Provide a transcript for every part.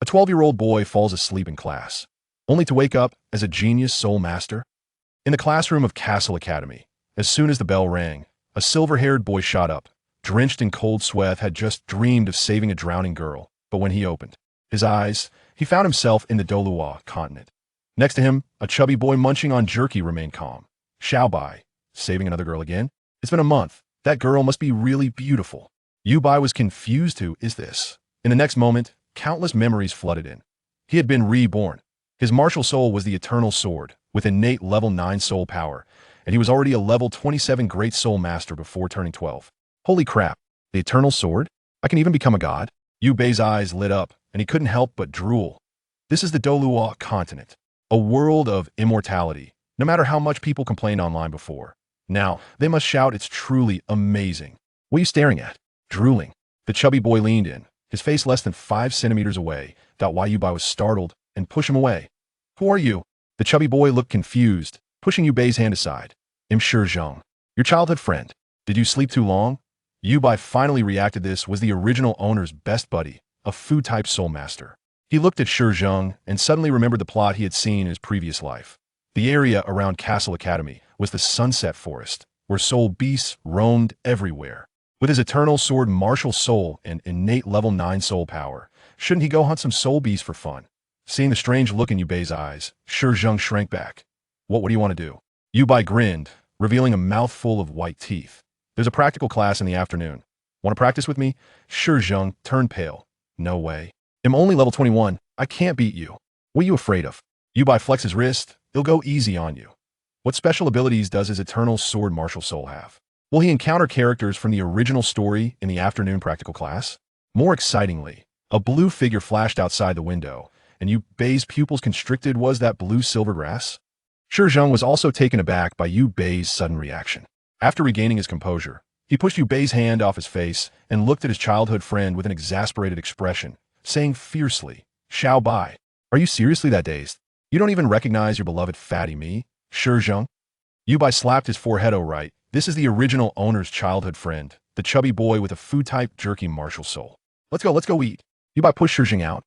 A 12-year-old boy falls asleep in class, only to wake up as a genius soul master. In the classroom of Castle Academy, as soon as the bell rang, a silver-haired boy shot up, drenched in cold sweat, had just dreamed of saving a drowning girl. But when he opened his eyes, he found himself in the Douluo continent. Next to him, a chubby boy munching on jerky remained calm. Xiao Bai, saving another girl again? It's been a month. That girl must be really beautiful. Yu Bai was confused. Who is this? In the next moment, countless memories flooded in. He had been reborn. His martial soul was the eternal sword, with innate level 9 soul power, and he was already a level 27 great soul master before turning 12. Holy crap, the eternal sword? I can even become a god? Yu Bai's eyes lit up, and he couldn't help but drool. This is the Douluo continent, a world of immortality, no matter how much people complained online before. Now, they must shout it's truly amazing. What are you staring at? Drooling. The chubby boy leaned in, his face less than 5 centimeters away. Yu Bai was startled and pushed him away. Who are you? The chubby boy looked confused, pushing Yu Bai's hand aside. I'm TheYoung, your childhood friend. Did you sleep too long? Yu Bai finally reacted. This was the original owner's best buddy, a food-type soul master. He looked at TheYoung and suddenly remembered the plot he had seen in his previous life. The area around Castle Academy was the Sunset Forest, where soul beasts roamed everywhere. With his eternal sword, martial soul, and innate level 9 soul power, shouldn't he go hunt some soul beasts for fun? Seeing the strange look in Yu Bai's eyes, TheYoung shrank back. What do you want to do? Yu Bai grinned, revealing a mouthful of white teeth. There's a practical class in the afternoon. Want to practice with me? TheYoung turned pale. No way. I'm only level 21. I can't beat you. What are you afraid of? Yu Bai flexed his wrist. He'll go easy on you. What special abilities does his eternal sword martial soul have? Will he encounter characters from the original story in the afternoon practical class? More excitingly, a blue figure flashed outside the window, and Yu Bai's pupils constricted. Was that blue silver grass? TheYoung was also taken aback by Yu Bai's sudden reaction. After regaining his composure, he pushed Yu Bai's hand off his face and looked at his childhood friend with an exasperated expression, saying fiercely, Xiao Bai, are you seriously that dazed? You don't even recognize your beloved fatty me, TheYoung? Yu Bai slapped his forehead. Oh right, this is the original owner's childhood friend, the chubby boy with a food-type jerky martial soul. Let's go eat. Yu Bai pushed TheYoung out.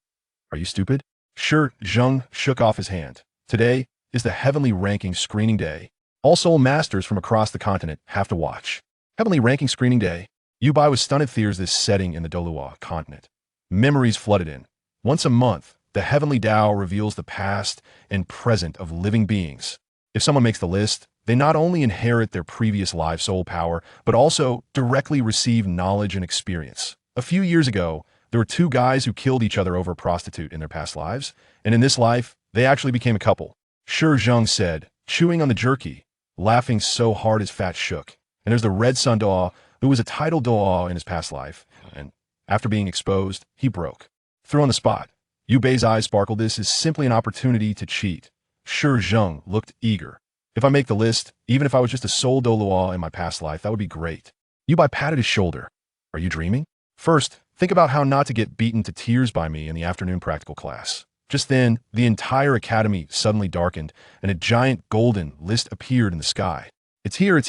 Are you stupid? TheYoung shook off his hand. Today is the Heavenly Ranking Screening Day. All soul masters from across the continent have to watch. Heavenly Ranking Screening Day. Yu Bai was stunned at this setting in the Douluo continent. Memories flooded in. Once a month, the Heavenly Tao reveals the past and present of living beings. If someone makes the list, they not only inherit their previous life soul power, but also directly receive knowledge and experience. A few years ago, there were 2 guys who killed each other over a prostitute in their past lives, and in this life, they actually became a couple. TheYoung said, chewing on the jerky, laughing so hard his fat shook. And there's the Red Sun Doa, who was a title Doa in his past life, and after being exposed, he broke. Threw on the spot. Yu Bai's eyes sparkled. This is simply an opportunity to cheat. TheYoung looked eager. If I make the list, even if I was just a soul Douluo in my past life, that would be great. Yu Bai patted his shoulder. Are you dreaming? First, think about how not to get beaten to tears by me in the afternoon practical class. Just then, the entire academy suddenly darkened, and a giant golden list appeared in the sky. It's here.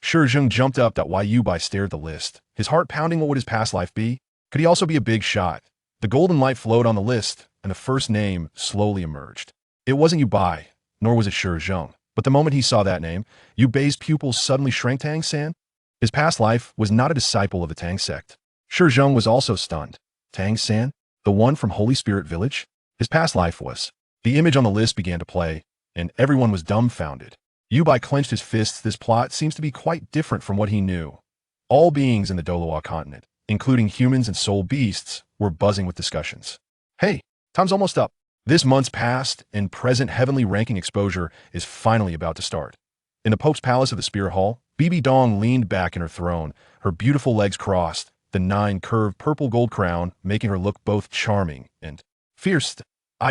TheYoung jumped up. Yu Bai stared at the list, his heart pounding. What would his past life be? Could he also be a big shot? The golden light flowed on the list, and the first name slowly emerged. It wasn't Yu Bai, nor was it TheYoung. But the moment he saw that name, Yu Bai's pupils suddenly shrank. Tang San? His past life was not a disciple of the Tang sect. TheYoung was also stunned. Tang San? The one from Holy Spirit Village? His past life was. The image on the list began to play, and everyone was dumbfounded. Yu Bai clenched his fists. This plot seems to be quite different from what he knew. All beings in the Douluo continent, including humans and soul beasts, were buzzing with discussions. Hey, time's almost up. This month's past and present heavenly ranking exposure is finally about to start. In the Pope's Palace of the Spirit Hall, Bibi Dong leaned back in her throne, her beautiful legs crossed, the 9-curved purple gold crown making her look both charming and fierce.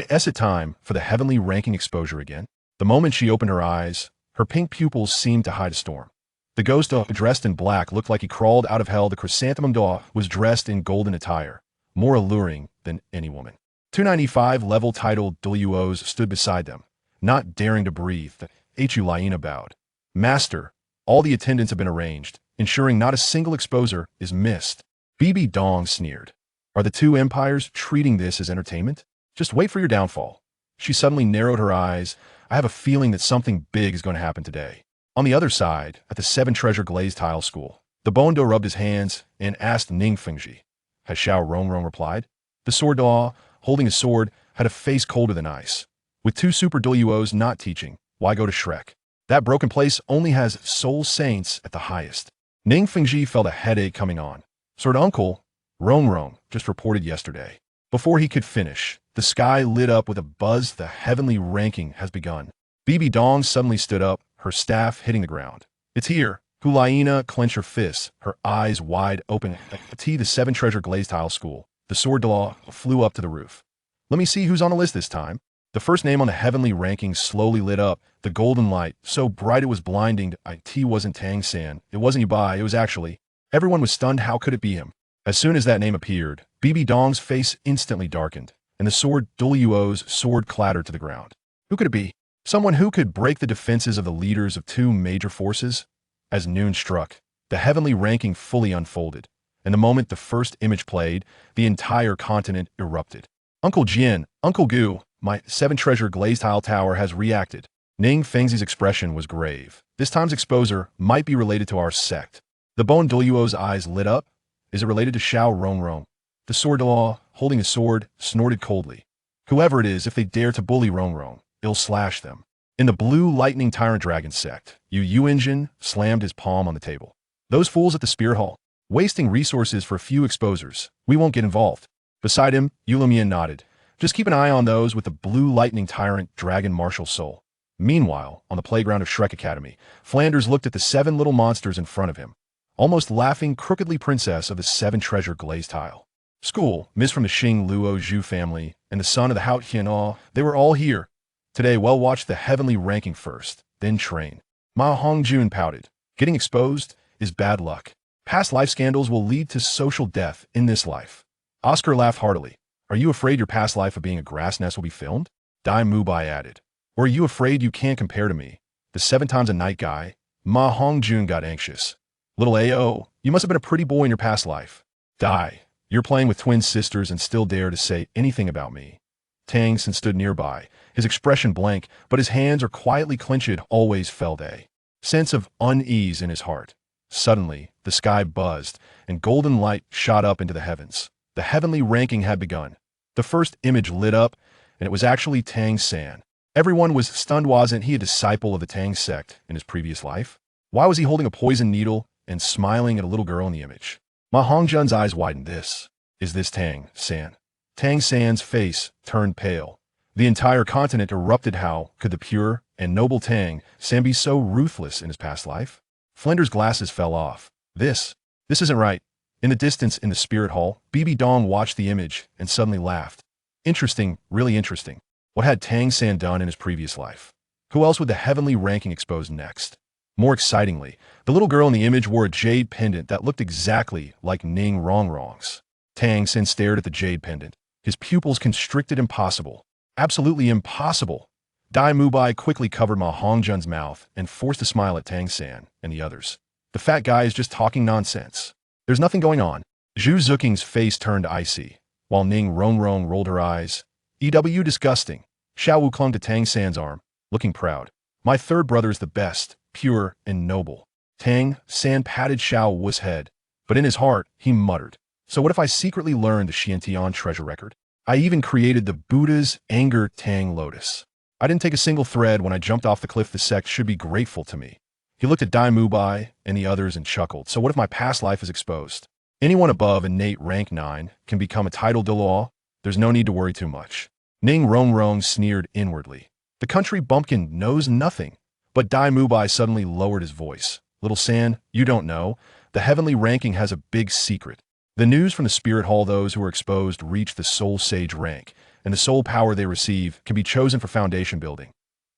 Is it time for the heavenly ranking exposure again? The moment she opened her eyes, her pink pupils seemed to hide a storm. The ghost dressed in black looked like he crawled out of hell. The chrysanthemum was dressed in golden attire, more alluring than any woman. 295 level titled Douluos stood beside them, not daring to breathe. Laina bowed. Master, all the attendants have been arranged, ensuring not a single exposure is missed. Bibi Dong sneered. Are the 2 empires treating this as entertainment? Just wait for your downfall. She suddenly narrowed her eyes. I have a feeling that something big is going to happen today. On the other side, at the Seven Treasure Glazed Tile School, the Bondo rubbed his hands and asked Ning Fengji. Has Xiao Rongrong replied? The sword Daw, holding his sword, had a face colder than ice. With two super Douluos not teaching, why go to Shrek? That broken place only has soul saints at the highest. Ning Fengji felt a headache coming on. Sword Uncle, Rongrong, just reported yesterday. Before he could finish, the sky lit up with a buzz. The heavenly ranking has begun. Bibi Dong suddenly stood up, her staff hitting the ground. It's here. Hulaina clenched her fists, her eyes wide open. At the Seven Treasure Glazed Tile School, the sword Daw flew up to the roof. Let me see who's on the list this time. The first name on the heavenly ranking slowly lit up, the golden light, so bright it was blinding. It wasn't Tang San, it wasn't Yubai, it was actually. Everyone was stunned. How could it be him? As soon as that name appeared, Bibi Dong's face instantly darkened, and the sword Douluo's sword clattered to the ground. Who could it be? Someone who could break the defenses of the leaders of two major forces? As noon struck, the heavenly ranking fully unfolded, and the moment the first image played, the entire continent erupted. Uncle Jin, Uncle Gu, my Seven Treasure Glazed Tile Tower has reacted. Ning Fengzi's expression was grave. This time's exposure might be related to our sect. The Bone Douluo's eyes lit up. Is it related to Xiao Rongrong? The sword Daw, holding his sword, snorted coldly. Whoever it is, if they dare to bully Rongrong, it'll slash them. In the Blue Lightning Tyrant Dragon sect, Yu Engine slammed his palm on the table. Those fools at the Spear Hall, wasting resources for a few exposers. We won't get involved. Beside him, Yulamian nodded. Just keep an eye on those with the Blue Lightning Tyrant Dragon Martial Soul. Meanwhile, on the playground of Shrek Academy, Flanders looked at the seven little monsters in front of him, almost laughing crookedly. Princess of the Seven Treasure Glazed Tile School, Miss from the Xing Luo Zhu family, and the son of the Hao Qian, they were all here. Today, well, watch the heavenly ranking first, then train. Ma Hongjun pouted. Getting exposed is bad luck. Past life scandals will lead to social death in this life. Oscar laughed heartily. Are you afraid your past life of being a grass nest will be filmed? Dai Mubai added. Or are you afraid you can't compare to me, the 7 times a night guy? Ma Hongjun got anxious. Little A.O., you must have been a pretty boy in your past life. Dai, you're playing with twin sisters and still dare to say anything about me. Tang San stood nearby, his expression blank, but his hands are quietly clenched. Always felt a sense of unease in his heart. Suddenly, the sky buzzed, and golden light shot up into the heavens. The heavenly ranking had begun. The first image lit up, and it was actually Tang San. Everyone was stunned. Wasn't he a disciple of the Tang sect in his previous life? Why was he holding a poison needle and smiling at a little girl in the image? Ma Hongjun's eyes widened. Is this Tang San? Tang San's face turned pale. The entire continent erupted. How could the pure and noble Tang San be so ruthless in his past life? Flinder's glasses fell off. This isn't right. In the distance in the spirit hall, Bibi Dong watched the image and suddenly laughed. Interesting, really interesting. What had Tang San done in his previous life? Who else would the heavenly ranking expose next? More excitingly, the little girl in the image wore a jade pendant that looked exactly like Ning Rongrong's. Tang San stared at the jade pendant, his pupils constricted. Impossible. Absolutely impossible. Dai Mubai quickly covered Ma Hongjun's mouth and forced a smile at Tang San and the others. The fat guy is just talking nonsense. There's nothing going on. Zhu Zuking's face turned icy, while Ning Rongrong rolled her eyes. EW disgusting. Xiao Wu clung to Tang San's arm, looking proud. My third brother is the best, pure and noble. Tang San patted Xiao Wu's head, but in his heart, he muttered. So what if I secretly learned the Xiantian treasure record? I even created the Buddha's anger Tang Lotus. I didn't take a single thread when I jumped off the cliff. The sect should be grateful to me. He looked at Dai Mubai and the others and chuckled. So what if my past life is exposed? Anyone above innate rank 9 can become a title de law. There's no need to worry too much. Ning Rongrong sneered inwardly. The country bumpkin knows nothing. But Dai Mubai suddenly lowered his voice. Little San, you don't know. The heavenly ranking has a big secret. The news from the spirit hall, those who are exposed reach the soul sage rank, and the soul power they receive can be chosen for foundation building.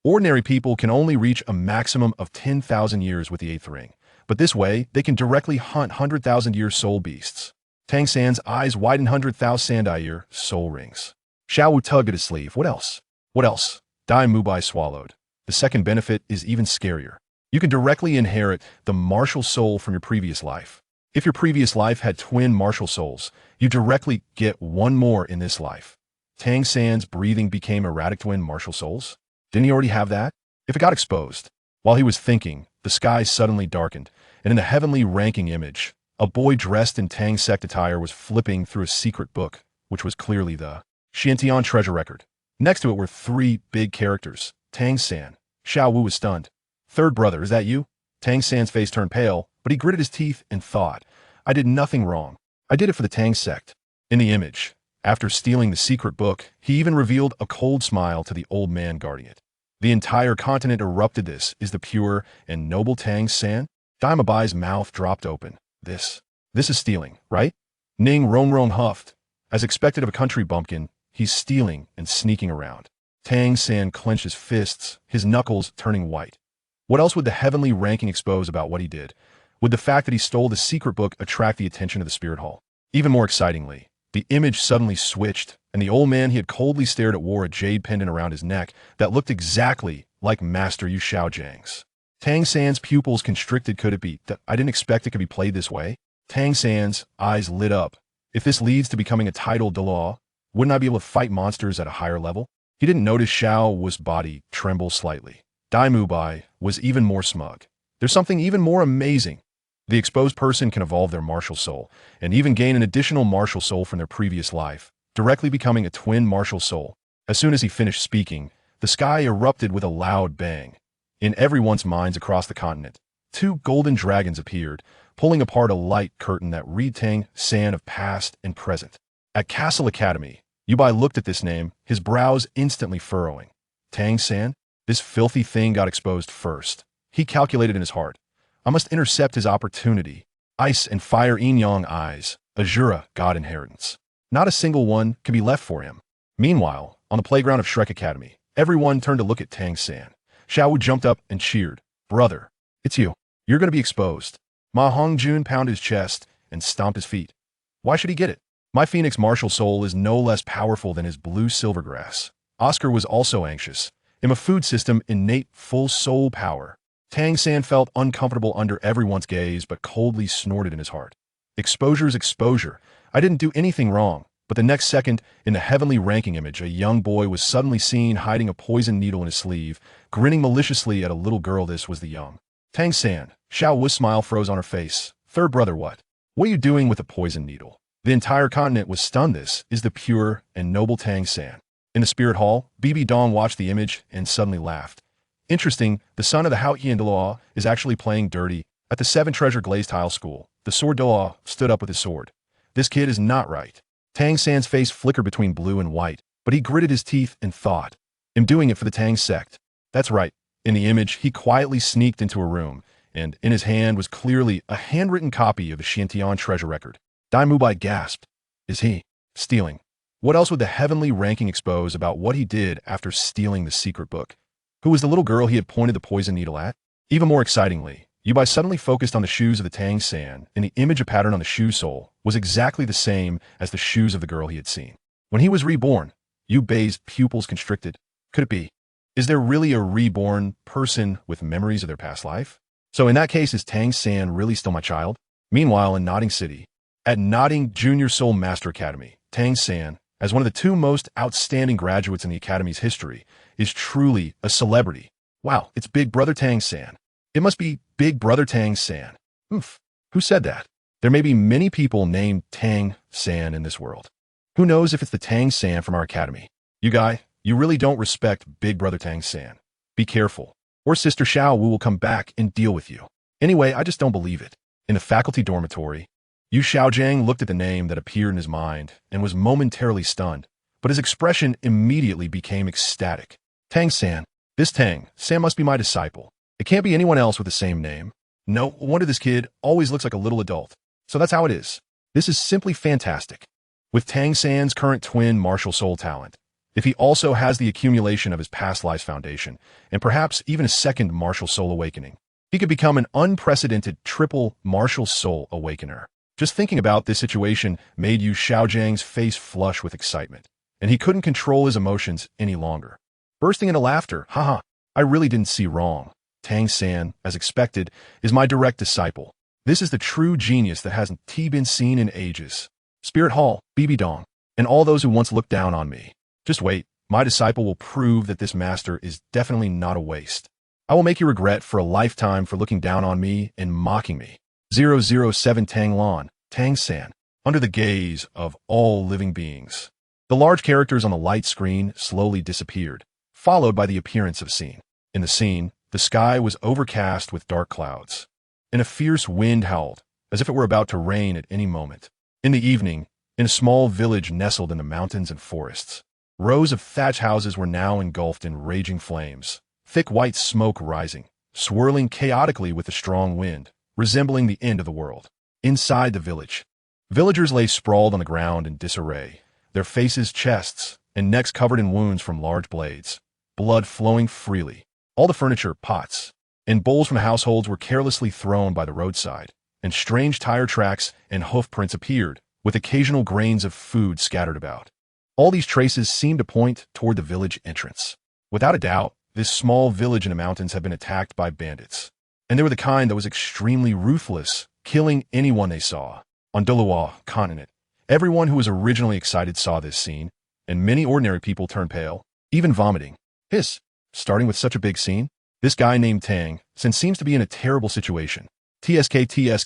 Ordinary people can only reach a maximum of 10,000 years with the 8th ring, but this way, they can directly hunt 100,000-year soul beasts. Tang San's eyes widened. 100,000 year soul rings. Xiao Wu tugged at his sleeve. What else? What else? Dai Mubai swallowed. The second benefit is even scarier. You can directly inherit the martial soul from your previous life. If your previous life had twin martial souls, you directly get one more in this life. Tang San's breathing became erratic twin martial souls? Didn't he already have that? If it got exposed. While he was thinking, the sky suddenly darkened, and in the heavenly ranking image, a boy dressed in Tang sect attire was flipping through a secret book, which was clearly the Xiantian treasure record. Next to it were three big characters. Tang San. Xiao Wu was stunned. Third brother, is that you? Tang San's face turned pale, but he gritted his teeth and thought, I did nothing wrong. I did it for the Tang sect. In the image, after stealing the secret book, he even revealed a cold smile to the old man guarding it. The entire continent erupted. This is the pure and noble Tang San? Dai Mabai's mouth dropped open. This is stealing, right? Ning Rong huffed. As expected of a country bumpkin, he's stealing and sneaking around. Tang San clenched his fists, his knuckles turning white. What else would the heavenly ranking expose about what he did? Would the fact that he stole the secret book attract the attention of the spirit hall? Even more excitingly, the image suddenly switched, and the old man he had coldly stared at wore a jade pendant around his neck that looked exactly like Master Yu Xiaojiang's. Tang San's pupils constricted. Could it be that I didn't expect it could be played this way? Tang San's eyes lit up. If this leads to becoming a title Douluo, wouldn't I be able to fight monsters at a higher level? He didn't notice Xiao Wu's body tremble slightly. Dai Mubai was even more smug. There's something even more amazing. The exposed person can evolve their martial soul, and even gain an additional martial soul from their previous life, directly becoming a twin martial soul. As soon as he finished speaking, the sky erupted with a loud bang. In everyone's minds across the continent, two golden dragons appeared, pulling apart a light curtain that read Tang San of past and present. At Castle Academy, Yubai looked at this name, his brows instantly furrowing. Tang San? This filthy thing got exposed first. He calculated in his heart. I must intercept his opportunity. Ice and fire yin-yang eyes, Azura, God inheritance. Not a single one can be left for him. Meanwhile, on the playground of Shrek Academy, everyone turned to look at Tang San. Xiao Wu jumped up and cheered. Brother, it's you. You're going to be exposed. Ma Hongjun pounded his chest and stomped his feet. Why should he get it? My Phoenix martial soul is no less powerful than his blue silvergrass. Oscar was also anxious. In a food system, innate full soul power. Tang San felt uncomfortable under everyone's gaze but coldly snorted in his heart. Exposure's exposure. I didn't do anything wrong. But the next second, in the heavenly ranking image, a young boy was suddenly seen hiding a poison needle in his sleeve, grinning maliciously at a little girl. This was TheYoung. Tang San. Xiao Wu's smile froze on her face. Third brother, what? What are you doing with a poison needle? The entire continent was stunned. This is the pure and noble Tang San. In the spirit hall, Bibi Dong watched the image and suddenly laughed. Interesting, the son of the Haotian Douluo is actually playing dirty. At the Seven Treasure Glazed Tile School, the sword Douluo stood up with his sword. This kid is not right. Tang San's face flickered between blue and white, but he gritted his teeth and thought, I'm doing it for the Tang sect. That's right. In the image, he quietly sneaked into a room, and in his hand was clearly a handwritten copy of the Xiantian treasure record. Dai Mubai gasped. Is he stealing? What else would the heavenly ranking expose about what he did after stealing the secret book? Who was the little girl he had pointed the poison needle at? Even more excitingly, Yubai suddenly focused on the shoes of the Tang San, and the image of pattern on the shoe sole was exactly the same as the shoes of the girl he had seen. When he was reborn, Yubei's pupils constricted. Could it be? Is there really a reborn person with memories of their past life? So in that case, is Tang San really still my child? Meanwhile, in Notting City, at Notting Junior Soul Master Academy, Tang San, as one of the two most outstanding graduates in the Academy's history, is truly a celebrity. Wow, it's Big Brother Tang San. It must be Big Brother Tang San. Oof, who said that? There may be many people named Tang San in this world. Who knows if it's the Tang San from our academy? You guy, you really don't respect Big Brother Tang San. Be careful, or Sister Xiao Wu will come back and deal with you. Anyway, I just don't believe it. In the faculty dormitory, Yu Xiaojiang looked at the name that appeared in his mind and was momentarily stunned, but his expression immediately became ecstatic. Tang San. This Tang San must be my disciple. It can't be anyone else with the same name. No wonder this kid always looks like a little adult. So that's how it is. This is simply fantastic. With Tang San's current twin martial soul talent, if he also has the accumulation of his past life's foundation, and perhaps even a second martial soul awakening, he could become an unprecedented triple martial soul awakener. Just thinking about this situation made Yu Xiaojiang's face flush with excitement, and he couldn't control his emotions any longer. Bursting into laughter, haha, I really didn't see wrong. Tang San, as expected, is my direct disciple. This is the true genius that hasn't been seen in ages. Spirit Hall, Bibi Dong, and all those who once looked down on me. Just wait. My disciple will prove that this master is definitely not a waste. I will make you regret for a lifetime for looking down on me and mocking me. 007 Tang San, under the gaze of all living beings. The large characters on the light screen slowly disappeared, followed by the appearance of a scene. In the scene, the sky was overcast with dark clouds, and a fierce wind howled, as if it were about to rain at any moment. In the evening, in a small village nestled in the mountains and forests, rows of thatch houses were now engulfed in raging flames, thick white smoke rising, swirling chaotically with the strong wind, resembling the end of the world. Inside the village, villagers lay sprawled on the ground in disarray, their faces, chests, and necks covered in wounds from large blades, blood flowing freely. All the furniture, pots, and bowls from the households were carelessly thrown by the roadside, and strange tire tracks and hoof prints appeared, with occasional grains of food scattered about. All these traces seemed to point toward the village entrance. Without a doubt, this small village in the mountains had been attacked by bandits, and they were the kind that was extremely ruthless, killing anyone they saw. On Douluo continent, everyone who was originally excited saw this scene, and many ordinary people turned pale, even vomiting. Hiss! Starting with such a big scene, this guy named Tang San seems to be in a terrible situation. TSK,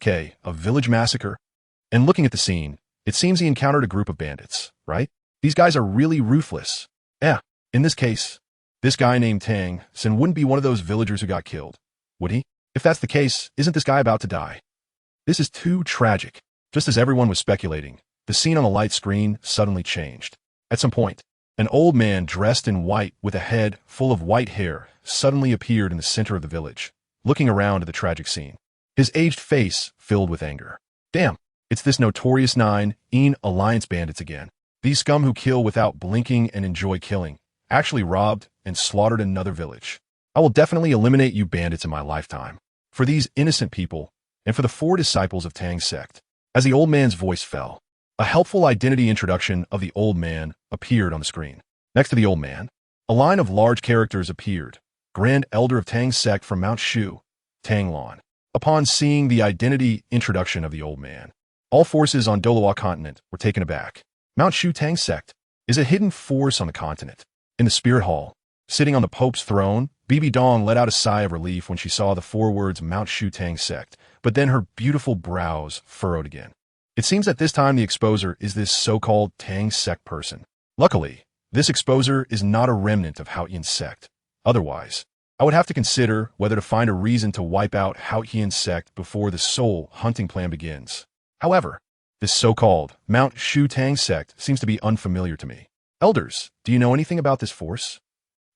a village massacre. And looking at the scene, it seems he encountered a group of bandits, right? These guys are really ruthless. In this case, this guy named Tang San wouldn't be one of those villagers who got killed, would he? If that's the case, isn't this guy about to die? This is too tragic. Just as everyone was speculating, the scene on the light screen suddenly changed. At some point, an old man dressed in white with a head full of white hair suddenly appeared in the center of the village, looking around at the tragic scene. His aged face filled with anger. Damn, it's this notorious 9 Alliance bandits again. These scum who kill without blinking and enjoy killing, actually robbed and slaughtered another village. I will definitely eliminate you bandits in my lifetime. For these innocent people, and for the 4 disciples of Tang's sect. As the old man's voice fell, a helpful identity introduction of the old man appeared on the screen. Next to the old man, a line of large characters appeared. Grand Elder of Tang's sect from Mount Shu, Tanglan. Upon seeing the identity introduction of the old man, all forces on Douluo continent were taken aback. Mount Shu Tang's sect is a hidden force on the continent. In the spirit hall, sitting on the Pope's throne, Bibi Dong let out a sigh of relief when she saw the 4 words Mount Shu Tang's sect, but then her beautiful brows furrowed again. It seems that this time the exposer is this so-called Tang sect person. Luckily, this exposer is not a remnant of Haotian's sect. Otherwise, I would have to consider whether to find a reason to wipe out Haotian's sect before the soul hunting plan begins. However, this so-called Mount Shu Tang sect seems to be unfamiliar to me. Elders, do you know anything about this force?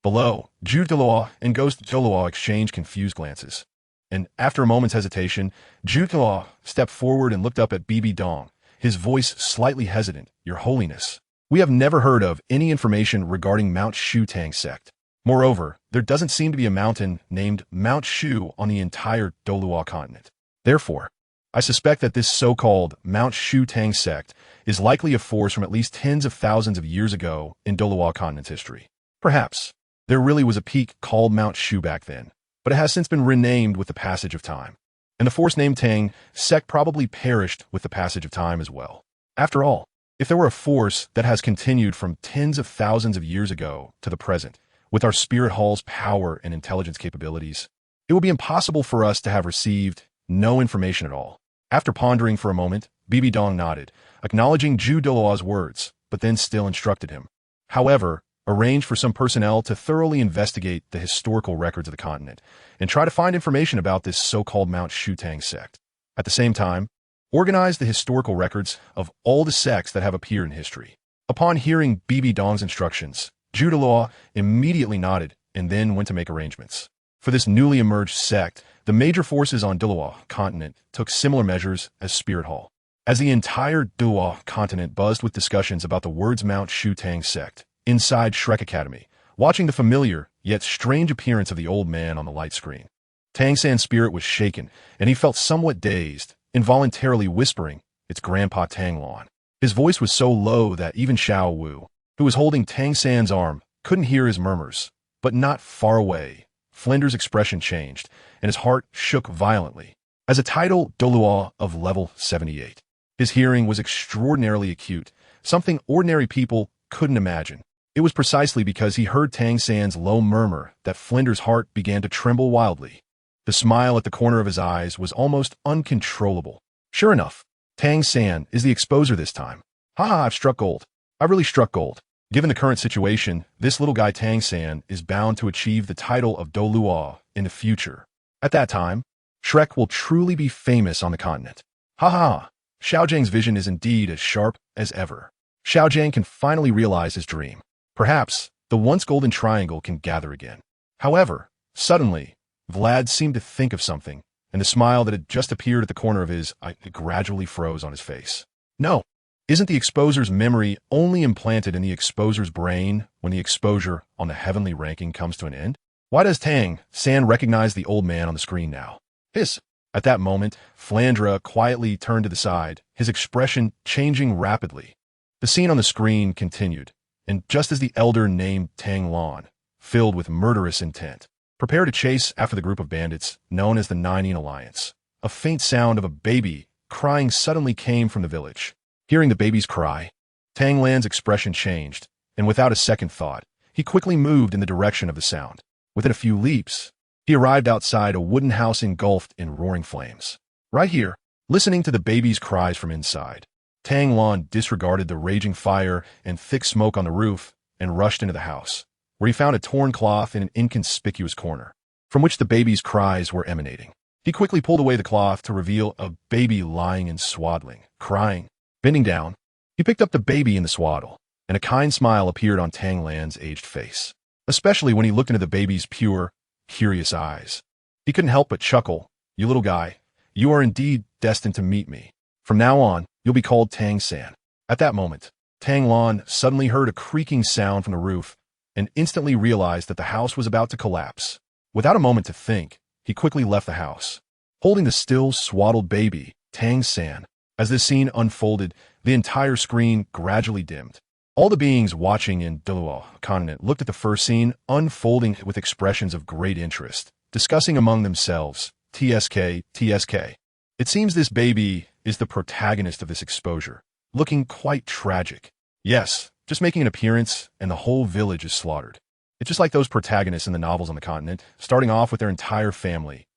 Below, Zhu Douluo and Ghost Douluo exchange confused glances. And after a moment's hesitation, Zhu Douluo stepped forward and looked up at Bibi Dong, his voice slightly hesitant. Your Holiness, we have never heard of any information regarding Mount Shu Tang sect. Moreover, there doesn't seem to be a mountain named Mount Shu on the entire Douluo continent. Therefore, I suspect that this so-called Mount Shu Tang sect is likely a force from at least tens of thousands of years ago in Douluo continent's history. Perhaps there really was a peak called Mount Shu back then, but it has since been renamed with the passage of time. And the force named Tang sect probably perished with the passage of time as well. After all, if there were a force that has continued from tens of thousands of years ago to the present, with our spirit hall's power and intelligence capabilities, it would be impossible for us to have received no information at all. After pondering for a moment, Bibi Dong nodded, acknowledging Zhu Douluo's words, but then still instructed him. However, arrange for some personnel to thoroughly investigate the historical records of the continent and try to find information about this so-called Mount Shu Tang sect. At the same time, organize the historical records of all the sects that have appeared in history. Upon hearing Bibi Dong's instructions, Zhu Douluo immediately nodded and then went to make arrangements. For this newly emerged sect, the major forces on Douluo continent took similar measures as Spirit Hall. As the entire Douluo continent buzzed with discussions about the words Mount Shu Tang sect, inside Shrek Academy, watching the familiar yet strange appearance of the old man on the light screen, Tang San's spirit was shaken, and he felt somewhat dazed, involuntarily whispering, "It's Grandpa Tanglan." His voice was so low that even Xiao Wu, who was holding Tang San's arm, couldn't hear his murmurs. But not far away, Flinder's expression changed, and his heart shook violently. As a title Douluo of level 78, his hearing was extraordinarily acute, something ordinary people couldn't imagine. It was precisely because he heard Tang San's low murmur that Flinder's heart began to tremble wildly. The smile at the corner of his eyes was almost uncontrollable. Sure enough, Tang San is the exposer this time. Haha, I've struck gold. I really struck gold. Given the current situation, this little guy Tang San is bound to achieve the title of Douluo in the future. At that time, Shrek will truly be famous on the continent. Haha, Xiaojiang's vision is indeed as sharp as ever. Xiaojiang can finally realize his dream. Perhaps the once golden triangle can gather again. However, suddenly, Vlad seemed to think of something, and the smile that had just appeared at the corner of his eye gradually froze on his face. No, isn't the exposer's memory only implanted in the exposer's brain when the exposure on the heavenly ranking comes to an end? Why does Tang San recognize the old man on the screen now? Hiss. At that moment, Flandra quietly turned to the side, his expression changing rapidly. The scene on the screen continued, and just as the elder named Tang Lan, filled with murderous intent, prepared to chase after the group of bandits known as the Nineteen Alliance, a faint sound of a baby crying suddenly came from the village. Hearing the baby's cry, Tang Lan's expression changed, and without a second thought, he quickly moved in the direction of the sound. Within a few leaps, he arrived outside a wooden house engulfed in roaring flames. Right here, listening to the baby's cries from inside, Tang Lan disregarded the raging fire and thick smoke on the roof and rushed into the house, where he found a torn cloth in an inconspicuous corner, from which the baby's cries were emanating. He quickly pulled away the cloth to reveal a baby lying in swaddling, crying. Bending down, he picked up the baby in the swaddle, and a kind smile appeared on Tang Lan's aged face, especially when he looked into the baby's pure, curious eyes. He couldn't help but chuckle. You little guy, you are indeed destined to meet me. From now on, you'll be called Tang San. At that moment, Tang Lan suddenly heard a creaking sound from the roof and instantly realized that the house was about to collapse. Without a moment to think, he quickly left the house, holding the still swaddled baby, Tang San. As this scene unfolded, the entire screen gradually dimmed. All the beings watching in Douluo continent looked at the first scene unfolding with expressions of great interest, discussing among themselves, TSK, TSK. It seems this baby is the protagonist of this exposure, looking quite tragic. Yes, just making an appearance and the whole village is slaughtered. It's just like those protagonists in the novels on the continent, starting off with their entire family.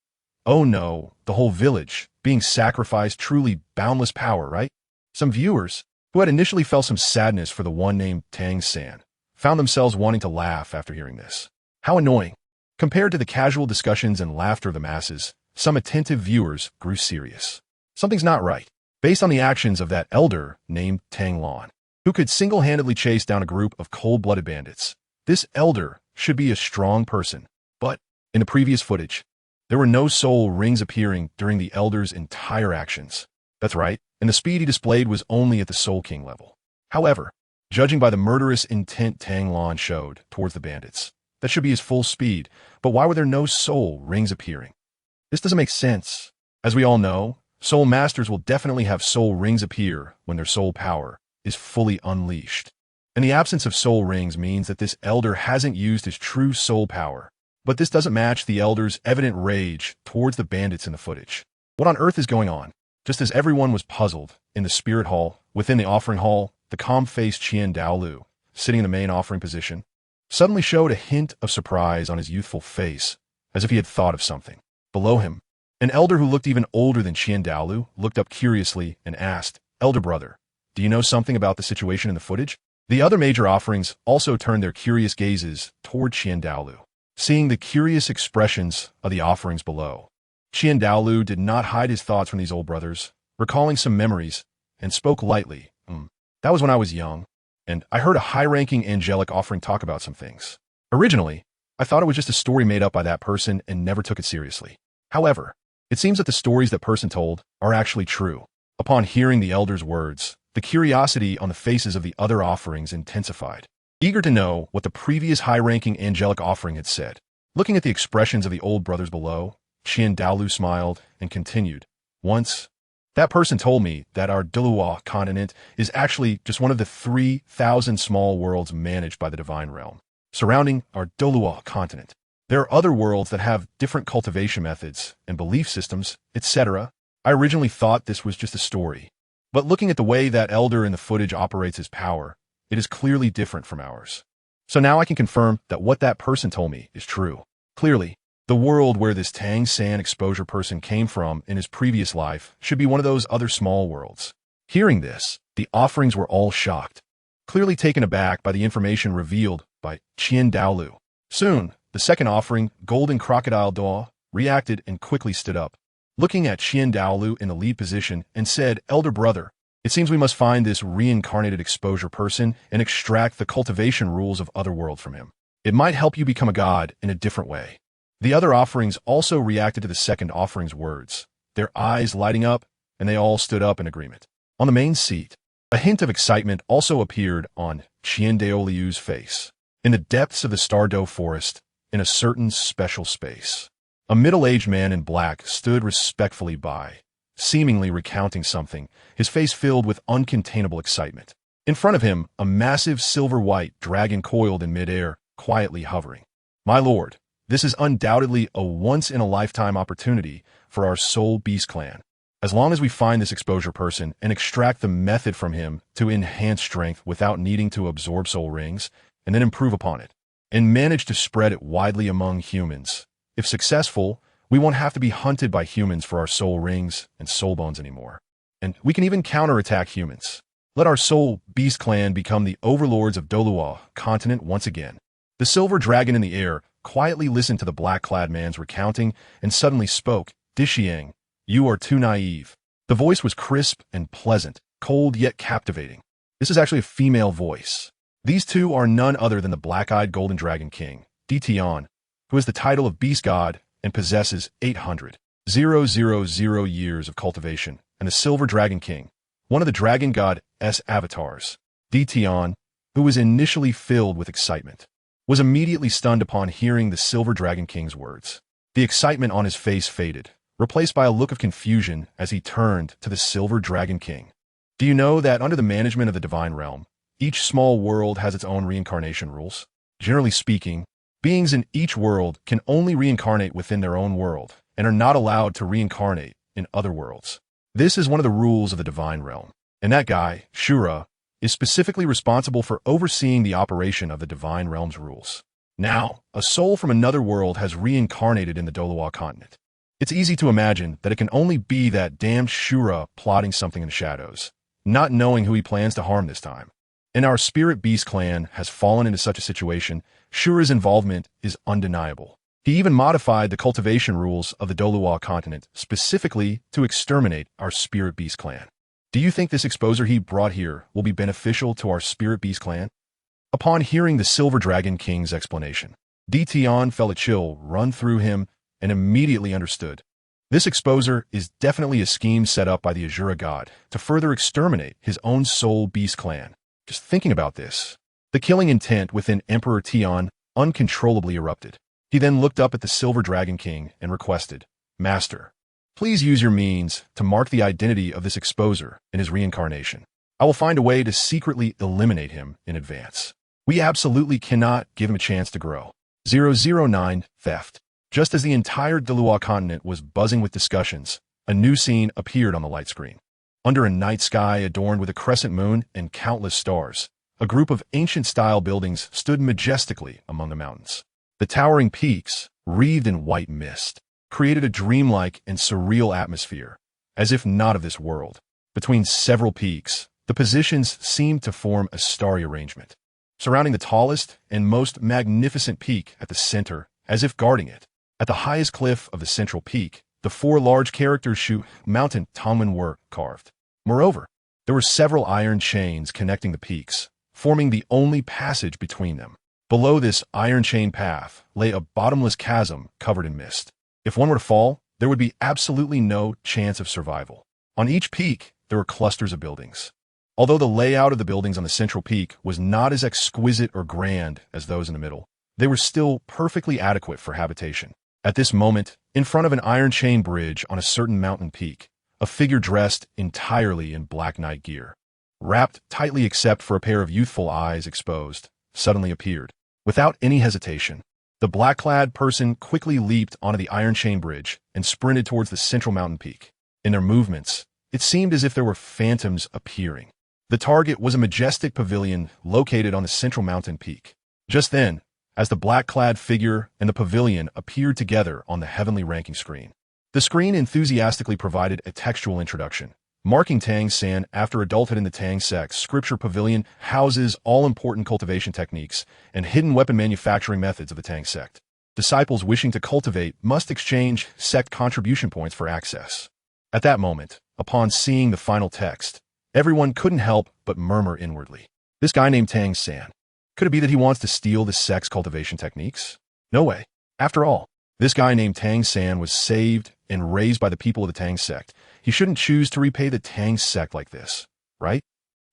Oh no, the whole village, being sacrificed, truly boundless power, right? Some viewers, who had initially felt some sadness for the one named Tang San, found themselves wanting to laugh after hearing this. How annoying. Compared to the casual discussions and laughter of the masses, some attentive viewers grew serious. Something's not right, based on the actions of that elder named Tang Lan, who could single-handedly chase down a group of cold-blooded bandits. This elder should be a strong person, but in the previous footage, there were no soul rings appearing during the elder's entire actions. That's right, and the speed he displayed was only at the Soul King level. However, judging by the murderous intent Tang Lan showed towards the bandits, that should be his full speed, but why were there no soul rings appearing? This doesn't make sense. As we all know, soul masters will definitely have soul rings appear when their soul power is fully unleashed. And the absence of soul rings means that this elder hasn't used his true soul power. But this doesn't match the elder's evident rage towards the bandits in the footage. What on earth is going on? Just as everyone was puzzled, in the spirit hall, within the offering hall, the calm-faced Qian Douluo, sitting in the main offering position, suddenly showed a hint of surprise on his youthful face, as if he had thought of something. Below him, an elder who looked even older than Qian Douluo looked up curiously and asked, "Elder brother, do you know something about the situation in the footage?" The other major offerings also turned their curious gazes toward Qian Douluo, seeing the curious expressions of the offerings below. Qian Douluo did not hide his thoughts from these old brothers, recalling some memories, and spoke lightly. That was when I was young, and I heard a high-ranking angelic offering talk about some things. Originally, I thought it was just a story made up by that person and never took it seriously. However, it seems that the stories that person told are actually true. Upon hearing the elder's words, the curiosity on the faces of the other offerings intensified, eager to know what the previous high-ranking angelic offering had said. Looking at the expressions of the old brothers below, Qian Douluo smiled and continued. Once, that person told me that our Douluo continent is actually just one of the 3,000 small worlds managed by the divine realm, surrounding our Douluo continent. There are other worlds that have different cultivation methods and belief systems, etc. I originally thought this was just a story, but looking at the way that elder in the footage operates his power, it is clearly different from ours. So now I can confirm that what that person told me is true. Clearly, the world where this Tang San exposure person came from in his previous life should be one of those other small worlds. Hearing this, the offerings were all shocked, clearly taken aback by the information revealed by Douluo. Soon, the second offering, Golden Crocodile Daw, reacted and quickly stood up, looking at Douluo in the lead position and said, "Elder brother, it seems we must find this reincarnated exposure person and extract the cultivation rules of Otherworld from him. It might help you become a god in a different way." The other offerings also reacted to the second offering's words, their eyes lighting up, and they all stood up in agreement. On the main seat, a hint of excitement also appeared on Douluo's face. In the depths of the Stardow forest, in a certain special space, a middle-aged man in black stood respectfully by, seemingly recounting something, his face filled with uncontainable excitement. In front of him, a massive silver-white dragon coiled in midair, quietly hovering. "My lord, this is undoubtedly a once-in-a-lifetime opportunity for our Soul Beast clan. As long as we find this exposure person and extract the method from him to enhance strength without needing to absorb soul rings, and then improve upon it, and manage to spread it widely among humans, if successful, we won't have to be hunted by humans for our soul rings and soul bones anymore. And we can even counterattack humans. Let our Soul Beast clan become the overlords of Douluo continent once again." The silver dragon in the air quietly listened to the black-clad man's recounting and suddenly spoke, "TheYoung, you are too naive." The voice was crisp and pleasant, cold yet captivating. This is actually a female voice. These two are none other than the black-eyed golden dragon king, TheYoung, who has the title of beast god and possesses 800,000 years of cultivation, and the silver dragon king, one of the dragon god's avatars. TheYoung, who was initially filled with excitement, was immediately stunned upon hearing the silver dragon king's words. The excitement on his face faded, replaced by a look of confusion as he turned to the silver dragon king. "Do you know that under the management of the divine realm, each small world has its own reincarnation rules? Generally speaking, beings in each world can only reincarnate within their own world and are not allowed to reincarnate in other worlds. This is one of the rules of the divine realm, and that guy, Shura, is specifically responsible for overseeing the operation of the divine realm's rules. Now, a soul from another world has reincarnated in the Douluo continent. It's easy to imagine that it can only be that damned Shura plotting something in the shadows, not knowing who he plans to harm this time. And our Spirit Beast clan has fallen into such a situation. Shura's involvement is undeniable. He even modified the cultivation rules of the Douluo continent specifically to exterminate our Spirit Beast clan. Do you think this exposure he brought here will be beneficial to our Spirit Beast clan?" Upon hearing the Silver Dragon King's explanation, TheYoung felt a chill run through him and immediately understood. This exposure is definitely a scheme set up by the Azura god to further exterminate his own Soul Beast clan. Just thinking about this, the killing intent within Emperor TheYoung uncontrollably erupted. He then looked up at the Silver Dragon King and requested, "Master, please use your means to mark the identity of this exposer in his reincarnation. I will find a way to secretly eliminate him in advance. We absolutely cannot give him a chance to grow." 009 Theft. Just as the entire Douluo continent was buzzing with discussions, a new scene appeared on the light screen. Under a night sky adorned with a crescent moon and countless stars, a group of ancient-style buildings stood majestically among the mountains. The towering peaks, wreathed in white mist, created a dreamlike and surreal atmosphere, as if not of this world. Between several peaks, the positions seemed to form a starry arrangement, surrounding the tallest and most magnificent peak at the center, as if guarding it. At the highest cliff of the central peak, the four large characters Shu Mountain Tongmen were carved. Moreover, there were several iron chains connecting the peaks, forming the only passage between them. Below this iron chain path lay a bottomless chasm covered in mist. If one were to fall, there would be absolutely no chance of survival. On each peak, there were clusters of buildings. Although the layout of the buildings on the central peak was not as exquisite or grand as those in the middle, they were still perfectly adequate for habitation. At this moment, in front of an iron chain bridge on a certain mountain peak, a figure dressed entirely in black night gear, wrapped tightly except for a pair of youthful eyes exposed, suddenly appeared. Without any hesitation, the black-clad person quickly leaped onto the iron chain bridge and sprinted towards the central mountain peak. In their movements, it seemed as if there were phantoms appearing. The target was a majestic pavilion located on the central mountain peak. Just then, as the black-clad figure and the pavilion appeared together on the heavenly ranking screen, the screen enthusiastically provided a textual introduction, marking Tang San after adulthood in the Tang sect. Scripture Pavilion houses all-important cultivation techniques and hidden weapon manufacturing methods of the Tang sect. Disciples wishing to cultivate must exchange sect contribution points for access. At that moment, upon seeing the final text, everyone couldn't help but murmur inwardly. This guy named Tang San. Could it be that he wants to steal the sect's cultivation techniques? No way. After all, this guy named Tang San was saved and raised by the people of the Tang sect. He shouldn't choose to repay the Tang sect like this, right?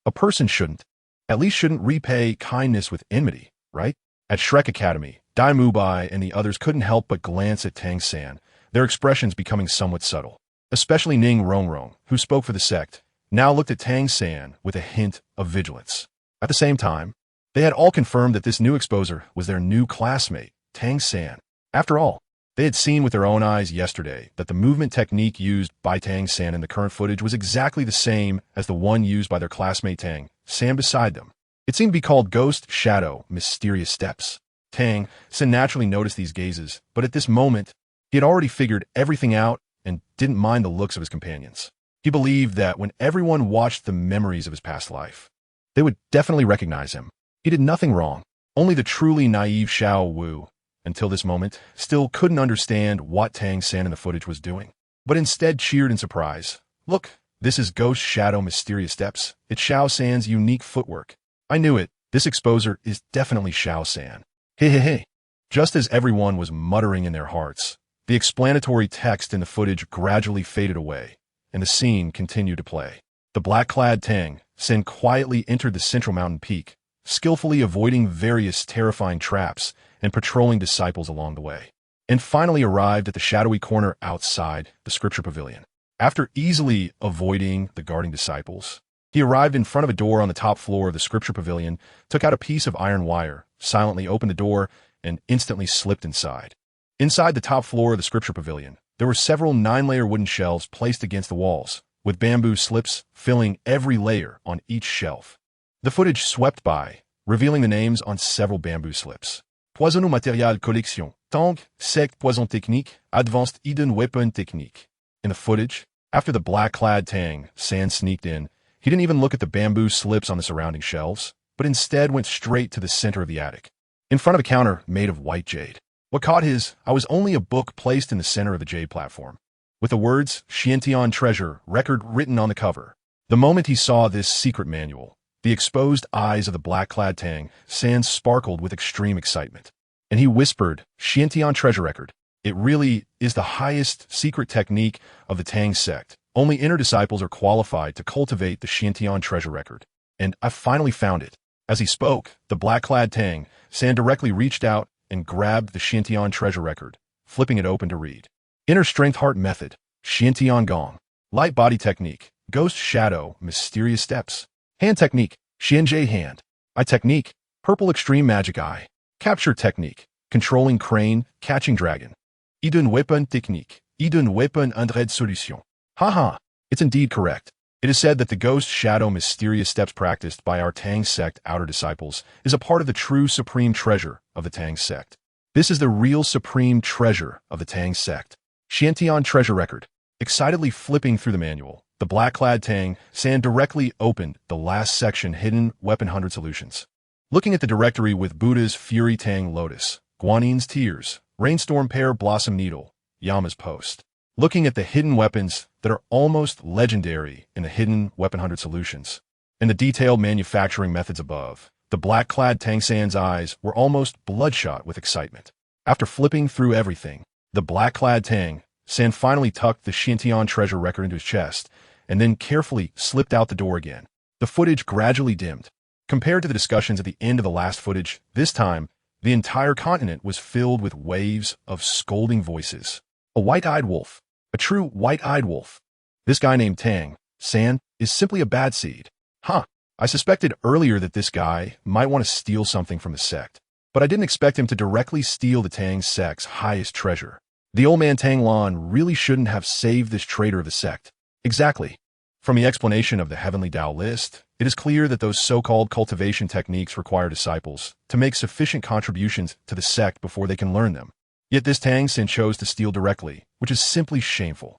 A person shouldn't. At least shouldn't repay kindness with enmity, right? At Shrek Academy, Dai Mubai and the others couldn't help but glance at Tang San, their expressions becoming somewhat subtle. Especially Ning Rongrong, who spoke for the sect, now looked at Tang San with a hint of vigilance. At the same time, they had all confirmed that this new exposer was their new classmate, Tang San. After all, they had seen with their own eyes yesterday that the movement technique used by Tang San in the current footage was exactly the same as the one used by their classmate Tang San beside them. It seemed to be called Ghost, Shadow, Mysterious Steps. Tang San naturally noticed these gazes, but at this moment, he had already figured everything out and didn't mind the looks of his companions. He believed that when everyone watched the memories of his past life, they would definitely recognize him. He did nothing wrong. Only the truly naive Xiao Wu, until this moment, still couldn't understand what Tang San in the footage was doing, but instead cheered in surprise. Look, this is Ghost, Shadow, Mysterious Steps. It's Xiao San's unique footwork. I knew it. This exposer is definitely Xiao San. Hey, hey, hey. Just as everyone was muttering in their hearts, the explanatory text in the footage gradually faded away, and the scene continued to play. The black-clad Tang San quietly entered the central mountain peak, skillfully avoiding various terrifying traps and patrolling disciples along the way, and finally arrived at the shadowy corner outside the Scripture Pavilion. After easily avoiding the guarding disciples, he arrived in front of a door on the top floor of the Scripture Pavilion, took out a piece of iron wire, silently opened the door, and instantly slipped inside. Inside the top floor of the Scripture Pavilion, there were several 9-layer wooden shelves placed against the walls, with bamboo slips filling every layer on each shelf. The footage swept by, revealing the names on several bamboo slips. Poison ou matériel collection, Tang, Sect Poison Technique, Advanced Hidden Weapon Technique. In the footage, after the black-clad Tang San sneaked in, he didn't even look at the bamboo slips on the surrounding shelves, but instead went straight to the center of the attic, in front of a counter made of white jade. What caught his eye was only a book placed in the center of the jade platform, with the words Xiantian Treasure Record written on the cover. The moment he saw this secret manual, the exposed eyes of the black-clad Tang San sparkled with extreme excitement, and he whispered, Xiantian Treasure Record. It really is the highest secret technique of the Tang sect. Only inner disciples are qualified to cultivate the Xiantian Treasure Record, and I finally found it. As he spoke, the black-clad Tang San directly reached out and grabbed the Xiantian Treasure Record, flipping it open to read. Inner Strength Heart Method, Xiantian Gong. Light Body Technique, Ghost Shadow, Mysterious Steps. Hand Technique, Xianjie Hand. Eye Technique, Purple Extreme Magic Eye. Capture Technique, Controlling Crane, Catching Dragon. Hidden Weapon Technique, Hidden Weapon Undred Solution. Haha, it's indeed correct. It is said that the Ghost Shadow Mysterious Steps practiced by our Tang sect outer disciples is a part of the true supreme treasure of the Tang sect. This is the real supreme treasure of the Tang sect. Xiantian Treasure Record. Excitedly flipping through the manual, the black-clad Tang San directly opened the last section, Hidden Weapon 100 Solutions. Looking at the directory with Buddha's Fury Tang Lotus, Guanin's Tears, Rainstorm Pear Blossom Needle, Yama's Post. Looking at the hidden weapons that are almost legendary in the Hidden Weapon 100 Solutions, and the detailed manufacturing methods above, the black-clad Tang San's eyes were almost bloodshot with excitement. After flipping through everything, the black-clad Tang San finally tucked the Xiantian Treasure Record into his chest, and then carefully slipped out the door again. The footage gradually dimmed. Compared to the discussions at the end of the last footage, this time, the entire continent was filled with waves of scolding voices. A white-eyed wolf. A true white-eyed wolf. This guy named Tang San is simply a bad seed. Huh. I suspected earlier that this guy might want to steal something from the sect, but I didn't expect him to directly steal the Tang sect's highest treasure. The old man Tang Lan really shouldn't have saved this traitor of the sect. Exactly. From the explanation of the Heavenly Tao list, it is clear that those so-called cultivation techniques require disciples to make sufficient contributions to the sect before they can learn them. Yet this Tang Sin chose to steal directly, which is simply shameful.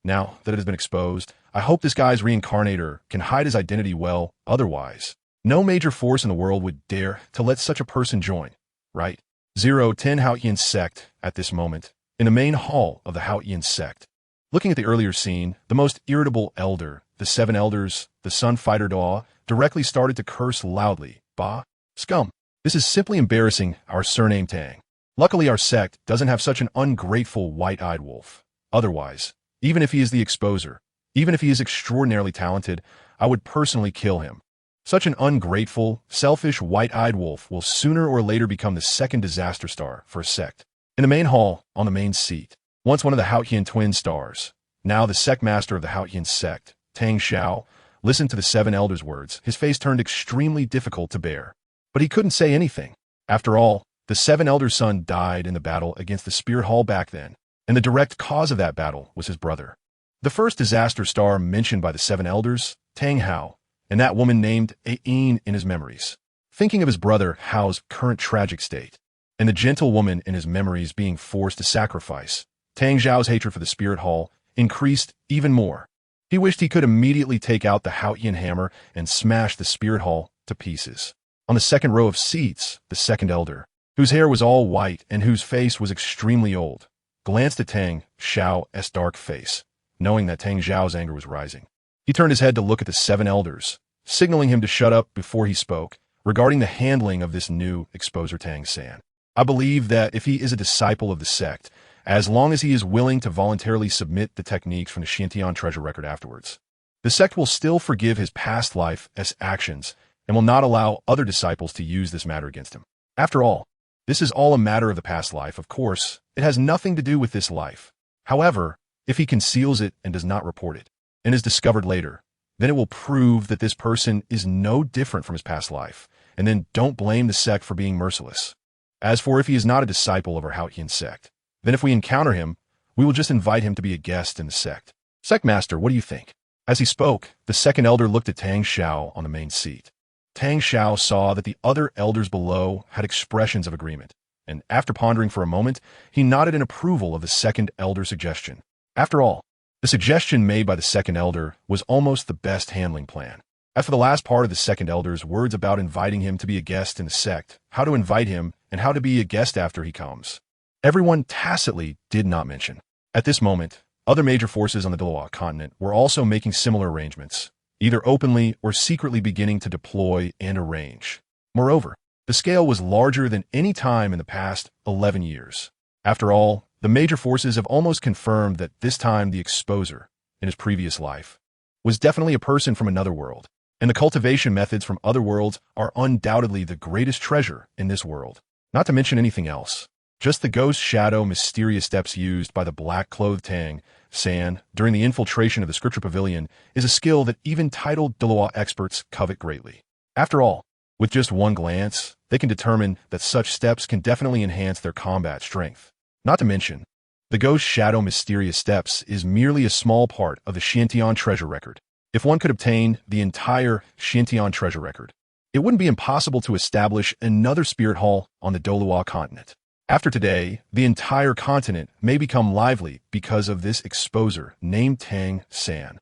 Now that it has been exposed, I hope this guy's reincarnator can hide his identity well, otherwise, no major force in the world would dare to let such a person join, right? 010 Haotian sect at this moment, in the main hall of the Haotian sect. Looking at the earlier scene, the most irritable elder, the 7 elders, the Sun Fighter Daw, directly started to curse loudly. Bah, scum. This is simply embarrassing our surname Tang. Luckily our sect doesn't have such an ungrateful white-eyed wolf. Otherwise, even if he is the exposer, even if he is extraordinarily talented, I would personally kill him. Such an ungrateful, selfish white-eyed wolf will sooner or later become the second disaster star for a sect. In the main hall, on the main seat, once one of the Haotian twin stars, now the sect master of the Haotian sect, Tang Xiao, listened to the 7 elders' words. His face turned extremely difficult to bear. But he couldn't say anything. After all, the 7 elders' son died in the battle against the Spirit Hall back then, and the direct cause of that battle was his brother. The first disaster star mentioned by the 7 elders, Tang Hao, and that woman named Ain in his memories. Thinking of his brother Hao's current tragic state, and the gentle woman in his memories being forced to sacrifice, Tang Xiao's hatred for the Spirit Hall increased even more. He wished he could immediately take out the Haotian hammer and smash the Spirit Hall to pieces. On the second row of seats, the second elder, whose hair was all white and whose face was extremely old, glanced at Tang Xiao's dark face, knowing that Tang Xiao's anger was rising. He turned his head to look at the 7 elders, signaling him to shut up before he spoke, regarding the handling of this new exposer Tang San. I believe that if he is a disciple of the sect, as long as he is willing to voluntarily submit the techniques from the Xiantian treasure record afterwards, the sect will still forgive his past life as actions and will not allow other disciples to use this matter against him. After all, this is all a matter of the past life, of course. It has nothing to do with this life. However, if he conceals it and does not report it, and is discovered later, then it will prove that this person is no different from his past life, and then don't blame the sect for being merciless. As for if he is not a disciple of our Haotian sect, then if we encounter him, we will just invite him to be a guest in the sect. Sect Master, what do you think? As he spoke, the second elder looked at Tang Xiao on the main seat. Tang Xiao saw that the other elders below had expressions of agreement, and after pondering for a moment, he nodded in approval of the second elder's suggestion. After all, the suggestion made by the second elder was almost the best handling plan. As for the last part of the second elder's words about inviting him to be a guest in the sect, how to invite him, and how to be a guest after he comes, everyone tacitly did not mention. At this moment, other major forces on the Douluo continent were also making similar arrangements, either openly or secretly beginning to deploy and arrange. Moreover, the scale was larger than any time in the past 11 years. After all, the major forces have almost confirmed that this time the exposer, in his previous life, was definitely a person from another world, and the cultivation methods from other worlds are undoubtedly the greatest treasure in this world. Not to mention anything else. Just the ghost shadow mysterious steps used by the black-clothed Tang San during the infiltration of the scripture pavilion is a skill that even titled Douluo experts covet greatly. After all, with just one glance, they can determine that such steps can definitely enhance their combat strength. Not to mention, the ghost shadow mysterious steps is merely a small part of the Xiantian treasure record. If one could obtain the entire Xiantian treasure record, it wouldn't be impossible to establish another spirit hall on the Douluo continent. After today, the entire continent may become lively because of this exposer named Tang San.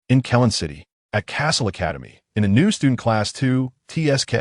In Kellen City, at Castle Academy, in the new student class 2, TSK,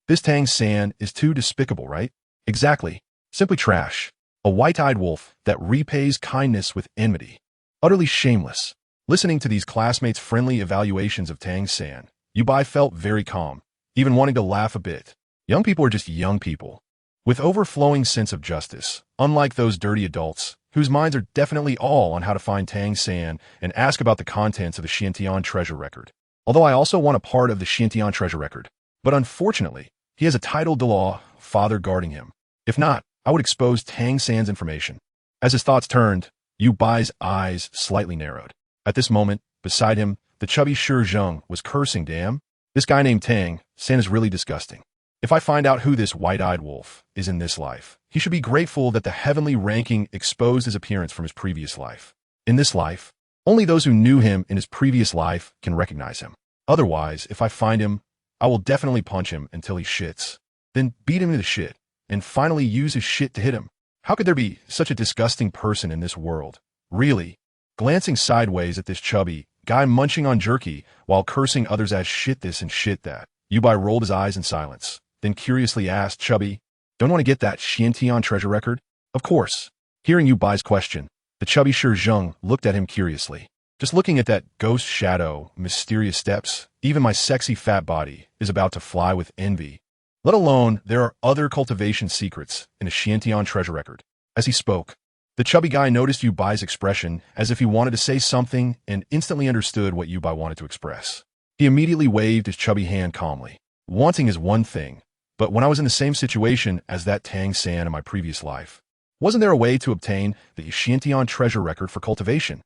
this Tang San is too despicable, right? Exactly. Simply trash. A white-eyed wolf that repays kindness with enmity. Utterly shameless. Listening to these classmates' friendly evaluations of Tang San, Yubai felt very calm, even wanting to laugh a bit. Young people are just young people, with overflowing sense of justice, unlike those dirty adults, whose minds are definitely all on how to find Tang San and ask about the contents of the Xiantian treasure record. Although I also want a part of the Xiantian treasure record, but unfortunately, he has a titled Douluo father guarding him. If not, I would expose Tang San's information. As his thoughts turned, Yu Bai's eyes slightly narrowed. At this moment, beside him, the chubby Shi Zheng was cursing. Damn, this guy named Tang San is really disgusting. If I find out who this white-eyed wolf is in this life, he should be grateful that the heavenly ranking exposed his appearance from his previous life. In this life, Only those who knew him in his previous life can recognize him. Otherwise, if I find him, I will definitely punch him until he shits, then beat him into shit, and finally use his shit to hit him. How could there be such a disgusting person in this world? Really? Glancing sideways at this chubby guy munching on jerky while cursing others as shit this and shit that, Yubai rolled his eyes in silence, then curiously asked, Chubby, don't want to get that Xiantian treasure record? Of course. Hearing Yubai's question, the chubby Zheng looked at him curiously. Just looking at that ghost shadow, mysterious steps, even my sexy fat body is about to fly with envy. Let alone, there are other cultivation secrets in a Xiantian treasure record. As he spoke, the chubby guy noticed Yubai's expression as if he wanted to say something and instantly understood what Yubai wanted to express. He immediately waved his chubby hand calmly. Wanting is one thing, but when I was in the same situation as that Tang San in my previous life, wasn't there a way to obtain the Xiantian treasure record for cultivation?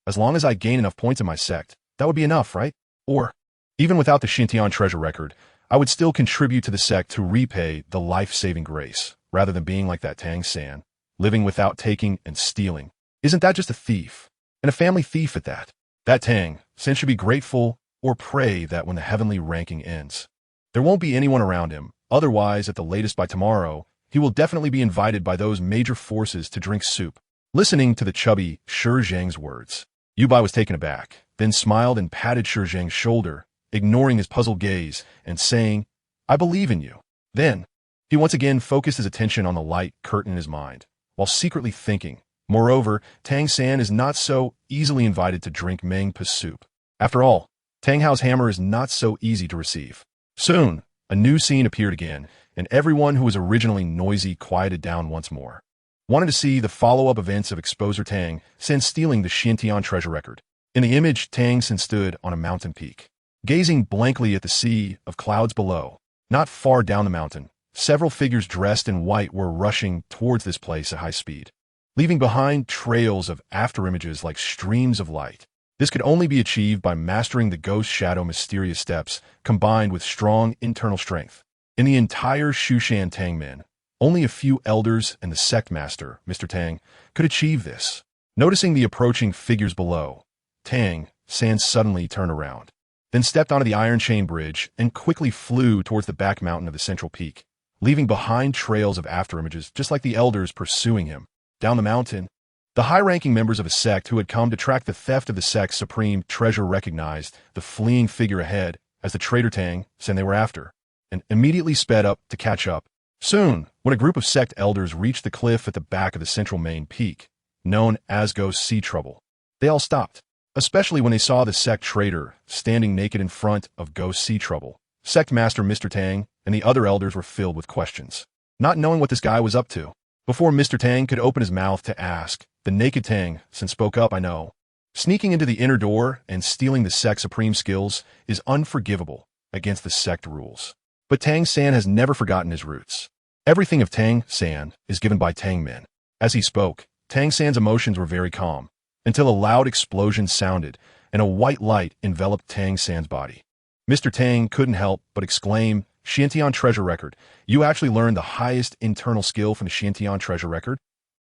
As long as I gain enough points in my sect, that would be enough, right? Or, even without the Xiantian treasure record, I would still contribute to the sect to repay the life-saving grace, rather than being like that Tang San, living without taking and stealing. Isn't that just a thief? And a family thief at that? That Tang San should be grateful or pray that when the heavenly ranking ends, there won't be anyone around him. Otherwise, at the latest by tomorrow, he will definitely be invited by those major forces to drink soup. Listening to the chubby Zheng's words, Yubai was taken aback, then smiled and patted Zheng's shoulder, ignoring his puzzled gaze and saying, I believe in you. Then, he once again focused his attention on the light curtain in his mind, while secretly thinking, moreover, Tang San is not so easily invited to drink Meng Pa soup. After all, Tang Hao's hammer is not so easy to receive. Soon, a new scene appeared again, and everyone who was originally noisy quieted down once more. Wanted to see the follow-up events of Exposer Tang San stealing the Xiantian treasure record. In the image, Tang San stood on a mountain peak, gazing blankly at the sea of clouds below. Not far down the mountain, several figures dressed in white were rushing towards this place at high speed, leaving behind trails of afterimages like streams of light. This could only be achieved by mastering the ghost shadow mysterious steps combined with strong internal strength. In the entire Shushan Tangmen, only a few elders and the sect master, Mr. Tang, could achieve this. Noticing the approaching figures below, Tang San suddenly turned around, then stepped onto the iron chain bridge and quickly flew towards the back mountain of the central peak, leaving behind trails of afterimages just like the elders pursuing him. Down the mountain, the high-ranking members of a sect who had come to track the theft of the sect's supreme treasure recognized the fleeing figure ahead as the traitor Tang San they were after, and immediately sped up to catch up. Soon, when a group of sect elders reached the cliff at the back of the central main peak, known as Ghost Sea Trouble, they all stopped, especially when they saw the sect traitor standing naked in front of Ghost Sea Trouble. Sect master Mr. Tang and the other elders were filled with questions, not knowing what this guy was up to. Before Mr. Tang could open his mouth to ask, the naked Tang San spoke up, I know. Sneaking into the inner door and stealing the sect's supreme skills is unforgivable against the sect rules. But Tang San has never forgotten his roots. Everything of Tang San is given by Tang Men. As he spoke, Tang San's emotions were very calm, until a loud explosion sounded and a white light enveloped Tang San's body. Mr. Tang couldn't help but exclaim, Xiantian treasure record, you actually learned the highest internal skill from the Xiantian treasure record?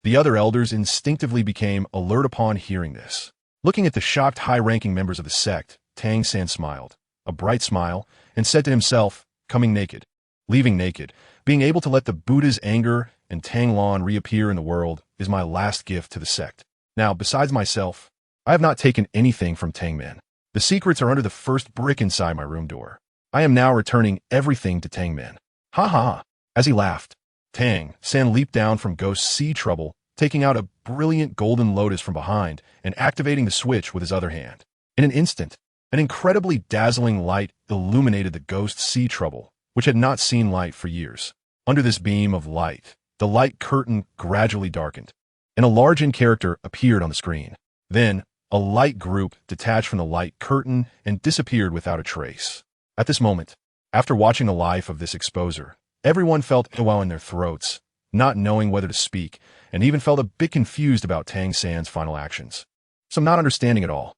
The other elders instinctively became alert upon hearing this. Looking at the shocked high-ranking members of the sect, Tang San smiled, a bright smile, and said to himself, coming naked, leaving naked, being able to let the Buddha's anger and Tang Lan reappear in the world is my last gift to the sect. Now, besides myself, I have not taken anything from Tang Men. The secrets are under the first brick inside my room door. I am now returning everything to Tang Men. Ha ha! As he laughed, Tang San leaped down from Ghost Sea Trouble, taking out a brilliant golden lotus from behind and activating the switch with his other hand. In an instant, an incredibly dazzling light illuminated the Ghost Sea Trouble, which had not seen light for years. Under this beam of light, the light curtain gradually darkened, and a large character appeared on the screen. Then, a light group detached from the light curtain and disappeared without a trace. At this moment, after watching the life of this exposer, everyone felt ill in their throats, not knowing whether to speak, and even felt a bit confused about Tang San's final actions. Some not understanding at all.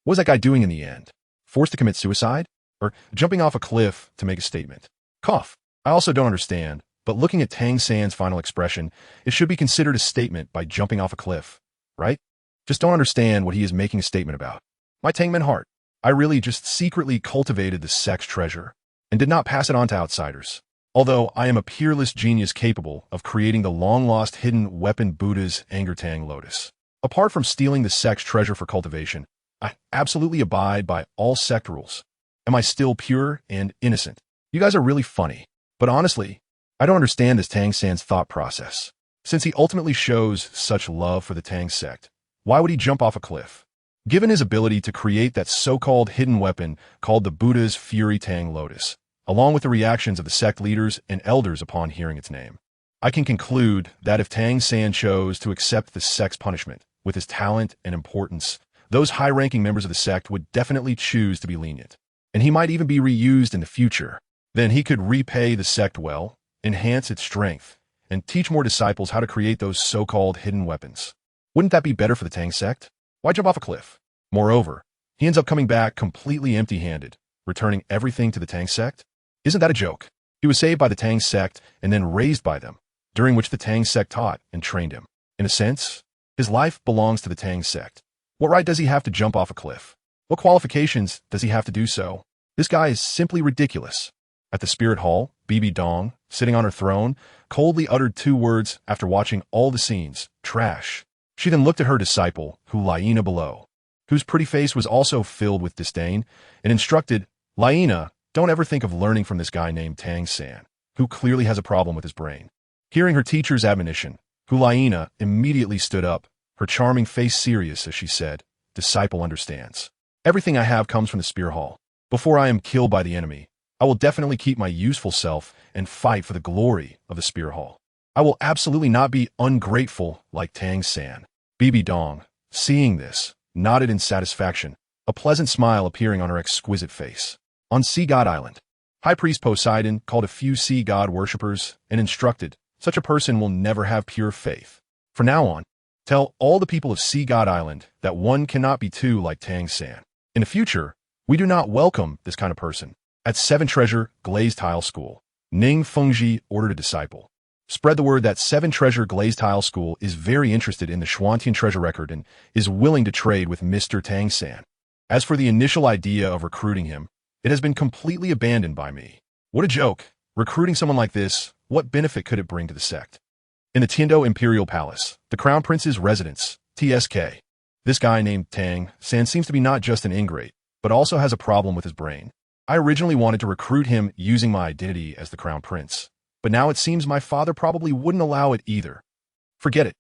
What was that guy doing in the end? Forced to commit suicide? Or jumping off a cliff to make a statement? Cough. I also don't understand, but looking at Tang San's final expression, it should be considered a statement by jumping off a cliff, right? Just don't understand what he is making a statement about. My Tangman heart. I really just secretly cultivated the sex treasure and did not pass it on to outsiders. Although I am a peerless genius capable of creating the long-lost hidden weapon Buddha's anger tang lotus. Apart from stealing the sex treasure for cultivation, I absolutely abide by all sect rules. Am I still pure and innocent? You guys are really funny. But honestly, I don't understand this Tang San's thought process. Since he ultimately shows such love for the Tang sect, why would he jump off a cliff? Given his ability to create that so-called hidden weapon called the Buddha's Fury Tang Lotus, along with the reactions of the sect leaders and elders upon hearing its name, I can conclude that if Tang San chose to accept the sect's punishment with his talent and importance, those high-ranking members of the sect would definitely choose to be lenient. And he might even be reused in the future. Then he could repay the sect well, enhance its strength, and teach more disciples how to create those so-called hidden weapons. Wouldn't that be better for the Tang sect? Why jump off a cliff? Moreover, he ends up coming back completely empty-handed, returning everything to the Tang sect? Isn't that a joke? He was saved by the Tang sect and then raised by them, during which the Tang sect taught and trained him. In a sense, his life belongs to the Tang sect. What right does he have to jump off a cliff? What qualifications does he have to do so? This guy is simply ridiculous. At the spirit hall, Bibi Dong, sitting on her throne, coldly uttered 2 words after watching all the scenes: trash. She then looked at her disciple, Laina below, whose pretty face was also filled with disdain, and instructed, Laina, don't ever think of learning from this guy named Tang San, who clearly has a problem with his brain. Hearing her teacher's admonition, Laina immediately stood up, her charming face serious as she said, Disciple understands. Everything I have comes from the spear hall. Before I am killed by the enemy, I will definitely keep my useful self and fight for the glory of the spear hall. I will absolutely not be ungrateful like Tang San. Bibi Dong, seeing this, nodded in satisfaction, a pleasant smile appearing on her exquisite face. On Sea God Island, High Priest Poseidon called a few sea god worshippers and instructed, such a person will never have pure faith. From now on, tell all the people of Sea God Island that one cannot be two like Tang San. In the future, we do not welcome this kind of person. At 7 Treasure Glazed Tile School, Ning Fengji ordered a disciple. Spread the word that 7 Treasure Glazed Tile School is very interested in the Xuantian treasure record and is willing to trade with Mr. Tang San. As for the initial idea of recruiting him, it has been completely abandoned by me. What a joke. Recruiting someone like this, what benefit could it bring to the sect? In the Tiando Imperial Palace, the Crown Prince's residence, TSK. This guy named Tang San seems to be not just an ingrate, but also has a problem with his brain. I originally wanted to recruit him using my identity as the Crown Prince, but now it seems my father probably wouldn't allow it either. Forget it.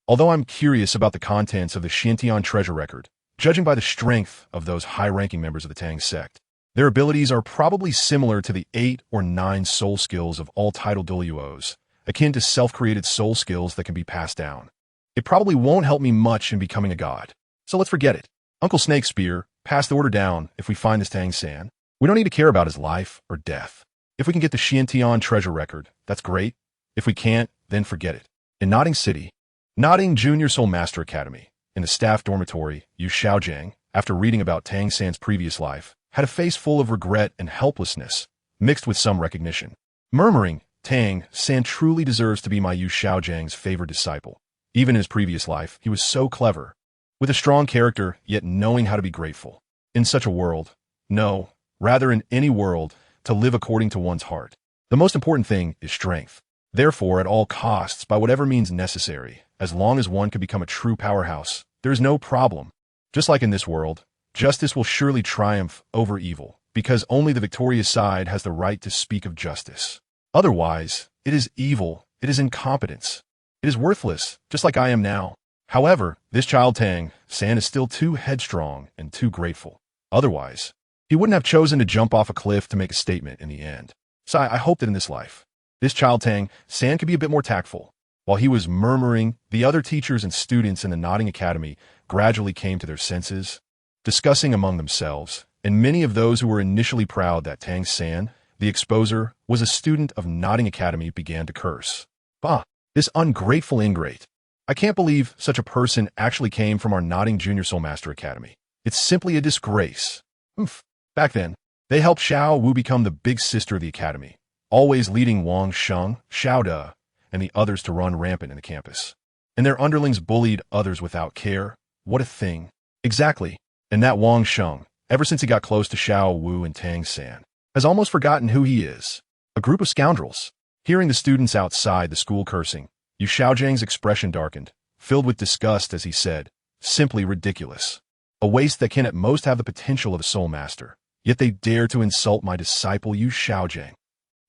Although I'm curious about the contents of the Xintian treasure record, judging by the strength of those high-ranking members of the Tang sect, their abilities are probably similar to the 8 or 9 soul skills of all title Douluos, akin to self-created soul skills that can be passed down. It probably won't help me much in becoming a god, so let's forget it. Uncle Snake Spear, pass the order down if we find this Tang San. We don't need to care about his life or death. If we can get the Xintian treasure record, that's great. If we can't, then forget it. In Nodding City, Nodding Junior Soul Master Academy, in the staff dormitory, Yu Xiaojiang, after reading about Tang San's previous life, had a face full of regret and helplessness, mixed with some recognition. Murmuring, Tang San truly deserves to be my Yu Xiaojiang's favored disciple. Even in his previous life, he was so clever, with a strong character, yet knowing how to be grateful. In such a world, no, rather in any world, to live according to one's heart. The most important thing is strength. Therefore, at all costs, by whatever means necessary, as long as one could become a true powerhouse, there is no problem. Just like in this world, justice will surely triumph over evil, because only the victorious side has the right to speak of justice. Otherwise, it is evil, it is incompetence. It is worthless, just like I am now. However, this child Tang San is still too headstrong and too grateful. Otherwise, he wouldn't have chosen to jump off a cliff to make a statement in the end. So I hope that in this life, this child Tang San could be a bit more tactful. While he was murmuring, the other teachers and students in the Nodding Academy gradually came to their senses, discussing among themselves, and many of those who were initially proud that Tang San, the exposer, was a student of Nodding Academy began to curse. Bah, this ungrateful ingrate. I can't believe such a person actually came from our Nodding Junior Soul Master Academy. It's simply a disgrace. Back then, they helped Xiao Wu become the big sister of the academy, always leading Wang Sheng, Xiao De, and the others to run rampant in the campus. And their underlings bullied others without care, What a thing. Exactly. And that Wang Sheng, ever since he got close to Xiao Wu and Tang San, has almost forgotten who he is. A group of scoundrels. Hearing the students outside the school cursing, Yu Xiaojiang's expression darkened, filled with disgust as he said, simply ridiculous. A waste that can at most have the potential of a soul master. Yet they dare to insult my disciple Yu Xiaojiang.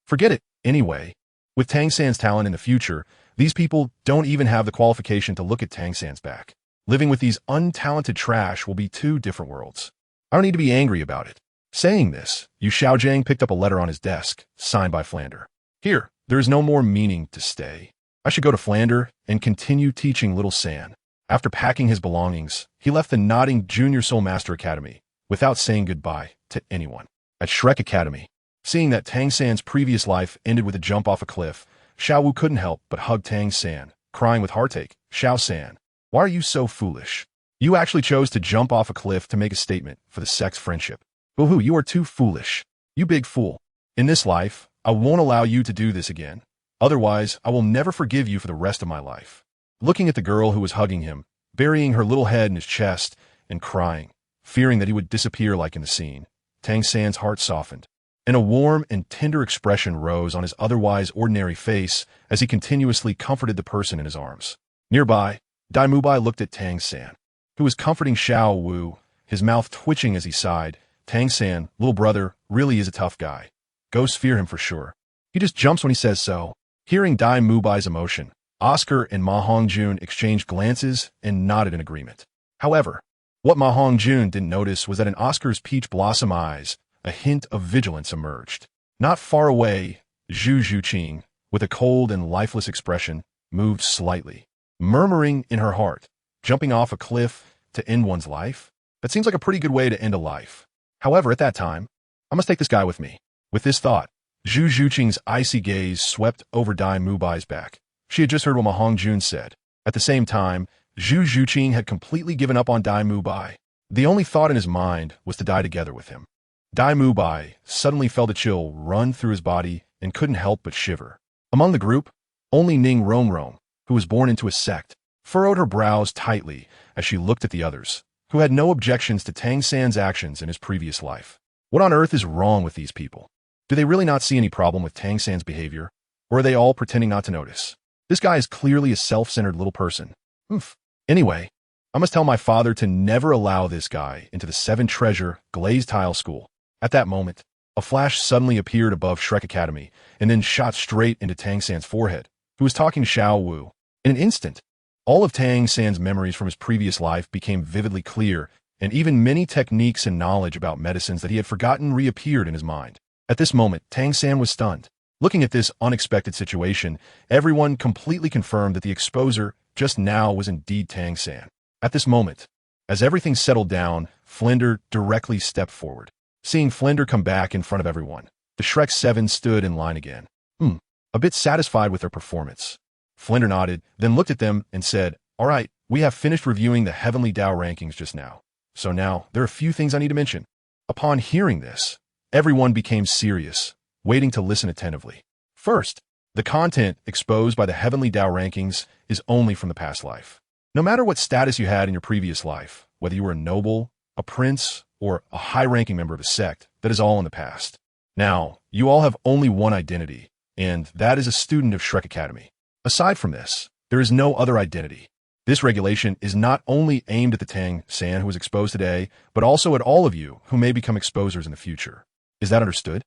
Forget it, anyway. With Tang San's talent in the future, these people don't even have the qualification to look at Tang San's back. Living with these untalented trash will be two different worlds. I don't need to be angry about it. Saying this, Yu Xiaojiang picked up a letter on his desk, signed by Flander. Here, there is no more meaning to stay. I should go to Flander and continue teaching little San. After packing his belongings, he left the nodding Junior Soul Master Academy, without saying goodbye to anyone. At Shrek Academy, seeing that Tang San's previous life ended with a jump off a cliff, Xiao Wu couldn't help but hug Tang San, crying with heartache. Xiao San, why are you so foolish? You actually chose to jump off a cliff to make a statement for the sex friendship. Boo-hoo, you are too foolish. You big fool. In this life, I won't allow you to do this again. Otherwise, I will never forgive you for the rest of my life. Looking at the girl who was hugging him, burying her little head in his chest, and crying, fearing that he would disappear like in the scene, Tang San's heart softened, and a warm and tender expression rose on his otherwise ordinary face as he continuously comforted the person in his arms. Nearby, Dai Mubai looked at Tang San, who was comforting Xiao Wu, his mouth twitching as he sighed. Tang San, little brother, really is a tough guy. Ghosts fear him for sure. He just jumps when he says so. Hearing Dai Mubai's emotion, Oscar and Ma Hongjun exchanged glances and nodded in agreement. However, what Ma Hongjun didn't notice was that in Oscar's peach blossom eyes, a hint of vigilance emerged. Not far away, Zhu Zhuqing, with a cold and lifeless expression, moved slightly, murmuring in her heart, jumping off a cliff to end one's life? That seems like a pretty good way to end a life. However, at that time, I must take this guy with me. With this thought, Zhu Zhuqing's icy gaze swept over Dai Mubai's back. She had just heard what Ma Hongjun said. At the same time, Zhu Zhuqing had completely given up on Dai Mubai. The only thought in his mind was to die together with him. Dai Mubai suddenly felt a chill run through his body and couldn't help but shiver. Among the group, only Ning Rongrong, who was born into a sect, furrowed her brows tightly as she looked at the others, who had no objections to Tang San's actions in his previous life. What on earth is wrong with these people? Do they really not see any problem with Tang San's behavior? Or are they all pretending not to notice? This guy is clearly a self-centered little person. Oof. Anyway, I must tell my father to never allow this guy into the Seven Treasure Glazed Tile School. At that moment, a flash suddenly appeared above Shrek Academy and then shot straight into Tang San's forehead, who was talking to Xiao Wu. In an instant, all of Tang San's memories from his previous life became vividly clear, and even many techniques and knowledge about medicines that he had forgotten reappeared in his mind. At this moment, Tang San was stunned. Looking at this unexpected situation, everyone completely confirmed that the exposer just now was indeed Tang San. At this moment, as everything settled down, Flinder directly stepped forward. Seeing Flinder come back in front of everyone, the Shrek 7 stood in line again. A bit satisfied with their performance. Flinder nodded, then looked at them and said, "All right, we have finished reviewing the Heavenly Dao rankings just now. So now, there are a few things I need to mention." Upon hearing this, everyone became serious, waiting to listen attentively. First, the content exposed by the Heavenly Dao rankings is only from the past life. No matter what status you had in your previous life, whether you were a noble, a prince, or a high-ranking member of a sect, that is all in the past. Now, you all have only one identity, and that is a student of Shrek Academy. Aside from this, there is no other identity. This regulation is not only aimed at the Tang San who was exposed today, but also at all of you who may become exposers in the future. Is that understood?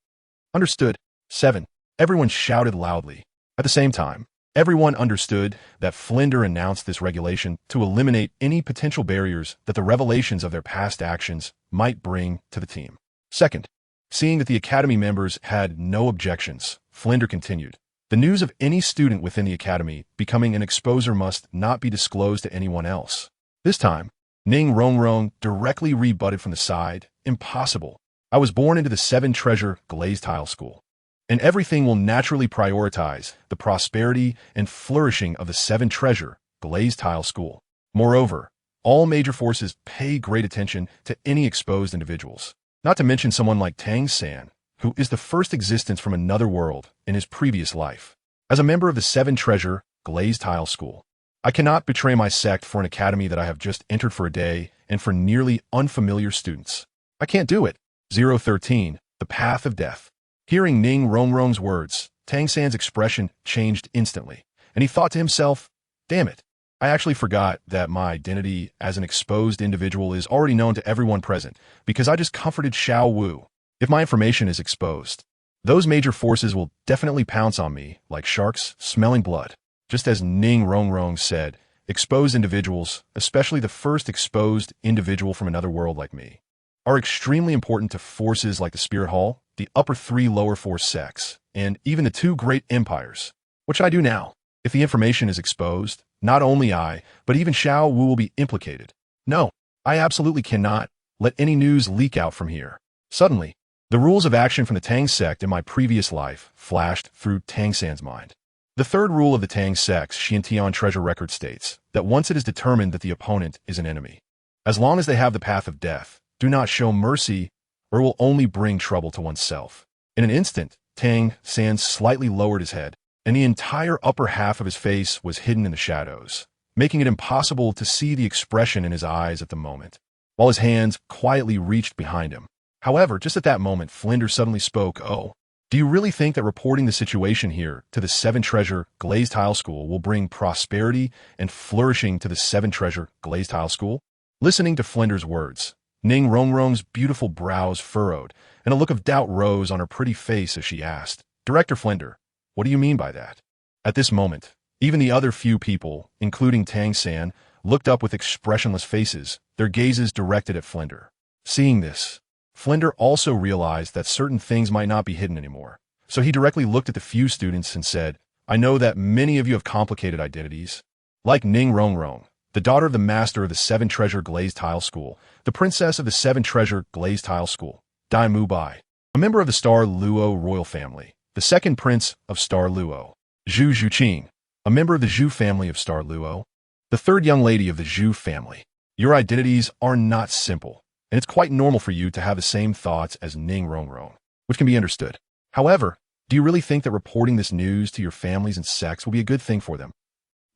Understood. 7. Everyone shouted loudly. At the same time, everyone understood that Flinder announced this regulation to eliminate any potential barriers that the revelations of their past actions might bring to the team. Second, seeing that the Academy members had no objections, Flinder continued. The news of any student within the Academy becoming an exposer must not be disclosed to anyone else. This time, Ning Rongrong directly rebutted from the side, "Impossible. I was born into the Seven Treasure Glazed Tile School, and everything will naturally prioritize the prosperity and flourishing of the Seven Treasure Glazed Tile School. Moreover, all major forces pay great attention to any exposed individuals, not to mention someone like Tang San, who is the first existence from another world in his previous life. As a member of the Seven Treasure Glazed Tile School, I cannot betray my sect for an academy that I have just entered for a day and for nearly unfamiliar students. I can't do it. 013. The Path of Death. Hearing Ning Rongrong's words, Tang San's expression changed instantly, and he thought to himself, damn it, I actually forgot that my identity as an exposed individual is already known to everyone present because I just comforted Xiao Wu. If my information is exposed, those major forces will definitely pounce on me like sharks smelling blood. Just as Ning Rongrong said, exposed individuals, especially the first exposed individual from another world like me, are extremely important to forces like the Spirit Hall, the upper three lower four sects, and even the two great empires. What should I do now? If the information is exposed, not only I, but even Xiao Wu will be implicated. No, I absolutely cannot let any news leak out from here. Suddenly, the rules of action from the Tang sect in my previous life flashed through Tang San's mind. The third rule of the Tang sect's Xintian treasure record states that once it is determined that the opponent is an enemy, as long as they have the path of death, do not show mercy or it will only bring trouble to oneself. In an instant, Tang San slightly lowered his head, and the entire upper half of his face was hidden in the shadows, making it impossible to see the expression in his eyes at the moment, while his hands quietly reached behind him. However, just at that moment, Flinders suddenly spoke, "Oh, do you really think that reporting the situation here to the Seven Treasure Glazed Tile School will bring prosperity and flourishing to the Seven Treasure Glazed Tile School?" Listening to Flinders' words, Ning Rongrong's beautiful brows furrowed, and a look of doubt rose on her pretty face as she asked, "Director Flinder, what do you mean by that?" At this moment, even the other few people, including Tang San, looked up with expressionless faces, their gazes directed at Flinder. Seeing this, Flinder also realized that certain things might not be hidden anymore, so he directly looked at the few students and said, "I know that many of you have complicated identities. Like Ning Rongrong, the daughter of the master of the Seven Treasure Glazed Tile School, the princess of the Seven Treasure Glazed Tile School, Dai Mu Bai, a member of the Star Luo royal family, the second prince of Star Luo, Zhu Zhuqing, a member of the Zhu family of Star Luo, the third young lady of the Zhu family. Your identities are not simple, and it's quite normal for you to have the same thoughts as Ning Rongrong, which can be understood. However, do you really think that reporting this news to your families and sects will be a good thing for them?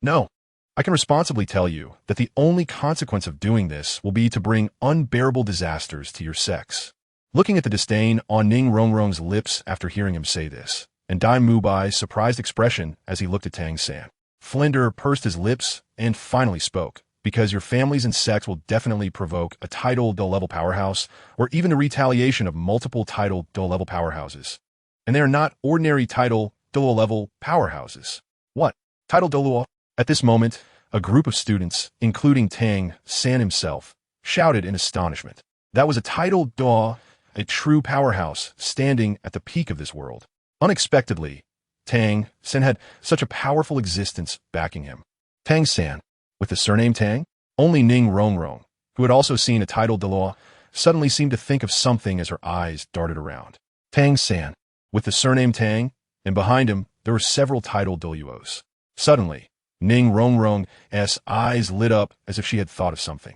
No. I can responsibly tell you that the only consequence of doing this will be to bring unbearable disasters to your sects." Looking at the disdain on Ning Rongrong's lips after hearing him say this, and Dai Mu Bai's surprised expression as he looked at Tang San, Flinder pursed his lips and finally spoke, "Because your families and sects will definitely provoke a tidal Douluo powerhouse, or even the retaliation of multiple tidal Douluo powerhouses. And they are not ordinary tidal Douluo powerhouses." "What? Tidal Douluo?" At this moment, a group of students, including Tang San himself, shouted in astonishment. That was a tidal Douluo, a true powerhouse, standing at the peak of this world. Unexpectedly, Tang San had such a powerful existence backing him. Tang San, with the surname Tang? Only Ning Rongrong, who had also seen a tidal Douluo, suddenly seemed to think of something as her eyes darted around. Tang San, with the surname Tang, and behind him there were several tidal Douluos. Suddenly, Ning Rongrong's eyes lit up as if she had thought of something.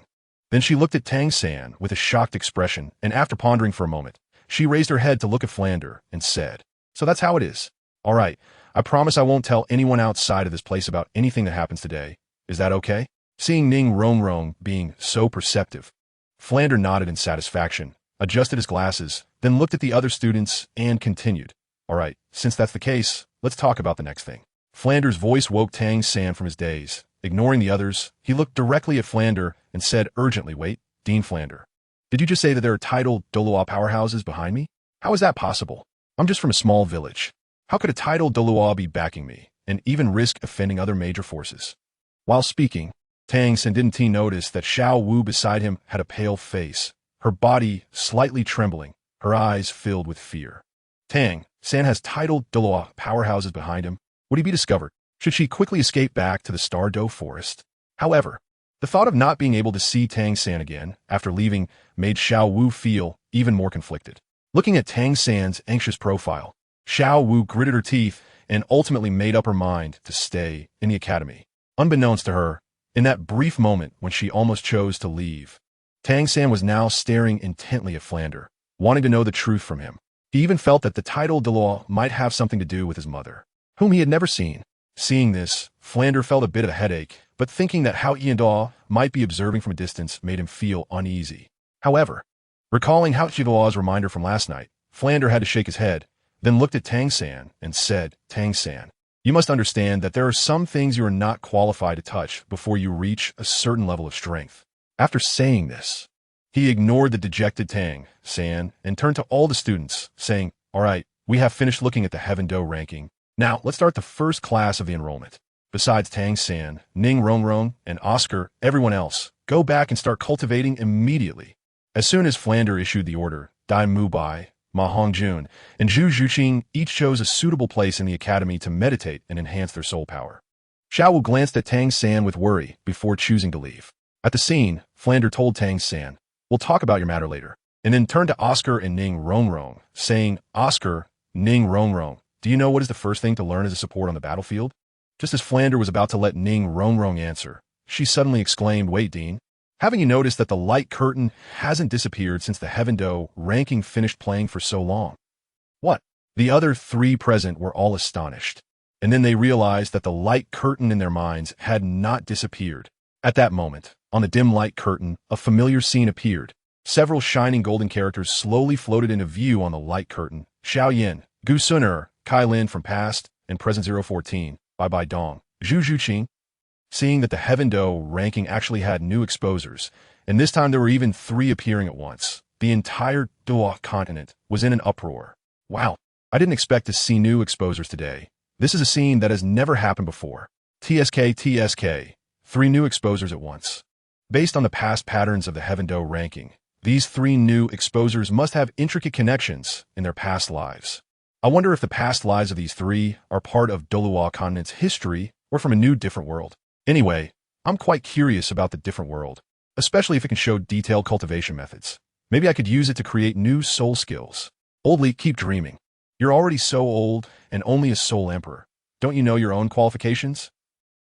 Then she looked at Tang San with a shocked expression, and after pondering for a moment, she raised her head to look at Flander and said, "So that's how it is. All right, I promise I won't tell anyone outside of this place about anything that happens today. Is that okay?" Seeing Ning Rongrong being so perceptive, Flander nodded in satisfaction, adjusted his glasses, then looked at the other students and continued, "All right, since that's the case, let's talk about the next thing." Flander's voice woke Tang San from his daze. Ignoring the others, he looked directly at Flander and said urgently, "Wait, Dean Flander, did you just say that there are tidal Douluo powerhouses behind me? How is that possible? I'm just from a small village. How could a tidal Douluo be backing me, and even risk offending other major forces?" While speaking, Tang San didn't notice that Xiao Wu beside him had a pale face, her body slightly trembling, her eyes filled with fear. Tang San has tidal Douluo powerhouses behind him. Would he be discovered? Should she quickly escape back to the Star Do Forest? However, the thought of not being able to see Tang San again after leaving made Xiao Wu feel even more conflicted. Looking at Tang San's anxious profile, Xiao Wu gritted her teeth and ultimately made up her mind to stay in the academy. Unbeknownst to her, in that brief moment when she almost chose to leave, Tang San was now staring intently at Flander, wanting to know the truth from him. He even felt that the tidal Douluo might have something to do with his mother, whom he had never seen. Seeing this, Flander felt a bit of a headache, but thinking that how Iandaw might be observing from a distance made him feel uneasy. However, recalling how Chivalaw's reminder from last night, Flander had to shake his head, then looked at Tang San and said, Tang San, you must understand that there are some things you are not qualified to touch before you reach a certain level of strength. After saying this, he ignored the dejected Tang San and turned to all the students, saying, all right, we have finished looking at the Heaven Do ranking. Now, let's start the first class of the enrollment. Besides Tang San, Ning Rongrong, and Oscar, everyone else, go back and start cultivating immediately. As soon as Flander issued the order, Dai Mubai, Ma Hongjun, and Zhu Zhuqing each chose a suitable place in the academy to meditate and enhance their soul power. Xiao Wu glanced at Tang San with worry before choosing to leave. At the scene, Flander told Tang San, we'll talk about your matter later, and then turned to Oscar and Ning Rongrong, saying, Oscar, Ning Rongrong, do you know what is the first thing to learn as a support on the battlefield? Just as Flander was about to let Ning Rongrong answer, she suddenly exclaimed, wait, Dean, haven't you noticed that the light curtain hasn't disappeared since the Heaven Do ranking finished playing for so long? What? The other three present were all astonished, and then they realized that the light curtain in their minds had not disappeared. At that moment, on the dim light curtain, a familiar scene appeared. Several shining golden characters slowly floated into view on the light curtain. Xiao Yin, Gu Suner, Kai Lin from past and present 014, Bai Bai Dong, Zhu Zhuqing. Seeing that the Heaven Do ranking actually had new exposers, and this time there were even 3 appearing at once, the entire Douluo continent was in an uproar. Wow, I didn't expect to see new exposers today. This is a scene that has never happened before. TSK, 3 new exposers at once. Based on the past patterns of the Heaven Do ranking, these 3 new exposers must have intricate connections in their past lives. I wonder if the past lives of these 3 are part of Douluo continent's history or from a new different world. Anyway, I'm quite curious about the different world, especially if it can show detailed cultivation methods. Maybe I could use it to create new soul skills. Oldly, keep dreaming. You're already so old and only a soul emperor. Don't you know your own qualifications?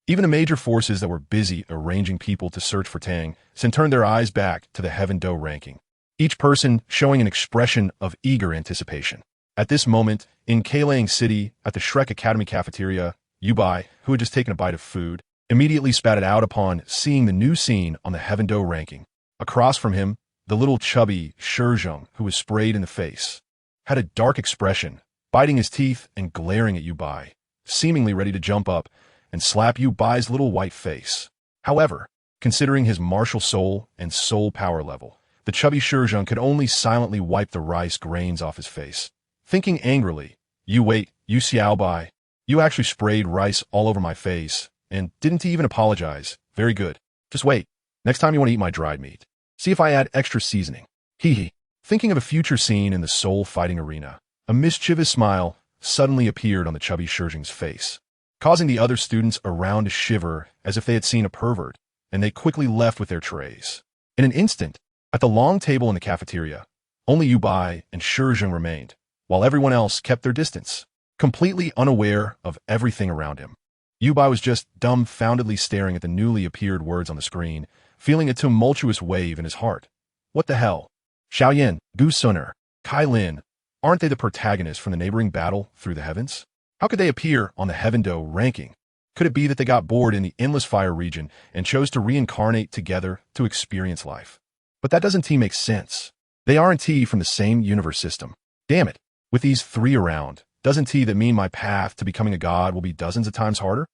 Even the major forces that were busy arranging people to search for Tang San turned their eyes back to the Heaven Do ranking, each person showing an expression of eager anticipation. At this moment, in Kailang City, at the Shrek Academy cafeteria, Yubai, who had just taken a bite of food, immediately spat it out upon seeing the new scene on the Heaven Do ranking. Across from him, the little chubby Shizhong, who was sprayed in the face, had a dark expression, biting his teeth and glaring at Yubai, seemingly ready to jump up and slap Yubai's little white face. However, considering his martial soul and soul power level, the chubby Shizhong could only silently wipe the rice grains off his face. Thinking angrily, you wait, you Xiaobai, you actually sprayed rice all over my face, and didn't even apologize. Very good. Just wait. Next time you want to eat my dried meat, see if I add extra seasoning. Hee hee. Thinking of a future scene in the soul fighting arena, a mischievous smile suddenly appeared on the chubby Shizhong's face, causing the other students around to shiver as if they had seen a pervert, and they quickly left with their trays. In an instant, at the long table in the cafeteria, only Yubai and Shizhong remained, while everyone else kept their distance, completely unaware of everything around him. Yubai was just dumbfoundedly staring at the newly appeared words on the screen, feeling a tumultuous wave in his heart. What the hell? Xiao Yin, Gu Suner, Kai Lin, aren't they the protagonists from the neighboring battle through the heavens? How could they appear on the Heaven Do ranking? Could it be that they got bored in the Endless Fire region and chose to reincarnate together to experience life? But that doesn't make sense. They aren't from the same universe system. Damn it. With these 3 around, doesn't that mean my path to becoming a god will be dozens of times harder?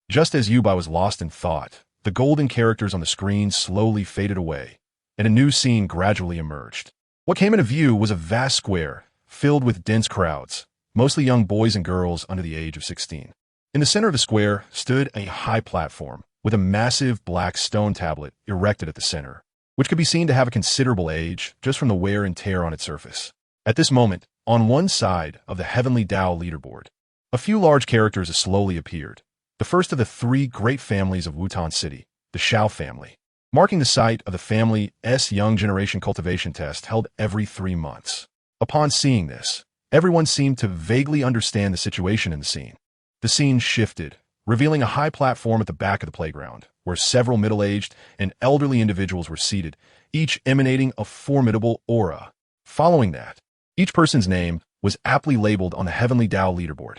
Just as Yubai was lost in thought, the golden characters on the screen slowly faded away, and a new scene gradually emerged. What came into view was a vast square, filled with dense crowds, mostly young boys and girls under the age of 16. In the center of the square stood a high platform, with a massive black stone tablet erected at the center, which could be seen to have a considerable age just from the wear and tear on its surface. At this moment, on one side of the Heavenly Tao leaderboard, a few large characters slowly appeared. The first of the 3 great families of Wutan City, the Shao family, marking the site of the family's young generation cultivation test held every 3 months. Upon seeing this, everyone seemed to vaguely understand the situation in the scene. The scene shifted, revealing a high platform at the back of the playground, where several middle-aged and elderly individuals were seated, each emanating a formidable aura. Following that, each person's name was aptly labeled on the Heavenly Tao leaderboard.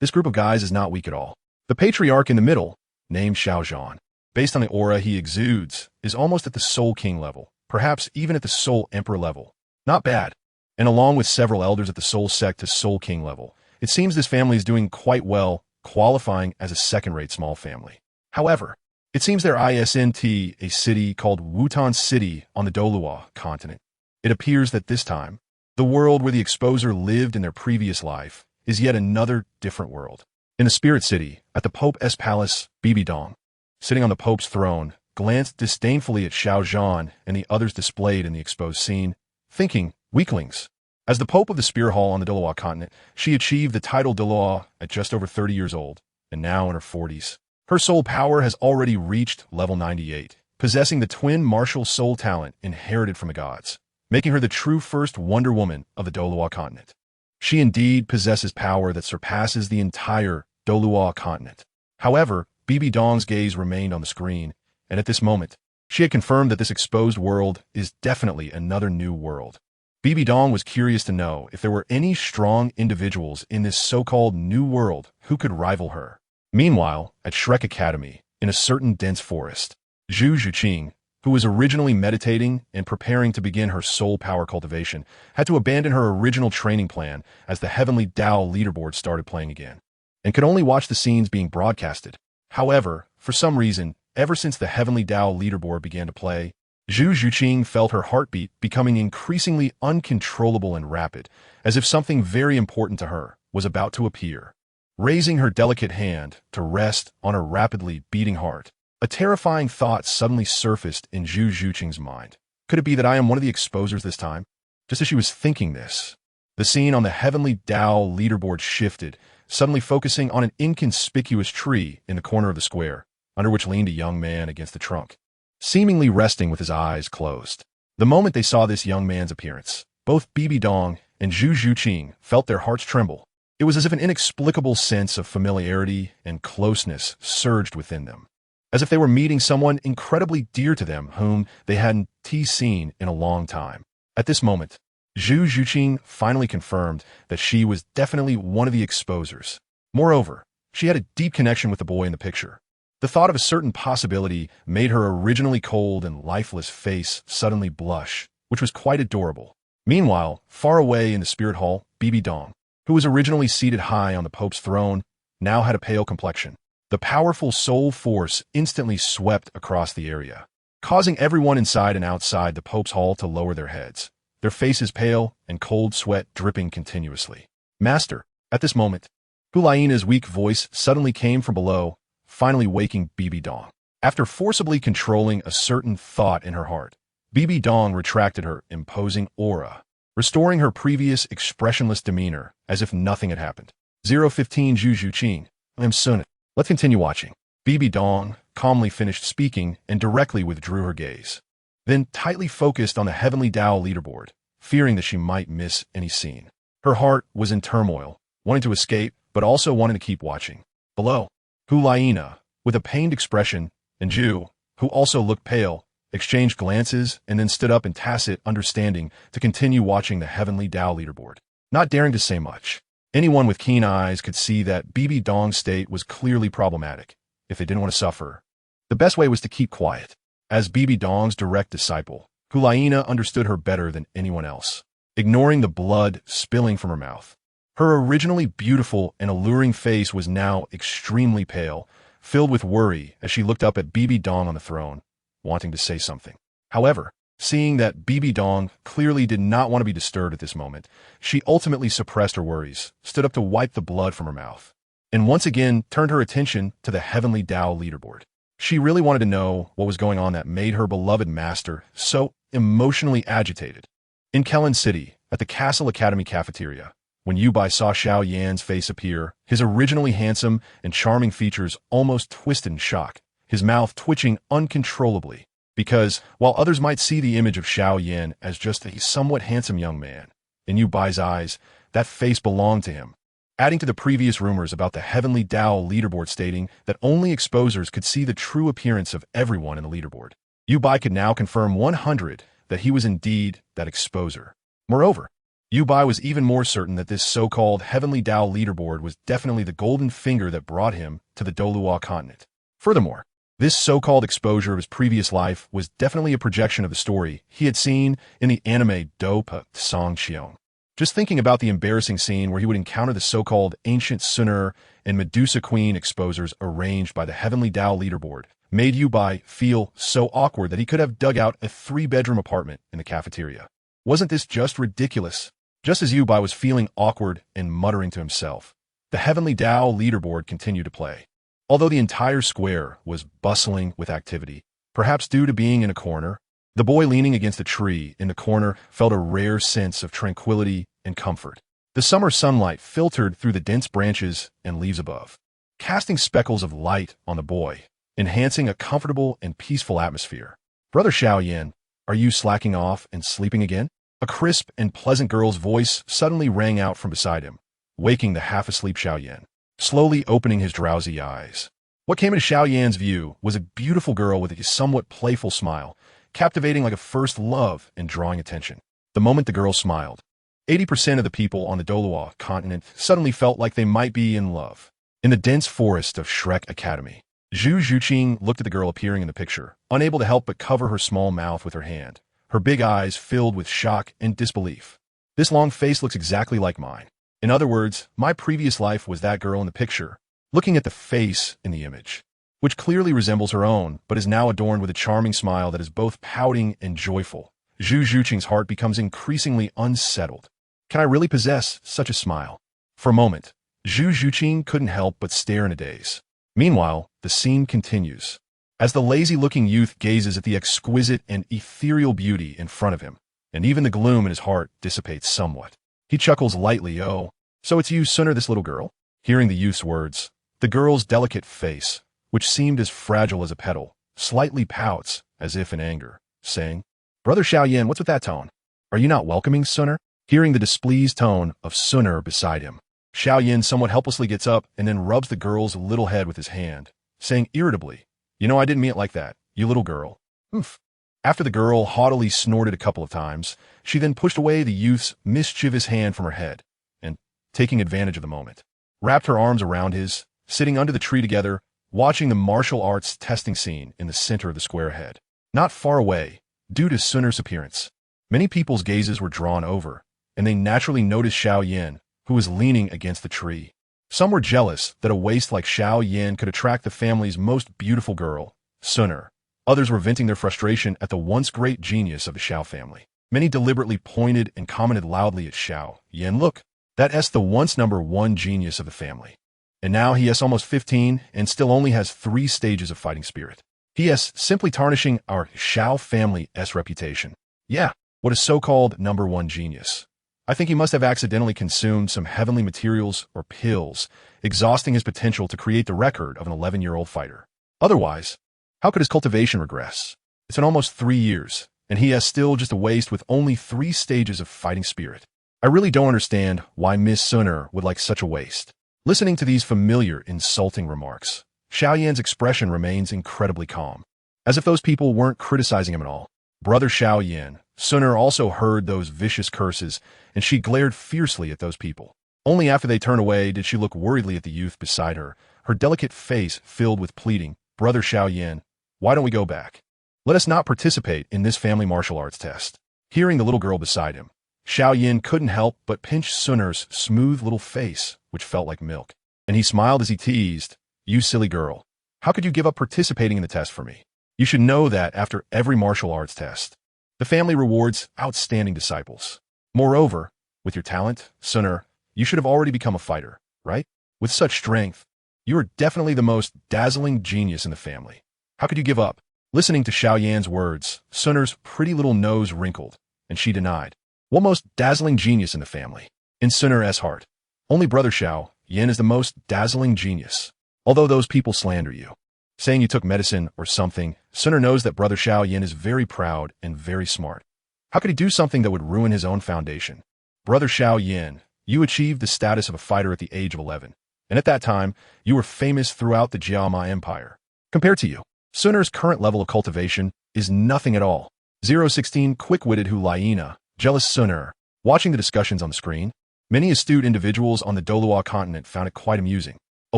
This group of guys is not weak at all. The patriarch in the middle, named Xiaozhan, based on the aura he exudes, is almost at the Soul King level, perhaps even at the Soul Emperor level. Not bad. And along with several elders at the Soul Sect to Soul King level, it seems this family is doing quite well, qualifying as a second-rate small family. However, it seems their isn't a city called Wutan City on the Douluo continent. It appears that this time, the world where the exposer lived in their previous life is yet another different world. In the Spirit City, at the Pope's palace, Bibi Dong, sitting on the Pope's throne, glanced disdainfully at Xiaozhan and the others displayed in the exposed scene, thinking, weaklings. As the Pope of the Spear Hall on the Douluo continent, she achieved the title Douluo at just over 30 years old, and now in her 40s. Her soul power has already reached level 98, possessing the twin martial soul talent inherited from the gods, making her the true first Wonder Woman of the Douluo continent. She indeed possesses power that surpasses the entire Douluo continent. However, Bibi Dong's gaze remained on the screen, and at this moment, she had confirmed that this exposed world is definitely another new world. Bibi Dong was curious to know if there were any strong individuals in this so-called new world who could rival her. Meanwhile, at Shrek Academy, in a certain dense forest, Zhu Zhuqing, who was originally meditating and preparing to begin her soul power cultivation, had to abandon her original training plan as the Heavenly Tao leaderboard started playing again, and could only watch the scenes being broadcasted. However, for some reason, ever since the Heavenly Tao leaderboard began to play, Zhu Zhuqing felt her heartbeat becoming increasingly uncontrollable and rapid, as if something very important to her was about to appear. Raising her delicate hand to rest on her rapidly beating heart, a terrifying thought suddenly surfaced in Zhu Zhuqing's mind. Could it be that I am one of the exposers this time? Just as she was thinking this, the scene on the Heavenly Tao leaderboard shifted, suddenly focusing on an inconspicuous tree in the corner of the square, under which leaned a young man against the trunk, seemingly resting with his eyes closed. The moment they saw this young man's appearance, both Bibi Dong and Zhu Zhuqing felt their hearts tremble. It was as if an inexplicable sense of familiarity and closeness surged within them, as if they were meeting someone incredibly dear to them whom they hadn't seen in a long time. At this moment, Zhu Zhuqing finally confirmed that she was definitely one of the exposers. Moreover, she had a deep connection with the boy in the picture. The thought of a certain possibility made her originally cold and lifeless face suddenly blush, which was quite adorable. Meanwhile, far away in the Spirit Hall, Bibi Dong, who was originally seated high on the Pope's throne, now had a pale complexion. The powerful soul force instantly swept across the area, causing everyone inside and outside the Pope's hall to lower their heads, their faces pale and cold sweat dripping continuously. Master, at this moment, Hulaina's weak voice suddenly came from below, finally waking Bibi Dong. After forcibly controlling a certain thought in her heart, Bibi Dong retracted her imposing aura, restoring her previous expressionless demeanor as if nothing had happened. 015 Zhu Zhuqing, I'm Sunit. Let's continue watching. Bibi Dong calmly finished speaking and directly withdrew her gaze, then tightly focused on the Heavenly Tao leaderboard, fearing that she might miss any scene. Her heart was in turmoil, wanting to escape, but also wanting to keep watching. Below, Hulaina, with a pained expression, and Zhu, who also looked pale, exchanged glances and then stood up in tacit understanding to continue watching the Heavenly Tao leaderboard, not daring to say much. Anyone with keen eyes could see that Bibi Dong's state was clearly problematic. If they didn't want to suffer, the best way was to keep quiet. As Bibi Dong's direct disciple, Hulaina understood her better than anyone else, ignoring the blood spilling from her mouth. Her originally beautiful and alluring face was now extremely pale, filled with worry as she looked up at Bibi Dong on the throne, wanting to say something. However, seeing that Bibi Dong clearly did not want to be disturbed at this moment, she ultimately suppressed her worries, stood up to wipe the blood from her mouth, and once again turned her attention to the Heavenly Tao leaderboard. She really wanted to know what was going on that made her beloved master so emotionally agitated. In Kellen City, at the Castle Academy cafeteria, when Yubai saw Xiao Yan's face appear, his originally handsome and charming features almost twisted in shock, his mouth twitching uncontrollably, because, while others might see the image of Xiao Yan as just a somewhat handsome young man, in Yubai's eyes, that face belonged to him, adding to the previous rumors about the Heavenly Tao leaderboard stating that only exposers could see the true appearance of everyone in the leaderboard. Yubai could now confirm 100 that he was indeed that exposer. Moreover, Yu Bai was even more certain that this so-called Heavenly Tao leaderboard was definitely the golden finger that brought him to the Douluo continent. Furthermore, this so-called exposure of his previous life was definitely a projection of the story he had seen in the anime Dopa Song Xiong. Just thinking about the embarrassing scene where he would encounter the so-called ancient Sunner and Medusa Queen exposers arranged by the Heavenly Tao leaderboard made Yu Bai feel so awkward that he could have dug out a 3-bedroom apartment in the cafeteria. Wasn't this just ridiculous? Just as Yu Bai was feeling awkward and muttering to himself, the Heavenly Tao leaderboard continued to play. Although the entire square was bustling with activity, perhaps due to being in a corner, the boy leaning against a tree in the corner felt a rare sense of tranquility and comfort. The summer sunlight filtered through the dense branches and leaves above, casting speckles of light on the boy, enhancing a comfortable and peaceful atmosphere. "Brother Xiaoyan, are you slacking off and sleeping again?" A crisp and pleasant girl's voice suddenly rang out from beside him, waking the half-asleep Xiaoyan, slowly opening his drowsy eyes. What came into Xiaoyan's view was a beautiful girl with a somewhat playful smile, captivating like a first love and drawing attention. The moment the girl smiled, 80% of the people on the Douluo continent suddenly felt like they might be in love. In the dense forest of Shrek Academy, Zhu Zhuqing looked at the girl appearing in the picture, unable to help but cover her small mouth with her hand, her big eyes filled with shock and disbelief. "This long face looks exactly like mine. In other words, my previous life was that girl in the picture," looking at the face in the image, which clearly resembles her own, but is now adorned with a charming smile that is both pouting and joyful. Zhu Zhuqing's heart becomes increasingly unsettled. Can I really possess such a smile? For a moment, Zhu Zhuqing couldn't help but stare in a daze. Meanwhile, the scene continues. As the lazy-looking youth gazes at the exquisite and ethereal beauty in front of him, and even the gloom in his heart dissipates somewhat. He chuckles lightly, "Oh, so it's you, Sunner, this little girl?" Hearing the youth's words, the girl's delicate face, which seemed as fragile as a petal, slightly pouts, as if in anger, saying, "Brother Xiaoyan, what's with that tone? Are you not welcoming Sunner?" Hearing the displeased tone of Sunner beside him, Xiaoyan somewhat helplessly gets up and then rubs the girl's little head with his hand, saying irritably, "You know I didn't mean it like that, you little girl." "Oof." After the girl haughtily snorted a couple of times, she then pushed away the youth's mischievous hand from her head, and, taking advantage of the moment, wrapped her arms around his, sitting under the tree together, watching the martial arts testing scene in the center of the square ahead. Not far away, due to Sunner's appearance, many people's gazes were drawn over, and they naturally noticed Xiaoyan, who was leaning against the tree. Some were jealous that a waist like Xiaoyan could attract the family's most beautiful girl, Sunner. Others were venting their frustration at the once great genius of the Xiao family. Many deliberately pointed and commented loudly at Xiaoyan. "Look, that's the once #1 genius of the family. And now he is almost 15 and still only has 3 stages of fighting spirit. He is simply tarnishing our Xiao family's reputation. Yeah, what a so-called #1 genius. I think he must have accidentally consumed some heavenly materials or pills, exhausting his potential to create the record of an 11-year-old fighter. Otherwise, how could his cultivation regress? It's been almost 3 years, and he has still just a waste with only 3 stages of fighting spirit. I really don't understand why Miss Sunner would like such a waste." Listening to these familiar, insulting remarks, Xiaoyan's expression remains incredibly calm, as if those people weren't criticizing him at all. Brother Xiaoyan, Sunner also heard those vicious curses, and she glared fiercely at those people. Only after they turned away did she look worriedly at the youth beside her, her delicate face filled with pleading. "Brother Xiaoyan, why don't we go back? Let us not participate in this family martial arts test." Hearing the little girl beside him, Xiaoyan couldn't help but pinch Sunner's smooth little face, which felt like milk. And he smiled as he teased, "You silly girl. How could you give up participating in the test for me? You should know that after every martial arts test, the family rewards outstanding disciples. Moreover, with your talent, Sunner, you should have already become a fighter, right? With such strength, you are definitely the most dazzling genius in the family. How could you give up?" Listening to Xiaoyan's words, Sunner's pretty little nose wrinkled, and she denied. "What most dazzling genius in the family?" In Sunner's heart, only Brother Xiaoyan is the most dazzling genius. Although those people slander you, saying you took medicine or something, Sunner knows that Brother Xiaoyan is very proud and very smart. How could he do something that would ruin his own foundation? Brother Xiaoyan, you achieved the status of a fighter at the age of 11, and at that time, you were famous throughout the Jiama Empire. Compared to you, Sunner's current level of cultivation is nothing at all. 016 quick-witted Hulayina, jealous Sunner, Watching the discussions on the screen, many astute individuals on the Douluo continent found it quite amusing. A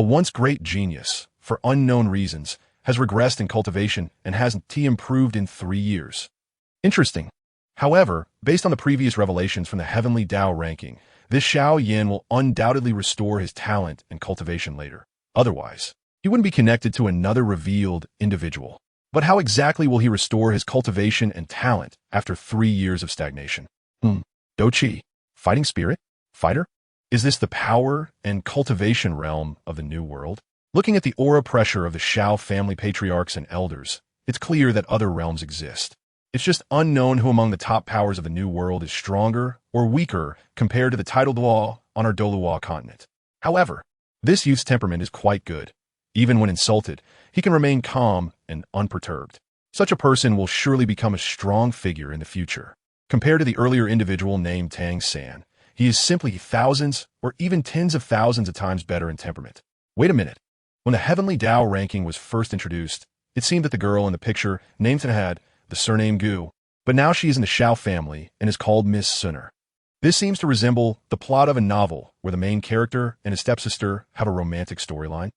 once great genius, for unknown reasons, has regressed in cultivation and hasn't improved in 3 years. Interesting. However, based on the previous revelations from the Heavenly Tao ranking, this Xiao Yin will undoubtedly restore his talent and cultivation later. Otherwise, he wouldn't be connected to another revealed individual. But how exactly will he restore his cultivation and talent after 3 years of stagnation? Dochi, fighting spirit? Fighter? Is this the power and cultivation realm of the New World? Looking at the aura pressure of the Xiao family patriarchs and elders, it's clear that other realms exist. It's just unknown who among the top powers of the New World is stronger or weaker compared to the titled law on our Douluo continent. However, this youth's temperament is quite good. Even when insulted, he can remain calm and unperturbed. Such a person will surely become a strong figure in the future. Compared to the earlier individual named Tang San, he is simply thousands or even tens of thousands of times better in temperament. Wait a minute. When the Heavenly Tao ranking was first introduced, it seemed that the girl in the picture named had the surname Gu, but now she is in the Xiao family and is called Miss Suner. This seems to resemble the plot of a novel where the main character and his stepsister have a romantic storyline.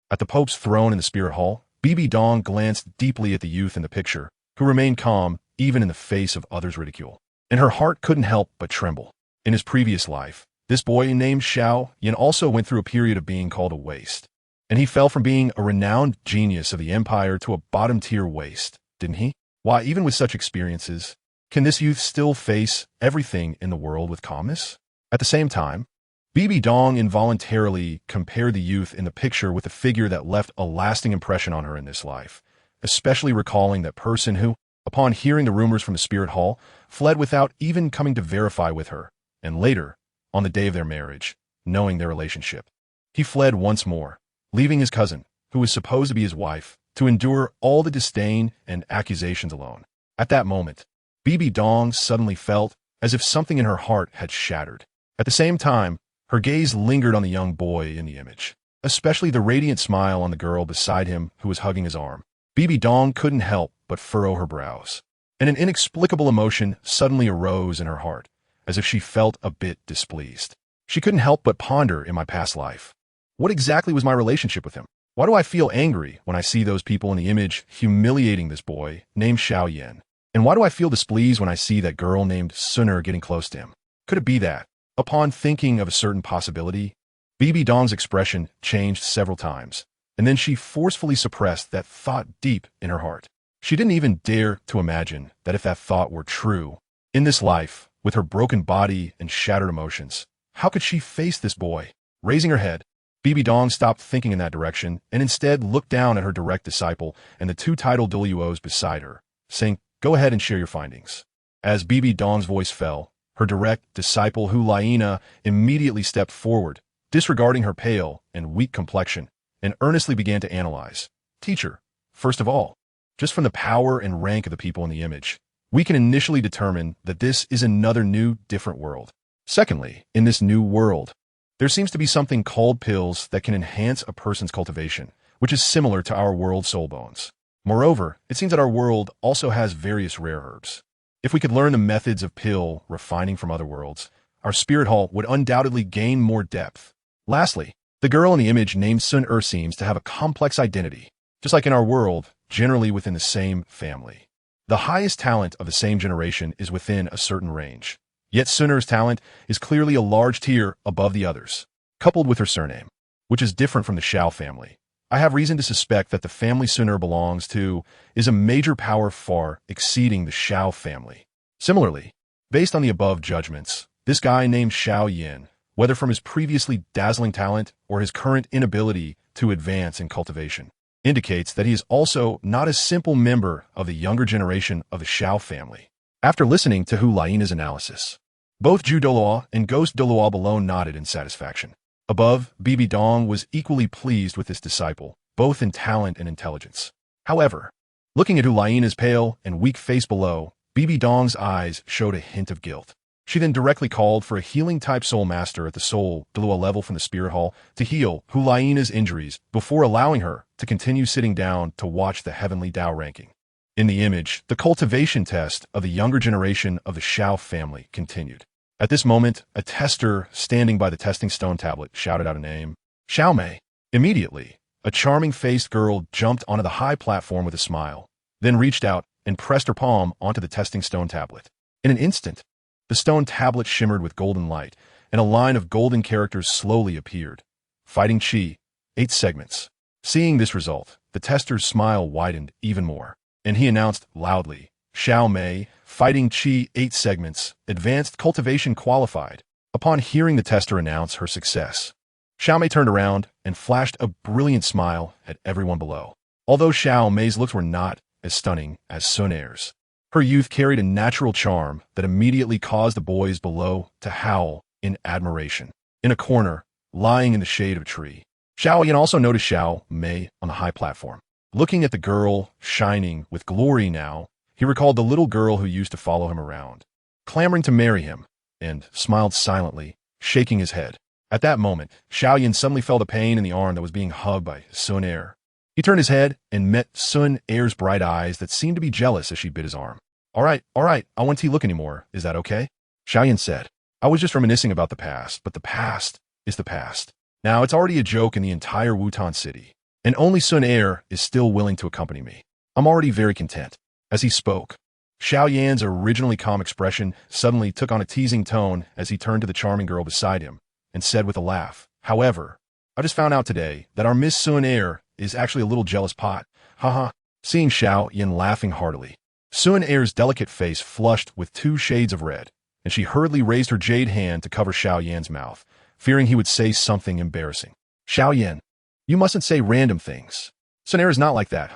At the Pope's throne in the Spirit Hall, Bibi Dong glanced deeply at the youth in the picture, who remained calm even in the face of others' ridicule. And her heart couldn't help but tremble. In his previous life, this boy named Xiao Yin also went through a period of being called a waste. And he fell from being a renowned genius of the empire to a bottom-tier waste, didn't he? Why, even with such experiences, can this youth still face everything in the world with calmness? At the same time, Bibi Dong involuntarily compared the youth in the picture with a figure that left a lasting impression on her in this life, especially recalling that person who, upon hearing the rumors from the Spirit Hall, fled without even coming to verify with her, and later, on the day of their marriage, knowing their relationship. He fled once more, leaving his cousin, who was supposed to be his wife, to endure all the disdain and accusations alone. At that moment, Bibi Dong suddenly felt as if something in her heart had shattered. At the same time, her gaze lingered on the young boy in the image, especially the radiant smile on the girl beside him who was hugging his arm. Bibi Dong couldn't help but furrow her brows, and an inexplicable emotion suddenly arose in her heart, as if she felt a bit displeased. She couldn't help but ponder in my past life. What exactly was my relationship with him? Why do I feel angry when I see those people in the image humiliating this boy named Xiao Yin? And why do I feel displeased when I see that girl named Suner getting close to him? Could it be that, upon thinking of a certain possibility, Bibi Dong's expression changed several times, and then she forcefully suppressed that thought deep in her heart? She didn't even dare to imagine that if that thought were true, in this life, with her broken body and shattered emotions, how could she face this boy? Raising her head, Bibi Dong stopped thinking in that direction and instead looked down at her direct disciple and the 2 titled Douluos beside her, saying, "Go ahead and share your findings." As Bibi Dong's voice fell, her direct disciple Hulaina immediately stepped forward, disregarding her pale and weak complexion, and earnestly began to analyze. "Teacher, first of all, just from the power and rank of the people in the image, we can initially determine that this is another new, different world. Secondly, in this new world, there seems to be something called pills that can enhance a person's cultivation, which is similar to our world's soul bones. Moreover, it seems that our world also has various rare herbs. If we could learn the methods of pill refining from other worlds, our spirit hall would undoubtedly gain more depth. Lastly, the girl in the image named Sun seems to have a complex identity, just like in our world, generally within the same family. The highest talent of the same generation is within a certain range. Yet Suner's talent is clearly a large tier above the others, coupled with her surname, which is different from the Xiao family. I have reason to suspect that the family Suner belongs to is a major power far exceeding the Xiao family. Similarly, based on the above judgments, this guy named Xiao Yin, whether from his previously dazzling talent or his current inability to advance in cultivation, indicates that he is also not a simple member of the younger generation of the Xiao family. After listening to Hulaina's analysis, both Ju Douluo and Ghost Douluo alone nodded in satisfaction. Above, Bibi Dong was equally pleased with his disciple, both in talent and intelligence. However, looking at Hulaina's pale and weak face below, Bibi Dong's eyes showed a hint of guilt. She then directly called for a healing-type soul master at the soul Douluo level from the Spirit Hall to heal Hulaina's injuries before allowing her to continue sitting down to watch the Heavenly Tao ranking. In the image, the cultivation test of the younger generation of the Xiao family continued. At this moment, a tester standing by the testing stone tablet shouted out a name. Xiaomei. Immediately, a charming-faced girl jumped onto the high platform with a smile, then reached out and pressed her palm onto the testing stone tablet. In an instant, the stone tablet shimmered with golden light, and a line of golden characters slowly appeared. Fighting Qi, 8 segments. Seeing this result, the tester's smile widened even more, and he announced loudly, Xiaomei, Fighting Qi, 8 segments, advanced cultivation qualified. Upon hearing the tester announce her success, Xiaomei turned around and flashed a brilliant smile at everyone below. Although Xiaomei's looks were not as stunning as Sun Er's, her youth carried a natural charm that immediately caused the boys below to howl in admiration. In a corner, lying in the shade of a tree, Xiaoyan also noticed Xiaomei on the high platform. Looking at the girl shining with glory now, he recalled the little girl who used to follow him around, clamoring to marry him, and smiled silently, shaking his head. At that moment, Xiaoyan suddenly felt a pain in the arm that was being hugged by Sun Er. He turned his head and met Sun Er's bright eyes that seemed to be jealous as she bit his arm. All right, I won't look anymore. Is that okay? Xiaoyan said. I was just reminiscing about the past, but the past is the past. Now it's already a joke in the entire Wutan city, and only Sun Er is still willing to accompany me. I'm already very content. As he spoke, Xiaoyan's originally calm expression suddenly took on a teasing tone as he turned to the charming girl beside him and said with a laugh, however, I just found out today that our Miss Sun Er is actually a little jealous pot. Haha. Seeing Xiaoyan laughing heartily, Sun Er's delicate face flushed with 2 shades of red, and she hurriedly raised her jade hand to cover Xiaoyan's mouth, fearing he would say something embarrassing. Xiaoyan, you mustn't say random things. Sun Er is not like that.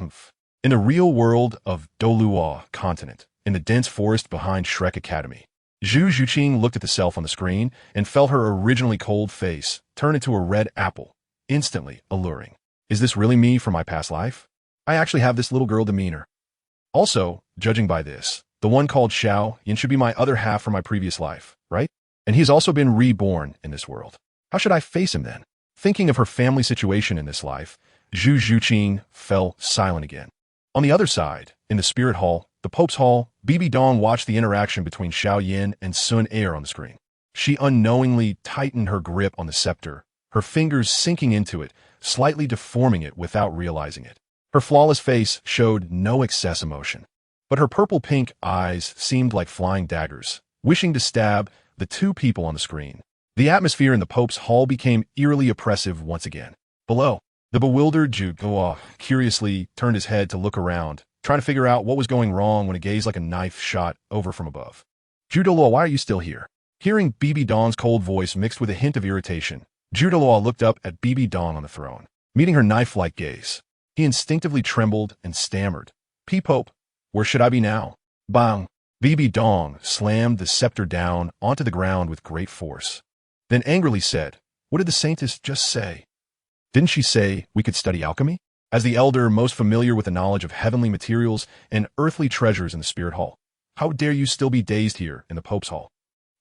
In the real world of Douluo continent, in the dense forest behind Shrek Academy, Zhu Zhuqing looked at the self on the screen and felt her originally cold face turn into a red apple, instantly alluring. Is this really me from my past life? I actually have this little girl demeanor. Also, judging by this, the one called Xiaoyan should be my other half from my previous life, right? And he's also been reborn in this world. How should I face him then? Thinking of her family situation in this life, Zhu Zhuqing fell silent again. On the other side, in the spirit hall, the Pope's hall, Bibi Dong watched the interaction between Xiaoyan and Sun Er on the screen. She unknowingly tightened her grip on the scepter, her fingers sinking into it, slightly deforming it without realizing it. Her flawless face showed no excess emotion, but her purple-pink eyes seemed like flying daggers, wishing to stab the 2 people on the screen. The atmosphere in the Pope's hall became eerily oppressive once again. Below, the bewildered Douluo curiously turned his head to look around, trying to figure out what was going wrong when a gaze like a knife shot over from above. Douluo, why are you still here? Hearing Bibi Dong's cold voice mixed with a hint of irritation, Douluo looked up at Bibi Dong on the throne, meeting her knife-like gaze. He instinctively trembled and stammered, Pope, where should I be now? Bang! Bibi Dong slammed the scepter down onto the ground with great force, then angrily said, what did the saintess just say? Didn't she say we could study alchemy? As the elder most familiar with the knowledge of heavenly materials and earthly treasures in the spirit hall, how dare you still be dazed here in the Pope's hall?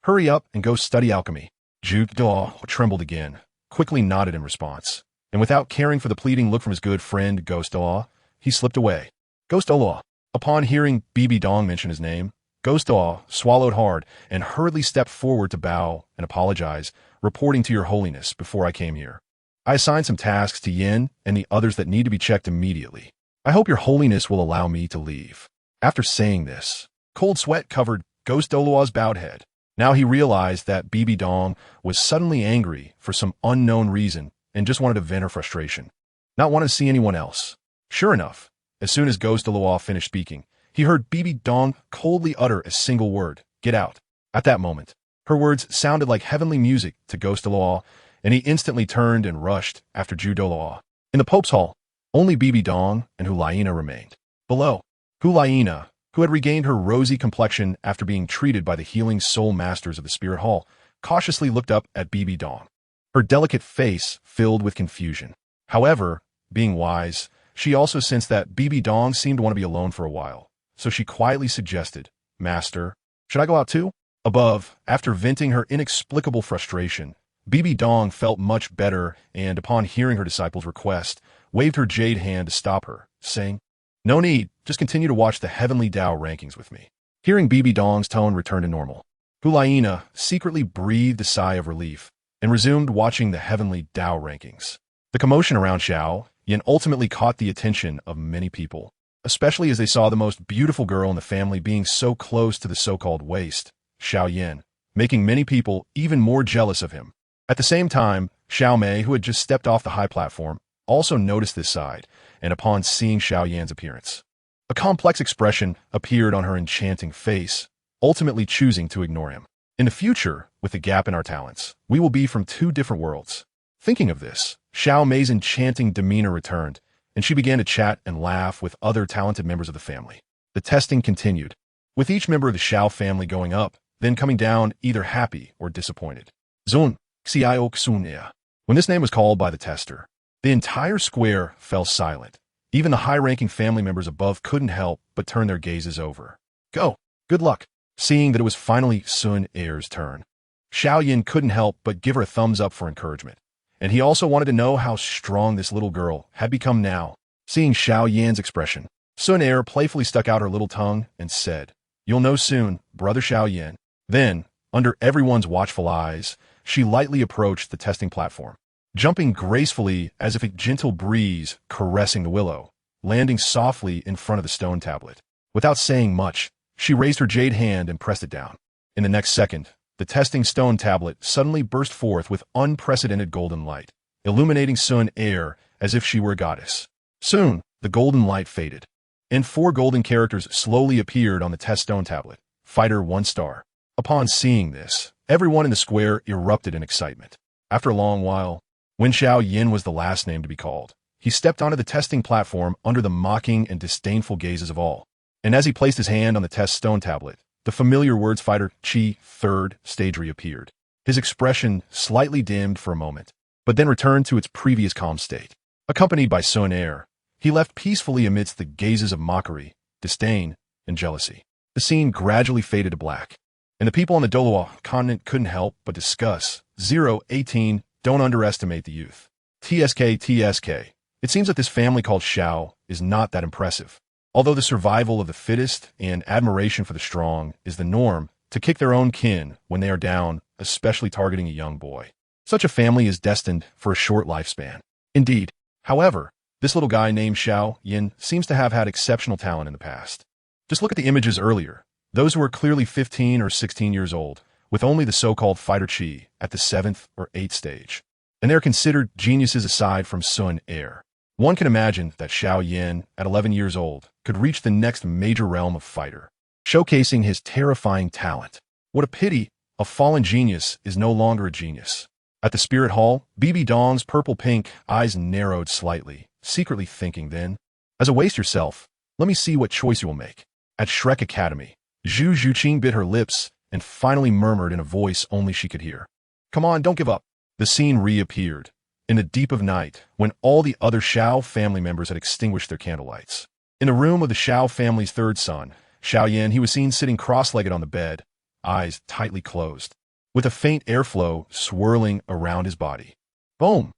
Hurry up and go study alchemy. Douluo trembled again, quickly nodded in response, and without caring for the pleading look from his good friend Ghost Douluo, he slipped away. Ghost Douluo. Upon hearing Bibi Dong mention his name, Ghost Douluo swallowed hard and hurriedly stepped forward to bow and apologize, reporting to your holiness before I came here. I assigned some tasks to Yin and the others that need to be checked immediately. I hope your holiness will allow me to leave. After saying this, cold sweat covered Ghost Douluo's bowed head. Now he realized that Bibi Dong was suddenly angry for some unknown reason and just wanted to vent her frustration, not wanting to see anyone else. Sure enough, as soon as Ghost Douluo finished speaking, he heard Bibi Dong coldly utter a single word, get out. At that moment, her words sounded like heavenly music to Ghost Douluo, and he instantly turned and rushed after Douluo. In the Pope's hall, only Bibi Dong and Hulaina remained. Below, Hulaina, who had regained her rosy complexion after being treated by the healing soul masters of the spirit hall, cautiously looked up at Bibi Dong, her delicate face filled with confusion. However, being wise, she also sensed that Bibi Dong seemed to want to be alone for a while, so she quietly suggested, Master, should I go out too? Above, after venting her inexplicable frustration, Bibi Dong felt much better and, upon hearing her disciple's request, waved her jade hand to stop her, saying, no need, just continue to watch the Heavenly Tao rankings with me. Hearing Bibi Dong's tone return to normal, Hulaina secretly breathed a sigh of relief and resumed watching the heavenly Tao rankings. The commotion around Xiao Yin ultimately caught the attention of many people, especially as they saw the most beautiful girl in the family being so close to the so-called waste, Xiao Yin, making many people even more jealous of him. At the same time, Xiao Mei, who had just stepped off the high platform, also noticed this side, and upon seeing Xiao Yan's appearance, a complex expression appeared on her enchanting face, ultimately choosing to ignore him. In the future, with the gap in our talents, we will be from two different worlds. Thinking of this, Xiao Mei's enchanting demeanor returned, and she began to chat and laugh with other talented members of the family. The testing continued, with each member of the Xiao family going up, then coming down either happy or disappointed. Zun, Xiao Xunia. When this name was called by the tester, the entire square fell silent. Even the high-ranking family members above couldn't help but turn their gazes over. Go! Good luck! Seeing that it was finally Sun Er's turn, Xiao Yin couldn't help but give her a thumbs up for encouragement. And he also wanted to know how strong this little girl had become now. Seeing Xiao Yan's expression, Sun Er playfully stuck out her little tongue and said, "You'll know soon, brother Xiao Yin." Then, under everyone's watchful eyes, she lightly approached the testing platform, jumping gracefully as if a gentle breeze caressing the willow, landing softly in front of the stone tablet. Without saying much, she raised her jade hand and pressed it down. In the next second, the testing stone tablet suddenly burst forth with unprecedented golden light, illuminating Sun Er as if she were a goddess. Soon, the golden light faded, and 4 golden characters slowly appeared on the test stone tablet. Fighter 1 star. Upon seeing this, everyone in the square erupted in excitement. After a long while, when Xiao Yin was the last name to be called, he stepped onto the testing platform under the mocking and disdainful gazes of all. And as he placed his hand on the test stone tablet, the familiar words Fighter Chi 3rd stage reappeared. His expression slightly dimmed for a moment, but then returned to its previous calm state. Accompanied by Sun Er, he left peacefully amidst the gazes of mockery, disdain, and jealousy. The scene gradually faded to black, and the people on the Douluo continent couldn't help but discuss 018, don't underestimate the youth. TSK. It seems that this family called Xiao is not that impressive. Although the survival of the fittest and admiration for the strong is the norm, to kick their own kin when they are down, especially targeting a young boy, such a family is destined for a short lifespan. Indeed, however, this little guy named Xiao Yin seems to have had exceptional talent in the past. Just look at the images earlier. Those who are clearly 15 or 16 years old, with only the so-called Fighter Chi at the 7th or 8th stage. And they're considered geniuses aside from Sun Er. One can imagine that Xiao Yin, at 11 years old, could reach the next major realm of fighter, showcasing his terrifying talent. What a pity, a fallen genius is no longer a genius. At the Spirit Hall, BB Dong's purple-pink eyes narrowed slightly, secretly thinking then, as a waste yourself, let me see what choice you will make. At Shrek Academy, Zhu Zhuqing bit her lips and finally murmured in a voice only she could hear, "Come on, don't give up." The scene reappeared, in the deep of night, when all the other Xiao family members had extinguished their candlelights. In the room of the Xiao family's 3rd son, Xiao Yin, he was seen sitting cross-legged on the bed, eyes tightly closed, with a faint airflow swirling around his body. Boom!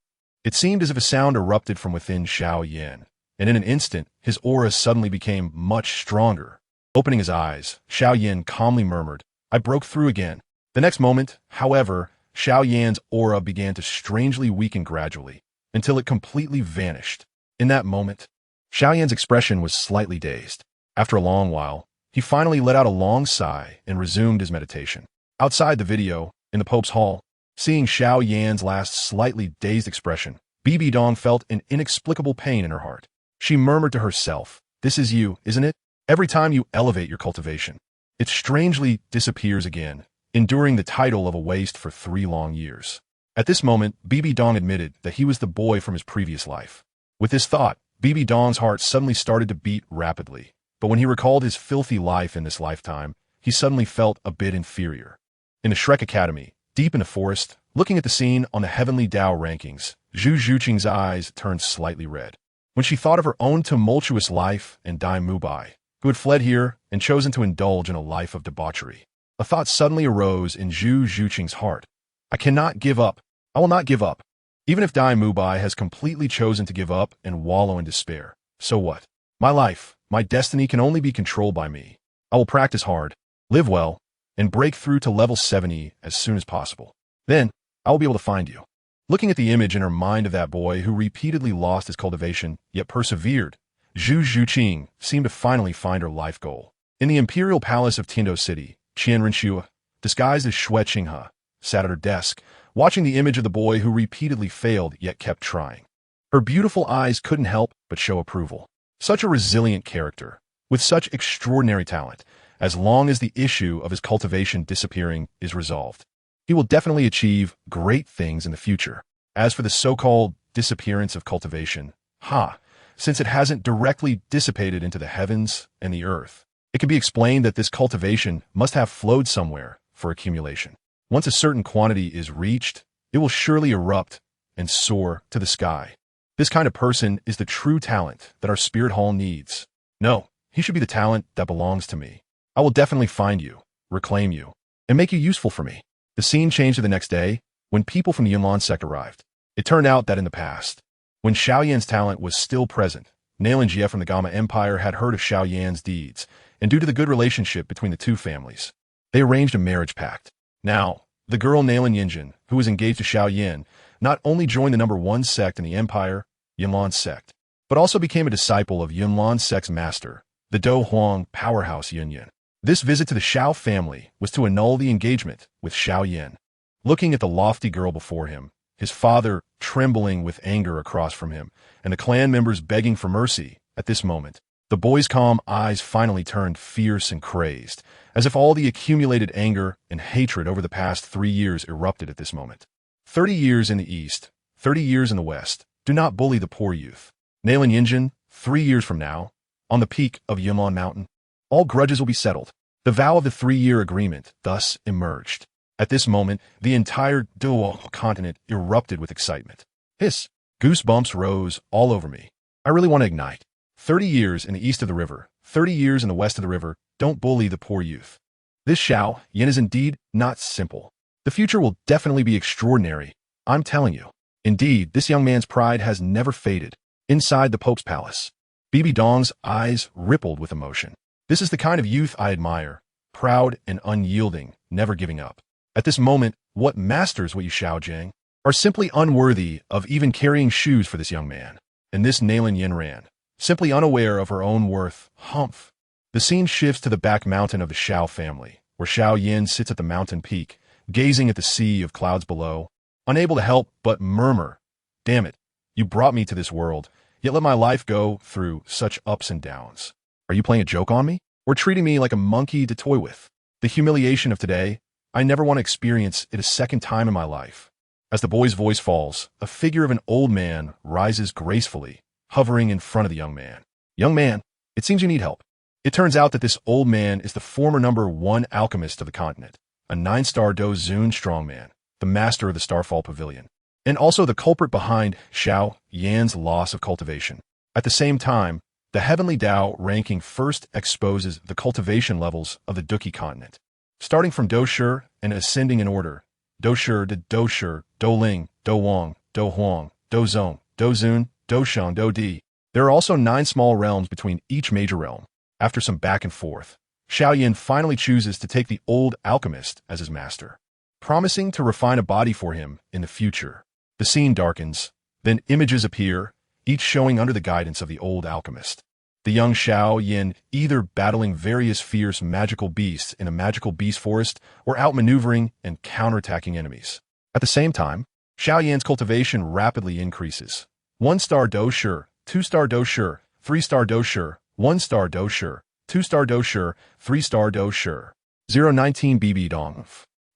It seemed as if a sound erupted from within Xiao Yin, and in an instant, his aura suddenly became much stronger. Opening his eyes, Xiao Yin calmly murmured, "I broke through again." The next moment, however, Xiao Yan's aura began to strangely weaken gradually, until it completely vanished. In that moment, Xiao Yan's expression was slightly dazed. After a long while, he finally let out a long sigh and resumed his meditation. Outside the video, in the Pope's hall, seeing Xiao Yan's last slightly dazed expression, BB Dong felt an inexplicable pain in her heart. She murmured to herself, "This is you, isn't it? Every time you elevate your cultivation, it strangely disappears again, enduring the title of a waste for 3 long years." At this moment, BB Dong admitted that he was the boy from his previous life. With this thought, BB Dong's heart suddenly started to beat rapidly, but when he recalled his filthy life in this lifetime, he suddenly felt a bit inferior. In the Shrek Academy, deep in the forest, looking at the scene on the heavenly Tao rankings, Zhu Zhuqing's eyes turned slightly red. When she thought of her own tumultuous life and Dai Mubai, who had fled here and chosen to indulge in a life of debauchery, a thought suddenly arose in Zhu Zhuqing's heart. I cannot give up. I will not give up. Even if Dai Mubai has completely chosen to give up and wallow in despair, so what? My life, my destiny can only be controlled by me. I will practice hard, live well, and break through to level 70 as soon as possible. Then, I will be able to find you. Looking at the image in her mind of that boy who repeatedly lost his cultivation, yet persevered, Zhu Zhuqing seemed to finally find her life goal. In the imperial palace of Tiando City, Qian Renxue, disguised as Xue Qinghe, sat at her desk, watching the image of the boy who repeatedly failed yet kept trying. Her beautiful eyes couldn't help but show approval. Such a resilient character, with such extraordinary talent, as long as the issue of his cultivation disappearing is resolved. He will definitely achieve great things in the future. As for the so-called disappearance of cultivation, since it hasn't directly dissipated into the heavens and the earth, it can be explained that this cultivation must have flowed somewhere for accumulation. Once a certain quantity is reached, it will surely erupt and soar to the sky. This kind of person is the true talent that our spirit hall needs. No, he should be the talent that belongs to me. I will definitely find you, reclaim you, and make you useful for me. The scene changed to the next day, when people from the Yunlan sect arrived. It turned out that in the past, when Xiao Yan's talent was still present, Nalan Jie from the Gamma Empire had heard of Xiao Yan's deeds, and due to the good relationship between the two families, they arranged a marriage pact. Now, the girl Nalan Yinjin, who was engaged to Xiao Yan, not only joined the #1 sect in the empire, Yunlan sect, but also became a disciple of Yunlan sect's master, the Do Huang powerhouse Yunyan. This visit to the Xiao family was to annul the engagement with Xiao Yan. Looking at the lofty girl before him, his father trembling with anger across from him, and the clan members begging for mercy, at this moment, the boy's calm eyes finally turned fierce and crazed, as if all the accumulated anger and hatred over the past 3 years erupted at this moment. 30 years in the east, 30 years in the west. Do not bully the poor youth. Nalan Yinjin, 3 years from now, on the peak of Yunlan Mountain, all grudges will be settled. The vow of the 3-year agreement thus emerged. At this moment, the entire Douluo continent erupted with excitement. Goosebumps rose all over me. I really want to ignite. 30 years in the east of the river, 30 years in the west of the river, don't bully the poor youth. This Xiao Yan is indeed not simple. The future will definitely be extraordinary, I'm telling you. Indeed, this young man's pride has never faded. Inside the Pope's palace, Bibi Dong's eyes rippled with emotion. This is the kind of youth I admire, proud and unyielding, never giving up. At this moment, what masters what you Xiao Jiang are simply unworthy of even carrying shoes for this young man. And this Nalan Yin ran, simply unaware of her own worth. The scene shifts to the back mountain of the Xiao family, where Xiao Yin sits at the mountain peak, gazing at the sea of clouds below, unable to help but murmur, "Damn it, you brought me to this world, yet let my life go through such ups and downs. Are you playing a joke on me? Or treating me like a monkey to toy with? The humiliation of today, I never want to experience it a second time in my life." As the boy's voice falls, a figure of an old man rises gracefully, hovering in front of the young man. "Young man, it seems you need help." It turns out that this old man is the former #1 alchemist of the continent, a 9-star Do Zun strongman, the master of the Starfall Pavilion, and also the culprit behind Xiao Yan's loss of cultivation. At the same time, the Heavenly Tao ranking first exposes the cultivation levels of the Duqi continent, starting from Do Shi and ascending in order: Do Shi to Do Shi, Do Ling, Do Wang, Do Huang, Do Zong, Do Zun, Do Shang, Do Di. There are also 9 small realms between each major realm. After some back and forth, Xiao Yan finally chooses to take the old alchemist as his master, promising to refine a body for him in the future. The scene darkens, then images appear, each showing under the guidance of the old alchemist. The young Xiao Yan either battling various fierce magical beasts in a magical beast forest or outmaneuvering and counterattacking enemies. At the same time, Xiao Yan's cultivation rapidly increases. 1-star Do Shi, 2-star Do Shi, 3-star Do Shi, 1-star Do Shi, 2-star Do Shi, 3-star Do Shi. 019 Bibi Dong.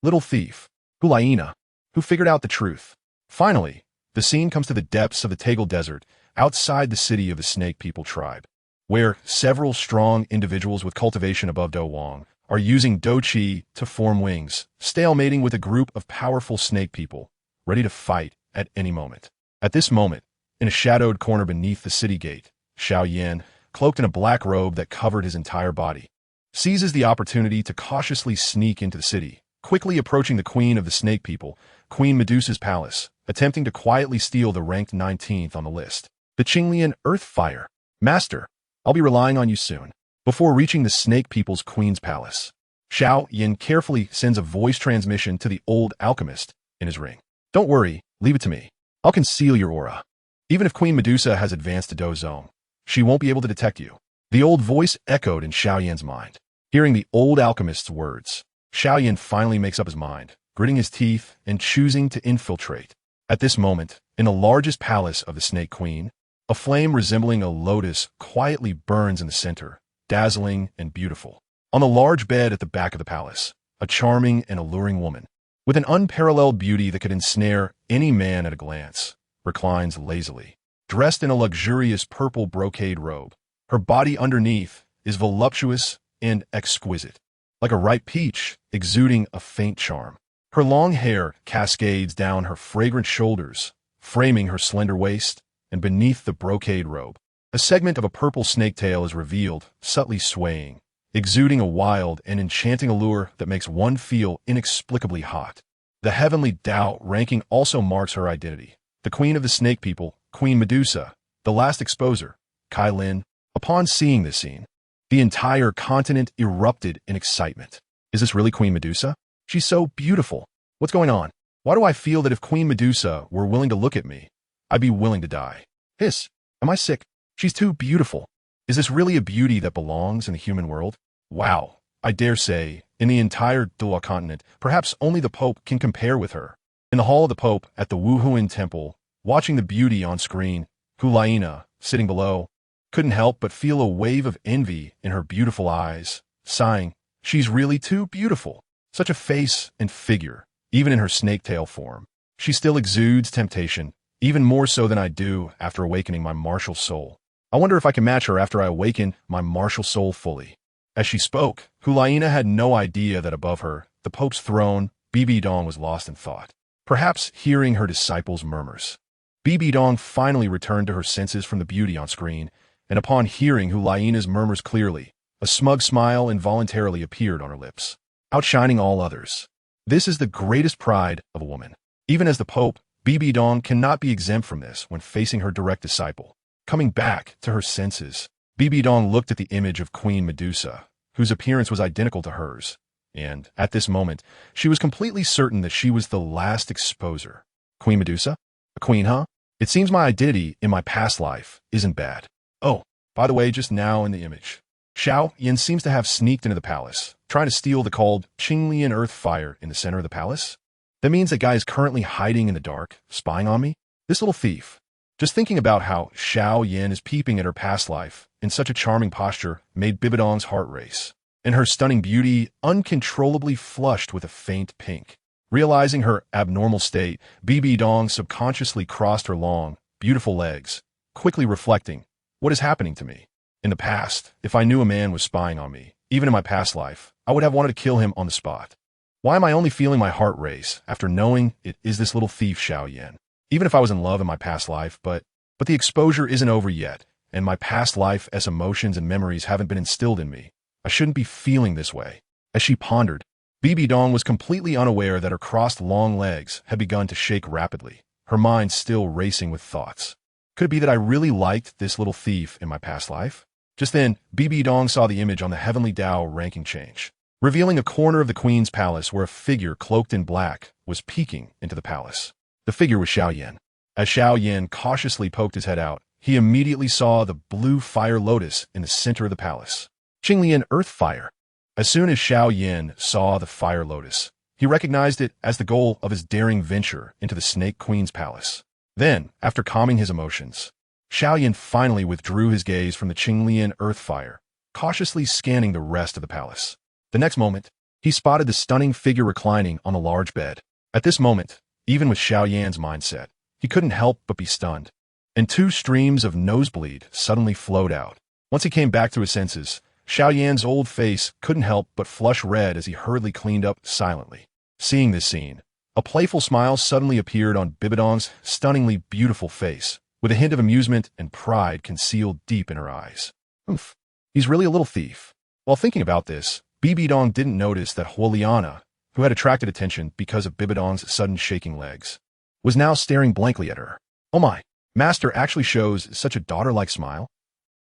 Little thief, Hulaina, who figured out the truth. Finally, the scene comes to the depths of the Tegel Desert, outside the city of the Snake People tribe, where several strong individuals with cultivation above Do Wang are using Do Qi to form wings, stalemating with a group of powerful snake people, ready to fight at any moment. At this moment, in a shadowed corner beneath the city gate, Xiao Yan, cloaked in a black robe that covered his entire body, seizes the opportunity to cautiously sneak into the city, quickly approaching the queen of the snake people, Queen Medusa's palace, attempting to quietly steal the ranked 19th on the list. The Qinglian Earthfire. "Master, I'll be relying on you soon." Before reaching the snake people's queen's palace, Xiao Yin carefully sends a voice transmission to the old alchemist in his ring. Don't worry, leave it to me. I'll conceal your aura. Even if Queen Medusa has advanced to Douluo, she won't be able to detect you. The old voice echoed in Xiao Yan's mind. Hearing the old alchemist's words, Xiao Yan finally makes up his mind, gritting his teeth and choosing to infiltrate. At this moment, in the largest palace of the Snake Queen, a flame resembling a lotus quietly burns in the center, dazzling and beautiful. On the large bed at the back of the palace, a charming and alluring woman, with an unparalleled beauty that could ensnare any man at a glance, reclines lazily. Dressed in a luxurious purple brocade robe, her body underneath is voluptuous and exquisite, like a ripe peach, exuding a faint charm. Her long hair cascades down her fragrant shoulders, framing her slender waist, and beneath the brocade robe, a segment of a purple snake tail is revealed, subtly swaying, exuding a wild and enchanting allure that makes one feel inexplicably hot. The heavenly Tao ranking also marks her identity. The queen of the snake people, Queen Medusa, the last exposer, Kai Lin. Upon seeing this scene, the entire continent erupted in excitement. Is this really Queen Medusa? She's so beautiful. What's going on? Why do I feel that if Queen Medusa were willing to look at me, I'd be willing to die? Hiss. Am I sick? She's too beautiful. Is this really a beauty that belongs in the human world? Wow. I dare say, in the entire Douluo continent, perhaps only the Pope can compare with her. In the hall of the Pope at the Wuhuan Temple, watching the beauty on screen, Hulaina, sitting below, couldn't help but feel a wave of envy in her beautiful eyes, sighing, she's really too beautiful. Such a face and figure, even in her snake-tail form. She still exudes temptation, even more so than I do after awakening my martial soul. I wonder if I can match her after I awaken my martial soul fully. As she spoke, Hulaina had no idea that above her, the Pope's throne, Bibi Dong was lost in thought, perhaps hearing her disciples' murmurs. Bibi Dong finally returned to her senses from the beauty on screen, and upon hearing Hulaina's murmurs clearly, a smug smile involuntarily appeared on her lips, outshining all others. This is the greatest pride of a woman. Even as the Pope, Bibi Dong cannot be exempt from this when facing her direct disciple. Coming back to her senses, Bibi Dong looked at the image of Queen Medusa, whose appearance was identical to hers, and, at this moment, she was completely certain that she was the last exposer. Queen Medusa? A queen, huh? It seems my identity in my past life isn't bad. Oh, by the way, just now in the image, Xiao Yin seems to have sneaked into the palace, trying to steal the called Qinglian earth fire in the center of the palace. That means that guy is currently hiding in the dark, spying on me? This little thief. Just thinking about how Xiao Yin is peeping at her past life in such a charming posture made Bibidong's heart race, and her stunning beauty uncontrollably flushed with a faint pink. Realizing her abnormal state, Bibi Dong subconsciously crossed her long, beautiful legs, quickly reflecting, what is happening to me? In the past, if I knew a man was spying on me, even in my past life, I would have wanted to kill him on the spot. Why am I only feeling my heart race after knowing it is this little thief Xiao Yan? Even if I was in love in my past life, but the exposure isn't over yet, and my past life as emotions and memories haven't been instilled in me. I shouldn't be feeling this way. As she pondered, Bibi Dong was completely unaware that her crossed long legs had begun to shake rapidly, her mind still racing with thoughts. Could it be that I really liked this little thief in my past life? Just then, Bibi Dong saw the image on the heavenly Tao ranking change, revealing a corner of the queen's palace where a figure cloaked in black was peeking into the palace. The figure was Xiao Yan. As Xiao Yan cautiously poked his head out, he immediately saw the blue fire lotus in the center of the palace. Qinglian earth fire. As soon as Xiao Yan saw the fire lotus, he recognized it as the goal of his daring venture into the Snake Queen's palace. Then, after calming his emotions, Xiao Yan finally withdrew his gaze from the Qinglian earth fire, cautiously scanning the rest of the palace. The next moment, he spotted the stunning figure reclining on a large bed. At this moment, even with Xiao Yan's mindset, he couldn't help but be stunned, and 2 streams of nosebleed suddenly flowed out. Once he came back to his senses, Xiao Yan's old face couldn't help but flush red as he hurriedly cleaned up silently. Seeing this scene, a playful smile suddenly appeared on Bibidong's stunningly beautiful face, with a hint of amusement and pride concealed deep in her eyes. Oof, he's really a little thief. While thinking about this, Bibi Dong didn't notice that Huoliana, who had attracted attention because of Bibidong's sudden shaking legs, was now staring blankly at her. Oh my, Master actually shows such a daughter-like smile?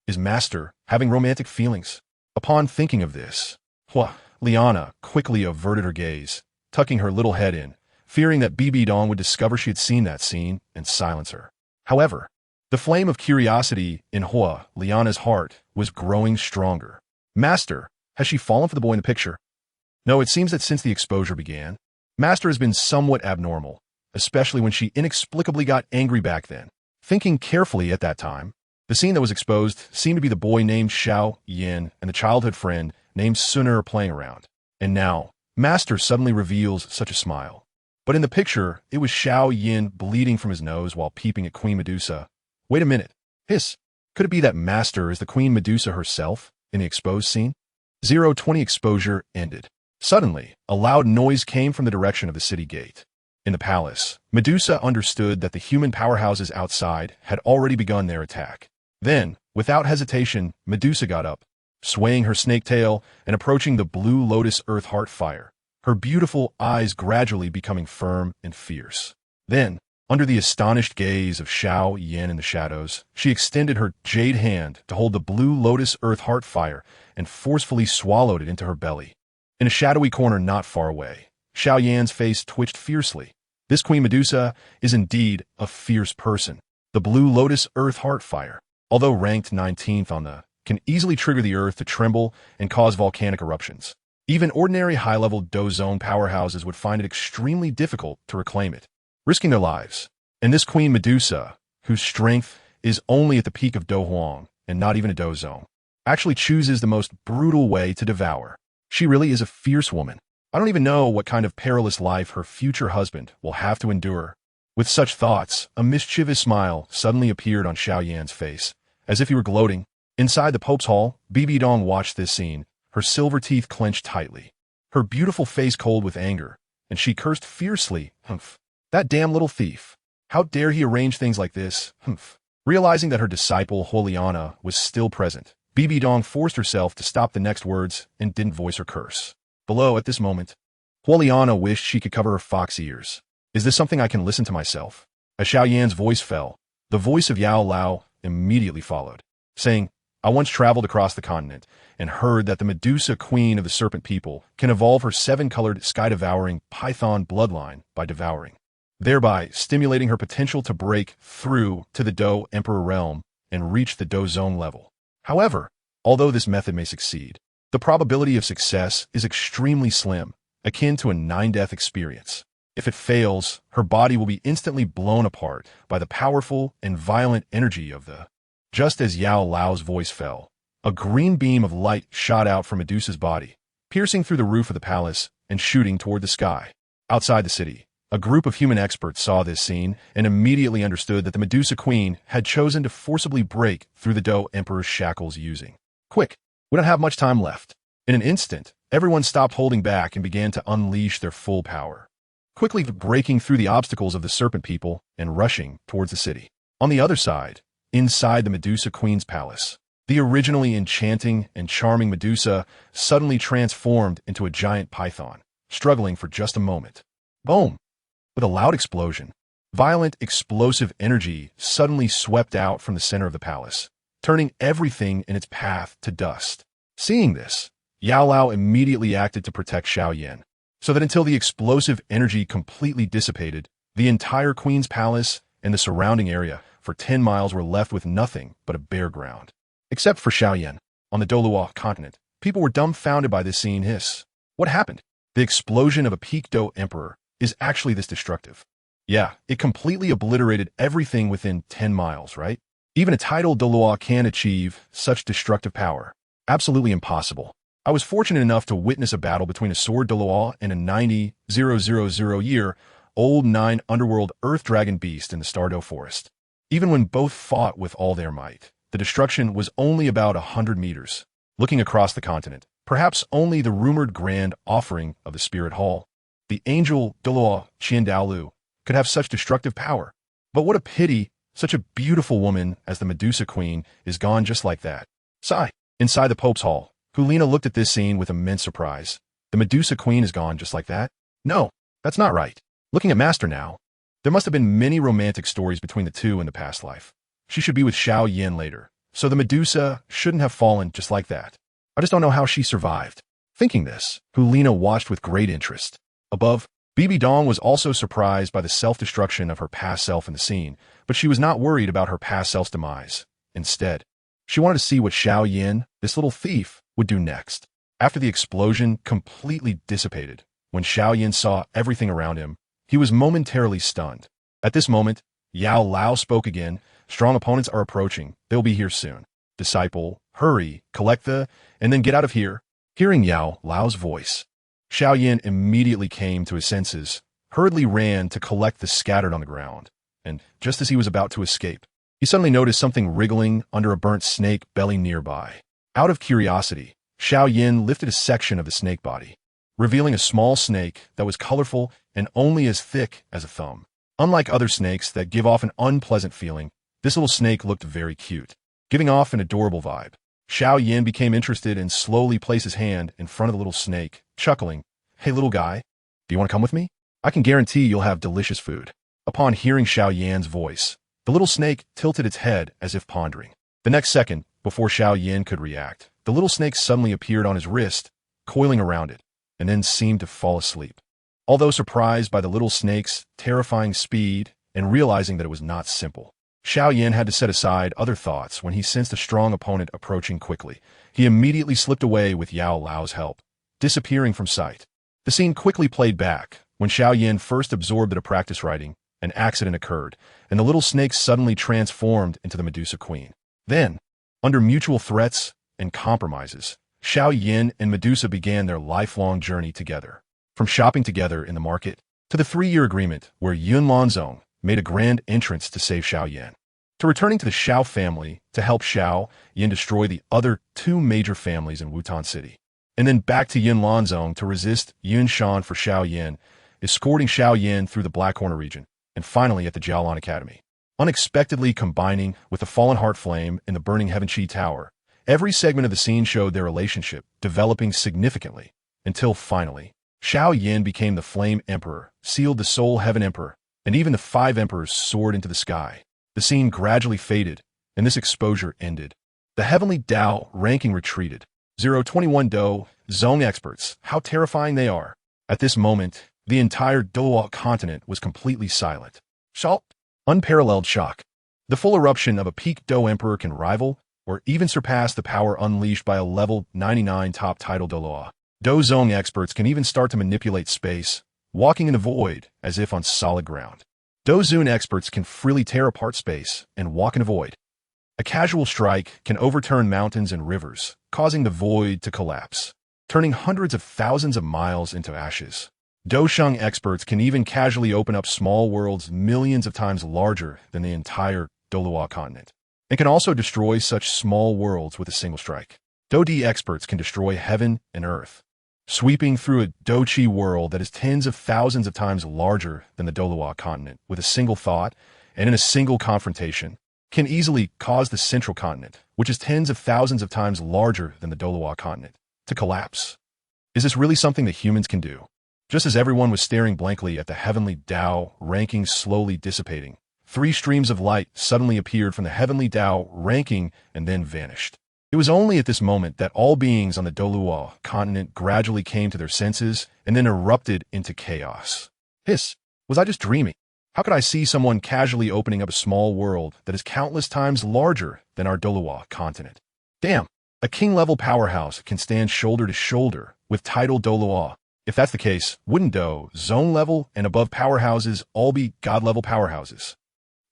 Is Master having romantic feelings? Upon thinking of this, Liana quickly averted her gaze, tucking her little head in, fearing that Bibi Dong would discover she had seen that scene and silence her. However, the flame of curiosity in Hua, Liana's heart, was growing stronger. Master, has she fallen for the boy in the picture? No, it seems that since the exposure began, Master has been somewhat abnormal, especially when she inexplicably got angry back then. Thinking carefully at that time, the scene that was exposed seemed to be the boy named Xiao Yin and the childhood friend named Suner playing around. And now, Master suddenly reveals such a smile. But in the picture, it was Xiao Yin bleeding from his nose while peeping at Queen Medusa. Wait a minute. Hiss. Could it be that Master is the Queen Medusa herself in the exposed scene? 020 exposure ended. Suddenly, a loud noise came from the direction of the city gate. In the palace, Medusa understood that the human powerhouses outside had already begun their attack. Then, without hesitation, Medusa got up, swaying her snake tail and approaching the blue lotus earth heart fire, her beautiful eyes gradually becoming firm and fierce. Then, under the astonished gaze of Xiao Yin in the shadows, she extended her jade hand to hold the blue lotus earth heart fire and forcefully swallowed it into her belly. In a shadowy corner not far away, Xiao Yan's face twitched fiercely. This Queen Medusa is indeed a fierce person. The blue lotus earth heart fire, although ranked 19th on the, can easily trigger the earth to tremble and cause volcanic eruptions. Even ordinary high-level Do Zone powerhouses would find it extremely difficult to reclaim it, risking their lives. And this Queen Medusa, whose strength is only at the peak of Do Huang and not even a Do Zone, actually chooses the most brutal way to devour. She really is a fierce woman. I don't even know what kind of perilous life her future husband will have to endure. With such thoughts, a mischievous smile suddenly appeared on Xiao Yan's face, as if he were gloating. Inside the Pope's hall, Bibi Dong watched this scene, her silver teeth clenched tightly, her beautiful face cold with anger, and she cursed fiercely. Humph. That damn little thief. How dare he arrange things like this? Humph. Realizing that her disciple, Holiana, was still present, Bibi Dong forced herself to stop the next words and didn't voice her curse. Below, at this moment, Holiana wished she could cover her fox ears. Is this something I can listen to myself? As Xiao Yan's voice fell, the voice of Yao Lao immediately followed, saying, I once traveled across the continent and heard that the Medusa Queen of the Serpent People can evolve her seven-colored, sky-devouring python bloodline by devouring, thereby stimulating her potential to break through to the Do Emperor realm and reach the Do Zone level. However, although this method may succeed, the probability of success is extremely slim, akin to a 9-death experience. If it fails, her body will be instantly blown apart by the powerful and violent energy of the... Just as Yao Lao's voice fell, a green beam of light shot out from Medusa's body, piercing through the roof of the palace and shooting toward the sky. Outside the city, a group of human experts saw this scene and immediately understood that the Medusa Queen had chosen to forcibly break through the Do Emperor's shackles using. Quick! We don't have much time left. In an instant, everyone stopped holding back and began to unleash their full power, quickly breaking through the obstacles of the Serpent People and rushing towards the city. On the other side, inside the Medusa Queen's palace, the originally enchanting and charming Medusa suddenly transformed into a giant python, struggling for just a moment. Boom! With a loud explosion, violent, explosive energy suddenly swept out from the center of the palace, turning everything in its path to dust. Seeing this, Yao Lao immediately acted to protect Xiao Yan, so that until the explosive energy completely dissipated, the entire Queen's palace and the surrounding area for 10 miles were left with nothing but a bare ground. Except for Xiao Yan, on the Douluo continent, people were dumbfounded by this scene. Hiss. What happened? The explosion of a peak Do Emperor is actually this destructive. Yeah, it completely obliterated everything within 10 miles, right? Even a titled Douluo can achieve such destructive power. Absolutely impossible. I was fortunate enough to witness a battle between a sword Douluo and a 90,000-year-old 9 underworld earth dragon beast in the Stardo Forest. Even when both fought with all their might, the destruction was only about 100 meters. Looking across the continent, perhaps only the rumored grand offering of the Spirit Hall, the angel Douluo Qiandaolu, could have such destructive power. But what a pity such a beautiful woman as the Medusa Queen is gone just like that. Sigh. Inside the Pope's hall, Hulina looked at this scene with immense surprise. The Medusa Queen is gone just like that? No, that's not right. Looking at Master now, there must have been many romantic stories between the two in the past life. She should be with Xiao Yan later, so the Medusa shouldn't have fallen just like that. I just don't know how she survived. Thinking this, Hulina watched with great interest. Above, Bibi Dong was also surprised by the self-destruction of her past self in the scene, but she was not worried about her past self's demise. Instead, she wanted to see what Xiao Yin, this little thief, would do next. After the explosion completely dissipated, when Xiao Yin saw everything around him, he was momentarily stunned. At this moment, Yao Lao spoke again. Strong opponents are approaching. They'll be here soon. Disciple, hurry, collect and then get out of here. Hearing Yao Lao's voice, Xiao Yin immediately came to his senses, hurriedly ran to collect the scattered on the ground, and just as he was about to escape, he suddenly noticed something wriggling under a burnt snake belly nearby. Out of curiosity, Xiao Yin lifted a section of the snake body, revealing a small snake that was colorful and only as thick as a thumb. Unlike other snakes that give off an unpleasant feeling, this little snake looked very cute, giving off an adorable vibe. Xiao Yin became interested and slowly placed his hand in front of the little snake, chuckling, "Hey little guy, do you want to come with me? I can guarantee you'll have delicious food." Upon hearing Xiao Yan's voice, the little snake tilted its head as if pondering. The next second, before Xiao Yin could react, the little snake suddenly appeared on his wrist, coiling around it, and then seemed to fall asleep. Although surprised by the little snake's terrifying speed and realizing that it was not simple, Xiao Yin had to set aside other thoughts when he sensed a strong opponent approaching quickly. He immediately slipped away with Yao Lao's help, disappearing from sight. The scene quickly played back. When Xiao Yin first absorbed at a practice riding, an accident occurred, and the little snake suddenly transformed into the Medusa Queen. Then, under mutual threats and compromises, Xiao Yin and Medusa began their lifelong journey together. From shopping together in the market to the 3-year agreement where Yun Lanzong made a grand entrance to save Xiao Yin, to returning to the Xiao family to help Xiao Yin destroy the other 2 major families in Wutan City, and then back to Yun Lanzong to resist Yun Shan for Xiao Yin, escorting Xiao Yin through the Black Corner region, and finally at the Jiaolan Academy. Unexpectedly combining with the Fallen Heart Flame in the Burning Heaven Chi Tower, every segment of the scene showed their relationship developing significantly, until finally, Xiao Yin became the Flame Emperor, sealed the Soul Heaven Emperor, and even the 5 emperors soared into the sky. The scene gradually faded, and this exposure ended. The Heavenly Dao ranking retreated. 021 Zong experts, how terrifying they are. At this moment, the entire Douluo continent was completely silent. Unparalleled shock. The full eruption of a peak Do Emperor can rival, or even surpass the power unleashed by a level 99 top title Douluo. Do Zong experts can even start to manipulate space, walking in the void as if on solid ground. Do Zun experts can freely tear apart space and walk in a void. A casual strike can overturn mountains and rivers, causing the void to collapse, turning hundreds of thousands of miles into ashes. Do Sheng experts can even casually open up small worlds millions of times larger than the entire Douluo continent, and can also destroy such small worlds with a single strike. Do Di experts can destroy heaven and earth, sweeping through a Do Chi world that is tens of thousands of times larger than the Douluo continent with a single thought and in a single confrontation, can easily cause the central continent, which is tens of thousands of times larger than the Douluo continent, to collapse. Is this really something that humans can do? Just as everyone was staring blankly at the Heavenly Dao ranking slowly dissipating, 3 streams of light suddenly appeared from the Heavenly Dao ranking and then vanished. It was only at this moment that all beings on the Douluo continent gradually came to their senses and then erupted into chaos. Was I just dreaming? How could I see someone casually opening up a small world that is countless times larger than our Douluo continent? Damn, a king-level powerhouse can stand shoulder to shoulder with title Douluo. If that's the case, wouldn't Do, zone level, and above powerhouses all be god-level powerhouses?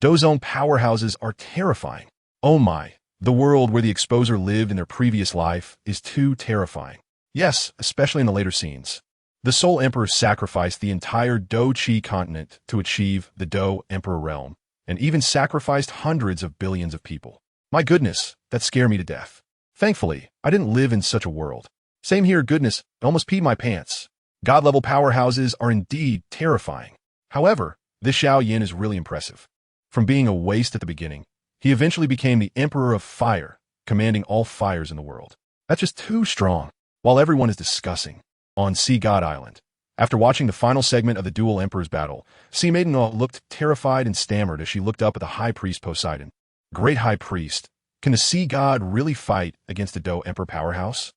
Do zone powerhouses are terrifying. Oh my. The world where the exposer lived in their previous life is too terrifying. Yes, especially in the later scenes. The Soul Emperor sacrificed the entire Do Chi continent to achieve the Do Emperor realm, and even sacrificed hundreds of billions of people. My goodness, that scared me to death. Thankfully, I didn't live in such a world. Same here, goodness, I almost peed my pants. God-level powerhouses are indeed terrifying. However, this Xiao Yin is really impressive. From being a waste at the beginning, he eventually became the Emperor of Fire, commanding all fires in the world. That's just too strong. While everyone is discussing, on Sea God Island, after watching the final segment of the Dual Emperor's battle, Sea Maiden looked terrified and stammered as she looked up at the High Priest Poseidon. Great High Priest, can the Sea God really fight against the Do Emperor powerhouse?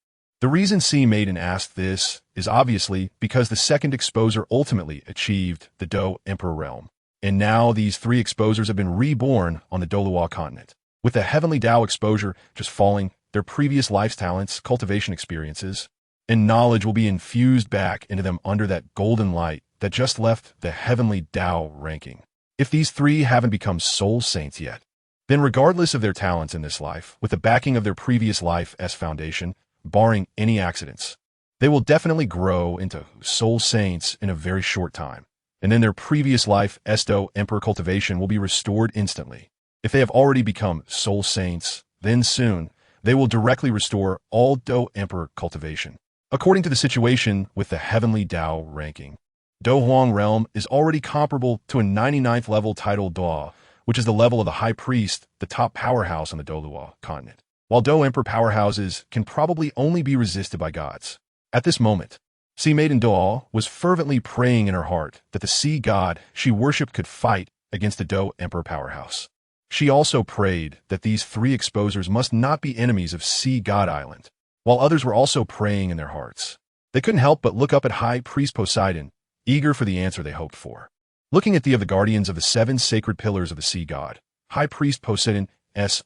The reason Sea Maiden asked this is obviously because the second exposer ultimately achieved the Do Emperor realm. And now these three exposers have been reborn on the Douluo continent. With the heavenly Tao exposure just falling, their previous life's talents, cultivation experiences, and knowledge will be infused back into them under that golden light that just left the heavenly Tao ranking. If these three haven't become soul saints yet, then regardless of their talents in this life, with the backing of their previous life's foundation, barring any accidents, they will definitely grow into soul saints in a very short time. And then their previous life's Do Emperor cultivation will be restored instantly. If they have already become soul saints, then soon they will directly restore all Do Emperor cultivation. According to the situation with the heavenly Tao ranking, TheYoung realm is already comparable to a 99th level title Douluo, which is the level of the High Priest, the top powerhouse on the Douluo continent. While Do Emperor powerhouses can probably only be resisted by gods. At this moment, Sea Maiden Douluo was fervently praying in her heart that the sea god she worshipped could fight against the Do Emperor powerhouse. She also prayed that these three exposers must not be enemies of Sea God Island, while others were also praying in their hearts. They couldn't help but look up at High Priest Poseidon, eager for the answer they hoped for. Looking at the guardians of the seven sacred pillars of the sea god, High Priest Poseidon's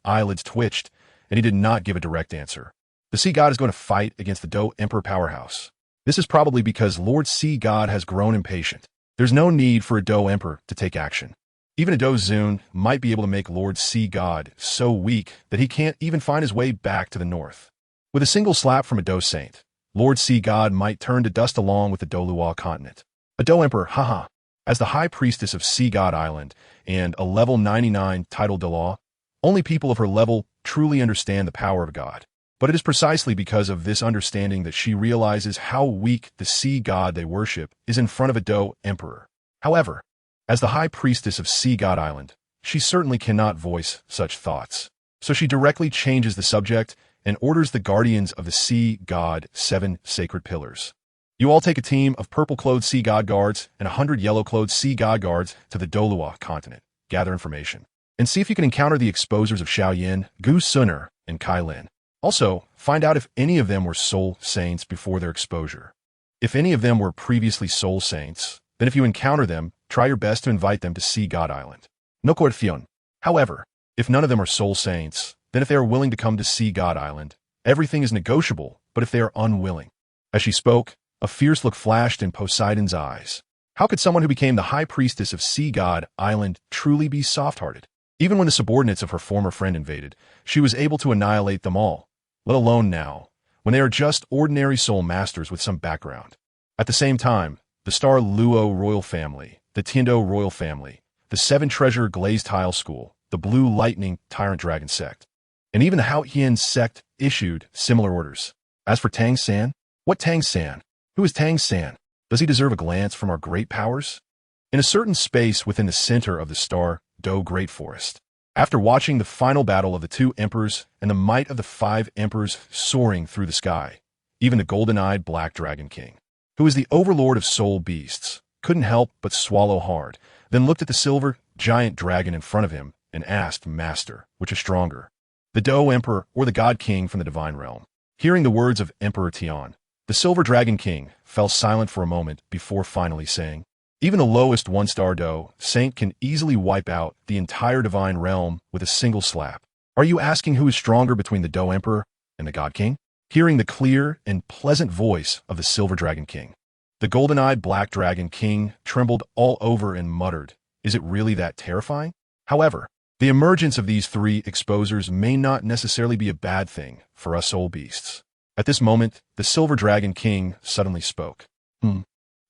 eyelids twitched, and he did not give a direct answer. The sea god is going to fight against the Do Emperor powerhouse. This is probably because Lord Sea God has grown impatient. There's no need for a Do Emperor to take action. Even a Do Zun might be able to make Lord Sea God so weak that he can't even find his way back to the north. With a single slap from a Do Saint, Lord Sea God might turn to dust along with the Douluo continent. A Do Emperor, haha. As the High Priestess of Sea God Island and a level 99 title Douluo, only people of her level truly understand the power of God. But it is precisely because of this understanding that she realizes how weak the sea god they worship is in front of a Do Emperor. However, as the High Priestess of Sea God Island, she certainly cannot voice such thoughts. So she directly changes the subject and orders the guardians of the sea god 7 sacred pillars. You all take a team of purple-clothed sea god guards and 100 yellow-clothed sea god guards to the Douluo continent, gather information, and see if you can encounter the exposers of Xiaoyin, Gu Suner, and Kai Lin. Also, find out if any of them were soul saints before their exposure. If any of them were previously soul saints, then if you encounter them, try your best to invite them to Sea God Island. No coercion. However, if none of them are soul saints, then if they are willing to come to Sea God Island, everything is negotiable, but if they are unwilling. As she spoke, a fierce look flashed in Poseidon's eyes. How could someone who became the High Priestess of Sea God Island truly be soft-hearted? Even when the subordinates of her former friend invaded, she was able to annihilate them all, let alone now, when they are just ordinary soul masters with some background. At the same time, the Star Luo royal family, the Tindo royal family, the Seven Treasure Glazed Tile School, the Blue Lightning Tyrant Dragon sect, and even the Hao Hien sect issued similar orders. As for Tang San, what Tang San? Who is Tang San? Does he deserve a glance from our great powers? In a certain space within the center of the Star Do Great Forest, after watching the final battle of the two emperors and the might of the 5 emperors soaring through the sky, even the golden-eyed Black Dragon King, who is the overlord of soul beasts, couldn't help but swallow hard, then looked at the silver giant dragon in front of him and asked, Master, which is stronger, the Do Emperor or the God King from the divine realm? Hearing the words of Emperor Tian, the Silver Dragon King fell silent for a moment before finally saying, even the lowest 1-star Do Saint can easily wipe out the entire divine realm with a single slap. Are you asking who is stronger between the Do Emperor and the God King? Hearing the clear and pleasant voice of the Silver Dragon King, the golden-eyed Black Dragon King trembled all over and muttered, is it really that terrifying? However, the emergence of these 3 exposers may not necessarily be a bad thing for us soul beasts. At this moment, the Silver Dragon King suddenly spoke.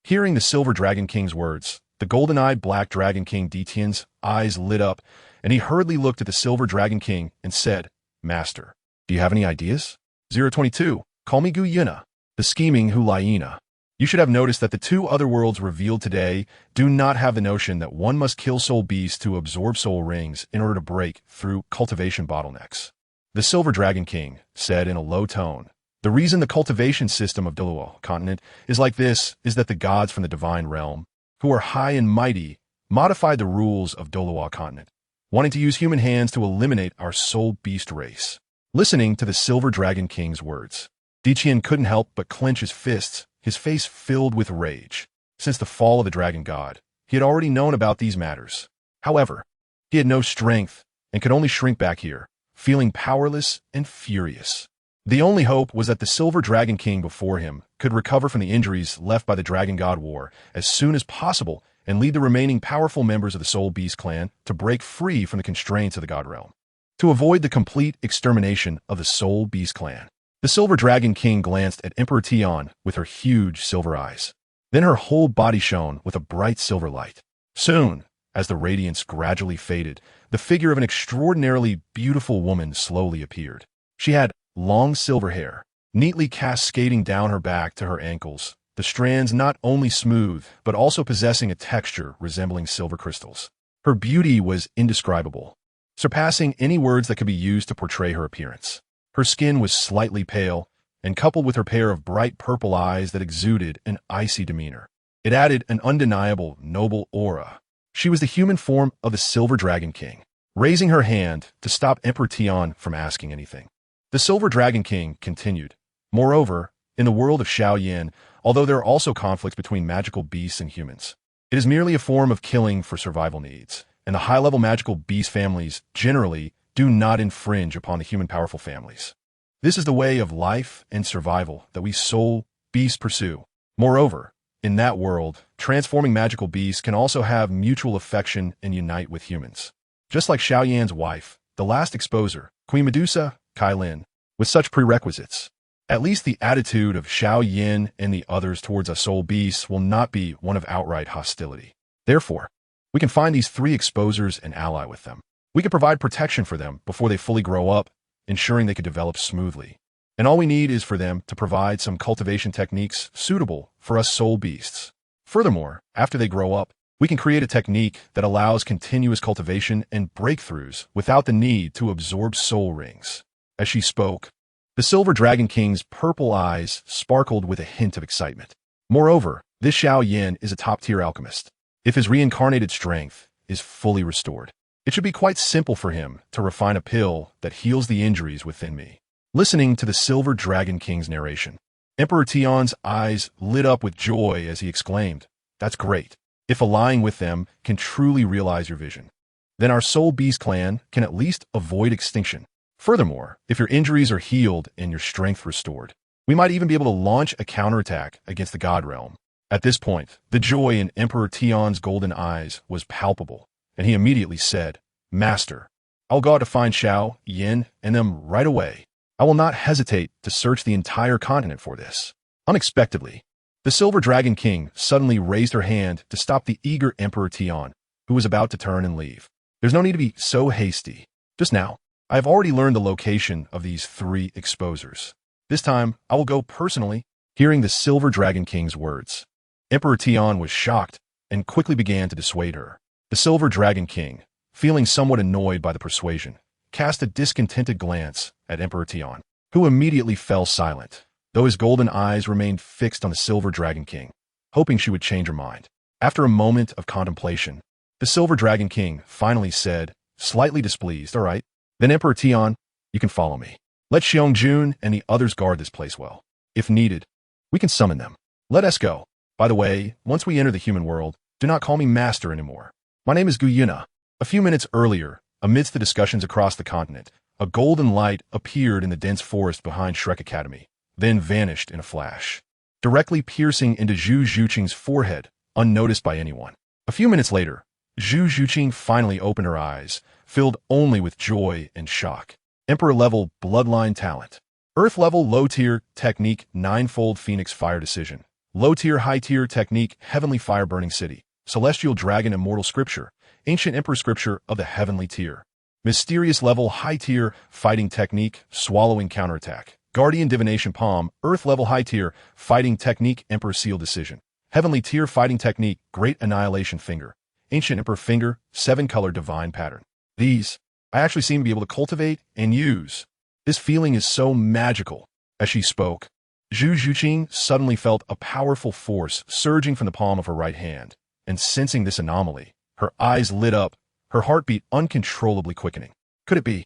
Hearing the Silver Dragon King's words, the golden-eyed Black Dragon King Detian's eyes lit up, and he hurriedly looked at the Silver Dragon King and said, Master, do you have any ideas? 022, call me Gu Yuna, the scheming Hulayina. You should have noticed that the 2 other worlds revealed today do not have the notion that one must kill soul beasts to absorb soul rings in order to break through cultivation bottlenecks. The Silver Dragon King said in a low tone, the reason the cultivation system of Douluo continent is like this is that the gods from the divine realm, who are high and mighty, modified the rules of Douluo continent, wanting to use human hands to eliminate our soul beast race. Listening to the Silver Dragon King's words, Diqian couldn't help but clench his fists, his face filled with rage. Since the fall of the dragon god, he had already known about these matters. However, he had no strength and could only shrink back here, feeling powerless and furious. The only hope was that the Silver Dragon King before him could recover from the injuries left by the Dragon God War as soon as possible and lead the remaining powerful members of the Soul Beast clan to break free from the constraints of the God Realm. To avoid the complete extermination of the Soul Beast clan, the Silver Dragon King glanced at Emperor TheYoung with her huge silver eyes. Then her whole body shone with a bright silver light. Soon, as the radiance gradually faded, the figure of an extraordinarily beautiful woman slowly appeared. She had long silver hair, neatly cascading down her back to her ankles, the strands not only smooth, but also possessing a texture resembling silver crystals. Her beauty was indescribable, surpassing any words that could be used to portray her appearance. Her skin was slightly pale, and coupled with her pair of bright purple eyes that exuded an icy demeanor, it added an undeniable, noble aura. She was the human form of the Silver Dragon King, raising her hand to stop Emperor TheYoung from asking anything. The Silver Dragon King continued. Moreover, in the world of Shaoyin, although there are also conflicts between magical beasts and humans, it is merely a form of killing for survival needs, and the high-level magical beast families generally do not infringe upon the human powerful families. This is the way of life and survival that we soul beasts pursue. Moreover, in that world, transforming magical beasts can also have mutual affection and unite with humans. Just like Xiaoyan's wife, the last exposer, Queen Medusa, Kai Lin, with such prerequisites. At least the attitude of Xiaoyan and the others towards a soul beast will not be one of outright hostility. Therefore, we can find these three exposers and ally with them. We can provide protection for them before they fully grow up, ensuring they could develop smoothly. And all we need is for them to provide some cultivation techniques suitable for us soul beasts. Furthermore, after they grow up, we can create a technique that allows continuous cultivation and breakthroughs without the need to absorb soul rings. As she spoke, the Silver Dragon King's purple eyes sparkled with a hint of excitement. Moreover, this Xiaoyan is a top-tier alchemist. If his reincarnated strength is fully restored, it should be quite simple for him to refine a pill that heals the injuries within me. Listening to the Silver Dragon King's narration, Emperor TheYoung's eyes lit up with joy as he exclaimed, "That's great. If allying with them can truly realize your vision, then our Soul Beast clan can at least avoid extinction. Furthermore, if your injuries are healed and your strength restored, we might even be able to launch a counterattack against the God Realm." At this point, the joy in Emperor TheYoung's golden eyes was palpable, and he immediately said, "Master, I'll go out to find Xiao, Yin, and them right away. I will not hesitate to search the entire continent for this." Unexpectedly, the Silver Dragon King suddenly raised her hand to stop the eager Emperor TheYoung, who was about to turn and leave. "There's no need to be so hasty. Just now, I have already learned the location of these three exposers. This time, I will go personally." Hearing the Silver Dragon King's words, Emperor TheYoung was shocked and quickly began to dissuade her. The Silver Dragon King, feeling somewhat annoyed by the persuasion, cast a discontented glance at Emperor TheYoung, who immediately fell silent, though his golden eyes remained fixed on the Silver Dragon King, hoping she would change her mind. After a moment of contemplation, the Silver Dragon King finally said, slightly displeased, "All right, then Emperor TheYoung, you can follow me. Let Xiong and the others guard this place well. If needed, we can summon them. Let us go. By the way, once we enter the human world, do not call me master anymore. My name is Guyuna." A few minutes earlier, amidst the discussions across the continent, a golden light appeared in the dense forest behind Shrek Academy, then vanished in a flash, directly piercing into Zhu Zhuqing's forehead, unnoticed by anyone. A few minutes later, Zhu Zhuqing finally opened her eyes, filled only with joy and shock. Emperor-level bloodline talent. Earth-level low-tier technique ninefold Phoenix Fire Decision. Low-tier high-tier technique Heavenly Fire Burning City. Celestial Dragon Immortal Scripture. Ancient Emperor Scripture of the Heavenly Tier. Mysterious level high-tier fighting technique Swallowing Counterattack. Guardian Divination Palm. Earth-level high-tier fighting technique Emperor Seal Decision. Heavenly tier fighting technique Great Annihilation Finger. Ancient Emperor Finger. 7-color Divine Pattern. These, I actually seem to be able to cultivate and use. This feeling is so magical. As she spoke, Zhu Zhuqing suddenly felt a powerful force surging from the palm of her right hand, and sensing this anomaly, her eyes lit up, her heartbeat uncontrollably quickening. "Could it be?"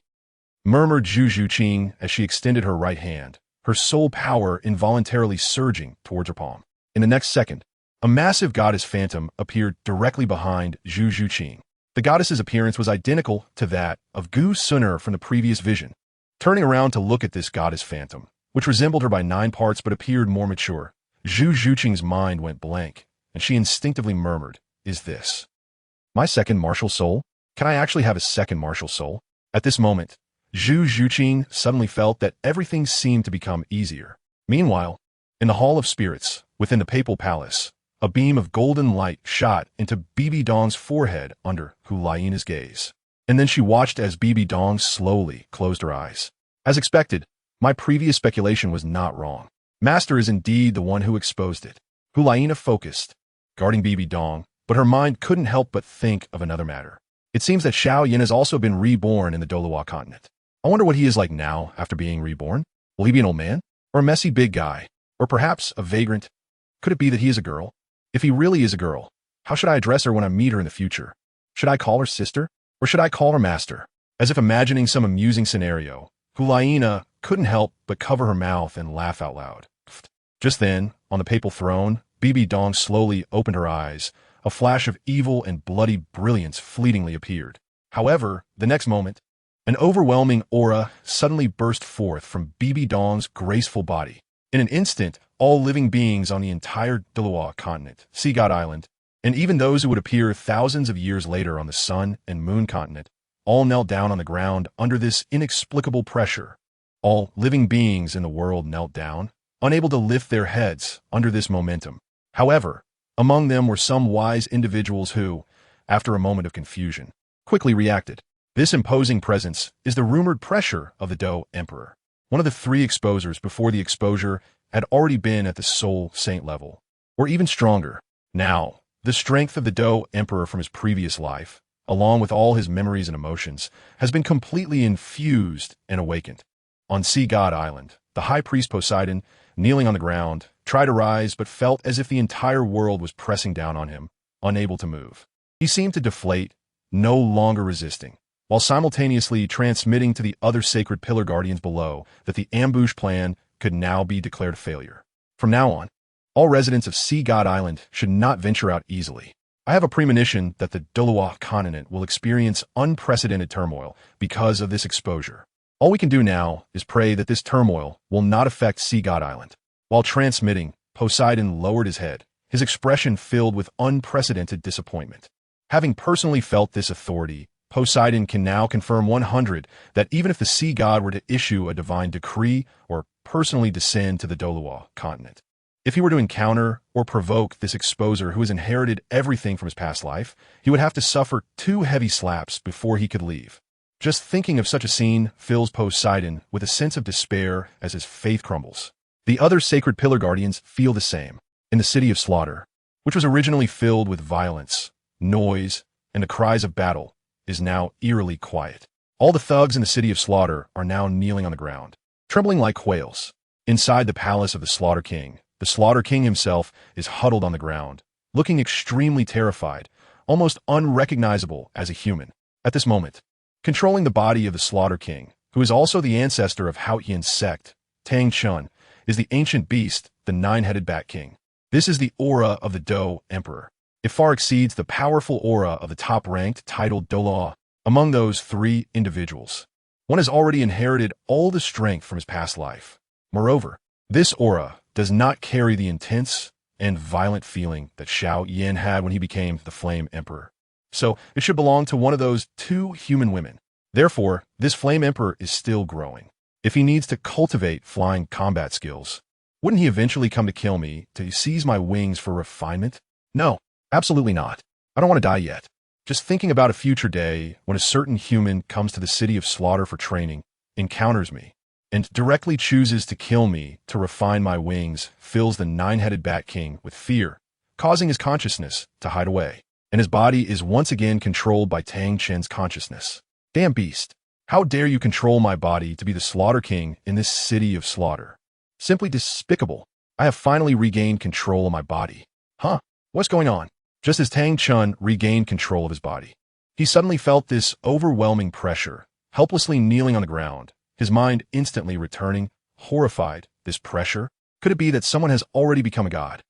murmured Zhu Zhuqing as she extended her right hand, her soul power involuntarily surging towards her palm. In the next second, a massive goddess phantom appeared directly behind Zhu Zhuqing. The goddess's appearance was identical to that of Gu Suner from the previous vision. Turning around to look at this goddess phantom, which resembled her by 9 parts but appeared more mature, Zhu Zhuqing's mind went blank, and she instinctively murmured, "Is this my second martial soul? Can I actually have a second martial soul?" At this moment, Zhu Zhuqing suddenly felt that everything seemed to become easier. Meanwhile, in the Hall of Spirits, within the Papal Palace, a beam of golden light shot into Bibi Dong's forehead under Hulaina's gaze. And then she watched as Bibi Dong slowly closed her eyes. As expected, my previous speculation was not wrong. Master is indeed the one who exposed it. Hulaina focused, guarding Bibi Dong, but her mind couldn't help but think of another matter. It seems that Xiao Yin has also been reborn in the Douluo continent. I wonder what he is like now after being reborn. Will he be an old man? Or a messy big guy? Or perhaps a vagrant? Could it be that he is a girl? If he really is a girl, how should I address her when I meet her in the future? Should I call her sister? Or should I call her master? As if imagining some amusing scenario, Hulaina couldn't help but cover her mouth and laugh out loud. Just then, on the papal throne, Bibi Dong slowly opened her eyes. A flash of evil and bloody brilliance fleetingly appeared. However, the next moment, an overwhelming aura suddenly burst forth from Bibi Dong's graceful body. In an instant, all living beings on the entire Douluo continent, Sea God Island, and even those who would appear thousands of years later on the Sun and Moon continent, all knelt down on the ground under this inexplicable pressure. All living beings in the world knelt down, unable to lift their heads under this momentum. However, among them were some wise individuals who, after a moment of confusion, quickly reacted. This imposing presence is the rumored pressure of the Do Emperor. One of the 3 exposers before the exposure had already been at the Soul Saint level, or even stronger. Now, the strength of the Do Emperor from his previous life, along with all his memories and emotions, has been completely infused and awakened. On Sea God Island, the High Priest Poseidon, kneeling on the ground, tried to rise but felt as if the entire world was pressing down on him, unable to move. He seemed to deflate, no longer resisting, while simultaneously transmitting to the other sacred pillar guardians below that the ambush plan could now be declared a failure. From now on, all residents of Sea God Island should not venture out easily. I have a premonition that the Douluo continent will experience unprecedented turmoil because of this exposure. All we can do now is pray that this turmoil will not affect Sea God Island. While transmitting, Poseidon lowered his head, his expression filled with unprecedented disappointment. Having personally felt this authority, Poseidon can now confirm 100 that even if the sea god were to issue a divine decree or personally descend to the Douluo continent, if he were to encounter or provoke this exposer who has inherited everything from his past life, he would have to suffer 2 heavy slaps before he could leave. Just thinking of such a scene fills Poseidon with a sense of despair as his faith crumbles. The other sacred pillar guardians feel the same. In the city of Slaughter, which was originally filled with violence, noise, and the cries of battle, is now eerily quiet. All the thugs in the city of Slaughter are now kneeling on the ground, trembling like quails. Inside the palace of the Slaughter King himself is huddled on the ground, looking extremely terrified, almost unrecognizable as a human. At this moment, controlling the body of the Slaughter King, who is also the ancestor of Haotian's sect, Tang Chun, is the ancient beast, the 9-headed Bat King. This is the aura of the Do Emperor. It far exceeds the powerful aura of the top-ranked titled Douluo. Among those 3 individuals, one has already inherited all the strength from his past life. Moreover, this aura does not carry the intense and violent feeling that Xiao Yin had when he became the Flame Emperor. So it should belong to one of those 2 human women. Therefore, this Flame Emperor is still growing. If he needs to cultivate flying combat skills, wouldn't he eventually come to kill me to seize my wings for refinement? No. Absolutely not. I don't want to die yet. Just thinking about a future day when a certain human comes to the city of Slaughter for training, encounters me, and directly chooses to kill me to refine my wings fills the 9-headed Bat King with fear, causing his consciousness to hide away, and his body is once again controlled by Tang Chen's consciousness. Damn beast! How dare you control my body to be the Slaughter King in this city of Slaughter? Simply despicable. I have finally regained control of my body. Huh? What's going on? Just as Tang Chun regained control of his body, he suddenly felt this overwhelming pressure, helplessly kneeling on the ground, his mind instantly returning, horrified, This pressure? Could it be that someone has already become a god?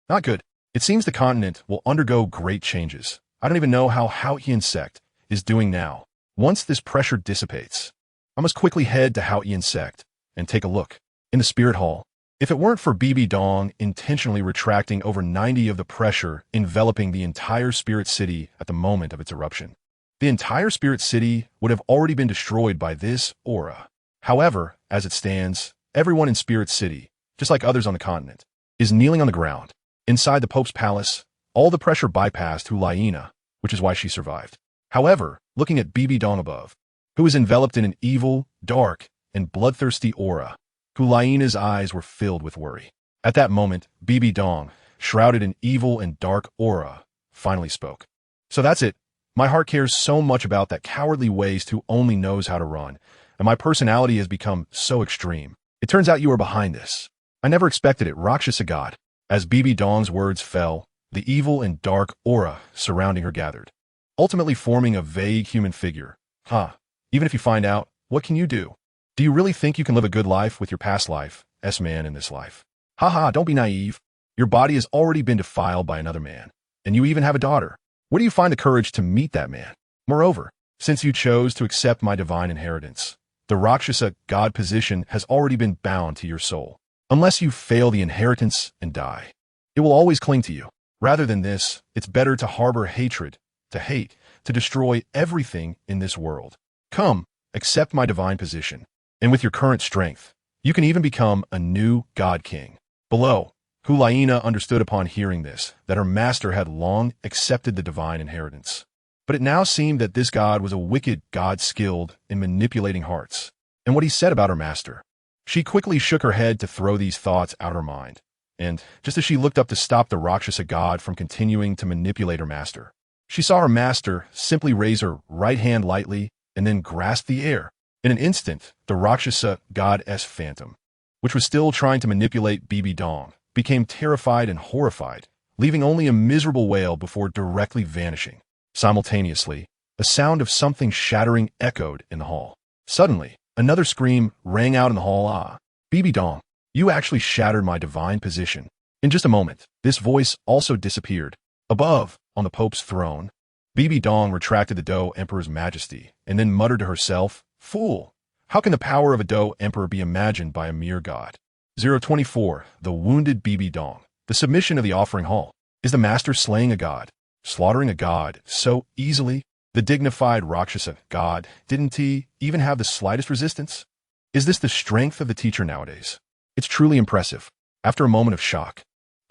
Not good. It seems the continent will undergo great changes. I don't even know how Hao-Ian sect is doing now. Once this pressure dissipates, I must quickly head to Hao-Ian sect and take a look. In the spirit hall, if it weren't for Bibi Dong intentionally retracting over 90 of the pressure enveloping the entire spirit city at the moment of its eruption, the entire spirit city would have already been destroyed by this aura. However, as it stands, everyone in Spirit City, just like others on the continent, is kneeling on the ground. Inside the Pope's palace, all the pressure bypassed Hulaina, which is why she survived. However, looking at Bibi Dong above, who is enveloped in an evil, dark, and bloodthirsty aura, Hulaina's eyes were filled with worry. At that moment, Bibi Dong, shrouded in evil and dark aura, finally spoke. So that's it. My heart cares so much about that cowardly waste who only knows how to run, and my personality has become so extreme. It turns out you are behind this. I never expected it, Rakshasa God. As Bibi Dong's words fell, the evil and dark aura surrounding her gathered, ultimately forming a vague human figure. Even if you find out, what can you do? Do you really think you can live a good life with your past life, S-man in this life? Don't be naive. Your body has already been defiled by another man, and you even have a daughter. Where do you find the courage to meet that man? Moreover, since you chose to accept my divine inheritance, the Rakshasa God position has already been bound to your soul. Unless you fail the inheritance and die, it will always cling to you. Rather than this, it's better to harbor hatred, to hate, to destroy everything in this world. Come, accept my divine position, and with your current strength, you can even become a new God King. Below, Hulaina understood upon hearing this, that her master had long accepted the divine inheritance. But it now seemed that this god was a wicked god skilled in manipulating hearts. And what he said about her master. She quickly shook her head to throw these thoughts out of her mind. And just as she looked up to stop the Rakshasa god from continuing to manipulate her master, she saw her master simply raise her right hand lightly and then grasp the air. In an instant, the Rakshasa goddess phantom, which was still trying to manipulate Bibi Dong, became terrified and horrified, leaving only a miserable wail before directly vanishing. Simultaneously, a sound of something shattering echoed in the hall. Suddenly, another scream rang out in the hall. Bibi Dong, you actually shattered my divine position. In just a moment, this voice also disappeared. Above, on the Pope's throne, Bibi Dong retracted the Do Emperor's majesty and then muttered to herself, Fool! How can the power of a Do Emperor be imagined by a mere god? 024. The wounded Bibi Dong. The submission of the offering hall. Is the master slaying a god? Slaughtering a god so easily? The dignified Rakshasa god, didn't he even have the slightest resistance? Is this the strength of the teacher nowadays? It's truly impressive. After a moment of shock,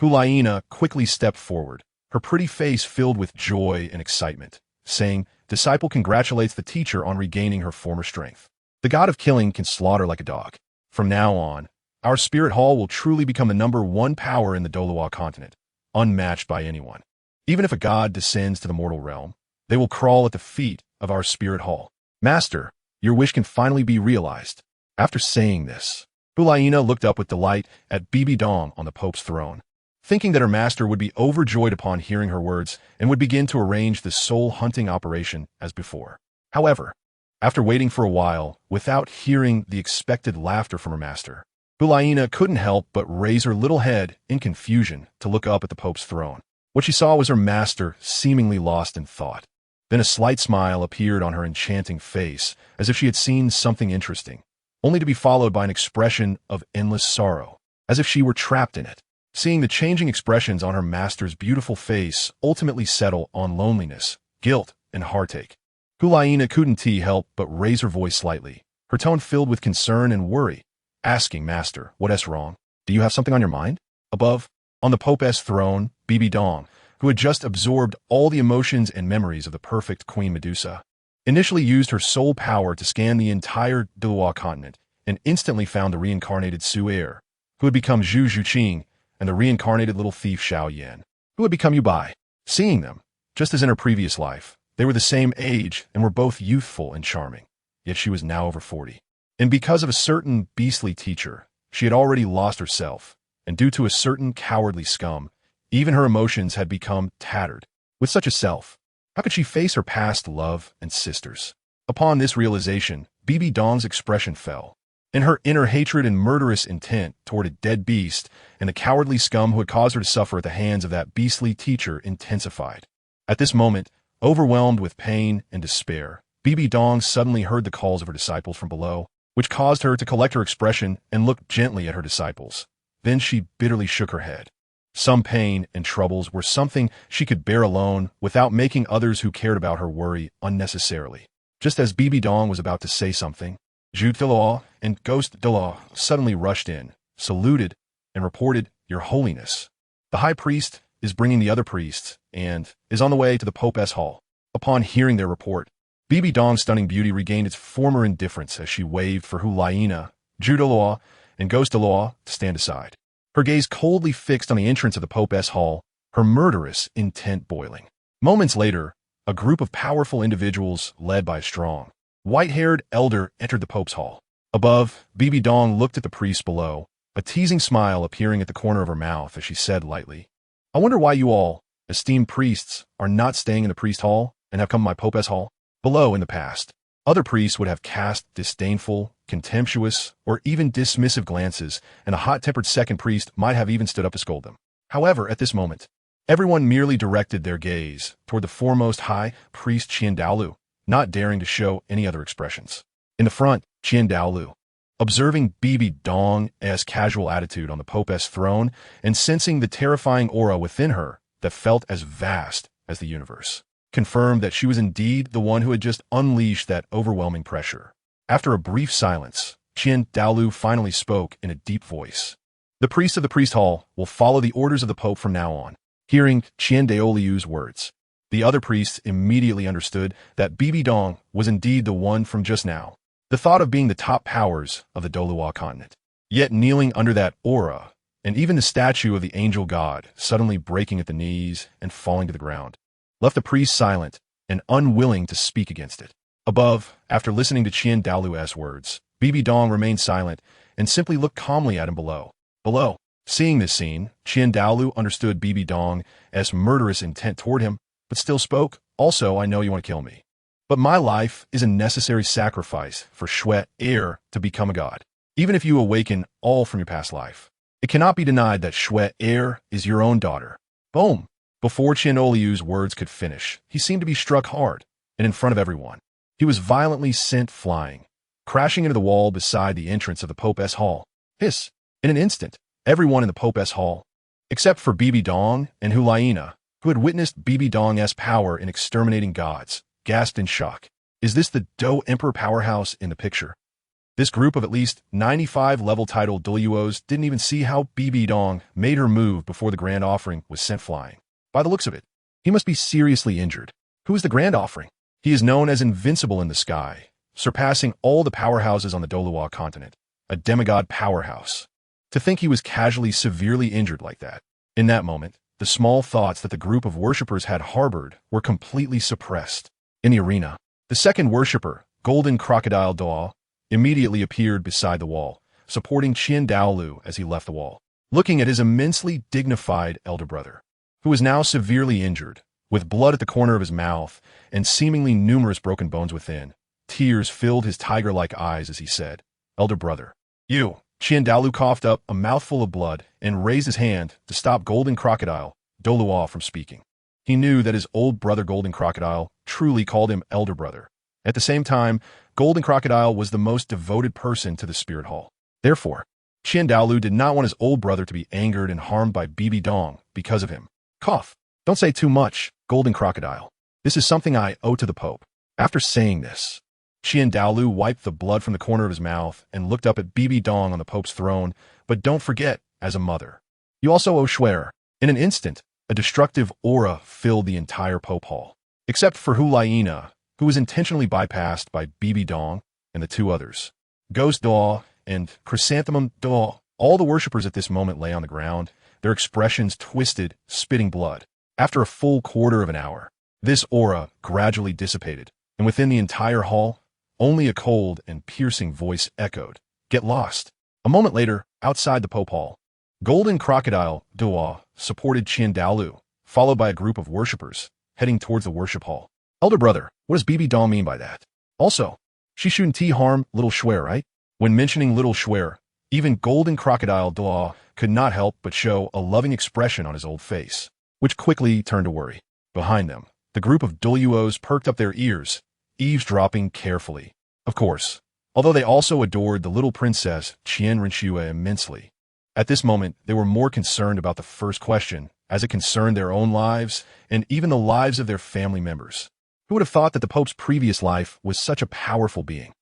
Hulaina quickly stepped forward, her pretty face filled with joy and excitement, saying, Disciple congratulates the teacher on regaining her former strength. The god of killing can slaughter like a dog. From now on, our spirit hall will truly become the #1 power in the Douluo continent, unmatched by anyone. Even if a god descends to the mortal realm, they will crawl at the feet of our spirit hall. Master, your wish can finally be realized. After saying this, Hulaina looked up with delight at Bibi Dong on the Pope's throne, thinking that her master would be overjoyed upon hearing her words and would begin to arrange the soul-hunting operation as before. However, after waiting for a while, without hearing the expected laughter from her master, Hulaina couldn't help but raise her little head in confusion to look up at the Pope's throne. What she saw was her master seemingly lost in thought. Then a slight smile appeared on her enchanting face, as if she had seen something interesting, only to be followed by an expression of endless sorrow, as if she were trapped in it. Seeing the changing expressions on her master's beautiful face ultimately settle on loneliness, guilt, and heartache, Hulaina couldn't help but raise her voice slightly, her tone filled with concern and worry, asking, Master, what's wrong? Do you have something on your mind? Above, on the Pope's throne, Bibi Dong, who had just absorbed all the emotions and memories of the perfect Queen Medusa, initially used her soul power to scan the entire Douluo continent and instantly found the reincarnated Su Er, who had become Zhu Zhuqing, and the reincarnated little thief Xiao Yan, who had become Yu Bai. Seeing them, just as in her previous life, they were the same age and were both youthful and charming, yet she was now over 40. And because of a certain beastly teacher, she had already lost herself, and due to a certain cowardly scum, even her emotions had become tattered. With such a self, how could she face her past love and sisters? Upon this realization, Bibi Dong's expression fell, In her inner hatred and murderous intent toward a dead beast and the cowardly scum who had caused her to suffer at the hands of that beastly teacher intensified. At this moment, overwhelmed with pain and despair, Bibi Dong suddenly heard the calls of her disciples from below, which caused her to collect her expression and look gently at her disciples. Then she bitterly shook her head. Some pain and troubles were something she could bear alone without making others who cared about her worry unnecessarily. Just as Bibi Dong was about to say something, Zhu Douluo and Ghost Douluo suddenly rushed in, saluted, and reported, "Your Holiness, the High Priest is bringing the other priests and is on the way to the Pope's hall." Upon hearing their report, Bibi Dong's stunning beauty regained its former indifference as she waved for Hu Laina, Zhu Douluo, and Ghost Douluo to stand aside. Her gaze coldly fixed on the entrance of the Pope's hall, her murderous intent boiling. Moments later, a group of powerful individuals led by a strong, white-haired elder entered the Pope's hall. Above, Bibi Dong looked at the priests below, a teasing smile appearing at the corner of her mouth as she said lightly, "I wonder why you all, esteemed priests, are not staying in the priest hall and have come to my Pope's hall?" Below, in the past, other priests would have cast disdainful, contemptuous, or even dismissive glances, and a hot-tempered second priest might have even stood up to scold them. However, at this moment, everyone merely directed their gaze toward the foremost high priest Qian Douluo, not daring to show any other expressions. In the front, Qian Douluo, observing Bibi Dong's casual attitude on the Pope's throne and sensing the terrifying aura within her that felt as vast as the universe, confirmed that she was indeed the one who had just unleashed that overwhelming pressure. After a brief silence, Qian Douluo finally spoke in a deep voice. "The priests of the priest hall will follow the orders of the Pope from now on." Hearing Qian Douluo's words, the other priests immediately understood that Bibi Dong was indeed the one from just now. The thought of being the top powers of the Douluo continent, yet kneeling under that aura, and even the statue of the angel god suddenly breaking at the knees and falling to the ground, left the priest silent and unwilling to speak against it. Above, after listening to Qian Douluo's words, Bibi Dong remained silent and simply looked calmly at him below. Seeing this scene, Qian Douluo understood Bibi Dong's murderous intent toward him, but still spoke, "Also, I know you want to kill me. But my life is a necessary sacrifice for Shui heir to become a god. Even if you awaken all from your past life, it cannot be denied that Shui heir is your own daughter." Boom! Before Qian Douluo's words could finish, he seemed to be struck hard, and in front of everyone. He was violently sent flying, crashing into the wall beside the entrance of the Pope's hall. Hiss! In an instant, everyone in the Pope's hall, except for Bibi Dong and Hu Laina, who had witnessed Bibi Dong's power in exterminating gods, gasped in shock. Is this the Do Emperor powerhouse in the picture? This group of at least 95 level-titled Douluos didn't even see how Bibi Dong made her move before the grand offering was sent flying. By the looks of it, he must be seriously injured. Who is the grand offering? He is known as invincible in the sky, surpassing all the powerhouses on the Douluo continent, a demigod powerhouse. To think he was casually severely injured like that. In that moment, the small thoughts that the group of worshippers had harbored were completely suppressed. In the arena, the second worshipper, Golden Crocodile Douluo, immediately appeared beside the wall, supporting Qian Douluo as he left the wall, looking at his immensely dignified elder brother, who was now severely injured, with blood at the corner of his mouth and seemingly numerous broken bones within. Tears filled his tiger-like eyes as he said, "Elder brother, you." Qian Douluo coughed up a mouthful of blood and raised his hand to stop Golden Crocodile Douluo from speaking. He knew that his old brother Golden Crocodile truly called him elder brother. At the same time, Golden Crocodile was the most devoted person to the spirit hall. Therefore, Qian Douluo did not want his old brother to be angered and harmed by Bibi Dong because of him. Cough. Don't say too much, Golden Crocodile. This is something I owe to the Pope. After saying this, Qian Douluo wiped the blood from the corner of his mouth and looked up at Bibi Dong on the Pope's throne, but don't forget, as a mother, you also owe Shui. In an instant, a destructive aura filled the entire Pope hall, except for Hu Laina, who was intentionally bypassed by Bibi Dong and the two others, Ghost Douluo and Chrysanthemum Douluo. All the worshippers at this moment lay on the ground, their expressions twisted, spitting blood. After a full quarter of an hour, this aura gradually dissipated, and within the entire hall, only a cold and piercing voice echoed, "Get lost." A moment later, outside the Pope hall, Golden Crocodile Douluo supported Qian Douluo, followed by a group of worshippers, heading towards the worship hall. "Elder brother, what does Bibi Dong mean by that? Also, she shouldn't harm little Shui, right?" When mentioning little Schwer, even Golden Crocodile Douluo could not help but show a loving expression on his old face, which quickly turned to worry. Behind them, the group of Douluos perked up their ears, eavesdropping carefully. Of course, although they also adored the little princess Qian Renshue immensely. At this moment, they were more concerned about the first question, as it concerned their own lives and even the lives of their family members. Who would have thought that the Pope's previous life was such a powerful being?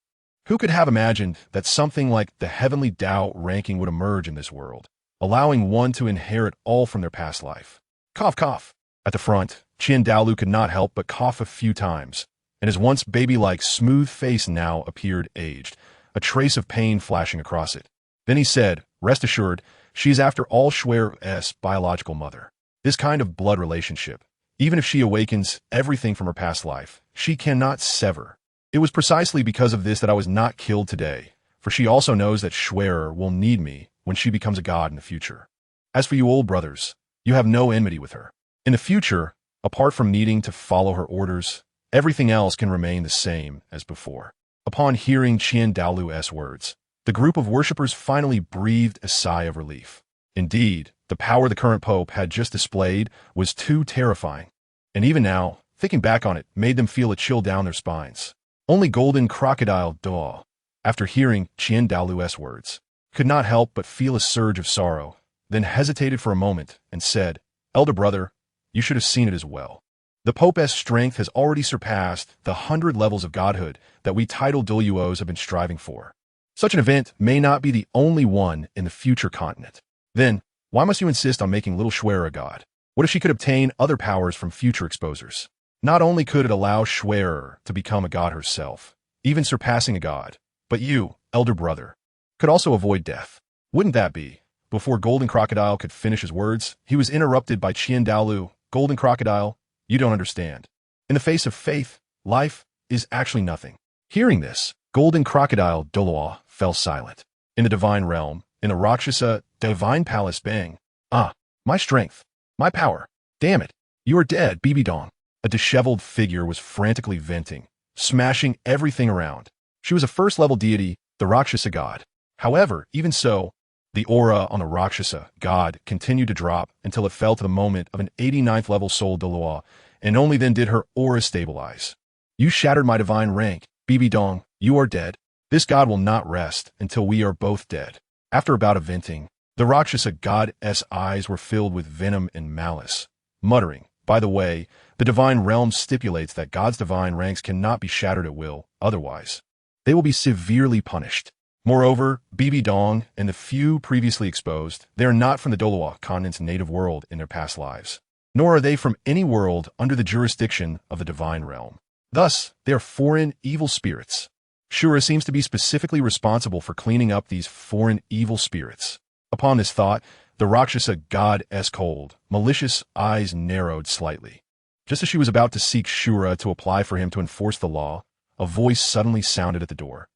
Who could have imagined that something like the heavenly Tao ranking would emerge in this world, allowing one to inherit all from their past life? Cough, cough. At the front, Qian Douluo could not help but cough a few times, and his once baby-like smooth face now appeared aged, a trace of pain flashing across it. Then he said, "Rest assured, she is after all Schwer's biological mother. This kind of blood relationship, even if she awakens everything from her past life, she cannot sever. It was precisely because of this that I was not killed today, for she also knows that Schwer will need me when she becomes a god in the future. As for you old brothers, you have no enmity with her. In the future, apart from needing to follow her orders, everything else can remain the same as before." Upon hearing Qian Douluo's words, the group of worshippers finally breathed a sigh of relief. Indeed, the power the current pope had just displayed was too terrifying, and even now, thinking back on it made them feel a chill down their spines. Only Golden Crocodile Douluo, after hearing Qian Douluo's words, could not help but feel a surge of sorrow, then hesitated for a moment and said, "Elder brother, you should have seen it as well. The Pope's strength has already surpassed the 100 levels of godhood that we titled Douluos have been striving for. Such an event may not be the only one in the future continent. Then, why must you insist on making little Schwer a god? What if she could obtain other powers from future exposures? Not only could it allow Schwer to become a god herself, even surpassing a god, but you, elder brother, could also avoid death. Wouldn't that be?" Before Golden Crocodile could finish his words, he was interrupted by Qian Douluo. "Golden Crocodile, you don't understand. In the face of faith, life is actually nothing." Hearing this, Golden Crocodile Douluo fell silent. In the divine realm, in the Rakshasa divine palace, bang. "Ah, my strength, my power. Damn it, you are dead, Bibidong." A disheveled figure was frantically venting, smashing everything around. She was a first-level deity, the Rakshasa god. However, even so, the aura on the Rakshasa god continued to drop until it fell to the moment of an 89th level soul Douluo, and only then did her aura stabilize. "You shattered my divine rank, Bibidong. You are dead. This god will not rest until we are both dead." After a bout of venting, the Rakshasa god's eyes were filled with venom and malice, muttering, "By the way, the divine realm stipulates that gods' divine ranks cannot be shattered at will, otherwise they will be severely punished. Moreover, Bibidong and the few previously exposed, they are not from the Douluo continent's native world in their past lives, nor are they from any world under the jurisdiction of the divine realm. Thus, they are foreign evil spirits. Shura seems to be specifically responsible for cleaning up these foreign evil spirits." Upon this thought, the Rakshasa god's cold, malicious eyes narrowed slightly. Just as she was about to seek Shura to apply for him to enforce the law, a voice suddenly sounded at the door.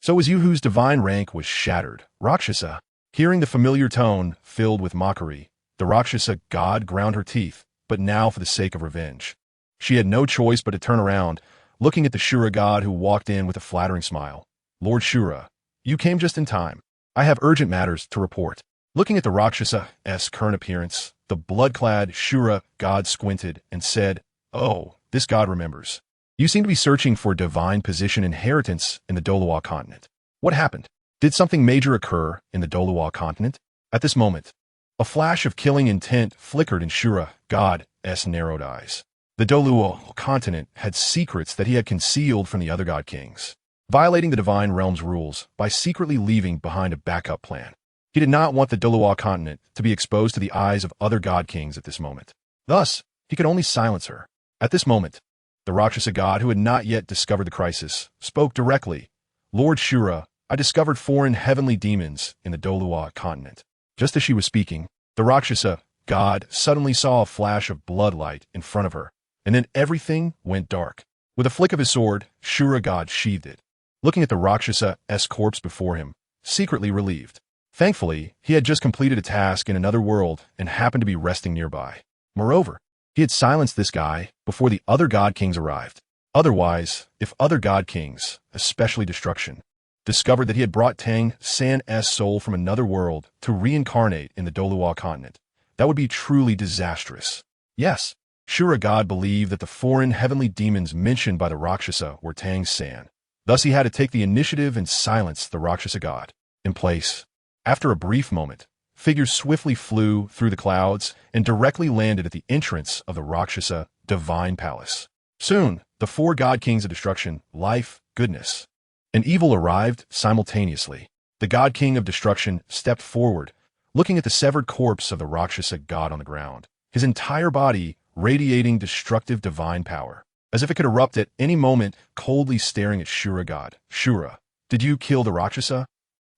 "So it was you whose divine rank was shattered, Rakshasa?" Hearing the familiar tone filled with mockery, the Rakshasa god ground her teeth, but now for the sake of revenge. She had no choice but to turn around, looking at the Shura god who walked in with a flattering smile. "Lord Shura, you came just in time. I have urgent matters to report." Looking at the Rakshasa' current appearance, the blood-clad Shura god squinted and said, "Oh, this god remembers. You seem to be searching for divine position inheritance in the Douluo continent. What happened? Did something major occur in the Douluo continent?" At this moment, a flash of killing intent flickered in Shura god's narrowed eyes. The Douluo continent had secrets that he had concealed from the other god kings, violating the divine realm's rules by secretly leaving behind a backup plan. He did not want the Douluo continent to be exposed to the eyes of other god kings at this moment. Thus, he could only silence her. At this moment, the Rakshasa god, who had not yet discovered the crisis, spoke directly. "Lord Shura, I discovered foreign heavenly demons in the Douluo continent." Just as she was speaking, the Rakshasa god suddenly saw a flash of bloodlight in front of her, and then everything went dark. With a flick of his sword, Shura god sheathed it, looking at the Rakshasa' corpse before him, secretly relieved. Thankfully, he had just completed a task in another world and happened to be resting nearby. Moreover, he had silenced this guy before the other god kings arrived. Otherwise, if other god kings, especially destruction, discovered that he had brought Tang San's soul from another world to reincarnate in the Douluo continent. That would be truly disastrous. Yes, Shura God believed that the foreign heavenly demons mentioned by the Rakshasa were Tang San. Thus he had to take the initiative and silence the Rakshasa God. In place, after a brief moment, figures swiftly flew through the clouds and directly landed at the entrance of the Rakshasa divine palace. Soon, the four god kings of destruction, life, goodness, and evil arrived simultaneously. The god king of destruction stepped forward, looking at the severed corpse of the Rakshasa god on the ground, his entire body radiating destructive divine power, as if it could erupt at any moment, coldly staring at Shura God. Shura, did you kill the Rakshasa?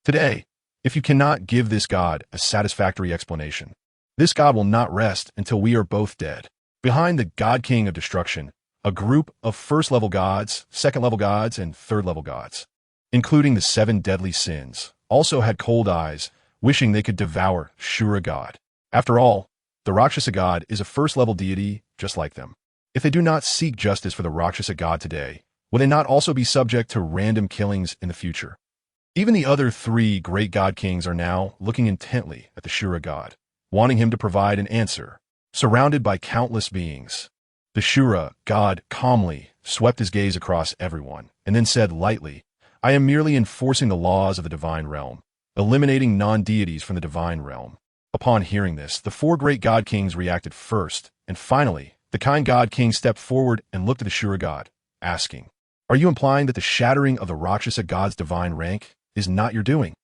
Today, if you cannot give this god a satisfactory explanation, this god will not rest until we are both dead. Behind the god king of destruction, a group of first-level gods, second-level gods, and third-level gods, including the 7 deadly sins, also had cold eyes, wishing they could devour Shura God. After all, the Rakshasa God is a first-level deity just like them. If they do not seek justice for the Rakshasa God today, will they not also be subject to random killings in the future? Even the other 3 great god kings are now looking intently at the Shura God, wanting him to provide an answer. Surrounded by countless beings, the Shura God calmly swept his gaze across everyone, and then said lightly, I am merely enforcing the laws of the divine realm, eliminating non-deities from the divine realm. Upon hearing this, the 4 great god kings reacted first, and finally, the kind god king stepped forward and looked at the Shura God, asking, Are you implying that the shattering of the Rakshasa God's divine rank is not your doing?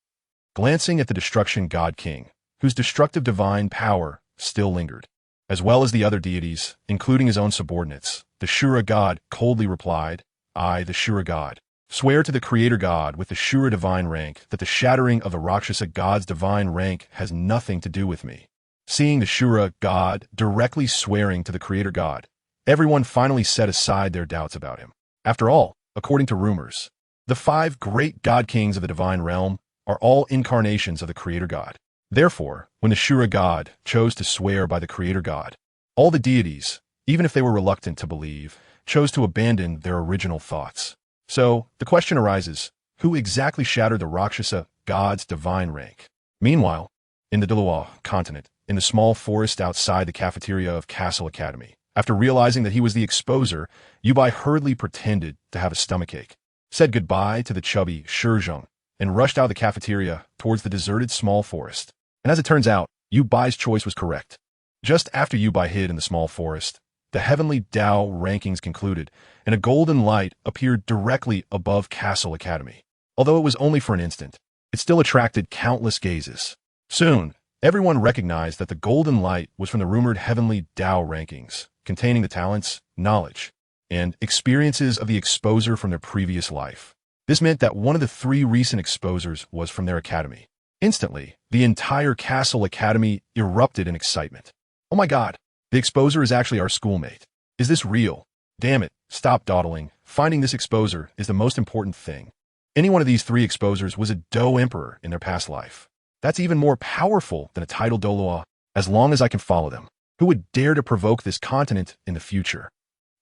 Glancing at the destruction god king, whose destructive divine power still lingered, as well as the other deities, including his own subordinates, the Shura God coldly replied, I, the Shura God, swear to the Creator God with the Shura divine rank that the shattering of the Rakshasa God's divine rank has nothing to do with me. Seeing the Shura God directly swearing to the Creator God, everyone finally set aside their doubts about him. After all, according to rumors, the 5 great god kings of the divine realm are all incarnations of the Creator God. Therefore, when the Shura God chose to swear by the Creator God, all the deities, even if they were reluctant to believe, chose to abandon their original thoughts. So, the question arises, who exactly shattered the Rakshasa God's divine rank? Meanwhile, in the Douluo continent, in the small forest outside the cafeteria of Castle Academy, after realizing that he was the exposer, Yubai hurriedly pretended to have a stomachache, said goodbye to the chubby Shizhong, and rushed out of the cafeteria towards the deserted small forest. And as it turns out, Yubai's choice was correct. Just after Yubai hid in the small forest, the heavenly Tao rankings concluded, and a golden light appeared directly above Castle Academy. Although it was only for an instant, it still attracted countless gazes. Soon, everyone recognized that the golden light was from the rumored heavenly Tao rankings, containing the talents, knowledge, and experiences of the exposer from their previous life. This meant that one of the 3 recent exposers was from their academy. Instantly, the entire Castle Academy erupted in excitement. Oh my god, the exposer is actually our schoolmate. Is this real? Damn it, stop dawdling. Finding this exposer is the most important thing. Any one of these 3 exposers was a Do Emperor in their past life. That's even more powerful than a title Douluo, as long as I can follow them. Who would dare to provoke this continent in the future?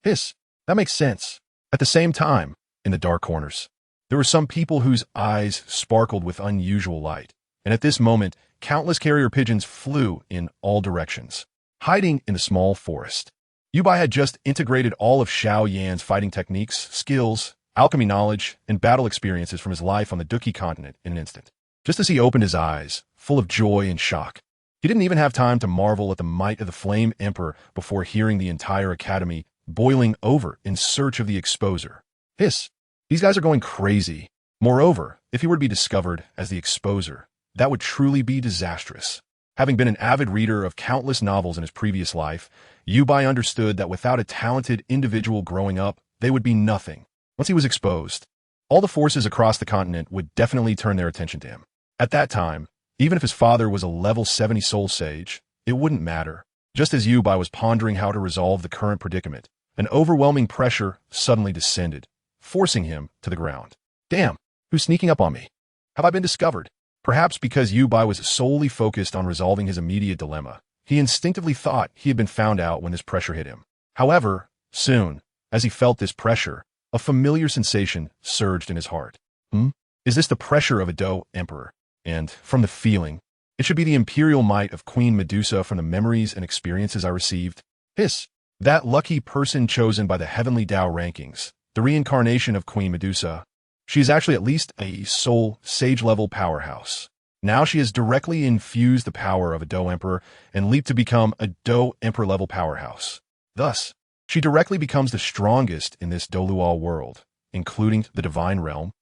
Hiss, that makes sense. At the same time, in the dark corners, there were some people whose eyes sparkled with unusual light, and at this moment, countless carrier pigeons flew in all directions, hiding in the small forest. Yubai had just integrated all of Xiao Yan's fighting techniques, skills, alchemy knowledge, and battle experiences from his life on the Duki continent in an instant. Just as he opened his eyes, full of joy and shock, he didn't even have time to marvel at the might of the Flame Emperor before hearing the entire academy boiling over in search of the exposer. Hiss, these guys are going crazy. Moreover, if he were to be discovered as the exposer, that would truly be disastrous. Having been an avid reader of countless novels in his previous life, Yubai understood that without a talented individual growing up, they would be nothing. Once he was exposed, all the forces across the continent would definitely turn their attention to him. At that time, even if his father was a level 70 soul sage, it wouldn't matter. Just as Yubai was pondering how to resolve the current predicament, an overwhelming pressure suddenly descended, forcing him to the ground. Damn, who's sneaking up on me? Have I been discovered? Perhaps because Yubai was solely focused on resolving his immediate dilemma, he instinctively thought he had been found out when this pressure hit him. However, soon, as he felt this pressure, a familiar sensation surged in his heart. Is this the pressure of a Do Emperor? And, from the feeling, it should be the imperial might of Queen Medusa from the memories and experiences I received. Hiss. That lucky person chosen by the heavenly Tao rankings, the reincarnation of Queen Medusa. She is actually at least a soul sage-level powerhouse. Now she has directly infused the power of a Do Emperor and leaped to become a Do Emperor-level powerhouse. Thus, she directly becomes the strongest in this Douluo world, including the divine realm.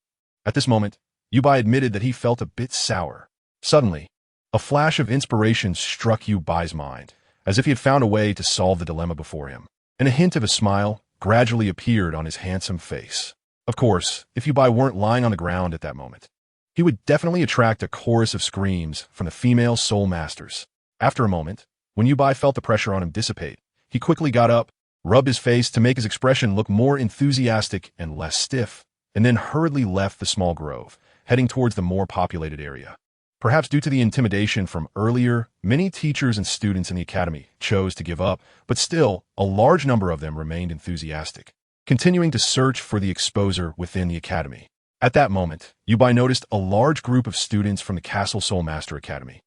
At this moment, Yubai admitted that he felt a bit sour. Suddenly, a flash of inspiration struck Yubai's mind, as if he had found a way to solve the dilemma before him, and a hint of a smile gradually appeared on his handsome face. Of course, if Yubai weren't lying on the ground at that moment, he would definitely attract a chorus of screams from the female soul masters. After a moment, when Yubai felt the pressure on him dissipate, he quickly got up, rubbed his face to make his expression look more enthusiastic and less stiff, and then hurriedly left the small grove, heading towards the more populated area. Perhaps due to the intimidation from earlier, many teachers and students in the academy chose to give up, but still, a large number of them remained enthusiastic, continuing to search for the exposer within the academy. At that moment, Yubai noticed a large group of students from the Castle Soul Master Academy,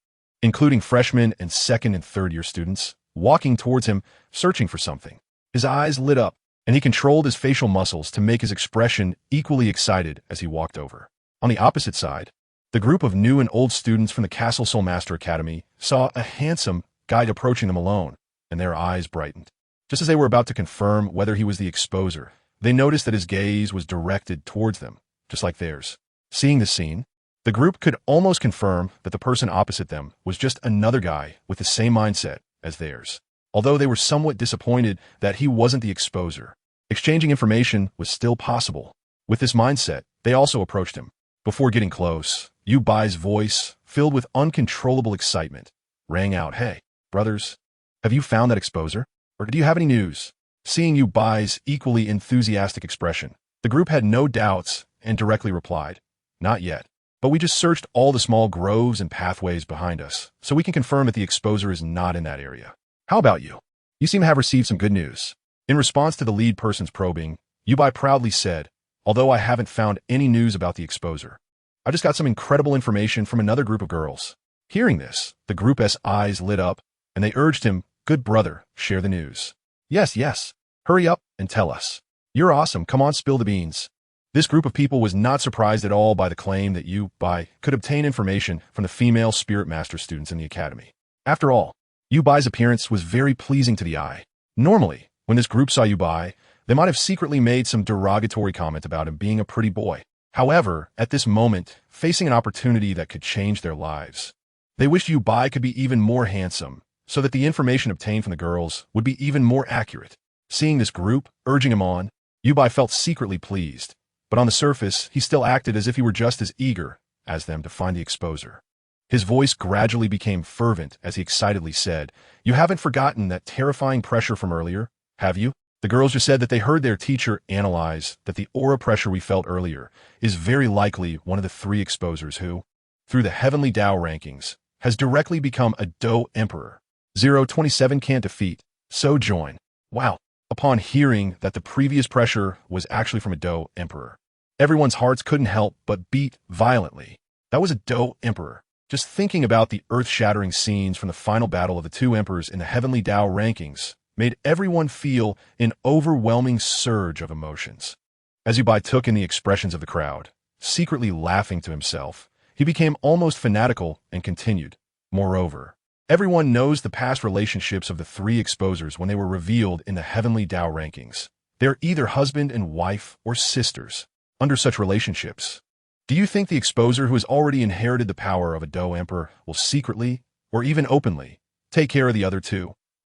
including freshmen and second and third-year students, walking towards him, searching for something. His eyes lit up, and he controlled his facial muscles to make his expression equally excited as he walked over. On the opposite side, the group of new and old students from the Castle Soul Master Academy saw a handsome guide approaching them alone, and their eyes brightened. Just as they were about to confirm whether he was the exposer, they noticed that his gaze was directed towards them, just like theirs. Seeing the scene, the group could almost confirm that the person opposite them was just another guy with the same mindset as theirs. Although they were somewhat disappointed that he wasn't the exposer, exchanging information was still possible. With this mindset, they also approached him. Before getting close, Yubai's voice, filled with uncontrollable excitement, rang out, "Hey, brothers, have you found that exposer? Or do you have any news?" Seeing Yubai's equally enthusiastic expression, the group had no doubts and directly replied, "Not yet, but we just searched all the small groves and pathways behind us, so we can confirm that the exposer is not in that area. How about you? You seem to have received some good news." In response to the lead person's probing, Yubai proudly said, "Although I haven't found any news about the exposer, I just got some incredible information from another group of girls." Hearing this, the group's eyes lit up, and they urged him, "Good brother, share the news." Yes, hurry up and tell us. You're awesome, come on, spill the beans." This group of people was not surprised at all by the claim that Yubai could obtain information from the female spirit master students in the academy. After all, Yubai's appearance was very pleasing to the eye. Normally, when this group saw Yubai, they might have secretly made some derogatory comment about him being a pretty boy. However, at this moment, facing an opportunity that could change their lives, they wished Yubai could be even more handsome, so that the information obtained from the girls would be even more accurate. Seeing this group urging him on, Yubai felt secretly pleased, but on the surface, he still acted as if he were just as eager as them to find the exposer. His voice gradually became fervent as he excitedly said, "You haven't forgotten that terrifying pressure from earlier, have you?" The girls just said that they heard their teacher analyze that the aura pressure we felt earlier is very likely one of the three exposers who, through the heavenly Tao rankings, has directly become a Do Emperor. 027 can't defeat, so join. Wow. Upon hearing that the previous pressure was actually from a Do Emperor, everyone's hearts couldn't help but beat violently. That was a Do Emperor. Just thinking about the earth-shattering scenes from the final battle of the two emperors in the heavenly Tao rankings made everyone feel an overwhelming surge of emotions. As Yubai took in the expressions of the crowd, secretly laughing to himself, he became almost fanatical and continued, "Moreover, everyone knows the past relationships of the three exposers when they were revealed in the heavenly Tao rankings. They're either husband and wife or sisters. Under such relationships, do you think the exposer who has already inherited the power of a Do Emperor will secretly, or even openly, take care of the other two?"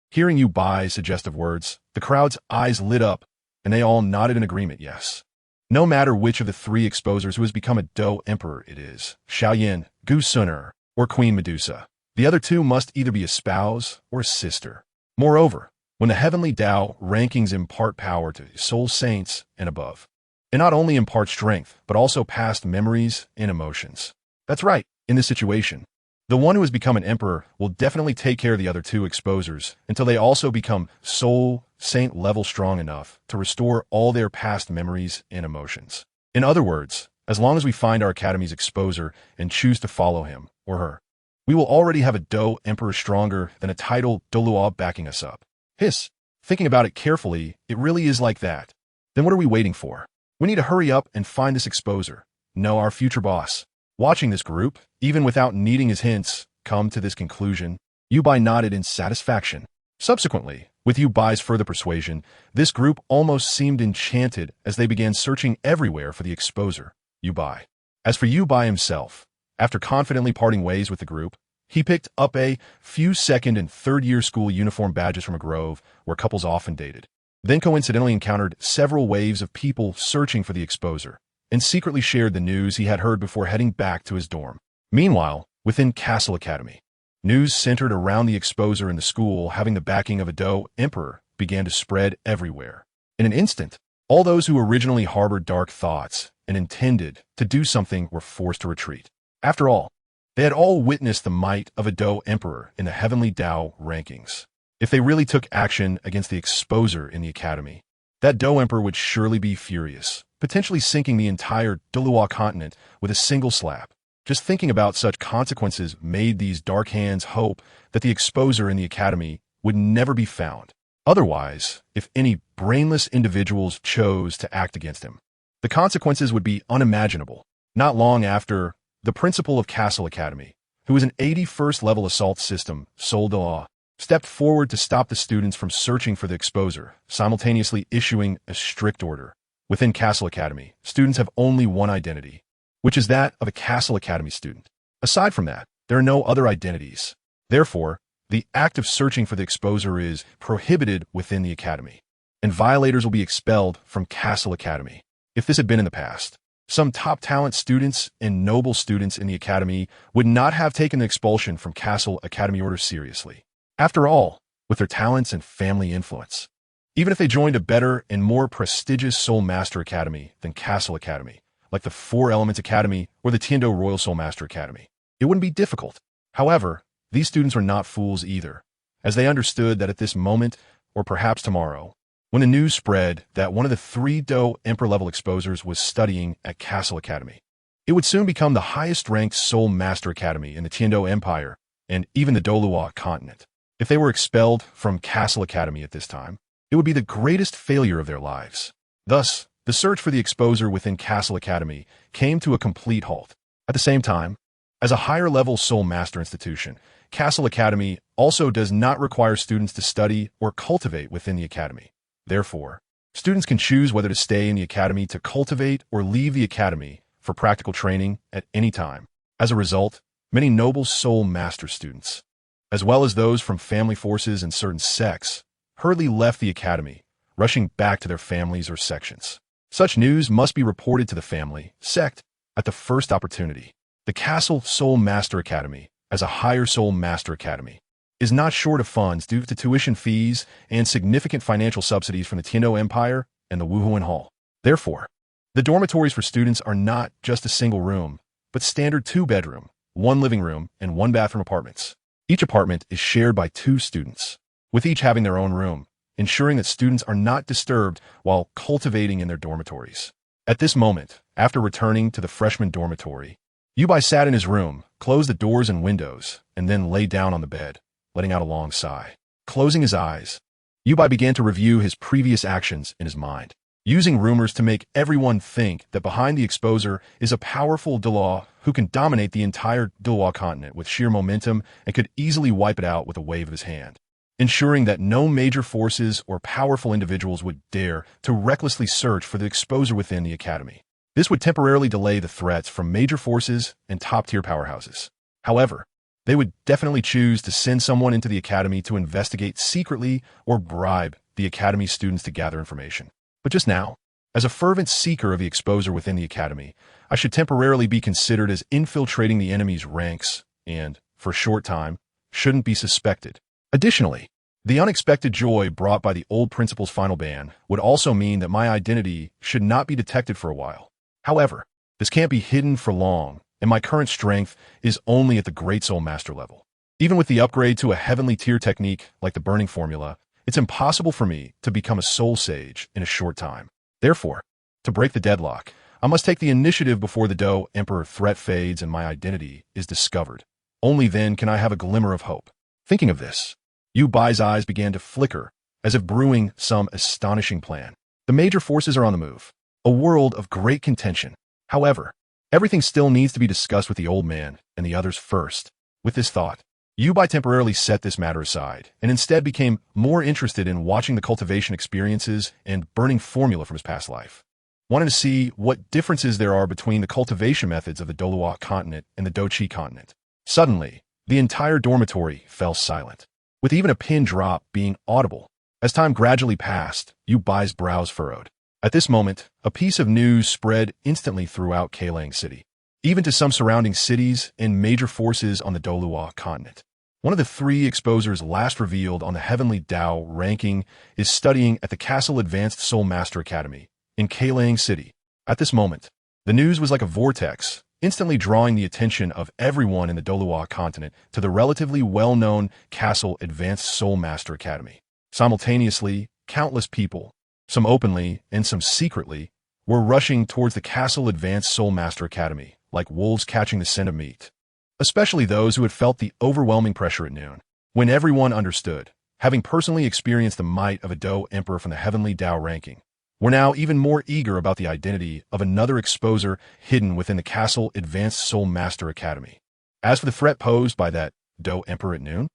Hearing Yubai's suggestive words, the crowd's eyes lit up, and they all nodded in agreement, yes. No matter which of the three exposers who has become a Do Emperor it is, Xiaoyan, Gu Suner, or Queen Medusa, the other two must either be a spouse or a sister. Moreover, when the heavenly Tao rankings impart power to soul saints and above, it not only imparts strength, but also past memories and emotions. That's right, in this situation, the one who has become an emperor will definitely take care of the other two exposers until they also become soul saint level strong enough to restore all their past memories and emotions. In other words, As long as we find our academy's exposer and choose to follow him or her, we will already have a Do Emperor stronger than a title Douluo backing us up. Hiss. Thinking about it carefully, it really is like that. Then what are we waiting for? We need to hurry up and find this exposer. No, our future boss. Watching this group, even without needing his hints, come to this conclusion, Yubai nodded in satisfaction. Subsequently, with Yubai's further persuasion, this group almost seemed enchanted as they began searching everywhere for the exposer, Yubai. As for Yubai himself, after confidently parting ways with the group, he picked up a few second and third-year school uniform badges from a grove where couples often dated, then coincidentally encountered several waves of people searching for the exposer, and secretly shared the news he had heard before heading back to his dorm. Meanwhile, within Castle Academy, news centered around the exposer in the school having the backing of a Do Emperor began to spread everywhere. In an instant, all those who originally harbored dark thoughts and intended to do something were forced to retreat. After all, they had all witnessed the might of a Do Emperor in the heavenly Tao rankings. If they really took action against the exposer in the academy, that Do Emperor would surely be furious, potentially sinking the entire Douluo continent with a single slap. Just thinking about such consequences made these dark hands hope that the exposer in the academy would never be found. Otherwise, if any brainless individuals chose to act against him, the consequences would be unimaginable. Not long after, the principal of Castle Academy, who was an 81st level assault system, Douluo, stepped forward to stop the students from searching for the exposer, simultaneously issuing a strict order. Within Castle Academy, students have only one identity, which is that of a Castle Academy student. Aside from that, there are no other identities. Therefore, the act of searching for the exposer is prohibited within the academy, and violators will be expelled from Castle Academy. If this had been in the past, some top talent students and noble students in the academy would not have taken the expulsion from Castle Academy orders seriously. After all, with their talents and family influence, even if they joined a better and more prestigious Soul Master Academy than Castle Academy, like the Four Elements Academy or the Tiando Royal Soul Master Academy, it wouldn't be difficult. However, these students were not fools either, as they understood that at this moment, or perhaps tomorrow, when the news spread that one of the 3 Do Emperor-level exposers was studying at Castle Academy, it would soon become the highest-ranked Soul Master Academy in the Tiando Empire and even the Douluo continent. If they were expelled from Castle Academy at this time, it would be the greatest failure of their lives. Thus, the search for the exposer within Castle Academy came to a complete halt. At the same time, as a higher-level Soul Master institution, Castle Academy also does not require students to study or cultivate within the academy. Therefore, students can choose whether to stay in the academy to cultivate or leave the academy for practical training at any time. As a result, many noble Soul Master students, as well as those from family forces and certain sects, hurriedly left the academy, rushing back to their families or sections. Such news must be reported to the family, sect, at the first opportunity. The Castle Soul Master Academy, as a higher Soul Master Academy, is not short of funds due to tuition fees and significant financial subsidies from the Tiando Empire and the Wuhuan Hall. Therefore, the dormitories for students are not just a single room, but standard 2-bedroom, 1 living room, and 1 bathroom apartments. Each apartment is shared by 2 students, with each having their own room, ensuring that students are not disturbed while cultivating in their dormitories. At this moment, after returning to the freshman dormitory, Yubai sat in his room, closed the doors and windows, and then lay down on the bed, letting out a long sigh. Closing his eyes, Yubai began to review his previous actions in his mind, using rumors to make everyone think that behind the exposer is a powerful Douluo who can dominate the entire Douluo continent with sheer momentum and could easily wipe it out with a wave of his hand, ensuring that no major forces or powerful individuals would dare to recklessly search for the exposer within the academy. This would temporarily delay the threats from major forces and top-tier powerhouses. However, they would definitely choose to send someone into the academy to investigate secretly or bribe the academy students to gather information. But just now, as a fervent seeker of the exposer within the academy, I should temporarily be considered as infiltrating the enemy's ranks and, for a short time, shouldn't be suspected. Additionally, the unexpected joy brought by the old principal's final ban would also mean that my identity should not be detected for a while. However, this can't be hidden for long, and my current strength is only at the Great Soul Master level. Even with the upgrade to a heavenly tier technique like the Burning Formula, it's impossible for me to become a Soul Sage in a short time. Therefore, to break the deadlock, I must take the initiative before the Do Emperor threat fades and my identity is discovered. Only then can I have a glimmer of hope. Thinking of this, Yu Bai's eyes began to flicker, as if brewing some astonishing plan. The major forces are on the move. A world of great contention. However, everything still needs to be discussed with the old man and the others first. With this thought, Yu Bai temporarily set this matter aside and instead became more interested in watching the cultivation experiences and burning formula from his past life. Wanting to see what differences there are between the cultivation methods of the Douluo continent and the Dochi continent. Suddenly, the entire dormitory fell silent, with even a pin drop being audible. As time gradually passed, Yu Bai's brows furrowed. At this moment, a piece of news spread instantly throughout TheYoung city, even to some surrounding cities and major forces on the Douluo continent. One of the 3 exposers last revealed on the Heavenly Tao ranking is studying at the Castle Advanced Soul Master Academy in TheYoung city. At this moment, the news was like a vortex, instantly drawing the attention of everyone in the Douluo continent to the relatively well-known Castle Advanced Soul Master Academy. Simultaneously, countless people, some openly and some secretly, were rushing towards the Castle Advanced Soul Master Academy, like wolves catching the scent of meat. Especially those who had felt the overwhelming pressure at noon, when everyone understood, having personally experienced the might of a Do Emperor from the Heavenly Tao ranking, were now even more eager about the identity of another exposer hidden within the Castle Advanced Soul Master Academy. As for the threat posed by that Do Emperor at noon,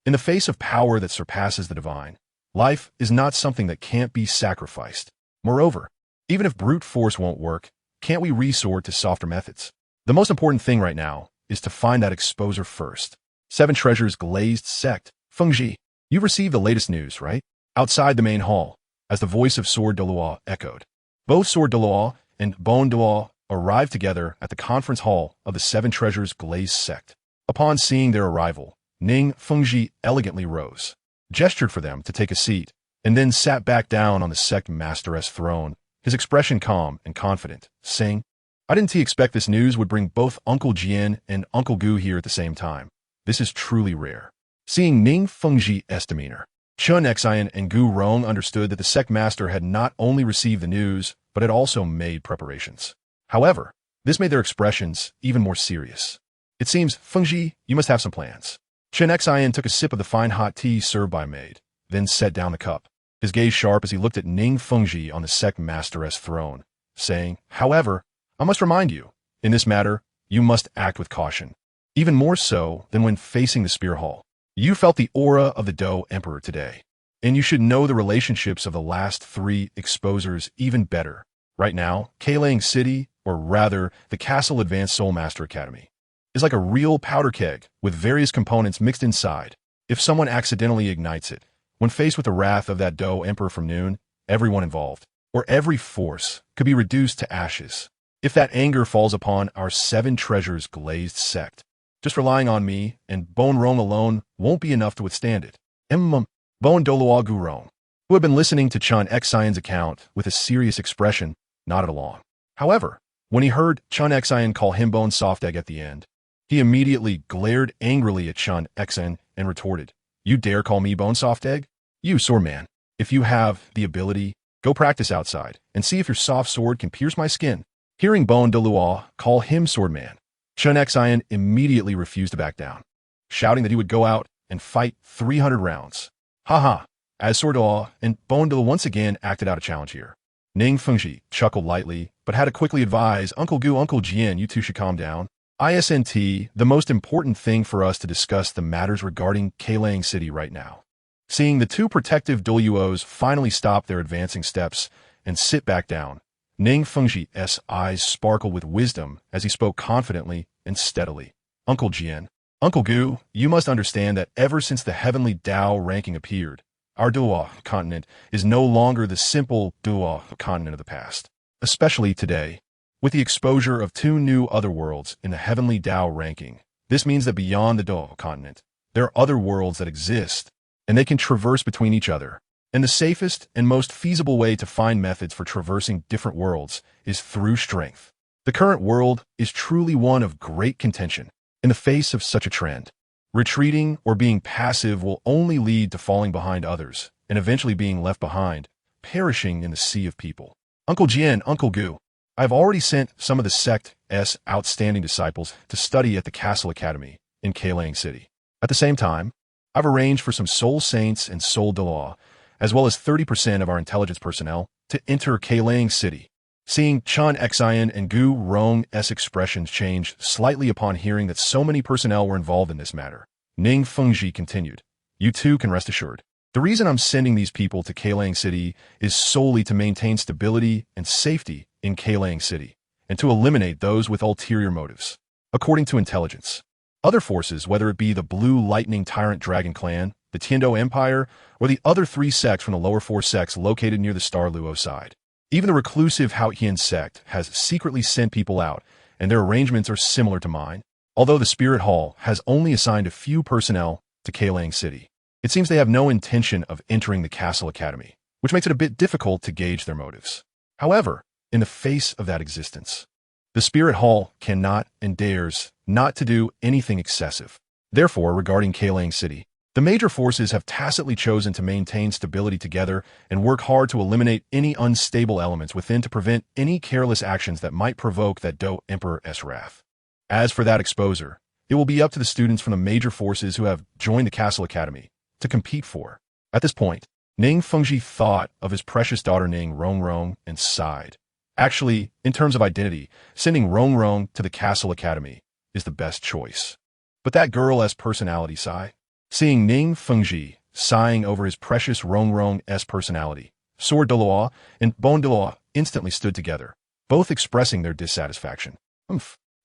in the face of power that surpasses the divine, life is not something that can't be sacrificed. Moreover, even if brute force won't work, can't we resort to softer methods? The most important thing right now is to find that exposer first. 7 Treasures Glazed Sect. Fengji, you've received the latest news, right? Outside the main hall, as the voice of Sword Douluo echoed. Both Sword Douluo and Bone Douluo arrived together at the conference hall of the 7 Treasures Glazed Sect. Upon seeing their arrival, Ning Fengji elegantly rose, gestured for them to take a seat, and then sat back down on the sect masteress throne, his expression calm and confident, saying, I didn't expect this news would bring both Uncle Jian and Uncle Gu here at the same time. This is truly rare. Seeing Ning Fengji's demeanor, Chun Xian and Gu Rong understood that the sect master had not only received the news, but had also made preparations. However, this made their expressions even more serious. It seems, Fengji, you must have some plans. Chun Xian took a sip of the fine hot tea served by a maid, then set down the cup, his gaze sharp as he looked at Ning Fengji on the sect masteress throne, saying, However, I must remind you, in this matter, you must act with caution, even more so than when facing the Spear Hall. You felt the aura of the Do Emperor today, and you should know the relationships of the last 3 exposers even better. Right now, TheYoung City, or rather, the Castle Advanced Soul Master Academy, is like a real powder keg with various components mixed inside. If someone accidentally ignites it, when faced with the wrath of that Do Emperor from noon, everyone involved, or every force, could be reduced to ashes. If that anger falls upon our 7 Treasures Glazed Sect, just relying on me and Bone Rong alone won't be enough to withstand it. Bone Douluo Gu Rong, who had been listening to Chun Xian's account with a serious expression, nodded along. However, when he heard Chun Xian call him Bone Soft Egg at the end, he immediately glared angrily at Chun Xian and retorted, You dare call me Bone Soft Egg? You, sword man, if you have the ability, go practice outside and see if your soft sword can pierce my skin. Hearing Bone Douluo call him sword man, Chun Xian immediately refused to back down, shouting that he would go out and fight 300 rounds. As Sword Douluo and Bone Douluo once again acted out a challenge here. Ning Fengji chuckled lightly, but had to quickly advise Uncle Gu, Uncle Jian, you two should calm down. The most important thing for us to discuss the matters regarding TheYoung City right now. Seeing the 2 protective Douluos finally stop their advancing steps and sit back down, Ning Fengji's eyes sparkled with wisdom as he spoke confidently and steadily. Uncle Jian, Uncle Gu, you must understand that ever since the Heavenly Tao ranking appeared, our Douluo continent is no longer the simple Douluo continent of the past. Especially today, with the exposure of 2 new other worlds in the Heavenly Tao ranking, this means that beyond the Douluo continent, there are other worlds that exist, and they can traverse between each other. And the safest and most feasible way to find methods for traversing different worlds is through strength. The current world is truly one of great contention. In the face of such a trend, retreating or being passive will only lead to falling behind others and eventually being left behind, perishing in the sea of people. Uncle Jian, Uncle Gu, I've already sent some of the sect's outstanding disciples to study at the Castle Academy in TheYoung City. At the same time, I've arranged for some soul saints and soul Douluo, as well as 30% of our intelligence personnel, to enter TheYoung City. Seeing Chun Xian and Gu Rong's expressions change slightly upon hearing that so many personnel were involved in this matter, Ning Fengji continued, "You too can rest assured. The reason I'm sending these people to TheYoung City is solely to maintain stability and safety in TheYoung City, and to eliminate those with ulterior motives. According to intelligence, other forces, whether it be the Blue Lightning Tyrant Dragon Clan, the Tiando Empire, or the other 3 sects from the lower 4 sects located near the Star Luo side. Even the reclusive Haotian sect has secretly sent people out, and their arrangements are similar to mine, although the Spirit Hall has only assigned a few personnel to TheYoung City. It seems they have no intention of entering the Castle Academy, which makes it a bit difficult to gauge their motives. However, in the face of that existence, the Spirit Hall cannot and dares not to do anything excessive. Therefore, regarding TheYoung City, the major forces have tacitly chosen to maintain stability together and work hard to eliminate any unstable elements within to prevent any careless actions that might provoke that Do Emperor's wrath. As for that exposure, it will be up to the students from the major forces who have joined the Castle Academy to compete for. At this point, Ning Fengji thought of his precious daughter Ning Rongrong and sighed. Actually, in terms of identity, sending Rongrong to the Castle Academy is the best choice. But that girl's personality sigh. Seeing Ning Fengji sighing over his precious Rongrong's personality, Sword Douluo and Bone Douluo instantly stood together, both expressing their dissatisfaction.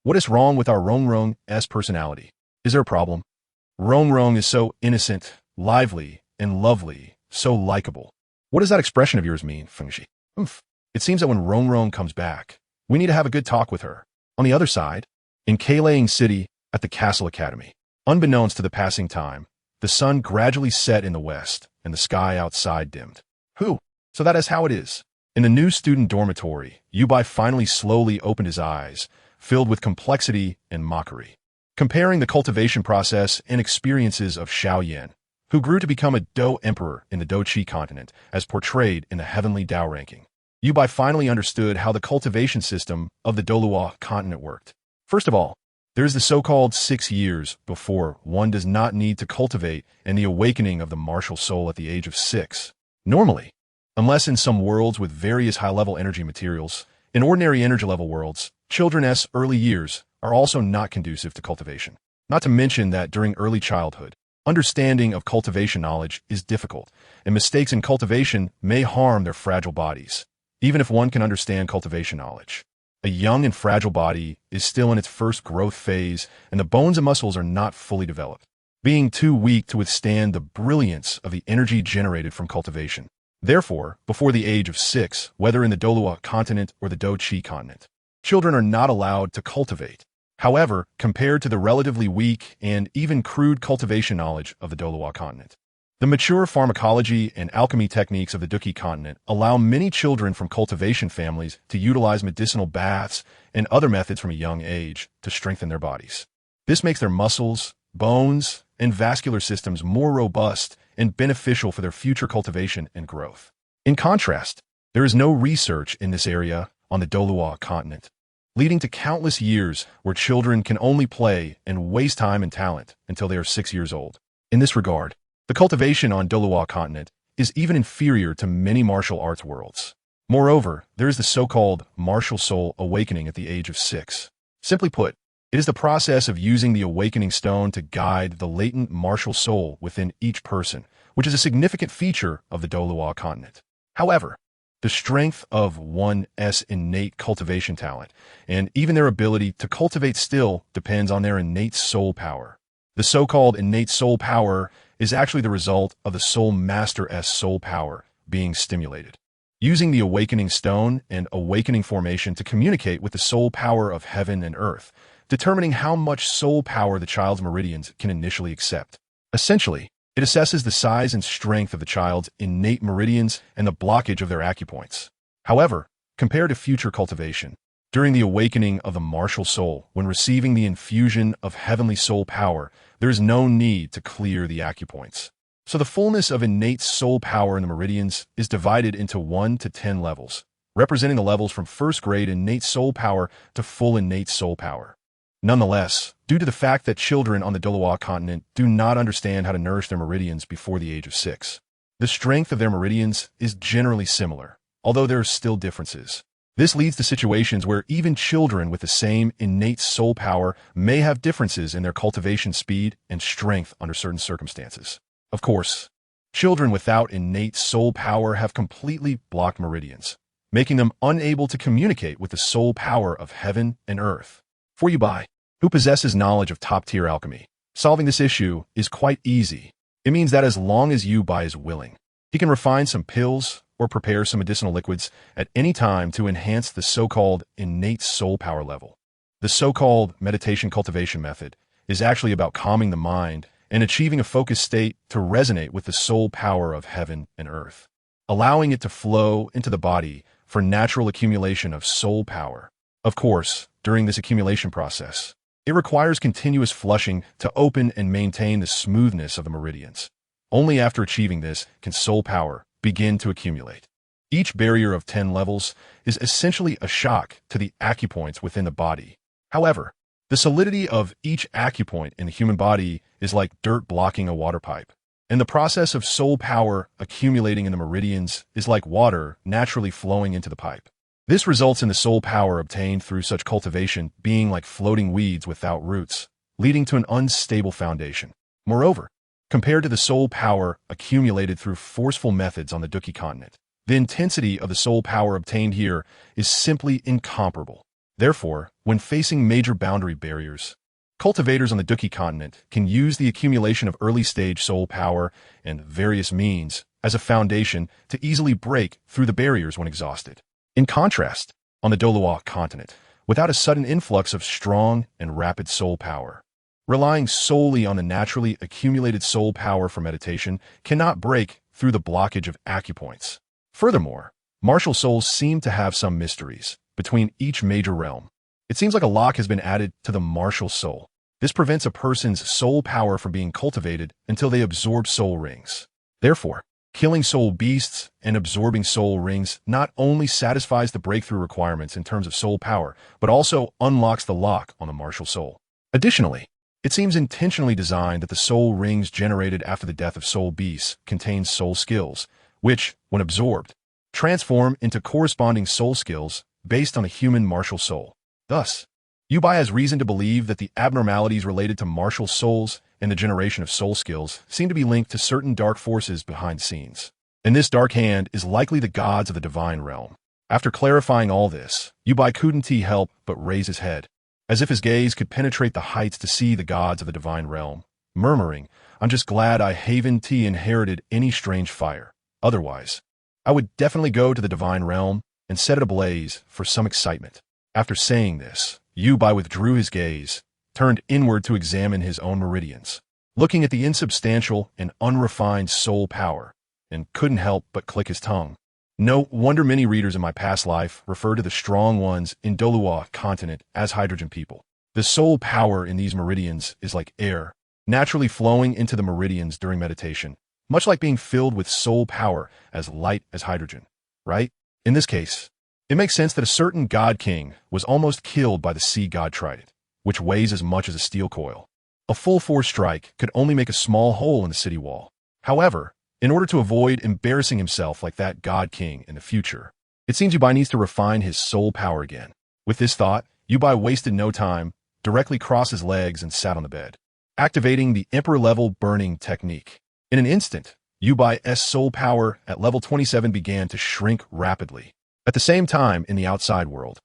What is wrong with our Rongrong's personality? Is there a problem? Rongrong is so innocent, lively, and lovely, so likable. What does that expression of yours mean, Fengji? It seems that when Rongrong comes back, we need to have a good talk with her. On the other side, in TheYoung City at the Castle Academy, unbeknownst to the passing time, the sun gradually set in the west, and the sky outside dimmed. So that is how it is. In the new student dormitory, Yubai finally slowly opened his eyes, filled with complexity and mockery. Comparing the cultivation process and experiences of Xiaoyan, who grew to become a Do Emperor in the Do-Chi continent, as portrayed in the Heavenly Dao ranking, Yubai finally understood how the cultivation system of the Douluo continent worked. First of all, there is the so-called 6 years before one does not need to cultivate and the awakening of the martial soul at the age of 6. Normally, unless in some worlds with various high-level energy materials, in ordinary energy-level worlds, children's early years are also not conducive to cultivation. Not to mention that during early childhood, understanding of cultivation knowledge is difficult, and mistakes in cultivation may harm their fragile bodies, even if one can understand cultivation knowledge. A young and fragile body is still in its first growth phase, and the bones and muscles are not fully developed, being too weak to withstand the brilliance of the energy generated from cultivation. Therefore, before the age of 6, whether in the Douluo continent or the Do-Chi continent, children are not allowed to cultivate. However, compared to the relatively weak and even crude cultivation knowledge of the Douluo continent, the mature pharmacology and alchemy techniques of the Do-Chi continent allow many children from cultivation families to utilize medicinal baths and other methods from a young age to strengthen their bodies. This makes their muscles, bones, and vascular systems more robust and beneficial for their future cultivation and growth. In contrast, there is no research in this area on the Douluo continent, leading to countless years where children can only play and waste time and talent until they are 6 years old. In this regard, the cultivation on Douluo continent is even inferior to many martial arts worlds. Moreover, there is the so-called martial soul awakening at the age of 6. Simply put, it is the process of using the awakening stone to guide the latent martial soul within each person, which is a significant feature of the Douluo continent. However, the strength of one's innate cultivation talent, and even their ability to cultivate still, depends on their innate soul power. The so-called innate soul power is actually the result of the soul master's soul power being stimulated. Using the awakening stone and awakening formation to communicate with the soul power of heaven and earth, determining how much soul power the child's meridians can initially accept. Essentially, it assesses the size and strength of the child's innate meridians and the blockage of their acupoints. However, compared to future cultivation, during the awakening of the martial soul, when receiving the infusion of heavenly soul power, there is no need to clear the acupoints. So the fullness of innate soul power in the meridians is divided into 1 to 10 levels, representing the levels from first grade innate soul power to full innate soul power. Nonetheless, due to the fact that children on the Douluo continent do not understand how to nourish their meridians before the age of 6, the strength of their meridians is generally similar, although there are still differences. This leads to situations where even children with the same innate soul power may have differences in their cultivation speed and strength under certain circumstances. Of course, children without innate soul power have completely blocked meridians, making them unable to communicate with the soul power of heaven and earth. For Yubai, who possesses knowledge of top-tier alchemy, solving this issue is quite easy. It means that as long as Yubai is willing, he can refine some pills or prepare some medicinal liquids at any time to enhance the so-called innate soul power level. The so-called meditation cultivation method is actually about calming the mind and achieving a focused state to resonate with the soul power of heaven and earth, allowing it to flow into the body for natural accumulation of soul power. Of course, during this accumulation process, it requires continuous flushing to open and maintain the smoothness of the meridians. Only after achieving this can soul power begin to accumulate. Each barrier of 10 levels is essentially a shock to the acupoints within the body. However, the solidity of each acupoint in the human body is like dirt blocking a water pipe, and the process of soul power accumulating in the meridians is like water naturally flowing into the pipe. This results in the soul power obtained through such cultivation being like floating weeds without roots, leading to an unstable foundation. Moreover, compared to the soul power accumulated through forceful methods on the Douluo continent, the intensity of the soul power obtained here is simply incomparable. Therefore, when facing major boundary barriers, cultivators on the Douluo continent can use the accumulation of early-stage soul power and various means as a foundation to easily break through the barriers when exhausted. In contrast, on the Douluo continent, without a sudden influx of strong and rapid soul power, relying solely on the naturally accumulated soul power for meditation cannot break through the blockage of acupoints. Furthermore, martial souls seem to have some mysteries between each major realm. It seems like a lock has been added to the martial soul. This prevents a person's soul power from being cultivated until they absorb soul rings. Therefore, killing soul beasts and absorbing soul rings not only satisfies the breakthrough requirements in terms of soul power, but also unlocks the lock on the martial soul. Additionally, it seems intentionally designed that the soul rings generated after the death of soul beasts contain soul skills, which, when absorbed, transform into corresponding soul skills based on a human martial soul. Thus, Yubai has reason to believe that the abnormalities related to martial souls and the generation of soul skills seem to be linked to certain dark forces behind the scenes. And this dark hand is likely the gods of the divine realm. After clarifying all this, Yubai couldn't help but raise his head, as if his gaze could penetrate the heights to see the gods of the divine realm, murmuring, "I'm just glad I haven't inherited any strange fire. Otherwise, I would definitely go to the divine realm and set it ablaze for some excitement." After saying this, Yubai withdrew his gaze, turned inward to examine his own meridians, looking at the insubstantial and unrefined soul power, and couldn't help but click his tongue. No wonder many readers in my past life refer to the strong ones in Douluo continent as hydrogen people. The soul power in these meridians is like air, naturally flowing into the meridians during meditation, much like being filled with soul power as light as hydrogen, right? In this case, it makes sense that a certain god king was almost killed by the sea god trident, which weighs as much as a steel coil. A full force strike could only make a small hole in the city wall. However, in order to avoid embarrassing himself like that god king in the future, it seems Yubai needs to refine his soul power again. With this thought, Yubai wasted no time, directly crossed his legs and sat on the bed, activating the emperor-level burning technique. In an instant, Yubai's soul power at level 27 began to shrink rapidly. At the same time, in the outside world,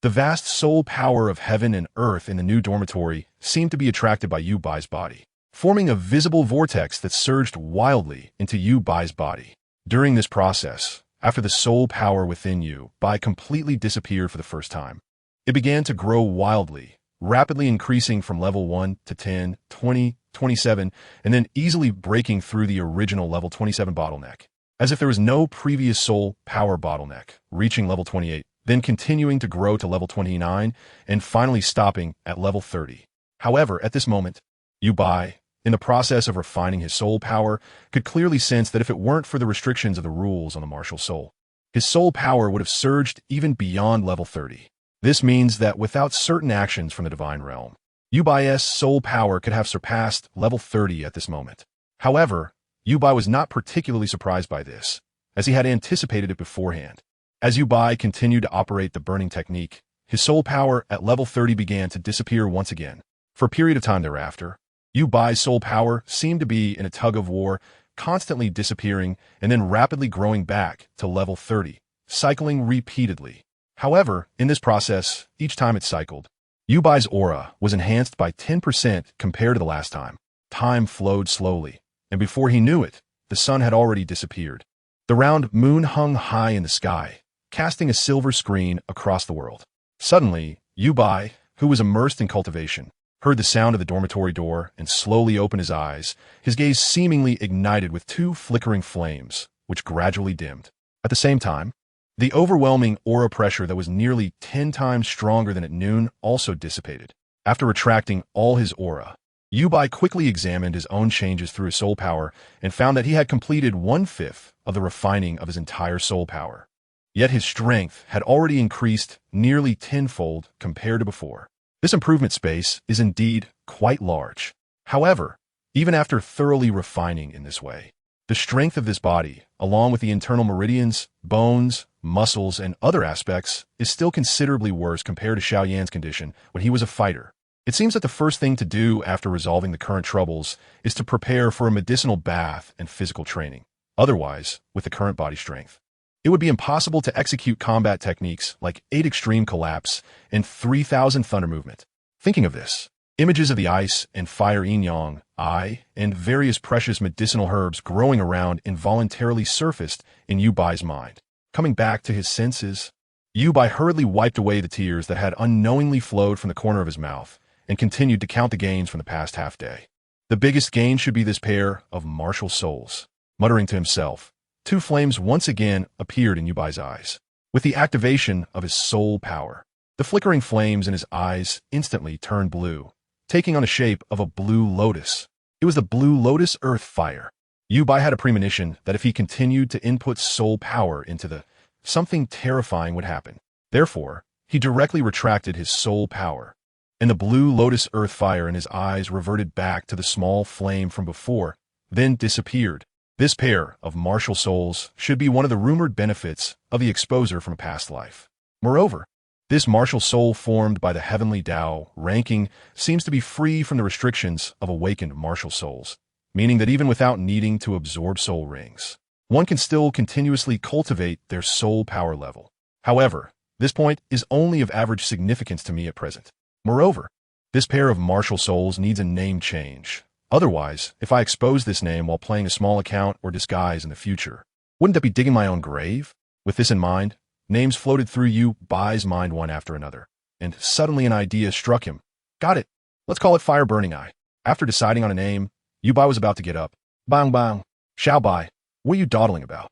the vast soul power of heaven and earth in the new dormitory seemed to be attracted by Yubai's body, forming a visible vortex that surged wildly into Yubai's body. During this process, after the soul power within Yubai completely disappeared for the first time, it began to grow wildly, rapidly increasing from level 1 to 10, 20, 27, and then easily breaking through the original level 27 bottleneck, as if there was no previous soul power bottleneck, reaching level 28, then continuing to grow to level 29, and finally stopping at level 30. However, at this moment, Yubai, in the process of refining his soul power, could clearly sense that if it weren't for the restrictions of the rules on the martial soul, his soul power would have surged even beyond level 30. This means that without certain actions from the divine realm, Yubai's soul power could have surpassed level 30 at this moment. However, Yubai was not particularly surprised by this, as he had anticipated it beforehand. As Yubai continued to operate the burning technique, his soul power at level 30 began to disappear once again. For a period of time thereafter, Yubai's soul power seemed to be in a tug-of-war, constantly disappearing and then rapidly growing back to level 30, cycling repeatedly. However, in this process, each time it cycled, Yubai's aura was enhanced by 10% compared to the last time. Time flowed slowly, and before he knew it, the sun had already disappeared. The round moon hung high in the sky, casting a silver screen across the world. Suddenly, Yubai, who was immersed in cultivation, heard the sound of the dormitory door and slowly opened his eyes, his gaze seemingly ignited with two flickering flames, which gradually dimmed. At the same time, the overwhelming aura pressure that was nearly 10 times stronger than at noon also dissipated. After retracting all his aura, Yubai quickly examined his own changes through his soul power and found that he had completed 1/5 of the refining of his entire soul power. Yet his strength had already increased nearly tenfold compared to before. This improvement space is indeed quite large. However, even after thoroughly refining in this way, the strength of this body, along with the internal meridians, bones, muscles, and other aspects, is still considerably worse compared to Xiaoyan's condition when he was a fighter. It seems that the first thing to do after resolving the current troubles is to prepare for a medicinal bath and physical training. Otherwise, with the current body strength, it would be impossible to execute combat techniques like 8 extreme collapse and 3000 thunder movement. Thinking of this, images of the ice and fire yin-yang, and various precious medicinal herbs growing around involuntarily surfaced in Yubai's mind. Coming back to his senses, Yubai hurriedly wiped away the tears that had unknowingly flowed from the corner of his mouth and continued to count the gains from the past half-day. The biggest gain should be this pair of martial souls. Muttering to himself, 2 flames once again appeared in Yubai's eyes. With the activation of his soul power, the flickering flames in his eyes instantly turned blue, taking on the shape of a blue lotus. It was the blue lotus earth fire. Yubai had a premonition that if he continued to input soul power into something terrifying would happen. Therefore, he directly retracted his soul power, and the blue lotus earth fire in his eyes reverted back to the small flame from before, then disappeared. This pair of martial souls should be one of the rumored benefits of the exposure from a past life. Moreover, this martial soul formed by the heavenly Tao ranking seems to be free from the restrictions of awakened martial souls, meaning that even without needing to absorb soul rings, one can still continuously cultivate their soul power level. However, this point is only of average significance to me at present. Moreover, this pair of martial souls needs a name change. Otherwise, if I expose this name while playing a small account or disguise in the future, wouldn't that be digging my own grave? With this in mind, names floated through Yubai's mind one after another, and suddenly an idea struck him. Got it. Let's call it Fire Burning Eye. After deciding on a name, Yubai was about to get up. Bang bang. Xiaobai, what are you dawdling about?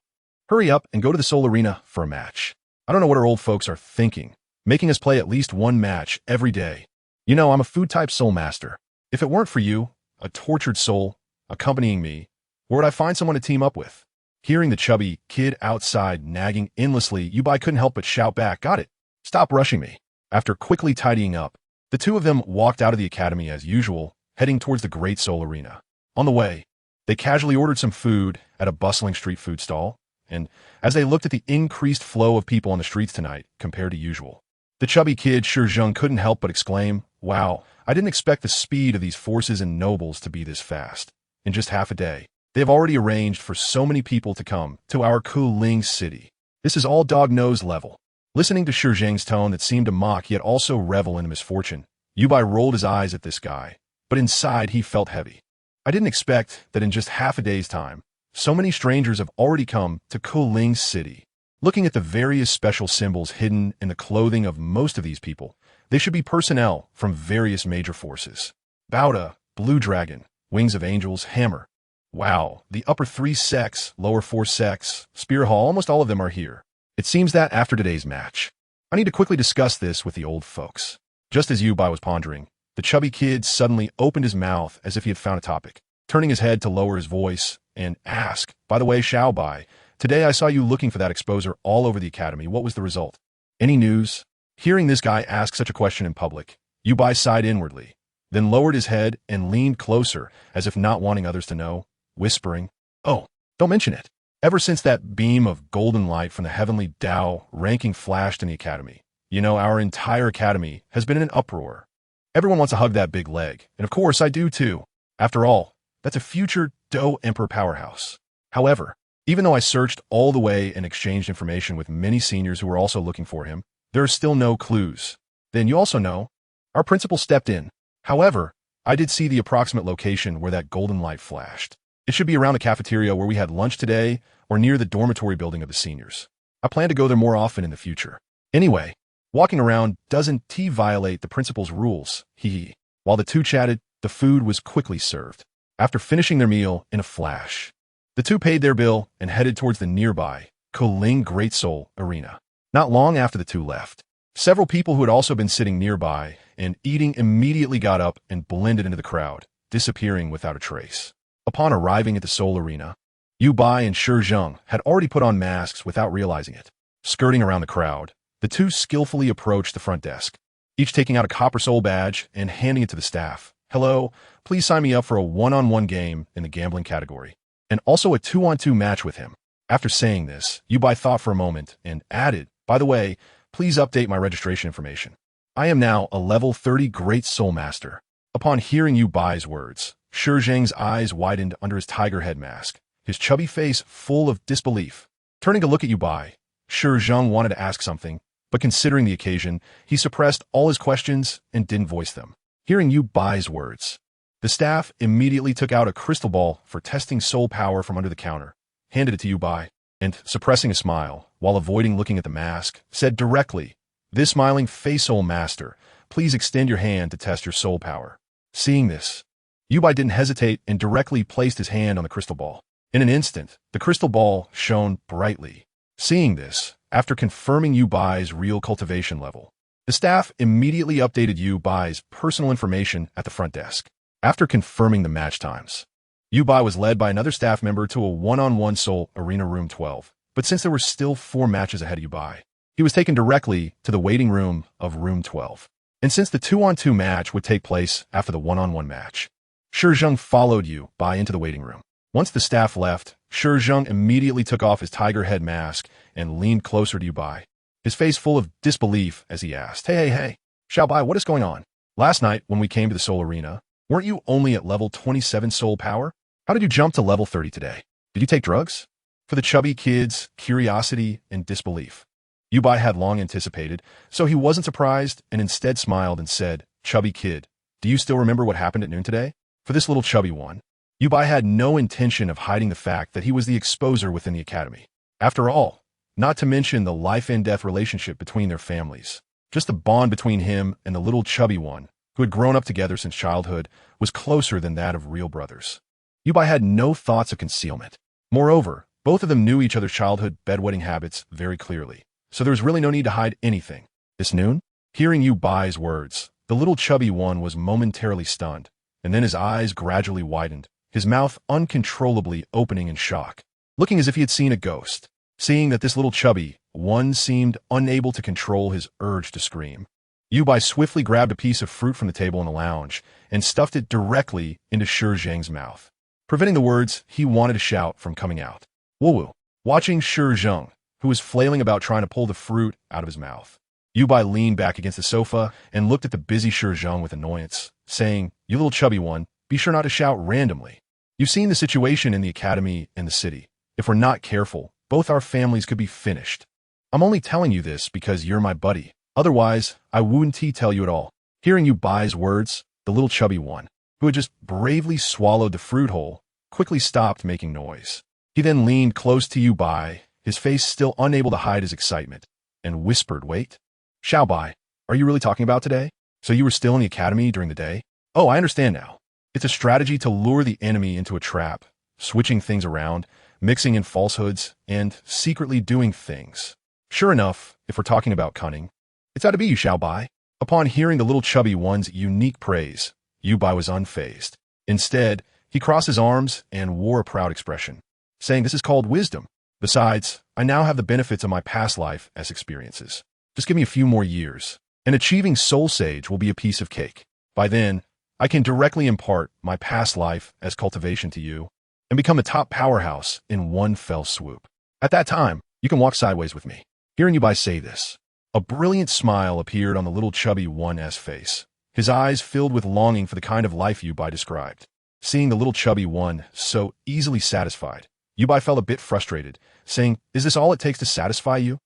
Hurry up and go to the Soul Arena for a match. I don't know what our old folks are thinking, making us play at least 1 match every day. You know, I'm a food-type soul master. If it weren't for you, a tortured soul, accompanying me, where would I find someone to team up with? Hearing the chubby kid outside nagging endlessly, Yubai couldn't help but shout back, got it. Stop rushing me. After quickly tidying up, the two of them walked out of the academy as usual, heading towards the Great Soul Arena. On the way, they casually ordered some food at a bustling street food stall, and as they looked at the increased flow of people on the streets tonight compared to usual, the chubby kid Shizheng couldn't help but exclaim, wow, I didn't expect the speed of these forces and nobles to be this fast. In just half a day, they have already arranged for so many people to come to our Kuling city. This is all dog-nose level. Listening to Shizheng's tone that seemed to mock yet also revel in misfortune, Yubai rolled his eyes at this guy, but inside he felt heavy. I didn't expect that in just half a day's time, so many strangers have already come to Kuling city. Looking at the various special symbols hidden in the clothing of most of these people, they should be personnel from various major forces. Bauda, Blue Dragon, Wings of Angels, Hammer. Wow, the upper 3 sects, lower 4 sects, Spear Hall, almost all of them are here. It seems that after today's match, I need to quickly discuss this with the old folks. Just as Yubai was pondering, the chubby kid suddenly opened his mouth as if he had found a topic, turning his head to lower his voice and ask, by the way, Xiaobai, Today I saw you looking for that exposer all over the academy. What was the result? Any news? Hearing this guy ask such a question in public, Yubai sighed inwardly, then lowered his head and leaned closer as if not wanting others to know, whispering, "Oh, don't mention it." Ever since that beam of golden light from the heavenly Tao ranking flashed in the academy, our entire academy has been in an uproar. Everyone wants to hug that big leg, and of course I do too. After all, that's a future Do Emperor powerhouse. However, even though I searched all the way and exchanged information with many seniors who were also looking for him, there are still no clues. Then you also know, our principal stepped in. However, I did see the approximate location where that golden light flashed. It should be around the cafeteria where we had lunch today or near the dormitory building of the seniors. I plan to go there more often in the future. Anyway, walking around doesn't violate the principal's rules, hee. While the two chatted, the food was quickly served. After finishing their meal in a flash, the two paid their bill and headed towards the nearby Koling Great Soul Arena. Not long after the two left, several people who had also been sitting nearby and eating immediately got up and blended into the crowd, disappearing without a trace. Upon arriving at the Seoul Arena, Yubai and Shizheng had already put on masks without realizing it. Skirting around the crowd, the two skillfully approached the front desk, each taking out a copper soul badge and handing it to the staff. "Hello, please sign me up for a one-on-one game in the gambling category, and also a two-on-two match with him." After saying this, Yubai thought for a moment and added, "By the way, please update my registration information. I am now a level 30 Great Soul Master." Upon hearing Yubai's words, Shizheng's eyes widened under his tiger head mask, his chubby face full of disbelief. Turning to look at Yubai, Shizheng wanted to ask something, but considering the occasion, he suppressed all his questions and didn't voice them. Hearing Yubai's words, the staff immediately took out a crystal ball for testing soul power from under the counter, handed it to Yubai, and, suppressing a smile, while avoiding looking at the mask, said directly, "This smiling face soul master, please extend your hand to test your soul power." Seeing this, Yubai didn't hesitate and directly placed his hand on the crystal ball. In an instant, the crystal ball shone brightly. Seeing this, after confirming Yubai's real cultivation level, the staff immediately updated Yubai's personal information at the front desk. After confirming the match times, Yubai was led by another staff member to a one-on-one Soul Arena Room 12, but since there were still 4 matches ahead of Yubai, he was taken directly to the waiting room of Room 12. And since the two-on-two match would take place after the one-on-one match, Shizheng followed Yubai into the waiting room. Once the staff left, Shizheng immediately took off his tiger head mask and leaned closer to Yubai, his face full of disbelief as he asked, Hey, Xiaobai, what is going on? Last night, when we came to the Soul Arena, weren't you only at level 27 soul power? How did you jump to level 30 today? Did you take drugs?" For the chubby kid's curiosity and disbelief, Yubai had long anticipated, so he wasn't surprised and instead smiled and said, "Chubby kid, do you still remember what happened at noon today?" For this little chubby one, Yubai had no intention of hiding the fact that he was the exposer within the academy. After all, not to mention the life and death relationship between their families, just the bond between him and the little chubby one, who had grown up together since childhood, was closer than that of real brothers. Yubai had no thoughts of concealment. Moreover, both of them knew each other's childhood bedwetting habits very clearly, so there was really no need to hide anything. This noon, hearing Yubai's words, the little chubby one was momentarily stunned, and then his eyes gradually widened, his mouth uncontrollably opening in shock, looking as if he had seen a ghost. Seeing that this little chubby one seemed unable to control his urge to scream, Yubai swiftly grabbed a piece of fruit from the table in the lounge and stuffed it directly into Shizheng's mouth, preventing the words he wanted to shout from coming out. Woo-woo. Watching Shizheng, who was flailing about trying to pull the fruit out of his mouth, Yubai leaned back against the sofa and looked at the busy Shizheng with annoyance, saying, "You little chubby one, be sure not to shout randomly. You've seen the situation in the academy and the city. If we're not careful, both our families could be finished. I'm only telling you this because you're my buddy. Otherwise, I wouldn't tell you at all." Hearing Yubai's words, the little chubby one, who had just bravely swallowed the fruit whole, quickly stopped making noise. He then leaned close to Yubai, his face still unable to hide his excitement, and whispered, "Wait. Xiaobai, are you really talking about today? So you were still in the academy during the day? Oh, I understand now. It's a strategy to lure the enemy into a trap, switching things around, mixing in falsehoods, and secretly doing things. Sure enough, if we're talking about cunning, it's out to be you, Xiaobai." Upon hearing the little chubby one's unique praise, Yubai was unfazed. Instead, he crossed his arms and wore a proud expression, saying, "This is called wisdom. Besides, I now have the benefits of my past life as experiences. Just give me a few more years, and achieving Soul Sage will be a piece of cake. By then, I can directly impart my past life as cultivation to you and become a top powerhouse in one fell swoop. At that time, you can walk sideways with me. Hearing Yubai say this, a brilliant smile appeared on the little chubby one's face. His eyes filled with longing for the kind of life Yubai described. Seeing the little chubby one so easily satisfied, Yubai felt a bit frustrated, saying, "Is this all it takes to satisfy you?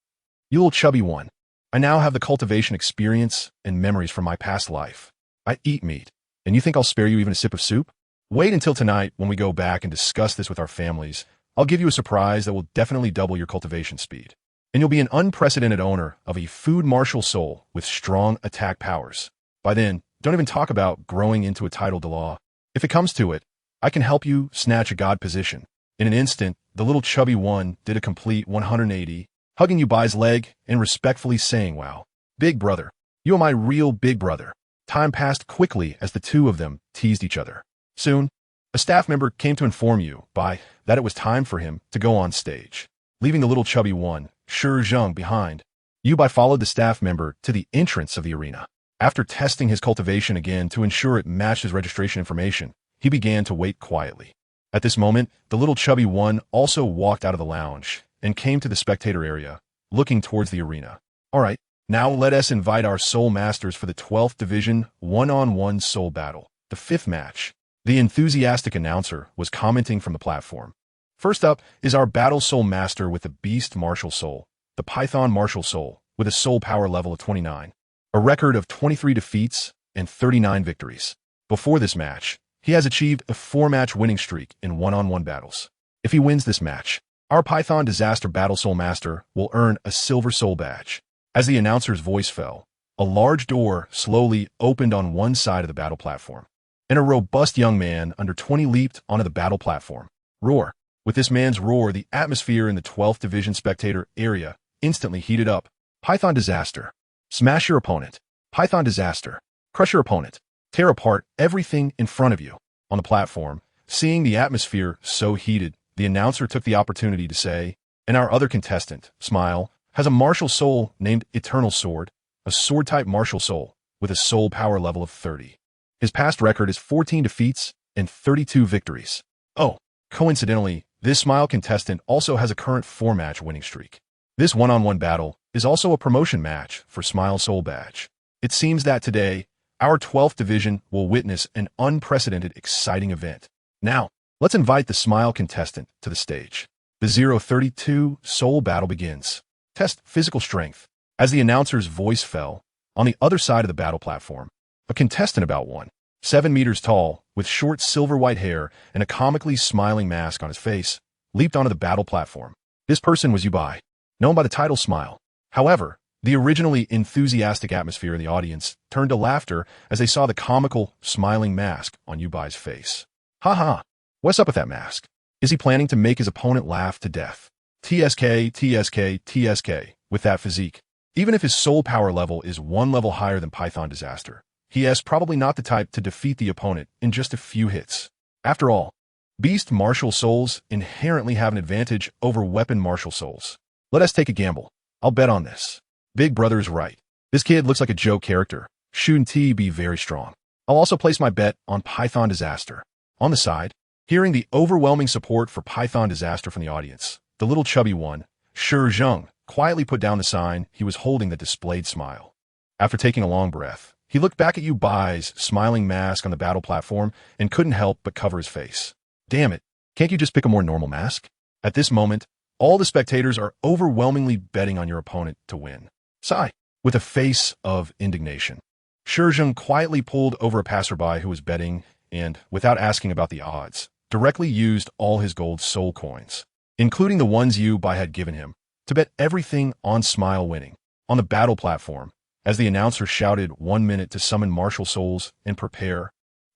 You little chubby one. I now have the cultivation experience and memories from my past life. I eat meat, and you think I'll spare you even a sip of soup? Wait until tonight when we go back and discuss this with our families. I'll give you a surprise that will definitely double your cultivation speed. And you'll be an unprecedented owner of a food martial soul with strong attack powers. By then, don't even talk about growing into a title Douluo. If it comes to it, I can help you snatch a god position." In an instant, the little chubby one did a complete 180, hugging Yubai's leg and respectfully saying, "Wow, big brother, you are my real big brother." Time passed quickly as the two of them teased each other. Soon, a staff member came to inform Yubai that it was time for him to go on stage. Leaving the little chubby one, TheYoung, behind, Yubai followed the staff member to the entrance of the arena. After testing his cultivation again to ensure it matched his registration information, he began to wait quietly. At this moment, the little chubby one also walked out of the lounge and came to the spectator area, looking towards the arena. "All right, now let us invite our soul masters for the 12th Division one-on-one soul battle, the 5th match." The enthusiastic announcer was commenting from the platform. "First up is our battle soul master with the beast martial soul, the Python martial soul, with a soul power level of 29. A record of 23 defeats and 39 victories. Before this match, he has achieved a 4-match winning streak in one-on-one battles. If he wins this match, our Python Disaster Battle Soul Master will earn a silver soul badge." As the announcer's voice fell, a large door slowly opened on one side of the battle platform, and a robust young man under 20 leaped onto the battle platform. Roar. With this man's roar, the atmosphere in the 12th Division spectator area instantly heated up. Python Disaster. Smash your opponent. Python Disaster. Crush your opponent. Tear apart everything in front of you. On the platform, seeing the atmosphere so heated, the announcer took the opportunity to say, "And our other contestant, Smile, has a martial soul named Eternal Sword, a sword-type martial soul with a soul power level of 30. His past record is 14 defeats and 32 victories. Oh, coincidentally, this Smile contestant also has a current 4-match winning streak. This one-on-one battle is also a promotion match for Smile Soul Badge. It seems that today, our 12th Division will witness an unprecedented, exciting event. Now, let's invite the Smile contestant to the stage. The 032 Soul Battle begins. Test physical strength." As the announcer's voice fell, on the other side of the battle platform, a contestant about 7 meters tall, with short silver-white hair and a comically smiling mask on his face, leaped onto the battle platform. This person was Yubai, known by the title Smile. However, the originally enthusiastic atmosphere in the audience turned to laughter as they saw the comical, smiling mask on Yubai's face. "Ha, what's up with that mask? Is he planning to make his opponent laugh to death? TSK, with that physique. Even if his soul power level is 1 level higher than Python Disaster, he is probably not the type to defeat the opponent in just a few hits. After all, beast martial souls inherently have an advantage over weapon martial souls. Let us take a gamble. I'll bet on this. Big brother is right. This kid looks like a joke character. Shouldn't he be very strong? I'll also place my bet on Python Disaster." On the side, hearing the overwhelming support for Python Disaster from the audience, the little chubby one, TheYoung, quietly put down the sign he was holding that displayed Smile. After taking a long breath, he looked back at Yubai's smiling mask on the battle platform and couldn't help but cover his face. "Damn it, can't you just pick a more normal mask?" At this moment, all the spectators are overwhelmingly betting on your opponent to win. Sigh, with a face of indignation. TheYoung quietly pulled over a passerby who was betting and, without asking about the odds, directly used all his gold soul coins, including the ones Yubai had given him, to bet everything on Smile winning. On the battle platform, as the announcer shouted 1 minute to summon martial souls and prepare,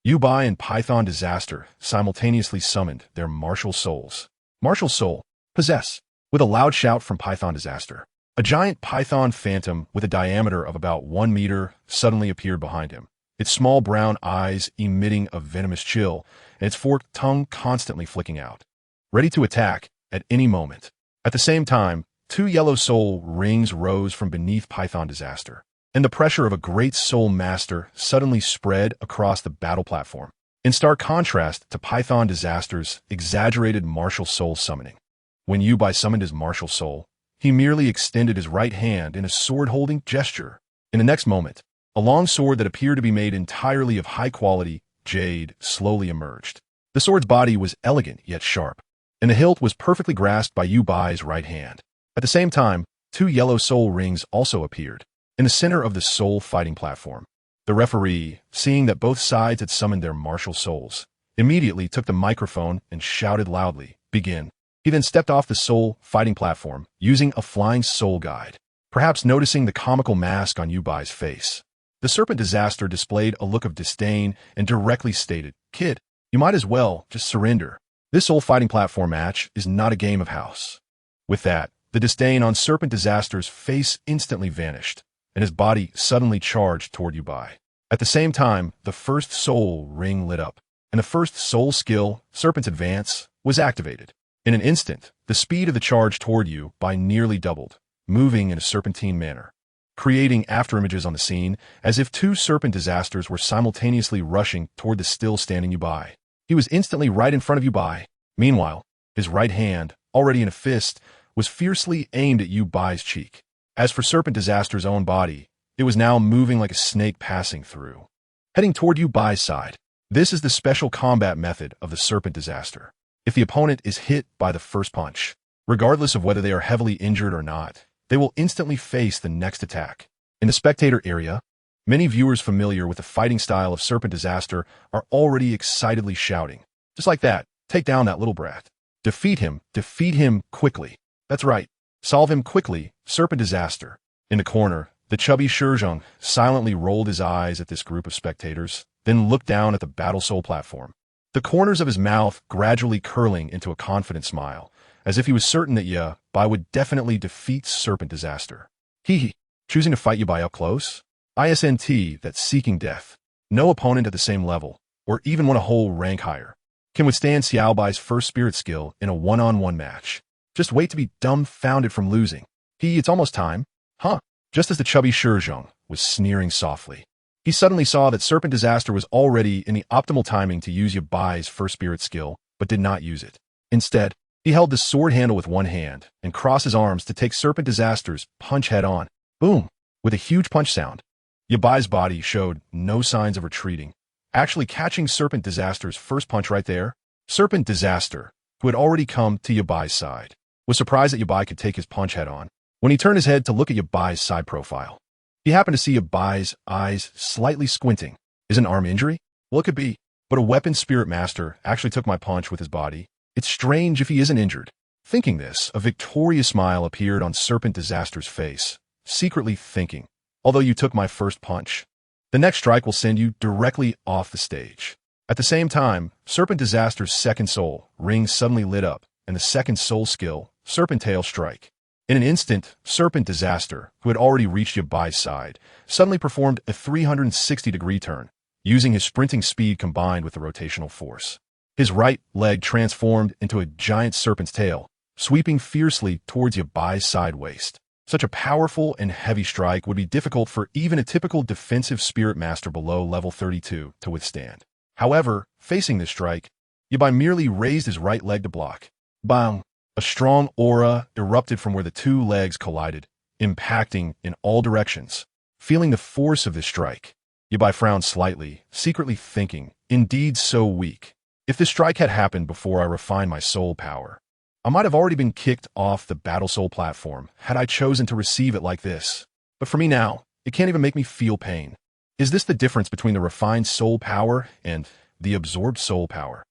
Yubai and Python Disaster simultaneously summoned their martial souls. Martial soul, possess, with a loud shout from Python Disaster. A giant python phantom with a diameter of about 1 meter suddenly appeared behind him, its small brown eyes emitting a venomous chill and its forked tongue constantly flicking out, ready to attack at any moment. At the same time, two yellow soul rings rose from beneath Python Disaster, and the pressure of a great soul master suddenly spread across the battle platform, in stark contrast to Python Disaster's exaggerated martial soul summoning. When Yubai summoned his martial soul, he merely extended his right hand in a sword-holding gesture. In the next moment, a long sword that appeared to be made entirely of high-quality jade slowly emerged. The sword's body was elegant yet sharp, and the hilt was perfectly grasped by Yubai's right hand. At the same time, two yellow soul rings also appeared, in the center of the soul fighting platform. The referee, seeing that both sides had summoned their martial souls, immediately took the microphone and shouted loudly, "Begin." He then stepped off the soul fighting platform, using a flying soul guide, perhaps noticing the comical mask on Yubai's face. The Serpent Disaster displayed a look of disdain and directly stated, "Kid, you might as well just surrender. This soul fighting platform match is not a game of house." With that, the disdain on Serpent Disaster's face instantly vanished, and his body suddenly charged toward Yubai. At the same time, the first soul ring lit up, and the first soul skill, Serpent's Advance, was activated. In an instant, the speed of the charge toward Yubai nearly doubled, moving in a serpentine manner, creating afterimages on the scene as if two Serpent Disasters were simultaneously rushing toward the still-standing Yubai. He was instantly right in front of Yubai. Meanwhile, his right hand, already in a fist, was fiercely aimed at Yubai's cheek. As for Serpent Disaster's own body, it was now moving like a snake passing through, heading toward Yubai's side. This is the special combat method of the Serpent Disaster. If the opponent is hit by the first punch, regardless of whether they are heavily injured or not, they will instantly face the next attack. In the spectator area, many viewers familiar with the fighting style of Serpent Disaster are already excitedly shouting, "Just like that, take down that little brat. Defeat him quickly. That's right, solve him quickly, Serpent Disaster." In the corner, the chubby Shizhong silently rolled his eyes at this group of spectators, then looked down at the Battle Soul platform, the corners of his mouth gradually curling into a confident smile, as if he was certain that Yubai would definitely defeat Serpent Disaster. He, choosing to fight Yubai up close? ISNT, that's seeking death. No opponent at the same level, or even one a whole rank higher, can withstand Xiaobai's first spirit skill in a one-on-one match. Just wait to be dumbfounded from losing. It's almost time. Huh? Just as the chubby Shizhong was sneering softly, he suddenly saw that Serpent Disaster was already in the optimal timing to use Yubai's first spirit skill, but did not use it. Instead, he held the sword handle with one hand and crossed his arms to take Serpent Disaster's punch head-on. Boom! With a huge punch sound, Yubai's body showed no signs of retreating, actually catching Serpent Disaster's first punch right there. Serpent Disaster, who had already come to Yubai's side, was surprised that Yubai could take his punch head-on. When he turned his head to look at Yubai's side profile, he happened to see Yubai's eyes slightly squinting. Is an arm injury? Well, it could be, but a weapon spirit master actually took my punch with his body. It's strange if he isn't injured. Thinking this, a victorious smile appeared on Serpent Disaster's face, secretly thinking, although you took my first punch, the next strike will send you directly off the stage. At the same time, Serpent Disaster's second soul ring suddenly lit up, and the second soul skill, Serpent Tail Strike. In an instant, Serpent Disaster, who had already reached Yubai's side, suddenly performed a 360-degree turn, using his sprinting speed combined with the rotational force. His right leg transformed into a giant serpent's tail, sweeping fiercely towards Yubai's side waist. Such a powerful and heavy strike would be difficult for even a typical defensive spirit master below level 32 to withstand. However, facing this strike, Yubai merely raised his right leg to block. Bang! A strong aura erupted from where the two legs collided, impacting in all directions. Feeling the force of this strike, Yubai frowned slightly, secretly thinking, indeed so weak. If this strike had happened before I refined my soul power, I might have already been kicked off the Battle Soul platform had I chosen to receive it like this. But for me now, it can't even make me feel pain. Is this the difference between the refined soul power and the absorbed soul power?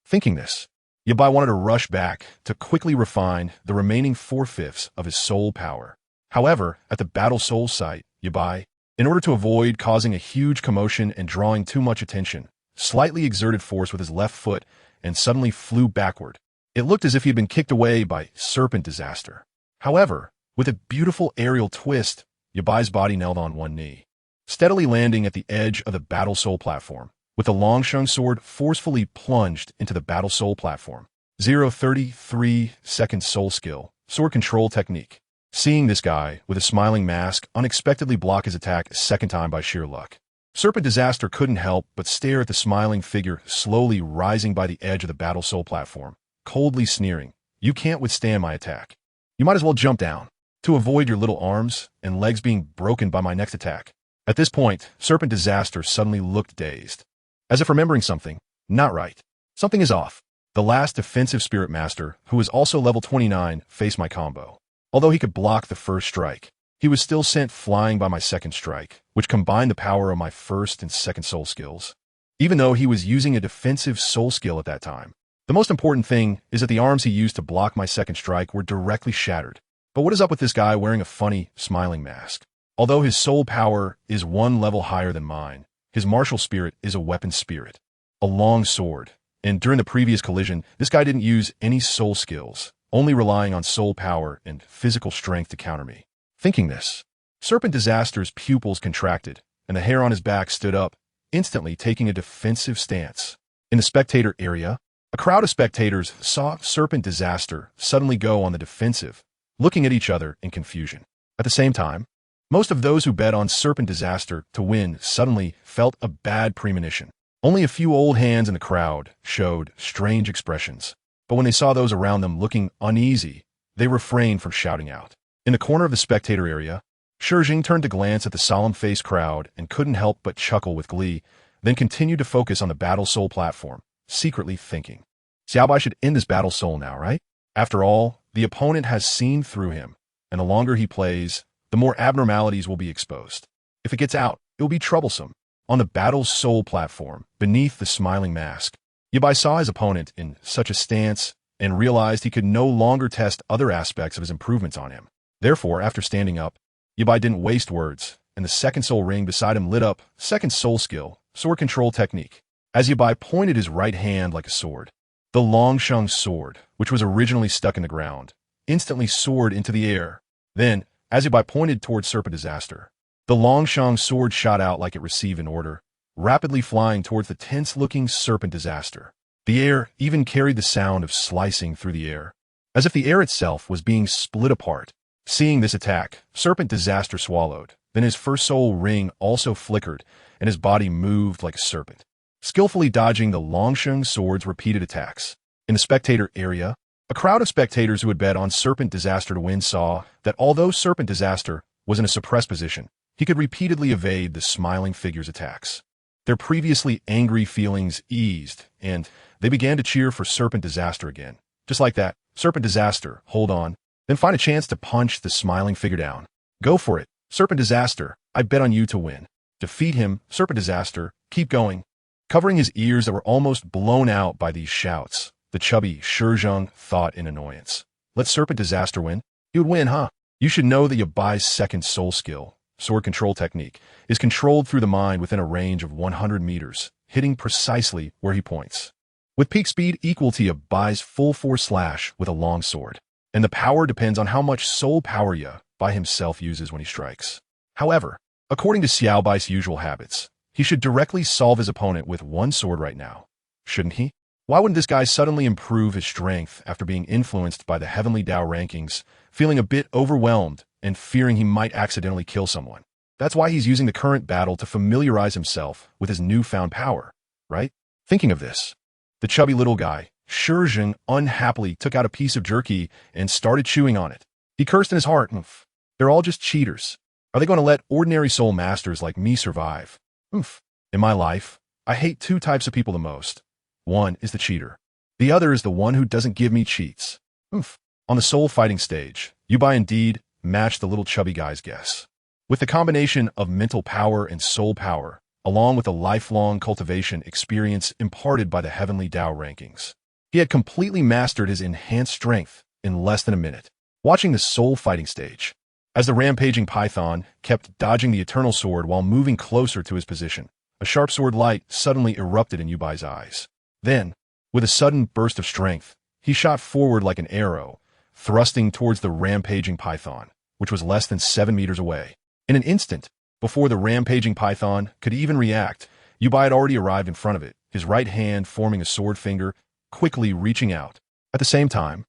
Thinking this, Yubai wanted to rush back to quickly refine the remaining 4/5 of his soul power. However, at the Battle Soul site, Yubai, in order to avoid causing a huge commotion and drawing too much attention, slightly exerted force with his left foot and suddenly flew backward. It looked as if he had been kicked away by Serpent Disaster. However, with a beautiful aerial twist, Yubai's body knelt on one knee, steadily landing at the edge of the Battle Soul platform, with the Longsheng sword forcefully plunged into the Battle Soul platform. 0:33 second soul skill, sword control technique. Seeing this guy with a smiling mask unexpectedly block his attack a second time by sheer luck, Serpent Disaster couldn't help but stare at the smiling figure slowly rising by the edge of the Battle Soul platform, coldly sneering, "You can't withstand my attack. You might as well jump down to avoid your little arms and legs being broken by my next attack." At this point, Serpent Disaster suddenly looked dazed, as if remembering something. Not right. Something is off. The last defensive Spirit Master, who was also level 29, faced my combo. Although he could block the first strike, he was still sent flying by my second strike, which combined the power of my first and second soul skills. Even though he was using a defensive soul skill at that time, the most important thing is that the arms he used to block my second strike were directly shattered. But what is up with this guy wearing a funny, smiling mask? Although his soul power is one level higher than mine, his martial spirit is a weapon spirit, a long sword. And during the previous collision, this guy didn't use any soul skills, only relying on soul power and physical strength to counter me. Thinking this, Serpent Disaster's pupils contracted, and the hair on his back stood up, instantly taking a defensive stance. In the spectator area, a crowd of spectators saw Serpent Disaster suddenly go on the defensive, looking at each other in confusion. At the same time, most of those who bet on Serpent Disaster to win suddenly felt a bad premonition. Only a few old hands in the crowd showed strange expressions, but when they saw those around them looking uneasy, they refrained from shouting out. In the corner of the spectator area, Shijing turned to glance at the solemn-faced crowd and couldn't help but chuckle with glee, then continued to focus on the Battle Soul platform, secretly thinking, "Xiaobai should end this Battle Soul now, right? After all, the opponent has seen through him, and the longer he plays, the more abnormalities will be exposed. If it gets out, it will be troublesome." On the Battle Soul platform, beneath the smiling mask, Yabai saw his opponent in such a stance and realized he could no longer test other aspects of his improvements on him. Therefore, after standing up, Yabai didn't waste words, and the second soul ring beside him lit up. Second soul skill, sword control technique. As Yabai pointed his right hand like a sword, the Longsheng sword, which was originally stuck in the ground, instantly soared into the air. Then, as Yabai pointed towards Serpent Disaster, the Longsheng sword shot out like it received an order, rapidly flying towards the tense-looking Serpent Disaster. The air even carried the sound of slicing through the air, as if the air itself was being split apart. Seeing this attack, Serpent Disaster swallowed. Then his first soul ring also flickered, and his body moved like a serpent, skillfully dodging the Longsheng sword's repeated attacks. In the spectator area, a crowd of spectators who had bet on Serpent Disaster to win saw that although Serpent Disaster was in a suppressed position, he could repeatedly evade the smiling figure's attacks. Their previously angry feelings eased, and they began to cheer for Serpent Disaster again. Just like that, Serpent Disaster, hold on, then find a chance to punch the smiling figure down. Go for it, Serpent Disaster, I bet on you to win. Defeat him, Serpent Disaster, keep going. Covering his ears that were almost blown out by these shouts, the chubby Shijing thought in annoyance. Let Serpent Disaster win? He would win, huh? You should know that Yabai's second soul skill, sword control technique, is controlled through the mind within a range of 100 meters, hitting precisely where he points. With peak speed equal to Yabai's full force slash with a long sword. And the power depends on how much soul power Yabai himself uses when he strikes. However, according to Xiaobai's usual habits, he should directly solve his opponent with one sword right now. Shouldn't he? Why wouldn't this guy suddenly improve his strength after being influenced by the Heavenly Dao rankings, feeling a bit overwhelmed and fearing he might accidentally kill someone? That's why he's using the current battle to familiarize himself with his newfound power, right? Thinking of this, the chubby little guy, Shijing, unhappily took out a piece of jerky and started chewing on it. He cursed in his heart, "Oof, they're all just cheaters. Are they going to let ordinary soul masters like me survive? Oof. In my life, I hate two types of people the most. One is the cheater. The other is the one who doesn't give me cheats. Oof." On the soul fighting stage, Yabai indeed matched the little chubby guy's guess. With the combination of mental power and soul power, along with the lifelong cultivation experience imparted by the Heavenly Dao rankings, he had completely mastered his enhanced strength in less than a minute. Watching the soul fighting stage, as the rampaging python kept dodging the eternal sword while moving closer to his position, a sharp sword light suddenly erupted in Yubai's eyes. Then, with a sudden burst of strength, he shot forward like an arrow, thrusting towards the rampaging python, which was less than 7 meters away. In an instant, before the rampaging python could even react, Yubai had already arrived in front of it, his right hand forming a sword finger, quickly reaching out. At the same time,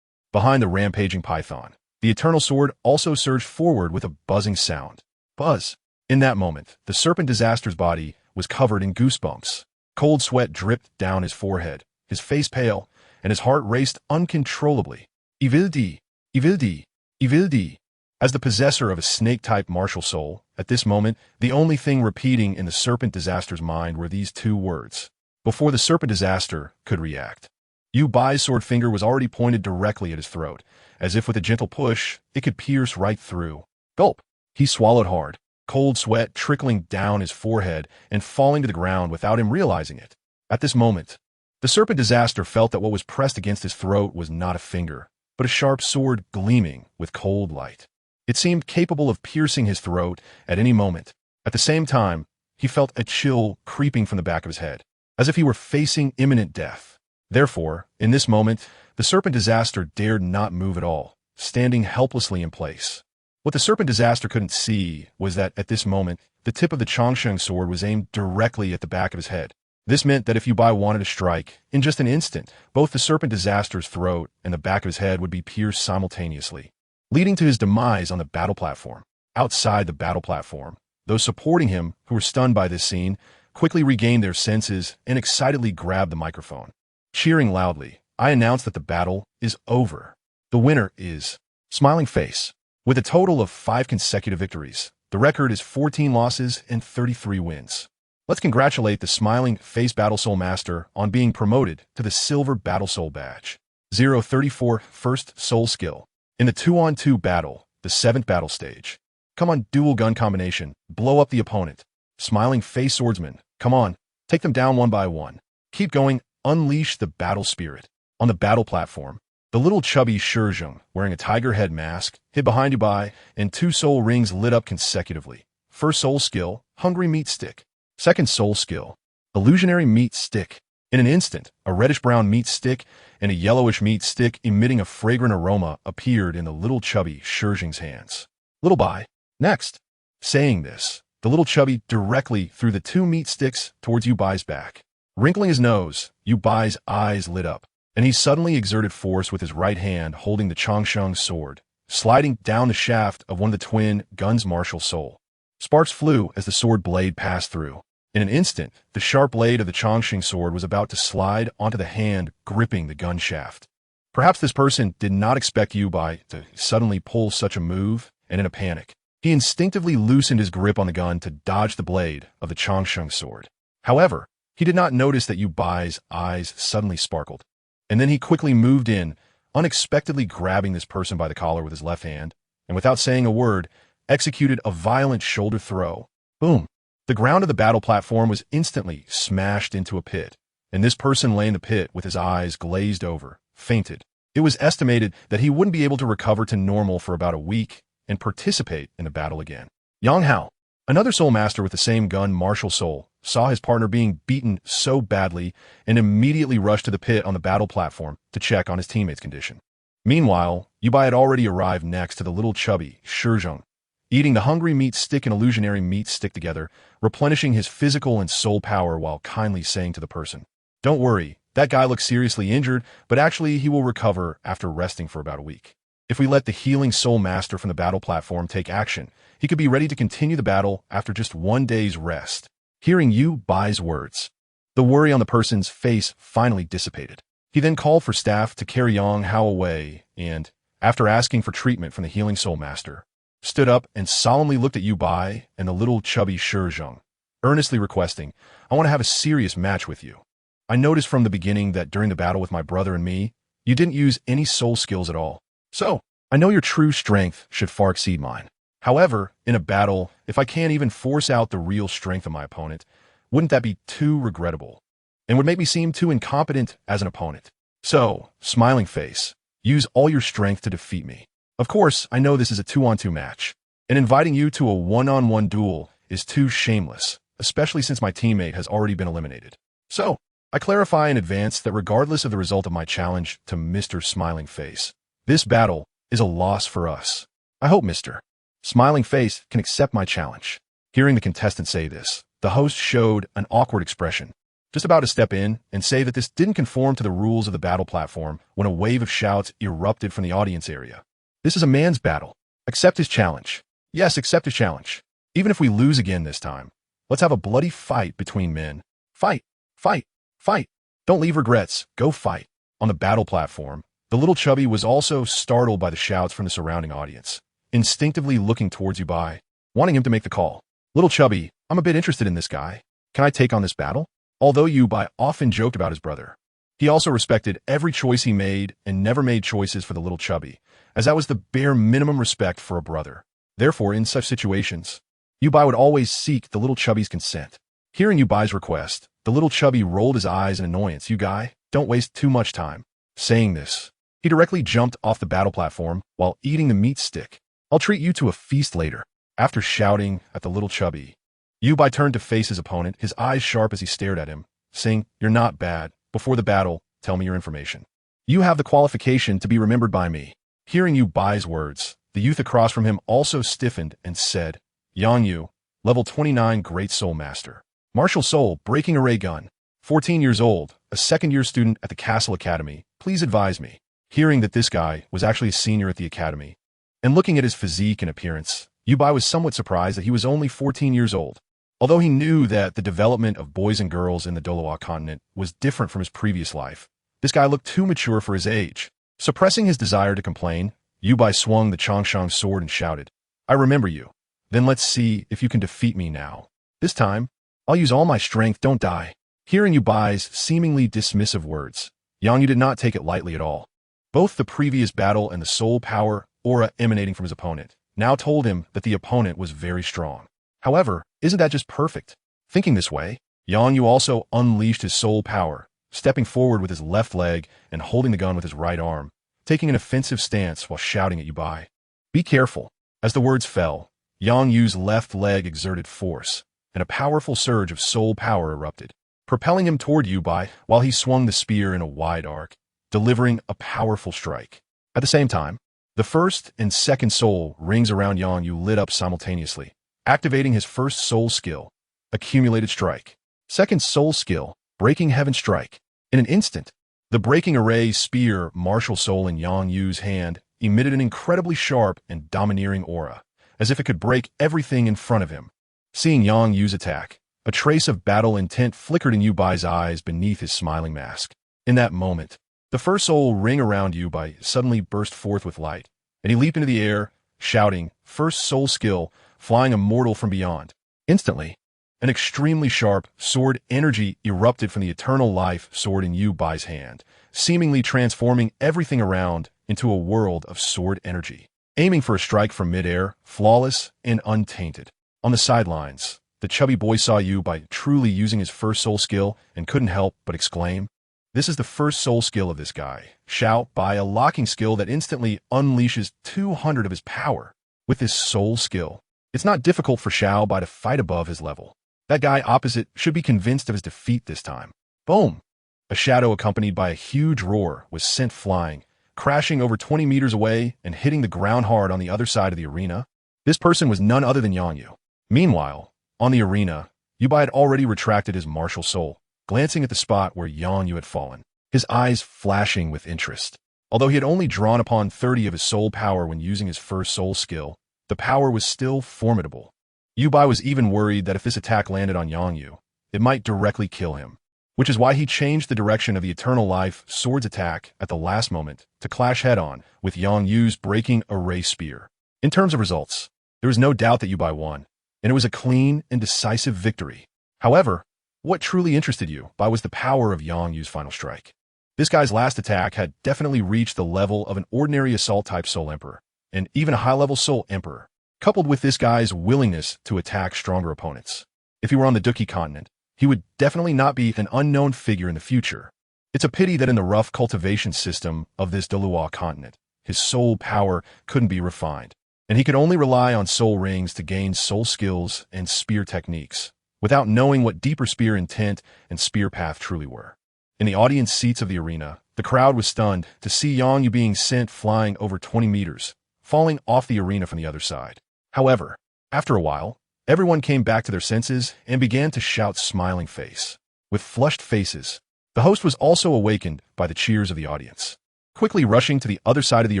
behind the rampaging python. The eternal sword also surged forward with a buzzing sound. Buzz. In that moment, the serpent disaster's body was covered in goosebumps. Cold sweat dripped down his forehead, his face pale, and his heart raced uncontrollably. Ivildi, Ivildi, Ivildi. As the possessor of a snake-type martial soul, at this moment, the only thing repeating in the serpent disaster's mind were these two words. Before the serpent disaster could react, Yu Bai's sword finger was already pointed directly at his throat, as if with a gentle push, it could pierce right through. Gulp! He swallowed hard, cold sweat trickling down his forehead and falling to the ground without him realizing it. At this moment, the serpent disaster felt that what was pressed against his throat was not a finger, but a sharp sword gleaming with cold light. It seemed capable of piercing his throat at any moment. At the same time, he felt a chill creeping from the back of his head, as if he were facing imminent death. Therefore, in this moment, the serpent disaster dared not move at all, standing helplessly in place. What the serpent disaster couldn't see was that, at this moment, the tip of the Chongsheng sword was aimed directly at the back of his head. This meant that if Yu Bai wanted to strike, in just an instant, both the serpent disaster's throat and the back of his head would be pierced simultaneously, leading to his demise on the battle platform. Outside the battle platform, those supporting him, who were stunned by this scene, quickly regained their senses and excitedly grabbed the microphone. Cheering loudly, I announced that the battle is over. The winner is Smiling Face. With a total of 5 consecutive victories, the record is 14 losses and 33 wins. Let's congratulate the Smiling Face Battle Soul Master on being promoted to the Silver Battle Soul Badge. 034 First Soul Skill. In the 2-on-2 battle, the 7th battle stage. Come on, dual gun combination, blow up the opponent. Smiling Face Swordsman, come on, take them down one by one. Keep going, unleash the battle spirit. On the battle platform, the little chubby Shizheng, wearing a tiger head mask, hid behind Yu Bai, and 2 soul rings lit up consecutively. First soul skill, Hungry Meat Stick. Second soul skill, Illusionary Meat Stick. In an instant, a reddish-brown meat stick and a yellowish meat stick emitting a fragrant aroma appeared in the little chubby Shizheng's hands. Little Bai, next. Saying this, the little chubby directly threw the 2 meat sticks towards Yu Bai's back. Wrinkling his nose, Yu Bai's eyes lit up, and he suddenly exerted force with his right hand holding the Chongsheng sword, sliding down the shaft of one of the twin guns' martial soul. Sparks flew as the sword blade passed through. In an instant, the sharp blade of the Chongsheng sword was about to slide onto the hand gripping the gun shaft. Perhaps this person did not expect Yu Bai to suddenly pull such a move, and in a panic, he instinctively loosened his grip on the gun to dodge the blade of the Chongsheng sword. However, he did not notice that Yu Bai's eyes suddenly sparkled, and then he quickly moved in, unexpectedly grabbing this person by the collar with his left hand, and without saying a word, executed a violent shoulder throw. Boom! The ground of the battle platform was instantly smashed into a pit, and this person lay in the pit with his eyes glazed over, fainted. It was estimated that he wouldn't be able to recover to normal for about a week and participate in the battle again. Yang Hao, another soul master with the same gun martial soul, saw his partner being beaten so badly and immediately rushed to the pit on the battle platform to check on his teammate's condition. Meanwhile, Yu Bai had already arrived next to the little chubby Shizheng, eating the Hungry Meat Stick and Illusionary Meat Stick together, replenishing his physical and soul power while kindly saying to the person, "Don't worry, that guy looks seriously injured, but actually he will recover after resting for about a week. If we let the healing soul master from the battle platform take action, he could be ready to continue the battle after just 1 day's rest." Hearing Yu Bai's words, the worry on the person's face finally dissipated. He then called for staff to carry Yang Hao away and, after asking for treatment from the healing soul master, stood up and solemnly looked at Yu Bai and the little chubby Shizheng, earnestly requesting, "I want to have a serious match with you. I noticed from the beginning that during the battle with my brother and me, you didn't use any soul skills at all. So, I know your true strength should far exceed mine. However, in a battle, if I can't even force out the real strength of my opponent, wouldn't that be too regrettable? And would make me seem too incompetent as an opponent. So, Smiling Face, use all your strength to defeat me. Of course, I know this is a 2-on-2 match, and inviting you to a 1-on-1 duel is too shameless, especially since my teammate has already been eliminated. So, I clarify in advance that regardless of the result of my challenge to Mr. Smiling Face, this battle is a loss for us. I hope Mr. Smiling Face can accept my challenge." Hearing the contestant say this, the host showed an awkward expression, just about to step in and say that this didn't conform to the rules of the battle platform when a wave of shouts erupted from the audience area. This is a man's battle. Accept his challenge. Yes, accept his challenge. Even if we lose again this time, let's have a bloody fight between men. Fight, fight, fight. Don't leave regrets. Go fight. On the battle platform, the little chubby was also startled by the shouts from the surrounding audience, instinctively looking towards Yubai, wanting him to make the call. Little chubby, I'm a bit interested in this guy. Can I take on this battle? Although Yubai often joked about his brother, he also respected every choice he made and never made choices for the little chubby, as that was the bare minimum respect for a brother. Therefore, in such situations, Yubai would always seek the little chubby's consent. Hearing Yubai's request, the little chubby rolled his eyes in annoyance. You guy, don't waste too much time. Saying this, he directly jumped off the battle platform while eating the meat stick. I'll treat you to a feast later. After shouting at the little chubby, Yubai turned to face his opponent, his eyes sharp as he stared at him, saying, You're not bad. Before the battle, tell me your information. You have the qualification to be remembered by me. Hearing Yubai's words, the youth across from him also stiffened and said, Yang, level 29 Great Soul Master. Martial Soul, Breaking Array Gun. 14 years old, a second-year student at the Castle Academy. Please advise me. Hearing that this guy was actually a senior at the academy, and looking at his physique and appearance, Yubai was somewhat surprised that he was only 14 years old. Although he knew that the development of boys and girls in the Douluo continent was different from his previous life, this guy looked too mature for his age. Suppressing his desire to complain, Yubai swung the Changshang sword and shouted, I remember you. Then let's see if you can defeat me now. This time, I'll use all my strength, don't die. Hearing Yubai's seemingly dismissive words, Yang did not take it lightly at all. Both the previous battle and the soul power aura emanating from his opponent now told him that the opponent was very strong. However, isn't that just perfect? Thinking this way, Yang also unleashed his soul power, stepping forward with his left leg and holding the gun with his right arm, taking an offensive stance while shouting at Yubai. Be careful. As the words fell, Yang Yu's left leg exerted force, and a powerful surge of soul power erupted, propelling him toward Yubai while he swung the spear in a wide arc, delivering a powerful strike. At the same time, the first and second soul rings around Yang Yu lit up simultaneously, activating his first soul skill, Accumulated Strike. Second soul skill, Breaking Heaven Strike. In an instant, the Breaking Array spear martial soul in Yang Yu's hand emitted an incredibly sharp and domineering aura, as if it could break everything in front of him. Seeing Yang Yu's attack, a trace of battle intent flickered in Yubai's eyes beneath his smiling mask. In that moment, the first soul ring around Yubai suddenly burst forth with light, and he leaped into the air, shouting, First soul skill, Flying Immortal from Beyond. Instantly, an extremely sharp sword energy erupted from the eternal life sword in Yubai's hand, seemingly transforming everything around into a world of sword energy. Aiming for a strike from midair, flawless and untainted. On the sidelines, the chubby boy saw Yubai truly using his first soul skill and couldn't help but exclaim, This is the first soul skill of this guy. Shout by a locking skill that instantly unleashes 200 of his power. With this soul skill, it's not difficult for Xiao Bai to fight above his level. That guy opposite should be convinced of his defeat this time. Boom! A shadow accompanied by a huge roar was sent flying, crashing over 20 meters away and hitting the ground hard on the other side of the arena. This person was none other than Yang Yu. Meanwhile, on the arena, Yubai had already retracted his martial soul, glancing at the spot where Yang Yu had fallen, his eyes flashing with interest. Although he had only drawn upon 30 of his soul power when using his first soul skill, the power was still formidable. Yubai was even worried that if this attack landed on Yang Yu, it might directly kill him, which is why he changed the direction of the Eternal Life sword's attack at the last moment to clash head-on with Yang Yu's Breaking Array Spear. In terms of results, there was no doubt that Yubai won, and it was a clean and decisive victory. However, what truly interested Yubai was the power of Yang Yu's final strike. This guy's last attack had definitely reached the level of an ordinary assault-type Soul Emperor, and even a high-level Soul Emperor, coupled with this guy's willingness to attack stronger opponents. If he were on the Duki continent, he would definitely not be an unknown figure in the future. It's a pity that in the rough cultivation system of this Douluo continent, his soul power couldn't be refined, and he could only rely on soul rings to gain soul skills and spear techniques, without knowing what deeper spear intent and spear path truly were. In the audience seats of the arena, the crowd was stunned to see Yang Yu being sent flying over 20 meters, falling off the arena from the other side. However, after a while, everyone came back to their senses and began to shout smiling face. with flushed faces. The host was also awakened by the cheers of the audience, quickly rushing to the other side of the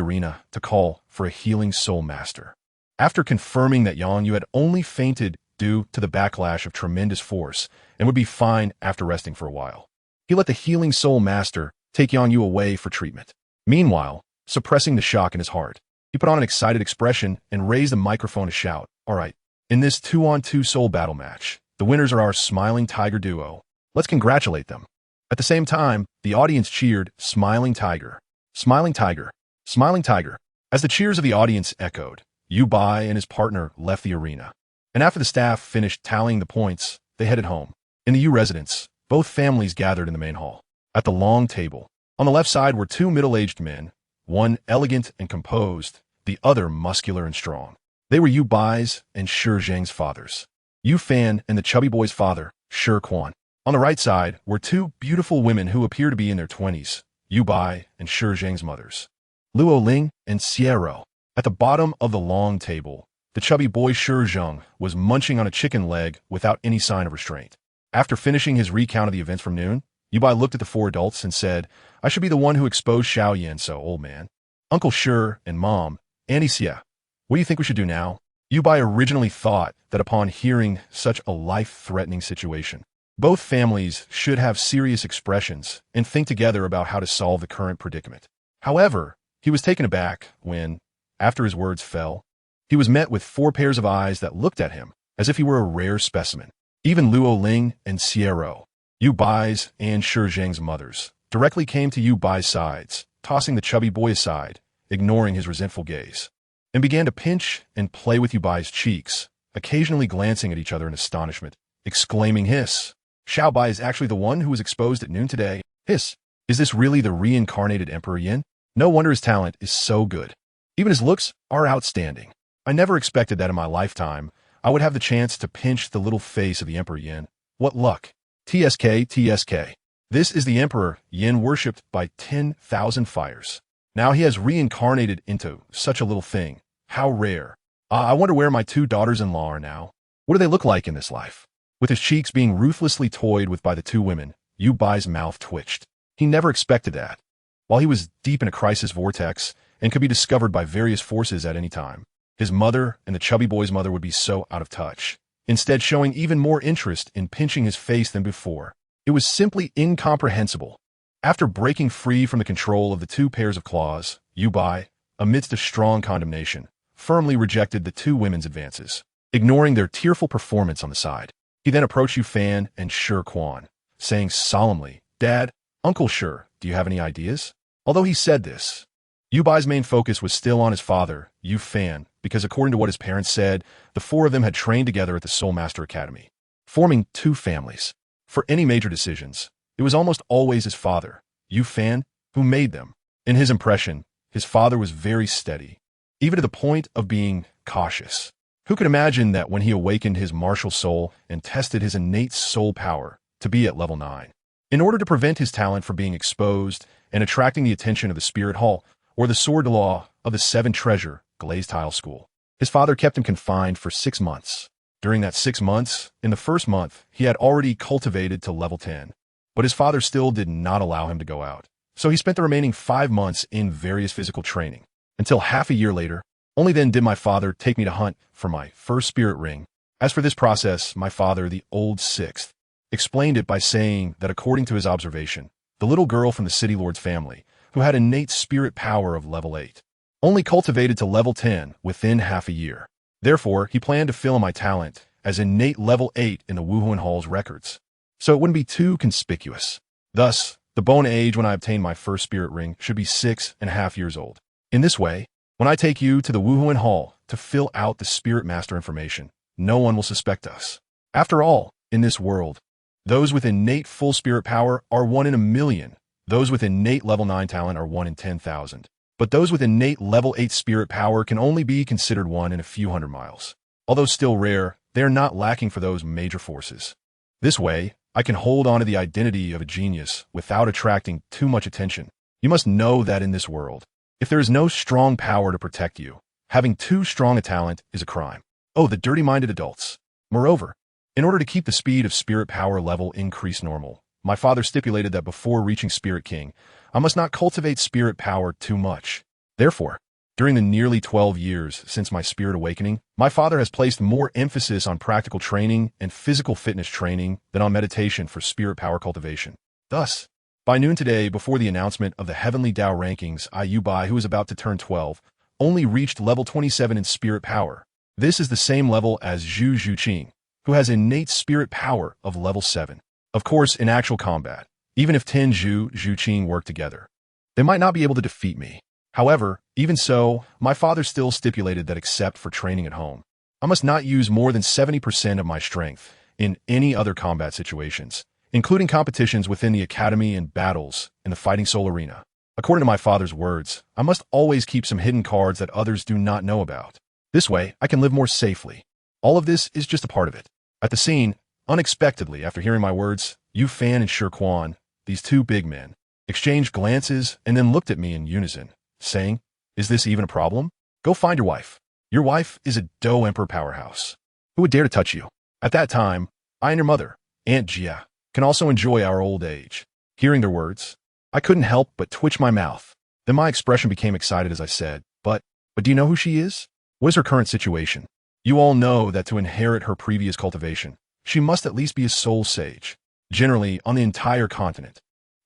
arena to call for a healing soul master. After confirming that TheYoung had only fainted due to the backlash of tremendous force and would be fine after resting for a while, he let the healing soul master take TheYoung away for treatment. Meanwhile, suppressing the shock in his heart, he put on an excited expression and raised the microphone to shout, "All right, in this 2-on-2 soul battle match, the winners are our Smiling Tiger duo. Let's congratulate them." At the same time, the audience cheered, "Smiling Tiger, Smiling Tiger, Smiling Tiger." As the cheers of the audience echoed, Yu Bai and his partner left the arena. And after the staff finished tallying the points, they headed home. In the Yu residence, both families gathered in the main hall. At the long table, on the left side were two middle-aged men, one elegant and composed, the other muscular and strong. They were Yu Bai's and Shi Zhang's fathers, Yu Fan and the chubby boy's father, Shi Quan. On the right side were two beautiful women who appear to be in their 20s, Yu Bai and Shi Zhang's mothers, Luo Ling and Xiero. At the bottom of the long table, the chubby boy Shi Zhang was munching on a chicken leg without any sign of restraint. After finishing his recount of the events from noon, Yu Bai looked at the four adults and said, "I should be the one who exposed Xiao Yan, so old man. Uncle Shi and Mom, Auntie Xia, what do you think we should do now?" Yu Bai originally thought that upon hearing such a life-threatening situation, both families should have serious expressions and think together about how to solve the current predicament. However, he was taken aback when, after his words fell, he was met with four pairs of eyes that looked at him as if he were a rare specimen. Even Luo Ling and Xiero, Yu Bai's and Shi Zhang's mothers, directly came to Yu Bai's sides, tossing the chubby boy aside, ignoring his resentful gaze, and began to pinch and play with Yu Bai's cheeks, occasionally glancing at each other in astonishment, exclaiming, "Hiss! Xiao Bai is actually the one who was exposed at noon today. Hiss! Is this really the reincarnated Emperor Yin? No wonder his talent is so good. Even his looks are outstanding. I never expected that in my lifetime I would have the chance to pinch the little face of the Emperor Yin. What luck! TSK, TSK. This is the Emperor Yin worshipped by 10,000 fires. Now he has reincarnated into such a little thing. How rare. I wonder where my two daughters-in-law are now. What do they look like in this life?" With his cheeks being ruthlessly toyed with by the two women, Yu Bai's mouth twitched. He never expected that. While he was deep in a crisis vortex and could be discovered by various forces at any time, his mother and the chubby boy's mother would be so out of touch, instead showing even more interest in pinching his face than before. It was simply incomprehensible. After breaking free from the control of the two pairs of claws, Yu Bai, amidst a strong condemnation, firmly rejected the two women's advances, ignoring their tearful performance on the side. He then approached Yu Fan and Shi Quan, saying solemnly, "Dad, Uncle Shi, do you have any ideas?" Although he said this, Yu Bai's main focus was still on his father, Yu Fan, because according to what his parents said, the four of them had trained together at the Soul Master Academy, forming two families. For any major decisions, it was almost always his father, Yu Fan, who made them. In his impression, his father was very steady, even to the point of being cautious. Who could imagine that when he awakened his martial soul and tested his innate soul power to be at level 9? In order to prevent his talent from being exposed and attracting the attention of the Spirit Hall or the Sword Law of the Seven Treasure Glazed Tile School, his father kept him confined for 6 months. During that 6 months, in the first month, he had already cultivated to level 10, but his father still did not allow him to go out. So he spent the remaining 5 months in various physical training, until half a year later. Only then did my father take me to hunt for my first spirit ring. As for this process, my father, the old sixth, explained it by saying that according to his observation, the little girl from the city lord's family, who had innate spirit power of level 8, only cultivated to level 10 within half a year. Therefore, he planned to fill in my talent as innate level 8 in the Wuhuan Hall's records, so it wouldn't be too conspicuous. Thus, the bone age when I obtained my first spirit ring should be 6.5 years old. In this way, when I take you to the Wuhuan Hall to fill out the Spirit Master information, no one will suspect us. After all, in this world, those with innate full spirit power are 1 in a million. Those with innate level 9 talent are 1 in 10,000. But those with innate level 8 spirit power can only be considered 1 in a few hundred miles. Although still rare, they are not lacking for those major forces. This way, I can hold on to the identity of a genius without attracting too much attention. You must know that in this world, if there is no strong power to protect you, having too strong a talent is a crime. Oh, the dirty-minded adults. Moreover, In order to keep the speed of spirit power level increase normal, my father stipulated that before reaching Spirit King, I must not cultivate spirit power too much. Therefore, during the nearly 12 years since my spirit awakening, my father has placed more emphasis on practical training and physical fitness training than on meditation for spirit power cultivation. Thus, by noon today, before the announcement of the Heavenly Tao rankings, Yu Bai, who is about to turn 12, only reached level 27 in spirit power. This is the same level as Zhu Zhuqing, who has innate spirit power of level 7. Of course, in actual combat, even if 10 Zhu Zhuqing work together, they might not be able to defeat me. However, even so, my father still stipulated that except for training at home, I must not use more than 70% of my strength in any other combat situations, including competitions within the academy and battles in the fighting soul arena. According to my father's words, I must always keep some hidden cards that others do not know about. This way, I can live more safely. All of this is just a part of it. At the scene, unexpectedly, after hearing my words, Yu Fan and Shi Quan, these two big men, exchanged glances and then looked at me in unison, saying, "Is this even a problem? Go find your wife. Your wife is a Do Emperor powerhouse. Who would dare to touch you?" At that time, I and your mother, Aunt Jia, can also enjoy our old age. Hearing their words, I couldn't help but twitch my mouth. Then my expression became excited as I said, But do you know who she is? What is her current situation? You all know that to inherit her previous cultivation, she must at least be a soul sage. Generally, on the entire continent,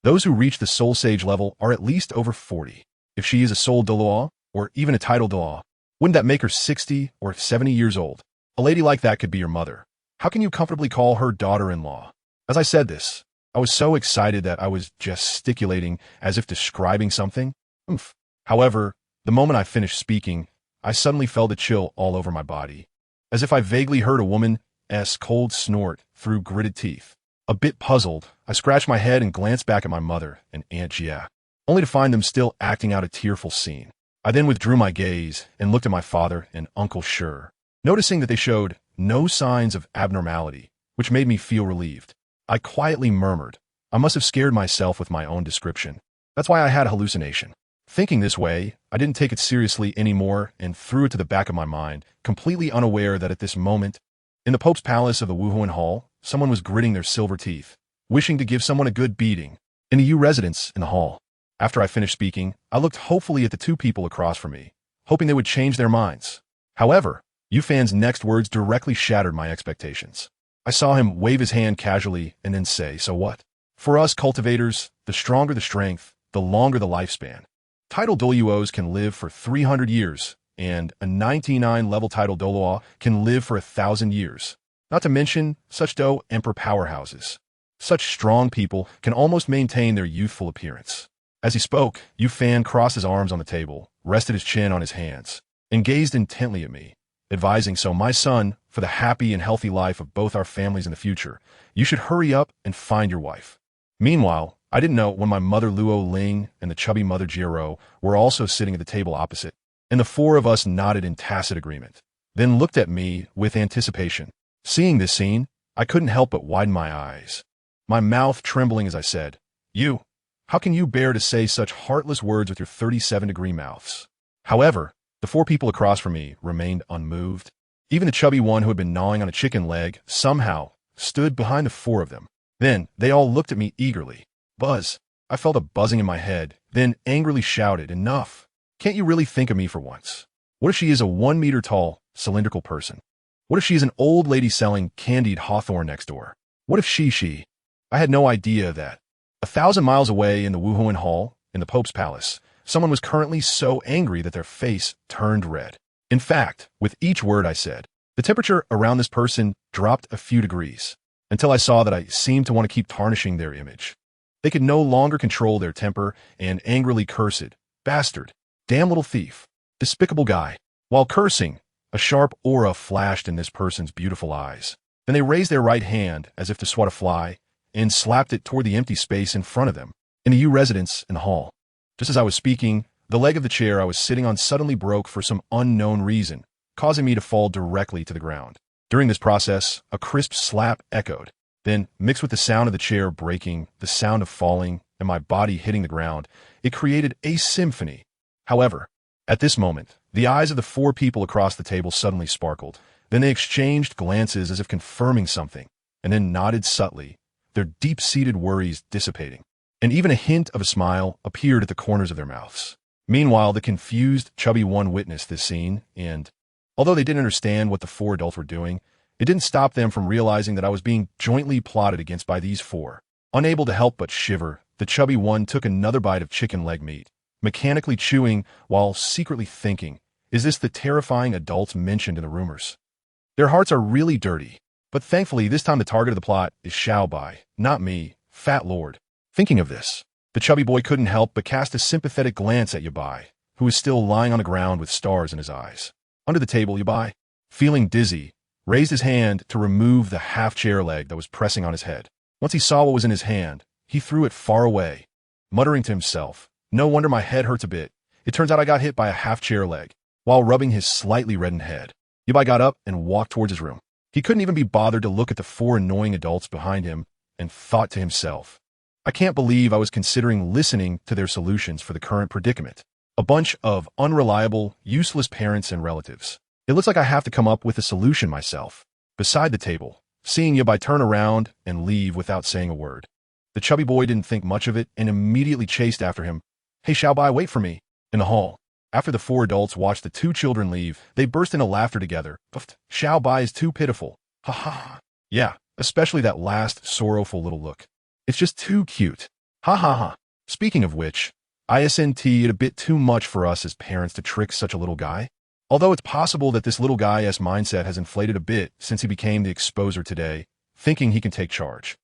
those who reach the soul sage level are at least over 40. If she is a soul Douluo, or even a title Douluo, wouldn't that make her 60 or 70 years old? A lady like that could be your mother. How can you comfortably call her daughter-in-law? As I said this, I was so excited that I was gesticulating as if describing something. Oomph. However, the moment I finished speaking, I suddenly felt a chill all over my body, as if I vaguely heard a woman's cold snort through gritted teeth. A bit puzzled, I scratched my head and glanced back at my mother and Aunt Jia, only to find them still acting out a tearful scene. I then withdrew my gaze and looked at my father and Uncle Shi, noticing that they showed no signs of abnormality, which made me feel relieved. I quietly murmured, I must have scared myself with my own description. That's why I had a hallucination. Thinking this way, I didn't take it seriously anymore and threw it to the back of my mind, completely unaware that at this moment, in the Pope's palace of the Wuhuan Hall, someone was gritting their silver teeth, wishing to give someone a good beating. In the Yu residence in the hall. After I finished speaking, I looked hopefully at the two people across from me, hoping they would change their minds. However, Yu Fan's next words directly shattered my expectations. I saw him wave his hand casually and then say, "So what? For us cultivators, the stronger the strength, the longer the lifespan. Title Douluos can live for 300 years, and a 99 level title Douluo can live for 1,000 years. Not to mention such Do Emperor powerhouses. Such strong people can almost maintain their youthful appearance." As he spoke, Yu Fan crossed his arms on the table, rested his chin on his hands, and gazed intently at me, advising, "So my son, for the happy and healthy life of both our families in the future, you should hurry up and find your wife." Meanwhile, I didn't know when my mother Luo Ling and the chubby mother Jiero were also sitting at the table opposite, and the four of us nodded in tacit agreement, then looked at me with anticipation. Seeing this scene, I couldn't help but widen my eyes, my mouth trembling as I said, "You, how can you bear to say such heartless words with your 37-degree mouths?" However, the four people across from me remained unmoved. Even the chubby one who had been gnawing on a chicken leg somehow stood behind the four of them. Then they all looked at me eagerly. Buzz. I felt a buzzing in my head, then angrily shouted, "Enough! Can't you really think of me for once? What if she is a 1-meter tall, cylindrical person? What if she is an old lady selling candied hawthorn next door? What if she? I had no idea that 1,000 miles away in the Wuhuan Hall, in the Pope's palace, someone was currently so angry that their face turned red. In fact, with each word I said, the temperature around this person dropped a few degrees, until I saw that I seemed to want to keep tarnishing their image. They could no longer control their temper and angrily cursed, "Bastard, damn little thief, despicable guy." While cursing, a sharp aura flashed in this person's beautiful eyes. Then they raised their right hand as if to swat a fly and slapped it toward the empty space in front of them, in the Yu residence in the hall. Just as I was speaking, the leg of the chair I was sitting on suddenly broke for some unknown reason, causing me to fall directly to the ground. During this process, a crisp slap echoed. Then, mixed with the sound of the chair breaking, the sound of falling, and my body hitting the ground, it created a symphony. However, at this moment, the eyes of the four people across the table suddenly sparkled, Then they exchanged glances as if confirming something, and then nodded subtly, their deep-seated worries dissipating. And even a hint of a smile appeared at the corners of their mouths. Meanwhile, the confused, chubby one witnessed this scene, and, although they didn't understand what the four adults were doing, it didn't stop them from realizing that I was being jointly plotted against by these four. Unable to help but shiver, the chubby one took another bite of chicken leg meat, mechanically chewing while secretly thinking, is this the terrifying adults mentioned in the rumors? Their hearts are really dirty, but thankfully this time the target of the plot is Xiaobai, not me, Fat Lord. Thinking of this, the chubby boy couldn't help but cast a sympathetic glance at Yabai, who was still lying on the ground with stars in his eyes. Under the table, Yabai, feeling dizzy, raised his hand to remove the half-chair leg that was pressing on his head. Once he saw what was in his hand, he threw it far away, muttering to himself, "No wonder my head hurts a bit. It turns out I got hit by a half-chair leg." While rubbing his slightly reddened head, Yabai got up and walked towards his room. He couldn't even be bothered to look at the four annoying adults behind him and thought to himself, I can't believe I was considering listening to their solutions for the current predicament. A bunch of unreliable, useless parents and relatives. It looks like I have to come up with a solution myself. Beside the table, seeing Yabai turn around and leave without saying a word. The chubby boy didn't think much of it and immediately chased after him. "Hey, Xiaobai, wait for me." In the hall, after the four adults watched the two children leave, they burst into laughter together. Xiaobai is too pitiful. Ha ha. Yeah, especially that last sorrowful little look. It's just too cute. Ha ha ha. Speaking of which, isn't it a bit too much for us as parents to trick such a little guy? Although it's possible that this little guy's mindset has inflated a bit since he became the exposer today, thinking he can take charge.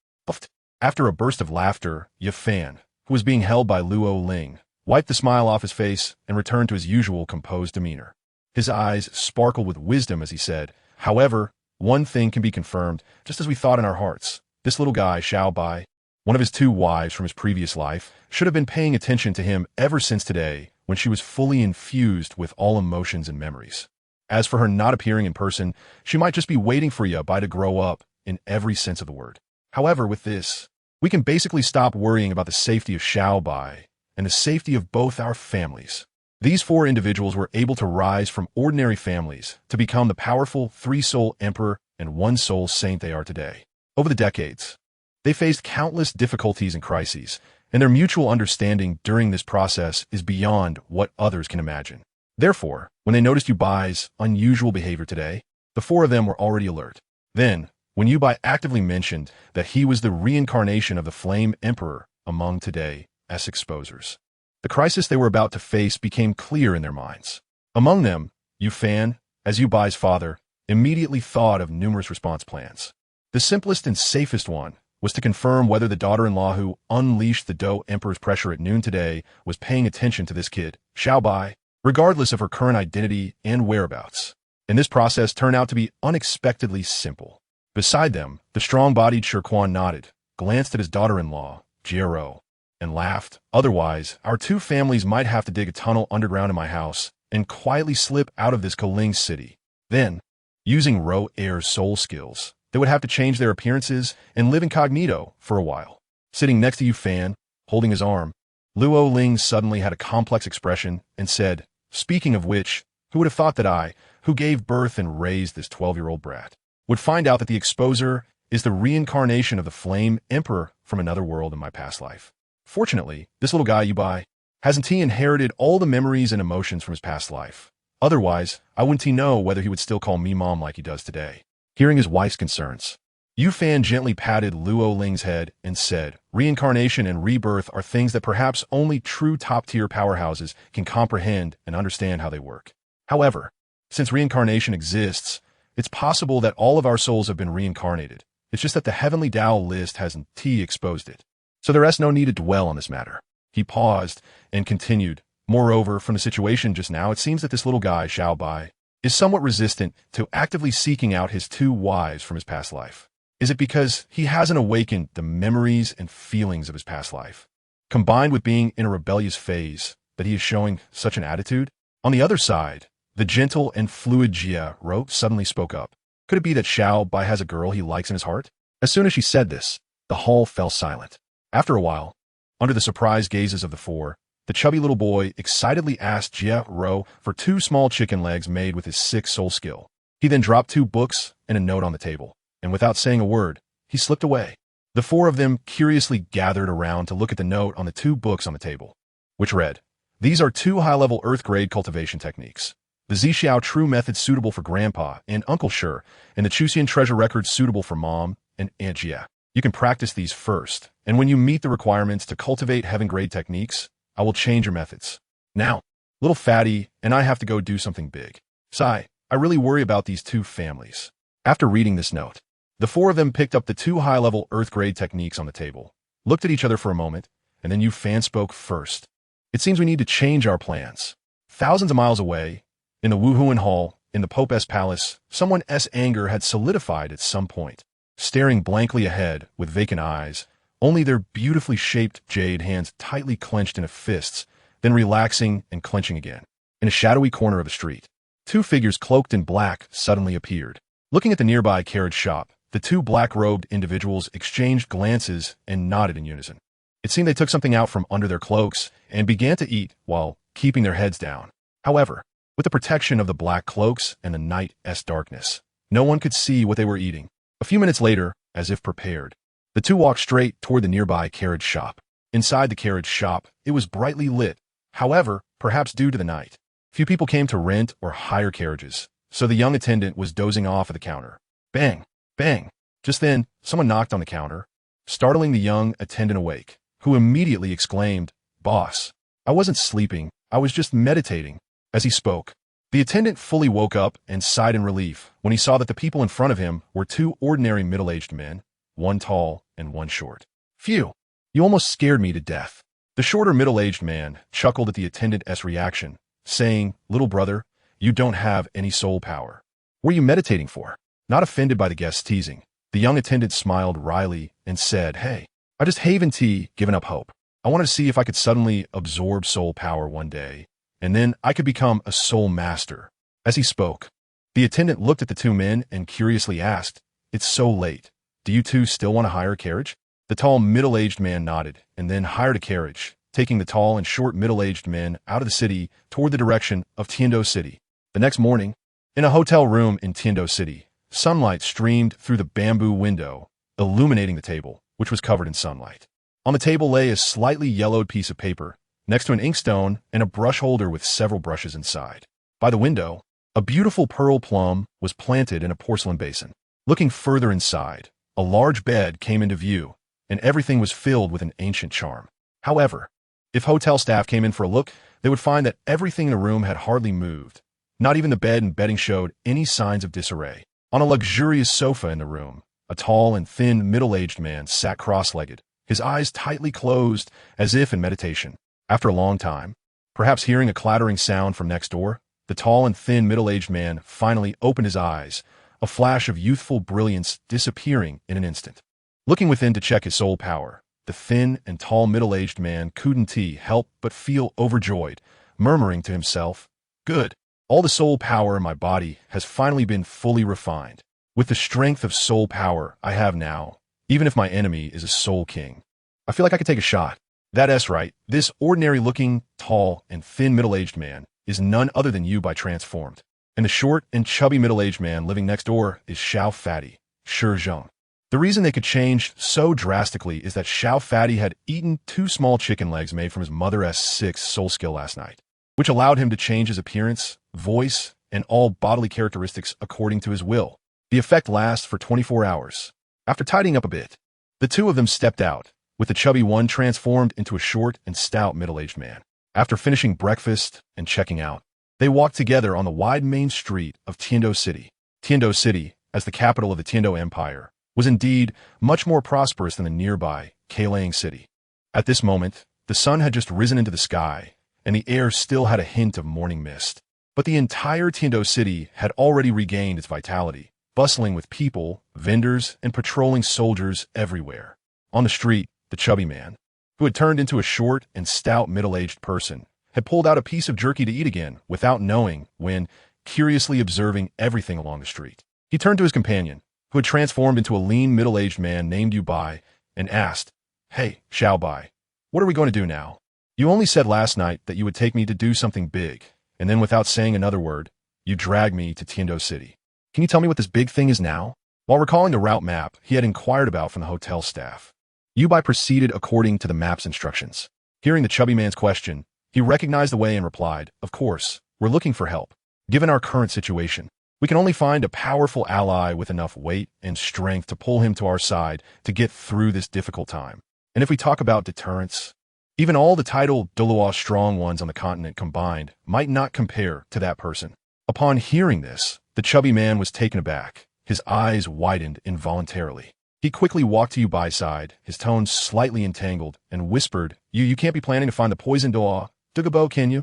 After a burst of laughter, Yafan, who was being held by Luo Ling, wiped the smile off his face and returned to his usual composed demeanor. His eyes sparkled with wisdom as he said, "However, one thing can be confirmed, just as we thought in our hearts. This little guy, Xiaobai, one of his two wives from his previous life, should have been paying attention to him ever since today, when she was fully infused with all emotions and memories. As for her not appearing in person, she might just be waiting for Yabai to grow up in every sense of the word. However, with this, we can basically stop worrying about the safety of Xiaobai and the safety of both our families. These four individuals were able to rise from ordinary families to become the powerful three-soul emperor and one-soul saint they are today. Over the decades, they faced countless difficulties and crises, and their mutual understanding during this process is beyond what others can imagine. Therefore, when they noticed Yubai's unusual behavior today, the four of them were already alert. Then, when Yabai actively mentioned that he was the reincarnation of the Flame Emperor among today's exposers, the crisis they were about to face became clear in their minds. Among them, Yufan, as Yubai's father, immediately thought of numerous response plans. The simplest and safest one was to confirm whether the daughter-in-law who unleashed the Do Emperor's pressure at noon today was paying attention to this kid, Xiaobai, regardless of her current identity and whereabouts. And this process turned out to be unexpectedly simple. Beside them, the strong-bodied Shirquan nodded, glanced at his daughter-in-law, Jiero, and laughed. Otherwise, our two families might have to dig a tunnel underground in my house and quietly slip out of this Koling city. Then, using Ro Air's soul skills, they would have to change their appearances and live incognito for a while. Sitting next to Yufan, holding his arm, Luo Ling suddenly had a complex expression and said, "Speaking of which, who would have thought that I, who gave birth and raised this 12-year-old brat, would find out that the exposer is the reincarnation of the Flame Emperor from another world in my past life? Fortunately, this little guy, Yabai, hasn't he inherited all the memories and emotions from his past life? Otherwise, I wouldn't he know whether he would still call me mom like he does today." Hearing his wife's concerns, Yufan gently patted Luo Ling's head and said, "Reincarnation and rebirth are things that perhaps only true top-tier powerhouses can comprehend and understand how they work. However, since reincarnation exists, it's possible that all of our souls have been reincarnated. It's just that the Heavenly Tao list hasn't exposed it. So there is no need to dwell on this matter." He paused and continued, "Moreover, from the situation just now, it seems that this little guy, Xiaobai, is somewhat resistant to actively seeking out his two wives from his past life. Is it because he hasn't awakened the memories and feelings of his past life, combined with being in a rebellious phase, that he is showing such an attitude?" On the other side, the gentle and fluid Jia Ro suddenly spoke up. Could it be that Xiaobai has a girl he likes in his heart? As soon as she said this, the hall fell silent. After a while, under the surprised gazes of the four, the chubby little boy excitedly asked Jia Ro for 2 small chicken legs made with his 6th soul skill. He then dropped 2 books and a note on the table, and without saying a word, he slipped away. The 4 of them curiously gathered around to look at the note on the 2 books on the table, which read, "These are 2 high-level Earth-grade cultivation techniques. The Zixiao True Method suitable for Grandpa and Uncle Sure, and the Chuxian Treasure Record suitable for Mom and Aunt Jia. You can practice these first, and when you meet the requirements to cultivate heaven-grade techniques, I will change your methods. Now, little fatty and I have to go do something big. Sigh, I really worry about these 2 families." After reading this note, the 4 of them picked up the 2 high-level Earth-grade techniques on the table, looked at each other for a moment, and then Fan spoke first. "It seems we need to change our plans." Thousands of miles away, in the Wuhuan Hall, in the Pope's palace, someone's anger had solidified at some point. Staring blankly ahead with vacant eyes, only their beautifully shaped jade hands tightly clenched in fists, then relaxing and clenching again. In a shadowy corner of the street, 2 figures cloaked in black suddenly appeared. Looking at the nearby carriage shop, the 2 black-robed individuals exchanged glances and nodded in unison. It seemed they took something out from under their cloaks and began to eat while keeping their heads down. However, with the protection of the black cloaks and the night's darkness, no one could see what they were eating. A few minutes later, as if prepared, the 2 walked straight toward the nearby carriage shop. Inside the carriage shop, it was brightly lit. However, perhaps due to the night, few people came to rent or hire carriages, so the young attendant was dozing off at the counter. Bang! Bang! Just then, someone knocked on the counter, startling the young attendant awake, who immediately exclaimed, "Boss, I wasn't sleeping, I was just meditating." As he spoke, the attendant fully woke up and sighed in relief when he saw that the people in front of him were 2 ordinary middle-aged men, one tall and one short. "Phew, you almost scared me to death." The shorter middle-aged man chuckled at the attendant's reaction, saying, "Little brother, you don't have any soul power. What are you meditating for?" Not offended by the guest's teasing, the young attendant smiled wryly and said, "Hey, I just haven't given up hope. I wanted to see if I could suddenly absorb soul power one day, and then I could become a soul master." As he spoke, the attendant looked at the 2 men and curiously asked, "It's so late. Do you 2 still want to hire a carriage?" The tall middle-aged man nodded and then hired a carriage, taking the tall and short middle-aged men out of the city toward the direction of Tiando City. The next morning, in a hotel room in Tiando City, sunlight streamed through the bamboo window, illuminating the table, which was covered in sunlight. On the table lay a slightly yellowed piece of paper, next to an inkstone and a brush holder with several brushes inside. By the window, a beautiful pearl plum was planted in a porcelain basin. Looking further inside, a large bed came into view, and everything was filled with an ancient charm. However, if hotel staff came in for a look, they would find that everything in the room had hardly moved. Not even the bed and bedding showed any signs of disarray. On a luxurious sofa in the room, a tall and thin middle-aged man sat cross-legged, his eyes tightly closed as if in meditation. After a long time, perhaps hearing a clattering sound from next door, the tall and thin middle-aged man finally opened his eyes, a flash of youthful brilliance disappearing in an instant. Looking within to check his soul power, the thin and tall middle-aged man couldn't help but feel overjoyed, murmuring to himself, "Good. All the soul power in my body has finally been fully refined. With the strength of soul power I have now, even if my enemy is a soul king, I feel like I could take a shot." That's right, this ordinary-looking, tall, and thin middle-aged man is none other than you by transformed. And the short and chubby middle-aged man living next door is Xiao Fatty, Shi Zheng. The reason they could change so drastically is that Xiao Fatty had eaten 2 small chicken legs made from his mother's 6 soul skill last night, which allowed him to change his appearance, voice, and all bodily characteristics according to his will. The effect lasts for 24 hours. After tidying up a bit, the 2 of them stepped out, with the chubby one transformed into a short and stout middle-aged man. After finishing breakfast and checking out, they walked together on the wide main street of Tiando City. Tiando City, as the capital of the Tiando Empire, was indeed much more prosperous than the nearby Keilang City. At this moment, the sun had just risen into the sky, and the air still had a hint of morning mist. But the entire Tiando City had already regained its vitality, bustling with people, vendors, and patrolling soldiers everywhere. On the street, the chubby man, who had turned into a short and stout middle-aged person, had pulled out a piece of jerky to eat again without knowing when, curiously observing everything along the street. He turned to his companion, who had transformed into a lean middle-aged man named Yu Bai, and asked, "Hey, Xiao Bai, what are we going to do now? You only said last night that you would take me to do something big, and then without saying another word, you dragged me to Tiando City." Can you tell me what this big thing is now? While recalling the route map he had inquired about from the hotel staff, Yubai proceeded according to the map's instructions. Hearing the chubby man's question, he recognized the way and replied, "Of course, we're looking for help. Given our current situation, we can only find a powerful ally with enough weight and strength to pull him to our side to get through this difficult time. And if we talk about deterrence, even all the titled Douluo strong ones on the continent combined might not compare to that person." Upon hearing this, the chubby man was taken aback. His eyes widened involuntarily. He quickly walked to Yubai's side, his tone slightly entangled, and whispered, You can't be planning to find the poison Douluo, can you?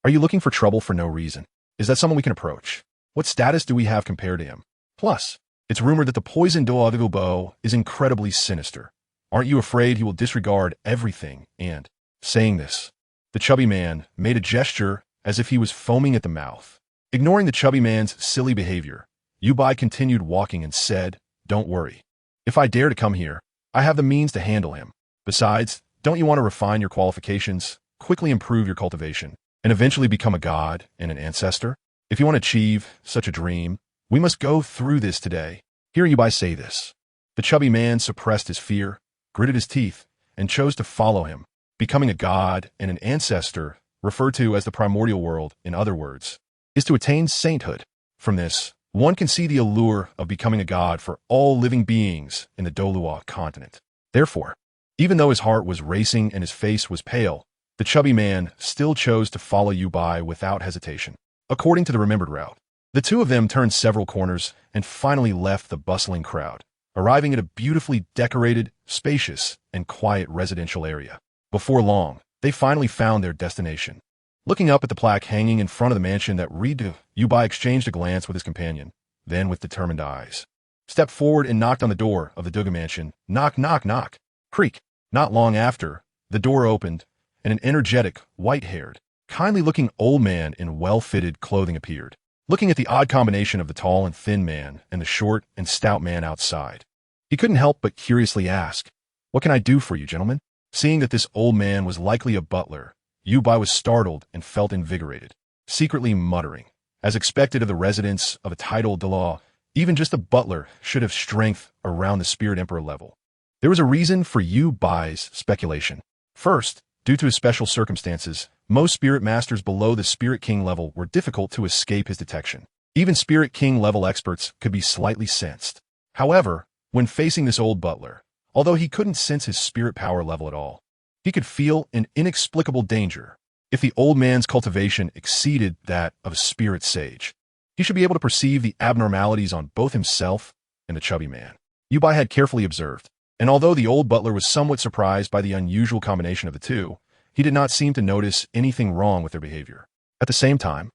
Are you looking for trouble for no reason? Is that someone we can approach? What status do we have compared to him? Plus, it's rumored that the poison Douluo is incredibly sinister. Aren't you afraid he will disregard everything? And, saying this, the chubby man made a gesture as if he was foaming at the mouth. Ignoring the chubby man's silly behavior, Yubai continued walking and said, Don't worry. If I dare to come here, I have the means to handle him. Besides, don't you want to refine your qualifications, quickly improve your cultivation, and eventually become a god and an ancestor? If you want to achieve such a dream, we must go through this today. Hearing Yubai say this, the chubby man suppressed his fear, gritted his teeth, and chose to follow him. Becoming a god and an ancestor, referred to as the primordial world, in other words, is to attain sainthood. From this, one can see the allure of becoming a god for all living beings in the Douluo continent. Therefore, even though his heart was racing and his face was pale, the chubby man still chose to follow Yubai without hesitation. According to the remembered route, the two of them turned several corners and finally left the bustling crowd, arriving at a beautifully decorated, spacious, and quiet residential area. Before long, they finally found their destination. Looking up at the plaque hanging in front of the mansion that read, Yubai exchanged a glance with his companion, then with determined eyes, stepped forward and knocked on the door of the Douluo mansion. Knock, knock, knock. Creak. Not long after, the door opened, and an energetic, white-haired, kindly-looking old man in well-fitted clothing appeared. Looking at the odd combination of the tall and thin man and the short and stout man outside, he couldn't help but curiously ask, What can I do for you, gentlemen? Seeing that this old man was likely a butler, Yubai was startled and felt invigorated, secretly muttering, as expected of the residents of a titled Douluo, even just a butler should have strength around the Spirit Emperor level. There was a reason for Yubai's speculation. First, due to his special circumstances, most Spirit Masters below the Spirit King level were difficult to escape his detection. Even Spirit King level experts could be slightly sensed. However, when facing this old butler, although he couldn't sense his spirit power level at all, he could feel an inexplicable danger. If the old man's cultivation exceeded that of a spirit sage, he should be able to perceive the abnormalities on both himself and the chubby man. Yubai had carefully observed, and although the old butler was somewhat surprised by the unusual combination of the two, he did not seem to notice anything wrong with their behavior. At the same time,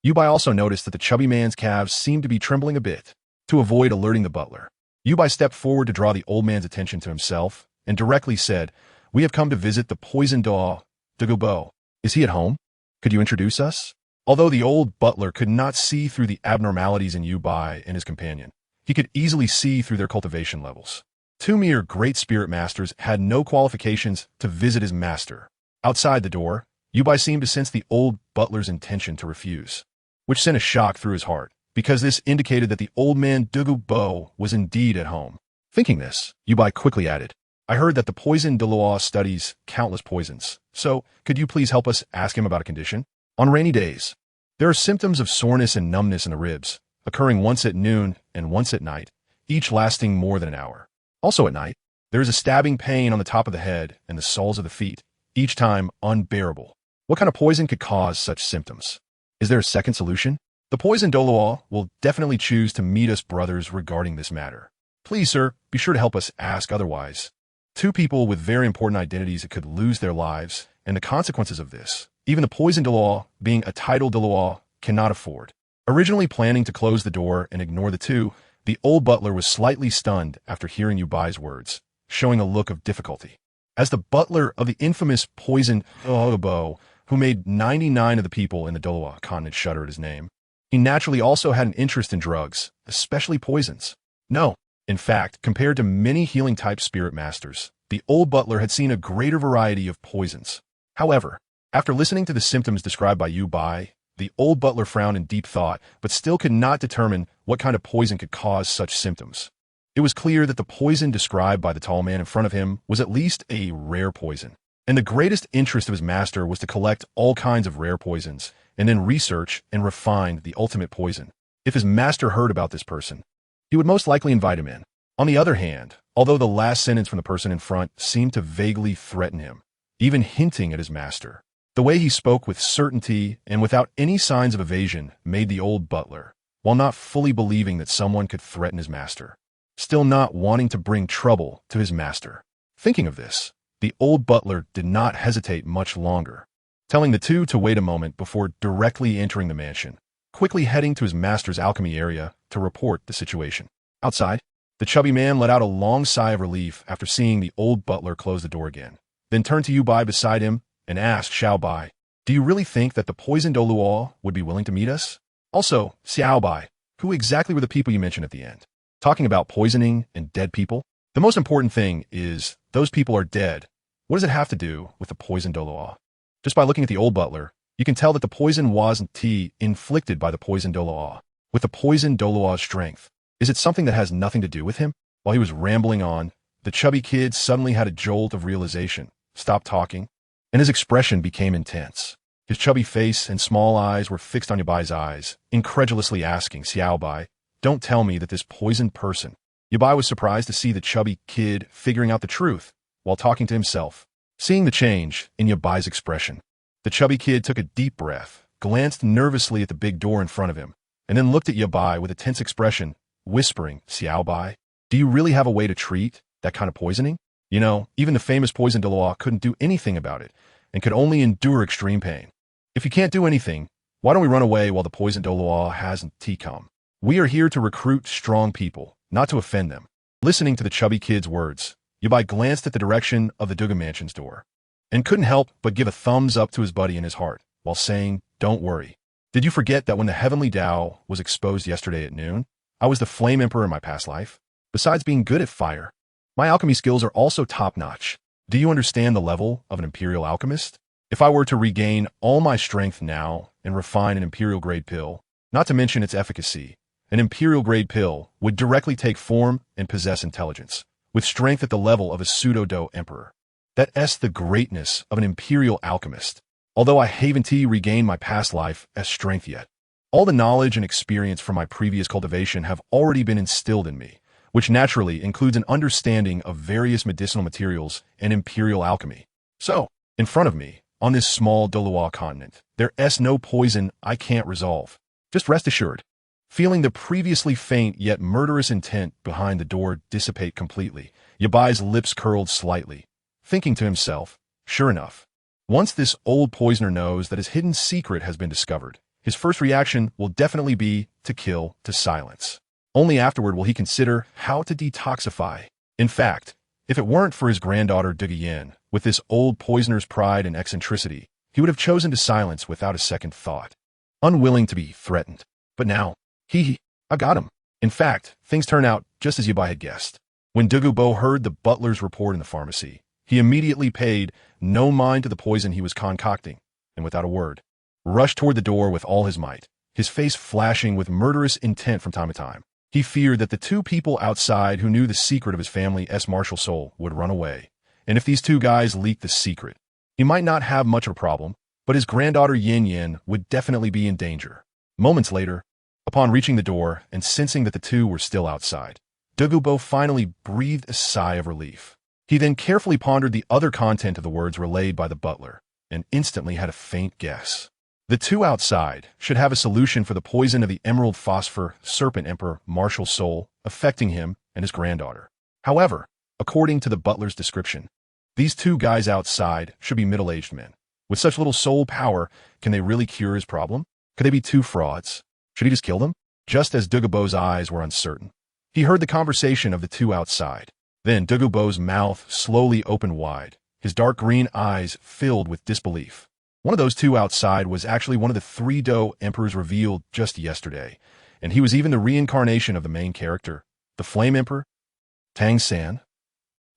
Yubai also noticed that the chubby man's calves seemed to be trembling a bit. To avoid alerting the butler, Yubai stepped forward to draw the old man's attention to himself and directly said, We have come to visit the poison Douluo. Is he at home? Could you introduce us? Although the old butler could not see through the abnormalities in Yubai and his companion, he could easily see through their cultivation levels. Two mere great spirit masters had no qualifications to visit his master. Outside the door, Yubai seemed to sense the old butler's intention to refuse, which sent a shock through his heart, because this indicated that the old man Douluo was indeed at home. Thinking this, Yubai quickly added, I heard that the poison Douluo studies countless poisons, so could you please help us ask him about a condition? On rainy days, there are symptoms of soreness and numbness in the ribs, occurring once at noon and once at night, each lasting more than an hour. Also at night, there is a stabbing pain on the top of the head and the soles of the feet, each time unbearable. What kind of poison could cause such symptoms? Is there a second solution? The poison Douluo will definitely choose to meet us brothers regarding this matter. Please, sir, be sure to help us ask otherwise. Two people with very important identities could lose their lives, and the consequences of this, even the poison Douluo, being a titled Douluo, cannot afford. Originally planning to close the door and ignore the two, the old butler was slightly stunned after hearing Yubai's words, showing a look of difficulty. As the butler of the infamous poison Douluo, who made 99 of the people in the Douluo continent shudder at his name, he naturally also had an interest in drugs, especially poisons. No, in fact, compared to many healing-type spirit masters, the old butler had seen a greater variety of poisons. However, after listening to the symptoms described by Yubai, The old butler frowned in deep thought, but still could not determine what kind of poison could cause such symptoms. It was clear that the poison described by the tall man in front of him was at least a rare poison, and the greatest interest of his master was to collect all kinds of rare poisons, and then research and refine the ultimate poison. If his master heard about this person, he would most likely invite him in. On the other hand, although the last sentence from the person in front seemed to vaguely threaten him, even hinting at his master, the way he spoke with certainty and without any signs of evasion made the old butler, while not fully believing that someone could threaten his master, still not wanting to bring trouble to his master. Thinking of this, the old butler did not hesitate much longer, telling the two to wait a moment before directly entering the mansion, quickly heading to his master's alchemy area to report the situation. Outside, the chubby man let out a long sigh of relief after seeing the old butler close the door again, then turned to Yu Bai beside him and asked Xiao Bai, "Do you really think that the poisoned Douluo would be willing to meet us? Also, Xiao Bai, who exactly were the people you mentioned at the end? Talking about poisoning and dead people? The most important thing is those people are dead. What does it have to do with the poisoned Douluo?" Just by looking at the old butler, you can tell that the poison wasn't tea inflicted by the poisoned Douluo. With the poisoned Douluo's strength, is it something that has nothing to do with him? While he was rambling on, the chubby kid suddenly had a jolt of realization, stopped talking, and his expression became intense. His chubby face and small eyes were fixed on Yu Bai's eyes, incredulously asking Xiao Bai, "Don't tell me that this poisoned person..." Yu Bai was surprised to see the chubby kid figuring out the truth while talking to himself. Seeing the change in Yu Bai's expression, the chubby kid took a deep breath, glanced nervously at the big door in front of him, and then looked at Yu Bai with a tense expression, whispering, "Xiao Bai, do you really have a way to treat that kind of poisoning? You know, even the famous poison Douluo couldn't do anything about it, and could only endure extreme pain. If you can't do anything, why don't we run away while the poison Douluo hasn't come? We are here to recruit strong people, not to offend them." Listening to the chubby kid's words, Yu Bai glanced at the direction of the Duga mansion's door, and couldn't help but give a thumbs up to his buddy in his heart, while saying, "Don't worry. Did you forget that when the heavenly Tao was exposed yesterday at noon, I was the Flame Emperor in my past life? Besides being good at fire, my alchemy skills are also top-notch. Do you understand the level of an Imperial alchemist? If I were to regain all my strength now and refine an Imperial-grade pill, not to mention its efficacy, an Imperial-grade pill would directly take form and possess intelligence, with strength at the level of a pseudo-Do emperor. That's the greatness of an Imperial alchemist, although I haven't regained my past life as strength yet. All the knowledge and experience from my previous cultivation have already been instilled in me, which naturally includes an understanding of various medicinal materials and Imperial alchemy. So, in front of me, on this small Douluo continent, there's no poison I can't resolve. Just rest assured." Feeling the previously faint yet murderous intent behind the door dissipate completely, Yu Bai's lips curled slightly, thinking to himself, sure enough, once this old poisoner knows that his hidden secret has been discovered, his first reaction will definitely be to kill, to silence. Only afterward will he consider how to detoxify. In fact, if it weren't for his granddaughter Douluo, with this old poisoner's pride and eccentricity, he would have chosen to silence without a second thought, unwilling to be threatened. But now, I got him. In fact, things turn out just as Yu Bai had guessed. When Douluo heard the butler's report in the pharmacy, he immediately paid no mind to the poison he was concocting, and without a word, rushed toward the door with all his might, his face flashing with murderous intent from time to time. He feared that the two people outside who knew the secret of his family's martial soul would run away, and if these two guys leaked the secret, he might not have much of a problem, but his granddaughter Yin would definitely be in danger. Moments later, upon reaching the door and sensing that the two were still outside, Douluo finally breathed a sigh of relief. He then carefully pondered the other content of the words relayed by the butler, and instantly had a faint guess. The two outside should have a solution for the poison of the Emerald Phosphor Serpent Emperor martial soul affecting him and his granddaughter. However, according to the butler's description, these two guys outside should be middle-aged men. With such little soul power, can they really cure his problem? Could they be two frauds? Should he just kill them? Just as Douluo's eyes were uncertain, he heard the conversation of the two outside. Then Douluo's mouth slowly opened wide, his dark green eyes filled with disbelief. One of those two outside was actually one of the three Do Emperors revealed just yesterday, and he was even the reincarnation of the main character, the Flame Emperor, Tang San.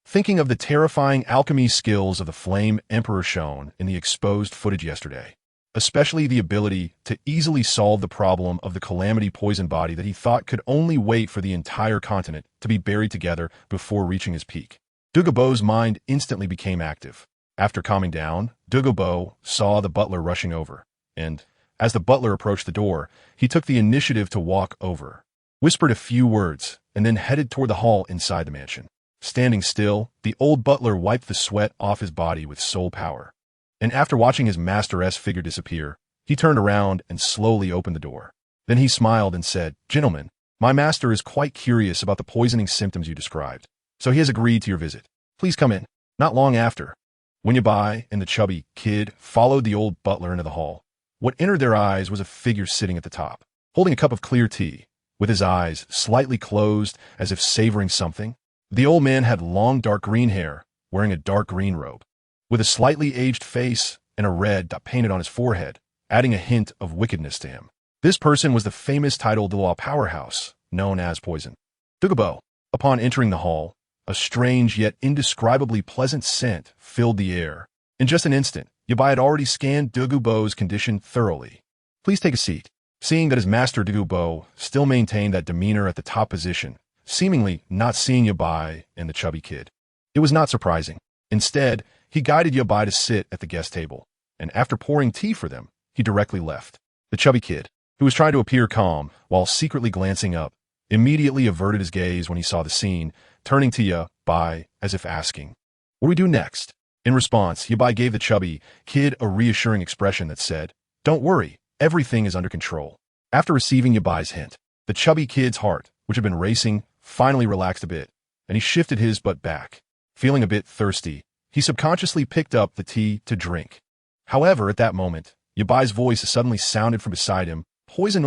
Thinking of the terrifying alchemy skills of the Flame Emperor shown in the exposed footage yesterday, especially the ability to easily solve the problem of the calamity poison body that he thought could only wait for the entire continent to be buried together before reaching his peak. Douluo's mind instantly became active. After calming down, Douluo saw the butler rushing over, and as the butler approached the door, he took the initiative to walk over, whispered a few words, and then headed toward the hall inside the mansion. Standing still, the old butler wiped the sweat off his body with soul power. And after watching his master's figure disappear, he turned around and slowly opened the door. Then he smiled and said, "Gentlemen, my master is quite curious about the poisoning symptoms you described, so he has agreed to your visit. Please come in." Not long after, when Yabai and the chubby kid followed the old butler into the hall, what entered their eyes was a figure sitting at the top, holding a cup of clear tea, with his eyes slightly closed as if savoring something. The old man had long dark green hair, wearing a dark green robe, with a slightly aged face and a red dot painted on his forehead, adding a hint of wickedness to him. This person was the famous title Douluo powerhouse, known as Poison. Douluo. Upon entering the hall, a strange yet indescribably pleasant scent filled the air. In just an instant, Yabai had already scanned Douluo's condition thoroughly. "Please take a seat." Seeing that his master Douluo still maintained that demeanor at the top position, seemingly not seeing Yabai and the chubby kid, it was not surprising. Instead, he guided Yabai to sit at the guest table, and after pouring tea for them, he directly left. The chubby kid, who was trying to appear calm while secretly glancing up, immediately averted his gaze when he saw the scene, turning to Yabai as if asking, "What do we do next?" In response, Yabai gave the chubby kid a reassuring expression that said, "Don't worry, everything is under control." After receiving Yabai's hint, the chubby kid's heart, which had been racing, finally relaxed a bit, and he shifted his butt back. Feeling a bit thirsty, he subconsciously picked up the tea to drink. However, at that moment, Yabai's voice suddenly sounded from beside him. "Poison,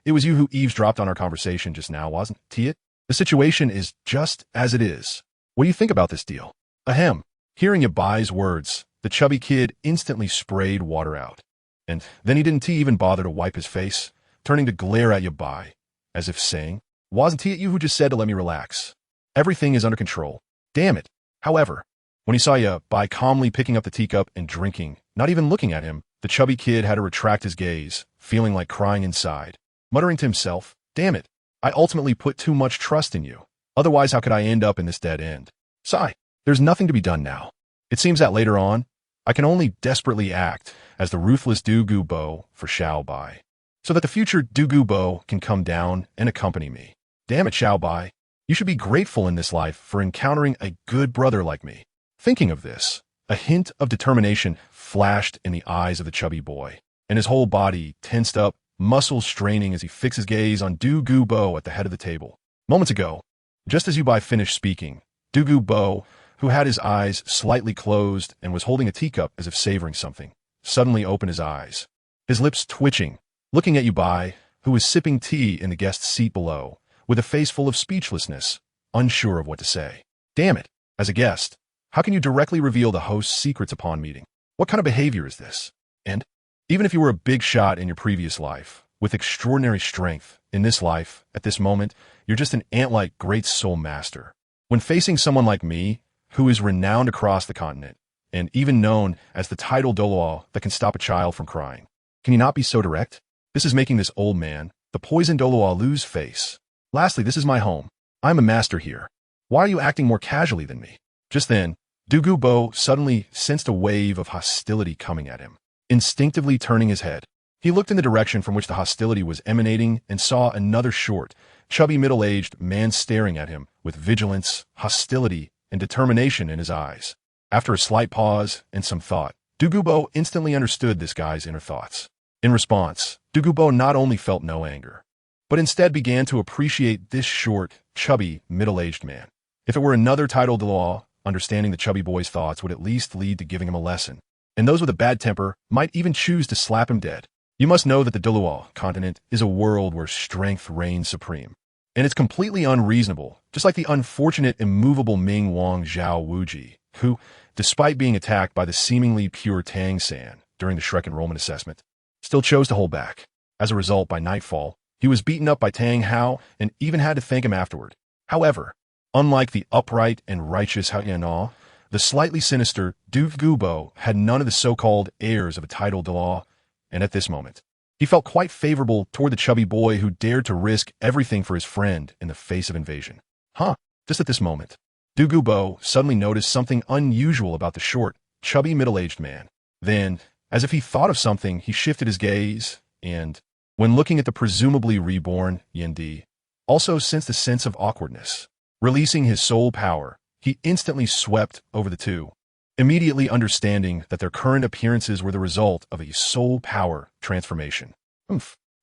it was you who eavesdropped on our conversation just now, wasn't it? The situation is just as it is. What do you think about this deal?" Ahem. Hearing Yabai's words, the chubby kid instantly sprayed water out. And then he didn't even bother to wipe his face, turning to glare at Yabai, as if saying, "Wasn't it you who just said to let me relax? Everything is under control. Damn it." However, when he saw Yabai calmly picking up the teacup and drinking, not even looking at him, the chubby kid had to retract his gaze, feeling like crying inside, muttering to himself, "Damn it, I ultimately put too much trust in you. Otherwise, how could I end up in this dead end? Sigh, there's nothing to be done now. It seems that later on, I can only desperately act as the ruthless Douluo for Xiaobai, so that the future Douluo can come down and accompany me. Damn it, Xiaobai, you should be grateful in this life for encountering a good brother like me." Thinking of this, a hint of determination flashed in the eyes of the chubby boy, and his whole body tensed up, muscles straining as he fixed his gaze on Douluo at the head of the table. Moments ago, just as Yabai finished speaking, Douluo, who had his eyes slightly closed and was holding a teacup as if savoring something, suddenly opened his eyes, his lips twitching, looking at Yabai, who was sipping tea in the guest's seat below, with a face full of speechlessness, unsure of what to say. "Damn it, as a guest, how can you directly reveal the host's secrets upon meeting? What kind of behavior is this? And even if you were a big shot in your previous life, with extraordinary strength, in this life, at this moment, you're just an ant-like great soul master. When facing someone like me, who is renowned across the continent, and even known as the title Douluo that can stop a child from crying, can you not be so direct? This is making this old man, the poison Douluo, lose face. Lastly, this is my home. I'm a master here. Why are you acting more casually than me?" Just then, Douluo suddenly sensed a wave of hostility coming at him. Instinctively turning his head, he looked in the direction from which the hostility was emanating and saw another short, chubby middle-aged man staring at him with vigilance, hostility, and determination in his eyes. After a slight pause and some thought, Douluo instantly understood this guy's inner thoughts. In response, Douluo not only felt no anger, but instead began to appreciate this short, chubby, middle-aged man. If it were another title Douluo, understanding the chubby boy's thoughts would at least lead to giving him a lesson, and those with a bad temper might even choose to slap him dead. You must know that the Douluo continent is a world where strength reigns supreme, and it's completely unreasonable, just like the unfortunate immovable Ming Wang Zhao Wuji, who, despite being attacked by the seemingly pure Tang San during the Shrek enrollment assessment, still chose to hold back. As a result, by nightfall, he was beaten up by Tang Hao and even had to thank him afterward. However, unlike the upright and righteous Hao Yanao, the slightly sinister Douluo had none of the so-called heirs of a title Douluo. and at this moment, he felt quite favorable toward the chubby boy who dared to risk everything for his friend in the face of invasion. Just at this moment, Douluo suddenly noticed something unusual about the short, chubby middle-aged man. Then, as if he thought of something, he shifted his gaze, and, when looking at the presumably reborn Yendi, also sensed a sense of awkwardness. Releasing his soul power, he instantly swept over the two, immediately understanding that their current appearances were the result of a soul power transformation.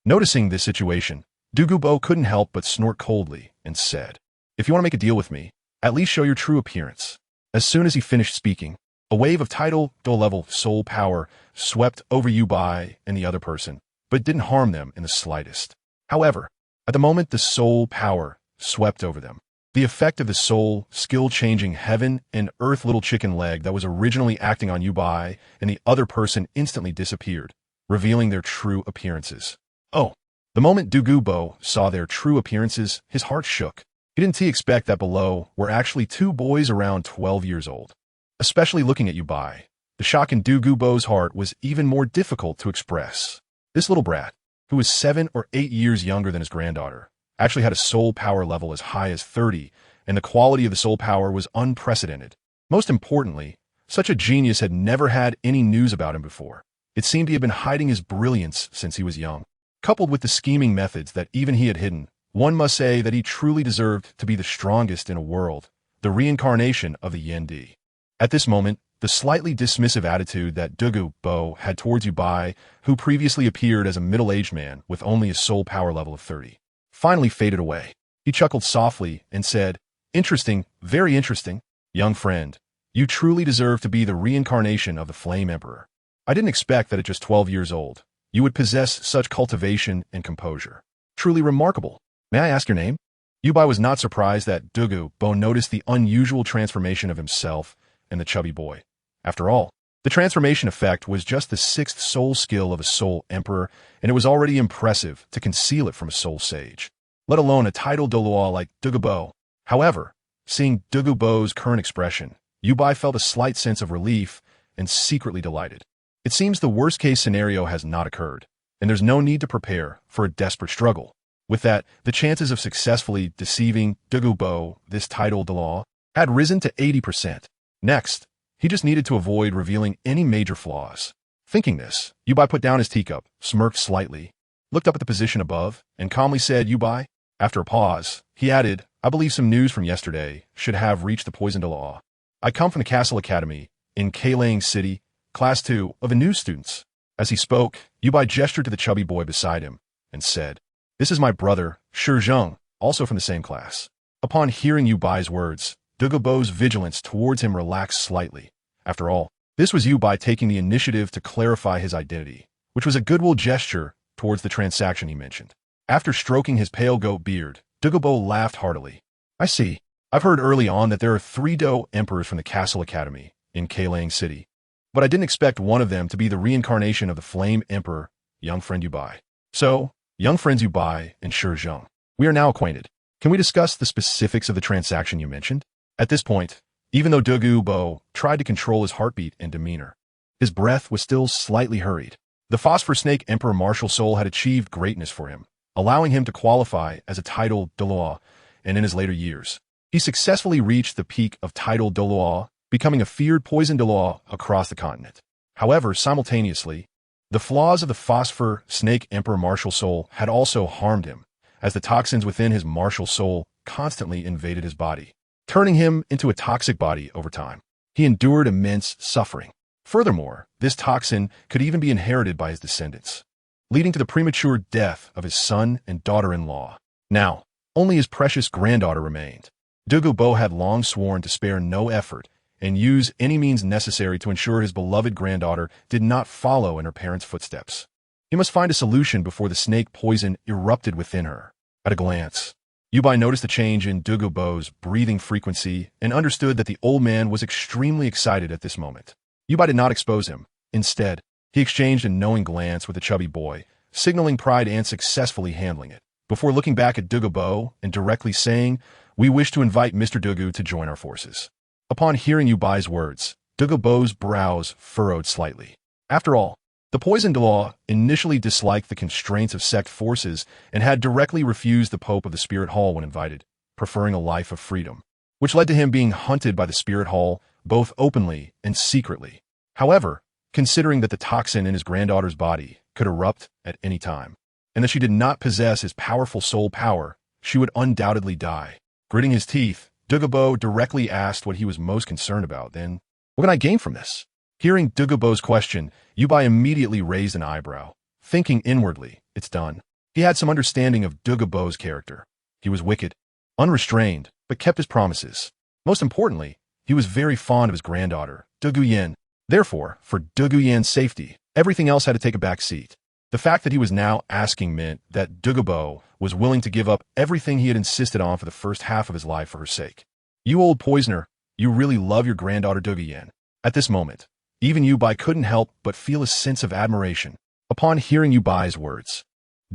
Noticing this situation, Douluo couldn't help but snort coldly and said, "If you want to make a deal with me, at least show your true appearance." As soon as he finished speaking, a wave of tidal level soul power swept over Yubai and the other person, but didn't harm them in the slightest. However, at the moment the soul power swept over them, the effect of the soul skill-changing heaven and earth little chicken leg that was originally acting on Yubai and the other person instantly disappeared, revealing their true appearances. The moment Douluo saw their true appearances, his heart shook. He didn't expect that below were actually two boys around 12 years old. Especially looking at Yubai, the shock in Douluo's heart was even more difficult to express. This little brat, who was 7 or 8 years younger than his granddaughter, actually had a soul power level as high as 30, and the quality of the soul power was unprecedented. Most importantly, such a genius had never had any news about him before. It seemed he had been hiding his brilliance since he was young. Coupled with the scheming methods that even he had hidden, one must say that he truly deserved to be the strongest in a world, the reincarnation of the Yendi. At this moment, the slightly dismissive attitude that Douluo had towards Yubai, who previously appeared as a middle-aged man with only a soul power level of 30, finally faded away. He chuckled softly and said, "Interesting, very interesting. Young friend, you truly deserve to be the reincarnation of the Flame Emperor. I didn't expect that at just 12 years old, you would possess such cultivation and composure. Truly remarkable. May I ask your name?" Yubai was not surprised that Douluo noticed the unusual transformation of himself and the chubby boy. After all, the transformation effect was just the 6th soul skill of a soul emperor, and it was already impressive to conceal it from a soul sage, let alone a titled Douluo like Douluo. However, seeing Douluo's current expression, Yubai felt a slight sense of relief and secretly delighted. It seems the worst-case scenario has not occurred, and there's no need to prepare for a desperate struggle. With that, the chances of successfully deceiving Douluo, this titled Douluo, had risen to 80%. Next, he just needed to avoid revealing any major flaws. Thinking this, Yubai put down his teacup, smirked slightly, looked up at the position above, and calmly said, "Yubai." After a pause, he added, "I believe some news from yesterday should have reached the poisoned Douluo. I come from the Castle Academy in TheYoung City, Class 2 of the new students." As he spoke, Yubai gestured to the chubby boy beside him and said, "This is my brother, TheYoung, also from the same class." Upon hearing Yubai's words, Douluo's vigilance towards him relaxed slightly. After all, this was Yubai taking the initiative to clarify his identity, which was a goodwill gesture towards the transaction he mentioned. After stroking his pale goat beard, Douluo laughed heartily. "I see. I've heard early on that there are 3 Do emperors from the Castle Academy in TheYoung City, but I didn't expect one of them to be the reincarnation of the Flame Emperor, young friend Yubai. So, young friends Yubai and TheYoung, we are now acquainted. Can we discuss the specifics of the transaction you mentioned?" At this point, even though Douluo tried to control his heartbeat and demeanor, his breath was still slightly hurried. The Phosphor Snake Emperor Martial Soul had achieved greatness for him, allowing him to qualify as a titled Douluo, and in his later years, he successfully reached the peak of titled Douluo, becoming a feared poison Douluo across the continent. However, simultaneously, the flaws of the Phosphor Snake Emperor Martial Soul had also harmed him, as the toxins within his martial soul constantly invaded his body, turning him into a toxic body over time. He endured immense suffering. Furthermore, this toxin could even be inherited by his descendants, leading to the premature death of his son and daughter-in-law. Now, only his precious granddaughter remained. Douluo had long sworn to spare no effort and use any means necessary to ensure his beloved granddaughter did not follow in her parents' footsteps. He must find a solution before the snake poison erupted within her. At a glance, Yubai noticed a change in Douluo's breathing frequency and understood that the old man was extremely excited at this moment. Yubai did not expose him. Instead, he exchanged a knowing glance with the chubby boy, signaling pride and successfully handling it, before looking back at Douluo and directly saying, "We wish to invite Mr. Douluo to join our forces." Upon hearing Yubai's words, Douluo's brows furrowed slightly. After all, The Poison Douluo initially disliked the constraints of sect forces and had directly refused the Pope of the Spirit Hall when invited, preferring a life of freedom, which led to him being hunted by the Spirit Hall both openly and secretly. However, considering that the toxin in his granddaughter's body could erupt at any time, and that she did not possess his powerful soul power, she would undoubtedly die. Gritting his teeth, Douluo directly asked what he was most concerned about. Then, what can I gain from this? Hearing Douluo's question, Yubai immediately raised an eyebrow, thinking inwardly, it's done. He had some understanding of Douluo's character. He was wicked, unrestrained, but kept his promises. Most importantly, he was very fond of his granddaughter, Douluo. Therefore, for Douluo's safety, everything else had to take a back seat. The fact that he was now asking meant that Douluo was willing to give up everything he had insisted on for the first half of his life for her sake. You old poisoner, you really love your granddaughter Douluo. At this moment, even Yubai couldn't help but feel a sense of admiration. Upon hearing Yubai's words,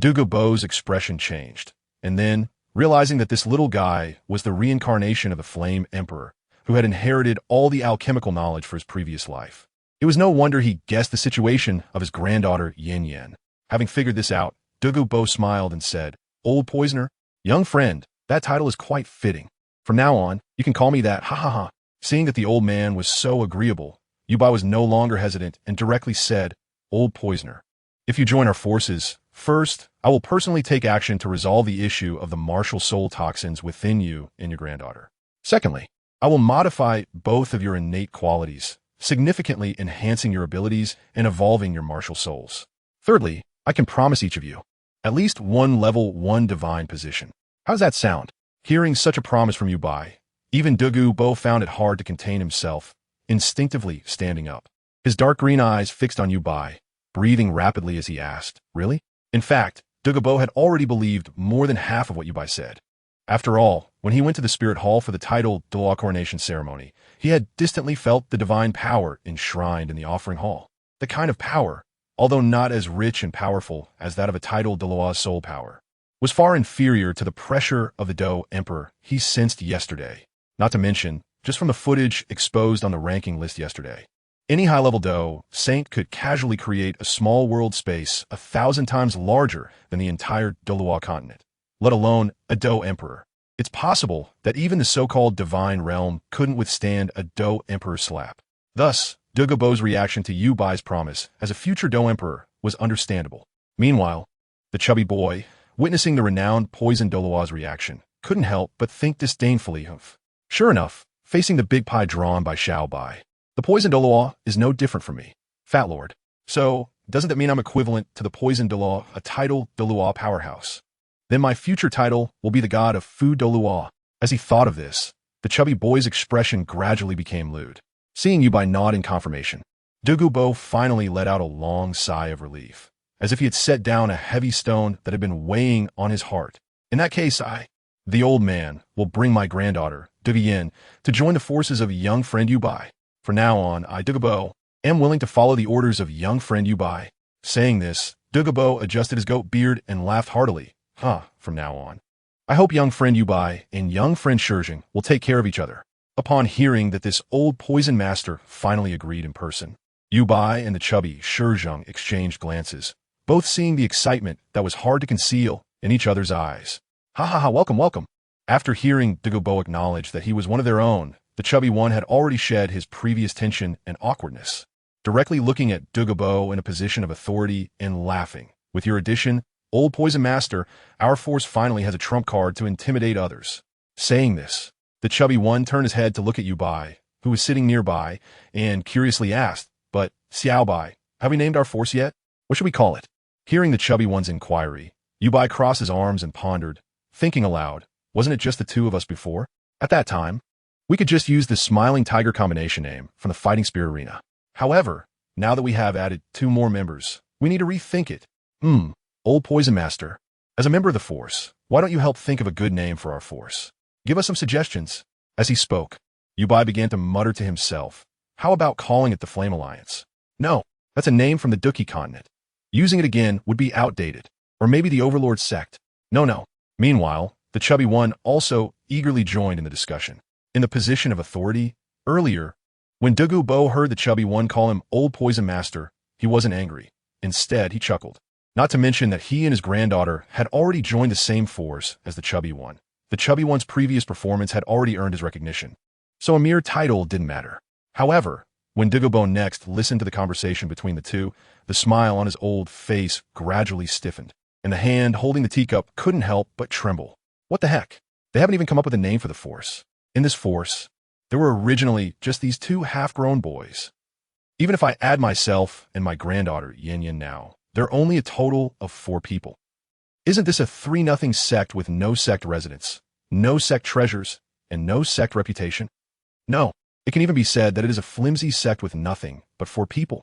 Douluo's expression changed, and then, realizing that this little guy was the reincarnation of the Flame Emperor, who had inherited all the alchemical knowledge for his previous life. It was no wonder he guessed the situation of his granddaughter Yin. Having figured this out, Douluo smiled and said, Old poisoner, young friend, that title is quite fitting. From now on, you can call me that, ha ha ha. Seeing that the old man was so agreeable, Yubai was no longer hesitant and directly said, Old poisoner, if you join our forces, first, I will personally take action to resolve the issue of the martial soul toxins within you and your granddaughter. Secondly, I will modify both of your innate qualities, significantly enhancing your abilities and evolving your martial souls. Thirdly, I can promise each of you at least one level 1 divine position. How does that sound? Hearing such a promise from Yubai, even Douluo found it hard to contain himself, instinctively standing up. His dark green eyes fixed on Yubai, breathing rapidly as he asked, Really? In fact, Douluo had already believed more than half of what Yubai said. After all, when he went to the Spirit Hall for the title Douluo coronation ceremony, he had distantly felt the divine power enshrined in the offering hall. The kind of power, although not as rich and powerful as that of a title Douluo soul power, was far inferior to the pressure of the Do Emperor he sensed yesterday. Not to mention, just from the footage exposed on the ranking list yesterday, any high-level Do Saint could casually create a small world space 1,000 times larger than the entire Douluo continent, let alone a Do Emperor. It's possible that even the so-called divine realm couldn't withstand a Do Emperor slap. Thus, Douluo's reaction to Yubai's promise as a future Do Emperor was understandable. Meanwhile, the chubby boy, witnessing the renowned Poison Douluo's reaction, couldn't help but think disdainfully of. Sure enough, facing the big pie drawn by Xiao Bai, the Poison Douluo is no different from me, Fat Lord. So, doesn't that mean I'm equivalent to the Poison Douluo, a title Douluo powerhouse? Then my future title will be the god of Fu Douluo. As he thought of this, the chubby boy's expression gradually became lewd. Seeing Yubai nod in confirmation, Douluo finally let out a long sigh of relief, as if he had set down a heavy stone that had been weighing on his heart. In that case, the old man, will bring my granddaughter, Douluo, to join the forces of young friend Yubai. From now on, Douluo, am willing to follow the orders of young friend Yubai. Saying this, Douluo adjusted his goat beard and laughed heartily. From now on, I hope young friend Yubai and young friend Shizheng will take care of each other. Upon hearing that this old poison master finally agreed in person, Yubai and the chubby Shizheng exchanged glances, both seeing the excitement that was hard to conceal in each other's eyes. Ha ha ha, welcome, welcome. After hearing Douluo acknowledge that he was one of their own, the chubby one had already shed his previous tension and awkwardness, directly looking at Douluo in a position of authority and laughing. With your addition, old poison master, our force finally has a trump card to intimidate others. Saying this, the chubby one turned his head to look at Yubai, who was sitting nearby, and curiously asked, But, Xiao Bai, have we named our force yet? What should we call it? Hearing the chubby one's inquiry, Yubai crossed his arms and pondered, thinking aloud, wasn't it just the two of us before? At that time, we could just use the Smiling Tiger combination name from the Fighting Spear Arena. However, now that we have added 2 more members, we need to rethink it. Old Poison Master, as a member of the Force, why don't you help think of a good name for our force? Give us some suggestions. As he spoke, Yubai began to mutter to himself, how about calling it the Flame Alliance? No, that's a name from the Duki continent. Using it again would be outdated. Or maybe the Overlord sect. No. Meanwhile, the chubby one also eagerly joined in the discussion. In the position of authority, earlier, when Douluo heard the chubby one call him Old Poison Master, he wasn't angry. Instead, he chuckled. Not to mention that he and his granddaughter had already joined the same force as the chubby one. The chubby one's previous performance had already earned his recognition, so a mere title didn't matter. However, when Douluo next listened to the conversation between the two, the smile on his old face gradually stiffened, and the hand holding the teacup couldn't help but tremble. What the heck? They haven't even come up with a name for the force. In this force, there were originally just these two half-grown boys. Even if I add myself and my granddaughter, Yin now, there are only a total of 4 people. Isn't this a 3-0 sect with no sect residence, no sect treasures, and no sect reputation? No, it can even be said that it is a flimsy sect with nothing but 4 people.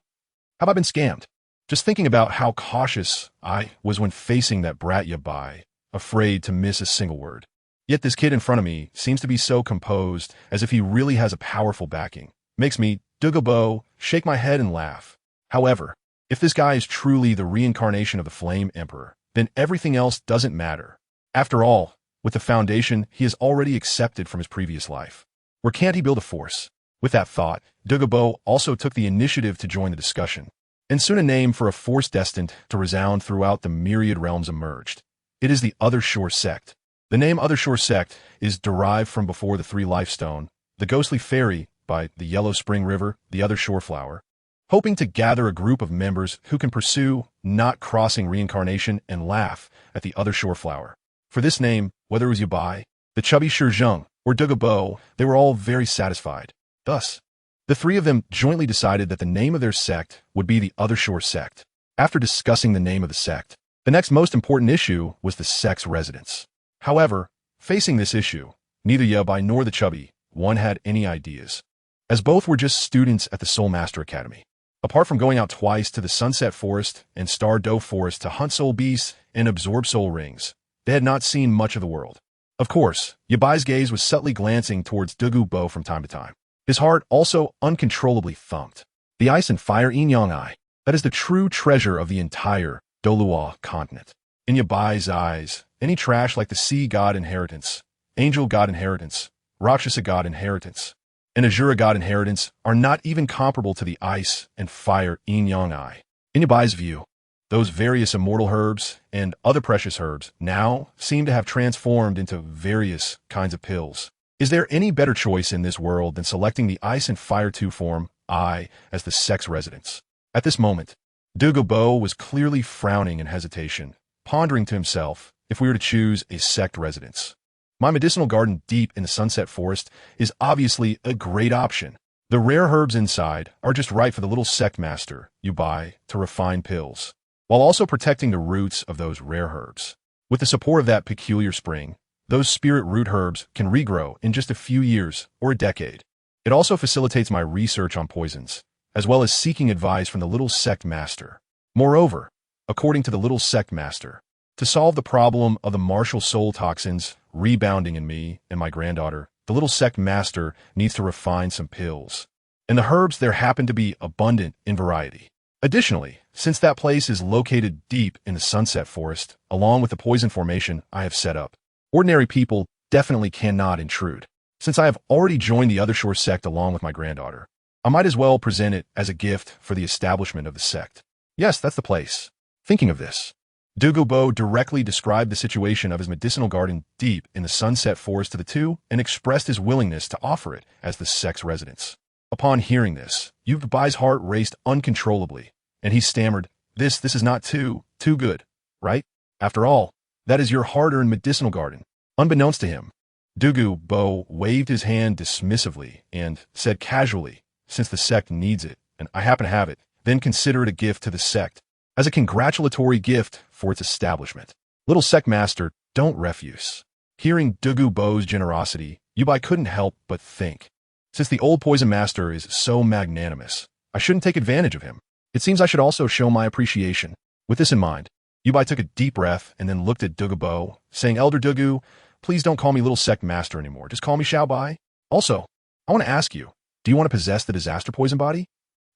Have I been scammed? Just thinking about how cautious I was when facing that brat Yabai, afraid to miss a single word. Yet this kid in front of me seems to be so composed, as if he really has a powerful backing. Makes me, Douluo, shake my head and laugh. However, if this guy is truly the reincarnation of the Flame Emperor, then everything else doesn't matter. After all, with the foundation he has already accepted from his previous life, where can't he build a force? With that thought, Douluo also took the initiative to join the discussion, and soon a name for a force destined to resound throughout the myriad realms emerged. It is the Other Shore Sect. The name Other Shore Sect is derived from before the 3 Lifestone, the ghostly fairy by the Yellow Spring River, the Other Shore Flower, hoping to gather a group of members who can pursue not crossing reincarnation and laugh at the Other Shore Flower. For this name, whether it was Yabai, the chubby Shizheng, or Douluo, they were all very satisfied. Thus, the 3 of them jointly decided that the name of their sect would be the Other Shore Sect. After discussing the name of the sect, the next most important issue was the sect's residence. However, facing this issue, neither Yabai nor the chubby one had any ideas, as both were just students at the Soul Master Academy. Apart from going out twice to the Sunset Forest and Star Doe Forest to hunt soul beasts and absorb soul rings, they had not seen much of the world. Of course, Yabai's gaze was subtly glancing towards Douluo from time to time. His heart also uncontrollably thumped. The ice and fire Yin-Yang eye, that is the true treasure of the entire Douluo continent. In Yabai's eyes, any trash like the Sea God Inheritance, Angel God Inheritance, Rakshasa God Inheritance, and Azura God Inheritance are not even comparable to the ice and fire Yin-Yang eye. In Yabai's view, those various immortal herbs and other precious herbs now seem to have transformed into various kinds of pills. Is there any better choice in this world than selecting the ice and fire 2 form, I, as the sect's residence? At this moment, Douluo was clearly frowning in hesitation, pondering to himself, if we were to choose a sect residence, my medicinal garden deep in the Sunset Forest is obviously a great option. The rare herbs inside are just right for the little sect master you buy to refine pills, while also protecting the roots of those rare herbs. With the support of that peculiar spring, those spirit root herbs can regrow in just a few years or a decade. It also facilitates my research on poisons, as well as seeking advice from the little sect master. Moreover, according to the little sect master, to solve the problem of the martial soul toxins rebounding in me and my granddaughter, the little sect master needs to refine some pills. And the herbs there happen to be abundant in variety. Additionally, since that place is located deep in the Sunset Forest, along with the poison formation I have set up, ordinary people definitely cannot intrude. Since I have already joined the Other Shore Sect along with my granddaughter, I might as well present it as a gift for the establishment of the sect. Yes, that's the place. Thinking of this, Douluo directly described the situation of his medicinal garden deep in the Sunset Forest to the 2 and expressed his willingness to offer it as the sect's residence. Upon hearing this, Yubai's heart raced uncontrollably, and he stammered, This is not too good, right? After all, that is your hard-earned medicinal garden. Unbeknownst to him, Douluo waved his hand dismissively and said casually, Since the sect needs it, and I happen to have it, then consider it a gift to the sect, as a congratulatory gift for its establishment. Little sect master, don't refuse. Hearing Douluo's generosity, Yubai couldn't help but think, since the old poison master is so magnanimous, I shouldn't take advantage of him. It seems I should also show my appreciation. With this in mind, Yubai took a deep breath and then looked at Douluo, saying, Elder Douluo, please don't call me little sect master anymore. Just call me Xiaobai. Also, I want to ask you, do you want to possess the disaster poison body?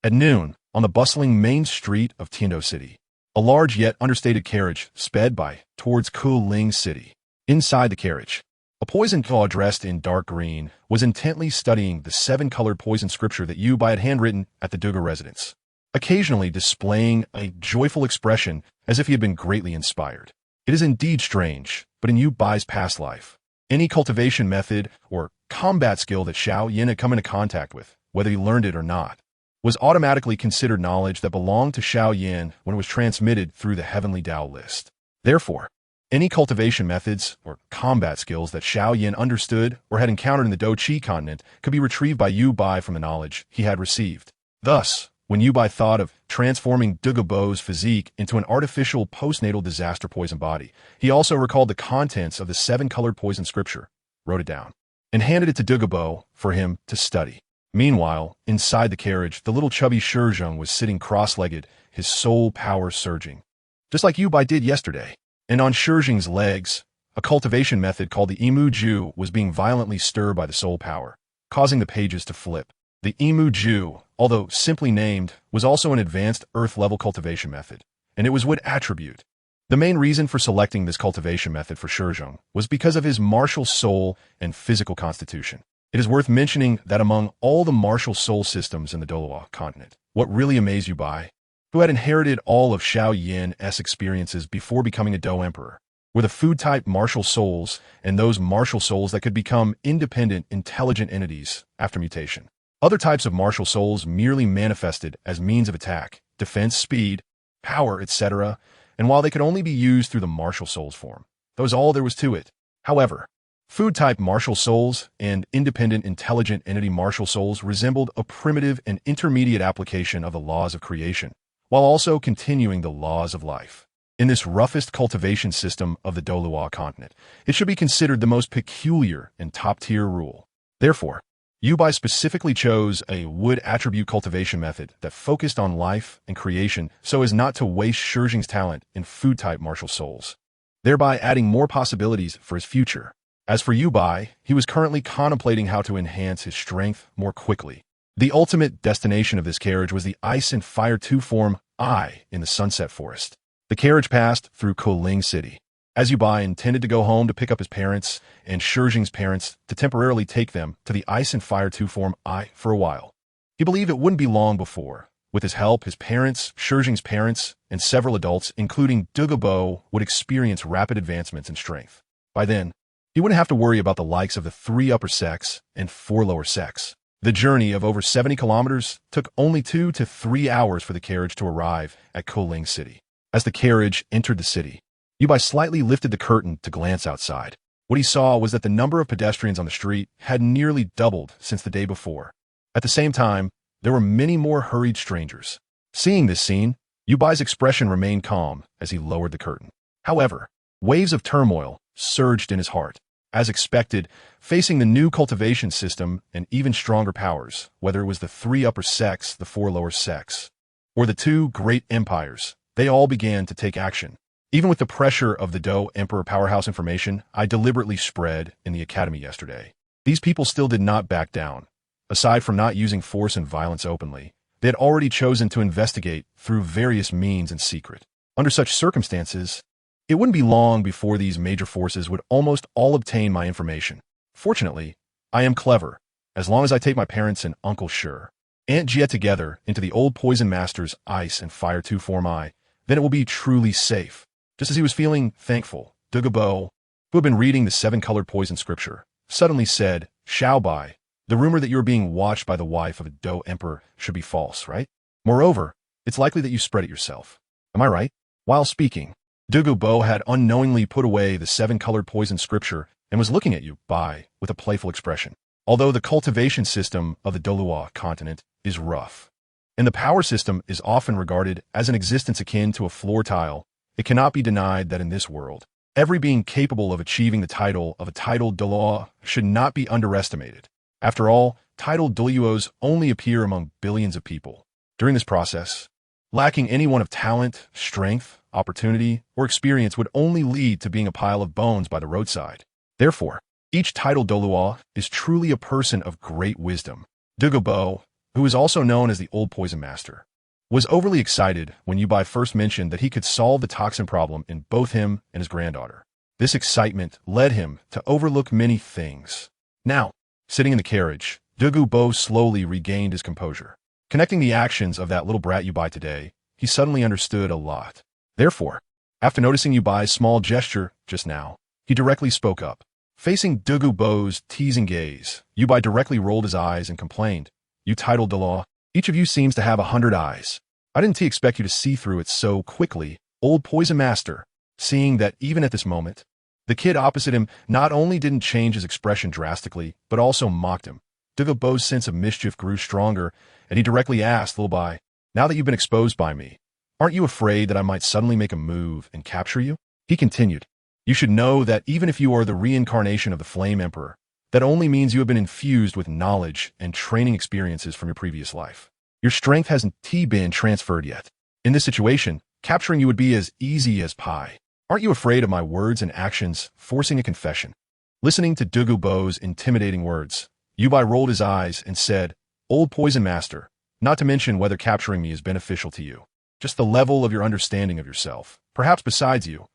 At noon, on the bustling main street of Tiando City, a large yet understated carriage sped by towards Kuling City. Inside the carriage, a poison claw dressed in dark green was intently studying the 7-colored poison scripture that Yubai had handwritten at the Douluo residence. occasionally displaying a joyful expression as if he had been greatly inspired. It is indeed strange, but in Yu Bai's past life, any cultivation method or combat skill that Xiao Yin had come into contact with, whether he learned it or not, was automatically considered knowledge that belonged to Xiao Yin when it was transmitted through the heavenly Tao list. Therefore, any cultivation methods or combat skills that Xiao Yin understood or had encountered in the Do Qi continent could be retrieved by Yu Bai from the knowledge he had received. Thus, when Yu Bai thought of transforming Douluo's physique into an artificial postnatal disaster poison body, he also recalled the contents of the 7-colored poison scripture, wrote it down, and handed it to Douluo for him to study. Meanwhile, inside the carriage, the little chubby Shizhong was sitting cross-legged, his soul power surging, just like Yu Bai did yesterday. And on Shizhong's legs, a cultivation method called the Emu Ju was being violently stirred by the soul power, causing the pages to flip. The Emu Ju, although simply named, was also an advanced earth-level cultivation method, and it was wood attribute. The main reason for selecting this cultivation method for Shizhong was because of his martial soul and physical constitution. It is worth mentioning that among all the martial soul systems in the Douluo continent, what really amazed Yu Bai, who had inherited all of Xiao Yin's experiences before becoming a Do Emperor, were the food-type martial souls and those martial souls that could become independent, intelligent entities after mutation. Other types of martial souls merely manifested as means of attack, defense, speed, power, etc., and while they could only be used through the martial souls form, that was all there was to it. However, food-type martial souls and independent, intelligent entity martial souls resembled a primitive and intermediate application of the laws of creation, while also continuing the laws of life. In this roughest cultivation system of the Douluo continent, it should be considered the most peculiar and top-tier rule. Therefore, Yu Bai specifically chose a wood attribute cultivation method that focused on life and creation so as not to waste Shizhong's talent in food-type martial souls, thereby adding more possibilities for his future. As for Yu Bai, he was currently contemplating how to enhance his strength more quickly. The ultimate destination of this carriage was the Ice and Fire 2 form I in the Sunset Forest. The carriage passed through Koling City, as Yu Bai intended to go home to pick up his parents and Shizhong's parents to temporarily take them to the Ice and Fire 2 form I for a while. He believed it wouldn't be long before, with his help, his parents, Shizhong's parents, and several adults, including Douluo, would experience rapid advancements in strength. By then, he wouldn't have to worry about the likes of the 3 upper sects and 4 lower sects. The journey of over 70 kilometers took only 2 to 3 hours for the carriage to arrive at Koling City. As the carriage entered the city, Yu Bai slightly lifted the curtain to glance outside. What he saw was that the number of pedestrians on the street had nearly doubled since the day before. At the same time, there were many more hurried strangers. Seeing this scene, Yu Bai's expression remained calm as he lowered the curtain. However, waves of turmoil surged in his heart. As expected, facing the new cultivation system and even stronger powers, whether it was the 3 upper sects, the 4 lower sects, or the 2 great empires, they all began to take action. Even with the pressure of the Do Emperor powerhouse information I deliberately spread in the academy yesterday, these people still did not back down. Aside from not using force and violence openly, they had already chosen to investigate through various means in secret. Under such circumstances, it wouldn't be long before these major forces would almost all obtain my information. Fortunately, I am clever, as long as I take my parents and Uncle Shur, Aunt Jia together into the old Poison Master's Ice and Fire 2 form I, then it will be truly safe. Just as he was feeling thankful, Douluo, who had been reading the 7-colored poison scripture, suddenly said, "Xiao Bai, the rumor that you are being watched by the wife of a Do Emperor should be false, right? Moreover, it's likely that you spread it yourself. Am I right?" While speaking, Douluo had unknowingly put away the 7-colored poison scripture and was looking at Yu Bai with a playful expression. Although the cultivation system of the Douluo continent is rough, and the power system is often regarded as an existence akin to a floor tile, it cannot be denied that in this world, every being capable of achieving the title of a titled Douluo should not be underestimated. After all, titled Douluos only appear among billions of people. During this process, lacking any one of talent, strength, opportunity, or experience would only lead to being a pile of bones by the roadside. Therefore, each titled Douluo is truly a person of great wisdom. Douluo, who is also known as the Old Poison Master, was overly excited when Yu Bai first mentioned that he could solve the toxin problem in both him and his granddaughter. This excitement led him to overlook many things. Now, sitting in the carriage, Douluo slowly regained his composure. Connecting the actions of that little brat Yubai today, he suddenly understood a lot. Therefore, after noticing Yubai's small gesture just now, he directly spoke up. Facing Douluo's teasing gaze, Yubai directly rolled his eyes and complained, "You titled Douluo, each of you seems to have 100 eyes. I didn't expect you to see through it so quickly, old poison master." Seeing that even at this moment, the kid opposite him not only didn't change his expression drastically, but also mocked him. Douluo's sense of mischief grew stronger, and he directly asked Yubai, "Now that you've been exposed by me, aren't you afraid that I might suddenly make a move and capture you?" He continued, "You should know that even if you are the reincarnation of the Flame Emperor, that only means you have been infused with knowledge and training experiences from your previous life. Your strength hasn't been transferred yet. In this situation, capturing you would be as easy as pie. Aren't you afraid of my words and actions forcing a confession?" Listening to Douluo's intimidating words, Yubai rolled his eyes and said, "Old poison master, not to mention whether capturing me is beneficial to you. Just the level of your understanding of yourself. Perhaps besides you,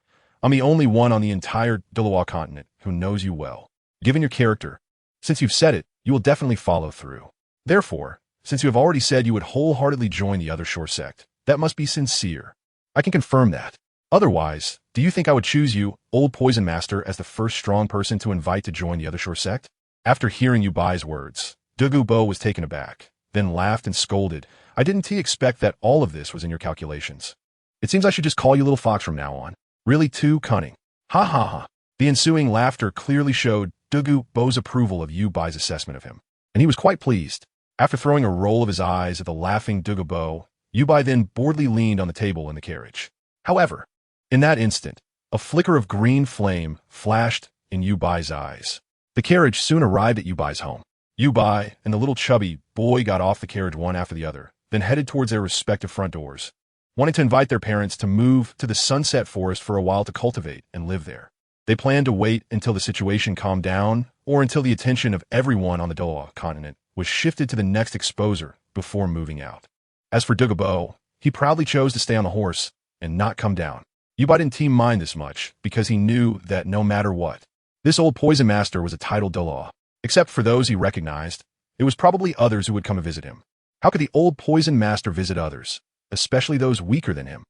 I'm the only one on the entire Douluo continent who knows you well. Given your character, since you've said it, you will definitely follow through. Therefore, since you have already said you would wholeheartedly join the other shore sect, that must be sincere. I can confirm that. Otherwise, do you think I would choose you, old poison master, as the first strong person to invite to join the other shore sect?" After hearing Yubai's words, Douluo was taken aback, then laughed and scolded, "I didn't expect that all of this was in your calculations. It seems I should just call you Little Fox from now on. Really too cunning. Ha ha ha." The ensuing laughter clearly showed Douluo's approval of Yubai's assessment of him, and he was quite pleased. After throwing a roll of his eyes at the laughing Douluo, Yubai then boredly leaned on the table in the carriage. However, in that instant, a flicker of green flame flashed in Yubai's eyes. The carriage soon arrived at Yubai's home. Yubai and the little chubby boy got off the carriage one after the other, then headed towards their respective front doors, wanting to invite their parents to move to the Sunset Forest for a while to cultivate and live there. They planned to wait until the situation calmed down or until the attention of everyone on the Douluo continent was shifted to the next exposure before moving out. As for Douluo, he proudly chose to stay on the horse and not come down. Yubai didn't mind this much because he knew that no matter what, this old poison master was a titled Douluo. Except for those he recognized, it was probably others who would come and visit him. How could the old poison master visit others, especially those weaker than him?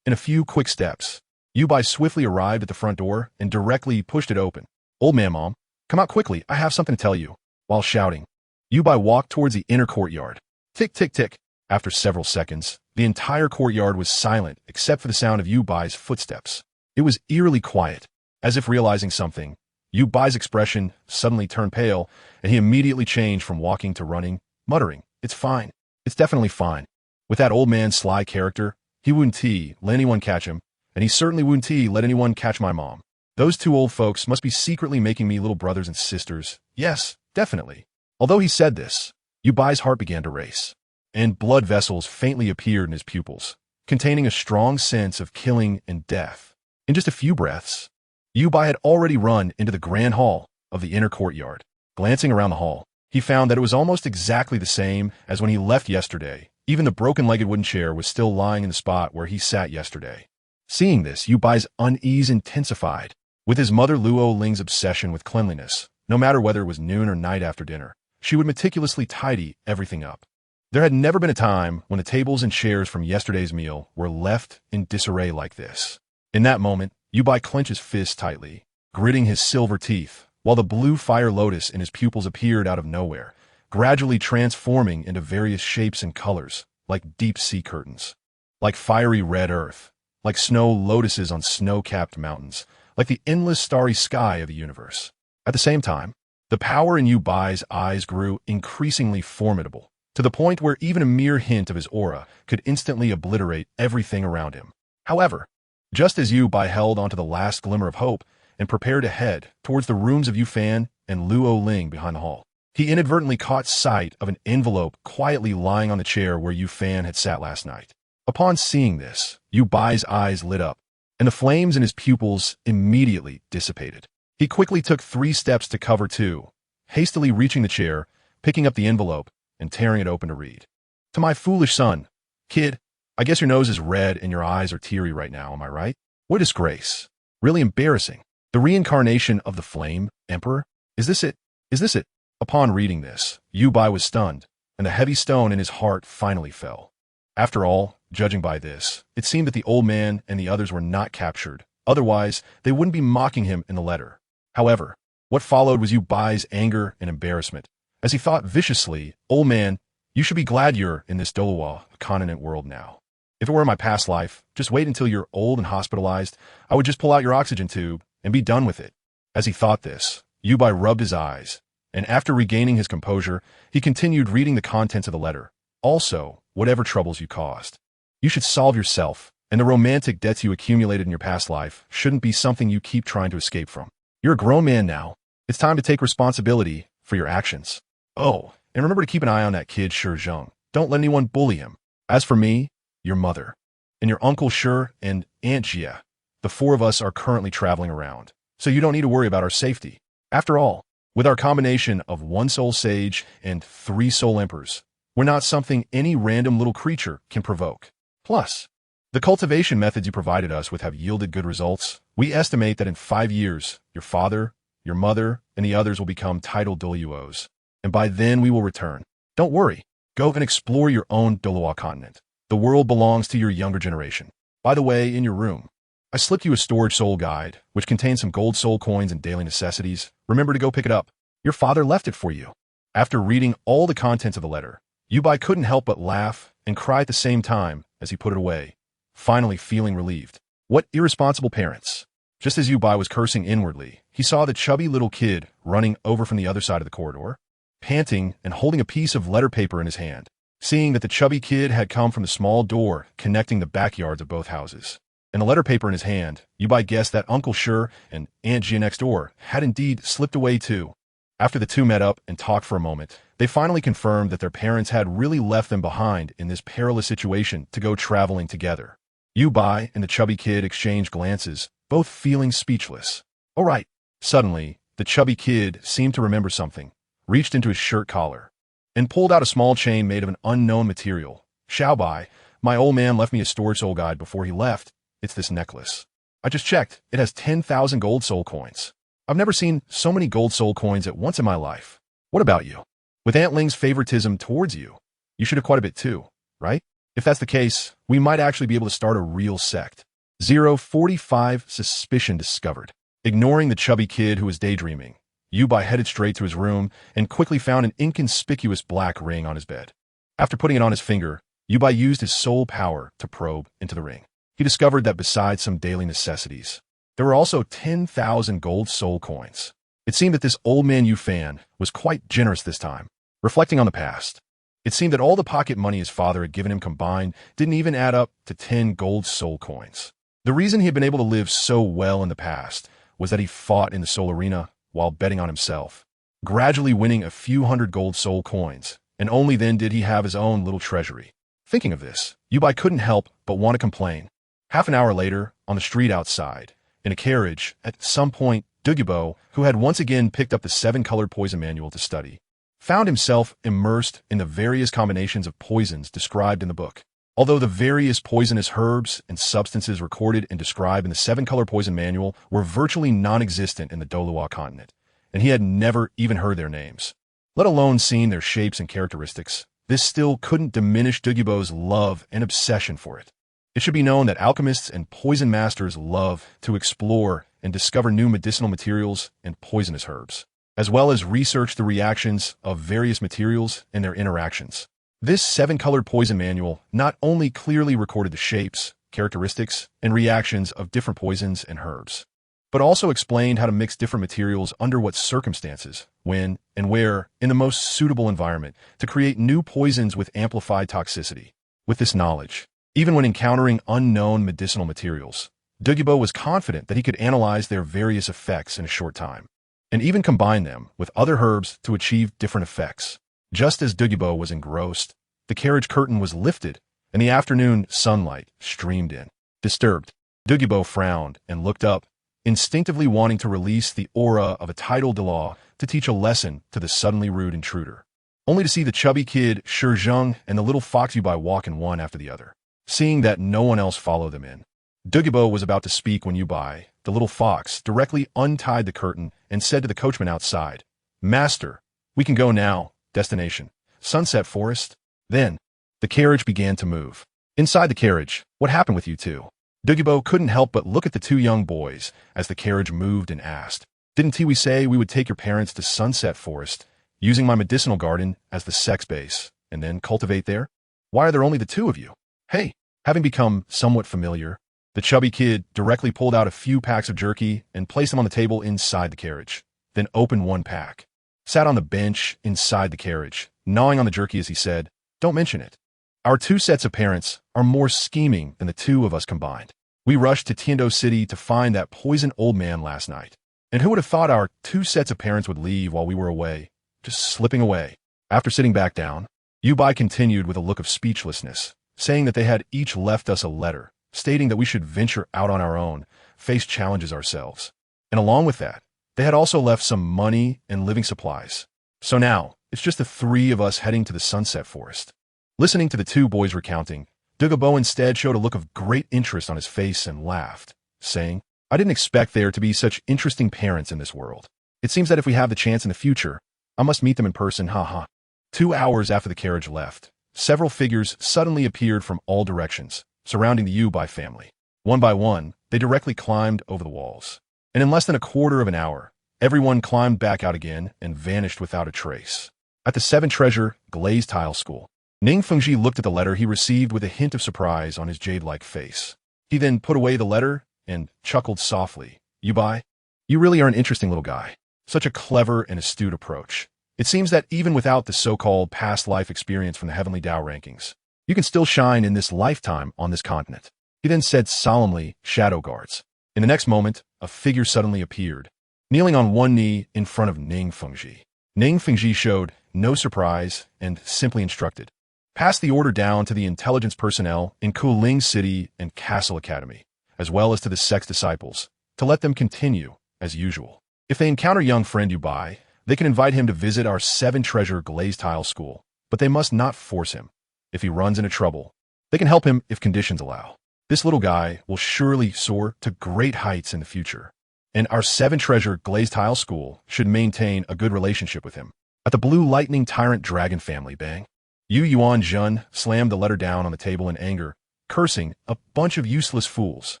In a few quick steps, Yubai swiftly arrived at the front door and directly pushed it open. "Old man, Mom, come out quickly, I have something to tell you." While shouting, Yubai walked towards the inner courtyard. Tick, tick, tick. After several seconds, the entire courtyard was silent except for the sound of Yubai's footsteps. It was eerily quiet. As if realizing something, Yubai's expression suddenly turned pale, and he immediately changed from walking to running, muttering, "It's fine. It's definitely fine." With that old man's sly character, he wouldn't let anyone catch him, and he certainly wouldn't let anyone catch my mom. Those two old folks must be secretly making me little brothers and sisters. Yes, definitely. Although he said this, Yubai's heart began to race, and blood vessels faintly appeared in his pupils, containing a strong sense of killing and death. In just a few breaths, Yubai had already run into the grand hall of the inner courtyard. Glancing around the hall, he found that it was almost exactly the same as when he left yesterday. Even the broken-legged wooden chair was still lying in the spot where he sat yesterday. Seeing this, Yubai's unease intensified. With his mother Luo Ling's obsession with cleanliness, no matter whether it was noon or night after dinner, she would meticulously tidy everything up. There had never been a time when the tables and chairs from yesterday's meal were left in disarray like this. In that moment, Yubai clenched his fist tightly, gritting his silver teeth, while the blue fire lotus in his pupils appeared out of nowhere, gradually transforming into various shapes and colors, like deep-sea curtains, like fiery red earth, like snow lotuses on snow-capped mountains, like the endless starry sky of the universe. At the same time, the power in Yubai's eyes grew increasingly formidable, to the point where even a mere hint of his aura could instantly obliterate everything around him. However, just as Yubai held onto the last glimmer of hope and prepared to head towards the rooms of Yufan and Luo Ling behind the hall, he inadvertently caught sight of an envelope quietly lying on the chair where Yufan had sat last night. Upon seeing this, Yubai's eyes lit up, and the flames in his pupils immediately dissipated. He quickly took 3 steps to cover 2, hastily reaching the chair, picking up the envelope, and tearing it open to read. "To my foolish son, kid, I guess your nose is red and your eyes are teary right now, am I right? What a disgrace. Really embarrassing. The reincarnation of the Flame Emperor? Is this it? Is this it?" Upon reading this, Yubai was stunned, and the heavy stone in his heart finally fell. After all, judging by this, it seemed that the old man and the others were not captured. Otherwise, they wouldn't be mocking him in the letter. However, what followed was Yubai's anger and embarrassment, as he thought viciously, "Old man, you should be glad you're in this Douluo continent world now. If it were my past life, just wait until you're old and hospitalized. I would just pull out your oxygen tube and be done with it." As he thought this, Yubai rubbed his eyes, and after regaining his composure, he continued reading the contents of the letter. "Also, whatever troubles you caused, you should solve yourself, and the romantic debts you accumulated in your past life shouldn't be something you keep trying to escape from. You're a grown man now. It's time to take responsibility for your actions. Oh, and remember to keep an eye on that kid Zheng. Don't let anyone bully him. As for me, your mother, and your Uncle Shi and Aunt Jia, the four of us are currently traveling around, so you don't need to worry about our safety. After all, with our combination of one soul sage and 3 soul emperors, we're not something any random little creature can provoke. Plus, the cultivation methods you provided us with have yielded good results. We estimate that in 5 years, your father, your mother, and the others will become titled Douluos, and by then we will return. Don't worry. Go and explore your own Douluo continent. The world belongs to your younger generation. By the way, in your room, I slipped you a storage soul guide, which contains some gold soul coins and daily necessities. Remember to go pick it up. Your father left it for you." After reading all the contents of the letter, Yubai couldn't help but laugh and cry at the same time as he put it away, finally feeling relieved. What irresponsible parents. Just as Yubai was cursing inwardly, he saw the chubby little kid running over from the other side of the corridor, panting and holding a piece of letter paper in his hand. Seeing that the chubby kid had come from the small door connecting the backyards of both houses, and the letter paper in his hand, Yubai guessed that Uncle Shi and Aunt Jia next door had indeed slipped away too. After the two met up and talked for a moment, they finally confirmed that their parents had really left them behind in this perilous situation to go traveling together. Yubai and the chubby kid exchanged glances, both feeling speechless. "All right." Suddenly, the chubby kid seemed to remember something, reached into his shirt collar, and pulled out a small chain made of an unknown material. "Xiaobai, my old man left me a storage soul guide before he left. It's this necklace. I just checked. It has 10,000 gold soul coins. I've never seen so many gold soul coins at once in my life. What about you? With Aunt Ling's favoritism towards you, you should have quite a bit too, right? If that's the case, we might actually be able to start a real sect." 045 Suspicion discovered. Ignoring the chubby kid who was daydreaming, Yubai headed straight to his room and quickly found an inconspicuous black ring on his bed. After putting it on his finger, Yubai used his soul power to probe into the ring. He discovered that besides some daily necessities, there were also 10,000 gold soul coins. It seemed that this old man Yufan was quite generous this time. Reflecting on the past, it seemed that all the pocket money his father had given him combined didn't even add up to 10 gold soul coins. The reason he had been able to live so well in the past was that he fought in the soul arena while betting on himself, gradually winning a few hundred gold soul coins, and only then did he have his own little treasury. Thinking of this, Yubai couldn't help but want to complain. Half an hour later, on the street outside, in a carriage, at some point, Douluo, who had once again picked up the 7-colored poison manual to study, found himself immersed in the various combinations of poisons described in the book. Although the various poisonous herbs and substances recorded and described in the 7-color poison manual were virtually non-existent in the Douluo continent, and he had never even heard their names, let alone seen their shapes and characteristics, this still couldn't diminish Douluo's love and obsession for it. It should be known that alchemists and poison masters love to explore and discover new medicinal materials and poisonous herbs, as well as research the reactions of various materials and their interactions. This 7-colored poison manual not only clearly recorded the shapes, characteristics, and reactions of different poisons and herbs, but also explained how to mix different materials under what circumstances, when, and where, in the most suitable environment, to create new poisons with amplified toxicity. With this knowledge, even when encountering unknown medicinal materials, Douluo was confident that he could analyze their various effects in a short time, and even combine them with other herbs to achieve different effects. Just as Douluo was engrossed, the carriage curtain was lifted, and the afternoon sunlight streamed in. Disturbed, Douluo frowned and looked up, instinctively wanting to release the aura of a title de law to teach a lesson to the suddenly rude intruder, only to see the chubby kid Zheng and the little fox Yubai walk in one after the other. Seeing that no one else followed them in, Douluo was about to speak when Yubai, the little fox, directly untied the curtain and said to the coachman outside, "Master, we can go now. Destination, Sunset Forest? Then, the carriage began to move. Inside the carriage, what happened with you two? Douluo couldn't help but look at the two young boys as the carriage moved and asked, "Didn't we say we would take your parents to Sunset Forest, using my medicinal garden as the sex base, and then cultivate there? Why are there only the two of you?" Hey, having become somewhat familiar, the chubby kid directly pulled out a few packs of jerky and placed them on the table inside the carriage, then opened one pack, sat on the bench inside the carriage, gnawing on the jerky as he said, "Don't mention it. Our two sets of parents are more scheming than the two of us combined. We rushed to Tiando City to find that poisoned old man last night. And who would have thought our two sets of parents would leave while we were away, just slipping away?" After sitting back down, Yubai continued with a look of speechlessness, saying that they had each left us a letter, stating that we should venture out on our own, face challenges ourselves. And along with that, they had also left some money and living supplies. So now, it's just the three of us heading to the Sunset Forest. Listening to the two boys recounting, Douluo instead showed a look of great interest on his face and laughed, saying, "I didn't expect there to be such interesting parents in this world. It seems that if we have the chance in the future, I must meet them in person, haha." 2 hours after the carriage left, several figures suddenly appeared from all directions, surrounding the Yubai family. One by one, they directly climbed over the walls. And in less than a quarter of an hour, everyone climbed back out again and vanished without a trace. At the Seven Treasure Glazed Tile School, Ning Fengji looked at the letter he received with a hint of surprise on his jade-like face. He then put away the letter and chuckled softly. "Yubai, you really are an interesting little guy. Such a clever and astute approach. It seems that even without the so-called past life experience from the Heavenly Tao rankings, you can still shine in this lifetime on this continent." He then said solemnly, "Shadow guards." In the next moment, a figure suddenly appeared, kneeling on one knee in front of Ning Fengji. Ning Fengji showed no surprise and simply instructed, "Pass the order down to the intelligence personnel in Kuling City and Castle Academy, as well as to the sex disciples, to let them continue as usual. If they encounter young friend Yubai, they can invite him to visit our Seven Treasure Glazed Tile School, but they must not force him. If he runs into trouble, they can help him if conditions allow. This little guy will surely soar to great heights in the future, and our Seven Treasure Glazed Tile School should maintain a good relationship with him." At the Blue Lightning Tyrant Dragon family, bang. Yu Yuan Jun slammed the letter down on the table in anger, cursing, "A bunch of useless fools.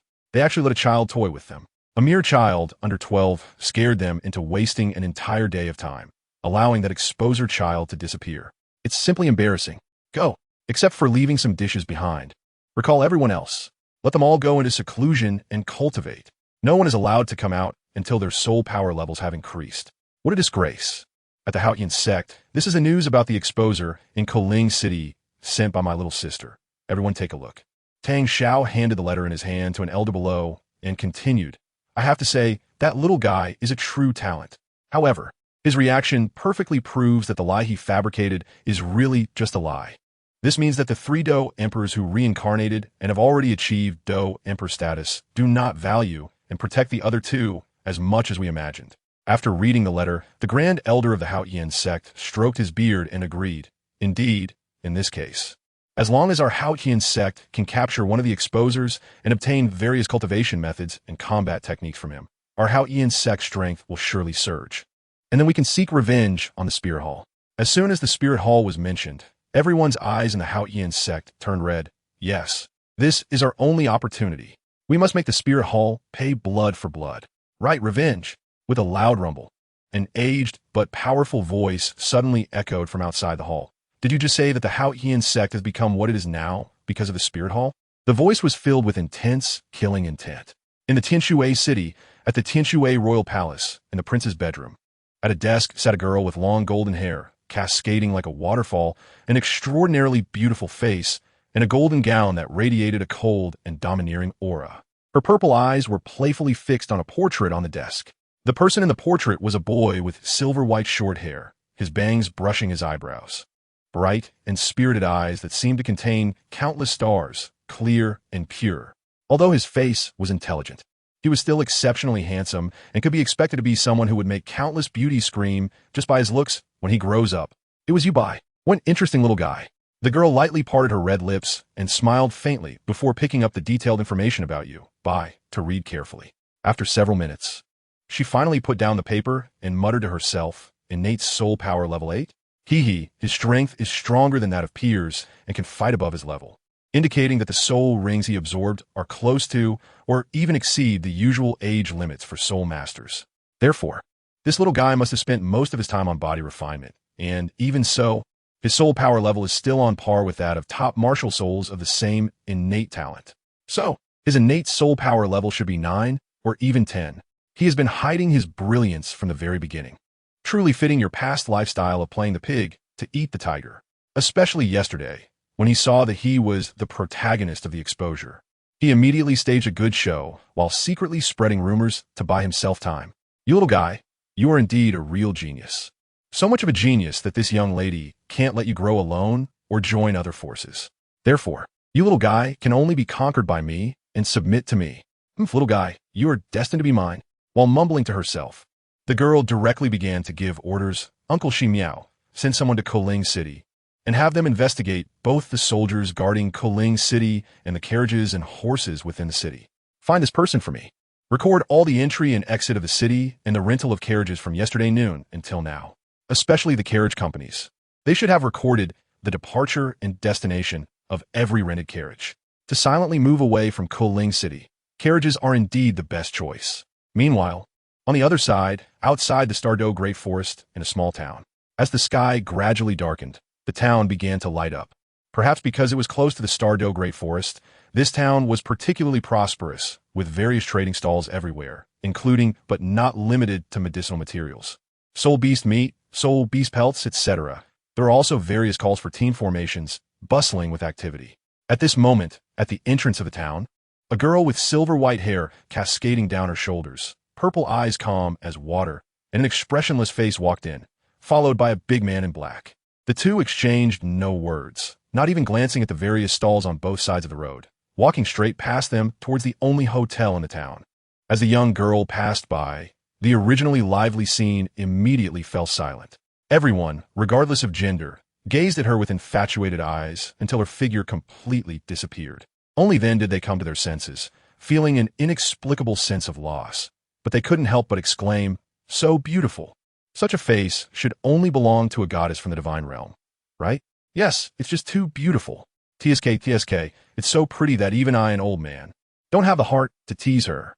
They actually let a child toy with them. A mere child, under 12, scared them into wasting an entire day of time, allowing that exposer child to disappear. It's simply embarrassing. Go, except for leaving some dishes behind. Recall everyone else. Let them all go into seclusion and cultivate. No one is allowed to come out until their soul power levels have increased. What a disgrace." At the Haotian sect, this is the news about the exposer in Kuling City sent by my little sister. Everyone take a look. Tang Xiao handed the letter in his hand to an elder below and continued, "I have to say, that little guy is a true talent. However, his reaction perfectly proves that the lie he fabricated is really just a lie. This means that the 3 Do emperors who reincarnated and have already achieved Do emperor status do not value and protect the other 2 as much as we imagined." After reading the letter, the Grand Elder of the Haotian sect stroked his beard and agreed, "Indeed, in this case. As long as our Haotian sect can capture one of the exposers and obtain various cultivation methods and combat techniques from him, our Haotian sect strength will surely surge. And then we can seek revenge on the Spirit Hall." As soon as the Spirit Hall was mentioned, everyone's eyes in the Haotian sect turned red. Yes, this is our only opportunity. We must make the Spirit Hall pay blood for blood. Right, revenge. With a loud rumble, an aged but powerful voice suddenly echoed from outside the hall. "Did you just say that the Haotian sect has become what it is now because of the Spirit Hall?" The voice was filled with intense, killing intent. In the Tianshui city, at the Tianshui Royal Palace, in the prince's bedroom, at a desk sat a girl with long golden hair, cascading like a waterfall, an extraordinarily beautiful face, and a golden gown that radiated a cold and domineering aura. Her purple eyes were playfully fixed on a portrait on the desk. The person in the portrait was a boy with silver-white short hair, his bangs brushing his eyebrows. Bright and spirited eyes that seemed to contain countless stars, clear and pure. Although his face was intelligent, he was still exceptionally handsome and could be expected to be someone who would make countless beauties scream just by his looks when he grows up. It was Yubai. What an interesting little guy. The girl lightly parted her red lips and smiled faintly before picking up the detailed information about Yubai to read carefully. After several minutes, she finally put down the paper and muttered to herself, "Innate soul power level 8? His strength is stronger than that of peers and can fight above his level, indicating that the soul rings he absorbed are close to or even exceed the usual age limits for soul masters. Therefore, this little guy must have spent most of his time on body refinement, and even so, his soul power level is still on par with that of top martial souls of the same innate talent. So, his innate soul power level should be 9 or even 10. He has been hiding his brilliance from the very beginning, truly fitting your past lifestyle of playing the pig to eat the tiger, especially yesterday, when he saw that he was the protagonist of the exposure. He immediately staged a good show while secretly spreading rumors to buy himself time. You little guy, you are indeed a real genius. So much of a genius that this young lady can't let you grow alone or join other forces. Therefore, you little guy can only be conquered by me and submit to me. Little guy, you are destined to be mine. While mumbling to herself, the girl directly began to give orders. Uncle Shi Miao, send someone to Koling City and have them investigate both the soldiers guarding Koling City and the carriages and horses within the city. Find this person for me. Record all the entry and exit of the city and the rental of carriages from yesterday noon until now, especially the carriage companies. They should have recorded the departure and destination of every rented carriage. To silently move away from Koling City, carriages are indeed the best choice. Meanwhile, on the other side, outside the Stardew Great Forest in a small town, as the sky gradually darkened, the town began to light up. Perhaps because it was close to the Stardew Great Forest, this town was particularly prosperous, with various trading stalls everywhere, including but not limited to medicinal materials, soul beast meat, soul beast pelts, etc. There are also various calls for team formations, bustling with activity. At this moment, at the entrance of the town, a girl with silver-white hair cascading down her shoulders, purple eyes calm as water, and an expressionless face walked in, followed by a big man in black. The two exchanged no words, not even glancing at the various stalls on both sides of the road, walking straight past them towards the only hotel in the town. As the young girl passed by, the originally lively scene immediately fell silent. Everyone, regardless of gender, gazed at her with infatuated eyes until her figure completely disappeared. Only then did they come to their senses, feeling an inexplicable sense of loss. But they couldn't help but exclaim, "So beautiful." Such a face should only belong to a goddess from the divine realm, right? Yes, it's just too beautiful. TSK, it's so pretty that even I, an old man, don't have the heart to tease her.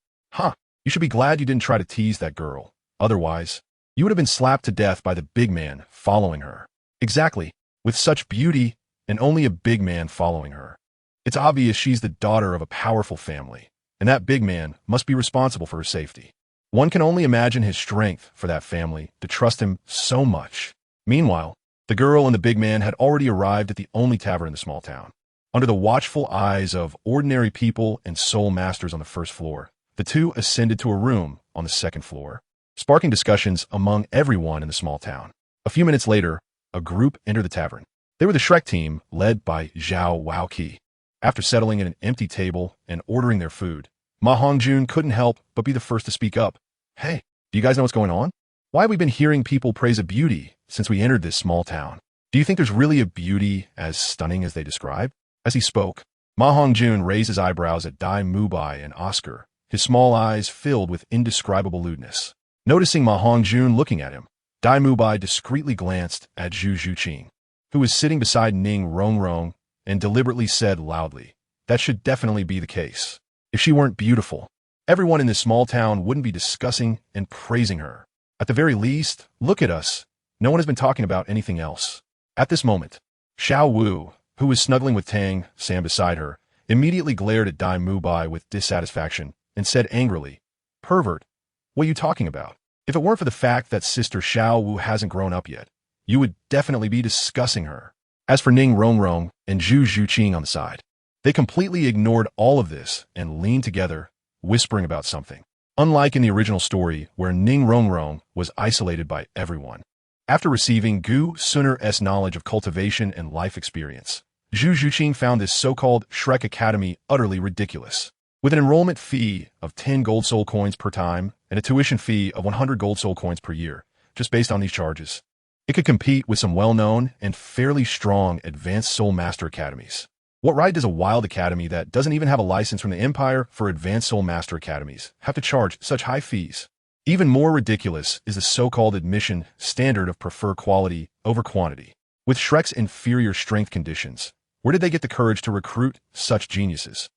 You should be glad you didn't try to tease that girl. Otherwise, you would have been slapped to death by the big man following her. Exactly, with such beauty and only a big man following her. It's obvious she's the daughter of a powerful family, and that big man must be responsible for her safety. One can only imagine his strength for that family to trust him so much. Meanwhile, the girl and the big man had already arrived at the only tavern in the small town. Under the watchful eyes of ordinary people and soul masters on the first floor, the two ascended to a room on the second floor, sparking discussions among everyone in the small town. A few minutes later, a group entered the tavern. They were the Shrek team, led by Zhao Waoqi. After settling at an empty table and ordering their food, Ma Hongjun couldn't help but be the first to speak up. "Hey, do you guys know what's going on? Why have we been hearing people praise a beauty since we entered this small town? Do you think there's really a beauty as stunning as they describe?" As he spoke, Ma Hongjun raised his eyebrows at Dai Mubai and Oscar, his small eyes filled with indescribable lewdness. Noticing Ma Hongjun looking at him, Dai Mubai discreetly glanced at Zhu Zhuqing, who was sitting beside Ning Rongrong, and deliberately said loudly, "That should definitely be the case. If she weren't beautiful, everyone in this small town wouldn't be discussing and praising her. At the very least, look at us. No one has been talking about anything else." At this moment, Xiao Wu, who was snuggling with Tang Sam beside her, immediately glared at Dai Mubai with dissatisfaction and said angrily, "Pervert, what are you talking about? If it weren't for the fact that Sister Xiao Wu hasn't grown up yet, you would definitely be discussing her." As for Ning Rongrong and Zhu Zhuqing on the side, they completely ignored all of this and leaned together, whispering about something. Unlike in the original story, where Ning Rongrong was isolated by everyone. After receiving Gu Sunner's knowledge of cultivation and life experience, Zhu Zhuqing found this so-called Shrek Academy utterly ridiculous. With an enrollment fee of 10 gold soul coins per time and a tuition fee of 100 gold soul coins per year, just based on these charges, it could compete with some well-known and fairly strong advanced soul master academies. What right does a wild academy that doesn't even have a license from the Empire for advanced soul master academies have to charge such high fees? Even more ridiculous is the so-called admission standard of prefer quality over quantity. With Shrek's inferior strength conditions, where did they get the courage to recruit such geniuses?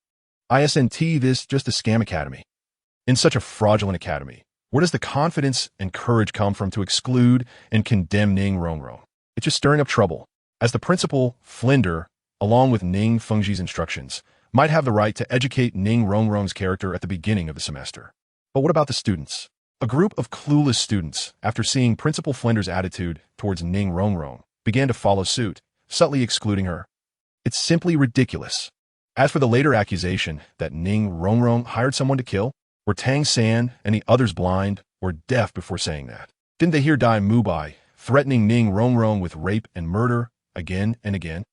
Isn't this just a scam academy? In such a fraudulent academy, where does the confidence and courage come from to exclude and condemn Ning Rongrong? It's just stirring up trouble, as the principal, Flinder, along with Ning Fengji's instructions, might have the right to educate Ning Rongrong's character at the beginning of the semester. But what about the students? A group of clueless students, after seeing Principal Flinder's attitude towards Ning Rongrong, began to follow suit, subtly excluding her. It's simply ridiculous. As for the later accusation that Ning Rongrong hired someone to kill, were Tang San and the others blind or deaf before saying that? Didn't they hear Dai Mubai threatening Ning Rongrong with rape and murder again and again?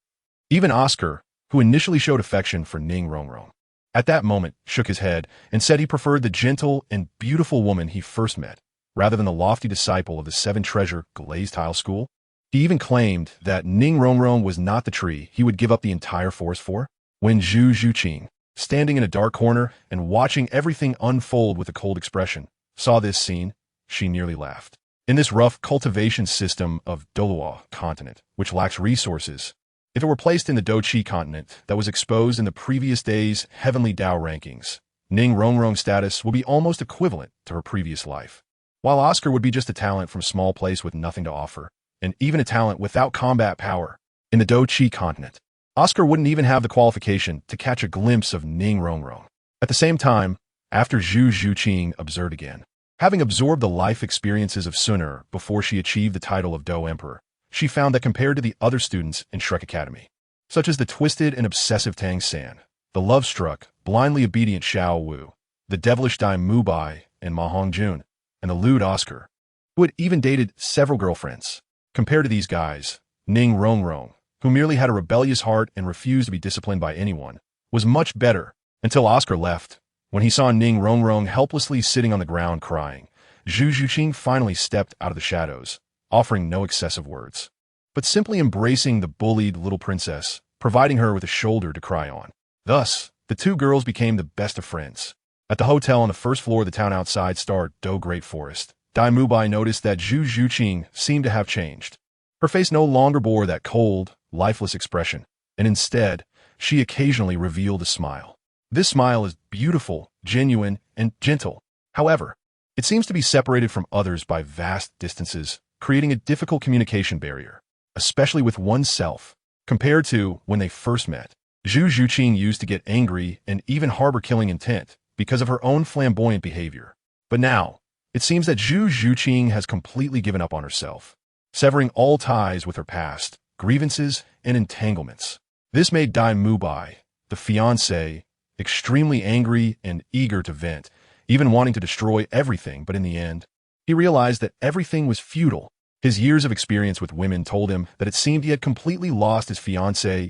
Even Oscar, who initially showed affection for Ning Rongrong, at that moment shook his head and said he preferred the gentle and beautiful woman he first met, rather than the lofty disciple of the Seven Treasure Glazed Tile School. He even claimed that Ning Rongrong was not the tree he would give up the entire forest for. When Zhu Zhuqing, standing in a dark corner and watching everything unfold with a cold expression, saw this scene, she nearly laughed. In this rough cultivation system of Douluo continent, which lacks resources, if it were placed in the Doqi continent that was exposed in the previous day's heavenly Dao rankings, Ning Rongrong's status would be almost equivalent to her previous life. While Oscar would be just a talent from a small place with nothing to offer, and even a talent without combat power, in the Doqi continent, Oscar wouldn't even have the qualification to catch a glimpse of Ning Rongrong. At the same time, after Zhu Zhuqing observed again, having absorbed the life experiences of Suner before she achieved the title of Do Emperor, she found that compared to the other students in Shrek Academy, such as the twisted and obsessive Tang San, the love-struck, blindly obedient Xiao Wu, the devilish Dai Mubai and Ma Hongjun, and the lewd Oscar, who had even dated several girlfriends, compared to these guys, Ning Rongrong, who merely had a rebellious heart and refused to be disciplined by anyone, was much better until Oscar left. When he saw Ning Rongrong helplessly sitting on the ground crying, Zhu Zhuqing finally stepped out of the shadows, offering no excessive words, but simply embracing the bullied little princess, providing her with a shoulder to cry on. Thus, the two girls became the best of friends. At the hotel on the first floor of the town outside Star Do Great Forest, Dai Mubai noticed that Zhu Zhuqing seemed to have changed. Her face no longer bore that cold, lifeless expression, and instead, she occasionally revealed a smile. This smile is beautiful, genuine, and gentle. However, it seems to be separated from others by vast distances, creating a difficult communication barrier, especially with oneself, compared to when they first met. Zhu Zhuqing used to get angry and even harbor killing intent because of her own flamboyant behavior. But now, it seems that Zhu Zhuqing has completely given up on herself, severing all ties with her past, grievances, and entanglements. This made Dai Mubai, the fiancé, extremely angry and eager to vent, even wanting to destroy everything, but in the end, he realized that everything was futile. His years of experience with women told him that it seemed he had completely lost his fiancée.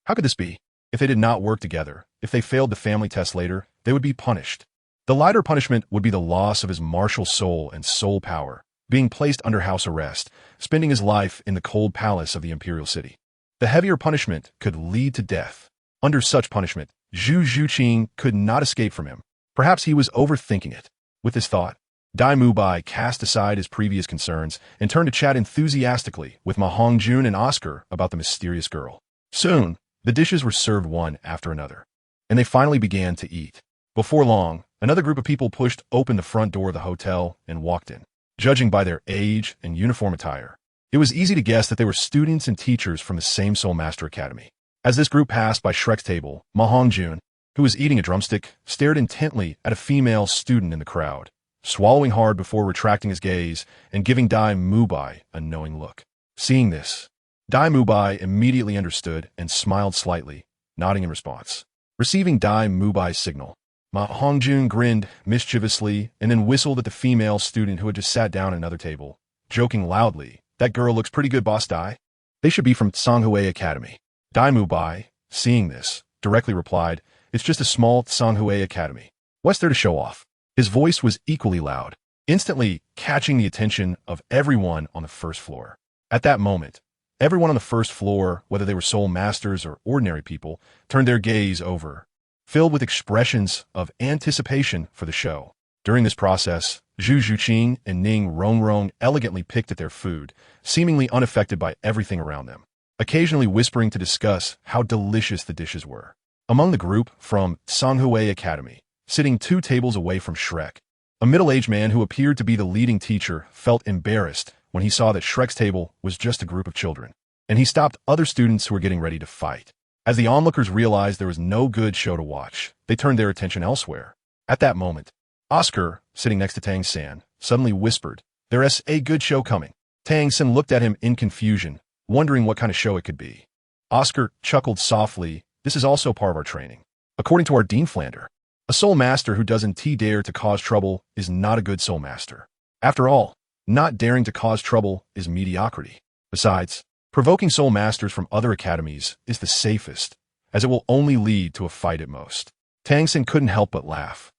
How could this be? If they did not work together, if they failed the family test later, they would be punished. The lighter punishment would be the loss of his martial soul and soul power, being placed under house arrest, spending his life in the cold palace of the imperial city. The heavier punishment could lead to death. Under such punishment, Zhu Zhuqing could not escape from him. Perhaps he was overthinking it. With this thought, Dai Mubai cast aside his previous concerns and turned to chat enthusiastically with Ma Hongjun and Oscar about the mysterious girl. Soon, the dishes were served one after another, and they finally began to eat. Before long, another group of people pushed open the front door of the hotel and walked in. Judging by their age and uniform attire, it was easy to guess that they were students and teachers from the same Soul Master Academy. As this group passed by Shrek's table, Ma Hongjun, who was eating a drumstick, stared intently at a female student in the crowd, swallowing hard before retracting his gaze and giving Dai Mubai a knowing look. Seeing this, Dai Mubai immediately understood and smiled slightly, nodding in response. Receiving Dai Mubai's signal, Ma Hongjun grinned mischievously and then whistled at the female student who had just sat down at another table, joking loudly, "That girl looks pretty good, Boss Dai. They should be from Songhui Academy." Dai Mubai, seeing this, directly replied, "It's just a small Songhui Academy. What's there to show off?" His voice was equally loud, instantly catching the attention of everyone on the first floor. At that moment, everyone on the first floor, whether they were soul masters or ordinary people, turned their gaze over, filled with expressions of anticipation for the show. During this process, Zhu Zhuqing and Ning Rongrong elegantly picked at their food, seemingly unaffected by everything around them, occasionally whispering to discuss how delicious the dishes were. Among the group from Songhui Academy, sitting 2 tables away from Shrek, a middle-aged man who appeared to be the leading teacher felt embarrassed when he saw that Shrek's table was just a group of children, and he stopped other students who were getting ready to fight. As the onlookers realized there was no good show to watch, they turned their attention elsewhere. At that moment, Oscar, sitting next to Tang San, suddenly whispered, "There's a good show coming." Tang San looked at him in confusion, wondering what kind of show it could be. Oscar chuckled softly, "This is also part of our training. According to our Dean Flander, a soul master who doesn't dare to cause trouble is not a good soul master. After all, not daring to cause trouble is mediocrity. Besides, provoking soul masters from other academies is the safest, as it will only lead to a fight at most." Tang San couldn't help but laugh,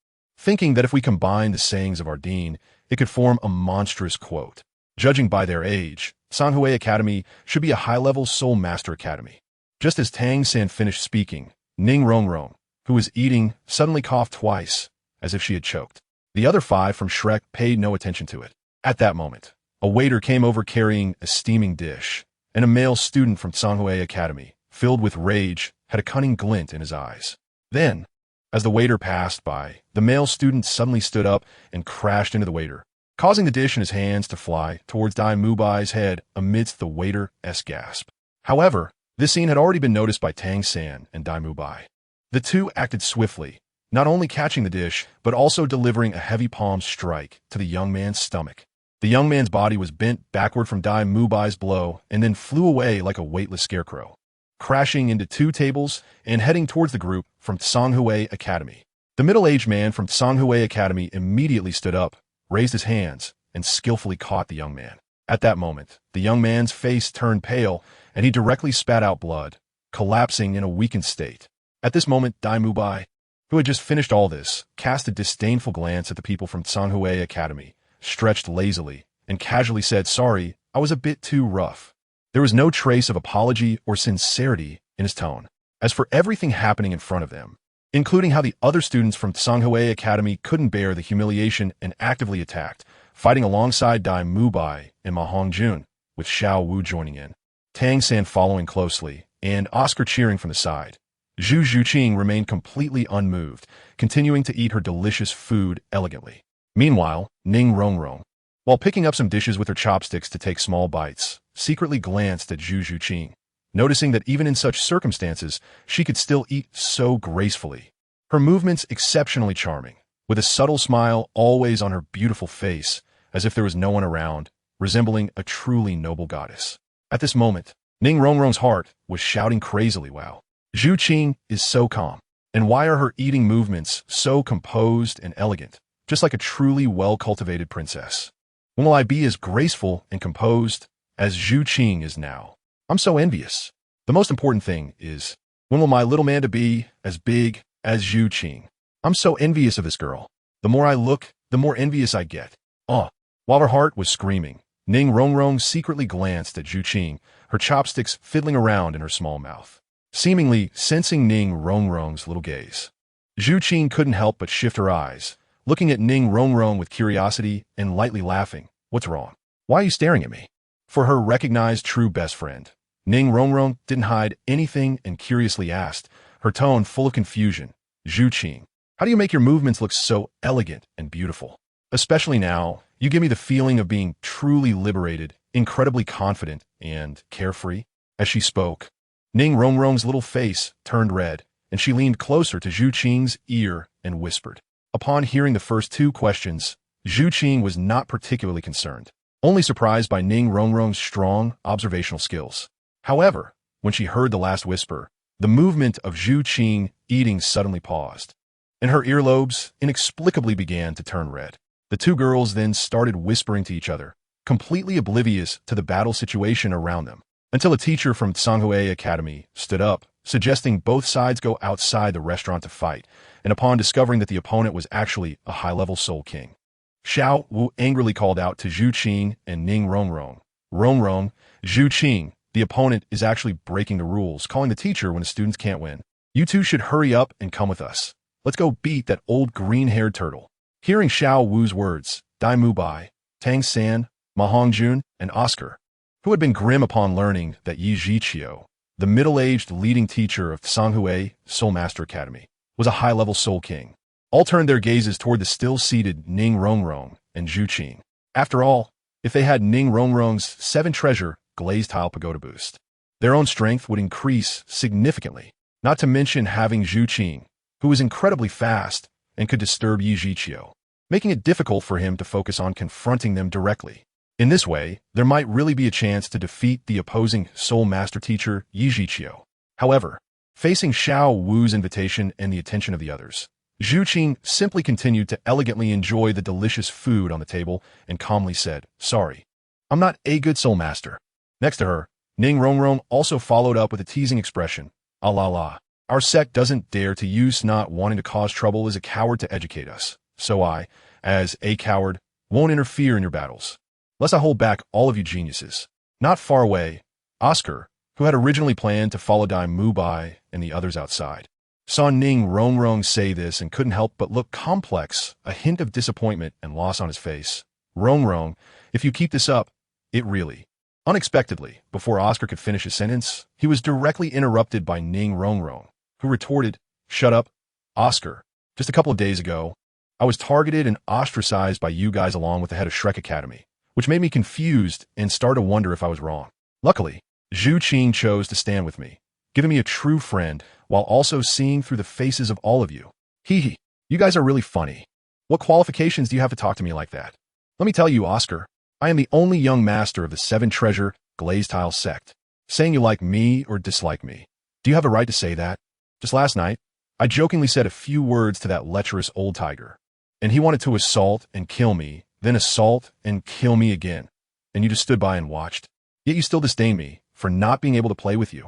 thinking that if we combine the sayings of our dean, it could form a monstrous quote. Judging by their age, Songhui Academy should be a high-level soul master academy. Just as Tang San finished speaking, Ning Rongrong, who was eating, suddenly coughed twice, as if she had choked. The other 5 from Shrek paid no attention to it. At that moment, a waiter came over carrying a steaming dish, and a male student from Songhui Academy, filled with rage, had a cunning glint in his eyes. Then, as the waiter passed by, the male student suddenly stood up and crashed into the waiter, causing the dish in his hands to fly towards Dai Mubai's head amidst the waiter's gasp. However, this scene had already been noticed by Tang San and Dai Mubai. The two acted swiftly, not only catching the dish, but also delivering a heavy palm strike to the young man's stomach. The young man's body was bent backward from Dai Mubai's blow and then flew away like a weightless scarecrow, crashing into 2 tables and heading towards the group from Songhui Academy. The middle-aged man from Songhui Academy immediately stood up, raised his hands, and skillfully caught the young man. At that moment, the young man's face turned pale, and he directly spat out blood, collapsing in a weakened state. At this moment, Dai Mubai, who had just finished all this, cast a disdainful glance at the people from Songhui Academy, stretched lazily, and casually said, "Sorry, I was a bit too rough." There was no trace of apology or sincerity in his tone. As for everything happening in front of them, including how the other students from Songhui Academy couldn't bear the humiliation and actively attacked, fighting alongside Dai Mubai and Ma Hongjun, with Xiao Wu joining in, Tang San following closely, and Oscar cheering from the side, Zhu Zhuqing remained completely unmoved, continuing to eat her delicious food elegantly. Meanwhile, Ning Rongrong, while picking up some dishes with her chopsticks to take small bites, secretly glanced at Zhu Zhuqing, noticing that even in such circumstances, she could still eat so gracefully. Her movements exceptionally charming, with a subtle smile always on her beautiful face, as if there was no one around, resembling a truly noble goddess. At this moment, Ning Rongrong's heart was shouting crazily, "Wow, Zhuqing is so calm. And why are her eating movements so composed and elegant, just like a truly well-cultivated princess? When will I be as graceful and composed as Zhuqing is now? I'm so envious. The most important thing is, when will my little man to be as big as Zhuqing? I'm so envious of this girl. The more I look, the more envious I get." While her heart was screaming, Ning Rongrong secretly glanced at Zhuqing, her chopsticks fiddling around in her small mouth, seemingly sensing Ning Rongrong's little gaze. Zhuqing couldn't help but shift her eyes, looking at Ning Rongrong with curiosity and lightly laughing. "What's wrong? Why are you staring at me?" For her recognized true best friend, Ning Rongrong didn't hide anything and curiously asked, her tone full of confusion, "Zhuqing, how do you make your movements look so elegant and beautiful? Especially now, you give me the feeling of being truly liberated, incredibly confident, and carefree." As she spoke, Ning Rongrong's little face turned red, and she leaned closer to Zhuqing's ear and whispered. Upon hearing the first 2 questions, Zhuqing was not particularly concerned, only surprised by Ning Rongrong's strong observational skills. However, when she heard the last whisper, the movement of Zhuqing eating suddenly paused, and her earlobes inexplicably began to turn red. The 2 girls then started whispering to each other, completely oblivious to the battle situation around them, until a teacher from Songhui Academy stood up, suggesting both sides go outside the restaurant to fight, and upon discovering that the opponent was actually a high-level Soul King, Xiao Wu angrily called out to Zhuqing and Ning Rongrong, "Rongrong, Zhuqing, the opponent is actually breaking the rules, calling the teacher when the students can't win. You two should hurry up and come with us. Let's go beat that old green-haired turtle." Hearing Xiao Wu's words, Dai Mu Bai, Tang San, Ma Hongjun, and Oscar, who had been grim upon learning that Yi Zhiqiu, the middle-aged leading teacher of Sanghui Soul Master Academy, was a high-level Soul King, all turned their gazes toward the still-seated Ning Rongrong and Zhu Qing. After all, if they had Ning Rongrong's 7-treasure glazed tile pagoda boost, their own strength would increase significantly, not to mention having Zhu Qing, who was incredibly fast and could disturb Yi Zhiqiu, making it difficult for him to focus on confronting them directly. In this way, there might really be a chance to defeat the opposing Soul Master teacher Yi Zhiqiu. However, facing Xiao Wu's invitation and the attention of the others, Zhu Qing simply continued to elegantly enjoy the delicious food on the table and calmly said, "Sorry, I'm not a good Soul Master." Next to her, Ning Rongrong also followed up with a teasing expression, "Ah la la. Our sect doesn't dare to use not wanting to cause trouble as a coward to educate us. So I, as a coward, won't interfere in your battles, lest I hold back all of you geniuses." Not far away, Oscar, who had originally planned to follow Dai Mu Bai and the others outside, saw Ning Rongrong say this and couldn't help but look complex, a hint of disappointment and loss on his face. "Rongrong, if you keep this up, it really..." Unexpectedly, before Oscar could finish his sentence, he was directly interrupted by Ning Rongrong, who retorted, "Shut up, Oscar. Just a couple of days ago, I was targeted and ostracized by you guys along with the head of Shrek Academy, which made me confused and started to wonder if I was wrong. Luckily, Zhu Qing chose to stand with me, giving me a true friend while also seeing through the faces of all of you. Hee hee, you guys are really funny. What qualifications do you have to talk to me like that? Let me tell you, Oscar, I am the only young master of the 7-treasure glazed tile sect. Saying you like me or dislike me, do you have a right to say that? Just last night, I jokingly said a few words to that lecherous old tiger, and he wanted to assault and kill me, then assault and kill me again, and you just stood by and watched. Yet you still disdain me for not being able to play with you.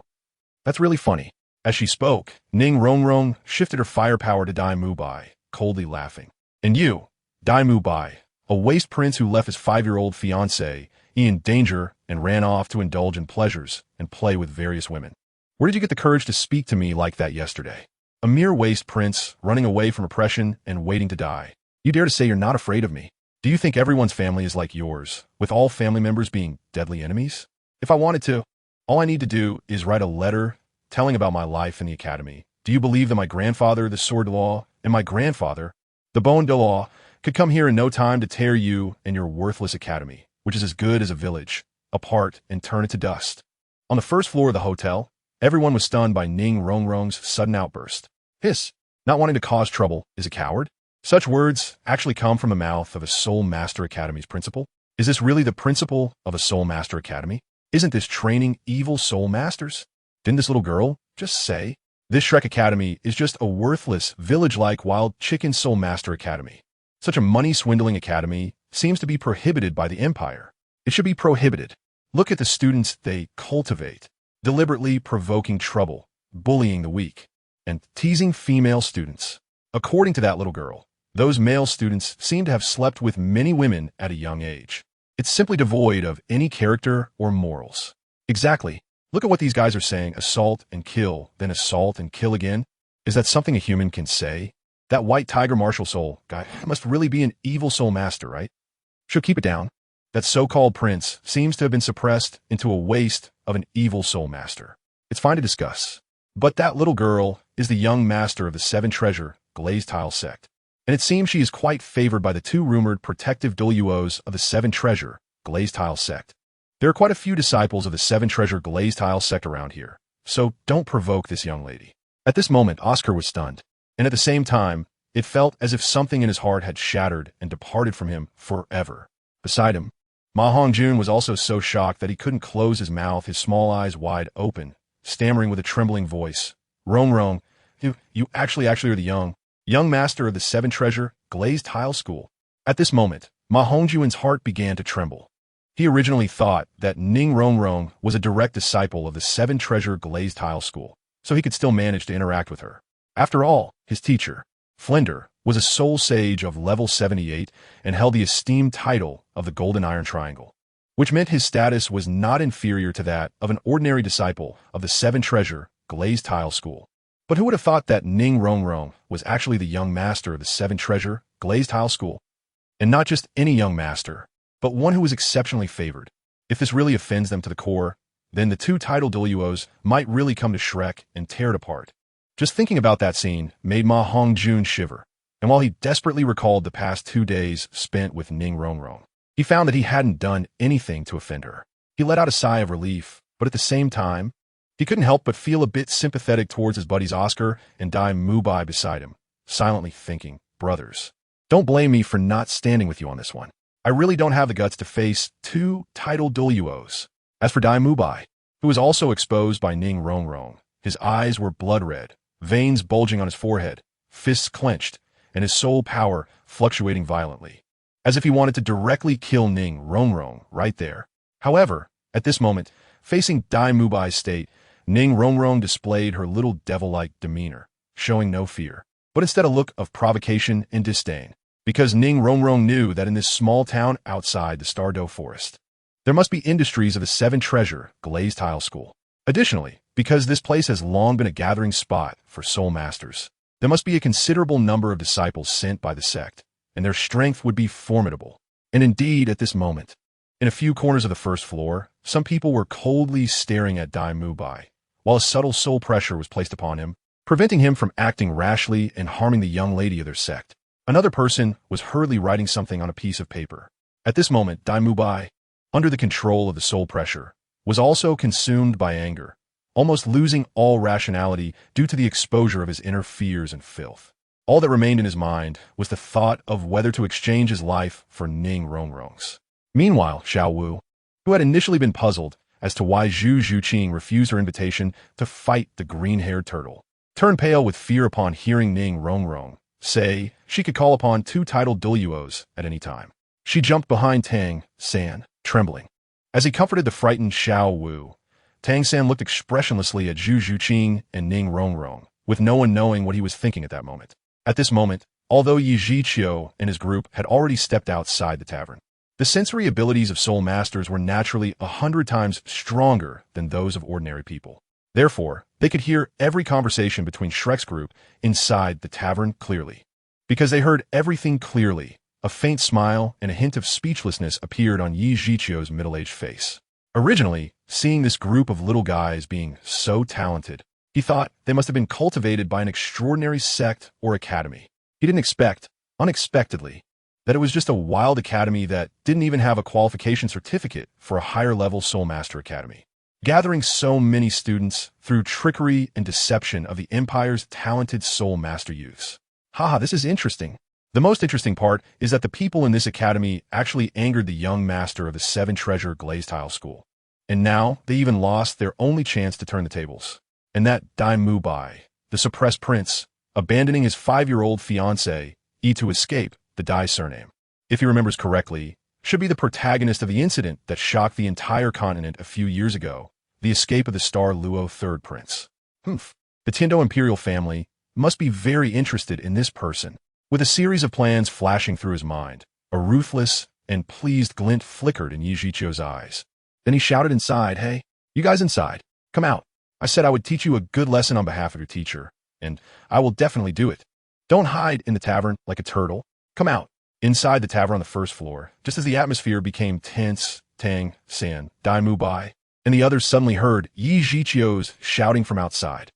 That's really funny." As she spoke, Ning Rongrong shifted her firepower to Dai Mu Bai, coldly laughing. "And you, Dai Mu Bai, a waste prince who left his 5-year-old fiancée in danger and ran off to indulge in pleasures and play with various women. Where did you get the courage to speak to me like that yesterday? A mere waste prince running away from oppression and waiting to die. You dare to say you're not afraid of me? Do you think everyone's family is like yours, with all family members being deadly enemies? If I wanted to, all I need to do is write a letter telling about my life in the academy. Do you believe that my grandfather, the Sword Law, and my grandfather, the Bone Douluo, could come here in no time to tear you and your worthless academy, which is as good as a village, apart and turn it to dust?" On the first floor of the hotel, everyone was stunned by Ning Rongrong's sudden outburst. Hiss, not wanting to cause trouble is a coward? Such words actually come from the mouth of a Soul Master Academy's principal? Is this really the principal of a Soul Master Academy? Isn't this training evil Soul Masters? Didn't this little girl just say? This Shrek Academy is just a worthless, village-like wild chicken Soul Master Academy. Such a money-swindling academy seems to be prohibited by the Empire. It should be prohibited. Look at the students they cultivate, deliberately provoking trouble, bullying the weak, and teasing female students. According to that little girl, those male students seem to have slept with many women at a young age. It's simply devoid of any character or morals. Exactly. Look at what these guys are saying, assault and kill, then assault and kill again. Is that something a human can say? That white tiger martial soul guy must really be an evil Soul Master, right? Should keep it down. That so-called prince seems to have been suppressed into a waste of an evil Soul Master. It's fine to discuss. But that little girl is the young master of the 7-treasure glazed tile sect, and it seems she is quite favored by the 2 rumored protective Douluos of the 7-treasure glazed tile sect. There are quite a few disciples of the 7-treasure glazed tile sect around here, so don't provoke this young lady. At this moment, Oscar was stunned, and at the same time, it felt as if something in his heart had shattered and departed from him forever. Beside him, Ma Hongjun was also so shocked that he couldn't close his mouth, his small eyes wide open, stammering with a trembling voice. "Rongrong, you actually are the young master of the 7-treasure glazed tile school." At this moment, Ma Hongjun's heart began to tremble. He originally thought that Ning Rongrong was a direct disciple of the 7-treasure glazed tile school, so he could still manage to interact with her. After all, his teacher, Flender, was a soul sage of level 78 and held the esteemed title of the Golden Iron Triangle, which meant his status was not inferior to that of an ordinary disciple of the 7-treasure glazed tile school. But who would have thought that Ning Rongrong was actually the young master of the 7-treasure glazed tile school. And not just any young master, but one who was exceptionally favored. If this really offends them to the core, then the two titled Douluos might really come to Shrek and tear it apart. Just thinking about that scene made Ma Hongjun shiver, and while he desperately recalled the past 2 days spent with Ning Rongrong, he found that he hadn't done anything to offend her. He let out a sigh of relief, but at the same time, he couldn't help but feel a bit sympathetic towards his buddies Oscar and Dai Mubai beside him, silently thinking, brothers, don't blame me for not standing with you on this one. I really don't have the guts to face two titled Douluos. As for Dai Mubai, who was also exposed by Ning Rongrong, his eyes were blood red, veins bulging on his forehead, fists clenched, and his soul power fluctuating violently, as if he wanted to directly kill Ning Rongrong right there. However, at this moment, facing Dai Mubai's state, Ning Rongrong displayed her little devil-like demeanor, showing no fear, but instead a look of provocation and disdain, because Ning Rongrong knew that in this small town outside the Stardow Forest, there must be industries of the Seven Treasure Glazed Tile School. Additionally, because this place has long been a gathering spot for soul masters, there must be a considerable number of disciples sent by the sect, and their strength would be formidable. And indeed, at this moment, in a few corners of the first floor, some people were coldly staring at Dai Mubai, while a subtle soul pressure was placed upon him, preventing him from acting rashly and harming the young lady of their sect. Another person was hurriedly writing something on a piece of paper. At this moment, Dai Mubai, under the control of the soul pressure, was also consumed by anger, almost losing all rationality due to the exposure of his inner fears and filth. All that remained in his mind was the thought of whether to exchange his life for Ning Rongrong's. Meanwhile, Xiao Wu, who had initially been puzzled as to why Zhu Zhuqing refused her invitation to fight the green-haired turtle, turned pale with fear upon hearing Ning Rongrong say she could call upon two titled Douluos at any time. She jumped behind Tang San, trembling. As he comforted the frightened Xiao Wu, Tang San looked expressionlessly at Zhu Zhuqing and Ning Rongrong, with no one knowing what he was thinking at that moment. At this moment, although Yi Zhiqiu and his group had already stepped outside the tavern, the sensory abilities of soul masters were naturally 100 times stronger than those of ordinary people. Therefore, they could hear every conversation between Shrek's group inside the tavern clearly. Because they heard everything clearly, a faint smile and a hint of speechlessness appeared on Yi Zhiqiu's middle-aged face. Originally, seeing this group of little guys being so talented, he thought they must have been cultivated by an extraordinary sect or academy. He didn't expect, unexpectedly, that it was just a wild academy that didn't even have a qualification certificate for a higher-level Soul Master Academy, gathering so many students through trickery and deception of the Empire's talented Soul Master youths. Haha, this is interesting. The most interesting part is that the people in this academy actually angered the young master of the Seven Treasure Glazed Tile School. And now they even lost their only chance to turn the tables. And that Dai Mubai, the suppressed prince, abandoning his 5-year-old fiancée, to escape the Dai surname, if he remembers correctly, should be the protagonist of the incident that shocked the entire continent a few years ago, the escape of the Star Luo third prince. The Tindo imperial family must be very interested in this person. With a series of plans flashing through his mind, a ruthless and pleased glint flickered in Yi Zhiqiu's eyes. Then he shouted inside, "Hey, you guys inside, come out. I said I would teach you a good lesson on behalf of your teacher, and I will definitely do it. Don't hide in the tavern like a turtle. Come out." Inside the tavern on the first floor, just as the atmosphere became tense, Tang San, Dai Mubai, and the others suddenly heard Yi Zhiqiu's shouting from outside.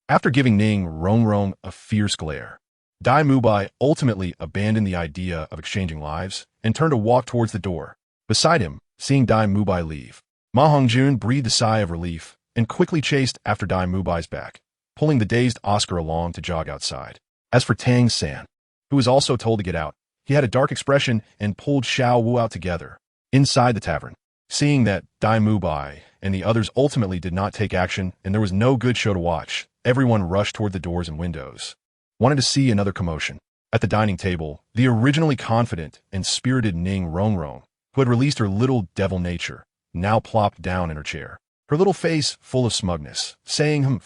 After giving Ning Rongrong a fierce glare, Dai Mubai ultimately abandoned the idea of exchanging lives and turned to walk towards the door. Beside him, seeing Dai Mubai leave, Ma Hongjun breathed a sigh of relief and quickly chased after Dai Mubai's back, pulling the dazed Oscar along to jog outside. As for Tang San, who was also told to get out, he had a dark expression and pulled Xiao Wu out together. Inside the tavern, seeing that Dai Mubai and the others ultimately did not take action and there was no good show to watch, everyone rushed toward the doors and windows, wanted to see another commotion. At the dining table, the originally confident and spirited Ning Rongrong, who had released her little devil nature, now plopped down in her chair, her little face full of smugness, saying,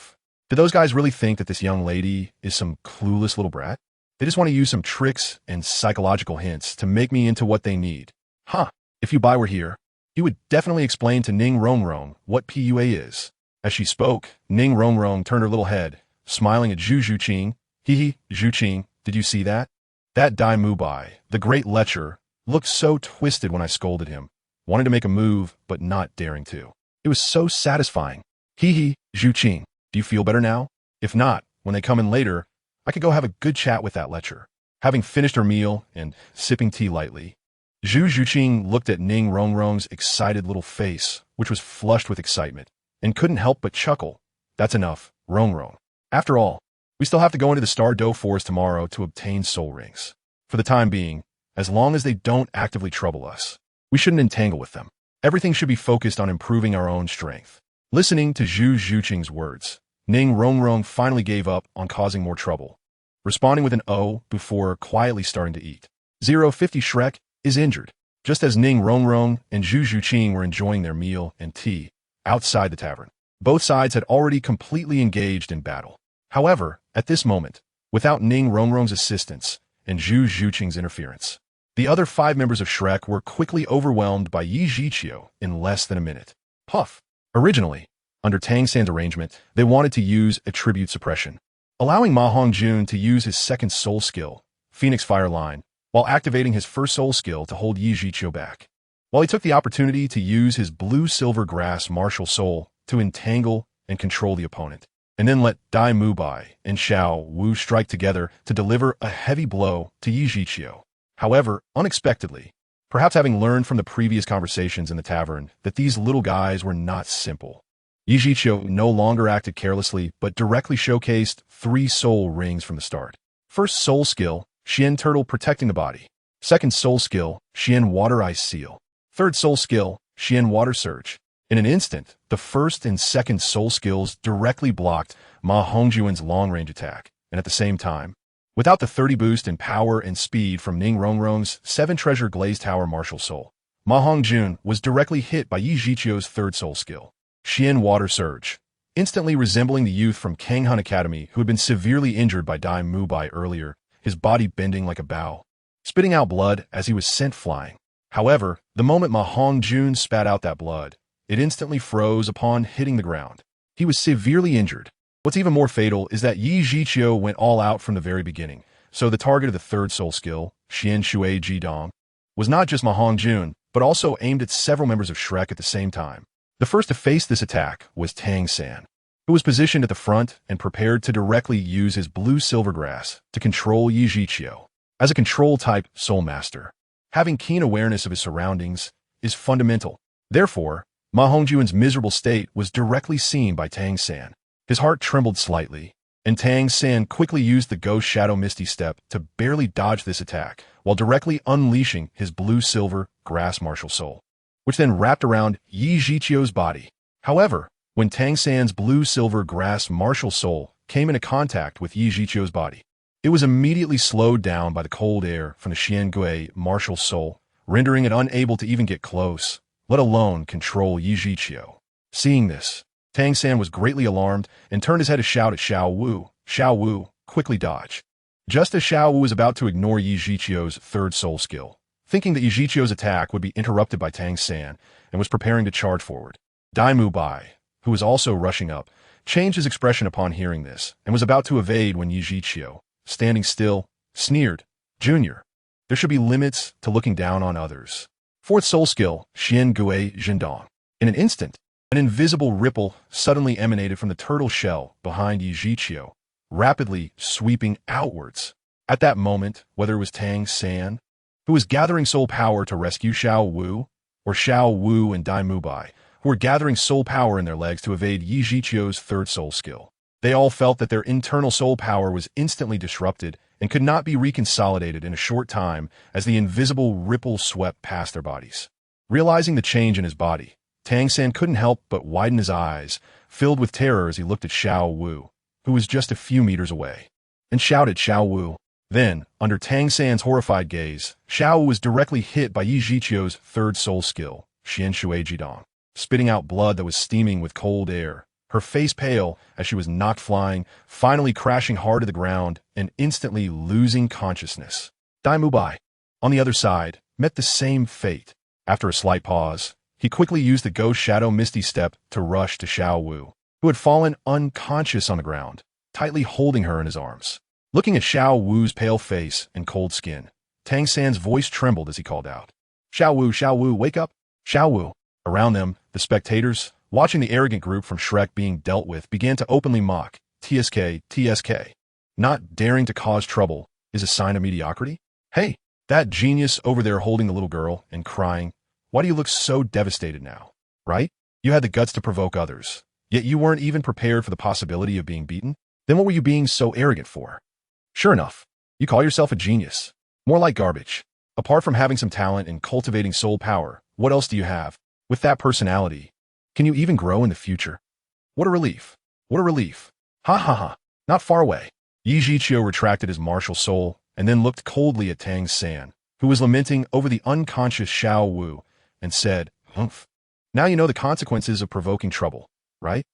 "Do those guys really think that this young lady is some clueless little brat? They just want to use some tricks and psychological hints to make me into what they need. If you Bai were here, you would definitely explain to Ning Rongrong what PUA is." As she spoke, Ning Rongrong turned her little head, smiling at Zhu Zhuqing. Zhuqing, did you see that? That Dai Mubai, the great lecher, looked so twisted when I scolded him, wanting to make a move, but not daring to. It was so satisfying. Hee hee, Zhu Qing, do you feel better now? If not, when they come in later, I could go have a good chat with that lecher. Having finished her meal and sipping tea lightly, Zhu Zhuqing looked at Ning Rongrong's excited little face, which was flushed with excitement, and couldn't help but chuckle. That's enough, Rongrong. After all, we still have to go into the Star Do Forest tomorrow to obtain soul rings. For the time being, as long as they don't actively trouble us, we shouldn't entangle with them. Everything should be focused on improving our own strength. Listening to Zhu Zhuqing's words, Ning Rongrong finally gave up on causing more trouble, responding with an "oh" before quietly starting to eat. 050 Shrek is injured. Just as Ning Rongrong and Zhu Zhuqing were enjoying their meal and tea outside the tavern, both sides had already completely engaged in battle. However, at this moment, without Ning Rongrong's assistance and Zhu Zhuqing's interference, the other 5 members of Shrek were quickly overwhelmed by Yi Zhiqiu in less than a minute. Puff. Originally, under Tang San's arrangement, they wanted to use attribute suppression, allowing Ma Hongjun to use his second soul skill, Phoenix Fire Line, while activating his first soul skill to hold Yi Zhiqiu back. While he took the opportunity to use his blue-silver grass martial soul to entangle and control the opponent, and then let Dai Mubai and Xiao Wu strike together to deliver a heavy blow to Yi Zhiqiu. However, unexpectedly, perhaps having learned from the previous conversations in the tavern that these little guys were not simple, Yi Zhiqiu no longer acted carelessly but directly showcased 3 soul rings from the start. First soul skill, Xian Turtle protecting the body. Second soul skill, Xian Water Ice Seal. Third soul skill, Xian Water Surge. In an instant, the first and second soul skills directly blocked Ma Hongjuan's long-range attack, and at the same time, without the 30 boost in power and speed from Ning Rongrong's 7 Treasure Glaze Tower Martial Soul, Ma Hongjun was directly hit by Yi Zhiqiu's third soul skill, Xian Water Surge, instantly resembling the youth from Kanghan Academy who had been severely injured by Dai Mubai earlier, his body bending like a bow, spitting out blood as he was sent flying. However, the moment Ma Hongjun spat out that blood, it instantly froze upon hitting the ground. He was severely injured. What's even more fatal is that Yi Zhiqiu went all out from the very beginning, so the target of the third soul skill, Xian Shui Jidong, was not just Ma Hongjun, but also aimed at several members of Shrek at the same time. The first to face this attack was Tang San, who was positioned at the front and prepared to directly use his blue-silver grass to control Yi Zhiqiu. As a control-type soul master, having keen awareness of his surroundings is fundamental. Therefore, Ma Hongjuan's miserable state was directly seen by Tang San. His heart trembled slightly, and Tang San quickly used the Ghost Shadow Misty Step to barely dodge this attack, while directly unleashing his blue-silver grass martial soul, which then wrapped around Yi Zhiqiu's body. However, when Tang San's blue-silver grass martial soul came into contact with Yi Zhiqiu's body, it was immediately slowed down by the cold air from the Xian Gui martial soul, rendering it unable to even get close, let alone control Yi Zhiqiu. Seeing this, Tang San was greatly alarmed and turned his head to shout at Xiao Wu. Xiao Wu quickly dodged. Just as Xiao Wu was about to ignore Yi Zhiqiu's third soul skill, thinking that Yi Zhiqiu's attack would be interrupted by Tang San and was preparing to charge forward, Dai Mubai, who was also rushing up, changed his expression upon hearing this and was about to evade when Yi Zhiqiu, standing still, sneered, "Junior, there should be limits to looking down on others." Fourth soul skill, Xian Gui Zhendong. In an instant, an invisible ripple suddenly emanated from the turtle shell behind Yi Zhiqiu, rapidly sweeping outwards. At that moment, whether it was Tang San, who was gathering soul power to rescue Xiao Wu, or Xiao Wu and Dai Mubai, who were gathering soul power in their legs to evade Yi Zhiqiu's third soul skill, they all felt that their internal soul power was instantly disrupted and could not be reconsolidated in a short time as the invisible ripple swept past their bodies. Realizing the change in his body, Tang San couldn't help but widen his eyes, filled with terror as he looked at Xiao Wu, who was just a few meters away, and shouted Xiao Wu. Then, under Tang San's horrified gaze, Xiao Wu was directly hit by Yi Zhiqiu's third soul skill, Xian Shui Jidong, spitting out blood that was steaming with cold air, her face pale as she was knocked flying, finally crashing hard to the ground and instantly losing consciousness. Dai Mubai, on the other side, met the same fate. After a slight pause, he quickly used the Ghost Shadow Misty Step to rush to Xiao Wu, who had fallen unconscious on the ground, tightly holding her in his arms. Looking at Xiao Wu's pale face and cold skin, Tang San's voice trembled as he called out, Xiao Wu, wake up! Xiao Wu! Around them, the spectators, watching the arrogant group from Shrek being dealt with, began to openly mock, TSK. Not daring to cause trouble is a sign of mediocrity? Hey, that genius over there holding the little girl and crying, why do you look so devastated now? Right? You had the guts to provoke others, yet you weren't even prepared for the possibility of being beaten? Then what were you being so arrogant for? Sure enough, you call yourself a genius. More like garbage. Apart from having some talent and cultivating soul power, what else do you have? With that personality, can you even grow in the future? What a relief. What a relief. Ha ha ha. Not far away. Yi Zhiqiu retracted his martial soul and then looked coldly at Tang San, who was lamenting over the unconscious Xiao Wu, and said, Humph. Now you know the consequences of provoking trouble, right?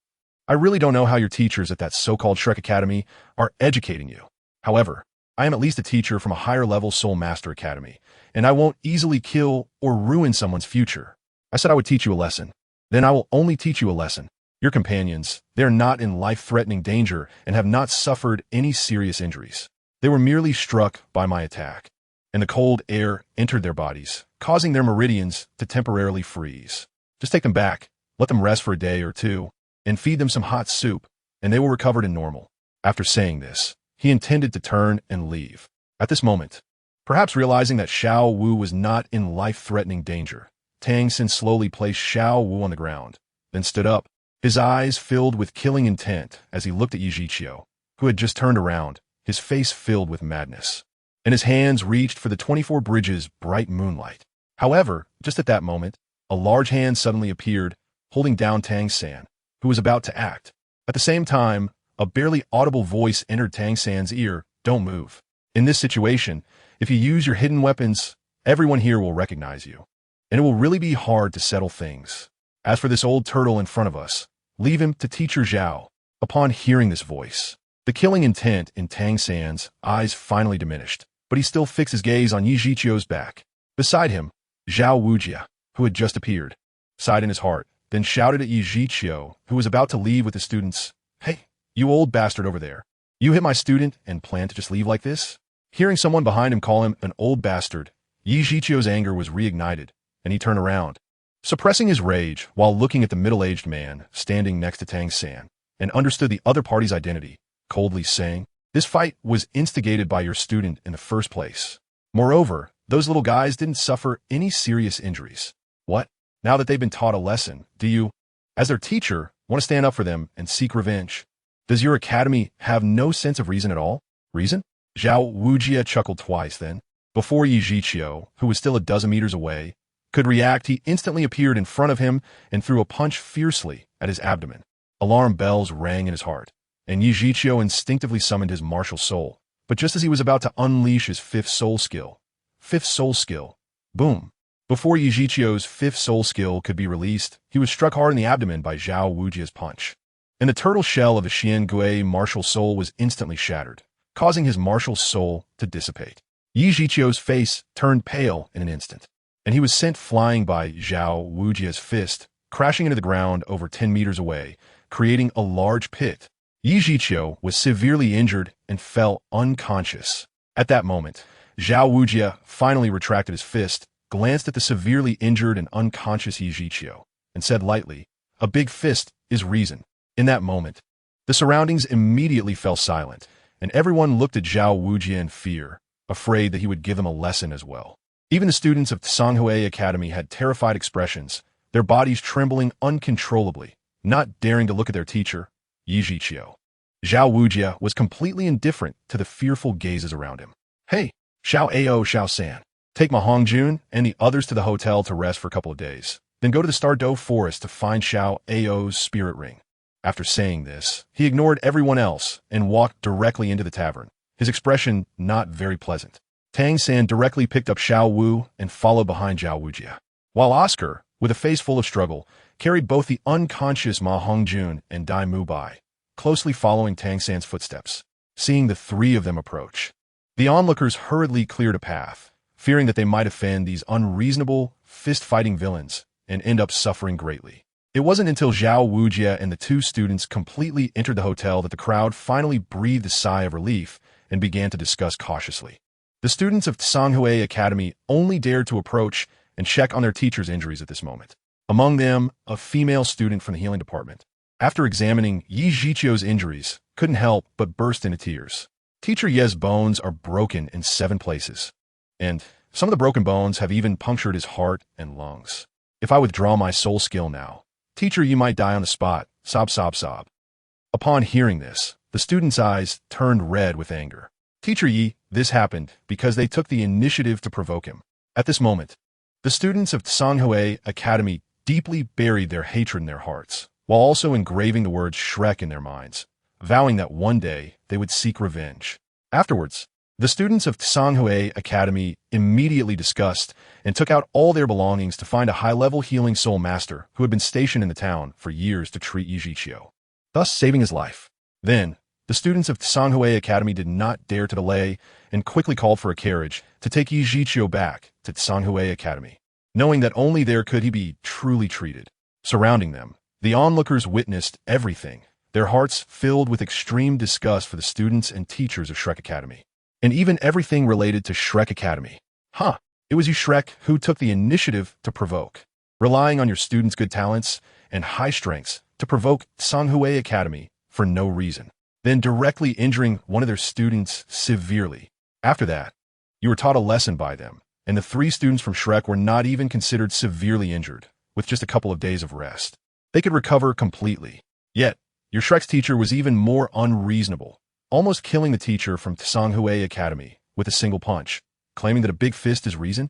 I really don't know how your teachers at that so-called Shrek Academy are educating you. However, I am at least a teacher from a higher-level Soul Master Academy, and I won't easily kill or ruin someone's future. I said I would teach you a lesson. Then I will only teach you a lesson. Your companions, they are not in life-threatening danger and have not suffered any serious injuries. They were merely struck by my attack, and the cold air entered their bodies, causing their meridians to temporarily freeze. Just take them back, let them rest for a day or two, and feed them some hot soup, and they will recover to normal. After saying this, he intended to turn and leave. At this moment, perhaps realizing that Xiao Wu was not in life-threatening danger, Tang San slowly placed Xiao Wu on the ground, then stood up, his eyes filled with killing intent as he looked at Yi Zhiqiu, who had just turned around, his face filled with madness, and his hands reached for the 24 Bridges' bright moonlight. However, just at that moment, a large hand suddenly appeared, holding down Tang San, who was about to act. At the same time, a barely audible voice entered Tang San's ear, don't move. In this situation, if you use your hidden weapons, everyone here will recognize you, and it will really be hard to settle things. As for this old turtle in front of us, leave him to Teacher Zhao. Upon hearing this voice, the killing intent in Tang San's eyes finally diminished, but he still fixed his gaze on Yi Zhiqiu's back. Beside him, Zhao Wujia, who had just appeared, sighed in his heart, then shouted at Yi Zhiqiu, who was about to leave with the students, Hey, you old bastard over there. You hit my student and plan to just leave like this? Hearing someone behind him call him an old bastard, Yi Zhiqiu's anger was reignited, and he turned around, suppressing his rage while looking at the middle-aged man standing next to Tang San, and understood the other party's identity, coldly saying, This fight was instigated by your student in the first place. Moreover, those little guys didn't suffer any serious injuries. What? Now that they've been taught a lesson, do you, as their teacher, want to stand up for them and seek revenge? Does your academy have no sense of reason at all? Reason? Zhao Wujia chuckled twice then. Before Yi Zhiqiu, who was still a dozen meters away, could react, he instantly appeared in front of him and threw a punch fiercely at his abdomen. Alarm bells rang in his heart, and Yi Zhiqiu instinctively summoned his martial soul. But just as he was about to unleash his fifth soul skill, boom. Before Yi Zhiqiu's fifth soul skill could be released, he was struck hard in the abdomen by Zhao Wujia's punch, and the turtle shell of the Xian Gui martial soul was instantly shattered, causing his martial soul to dissipate. Yi Zhiqiu's face turned pale in an instant, and he was sent flying by Zhao Wujia's fist, crashing into the ground over 10 meters away, creating a large pit. Yi Zhiqiu was severely injured and fell unconscious. At that moment, Zhao Wujia finally retracted his fist, glanced at the severely injured and unconscious Yi Zhiqiu, and said lightly, A big fist is reason. In that moment, the surroundings immediately fell silent, and everyone looked at Zhao Wujia in fear, afraid that he would give them a lesson as well. Even the students of TheYoung Academy had terrified expressions, their bodies trembling uncontrollably, not daring to look at their teacher, Yi Zhiqiu. Zhao Wujia was completely indifferent to the fearful gazes around him. Hey, Xiao San, take Ma Hongjun and the others to the hotel to rest for a couple of days, then go to the Stardow Forest to find Xiao Ao's spirit ring. After saying this, he ignored everyone else and walked directly into the tavern, his expression not very pleasant. Tang San directly picked up Xiao Wu and followed behind Zhao Wujia, while Oscar, with a face full of struggle, carried both the unconscious Ma Hongjun and Dai Mu Bai, closely following Tang San's footsteps. Seeing the three of them approach, the onlookers hurriedly cleared a path, fearing that they might offend these unreasonable, fist-fighting villains and end up suffering greatly. It wasn't until Zhao Wujia and the two students completely entered the hotel that the crowd finally breathed a sigh of relief and began to discuss cautiously. The students of TheYoung Academy only dared to approach and check on their teacher's injuries at this moment. Among them, a female student from the healing department, after examining Yi Jiqiu's injuries, couldn't help but burst into tears. Teacher Ye's bones are broken in 7 places, and some of the broken bones have even punctured his heart and lungs. If I withdraw my soul skill now, teacher, you might die on the spot. Sob, sob, sob. Upon hearing this, the students' eyes turned red with anger. Teacher Yi, this happened because they took the initiative to provoke him. At this moment, the students of TheYoung Academy deeply buried their hatred in their hearts, while also engraving the words Shrek in their minds, vowing that one day they would seek revenge. Afterwards, the students of TheYoung Academy immediately discussed and took out all their belongings to find a high-level healing soul master who had been stationed in the town for years to treat Yi Jiqiu, thus saving his life. Then, the students of TheYoung Academy did not dare to delay and quickly called for a carriage to take Yi Jiqiu back to TheYoung Academy, knowing that only there could he be truly treated. Surrounding them, the onlookers witnessed everything, their hearts filled with extreme disgust for the students and teachers of Shrek Academy, and even everything related to Shrek Academy. It was you, Shrek, who took the initiative to provoke, relying on your students' good talents and high strengths to provoke TheYoung Academy for no reason, then directly injuring one of their students severely. After that, you were taught a lesson by them, and the 3 students from Shrek were not even considered severely injured, with just a couple of days of rest. They could recover completely. Yet, your Shrek's teacher was even more unreasonable, almost killing the teacher from TheYoung Academy with a single punch, claiming that a big fist is reason?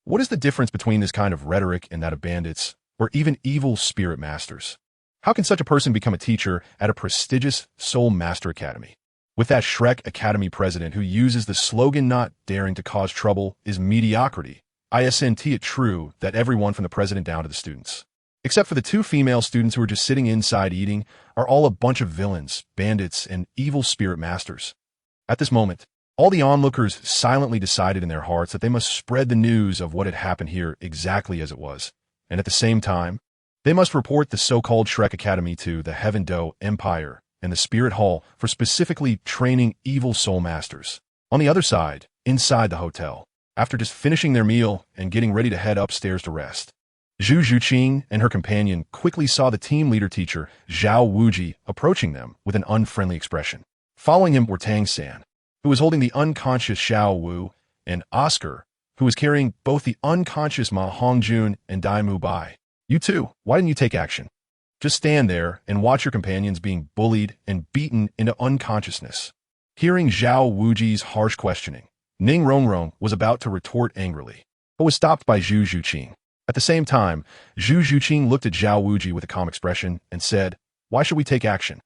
What is the difference between this kind of rhetoric and that of bandits, or even evil spirit masters? How can such a person become a teacher at a prestigious Soul Master Academy? With that Shrek Academy president who uses the slogan not daring to cause trouble is mediocrity, isn't it true that everyone from the president down to the students, except for the 2 female students who are just sitting inside eating, are all a bunch of villains, bandits, and evil spirit masters? At this moment, all the onlookers silently decided in their hearts that they must spread the news of what had happened here exactly as it was, and at the same time, they must report the so-called Shrek Academy to the Heaven Do Empire and the Spirit Hall for specifically training evil soul masters. On the other side, inside the hotel, after just finishing their meal and getting ready to head upstairs to rest, Zhu Zhuqing and her companion quickly saw the team leader teacher, Zhao Wuji, approaching them with an unfriendly expression. Following him were Tang San, who was holding the unconscious Xiao Wu, and Oscar, who was carrying both the unconscious Ma Hongjun and Dai Mu Bai. You two, why didn't you take action? Just stand there and watch your companions being bullied and beaten into unconsciousness. Hearing Zhao Wuji's harsh questioning, Ning Rongrong was about to retort angrily, but was stopped by Zhu Zhuqing. At the same time, Zhu Zhuqing looked at Zhao Wuji with a calm expression and said, "Why should we take action?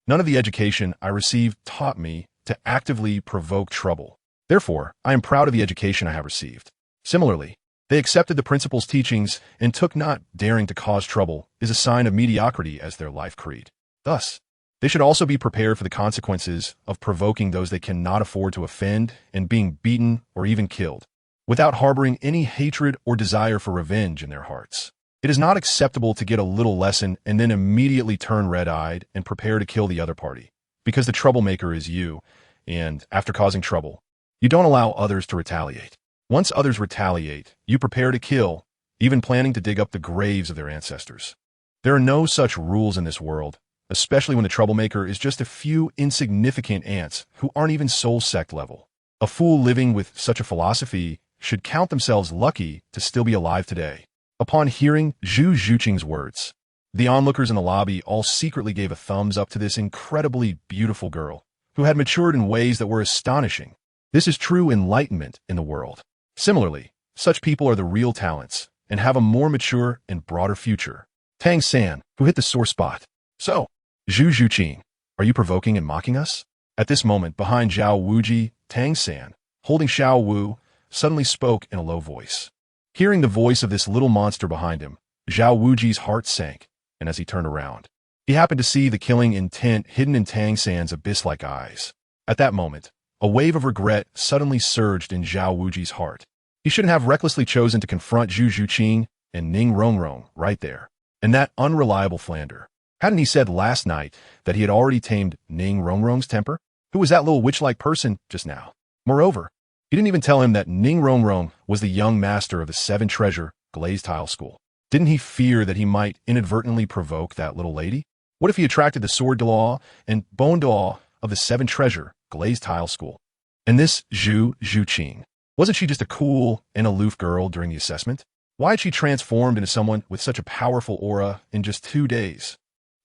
None of the education I received taught me to actively provoke trouble. Therefore, I am proud of the education I have received." Similarly, they accepted the principal's teachings and took not daring to cause trouble is a sign of mediocrity as their life creed. Thus, they should also be prepared for the consequences of provoking those they cannot afford to offend and being beaten or even killed, without harboring any hatred or desire for revenge in their hearts. It is not acceptable to get a little lesson and then immediately turn red-eyed and prepare to kill the other party, because the troublemaker is you, and after causing trouble, you don't allow others to retaliate. Once others retaliate, you prepare to kill, even planning to dig up the graves of their ancestors. There are no such rules in this world, especially when the troublemaker is just a few insignificant ants who aren't even soul sect level. A fool living with such a philosophy should count themselves lucky to still be alive today. Upon hearing Zhu Zhuqing's words, the onlookers in the lobby all secretly gave a thumbs up to this incredibly beautiful girl, who had matured in ways that were astonishing. This is true enlightenment in the world. Similarly, such people are the real talents and have a more mature and broader future. Tang San, who hit the sore spot. "So, Zhu Zhuqing, are you provoking and mocking us?" At this moment, behind Zhao Wuji, Tang San, holding Xiao Wu, suddenly spoke in a low voice. Hearing the voice of this little monster behind him, Zhao Wuji's heart sank, and as he turned around, he happened to see the killing intent hidden in Tang San's abyss-like eyes. At that moment, a wave of regret suddenly surged in Zhao Wuji's heart. He shouldn't have recklessly chosen to confront Zhu Zhuqing and Ning Rongrong right there, and that unreliable Flander. Hadn't he said last night that he had already tamed Ning Rongrong's temper? Who was that little witch-like person just now? Moreover, he didn't even tell him that Ning Rongrong was the young master of the Seven Treasure Glazed Tile School. Didn't he fear that he might inadvertently provoke that little lady? What if he attracted the Sword Douluo and Bone Douluo of the Seven Treasure Glazed Tile School? And this Zhu Zhuqing, wasn't she just a cool and aloof girl during the assessment? Why had she transformed into someone with such a powerful aura in just 2 days?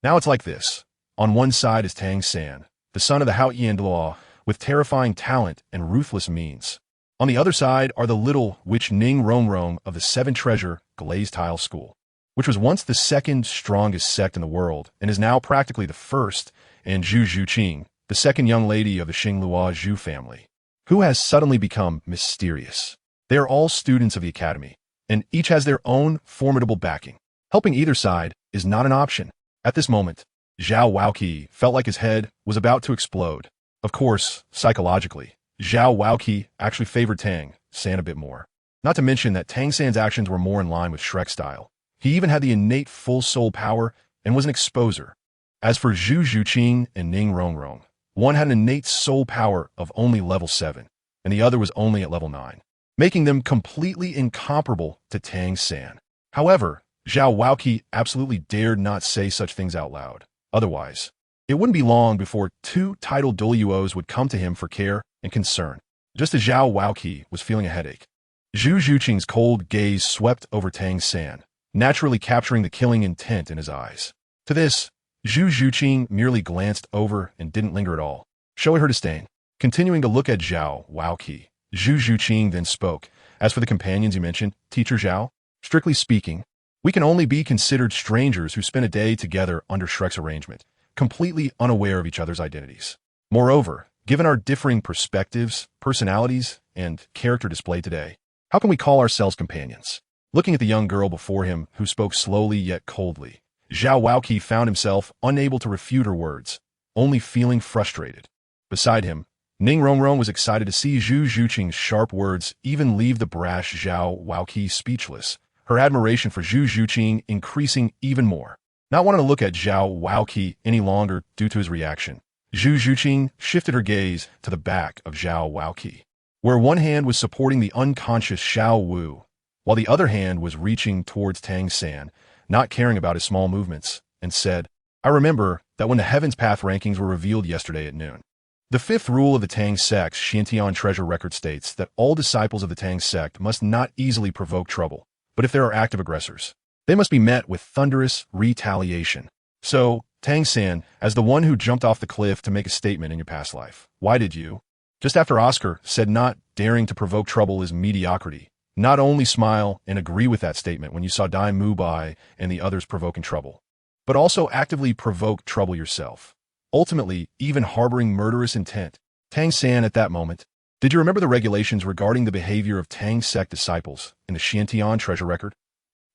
Now it's like this. On one side is Tang San, the son of the Haoyan Douluo, with terrifying talent and ruthless means. On the other side are the little witch Ning Rongrong of the Seven Treasure Glazed Tile School, which was once the second strongest sect in the world and is now practically the first, and Zhu Zhuqing, the second young lady of the Xingluo Zhu family, who has suddenly become mysterious. They are all students of the academy, and each has their own formidable backing. Helping either side is not an option. At this moment, Zhao Waoqi felt like his head was about to explode. Of course, psychologically, Zhao Waoqi actually favored Tang San a bit more. Not to mention that Tang San's actions were more in line with Shrek style. He even had the innate full soul power and was an exposer. As for Zhu Zhuqing and Ning Rongrong, one had an innate soul power of only level 7, and the other was only at level 9, making them completely incomparable to Tang San. However, Zhao Waoqi absolutely dared not say such things out loud. Otherwise, it wouldn't be long before 2 titled Douluos would come to him for care and concern, just as Zhao Waoqi was feeling a headache. Zhu Zhuqing's cold gaze swept over Tang San, naturally capturing the killing intent in his eyes. To this, Zhu Zhuqing merely glanced over and didn't linger at all, showing her disdain. Continuing to look at Zhao Waoqi, Zhu Zhuqing then spoke. As for the companions you mentioned, Teacher Zhao, strictly speaking, we can only be considered strangers who spent a day together under Shrek's arrangement, completely unaware of each other's identities. Moreover, given our differing perspectives, personalities, and character display today, how can we call ourselves companions? Looking at the young girl before him, who spoke slowly yet coldly, Zhao Waoqi found himself unable to refute her words, only feeling frustrated. Beside him, Ning Rongrong was excited to see Zhu Zhuqing's sharp words even leave the brash Zhao Waoqi speechless, her admiration for Zhu Zhuqing increasing even more. Not wanting to look at Zhao Waoqi any longer due to his reaction, Zhu Zhuqing shifted her gaze to the back of Zhao Waoqi, where one hand was supporting the unconscious Xiao Wu, while the other hand was reaching towards Tang San, not caring about his small movements, and said, I remember that when the Heaven's Path rankings were revealed yesterday at noon. The 5th rule of the Tang sect's Xiantian treasure record states that all disciples of the Tang sect must not easily provoke trouble, but if there are active aggressors, they must be met with thunderous retaliation. So, Tang San, as the one who jumped off the cliff to make a statement in your past life, why did you? Just after Oscar said not daring to provoke trouble is mediocrity, not only smile and agree with that statement when you saw Dai Mubai and the others provoking trouble, but also actively provoke trouble yourself, ultimately even harboring murderous intent. Tang San at that moment, did you remember the regulations regarding the behavior of Tang sect disciples in the Xiantian treasure record?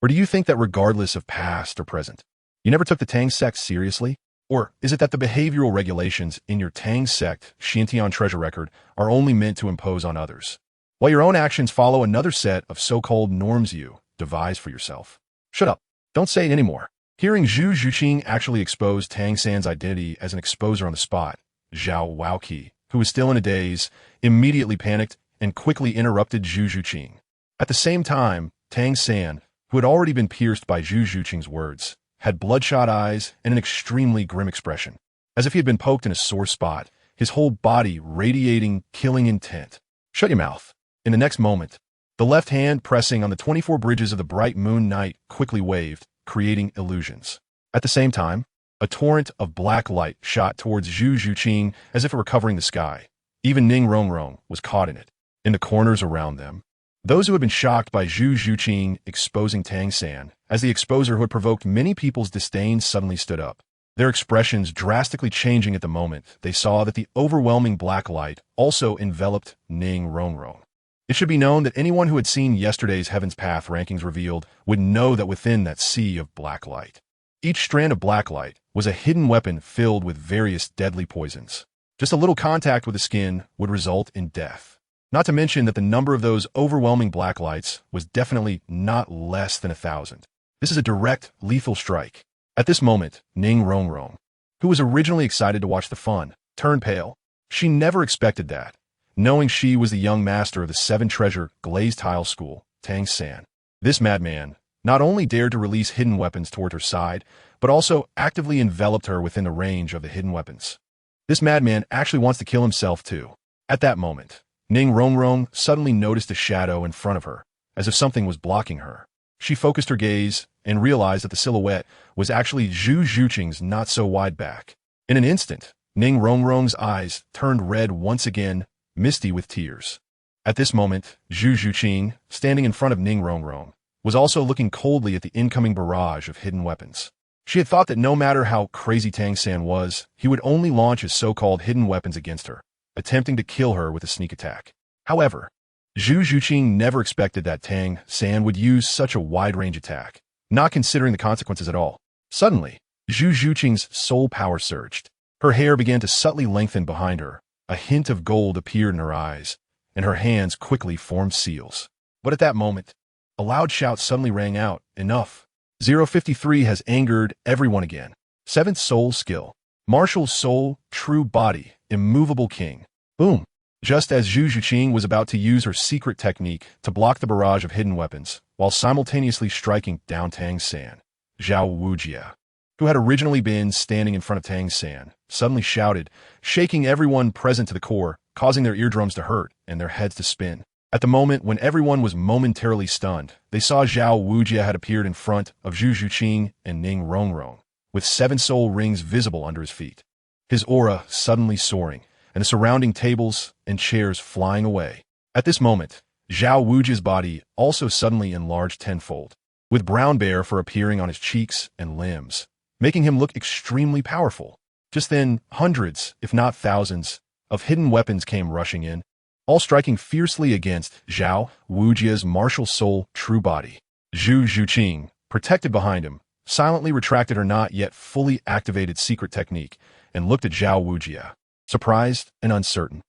Or do you think that regardless of past or present, you never took the Tang sect seriously? Or is it that the behavioral regulations in your Tang sect Xiantian treasure record are only meant to impose on others, while your own actions follow another set of so-called norms you devise for yourself? Shut up. Don't say it anymore. Hearing Zhu Zhuqing actually expose Tang San's identity as an exposer on the spot, Zhao Waoqi, who was still in a daze, immediately panicked and quickly interrupted Zhu Zhuqing. At the same time, Tang San, who had already been pierced by Zhu Zhuqing's words, had bloodshot eyes and an extremely grim expression, as if he had been poked in a sore spot, his whole body radiating killing intent. Shut your mouth. In the next moment, the left hand pressing on the 24 bridges of the bright moon night quickly waved, creating illusions. At the same time, a torrent of black light shot towards Zhu Zhuqing as if it were covering the sky. Even Ning Rongrong was caught in it. In the corners around them, those who had been shocked by Zhu Zhuqing exposing Tang San as the exposer who had provoked many people's disdain suddenly stood up, their expressions drastically changing at the moment they saw that the overwhelming black light also enveloped Ning Rongrong. It should be known that anyone who had seen yesterday's Heaven's Path rankings revealed would know that within that sea of black light, each strand of black light was a hidden weapon filled with various deadly poisons. Just a little contact with the skin would result in death. Not to mention that the number of those overwhelming black lights was definitely not less than 1,000. This is a direct, lethal strike. At this moment, Ning Rongrong, who was originally excited to watch the fun, turned pale, She never expected that, knowing she was the young master of the seven-treasure glazed tile school, Tang San. This madman not only dared to release hidden weapons toward her side, but also actively enveloped her within the range of the hidden weapons. This madman actually wants to kill himself too. At that moment, Ning Rongrong suddenly noticed a shadow in front of her, as if something was blocking her. She focused her gaze and realized that the silhouette was actually Zhu Zhuqing's not-so-wide back. In an instant, Ning Rongrong's eyes turned red once again, misty with tears. At this moment, Zhu Zhuqing, standing in front of Ning Rongrong, was also looking coldly at the incoming barrage of hidden weapons. She had thought that no matter how crazy Tang San was, he would only launch his so-called hidden weapons against her, attempting to kill her with a sneak attack. However, Zhu Zhuqing never expected that Tang San would use such a wide-range attack, not considering the consequences at all. Suddenly, Zhu Zhuqing's soul power surged. Her hair began to subtly lengthen behind her, a hint of gold appeared in her eyes, and her hands quickly formed seals. But at that moment, a loud shout suddenly rang out, "Enough! 053 has angered everyone again. Seventh soul skill. Martial soul, true body, immovable king." Boom! Just as Zhu Zhuqing was about to use her secret technique to block the barrage of hidden weapons, while simultaneously striking down Tang San, Zhao Wujia, who had originally been standing in front of Tang San, suddenly shouted, shaking everyone present to the core, causing their eardrums to hurt and their heads to spin. At the moment when everyone was momentarily stunned, they saw Zhao Wujia had appeared in front of Zhu Zhuqing and Ning Rongrong, with 7 soul rings visible under his feet. His aura suddenly soaring, and the surrounding tables and chairs flying away. At this moment, Zhao Wujia's body also suddenly enlarged tenfold, with brown bear fur appearing on his cheeks and limbs, making him look extremely powerful. Just then, hundreds, if not thousands, of hidden weapons came rushing in, all striking fiercely against Zhao Wujia's martial soul true body. Zhu Zhuqing, protected behind him, silently retracted her not yet fully activated secret technique and looked at Zhao Wujia, surprised and uncertain.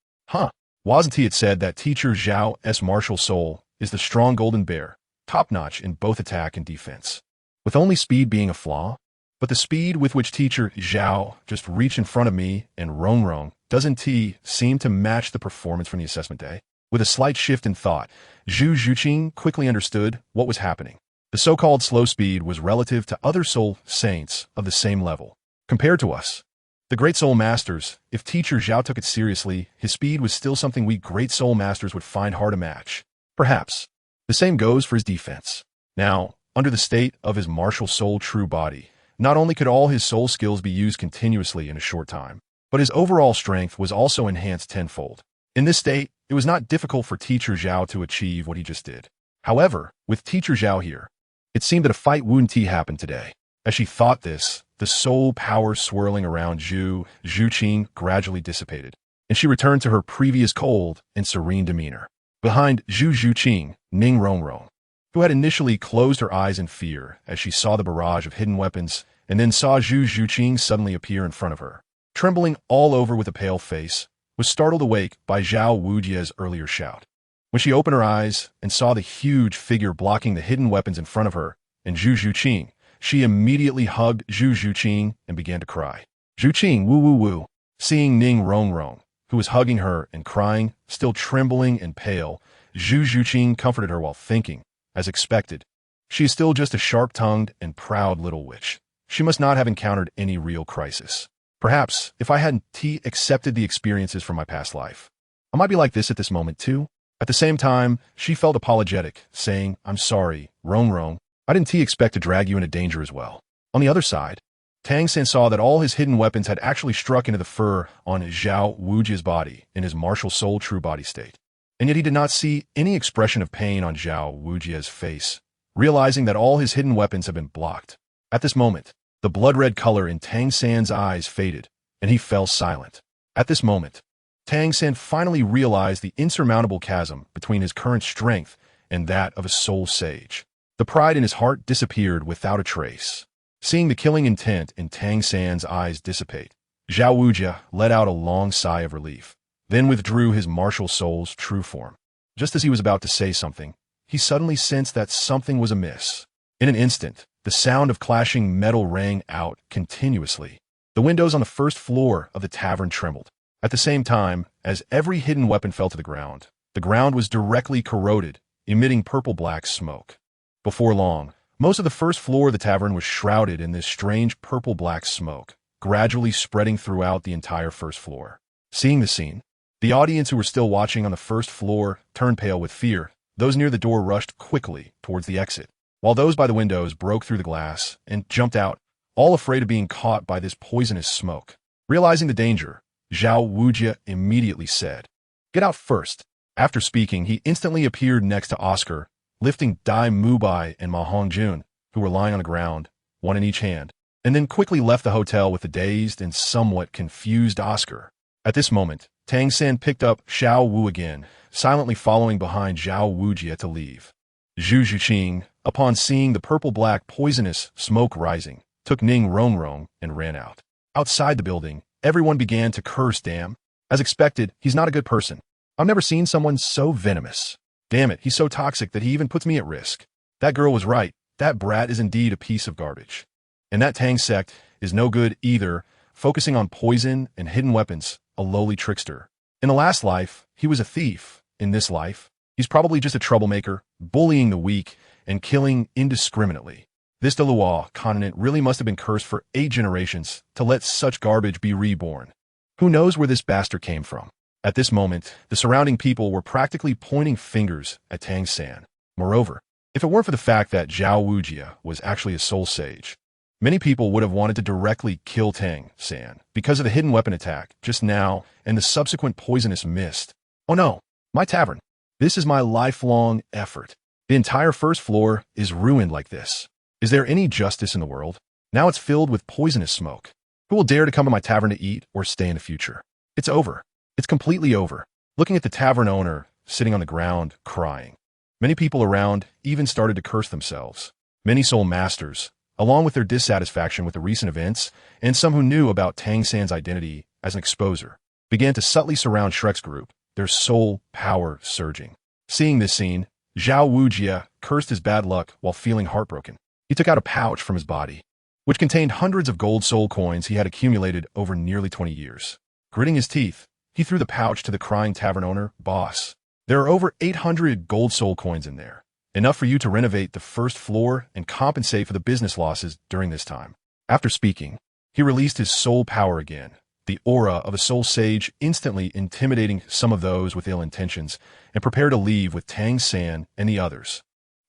Wasn't he had said that teacher Zhao's martial soul is the strong golden bear, top-notch in both attack and defense, with only speed being a flaw? But the speed with which teacher Zhao just reached in front of me and Rongrong doesn't seem to match the performance from the assessment day? With a slight shift in thought, Zhu Zhuqing quickly understood what was happening. The so-called slow speed was relative to other soul saints of the same level. Compared to us, the great soul masters, if teacher Zhao took it seriously, his speed was still something we great soul masters would find hard to match. Perhaps. The same goes for his defense. Now, under the state of his martial soul true body, not only could all his soul skills be used continuously in a short time, but his overall strength was also enhanced tenfold. In this state, it was not difficult for teacher Zhao to achieve what he just did. However, with teacher Zhao here, it seemed that a fight wouldn't happen today. As she thought this, the soul power swirling around Zhu Zhuqing gradually dissipated, and she returned to her previous cold and serene demeanor. Behind Zhu Zhuqing, Ning Rongrong, who had initially closed her eyes in fear as she saw the barrage of hidden weapons, and then saw Zhu Zhuqing suddenly appear in front of her, trembling all over with a pale face, was startled awake by Zhao Wujia's earlier shout. When she opened her eyes and saw the huge figure blocking the hidden weapons in front of her and Zhu Zhuqing, she immediately hugged Zhu Zhuqing and began to cry. Zhuqing, woo woo woo. Seeing Ning Rongrong, who was hugging her and crying, still trembling and pale, Zhu Zhuqing comforted her while thinking, as expected, she is still just a sharp-tongued and proud little witch. She must not have encountered any real crisis. Perhaps, if I hadn't accepted the experiences from my past life, I might be like this at this moment too. At the same time, she felt apologetic, saying, "I'm sorry, Rongrong. I didn't expect to drag you into danger as well." On the other side, Tang San saw that all his hidden weapons had actually struck into the fur on Zhao Wujia's body in his martial soul true body state. And yet he did not see any expression of pain on Zhao Wujia's face, realizing that all his hidden weapons had been blocked. At this moment, the blood-red color in Tang San's eyes faded, and he fell silent. At this moment, Tang San finally realized the insurmountable chasm between his current strength and that of a soul sage. The pride in his heart disappeared without a trace. Seeing the killing intent in Tang San's eyes dissipate, Zhao Wujia let out a long sigh of relief, then withdrew his martial soul's true form. Just as he was about to say something, he suddenly sensed that something was amiss. In an instant, the sound of clashing metal rang out continuously. The windows on the first floor of the tavern trembled. At the same time, as every hidden weapon fell to the ground was directly corroded, emitting purple-black smoke. Before long, most of the first floor of the tavern was shrouded in this strange purple-black smoke, gradually spreading throughout the entire first floor. Seeing the scene, the audience who were still watching on the first floor turned pale with fear. Those near the door rushed quickly towards the exit, while those by the windows broke through the glass and jumped out, all afraid of being caught by this poisonous smoke. Realizing the danger, Zhao Wujie immediately said, "Get out first." After speaking, he instantly appeared next to Oscar, lifting Dai Mubai and Ma Hongjun, who were lying on the ground, one in each hand, and then quickly left the hotel with the dazed and somewhat confused Oscar. At this moment, Tang San picked up Xiao Wu again, silently following behind Zhao Wujie to leave. Zhu Zhuqing, upon seeing the purple-black poisonous smoke rising, took Ning Rongrong and ran out. Outside the building, everyone began to curse. Damn. As expected, he's not a good person. I've never seen someone so venomous. Damn it, he's so toxic that he even puts me at risk. That girl was right. That brat is indeed a piece of garbage. And that Tang sect is no good either, focusing on poison and hidden weapons, a lowly trickster. In the last life, he was a thief. In this life, he's probably just a troublemaker, bullying the weak, and killing indiscriminately. This Douluo continent really must have been cursed for 8 generations to let such garbage be reborn. Who knows where this bastard came from? At this moment, the surrounding people were practically pointing fingers at Tang San. Moreover, if it weren't for the fact that Zhao Wujie was actually a soul sage, many people would have wanted to directly kill Tang San because of the hidden weapon attack just now and the subsequent poisonous mist. Oh no, my tavern. This is my lifelong effort. The entire first floor is ruined like this. Is there any justice in the world? Now it's filled with poisonous smoke. Who will dare to come to my tavern to eat or stay in the future? It's over. It's completely over. Looking at the tavern owner, sitting on the ground, crying. Many people around even started to curse themselves. Many soul masters, along with their dissatisfaction with the recent events, and some who knew about Tang San's identity as an exposer, began to subtly surround Shrek's group, their soul power surging. Seeing this scene, Zhao Wujie cursed his bad luck while feeling heartbroken. He took out a pouch from his body, which contained hundreds of gold soul coins he had accumulated over nearly 20 years. Gritting his teeth, he threw the pouch to the crying tavern owner, "Boss, there are over 800 gold soul coins in there, enough for you to renovate the first floor and compensate for the business losses during this time." After speaking, he released his soul power again, the aura of a soul sage instantly intimidating some of those with ill intentions, and prepared to leave with Tang San and the others.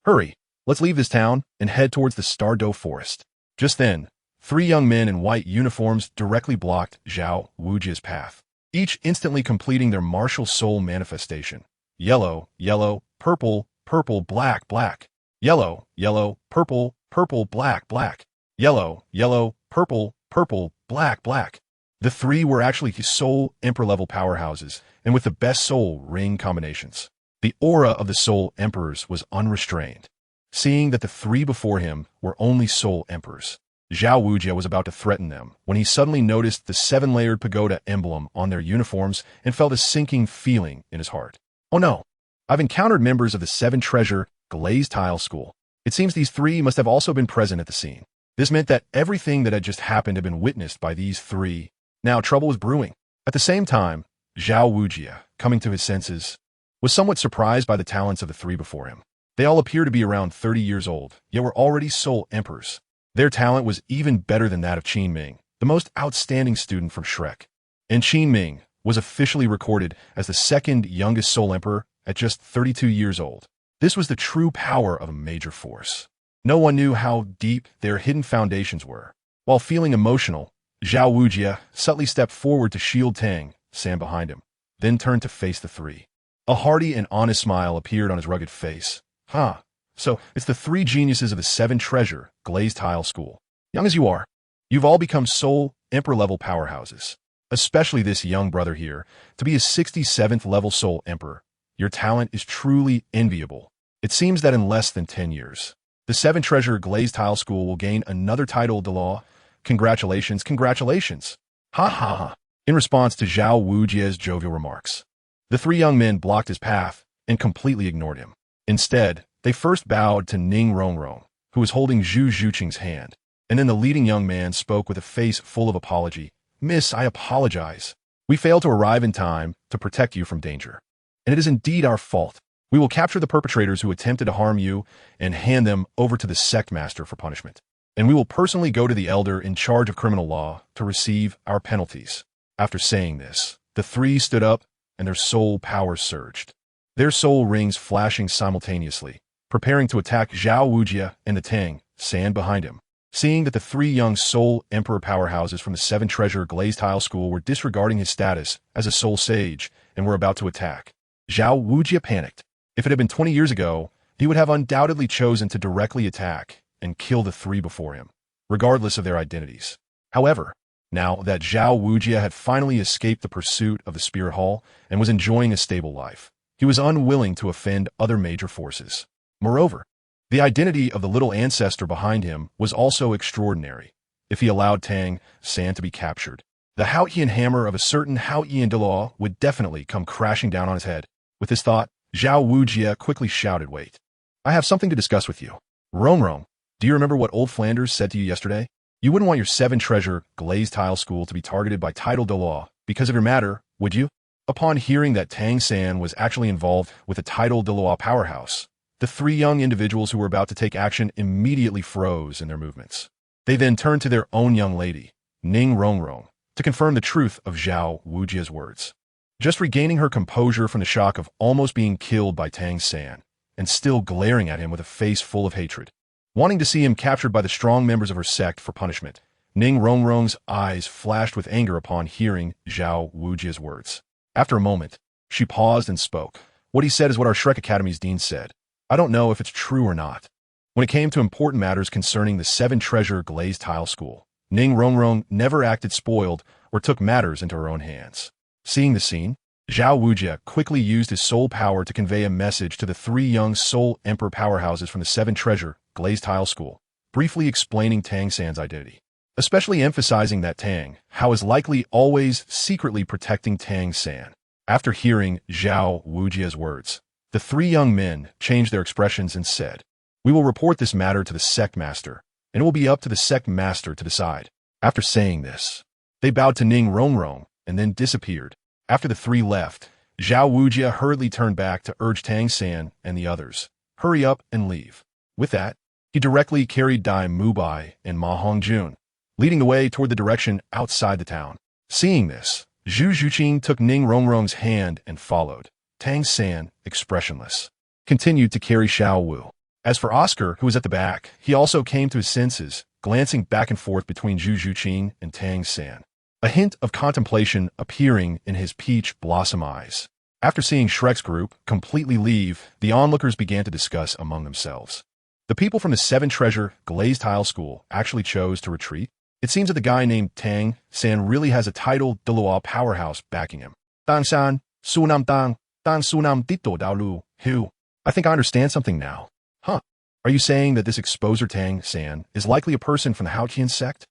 "Hurry, let's leave this town and head towards the Stardow Forest." Just then, 3 young men in white uniforms directly blocked Zhao Wujie's path, each instantly completing their martial soul manifestation. Yellow, yellow, purple, purple, black, black. Yellow, yellow, purple, purple, black, black. Yellow, yellow, purple, purple, black, black. The 3 were actually soul emperor-level powerhouses, and with the best soul ring combinations. The aura of the soul emperors was unrestrained. Seeing that the 3 before him were only soul emperors, Zhao Wujie was about to threaten them when he suddenly noticed the 7-layered pagoda emblem on their uniforms and felt a sinking feeling in his heart. Oh no, I've encountered members of the 7-treasure glazed tile school. It seems these 3 must have also been present at the scene. This meant that everything that had just happened had been witnessed by these 3. Now trouble was brewing. At the same time, Zhao Wujie, coming to his senses, was somewhat surprised by the talents of the 3 before him. They all appear to be around 30 years old, yet were already soul emperors. Their talent was even better than that of Qin Ming, the most outstanding student from Shrek. And Qin Ming was officially recorded as the 2nd youngest soul emperor at just 32 years old. This was the true power of a major force. No one knew how deep their hidden foundations were. While feeling emotional, Zhao Wujie subtly stepped forward to shield Tang San behind him, then turned to face the 3. A hearty and honest smile appeared on his rugged face. "Huh. So, it's the 3 geniuses of the 7-treasure glazed tile school. Young as you are, you've all become soul emperor-level powerhouses. Especially this young brother here, to be a 67th level soul emperor. Your talent is truly enviable. It seems that in less than 10 years, the 7-treasure glazed tile school will gain another title de law. Congratulations, congratulations." Ha ha ha. In response to Zhao Wujie's jovial remarks, the 3 young men blocked his path and completely ignored him. Instead, they first bowed to Ning Rongrong, who was holding Zhu Zhuqing's hand, and then the leading young man spoke with a face full of apology. "Miss, I apologize. We failed to arrive in time to protect you from danger. And it is indeed our fault. We will capture the perpetrators who attempted to harm you and hand them over to the sect master for punishment. And we will personally go to the elder in charge of criminal law to receive our penalties." After saying this, the three stood up and their soul powers surged. Their soul rings flashing simultaneously, preparing to attack Zhao Wujia and the Tang San behind him. Seeing that the three young soul emperor powerhouses from the Seven Treasure Glazed Tile School were disregarding his status as a soul sage and were about to attack, Zhao Wujia panicked. If it had been 20 years ago, he would have undoubtedly chosen to directly attack and kill the three before him, regardless of their identities. However, now that Zhao Wujia had finally escaped the pursuit of the Spirit Hall and was enjoying a stable life, he was unwilling to offend other major forces. Moreover, the identity of the little ancestor behind him was also extraordinary. If he allowed Tang San to be captured, the Haotian hammer of a certain Haotian Douluo would definitely come crashing down on his head. With this thought, Zhao Wujia quickly shouted, "Wait. I have something to discuss with you. Rong, do you remember what old Flanders said to you yesterday? You wouldn't want your Seven Treasure Glazed Tile School to be targeted by Tidal Douluo because of your matter, would you?" Upon hearing that Tang San was actually involved with a Tidal Douluo powerhouse, the three young individuals who were about to take action immediately froze in their movements. They then turned to their own young lady, Ning Rongrong, to confirm the truth of Zhao Wujia's words. Just regaining her composure from the shock of almost being killed by Tang San, and still glaring at him with a face full of hatred. Wanting to see him captured by the strong members of her sect for punishment, Ning Rongrong's eyes flashed with anger upon hearing Zhao Wujia's words. After a moment, she paused and spoke. "What he said is what our Shrek Academy's dean said. I don't know if it's true or not." When it came to important matters concerning the Seven Treasure Glazed Tile School, Ning Rongrong never acted spoiled or took matters into her own hands. Seeing the scene, Zhao Wujia quickly used his soul power to convey a message to the three young soul emperor powerhouses from the Seven Treasure Glazed Tile School, briefly explaining Tang San's identity, especially emphasizing that Tang Hao is likely always secretly protecting Tang San. After hearing Zhao Wujia's words, the three young men changed their expressions and said, "We will report this matter to the sect master, and it will be up to the sect master to decide." After saying this, they bowed to Ning Rongrong and then disappeared. After the three left, Zhao Wujia hurriedly turned back to urge Tang San and the others, "Hurry up and leave." With that, he directly carried Dai Mubai and Ma Hongjun, leading the way toward the direction outside the town. Seeing this, Zhu Zhuqing took Ning Rongrong's hand and followed. Tang San, expressionless, continued to carry Xiao Wu. As for Oscar, who was at the back, he also came to his senses, glancing back and forth between Zhu Zhuqing and Tang San, a hint of contemplation appearing in his peach blossom eyes. After seeing Shrek's group completely leave, the onlookers began to discuss among themselves. The people from the Seven Treasure Glazed Tile School actually chose to retreat. It seems that the guy named Tang San really has a Tidal Douluo powerhouse backing him. Tang San, Sunam Tang, Tang Sunam Dito Douluo, Hu. I think I understand something now. Huh. Are you saying that this exposer Tang San is likely a person from the Haotian sect?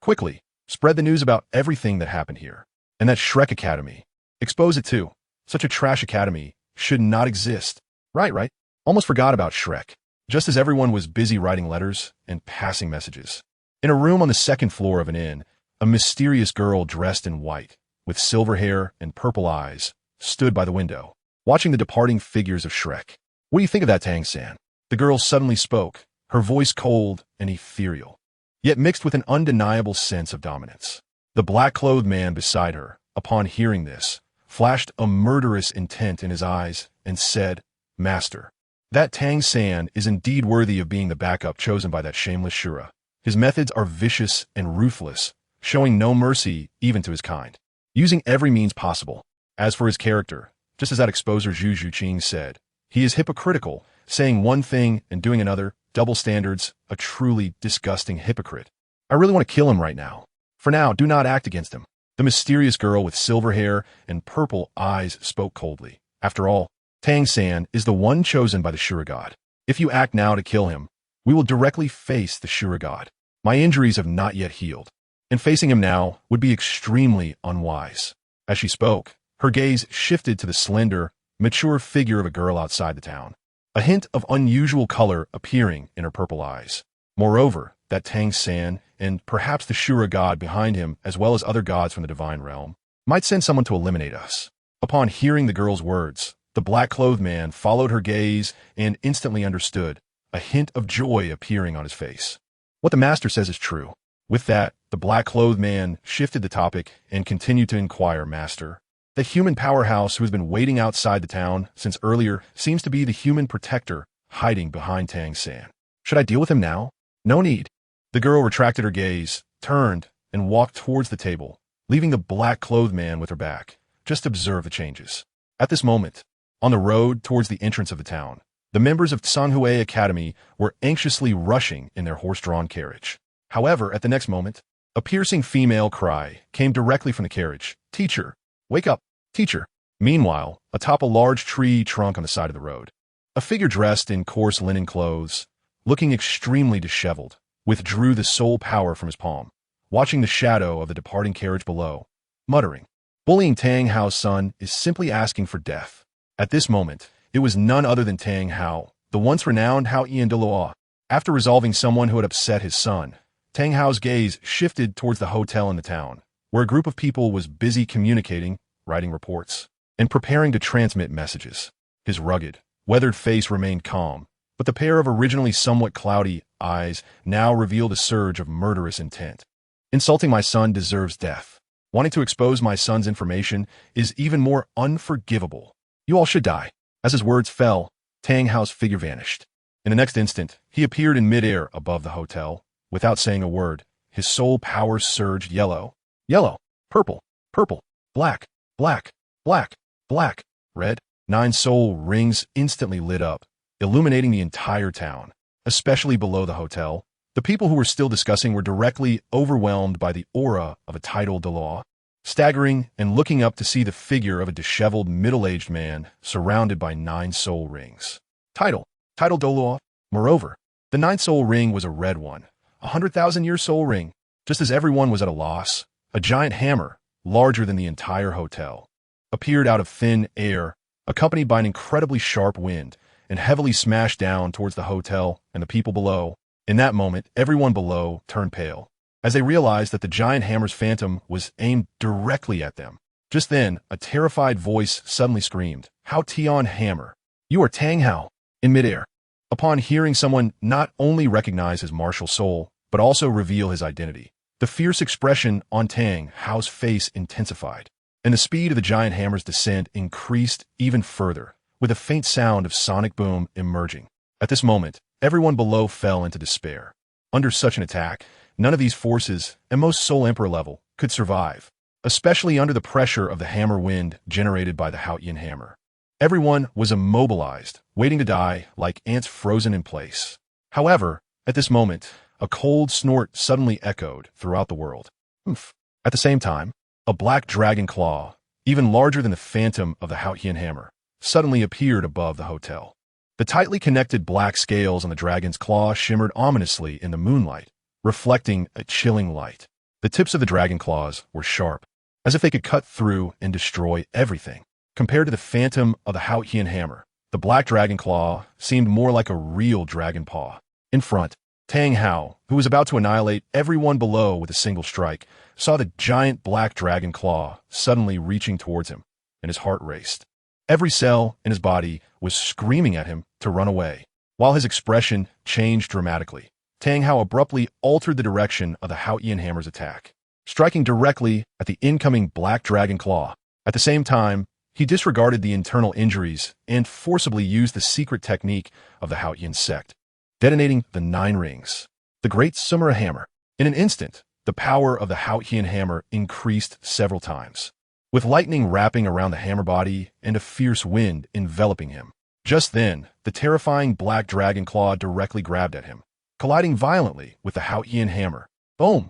Quickly, spread the news about everything that happened here. And that Shrek Academy. Expose it too. Such a trash academy should not exist. Right. Almost forgot about Shrek. Just as everyone was busy writing letters and passing messages. In a room on the second floor of an inn, a mysterious girl dressed in white, with silver hair and purple eyes, stood by the window, watching the departing figures of Shrek. "What do you think of that, Tang San?" The girl suddenly spoke, her voice cold and ethereal, yet mixed with an undeniable sense of dominance. The black-clothed man beside her, upon hearing this, flashed a murderous intent in his eyes and said, "Master, that Tang San is indeed worthy of being the backup chosen by that shameless Shura. His methods are vicious and ruthless, showing no mercy even to his kind, using every means possible. As for his character, just as that exposer Zhu Zhuqing said, he is hypocritical, saying one thing and doing another, double standards, a truly disgusting hypocrite. I really want to kill him right now. For now, do not act against him." The mysterious girl with silver hair and purple eyes spoke coldly. After all, Tang San is the one chosen by the Shura God. If you act now to kill him, we will directly face the Shura God. My injuries have not yet healed, and facing him now would be extremely unwise. As she spoke, her gaze shifted to the slender, mature figure of a girl outside the town, a hint of unusual color appearing in her purple eyes. Moreover, that Tang San, and perhaps the Shura God behind him as well as other gods from the divine realm, Might send someone to eliminate us. Upon hearing the girl's words, the black-clothed man followed her gaze and instantly understood, a hint of joy appearing on his face. What the master says is true. With that, the black-clothed man shifted the topic and continued to inquire, Master. The human powerhouse who has been waiting outside the town since earlier seems to be the human protector hiding behind Tang-san. Should I deal with him now? No need. The girl retracted her gaze, turned, and walked towards the table, leaving the black-clothed man with her back. Just observe the changes. At this moment, on the road towards the entrance of the town, the members of Sanhui Academy were anxiously rushing in their horse-drawn carriage. However, at the next moment, a piercing female cry came directly from the carriage. Teacher, wake up, teacher. Meanwhile, atop a large tree trunk on the side of the road, a figure dressed in coarse linen clothes, looking extremely disheveled, withdrew the soul power from his palm, watching the shadow of the departing carriage below, muttering, bullying Tang Hao's son is simply asking for death. At this moment, it was none other than Tang Hao, the once renowned Douluo. After resolving someone who had upset his son, Tang Hao's gaze shifted towards the hotel in the town, where a group of people was busy communicating, writing reports, and preparing to transmit messages. His rugged, weathered face remained calm, but the pair of originally somewhat cloudy eyes now revealed a surge of murderous intent. Insulting my son deserves death. Wanting to expose my son's information is even more unforgivable. You all should die. As his words fell, Tang Hao's figure vanished. In the next instant, he appeared in midair above the hotel. Without saying a word, his soul power surged yellow, yellow, purple, purple, black, black, black, black, red. 9 soul rings instantly lit up, illuminating the entire town. Especially below the hotel, the people who were still discussing were directly overwhelmed by the aura of a titled Douluo, staggering and looking up to see the figure of a disheveled middle-aged man surrounded by 9 soul rings. Titled Douluo. Moreover, the 9th soul ring was a red one, a 100,000-year soul ring. Just as everyone was at a loss, a giant hammer, larger than the entire hotel, appeared out of thin air, accompanied by an incredibly sharp wind, and heavily smashed down towards the hotel and the people below. In that moment, everyone below turned pale, as they realized that the giant hammer's phantom was aimed directly at them. Just then, a terrified voice suddenly screamed, "Hao Tian Hammer! You are Tang Hao!" In midair. Upon hearing someone not only recognize his martial soul, but also reveal his identity, the fierce expression on Tang Hao's face intensified, and the speed of the giant hammer's descent increased even further, with a faint sound of sonic boom emerging. At this moment, everyone below fell into despair. Under such an attack, none of these forces, at most Soul Emperor level, could survive, especially under the pressure of the hammer wind generated by the Haotian hammer. Everyone was immobilized, waiting to die like ants frozen in place. However, at this moment, a cold snort suddenly echoed throughout the world. Oof. At the same time, a black dragon claw, even larger than the phantom of the Haotian hammer, suddenly appeared above the hotel. The tightly connected black scales on the dragon's claw shimmered ominously in the moonlight, reflecting a chilling light. The tips of the dragon claws were sharp, as if they could cut through and destroy everything. Compared to the phantom of the Haotian hammer, the black dragon claw seemed more like a real dragon paw. In front, Tang Hao, who was about to annihilate everyone below with a single strike, saw the giant black dragon claw suddenly reaching towards him, and his heart raced. Every cell in his body was screaming at him to run away. While his expression changed dramatically, Tang Hao abruptly altered the direction of the Haotian hammer's attack, striking directly at the incoming black dragon claw. At the same time, he disregarded the internal injuries and forcibly used the secret technique of the Haotian sect, detonating the 9 rings, the great Sumera hammer. In an instant, the power of the Haotian hammer increased several times, with lightning wrapping around the hammer body and a fierce wind enveloping him. Just then, the terrifying black dragon claw directly grabbed at him, colliding violently with the Haotian hammer. Boom!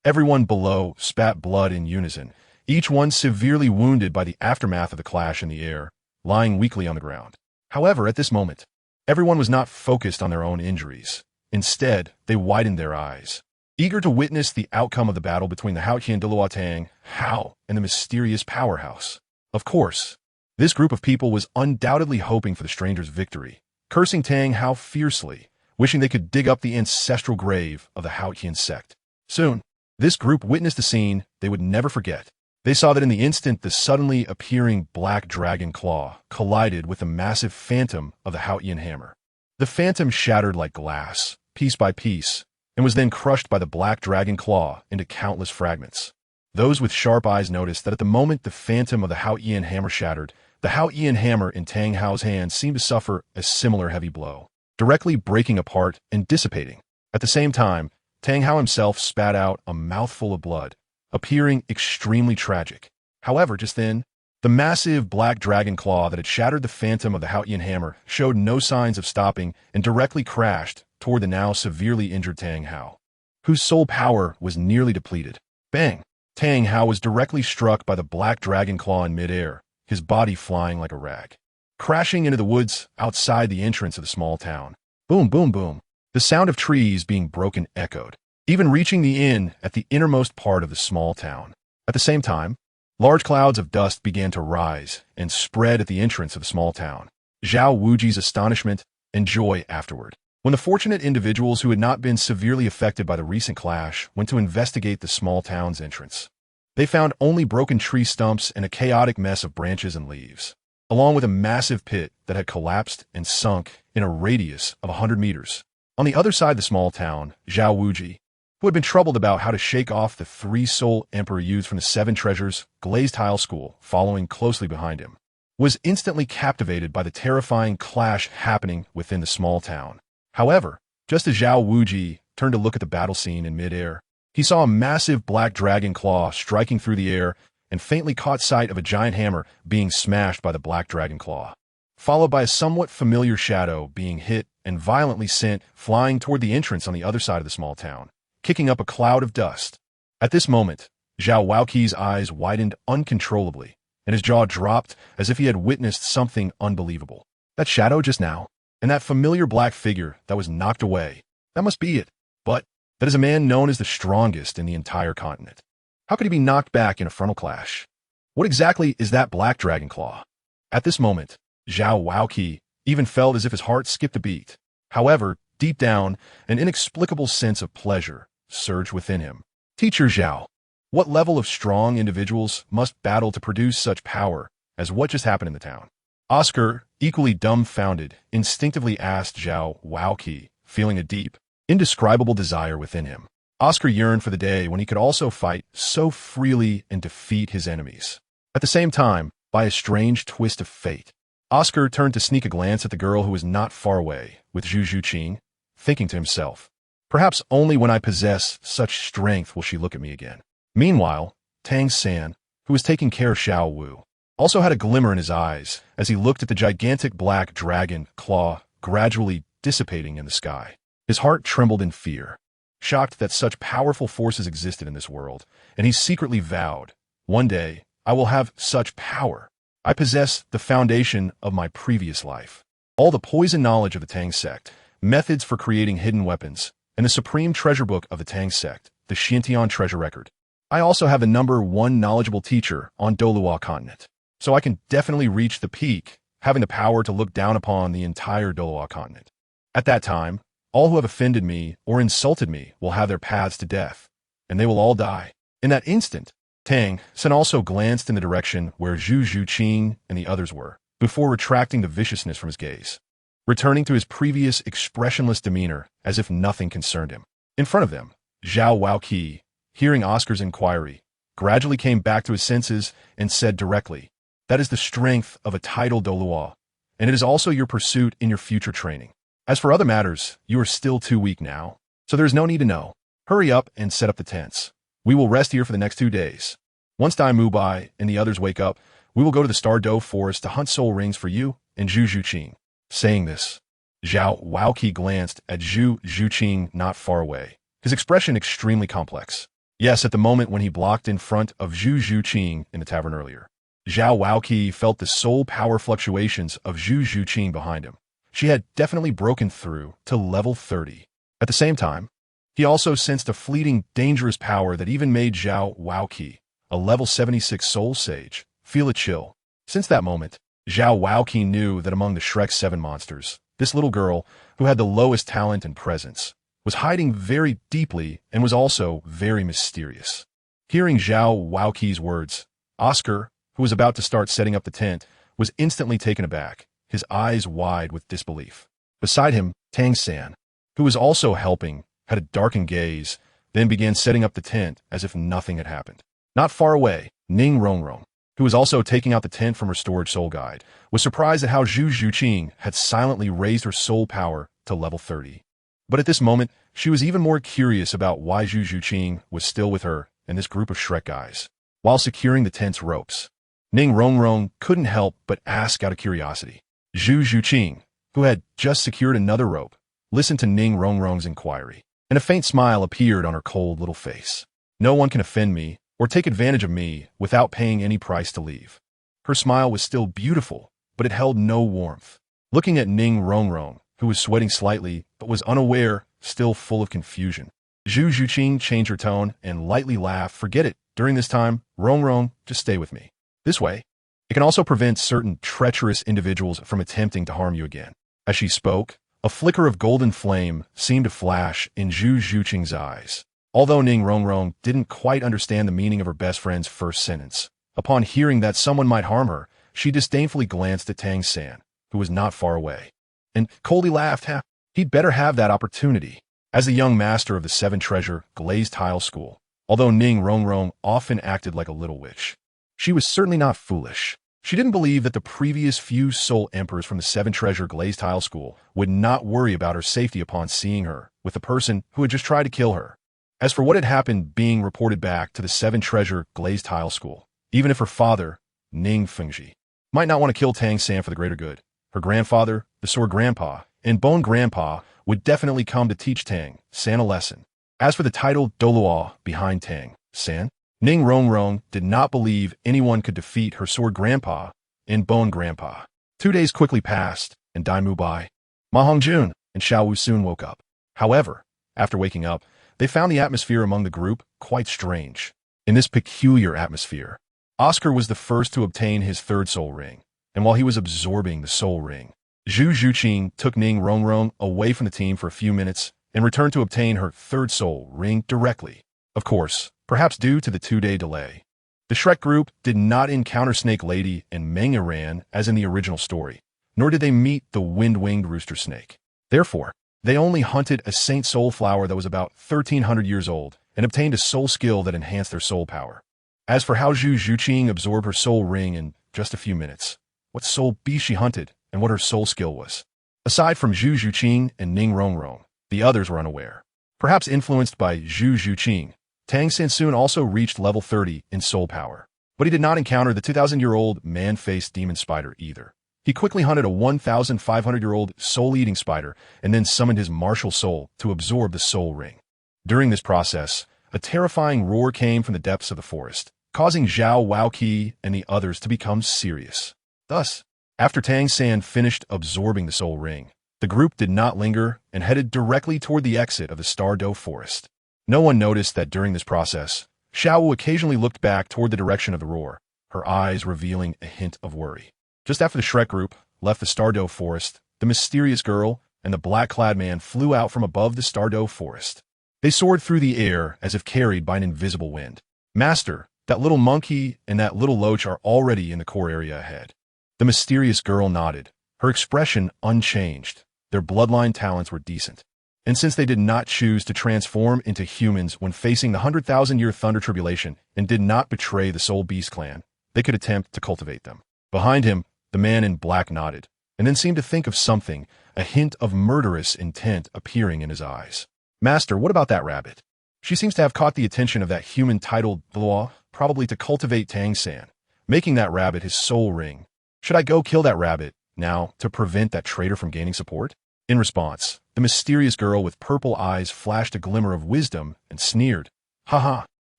Everyone below spat blood in unison, each one severely wounded by the aftermath of the clash in the air, lying weakly on the ground. However, at this moment, everyone was not focused on their own injuries. Instead, they widened their eyes, eager to witness the outcome of the battle between the Haotian Douluo Tang Hao and the mysterious powerhouse. Of course, this group of people was undoubtedly hoping for the stranger's victory, cursing Tang Hao fiercely, wishing they could dig up the ancestral grave of the Haotian sect. Soon, this group witnessed a scene they would never forget. They saw that in the instant the suddenly appearing black dragon claw collided with the massive phantom of the Haotian hammer. The phantom shattered like glass, piece by piece, and was then crushed by the black dragon claw into countless fragments. Those with sharp eyes noticed that at the moment the phantom of the Haotian hammer shattered, the Haotian hammer in Tang Hao's hand seemed to suffer a similar heavy blow, directly breaking apart and dissipating. At the same time, Tang Hao himself spat out a mouthful of blood, appearing extremely tragic. However, just then, the massive black dragon claw that had shattered the phantom of the Haotian hammer showed no signs of stopping and directly crashed toward the now severely injured Tang Hao, whose soul power was nearly depleted. Bang! Tang Hao was directly struck by the black dragon claw in midair, his body flying like a rag, crashing into the woods outside the entrance of the small town. Boom, boom, boom. The sound of trees being broken echoed, even reaching the inn at the innermost part of the small town. At the same time, large clouds of dust began to rise and spread at the entrance of the small town. Zhao Wuji's astonishment and joy afterward. When the fortunate individuals who had not been severely affected by the recent clash went to investigate the small town's entrance, they found only broken tree stumps and a chaotic mess of branches and leaves, along with a massive pit that had collapsed and sunk in a radius of 100 meters. On the other side of the small town, Zhao Wuji, who had been troubled about how to shake off the 3 soul emperor youths from the 7 treasures glazed tile school following closely behind him, was instantly captivated by the terrifying clash happening within the small town. However, just as Zhao Wuji turned to look at the battle scene in midair, he saw a massive black dragon claw striking through the air and faintly caught sight of a giant hammer being smashed by the black dragon claw, followed by a somewhat familiar shadow being hit and violently sent flying toward the entrance on the other side of the small town, kicking up a cloud of dust. At this moment, Zhao Wuqi's eyes widened uncontrollably, and his jaw dropped as if he had witnessed something unbelievable. That shadow just now, and that familiar black figure that was knocked away, that must be it. But that is a man known as the strongest in the entire continent. How could he be knocked back in a frontal clash? What exactly is that black dragon claw? At this moment, Zhao Wuqi even felt as if his heart skipped a beat. However, deep down, an inexplicable sense of pleasure surged within him. Teacher Zhao, what level of strong individuals must battle to produce such power as what just happened in the town? Oscar, equally dumbfounded, instinctively asked Zhao Wuqi, feeling a deep, indescribable desire within him. Oscar yearned for the day when he could also fight so freely and defeat his enemies. At the same time, by a strange twist of fate, Oscar turned to sneak a glance at the girl who was not far away with Zhu Zhuqing, thinking to himself, perhaps only when I possess such strength will she look at me again. Meanwhile, Tang San, who was taking care of Xiao Wu, also had a glimmer in his eyes as he looked at the gigantic black dragon claw gradually dissipating in the sky. His heart trembled in fear, shocked that such powerful forces existed in this world, and he secretly vowed, one day I will have such power. I possess the foundation of my previous life, all the poison knowledge of the Tang sect, methods for creating hidden weapons, and the supreme treasure book of the Tang sect, the Xintian treasure record. I also have the #1 knowledgeable teacher on Douluo continent, so I can definitely reach the peak, having the power to look down upon the entire Douluo continent. At that time, all who have offended me or insulted me will have their paths to death, and they will all die. In that instant, Tang San also glanced in the direction where Zhu Zhuqing and the others were, before retracting the viciousness from his gaze, returning to his previous expressionless demeanor as if nothing concerned him. In front of them, Zhao Wuqi, hearing Oscar's inquiry, gradually came back to his senses and said directly, that is the strength of a titled Douluo, and it is also your pursuit in your future training. As for other matters, you are still too weak now, so there is no need to know. Hurry up and set up the tents. We will rest here for the next 2 days. Once Dai Mubai and the others wake up, we will go to the Star Doe Forest to hunt soul rings for you and Zhu Zhuqing. Saying this, Zhao Wuqi glanced at Zhu Zhuqing not far away, his expression extremely complex. Yes, at the moment when he blocked in front of Zhu Zhuqing in the tavern earlier, Zhao Wuqi felt the soul power fluctuations of Zhu Zhuqing behind him. She had definitely broken through to level 30. At the same time, he also sensed a fleeting, dangerous power that even made Zhao Wuqi, a level 76 soul sage, feel a chill. Since that moment, Zhao Wuqi knew that among the Shrek 7 monsters, this little girl, who had the lowest talent and presence, was hiding very deeply and was also very mysterious. Hearing Zhao Wuqi's words, Oscar, who was about to start setting up the tent, was instantly taken aback, his eyes wide with disbelief. Beside him, Tang-san, who was also helping, had a darkened gaze, then began setting up the tent as if nothing had happened. Not far away, Ning Rongrong, who was also taking out the tent from her storage soul guide, was surprised at how Zhu Zhuqing had silently raised her soul power to level 30. But at this moment, she was even more curious about why Zhu Zhuqing was still with her and this group of Shrek guys. While securing the tent's ropes, Ning Rongrong couldn't help but ask out of curiosity. Zhu Zhuqing, who had just secured another rope, listened to Ning Rongrong's inquiry, and a faint smile appeared on her cold little face. No one can offend me or take advantage of me without paying any price to leave. Her smile was still beautiful, but it held no warmth. Looking at Ning Rongrong, who was sweating slightly but was unaware, still full of confusion, Zhu Zhuqing changed her tone and lightly laughed. Forget it. During this time, Rongrong, just stay with me. This way, it can also prevent certain treacherous individuals from attempting to harm you again. As she spoke, a flicker of golden flame seemed to flash in Zhu Zhuqing's eyes. Although Ning Rongrong didn't quite understand the meaning of her best friend's first sentence, upon hearing that someone might harm her, she disdainfully glanced at Tang-san, who was not far away, and coldly laughed. He'd better have that opportunity. As the young master of the Seven Treasure Glazed Tile School, although Ning Rongrong often acted like a little witch, she was certainly not foolish. She didn't believe that the previous few soul emperors from the Seven Treasure Glazed Tile School would not worry about her safety upon seeing her with the person who had just tried to kill her. As for what had happened being reported back to the Seven Treasure Glazed Tile School, even if her father, Ning Fengji, might not want to kill Tang-san for the greater good, her grandfather, the Sword Grandpa, and Bone Grandpa would definitely come to teach Tang-san a lesson. As for the title Douluo behind Tang-san, Ning Rongrong did not believe anyone could defeat her Sword Grandpa and Bone Grandpa. 2 days quickly passed, and Daimu Bai, Ma Hongjun, and Xiao Wu soon woke up. However, after waking up, they found the atmosphere among the group quite strange. In this peculiar atmosphere, Oscar was the first to obtain his third soul ring, and while he was absorbing the soul ring, Zhu Zhuqing took Ning Rongrong away from the team for a few minutes and returned to obtain her third soul ring directly. Of course, perhaps due to the 2-day delay, the Shrek group did not encounter Snake Lady and Mengaran as in the original story, nor did they meet the wind-winged rooster snake. Therefore, they only hunted a Saint Soul flower that was about 1,300 years old and obtained a soul skill that enhanced their soul power. As for how Zhu Zhuqing absorbed her soul ring in just a few minutes, what soul beast she hunted, and what her soul skill was, aside from Zhu Zhuqing and Ning Rongrong, the others were unaware. Perhaps influenced by Zhu Zhuqing, Tang-san soon also reached level 30 in soul power. But he did not encounter the 2,000-year-old man-faced demon spider either. He quickly hunted a 1,500-year-old soul-eating spider and then summoned his martial soul to absorb the soul ring. During this process, a terrifying roar came from the depths of the forest, causing Zhao Waoqi and the others to become serious. Thus, after Tang-san finished absorbing the soul ring, the group did not linger and headed directly toward the exit of the Stardow Forest. No one noticed that during this process, Xiao Wu occasionally looked back toward the direction of the roar, her eyes revealing a hint of worry. Just after the Shrek group left the Stardow Forest, the mysterious girl and the black-clad man flew out from above the Stardow Forest. They soared through the air as if carried by an invisible wind. Master, that little monkey and that little loach are already in the core area ahead. The mysterious girl nodded, her expression unchanged. Their bloodline talents were decent. And since they did not choose to transform into humans when facing the 100,000-year Thunder Tribulation and did not betray the Soul Beast clan, they could attempt to cultivate them. Behind him, the man in black nodded, and then seemed to think of something, a hint of murderous intent appearing in his eyes. Master, what about that rabbit? She seems to have caught the attention of that human titled Douluo, probably to cultivate Tang-san, making that rabbit his soul ring. Should I go kill that rabbit now to prevent that traitor from gaining support? In response, the mysterious girl with purple eyes flashed a glimmer of wisdom and sneered. Haha,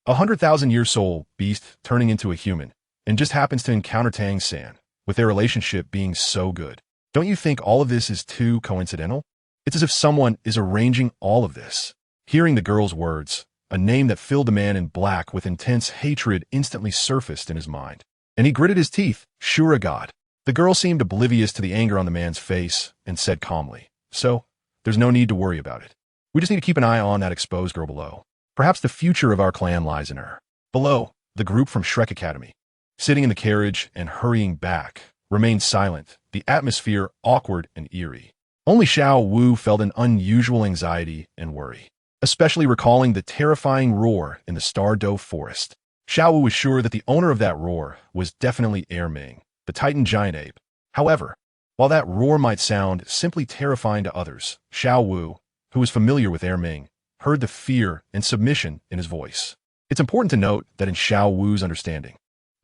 100,000-year soul beast turning into a human, and just happens to encounter Tang-san, with their relationship being so good. Don't you think all of this is too coincidental? It's as if someone is arranging all of this. Hearing the girl's words, a name that filled the man in black with intense hatred instantly surfaced in his mind, and he gritted his teeth. Sure God. The girl seemed oblivious to the anger on the man's face and said calmly, So, there's no need to worry about it. We just need to keep an eye on that exposed girl below. Perhaps the future of our clan lies in her. Below, the group from Shrek Academy. sitting in the carriage and hurrying back, remained silent, the atmosphere awkward and eerie. Only Xiao Wu felt an unusual anxiety and worry, especially recalling the terrifying roar in the Stardow forest. Xiao Wu was sure that the owner of that roar was definitely Ming, the Titan giant ape. However, while that roar might sound simply terrifying to others, Xiao Wu, who was familiar with Ming, heard the fear and submission in his voice. It's important to note that in Xiao Wu's understanding,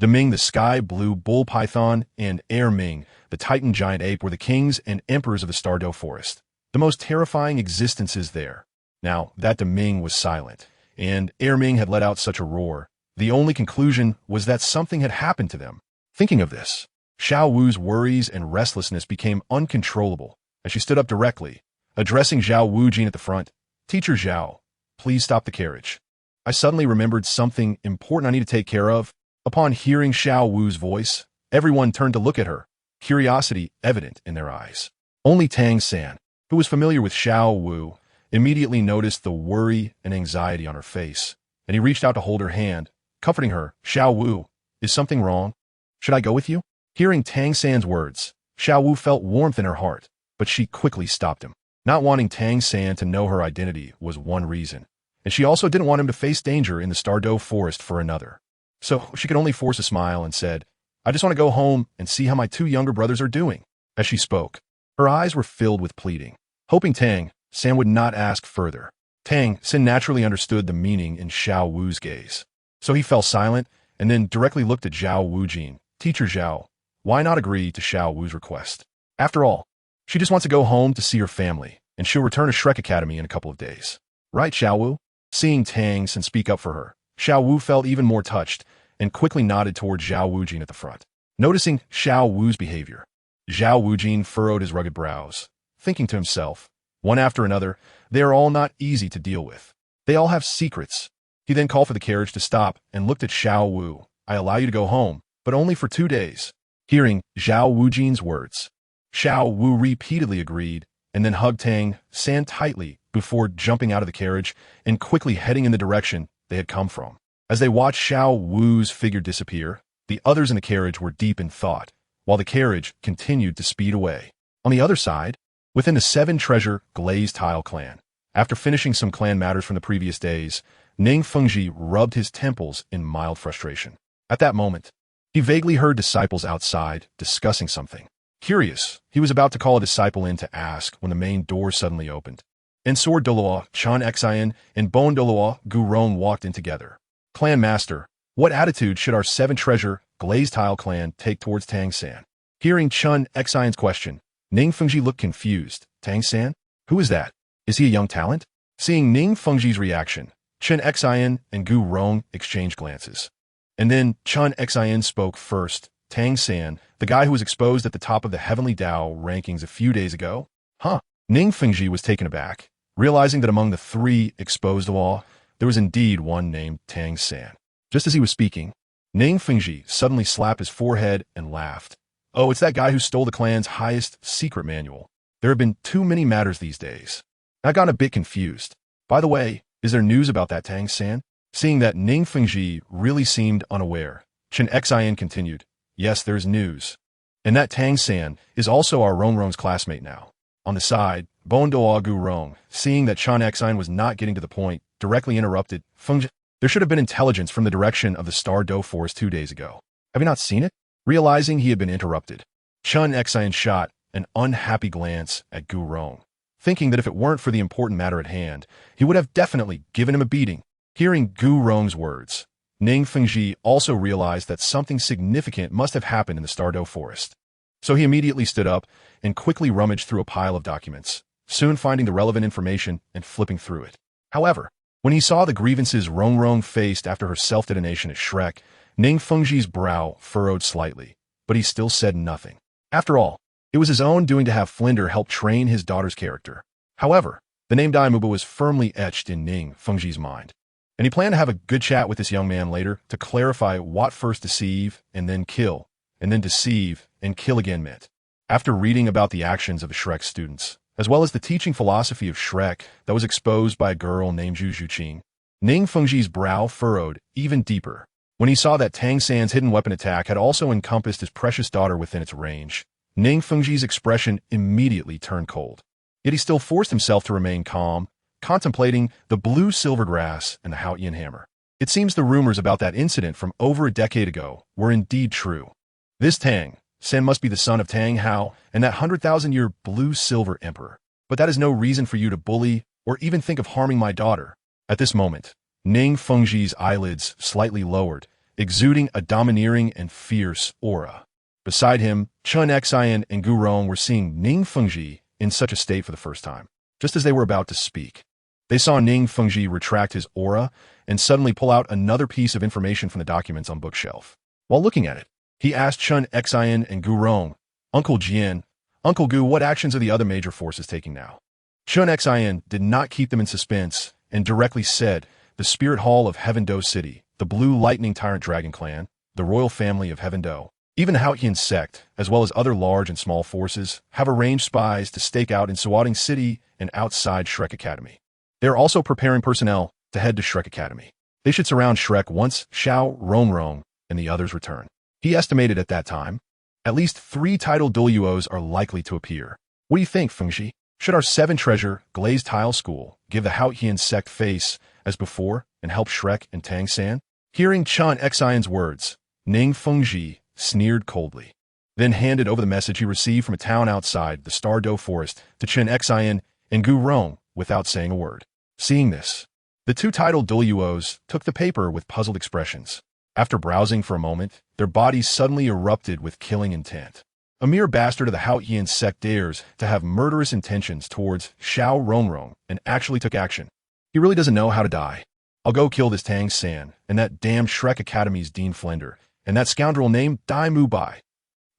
Ming, the sky blue bull python, and Ming, the Titan giant ape, were the kings and emperors of the Stardow forest, the most terrifying existences there. Now, that Ming was silent, and Ming had let out such a roar, the only conclusion was that something had happened to them. Thinking of this, Xiao Wu's worries and restlessness became uncontrollable as she stood up directly, addressing Zhao Wujin at the front. "Teacher Zhao, please stop the carriage. I suddenly remembered something important I need to take care of." Upon hearing Xiao Wu's voice, everyone turned to look at her, curiosity evident in their eyes. Only Tang San, who was familiar with Xiao Wu, immediately noticed the worry and anxiety on her face, and he reached out to hold her hand, comforting her. "Xiao Wu, is something wrong? Should I go with you?" Hearing Tang San's words, Xiao Wu felt warmth in her heart, but she quickly stopped him. Not wanting Tang San to know her identity was one reason, and she also didn't want him to face danger in the Stardow forest for another. So she could only force a smile and said, "I just want to go home and see how my two younger brothers are doing." As she spoke, her eyes were filled with pleading, hoping Tang San would not ask further. Tang San naturally understood the meaning in Xiao Wu's gaze, so he fell silent and then directly looked at Zhao Wujin. "Teacher Zhao, why not agree to Xiao Wu's request? After all, she just wants to go home to see her family, and she'll return to Shrek Academy in a couple of days. Right, Xiao Wu?" Seeing Tang San speak up for her, Xiao Wu felt even more touched and quickly nodded toward Zhao Wujin at the front. Noticing Xiao Wu's behavior, Zhao Wujin furrowed his rugged brows, thinking to himself, one after another, they are all not easy to deal with. They all have secrets. He then called for the carriage to stop and looked at Xiao Wu. "I allow you to go home, but only for 2 days." Hearing Zhao Wujin's words, Xiao Wu repeatedly agreed and then hugged Tang San tightly before jumping out of the carriage and quickly heading in the direction they had come from. As they watched Xiao Wu's figure disappear, the others in the carriage were deep in thought, while the carriage continued to speed away. On the other side, within the 7-treasure glazed tile clan, after finishing some clan matters from the previous days, Ning Fengji rubbed his temples in mild frustration. At that moment, he vaguely heard disciples outside discussing something. Curious, he was about to call a disciple in to ask when the main door suddenly opened. Ensor Douluo, Chan Xian, and Bon Douluo Gu Rong walked in together. "Clan Master, what attitude should our 7-treasure glazed tile clan take towards Tang San?" Hearing Chun Xian's question, Ning Fengji looked confused. "Tang San? Who is that? Is he a young talent?" Seeing Ning Fengji's reaction, Chun Xian and Gu Rong exchanged glances. And then Chun Xian spoke first. "Tang San, the guy who was exposed at the top of the Heavenly Dao rankings a few days ago?" "Huh?" Ning Fengji was taken aback, realizing that among the 3 exposed law, there was indeed one named Tang San. Just as he was speaking, Ning Fengji suddenly slapped his forehead and laughed. "Oh, it's that guy who stole the clan's highest secret manual. There have been too many matters these days. I got a bit confused. By the way, is there news about that Tang San?" Seeing that Ning Fengji really seemed unaware, Chen Xian continued, "Yes, there's news. And that Tang San is also our Rongrong's classmate now." On the side, Bon Doa Gu Rong, seeing that Chan Xian was not getting to the point, directly interrupted. "Fengji, there should have been intelligence from the direction of the Stardow forest 2 days ago. Have you not seen it?" Realizing he had been interrupted, Chun Xian shot an unhappy glance at Gu Rong, thinking that if it weren't for the important matter at hand, he would have definitely given him a beating. Hearing Gu Rong's words, Ning Fengji also realized that something significant must have happened in the Stardow forest. So he immediately stood up and quickly rummaged through a pile of documents, soon finding the relevant information and flipping through it. However, when he saw the grievances Rongrong faced after her self-detonation at Shrek, Ning Fengji's brow furrowed slightly, but he still said nothing. After all, it was his own doing to have Flinder help train his daughter's character. However, the name Daimuba was firmly etched in Ning Fengji's mind, and he planned to have a good chat with this young man later to clarify what first deceive and then kill, and then deceive and kill again meant. After reading about the actions of Shrek's students, as well as the teaching philosophy of Shrek that was exposed by a girl named Zhu Zhuqing, Ning Fengji's brow furrowed even deeper, When he saw that Tang San's hidden weapon attack had also encompassed his precious daughter within its range, Ning Fengji's expression immediately turned cold. Yet he still forced himself to remain calm, contemplating the blue silver grass and the Haotian hammer. It seems the rumors about that incident from over a decade ago were indeed true. This Tang San must be the son of Tang Hao and that 100,000-year blue-silver emperor. But that is no reason for you to bully or even think of harming my daughter. At this moment, Ning Fengji's eyelids slightly lowered, exuding a domineering and fierce aura. Beside him, Chun Xian and Gu Rong were seeing Ning Fengji in such a state for the first time. Just as they were about to speak, they saw Ning Fengji retract his aura and suddenly pull out another piece of information from the documents on bookshelf. While looking at it, he asked Chun Xian and Gu Rong, "Uncle Jian, Uncle Gu, what actions are the other major forces taking now?" Chun Xian did not keep them in suspense and directly said, "The Spirit Hall of Heaven Do City, the Blue Lightning Tyrant Dragon Clan, the royal family of Heaven Do, even the Haotian sect, as well as other large and small forces, have arranged spies to stake out in Sawading City and outside Shrek Academy. They are also preparing personnel to head to Shrek Academy. They should surround Shrek once Xiao Rongrong and the others return." He estimated at that time, at least 3 titled Douluos are likely to appear. What do you think, Fengji? Should our 7-treasure glazed tile school give the Haotian sect face as before and help Shrek and Tang San? Hearing Chun Xian's words, Ning Fengji sneered coldly, then handed over the message he received from a town outside the Star Do Forest to Chun Xian and Gu Rong without saying a word. Seeing this, the 2 titled Douluos took the paper with puzzled expressions. After browsing for a moment, their bodies suddenly erupted with killing intent. A mere bastard of the Haotian sect dares to have murderous intentions towards Xiao Rongrong and actually took action. He really doesn't know how to die. I'll go kill this Tang San and that damn Shrek Academy's Dean Flender and that scoundrel named Dai Mu Bai.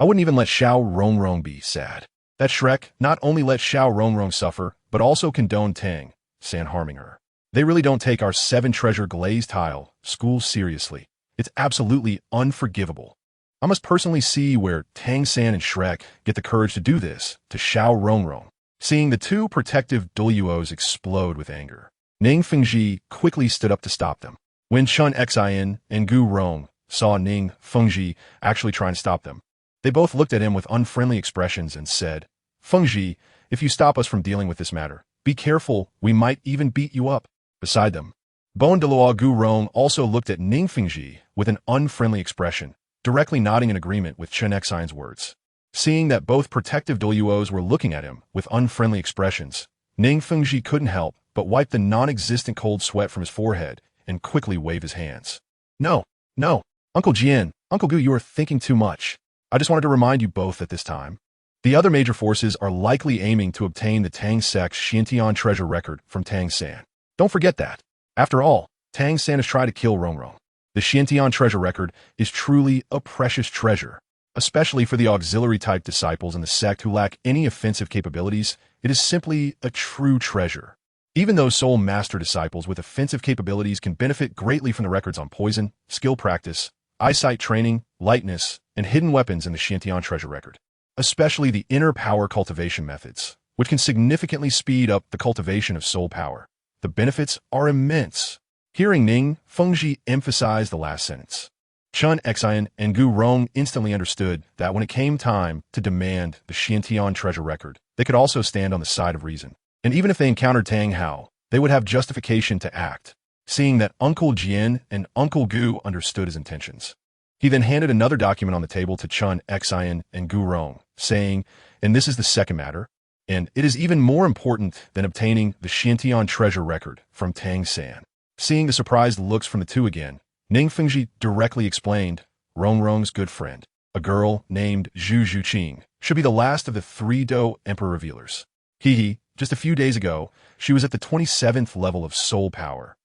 I wouldn't even let Xiao Rongrong be sad. That Shrek not only let Xiao Rongrong suffer, but also condoned Tang San harming her. They really don't take our 7-treasure glazed tile school seriously. It's absolutely unforgivable. I must personally see where Tang San and Shrek get the courage to do this to Xiao Rongrong. Seeing the 2 protective Douluos explode with anger, Ning Fengji quickly stood up to stop them. When Chun Xian and Gu Rong saw Ning Fengji actually trying to stop them, they both looked at him with unfriendly expressions and said, "Fengji, if you stop us from dealing with this matter, be careful, we might even beat you up." Beside them, Bon Douluo Gu Rong also looked at Ning Fengji with an unfriendly expression, directly nodding in agreement with Chun Xian's words. Seeing that both protective Douluos were looking at him with unfriendly expressions, Ning Fengji couldn't help but wipe the non-existent cold sweat from his forehead and quickly wave his hands. No, Uncle Jian, Uncle Gu, you are thinking too much. I just wanted to remind you both at this time. The other major forces are likely aiming to obtain the Tang sect's Xiantian treasure record from Tang San. Don't forget that. After all, Tang San has tried to kill Rongrong. The Xiantian treasure record is truly a precious treasure, especially for the auxiliary-type disciples in the sect who lack any offensive capabilities. It is simply a true treasure. Even those soul master disciples with offensive capabilities can benefit greatly from the records on poison, skill practice, eyesight training, lightness, and hidden weapons in the Xiantian treasure record, especially the inner power cultivation methods, which can significantly speed up the cultivation of soul power. The benefits are immense. Hearing Ning Fengji emphasize the last sentence, Chun Xian and Gu Rong instantly understood that when it came time to demand the Xiantian treasure record, they could also stand on the side of reason. And even if they encountered Tang Hao, they would have justification to act, seeing that Uncle Jian and Uncle Gu understood his intentions. He then handed another document on the table to Chun Xian and Gu Rong, saying, "And this is the second matter, and it is even more important than obtaining the Xiantian treasure record from Tang San." Seeing the surprised looks from the 2 again, Ning Fengji directly explained, "Rongrong's good friend, a girl named Zhu Zhuqing, should be the last of the 3 Do Emperor Revealers. Just a few days ago, she was at the 27th level of soul power.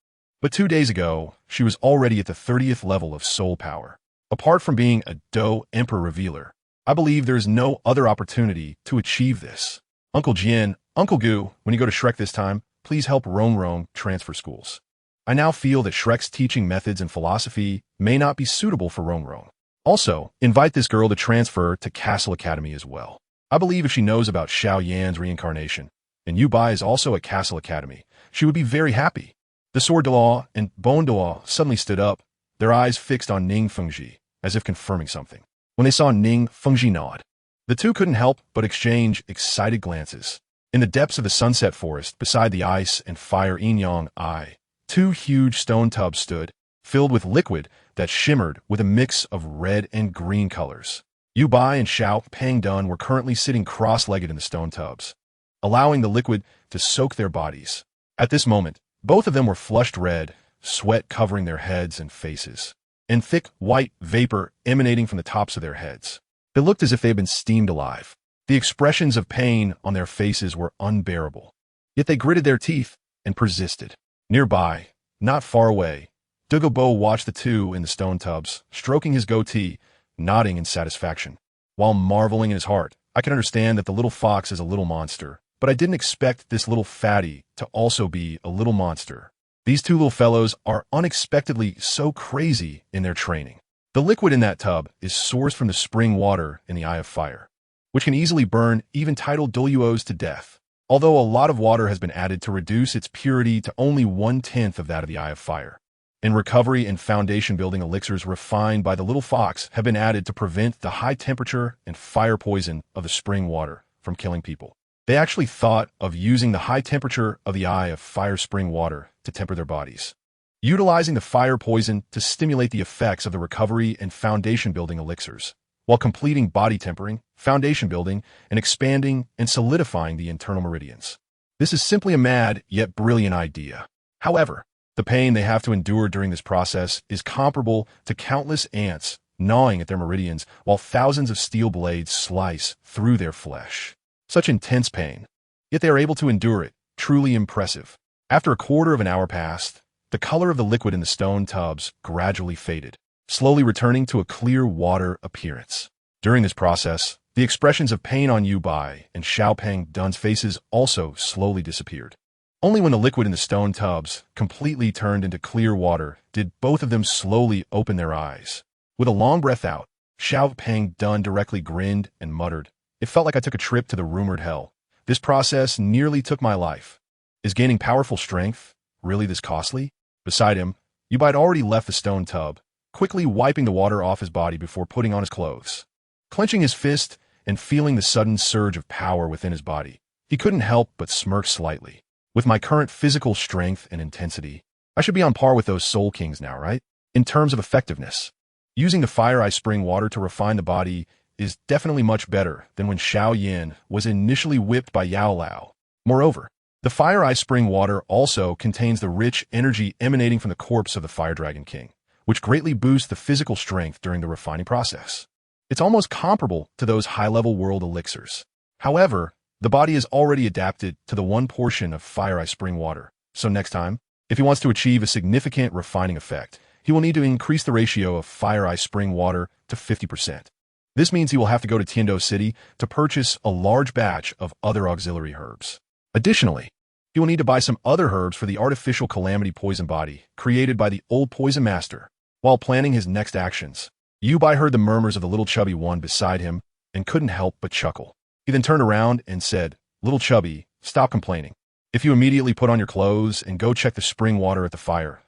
But 2 days ago, she was already at the 30th level of soul power. Apart from being a Do Emperor Revealer, I believe there is no other opportunity to achieve this. Uncle Jian, Uncle Gu, when you go to Shrek this time, please help Rongrong transfer schools. I now feel that Shrek's teaching methods and philosophy may not be suitable for Rongrong. Also, invite this girl to transfer to Castle Academy as well. I believe if she knows about Xiao Yan's reincarnation, and Yu Bai is also at Castle Academy, she would be very happy." The Sword Douluo and Bon Douluo suddenly stood up, their eyes fixed on Ning Fengji, as if confirming something. When they saw Ning Fengji nod, the two couldn't help but exchange excited glances. In the depths of the sunset forest, beside the ice and fire yin-yang eye, two huge stone tubs stood, filled with liquid that shimmered with a mix of red and green colors. Yu Bai and Xiao Pang Dun were currently sitting cross-legged in the stone tubs, allowing the liquid to soak their bodies. At this moment, both of them were flushed red, sweat covering their heads and faces, and thick white vapor emanating from the tops of their heads. They looked as if they had been steamed alive. The expressions of pain on their faces were unbearable, yet they gritted their teeth and persisted. Nearby, not far away, Douluo watched the two in the stone tubs, stroking his goatee, nodding in satisfaction. While marveling in his heart, I can understand that the little fox is a little monster, but I didn't expect this little fatty to also be a little monster. These two little fellows are unexpectedly so crazy in their training. The liquid in that tub is sourced from the spring water in the Eye of Fire, which can easily burn even titled Douluos to death, although a lot of water has been added to reduce its purity to only 1/10 of that of the Eye of Fire. And recovery and foundation-building elixirs refined by the little fox have been added to prevent the high temperature and fire poison of the spring water from killing people. They actually thought of using the high temperature of the Eye of Fire spring water to temper their bodies, utilizing the fire poison to stimulate the effects of the recovery and foundation-building elixirs, while completing body tempering, foundation building, and expanding and solidifying the internal meridians. This is simply a mad yet brilliant idea. However, the pain they have to endure during this process is comparable to countless ants gnawing at their meridians while thousands of steel blades slice through their flesh. Such intense pain, yet they are able to endure it, truly impressive. After a quarter of an hour passed, the color of the liquid in the stone tubs gradually faded, slowly returning to a clear water appearance. During this process, the expressions of pain on Yu Bai and Xiao Pang Dun's faces also slowly disappeared. Only when the liquid in the stone tubs completely turned into clear water did both of them slowly open their eyes. With a long breath out, Xiao Pang Dun directly grinned and muttered, "It felt like I took a trip to the rumored hell. This process nearly took my life. Is gaining powerful strength really this costly?" Beside him, Yu Bai had already left the stone tub, quickly wiping the water off his body before putting on his clothes. Clenching his fist and feeling the sudden surge of power within his body, he couldn't help but smirk slightly. With my current physical strength and intensity, I should be on par with those Soul Kings now, right? In terms of effectiveness, using the Fire Eye Spring water to refine the body is definitely much better than when Xiao Yin was initially whipped by Yao Lao. Moreover, the Fire Eye Spring water also contains the rich energy emanating from the corpse of the Fire Dragon King, which greatly boosts the physical strength during the refining process. It's almost comparable to those high-level world elixirs. However, the body is already adapted to the one portion of Fire Eye Spring water, so next time, if he wants to achieve a significant refining effect, he will need to increase the ratio of Fire Eye Spring water to 50%. This means he will have to go to Tiando City to purchase a large batch of other auxiliary herbs. Additionally, he will need to buy some other herbs for the artificial calamity poison body created by the old poison master. While planning his next actions, Yu Bai heard the murmurs of the little chubby one beside him and couldn't help but chuckle. He then turned around and said, "Little chubby, stop complaining. If you immediately put on your clothes and go check the spring water at the fire,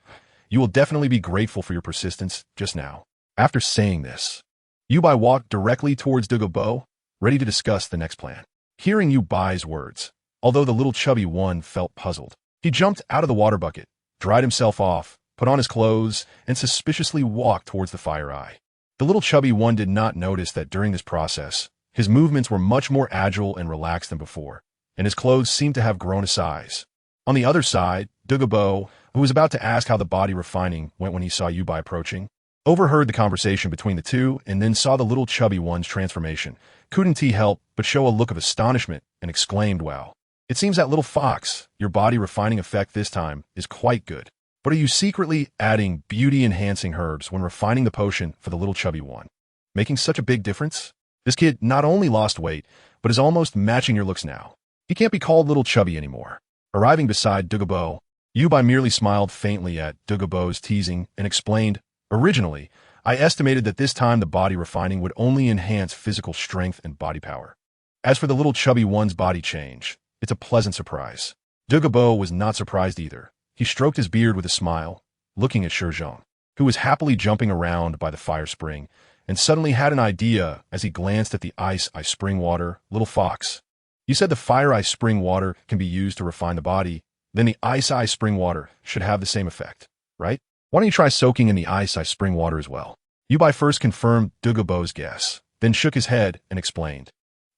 you will definitely be grateful for your persistence just now." After saying this, Yu Bai walked directly towards Douluo, ready to discuss the next plan. Hearing Yu Bai's words, although the little chubby one felt puzzled, he jumped out of the water bucket, dried himself off, put on his clothes, and suspiciously walked towards the Fire Eye. The little chubby one did not notice that during this process, his movements were much more agile and relaxed than before, and his clothes seemed to have grown a size. On the other side, Douluo, who was about to ask how the body refining went when he saw Yu Bai approaching, overheard the conversation between the two and then saw the little chubby one's transformation. Couldn't he help but show a look of astonishment and exclaimed, "Wow. It seems that little fox, your body refining effect this time, is quite good. But are you secretly adding beauty-enhancing herbs when refining the potion for the little chubby one, making such a big difference? This kid not only lost weight, but is almost matching your looks now. He can't be called little chubby anymore." Arriving beside Douluo, Yu Bai merely smiled faintly at Douluo's teasing and explained, "Originally, I estimated that this time the body refining would only enhance physical strength and body power. As for the little chubby one's body change, it's a pleasant surprise." Douluo was not surprised either. He stroked his beard with a smile, looking at Shizhong. who was happily jumping around by the fire spring, and suddenly had an idea as he glanced at the ice spring water. Little fox, you said the fire ice spring water can be used to refine the body, then the ice spring water should have the same effect, right? Why don't you try soaking in the ice spring water as well? Yubai first confirmed Douluo's guess, then shook his head and explained.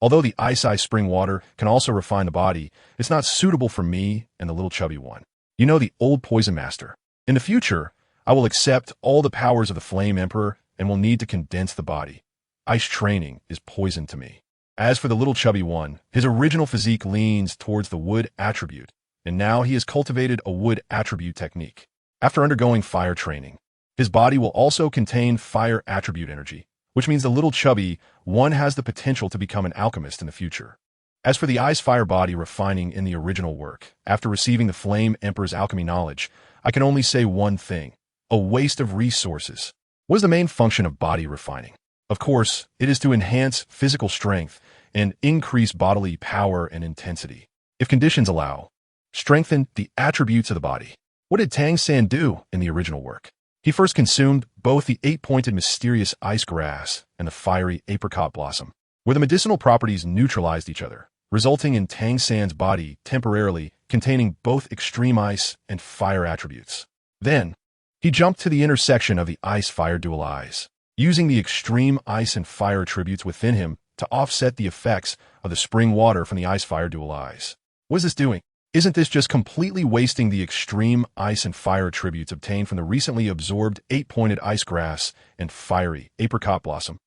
Although the ice spring water can also refine the body, it's not suitable for me and the little chubby one. You know, the old poison master. In the future, I will accept all the powers of the Flame Emperor and will need to condense the body. Ice training is poison to me. As for the little chubby one, his original physique leans towards the wood attribute, and now he has cultivated a wood attribute technique. After undergoing fire training, his body will also contain fire attribute energy, which means the little chubby one has the potential to become an alchemist in the future. As for the ice fire body refining in the original work, after receiving the Flame Emperor's alchemy knowledge, I can only say one thing: a waste of resources. What is the main function of body refining? Of course, it is to enhance physical strength and increase bodily power and intensity. If conditions allow, strengthen the attributes of the body. What did Tang San do in the original work? He first consumed both the 8-pointed mysterious ice grass and the fiery apricot blossom, where the medicinal properties neutralized each other, resulting in Tang San's body temporarily containing both extreme ice and fire attributes. Then, he jumped to the intersection of the ice-fire dual eyes, using the extreme ice and fire attributes within him to offset the effects of the spring water from the ice-fire dual eyes. What is this doing? Isn't this just completely wasting the extreme ice and fire attributes obtained from the recently absorbed 8-pointed ice grass and fiery apricot blossom?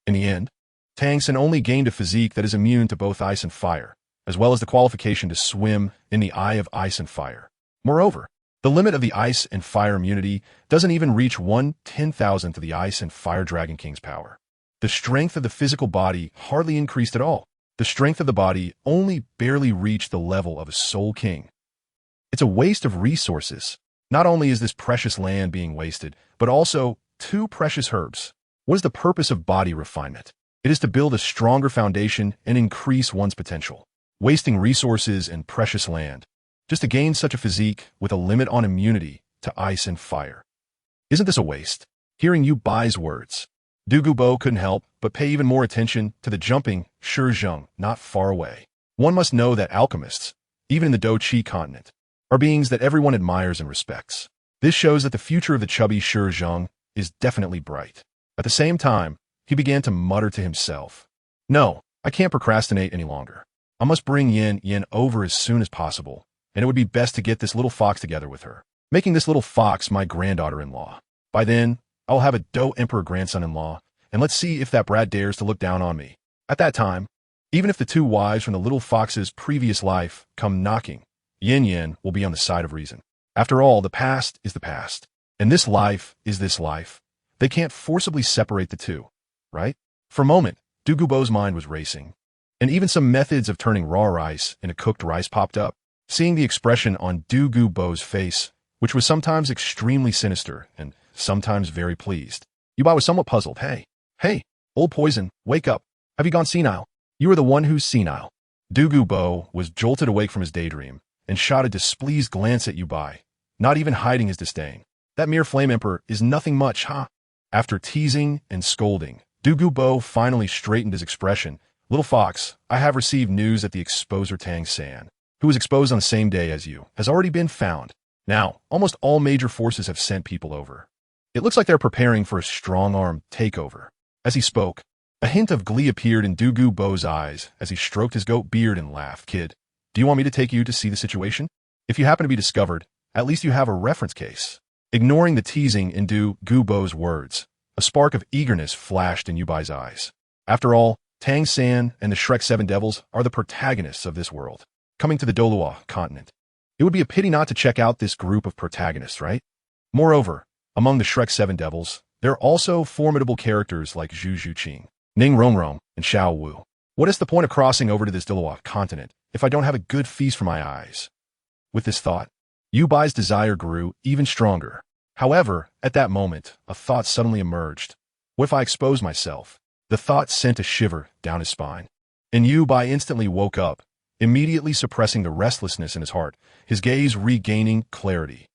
In the end, Tang San only gained a physique that is immune to both ice and fire, as well as the qualification to swim in the eye of ice and fire. Moreover, the limit of the ice and fire immunity doesn't even reach 1/10,000th of the ice and fire Dragon King's power. The strength of the physical body hardly increased at all. The strength of the body only barely reached the level of a Soul King. It's a waste of resources. Not only is this precious land being wasted, but also 2 precious herbs. What is the purpose of body refinement? It is to build a stronger foundation and increase one's potential. Wasting resources and precious land, just to gain such a physique with a limit on immunity to ice and fire. Isn't this a waste? Hearing Yubai's words, Douluo couldn't help but pay even more attention to the jumping Shizheng not far away. One must know that alchemists, even in the Do-Chi continent, are beings that everyone admires and respects. This shows that the future of the chubby Shizheng is definitely bright. At the same time, he began to mutter to himself, "No, I can't procrastinate any longer. I must bring Yin over as soon as possible, and it would be best to get this little fox together with her, making this little fox my granddaughter-in-law. By then, I'll have a Do Emperor grandson-in-law, and let's see if that brat dares to look down on me. At that time, even if the 2 wives from the little fox's previous life come knocking, Yin will be on the side of reason. After all, the past is the past, and this life is this life. They can't forcibly separate the 2, right?" For a moment, Douluo's mind was racing, and even some methods of turning raw rice into cooked rice popped up. Seeing the expression on Douluo's face, which was sometimes extremely sinister and sometimes very pleased, Yubai was somewhat puzzled. Hey, old poison, wake up. Have you gone senile? You are the one who's senile." Douluo was jolted awake from his daydream and shot a displeased glance at Yubai, not even hiding his disdain. "That mere Flame Emperor is nothing much, huh?" After teasing and scolding, Douluo finally straightened his expression. "Little fox, I have received news that the exposer Tang San, who was exposed on the same day as you, has already been found. Now, almost all major forces have sent people over. It looks like they're preparing for a strong-arm takeover." As he spoke, a hint of glee appeared in Douluo's eyes as he stroked his goat beard and laughed. "Kid, do you want me to take you to see the situation? If you happen to be discovered, at least you have a reference case." Ignoring the teasing in Douluo's words, a spark of eagerness flashed in Yubai's eyes. After all, Tang San and the Shrek 7 Devils are the protagonists of this world, coming to the Douluo continent. It would be a pity not to check out this group of protagonists, right? Moreover, among the Shrek 7 Devils, there are also formidable characters like Zhu Zhuqing, Ning Rongrong, and Xiao Wu. What is the point of crossing over to this Douluo continent if I don't have a good feast for my eyes? With this thought, Yubai's desire grew even stronger. However, at that moment, a thought suddenly emerged. What if I expose myself? The thought sent a shiver down his spine. And Yubai instantly woke up, immediately suppressing the restlessness in his heart, his gaze regaining clarity.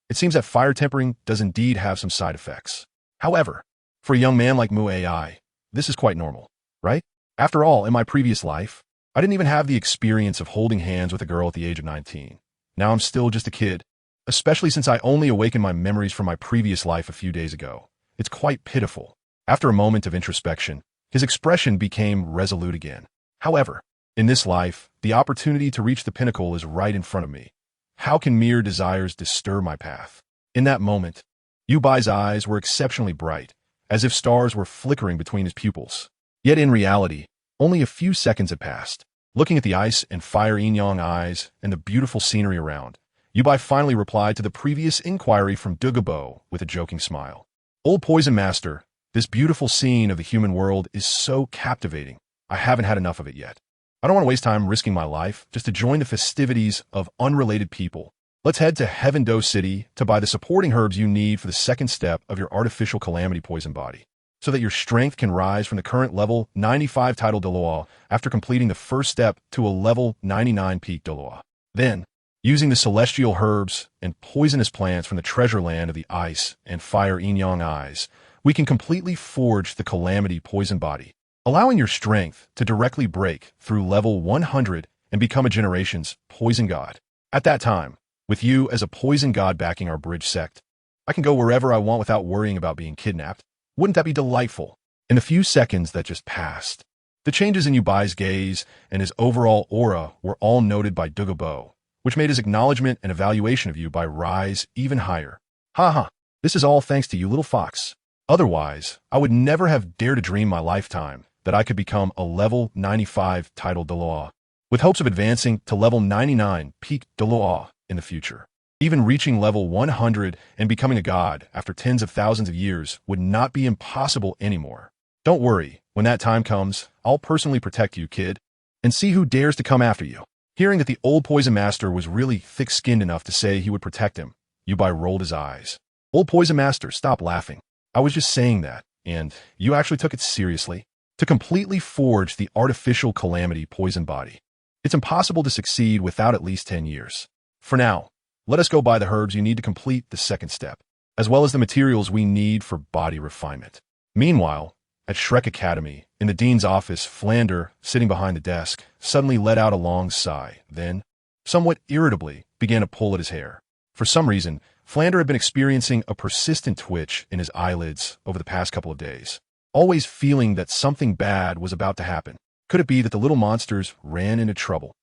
It seems that fire tempering does indeed have some side effects. However, for a young man like Mu AI, this is quite normal, right? After all, in my previous life, I didn't even have the experience of holding hands with a girl at the age of 19. Now I'm still just a kid, especially since I only awakened my memories from my previous life a few days ago. It's quite pitiful. After a moment of introspection, his expression became resolute again. However, in this life, the opportunity to reach the pinnacle is right in front of me. How can mere desires disturb my path? In that moment, Yu Bai's eyes were exceptionally bright, as if stars were flickering between his pupils. Yet in reality, only a few seconds had passed. Looking at the ice and fire yin-yang eyes and the beautiful scenery around, Yu Bai finally replied to the previous inquiry from Douluo with a joking smile. Old Poison Master, this beautiful scene of the human world is so captivating. I haven't had enough of it yet. I don't want to waste time risking my life just to join the festivities of unrelated people. Let's head to Heaven Do City to buy the supporting herbs you need for the second step of your artificial calamity poison body, so that your strength can rise from the current level 95 title Douluo after completing the first step to a level 99 peak Douluo. Then, using the celestial herbs and poisonous plants from the treasure land of the ice and fire yin-yang eyes, we can completely forge the calamity poison body, allowing your strength to directly break through level 100 and become a generation's poison god. At that time, with you as a poison god backing our bridge sect, I can go wherever I want without worrying about being kidnapped. Wouldn't that be delightful? In the few seconds that just passed, the changes in Yu Bai's gaze and his overall aura were all noted by Douluo, which made his acknowledgement and evaluation of Yu Bai rise even higher. Haha, this is all thanks to you, little fox. Otherwise, I would never have dared to dream my lifetime that I could become a level 95 title Douluo, with hopes of advancing to level 99 peak Douluo in the future. Even reaching level 100 and becoming a god after tens of thousands of years would not be impossible anymore. Don't worry, when that time comes, I'll personally protect you, kid, and see who dares to come after you. Hearing that the old Poison Master was really thick-skinned enough to say he would protect him, Yu Bai rolled his eyes. Old Poison Master, stop laughing. I was just saying that, and you actually took it seriously. To completely forge the artificial calamity poison body, it's impossible to succeed without at least 10 years. For now, let us go buy the herbs you need to complete the second step, as well as the materials we need for body refinement. Meanwhile, at Shrek Academy, in the dean's office, Flander, sitting behind the desk, suddenly let out a long sigh, then, somewhat irritably, began to pull at his hair. For some reason, Flander had been experiencing a persistent twitch in his eyelids over the past couple of days, always feeling that something bad was about to happen. Could it be that the little monsters ran into trouble?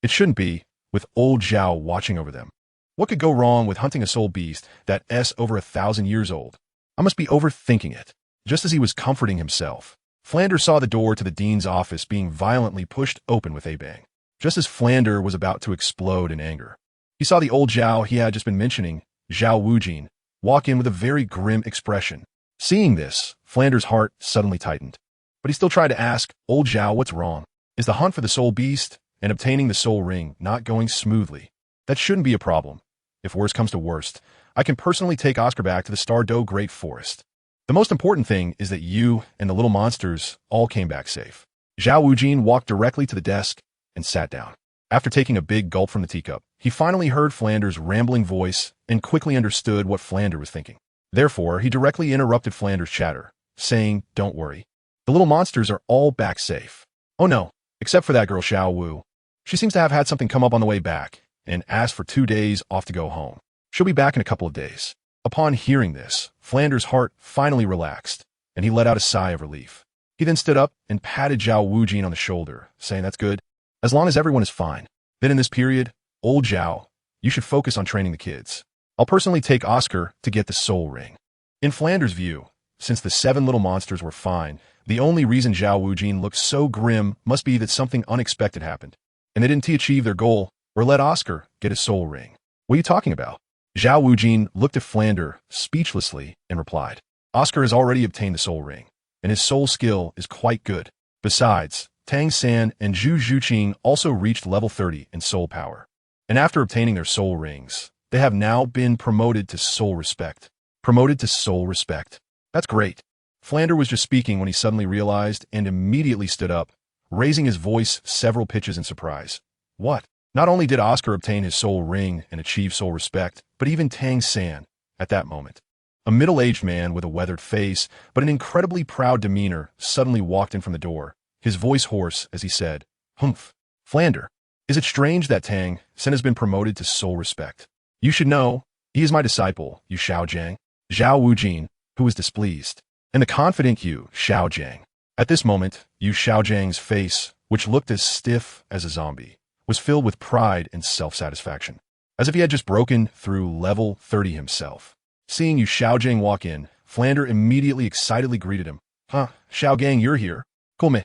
It shouldn't be, with old Zhao watching over them. What could go wrong with hunting a soul beast that's over 1,000 years old? I must be overthinking it. Just as he was comforting himself, Flander saw the door to the dean's office being violently pushed open with a bang. Just as Flander was about to explode in anger, he saw the old Zhao he had just been mentioning, Zhao Wujin, walk in with a very grim expression. Seeing this, Flander's heart suddenly tightened. But he still tried to ask, Old Zhao, what's wrong? Is the hunt for the soul beast and obtaining the soul ring not going smoothly? That shouldn't be a problem. If worst comes to worst, I can personally take Oscar back to the Stardow Great Forest. The most important thing is that you and the little monsters all came back safe. Zhao Wujin walked directly to the desk and sat down. After taking a big gulp from the teacup, he finally heard Flander's rambling voice and quickly understood what Flander was thinking. Therefore, he directly interrupted Flander's chatter, saying, Don't worry. The little monsters are all back safe. Oh no, except for that girl Xiao Wu. She seems to have had something come up on the way back and asked for 2 days off to go home. She'll be back in a couple of days. Upon hearing this, Flander's heart finally relaxed, and he let out a sigh of relief. He then stood up and patted Zhao Wujin on the shoulder, saying, That's good, as long as everyone is fine. Then in this period, old Zhao, you should focus on training the kids. I'll personally take Oscar to get the soul ring. In Flander's view, since the 7 little monsters were fine, the only reason Zhao Wujin looked so grim must be that something unexpected happened, and they didn't achieve their goal or let Oscar get his soul ring. What are you talking about? Zhao Wujin looked at Flander speechlessly and replied, Oscar has already obtained the soul ring, and his soul skill is quite good. Besides, Tang San and Zhu Zhuqing also reached level 30 in soul power, and after obtaining their soul rings, they have now been promoted to soul respect. Promoted to soul respect. That's great. Flander was just speaking when he suddenly realized and immediately stood up, raising his voice several pitches in surprise. What? Not only did Oscar obtain his soul ring and achieve soul respect, but even Tang San, at that moment. A middle-aged man with a weathered face, but an incredibly proud demeanor, suddenly walked in from the door, his voice hoarse as he said, "Humph, Flander, is it strange that Tang San has been promoted to soul respect? You should know, he is my disciple, Yu Xiaojiang." Zhao Wujin, who was displeased, and the confident Yu Xiaojiang. At this moment, Yu Xiaojiang's face, which looked as stiff as a zombie, was filled with pride and self-satisfaction, as if he had just broken through level 30 himself. Seeing Yu Xiaojiang walk in, Flander immediately excitedly greeted him. "Huh, Xiaogang, you're here. Cool me.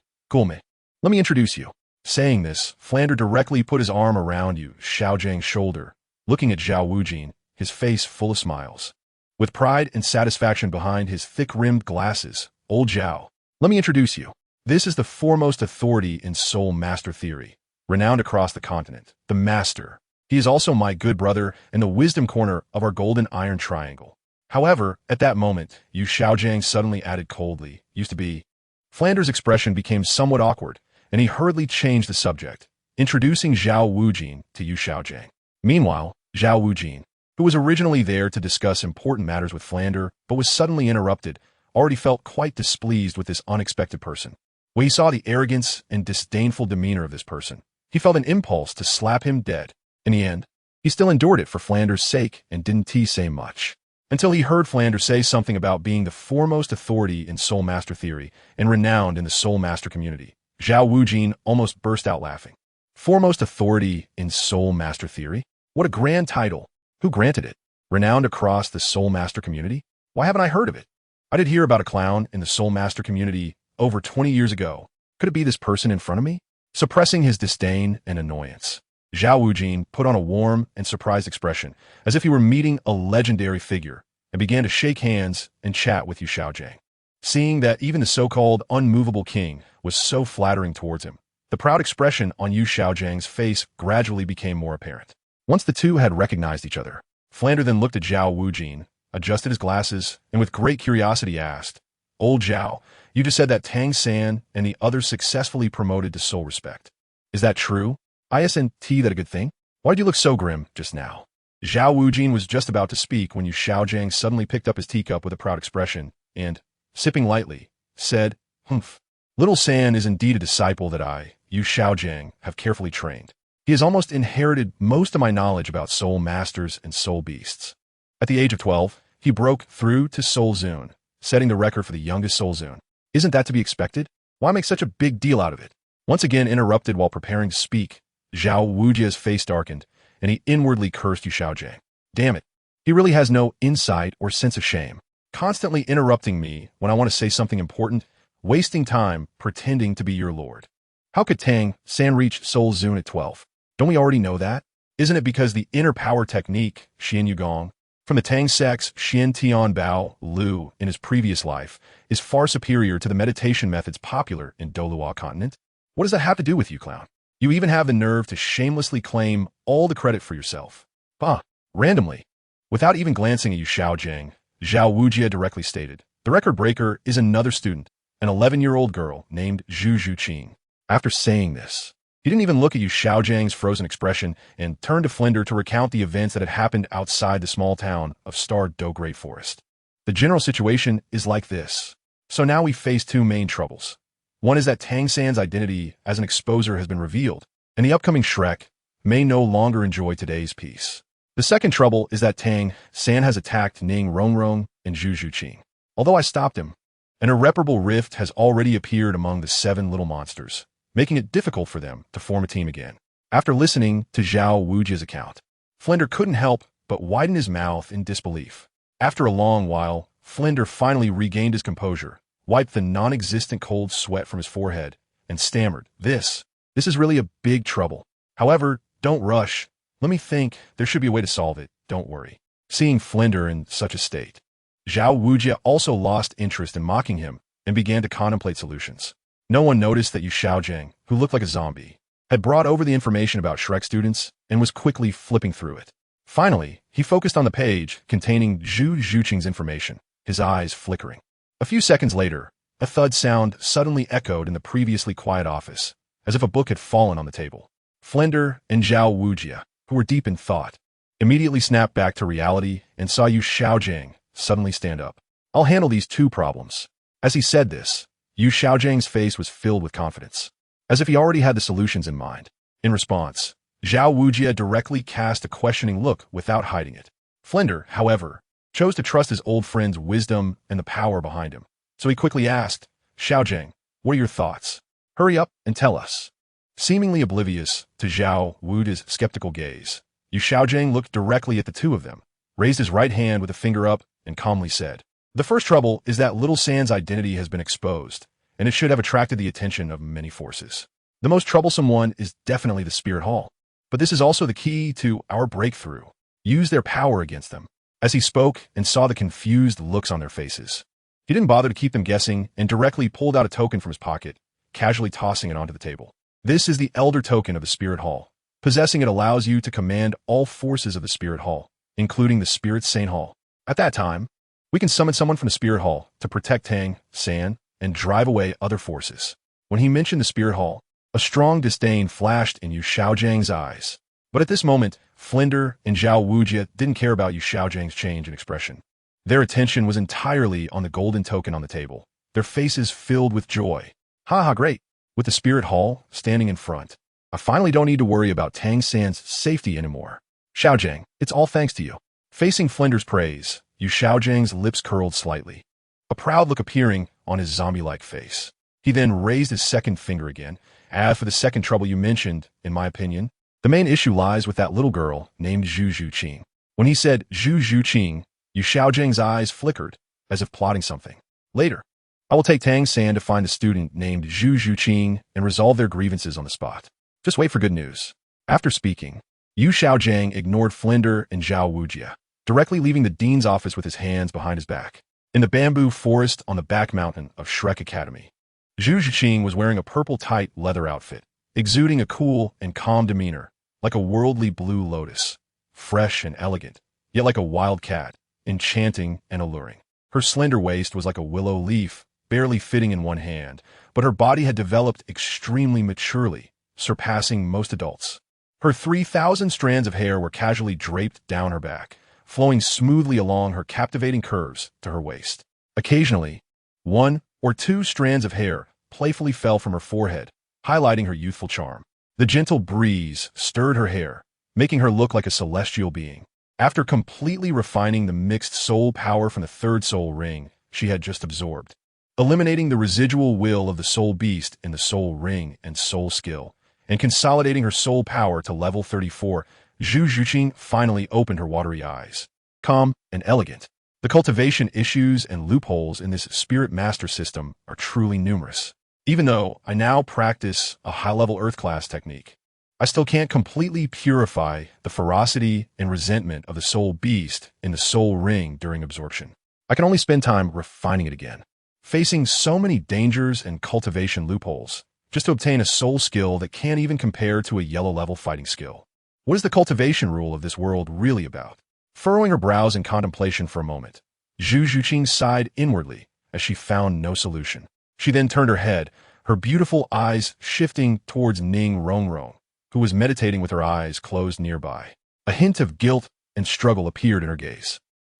Let me introduce you." Saying this, Flander directly put his arm around Yu Xiaojiang's shoulder, looking at Zhao Wujin, his face full of smiles. With pride and satisfaction behind his thick-rimmed glasses, old Zhao, "Let me introduce you. This is the foremost authority in soul master theory, renowned across the continent, the Master. He is also my good brother and the wisdom corner of our golden iron triangle." However, at that moment, Yu Xiaojiang suddenly added coldly, "Used to be." Flander's expression became somewhat awkward, and he hurriedly changed the subject, introducing Zhao Wujin to Yu Xiaojiang. Meanwhile, Zhao Wujin, who was originally there to discuss important matters with Flander but was suddenly interrupted, already felt quite displeased with this unexpected person. When he saw the arrogance and disdainful demeanor of this person, he felt an impulse to slap him dead. In the end, he still endured it for Flander's sake and didn't say much, until he heard Flander say something about being the foremost authority in soul master theory and renowned in the soul master community. Zhao Wujin almost burst out laughing. Foremost authority in soul master theory? What a grand title. Who granted it? Renowned across the soul master community? Why haven't I heard of it? I did hear about a clown in the soul master community over 20 years ago. Could it be this person in front of me? Suppressing his disdain and annoyance, Zhao Wujin put on a warm and surprised expression, as if he were meeting a legendary figure, and began to shake hands and chat with Yu Xiaojiang. Seeing that even the so-called unmovable king was so flattering towards him, the proud expression on Yu Xiaojiang's face gradually became more apparent. Once the two had recognized each other, Flander then looked at Zhao Wujin, adjusted his glasses, and with great curiosity asked, "Old Zhao, you just said that Tang San and the others successfully promoted to soul respect. Is that true? Isn't that a good thing? Why did you look so grim just now?" Zhao Wujin was just about to speak when Yu Xiaojiang suddenly picked up his teacup with a proud expression and, sipping lightly, said, "Humph. Little San is indeed a disciple that I, Yu Xiaojiang, have carefully trained. He has almost inherited most of my knowledge about soul masters and soul beasts. At the age of 12, he broke through to Soul Zune, setting the record for the youngest Soul Zune. Isn't that to be expected? Why make such a big deal out of it?" Once again interrupted while preparing to speak, Zhao Wujia's face darkened, and he inwardly cursed Yu Xiaojiang. Damn it. He really has no insight or sense of shame. Constantly interrupting me when I want to say something important, wasting time pretending to be your lord. How could Tang San reach Soul Zune at 12? Don't we already know that? Isn't it because the inner power technique, Xian Yugong, from the Tang sect's Xian Tian Bao Lu in his previous life, is far superior to the meditation methods popular in Douluo continent? What does that have to do with you, clown? You even have the nerve to shamelessly claim all the credit for yourself. Bah, randomly. Without even glancing at Yu Xiaojiang, Zhao Wujia directly stated, "The record breaker is another student, an 11-year-old girl named Zhu Zhuqing." After saying this, he didn't even look at Yu Xiaojiang's frozen expression and turned to Flinder to recount the events that had happened outside the small town of Star Do Great Forest. The general situation is like this. So now we face two main troubles. One is that Tang San's identity as an exposer has been revealed, and the upcoming Shrek may no longer enjoy today's peace. The second trouble is that Tang San has attacked Ning Rongrong and Zhu Zhuqing. Although I stopped him, an irreparable rift has already appeared among the 7 little monsters, making it difficult for them to form a team again. After listening to Zhao Wujia's account, Flinder couldn't help but widen his mouth in disbelief. After a long while, Flinder finally regained his composure, wiped the non-existent cold sweat from his forehead, and stammered, This is really a big trouble. However, don't rush. Let me think. There should be a way to solve it. Don't worry." Seeing Flinder in such a state, Zhao Wujia also lost interest in mocking him and began to contemplate solutions. No one noticed that Yu Xiaojiang, who looked like a zombie, had brought over the information about Shrek students and was quickly flipping through it. Finally, he focused on the page containing Zhu Zhuqing's information, his eyes flickering. A few seconds later, a thud sound suddenly echoed in the previously quiet office, as if a book had fallen on the table. Flender and Zhao Wujia, who were deep in thought, immediately snapped back to reality and saw Yu Xiaojing suddenly stand up. I'll handle these two problems. As he said this, Yu Xiaojing's face was filled with confidence, as if he already had the solutions in mind. In response, Zhao Wujia directly cast a questioning look without hiding it. Flender, however, chose to trust his old friend's wisdom and the power behind him. So he quickly asked, Xiaojing, what are your thoughts? Hurry up and tell us. Seemingly oblivious to Zhao Wujia's skeptical gaze, Yu Xiaojing looked directly at the two of them, raised his right hand with a finger up, and calmly said, The first trouble is that Little Sand's identity has been exposed, and it should have attracted the attention of many forces. The most troublesome one is definitely the Spirit Hall. But this is also the key to our breakthrough. Use their power against them. As he spoke and saw the confused looks on their faces, he didn't bother to keep them guessing and directly pulled out a token from his pocket, casually tossing it onto the table. This is the Elder Token of the Spirit Hall. Possessing it allows you to command all forces of the Spirit Hall, including the Spirit Saint Hall. At that time, we can summon someone from the Spirit Hall to protect Tang, San, and drive away other forces. When he mentioned the Spirit Hall, a strong disdain flashed in Yu Xiaojing's eyes. But at this moment, Flender and Zhao Wujia didn't care about Yu Xiaojing's change in expression. Their attention was entirely on the golden token on the table, their faces filled with joy. Haha, great. With the Spirit Hall standing in front, I finally don't need to worry about Tang San's safety anymore. Xiaojing, it's all thanks to you. Facing Flender's praise, Yu Xiaojing's lips curled slightly, a proud look appearing on his zombie-like face. He then raised his second finger again. As for the second trouble you mentioned, in my opinion, the main issue lies with that little girl named Zhu Zhuqing. When he said Zhu Zhuqing, Yu Xiaojing's eyes flickered, as if plotting something. Later, I will take Tang San to find a student named Zhu Zhuqing and resolve their grievances on the spot. Just wait for good news. After speaking, Yu Xiaojing ignored Flender and Zhao Wujia, directly leaving the dean's office with his hands behind his back. In the bamboo forest on the back mountain of Shrek Academy, Zhu Zhuqing was wearing a purple tight leather outfit, exuding a cool and calm demeanor, like a worldly blue lotus, fresh and elegant, yet like a wild cat, enchanting and alluring. Her slender waist was like a willow leaf, barely fitting in one hand, but her body had developed extremely maturely, surpassing most adults. Her 3,000 strands of hair were casually draped down her back, flowing smoothly along her captivating curves to her waist. Occasionally, one or two strands of hair playfully fell from her forehead, highlighting her youthful charm. The gentle breeze stirred her hair, making her look like a celestial being. After completely refining the mixed soul power from the third soul ring she had just absorbed, eliminating the residual will of the soul beast in the soul ring and soul skill, and consolidating her soul power to level 34, Zhu Zhuqing finally opened her watery eyes. Calm and elegant, the cultivation issues and loopholes in this spirit master system are truly numerous. Even though I now practice a high-level Earth class technique, I still can't completely purify the ferocity and resentment of the soul beast in the soul ring during absorption. I can only spend time refining it again, facing so many dangers and cultivation loopholes, just to obtain a soul skill that can't even compare to a yellow-level fighting skill. What is the cultivation rule of this world really about? Furrowing her brows in contemplation for a moment, Zhu Zhuqing sighed inwardly as she found no solution. She then turned her head, her beautiful eyes shifting towards Ning Rongrong, who was meditating with her eyes closed nearby. A hint of guilt and struggle appeared in her gaze.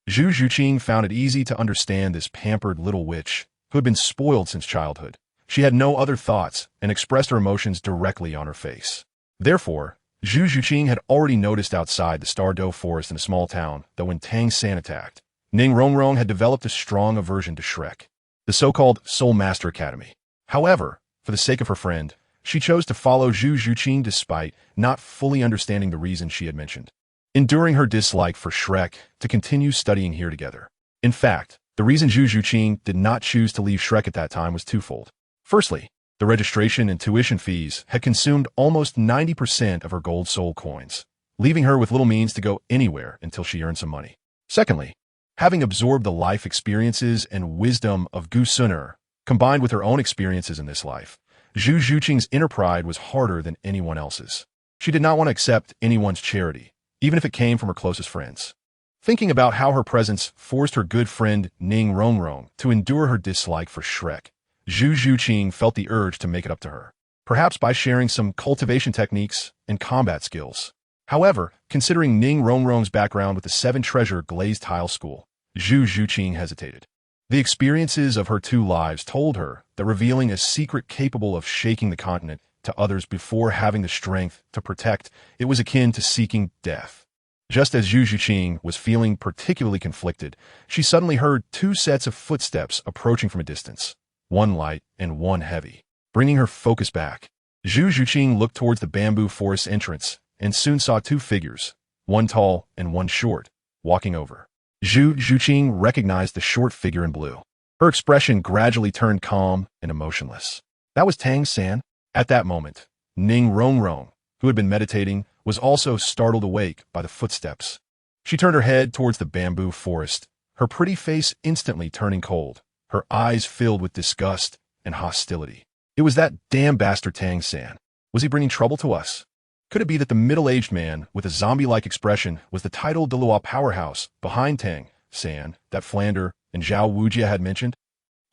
Zhu Zhuqing found it easy to understand this pampered little witch who had been spoiled since childhood. She had no other thoughts and expressed her emotions directly on her face. Therefore, Zhu Zhuqing had already noticed outside the Stardow forest in a small town that when Tang San attacked, Ning Rongrong had developed a strong aversion to Shrek, the so-called Soul Master Academy. However, for the sake of her friend, she chose to follow Zhu Zhuqing despite not fully understanding the reason she had mentioned, enduring her dislike for Shrek to continue studying here together. In fact, the reason Zhu Zhuqing did not choose to leave Shrek at that time was twofold. Firstly, the registration and tuition fees had consumed almost 90% of her gold soul coins, leaving her with little means to go anywhere until she earned some money. Secondly, having absorbed the life experiences and wisdom of Gu Suner, combined with her own experiences in this life, Zhu Zhuqing's inner pride was harder than anyone else's. She did not want to accept anyone's charity, even if it came from her closest friends. Thinking about how her presence forced her good friend Ning Rongrong to endure her dislike for Shrek, Zhu Zhuqing felt the urge to make it up to her, perhaps by sharing some cultivation techniques and combat skills. However, considering Ning Rongrong's background with the Seven Treasure Glazed Tile School, Zhu Zhuqing hesitated. The experiences of her 2 lives told her that revealing a secret capable of shaking the continent to others before having the strength to protect it was akin to seeking death. Just as Zhu Zhuqing was feeling particularly conflicted, she suddenly heard 2 sets of footsteps approaching from a distance, one light and one heavy. Bringing her focus back, Zhu Zhuqing looked towards the bamboo forest entrance and soon saw 2 figures, one tall and one short, walking over. Zhu Zhuqing recognized the short figure in blue. Her expression gradually turned calm and emotionless. That was Tang San. At that moment, Ning Rongrong, who had been meditating, was also startled awake by the footsteps. She turned her head towards the bamboo forest, her pretty face instantly turning cold, her eyes filled with disgust and hostility. It was that damn bastard Tang San. Was he bringing trouble to us? Could it be that the middle-aged man with a zombie-like expression was the titled Douluo powerhouse behind Tang San that Flander and Zhao Wujia had mentioned?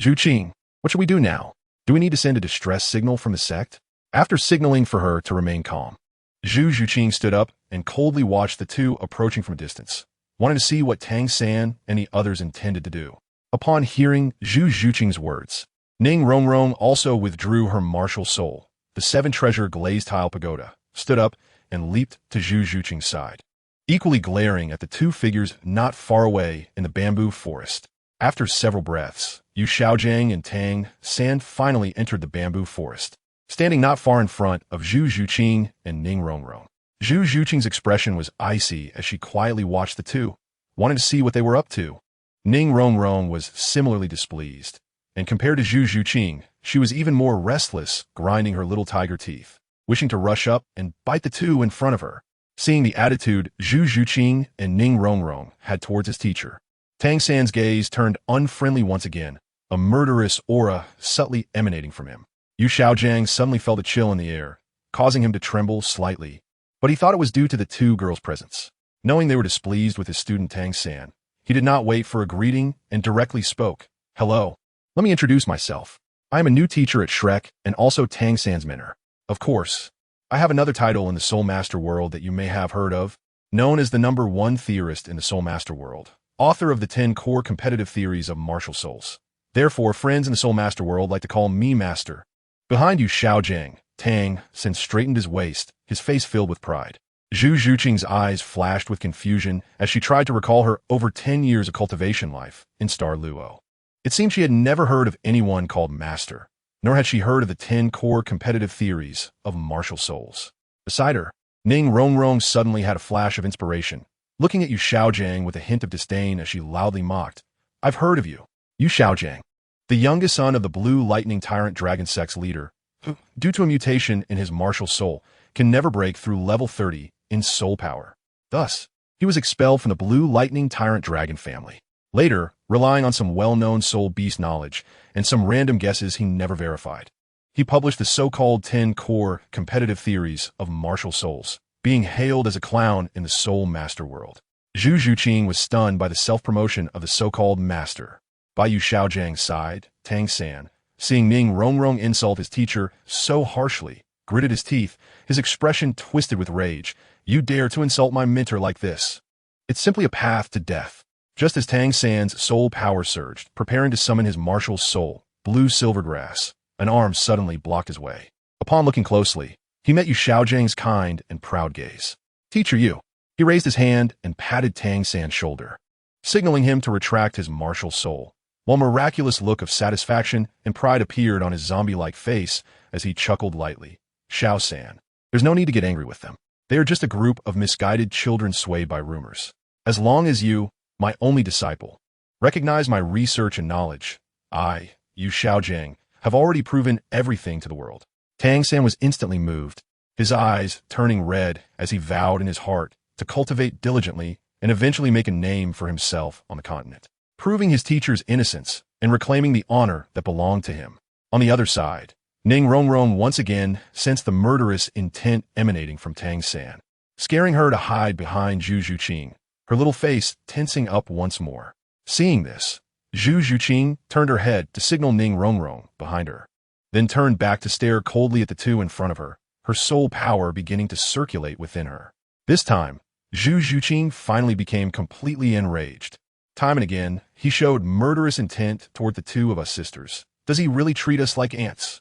Zhuqing, what should we do now? Do we need to send a distress signal from the sect? After signaling for her to remain calm, Zhu Zhuqing stood up and coldly watched the 2 approaching from a distance, wanting to see what Tang San and the others intended to do. Upon hearing Zhu Zhuqing's words, Ning Rongrong also withdrew her martial soul. The 7 Treasure Glazed Tile Pagoda stood up and leaped to Zhu Zhuqing's side, equally glaring at the 2 figures not far away in the bamboo forest. After several breaths, Yu Xiaojiang and Tang San finally entered the bamboo forest, standing not far in front of Zhu Zhuqing and Ning Rongrong. Zhu Zhuqing's expression was icy as she quietly watched the 2, wanting to see what they were up to. Ning Rongrong was similarly displeased, and compared to Zhu Zhuqing, she was even more restless, grinding her little tiger teeth, wishing to rush up and bite the 2 in front of her. Seeing the attitude Zhu Zhuqing and Ning Rongrong had towards his teacher, Tang San's gaze turned unfriendly once again, a murderous aura subtly emanating from him. Yu Xiaojiang suddenly felt a chill in the air, causing him to tremble slightly, but he thought it was due to the 2 girls' presence. Knowing they were displeased with his student Tang San, he did not wait for a greeting and directly spoke. Hello. Let me introduce myself. I am a new teacher at Shrek and also Tang San's mentor. Of course, I have another title in the Soul Master world that you may have heard of, known as the #1 theorist in the Soul Master world, author of the 10 core competitive theories of martial souls. Therefore, friends in the Soul Master world like to call me Master. Behind you, Xiaojiang, Tang San straightened his waist, his face filled with pride. Zhu Zhuqing's eyes flashed with confusion as she tried to recall her over 10 years of cultivation life in Star Luo. It seemed she had never heard of anyone called Master, nor had she heard of the 10 core competitive theories of martial souls. Beside her, Ning Rongrong suddenly had a flash of inspiration, looking at Yu Xiaojiang with a hint of disdain as she loudly mocked. I've heard of you. Yu Xiaojiang, the youngest son of the Blue Lightning Tyrant Dragon Sect's leader, who, due to a mutation in his martial soul, can never break through level 30 in soul power. Thus, he was expelled from the Blue Lightning Tyrant Dragon family. Later, relying on some well-known soul beast knowledge and some random guesses he never verified, he published the so-called 10 core competitive theories of martial souls, being hailed as a clown in the Soul Master world. Zhu Zhuqing was stunned by the self-promotion of the so-called Master. By Yu Xiaojiang's side, Tang San, seeing Ning Rongrong insult his teacher so harshly, gritted his teeth, his expression twisted with rage. You dare to insult my mentor like this? It's simply a path to death. Just as Tang San's soul power surged, preparing to summon his martial soul, Blue Silvergrass, an arm suddenly blocked his way. Upon looking closely, he met Yu Xiaojiang's kind and proud gaze. Teacher Yu. He raised his hand and patted Tang San's shoulder, signaling him to retract his martial soul, while a miraculous look of satisfaction and pride appeared on his zombie-like face as he chuckled lightly. Xiao San, there's no need to get angry with them. They are just a group of misguided children swayed by rumors. As long as you, my only disciple, recognize my research and knowledge, I, Yu Xiaojiang, have already proven everything to the world. Tang San was instantly moved, his eyes turning red as he vowed in his heart to cultivate diligently and eventually make a name for himself on the continent, proving his teacher's innocence and reclaiming the honor that belonged to him. On the other side, Ning Rongrong once again sensed the murderous intent emanating from Tang San, scaring her to hide behind Zhu Zhuqing, her little face tensing up once more. Seeing this, Zhu Zhuqing turned her head to signal Ning Rongrong behind her, then turned back to stare coldly at the 2 in front of her, her soul power beginning to circulate within her. This time, Zhu Zhuqing finally became completely enraged. Time and again, he showed murderous intent toward the two of us sisters. Does he really treat us like ants?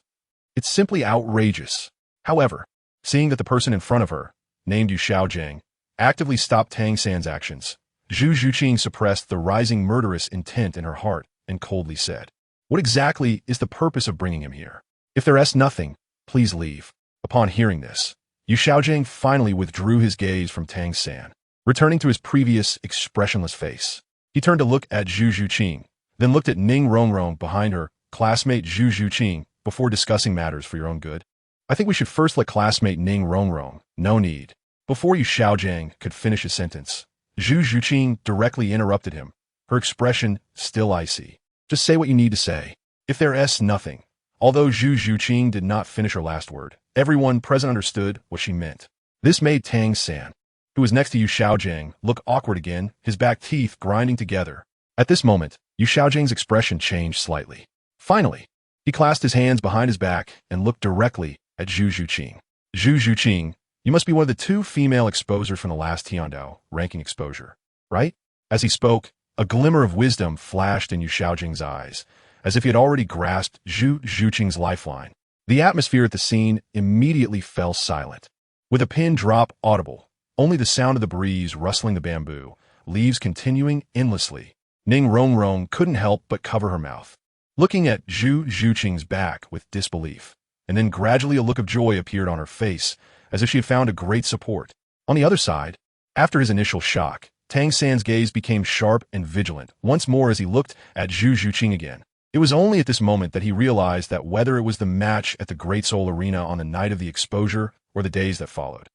It's simply outrageous. However, seeing that the person in front of her, named Yu Xiaojiang, actively stopped Tang San's actions, Zhu Zhuqing suppressed the rising murderous intent in her heart and coldly said, "What exactly is the purpose of bringing him here? If there is nothing, please leave." Upon hearing this, Yu Xiaojiang finally withdrew his gaze from Tang San, returning to his previous expressionless face. He turned to look at Zhu Zhuqing, then looked at Ning Rongrong behind her, "Classmate Zhu Zhuqing, before discussing matters for your own good, I think we should first let classmate Ning Rongrong, no need." Before Yu Xiaojiang could finish his sentence, Zhu Zhuqing directly interrupted him, her expression still icy. "Just say what you need to say. If there is nothing." Although Zhu Zhuqing did not finish her last word, everyone present understood what she meant. This made Tang San, who was next to Yu Xiaojiang, look awkward again, his back teeth grinding together. At this moment, Yu Xiaojiang's expression changed slightly. Finally, he clasped his hands behind his back and looked directly at Zhu Zhuqing. "Zhu Zhuqing, you must be one of the two female exposers from the last Tiandao ranking exposure, right?" As he spoke, a glimmer of wisdom flashed in Yu Xiaojiang's eyes, as if he had already grasped Zhu Zhuqing's lifeline. The atmosphere at the scene immediately fell silent. With a pin drop audible, only the sound of the breeze rustling the bamboo, leaves continuing endlessly, Ning Rongrong couldn't help but cover her mouth, looking at Zhu Zhuqing's back with disbelief, and then gradually a look of joy appeared on her face, as if she had found a great support. On the other side, after his initial shock, Tang San's gaze became sharp and vigilant once more as he looked at Zhu Zhuqing again. It was only at this moment that he realized that whether it was the match at the Great Soul Arena on the night of the exposure or the days that followed,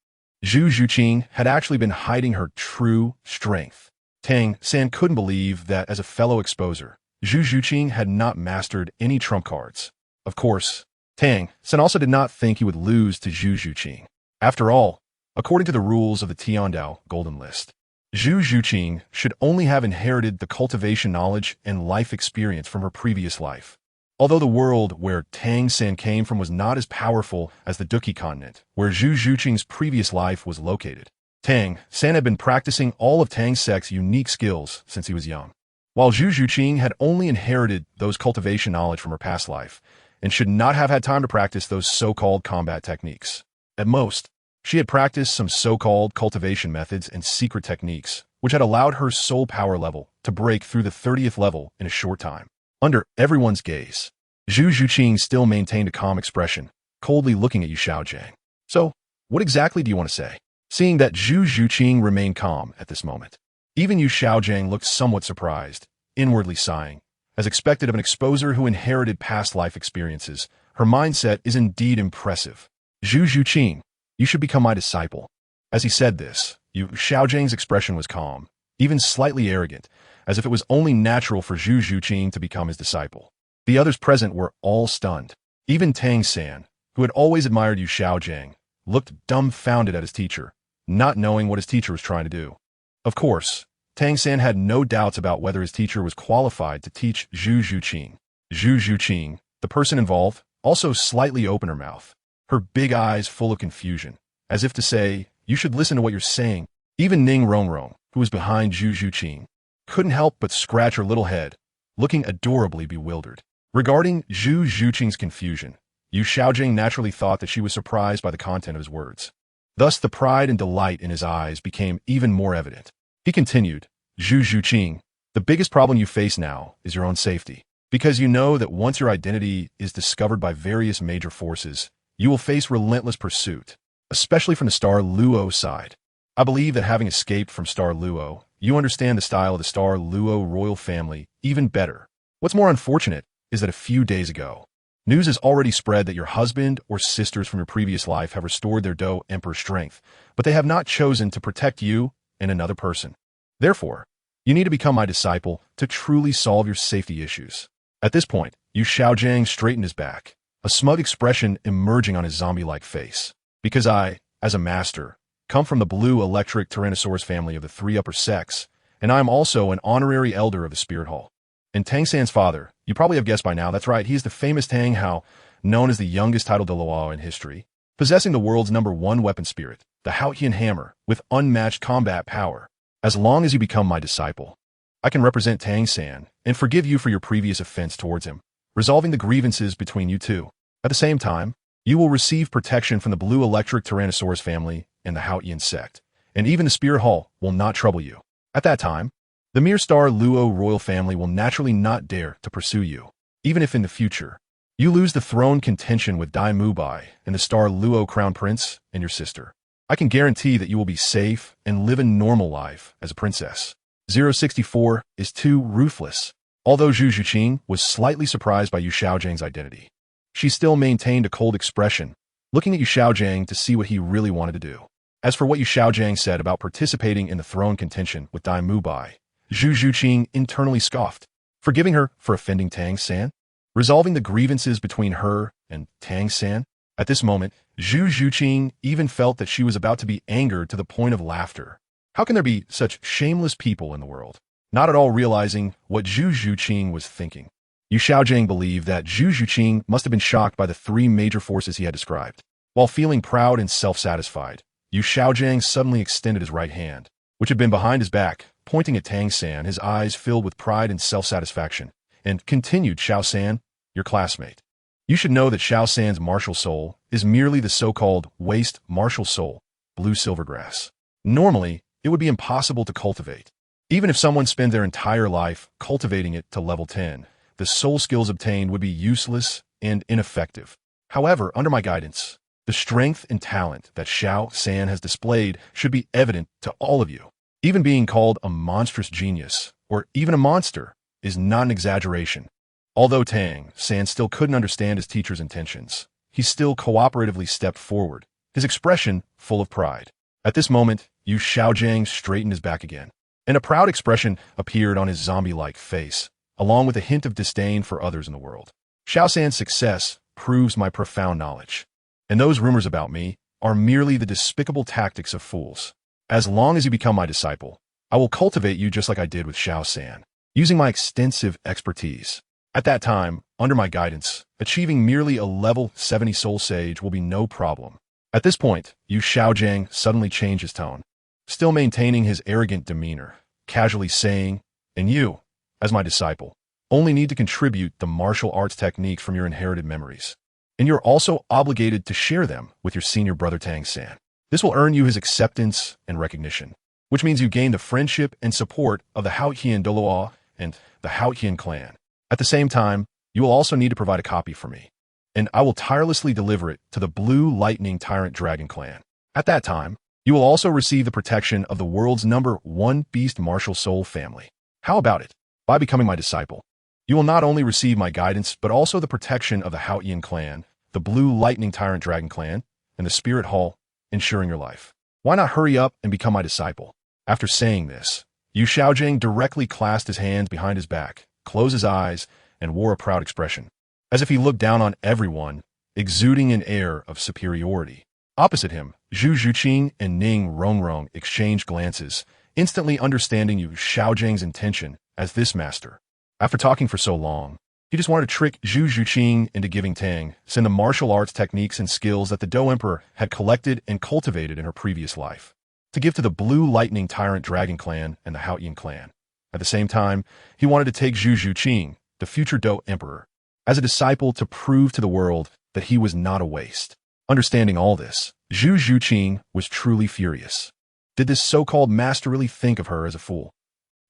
Zhu Zhuqing had actually been hiding her true strength. Tang San couldn't believe that as a fellow exposer, Zhu Zhuqing had not mastered any trump cards. Of course, Tang San also did not think he would lose to Zhu Zhuqing. After all, according to the rules of the Tiandao Golden List, Zhu Zhuqing should only have inherited the cultivation knowledge and life experience from her previous life. Although the world where Tang San came from was not as powerful as the Duqi continent, where Zhu Zhuqing's previous life was located, Tang San had been practicing all of Tang Sek's unique skills since he was young. While Zhu Zhuqing had only inherited those cultivation knowledge from her past life, and should not have had time to practice those so-called combat techniques. At most, she had practiced some so-called cultivation methods and secret techniques, which had allowed her soul power level to break through the 30th level in a short time. Under everyone's gaze, Zhu Zhuqing still maintained a calm expression, coldly looking at Yu Xiaojiang. "So, what exactly do you want to say?" Seeing that Zhu Zhuqing remained calm at this moment, even Yu Xiaojiang looked somewhat surprised, inwardly sighing. As expected of an exposer who inherited past life experiences, her mindset is indeed impressive. "Zhu Zhuqing, you should become my disciple." As he said this, Yu Xiaojiang's expression was calm, even slightly arrogant, as if it was only natural for Zhu Zhuqing to become his disciple. The others present were all stunned. Even Tang San, who had always admired Yu Xiaojiang, looked dumbfounded at his teacher, not knowing what his teacher was trying to do. Of course, Tang San had no doubts about whether his teacher was qualified to teach Zhu Zhuqing. Zhu Zhuqing, the person involved, also slightly opened her mouth, her big eyes full of confusion, as if to say, "You should listen to what you're saying." Even Ning Rongrong, who was behind Zhu Zhuqing, couldn't help but scratch her little head, looking adorably bewildered. Regarding Zhu Zhuqing's confusion, Yu Xiaojiang naturally thought that she was surprised by the content of his words. Thus, the pride and delight in his eyes became even more evident. He continued, "Zhu Zhuqing, the biggest problem you face now is your own safety, because you know that once your identity is discovered by various major forces, you will face relentless pursuit, especially from the Star Luo side. I believe that having escaped from Star Luo, you understand the style of the Star Luo royal family even better. What's more unfortunate is that a few days ago, news has already spread that your husband or sisters from your previous life have restored their Do Emperor strength, but they have not chosen to protect you and another person. Therefore, you need to become my disciple to truly solve your safety issues." At this point, Yu Xiaojiang straightened his back, a smug expression emerging on his zombie-like face. "Because I, as a master, come from the blue electric Tyrannosaurus family of the three upper sects, and I am also an honorary elder of the Spirit Hall. And Tang San's father, you probably have guessed by now, that's right, he's the famous Tang Hao, known as the youngest title Douluo in history. possessing the world's #1 weapon spirit, the Haotian hammer, with unmatched combat power. As long as you become my disciple, I can represent Tang San and forgive you for your previous offense towards him, resolving the grievances between you two. At the same time, you will receive protection from the blue electric Tyrannosaurus family and the Haotian sect, and even the Spirit Hall will not trouble you. At that time, the mere star Luo royal family will naturally not dare to pursue you, even if in the future you lose the throne contention with Dai Mubai and the star Luo crown prince and your sister. I can guarantee that you will be safe and live a normal life as a princess. 064 is too ruthless. Although Zhu Zhuqing was slightly surprised by Yu Xiaojiang's identity, she still maintained a cold expression, looking at Yu Xiaojiang to see what he really wanted to do. As for what Yu Xiaojiang said about participating in the throne contention with Dai Mubai, Zhu Zhuqing internally scoffed, forgiving her for offending Tang San, resolving the grievances between her and Tang San. At this moment, Zhu Zhuqing even felt that she was about to be angered to the point of laughter. How can there be such shameless people in the world? Not at all realizing what Zhu Zhuqing was thinking, Yu Xiaojiang believed that Zhu Zhuqing must have been shocked by the 3 major forces he had described. While feeling proud and self-satisfied, Yu Xiaojiang suddenly extended his right hand, which had been behind his back, pointing at Tang San, his eyes filled with pride and self-satisfaction, and continued, Xiao San, your classmate. You should know that Xiao San's martial soul is merely the so-called waste martial soul, blue silvergrass. Normally, it would be impossible to cultivate. Even if someone spent their entire life cultivating it to level 10, the soul skills obtained would be useless and ineffective. However, under my guidance, the strength and talent that Xiao San has displayed should be evident to all of you. Even being called a monstrous genius, or even a monster, is not an exaggeration. Although Tang San still couldn't understand his teacher's intentions, he still cooperatively stepped forward, his expression full of pride. At this moment, Yu Xiaojiang straightened his back again, and a proud expression appeared on his zombie-like face, along with a hint of disdain for others in the world. Xiao San's success proves my profound knowledge, and those rumors about me are merely the despicable tactics of fools. As long as you become my disciple, I will cultivate you just like I did with Xiao San, using my extensive expertise. At that time, under my guidance, achieving merely a level 70 soul sage will be no problem. At this point, Yu Xiaojiang suddenly changed his tone, still maintaining his arrogant demeanor, casually saying, and you, as my disciple, only need to contribute the martial arts techniques from your inherited memories. And you're also obligated to share them with your senior brother Tang San. This will earn you his acceptance and recognition, which means you gain the friendship and support of the Haotian Douluo and the Haotian clan. At the same time, you will also need to provide a copy for me, and I will tirelessly deliver it to the Blue Lightning Tyrant Dragon clan. At that time, you will also receive the protection of the world's #1 beast martial soul family. How about it? By becoming my disciple, you will not only receive my guidance, but also the protection of the Haotian clan, the Blue Lightning Tyrant Dragon clan, and the Spirit Hall, ensuring your life. Why not hurry up and become my disciple? After saying this, Yu Xiaojiang directly clasped his hands behind his back, closed his eyes, and wore a proud expression, as if he looked down on everyone, exuding an air of superiority. Opposite him, Zhu Zhuqing and Ning Rongrong exchanged glances, instantly understanding Yu Xiaojiang's intention as this master. After talking for so long, he just wanted to trick Zhu Zhuqing into giving Tang San the martial arts techniques and skills that the Dou Emperor had collected and cultivated in her previous life, to give to the Blue Lightning Tyrant Dragon clan and the Haotian clan. At the same time, he wanted to take Zhu Zhuqing, the future Dou Emperor, as a disciple to prove to the world that he was not a waste. Understanding all this, Zhu Zhuqing was truly furious. Did this so-called master really think of her as a fool?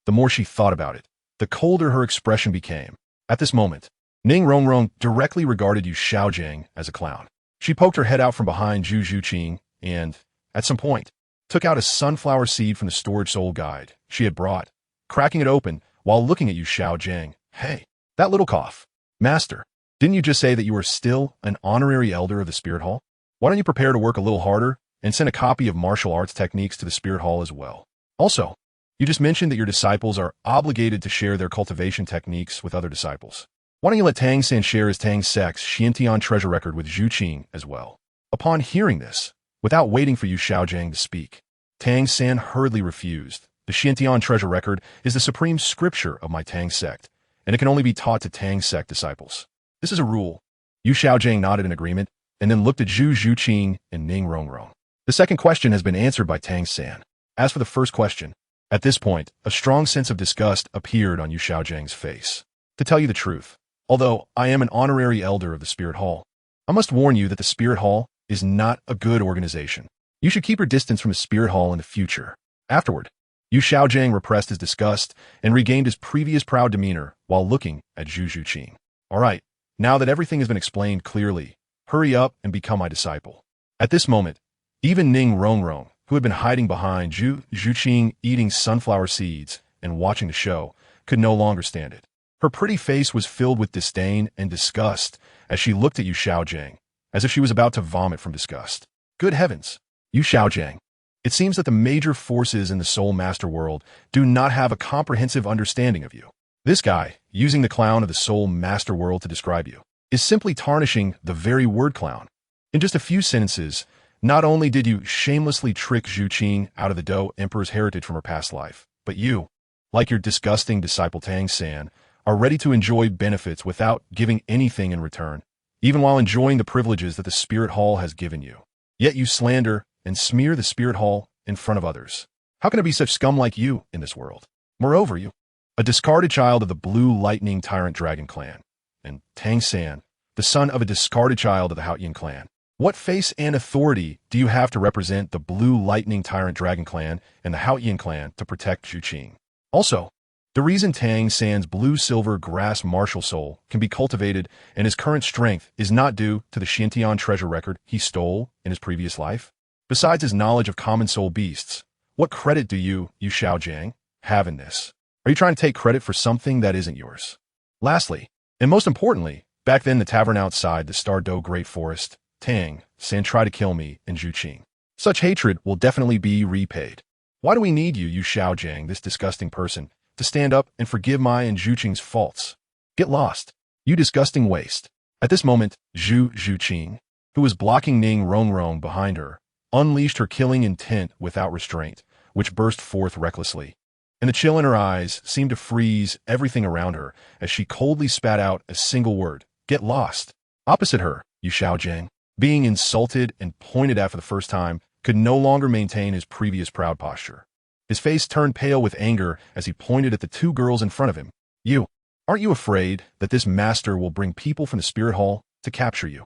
The more she thought about it, the colder her expression became. At this moment, Ning Rongrong directly regarded Yu Xiaojiang as a clown. She poked her head out from behind Zhu Zhuqing and, at some point, took out a sunflower seed from the storage soul guide she had brought, cracking it open while looking at Yu Xiaojiang. Hey, that little cough. Master, didn't you just say that you are still an honorary elder of the Spirit Hall? Why don't you prepare to work a little harder and send a copy of martial arts techniques to the Spirit Hall as well? Also, you just mentioned that your disciples are obligated to share their cultivation techniques with other disciples. Why don't you let Tang San share his Tang Sec's Xiantian treasure record with Zhu Qing as well? Upon hearing this, without waiting for Yu Xiaojiang to speak, Tang San hurriedly refused. The Xiantian treasure record is the supreme scripture of my Tang sect, and it can only be taught to Tang sect disciples. This is a rule. Yu Xiaojiang nodded in agreement, and then looked at Zhu Zhuqing and Ning Rongrong. The second question has been answered by Tang San. As for the first question, at this point, a strong sense of disgust appeared on Yu Xiaojiang's face. To tell you the truth, although I am an honorary elder of the Spirit Hall, I must warn you that the Spirit Hall is not a good organization. You should keep your distance from the Spirit Hall in the future. Afterward, Yu Xiaojiang repressed his disgust and regained his previous proud demeanor while looking at Zhu Zhuqing. All right, now that everything has been explained clearly, hurry up and become my disciple. At this moment, even Ning Rongrong, who had been hiding behind Zhu Zhuqing eating sunflower seeds and watching the show, could no longer stand it. Her pretty face was filled with disdain and disgust as she looked at Yu Xiaojiang, as if she was about to vomit from disgust. Good heavens, Yu Xiaojiang. It seems that the major forces in the Soul Master world do not have a comprehensive understanding of you. This guy, using the clown of the Soul Master world to describe you, is simply tarnishing the very word clown. In just a few sentences, not only did you shamelessly trick Zhu Qing out of the Dou Emperor's heritage from her past life, but you, like your disgusting disciple Tang San, are ready to enjoy benefits without giving anything in return, even while enjoying the privileges that the Spirit Hall has given you. Yet you slander and smear the Spirit Hall in front of others. How can there be such scum like you in this world? Moreover, you, a discarded child of the Blue Lightning Tyrant Dragon clan, and Tang San, the son of a discarded child of the Haoyin clan. What face and authority do you have to represent the Blue Lightning Tyrant Dragon clan and the Haoyin clan to protect Zhu Qing? Also, the reason Tang San's blue-silver grass martial soul can be cultivated and his current strength is not due to the Xintian treasure record he stole in his previous life. Besides his knowledge of common soul beasts, what credit do you, Yu Xiaojiang, have in this? Are you trying to take credit for something that isn't yours? Lastly, and most importantly, back then the tavern outside the Stardow Great Forest, Tang San tried to kill me and Zhu Qing. Such hatred will definitely be repaid. Why do we need you, Yu Xiaojiang, this disgusting person, to stand up and forgive my and Zhu Qing's faults? Get lost, you disgusting waste. At this moment, Zhu Zhuqing, who was blocking Ning Rongrong behind her, unleashed her killing intent without restraint, which burst forth recklessly. And the chill in her eyes seemed to freeze everything around her as she coldly spat out a single word, get lost. Opposite her, Yu Xiaojiang, being insulted and pointed at for the first time, could no longer maintain his previous proud posture. His face turned pale with anger as he pointed at the two girls in front of him. You, aren't you afraid that this master will bring people from the Spirit Hall to capture you?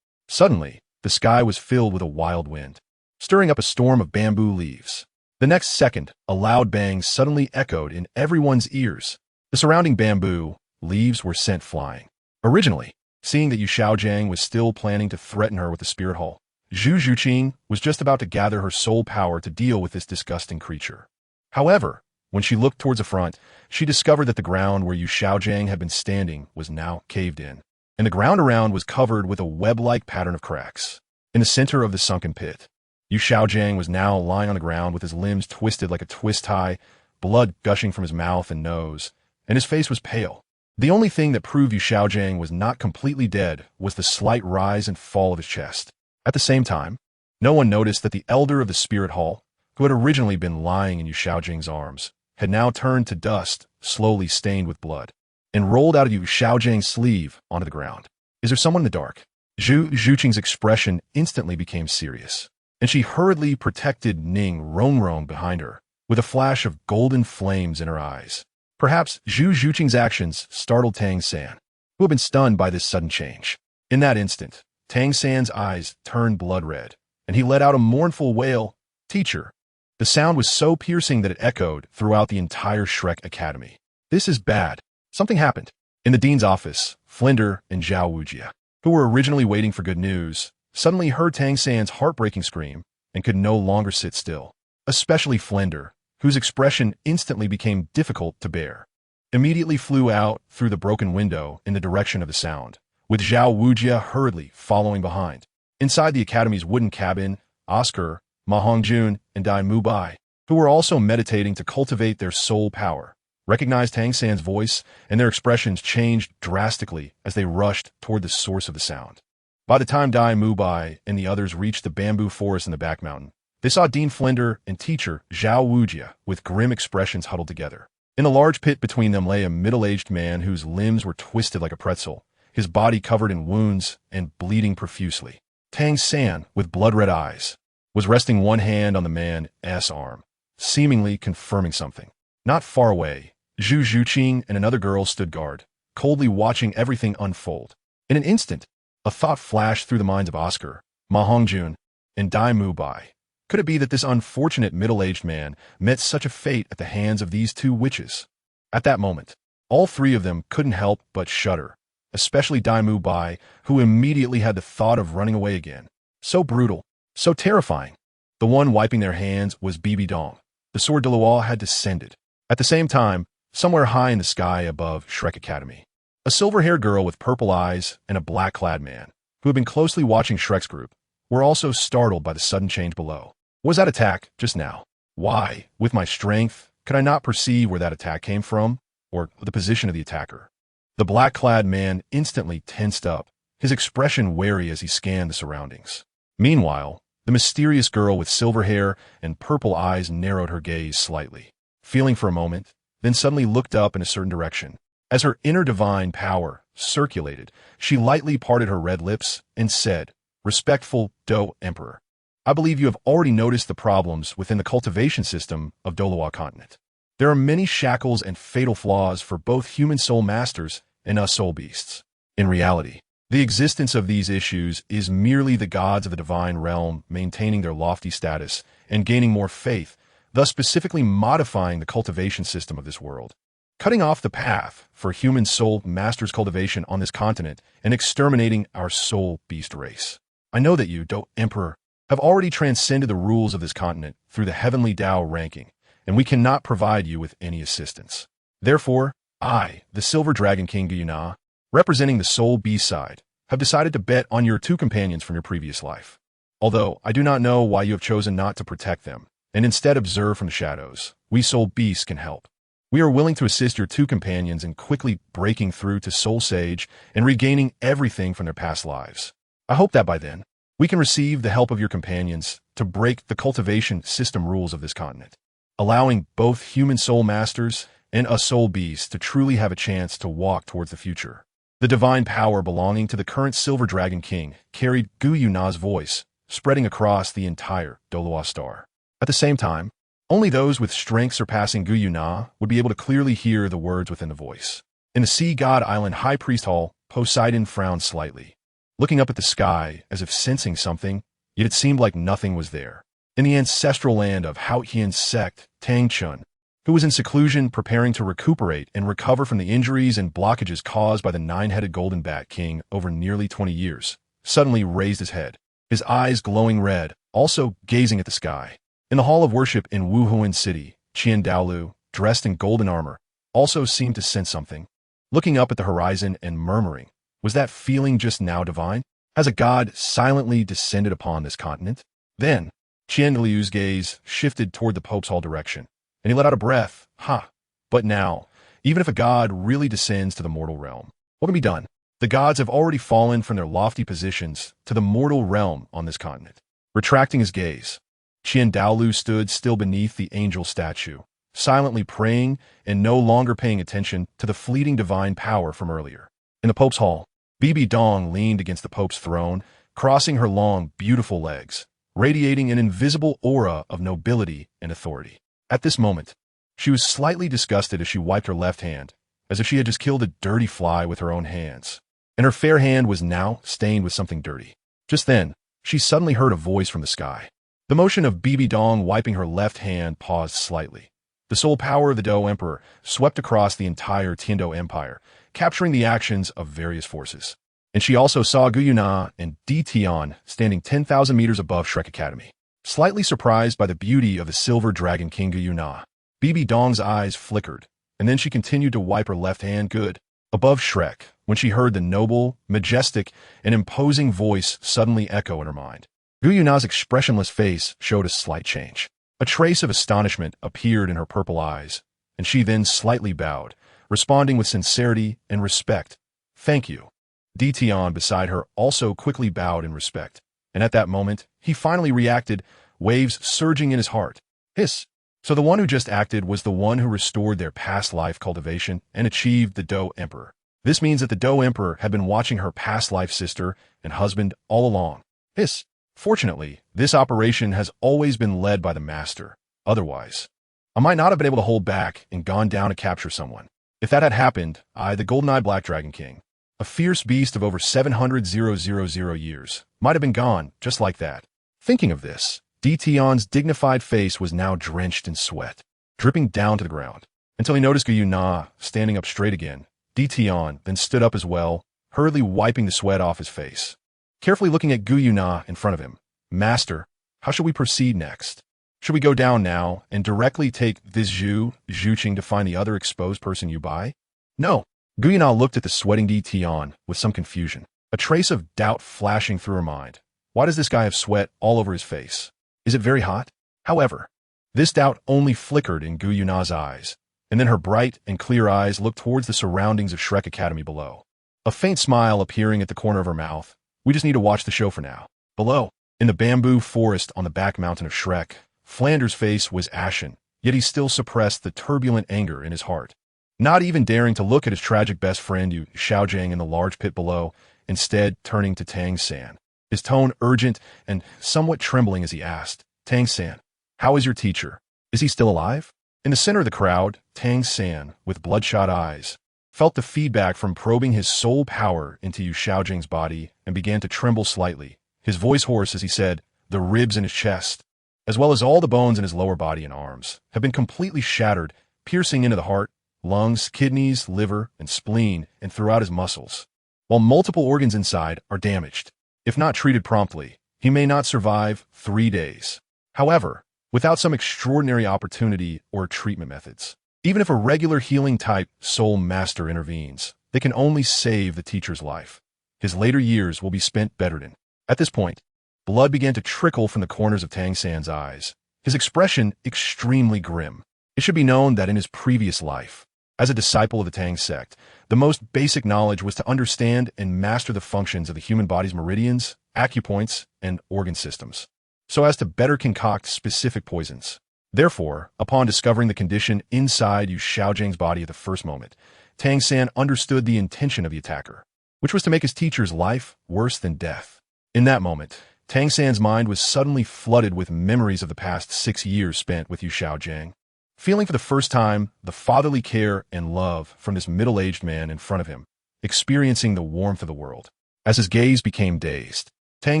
Suddenly, the sky was filled with a wild wind, stirring up a storm of bamboo leaves. The next second, a loud bang suddenly echoed in everyone's ears. The surrounding bamboo leaves were sent flying. Originally, seeing that Yu Xiaojiang was still planning to threaten her with the Spirit Hall, Zhu Zhuqing was just about to gather her soul power to deal with this disgusting creature. However, when she looked towards the front, she discovered that the ground where Yu Xiaojiang had been standing was now caved in, and the ground around was covered with a web-like pattern of cracks. In the center of the sunken pit, Yu Xiaojiang was now lying on the ground with his limbs twisted like a twist tie, blood gushing from his mouth and nose, and his face was pale. The only thing that proved Yu Xiaojiang was not completely dead was the slight rise and fall of his chest. At the same time, no one noticed that the elder of the Spirit Hall, who had originally been lying in Yu Xiaojiang's arms, had now turned to dust, slowly stained with blood, and rolled out of Yu Xiaojiang's sleeve onto the ground. Is there someone in the dark? Zhu Zhuqing's expression instantly became serious, and she hurriedly protected Ning Rongrong behind her, with a flash of golden flames in her eyes. Perhaps Zhu Zhuqing's actions startled Tang San, who had been stunned by this sudden change. In that instant, Tang San's eyes turned blood red, and he let out a mournful wail, "Teacher." The sound was so piercing that it echoed throughout the entire Shrek Academy. This is bad. Something happened. In the dean's office, Flinder and Zhao Wujia, who were originally waiting for good news, suddenly heard Tang San's heartbreaking scream and could no longer sit still. Especially Flinder, whose expression instantly became difficult to bear, immediately flew out through the broken window in the direction of the sound, with Zhao Wujia hurriedly following behind. Inside the academy's wooden cabin, Oscar, Ma Hongjun, and Dai Mubai, who were also meditating to cultivate their soul power, recognized Tang San's voice, and their expressions changed drastically as they rushed toward the source of the sound. By the time Dai Mubai and the others reached the bamboo forest in the back mountain, they saw Dean Flinder and teacher Zhao Wujia with grim expressions huddled together. In the large pit between them lay a middle-aged man whose limbs were twisted like a pretzel, his body covered in wounds and bleeding profusely. Tang San, with blood-red eyes, was resting one hand on the man's arm, seemingly confirming something. Not far away, Zhu Zhuqing and another girl stood guard, coldly watching everything unfold. In an instant, a thought flashed through the minds of Oscar, Ma Hongjun, and Dai Mu Bai. Could it be that this unfortunate middle-aged man met such a fate at the hands of these two witches? At that moment, all three of them couldn't help but shudder, especially Dai Mu Bai, who immediately had the thought of running away again. So brutal, so terrifying. The one wiping their hands was Bibi Dong. The sword Douluo had descended. At the same time, somewhere high in the sky above Shrek Academy, a silver-haired girl with purple eyes and a black-clad man, who had been closely watching Shrek's group, were also startled by the sudden change below. Was that attack just now? Why, with my strength, could I not perceive where that attack came from, or the position of the attacker? The black-clad man instantly tensed up, his expression wary as he scanned the surroundings. Meanwhile, the mysterious girl with silver hair and purple eyes narrowed her gaze slightly, feeling for a moment, then suddenly looked up in a certain direction. As her inner divine power circulated, she lightly parted her red lips and said, "Respectful Do Emperor, I believe you have already noticed the problems within the cultivation system of Douluo continent. There are many shackles and fatal flaws for both human soul masters and us soul beasts. In reality, the existence of these issues is merely the gods of the divine realm maintaining their lofty status and gaining more faith, thus specifically modifying the cultivation system of this world, cutting off the path for human soul masters' cultivation on this continent and exterminating our soul beast race. I know that you, Do Emperor, have already transcended the rules of this continent through the heavenly Tao ranking, and we cannot provide you with any assistance. Therefore, I, the Silver Dragon King Guyuna, representing the soul beast side, have decided to bet on your two companions from your previous life. Although I do not know why you have chosen not to protect them, and instead observe from the shadows, we soul beasts can help. We are willing to assist your two companions in quickly breaking through to Soul Sage and regaining everything from their past lives. I hope that by then, we can receive the help of your companions to break the cultivation system rules of this continent, allowing both human soul masters and us soul beasts to truly have a chance to walk towards the future." The divine power belonging to the current Silver Dragon King carried Gu Yuna's voice, spreading across the entire Douluo star. At the same time, only those with strength surpassing Gu Yuna would be able to clearly hear the words within the voice. In the Sea God Island High Priest Hall, Poseidon frowned slightly, looking up at the sky as if sensing something, yet it seemed like nothing was there. In the ancestral land of Haotian's sect, Tang Chun, who was in seclusion preparing to recuperate and recover from the injuries and blockages caused by the nine-headed golden bat king over nearly 20 years, suddenly raised his head, his eyes glowing red, also gazing at the sky. In the hall of worship in Wuhuan City, Qian Douluo, dressed in golden armor, also seemed to sense something, looking up at the horizon and murmuring, "Was that feeling just now divine? Has a god silently descended upon this continent?" Then, Qian Liu's gaze shifted toward the Pope's Hall direction, and he let out a breath. "Ha! But now, even if a god really descends to the mortal realm, what can be done? The gods have already fallen from their lofty positions to the mortal realm on this continent." Retracting his gaze, Qian Douluo stood still beneath the angel statue, silently praying and no longer paying attention to the fleeting divine power from earlier. In the Pope's Hall, Bibi Dong leaned against the Pope's throne, crossing her long, beautiful legs, radiating an invisible aura of nobility and authority. At this moment, she was slightly disgusted as she wiped her left hand, as if she had just killed a dirty fly with her own hands, and her fair hand was now stained with something dirty. Just then, she suddenly heard a voice from the sky. The motion of Bibi Dong wiping her left hand paused slightly. The soul power of the Do Emperor swept across the entire Tiando Empire, capturing the actions of various forces. And she also saw Gu Yuna and Di Tian standing 10,000 meters above Shrek Academy. Slightly surprised by the beauty of the Silver Dragon King Gu Yuna, Bibi Dong's eyes flickered, and then she continued to wipe her left hand good above Shrek when she heard the noble, majestic, and imposing voice suddenly echo in her mind. Gu Yuna's expressionless face showed a slight change. A trace of astonishment appeared in her purple eyes, and she then slightly bowed, responding with sincerity and respect. "Thank you." Di Tian beside her also quickly bowed in respect, and at that moment, he finally reacted, waves surging in his heart. Hiss. So the one who just acted was the one who restored their past life cultivation and achieved the Do Emperor. This means that the Do Emperor had been watching her past life sister and husband all along. Hiss. Fortunately, this operation has always been led by the master. Otherwise, I might not have been able to hold back and gone down to capture someone. If that had happened, I, the golden-eyed Black Dragon King, a fierce beast of over 700,000 years, might have been gone just like that. Thinking of this, TheEternal's dignified face was now drenched in sweat, dripping down to the ground, until he noticed Gu Na standing up straight again. TheEternal then stood up as well, hurriedly wiping the sweat off his face. Carefully looking at Gu Na in front of him. Master, how should we proceed next? Should we go down now and directly take this Zhuqing to find the other exposed person you buy? No. Gu Na looked at the sweating TheEternal with some confusion, a trace of doubt flashing through her mind. Why does this guy have sweat all over his face? Is it very hot? However, this doubt only flickered in Gu Na's eyes, and then her bright and clear eyes looked towards the surroundings of Shrek Academy below. A faint smile appearing at the corner of her mouth. We just need to watch the show for now. Below, in the bamboo forest on the back mountain of Shrek, Flanders' face was ashen, yet he still suppressed the turbulent anger in his heart. Not even daring to look at his tragic best friend Yu Xiaojing in the large pit below, instead turning to Tang San, his tone urgent and somewhat trembling as he asked, Tang San, how is your teacher? Is he still alive? In the center of the crowd, Tang San, with bloodshot eyes, felt the feedback from probing his soul power into Yu Xiaojing's body and began to tremble slightly, his voice hoarse as he said, the ribs in his chest, as well as all the bones in his lower body and arms, have been completely shattered, piercing into the heart, lungs, kidneys, liver, and spleen, and throughout his muscles, while multiple organs inside are damaged. If not treated promptly, he may not survive 3 days. However, without some extraordinary opportunity or treatment methods, even if a regular healing-type soul master intervenes, they can only save the teacher's life. His later years will be spent bedridden. At this point, blood began to trickle from the corners of Tang San's eyes, his expression extremely grim. It should be known that in his previous life, as a disciple of the Tang sect, the most basic knowledge was to understand and master the functions of the human body's meridians, acupoints, and organ systems, so as to better concoct specific poisons. Therefore, upon discovering the condition inside Yu Xiaojing's body at the first moment, Tang San understood the intention of the attacker, which was to make his teacher's life worse than death. In that moment, Tang San's mind was suddenly flooded with memories of the past 6 years spent with Yu Xiaojing, feeling for the first time the fatherly care and love from this middle-aged man in front of him, experiencing the warmth of the world. As his gaze became dazed, Tang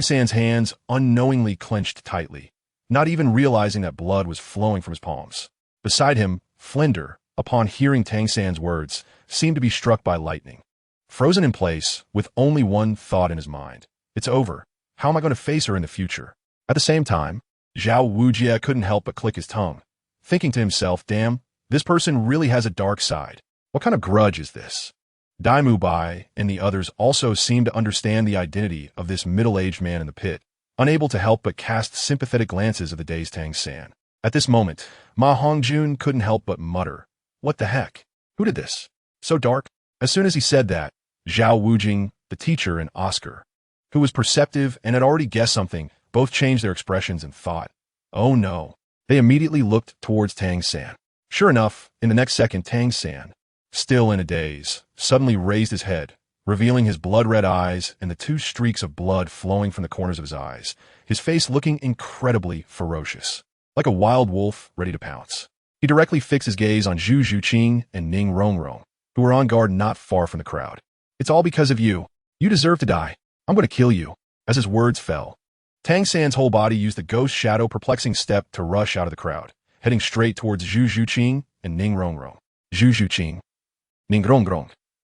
San's hands unknowingly clenched tightly, not even realizing that blood was flowing from his palms. Beside him, Flinder, upon hearing Tang San's words, seemed to be struck by lightning. Frozen in place, with only one thought in his mind. It's over. How am I going to face her in the future? At the same time, Zhao Wujie couldn't help but click his tongue, thinking to himself, damn, this person really has a dark side. What kind of grudge is this? Daimu Bai and the others also seemed to understand the identity of this middle-aged man in the pit, unable to help but cast sympathetic glances at the dazed Tang San. At this moment, Ma Hongjun couldn't help but mutter, what the heck? Who did this? So dark? As soon as he said that, Zhao Wujing, the teacher, and Oscar, who was perceptive and had already guessed something, both changed their expressions and thought, oh no. They immediately looked towards Tang San. Sure enough, in the next second, Tang San, still in a daze, suddenly raised his head, revealing his blood-red eyes and the 2 streaks of blood flowing from the corners of his eyes, his face looking incredibly ferocious, like a wild wolf ready to pounce. He directly fixed his gaze on Zhu Zhuqing and Ning Rongrong, who were on guard not far from the crowd. It's all because of you. You deserve to die. I'm going to kill you. As his words fell, Tang San's whole body used the ghost shadow perplexing step to rush out of the crowd, heading straight towards Zhu Zhuqing and Ning Rongrong. Zhu Zhuqing, Ning Rongrong.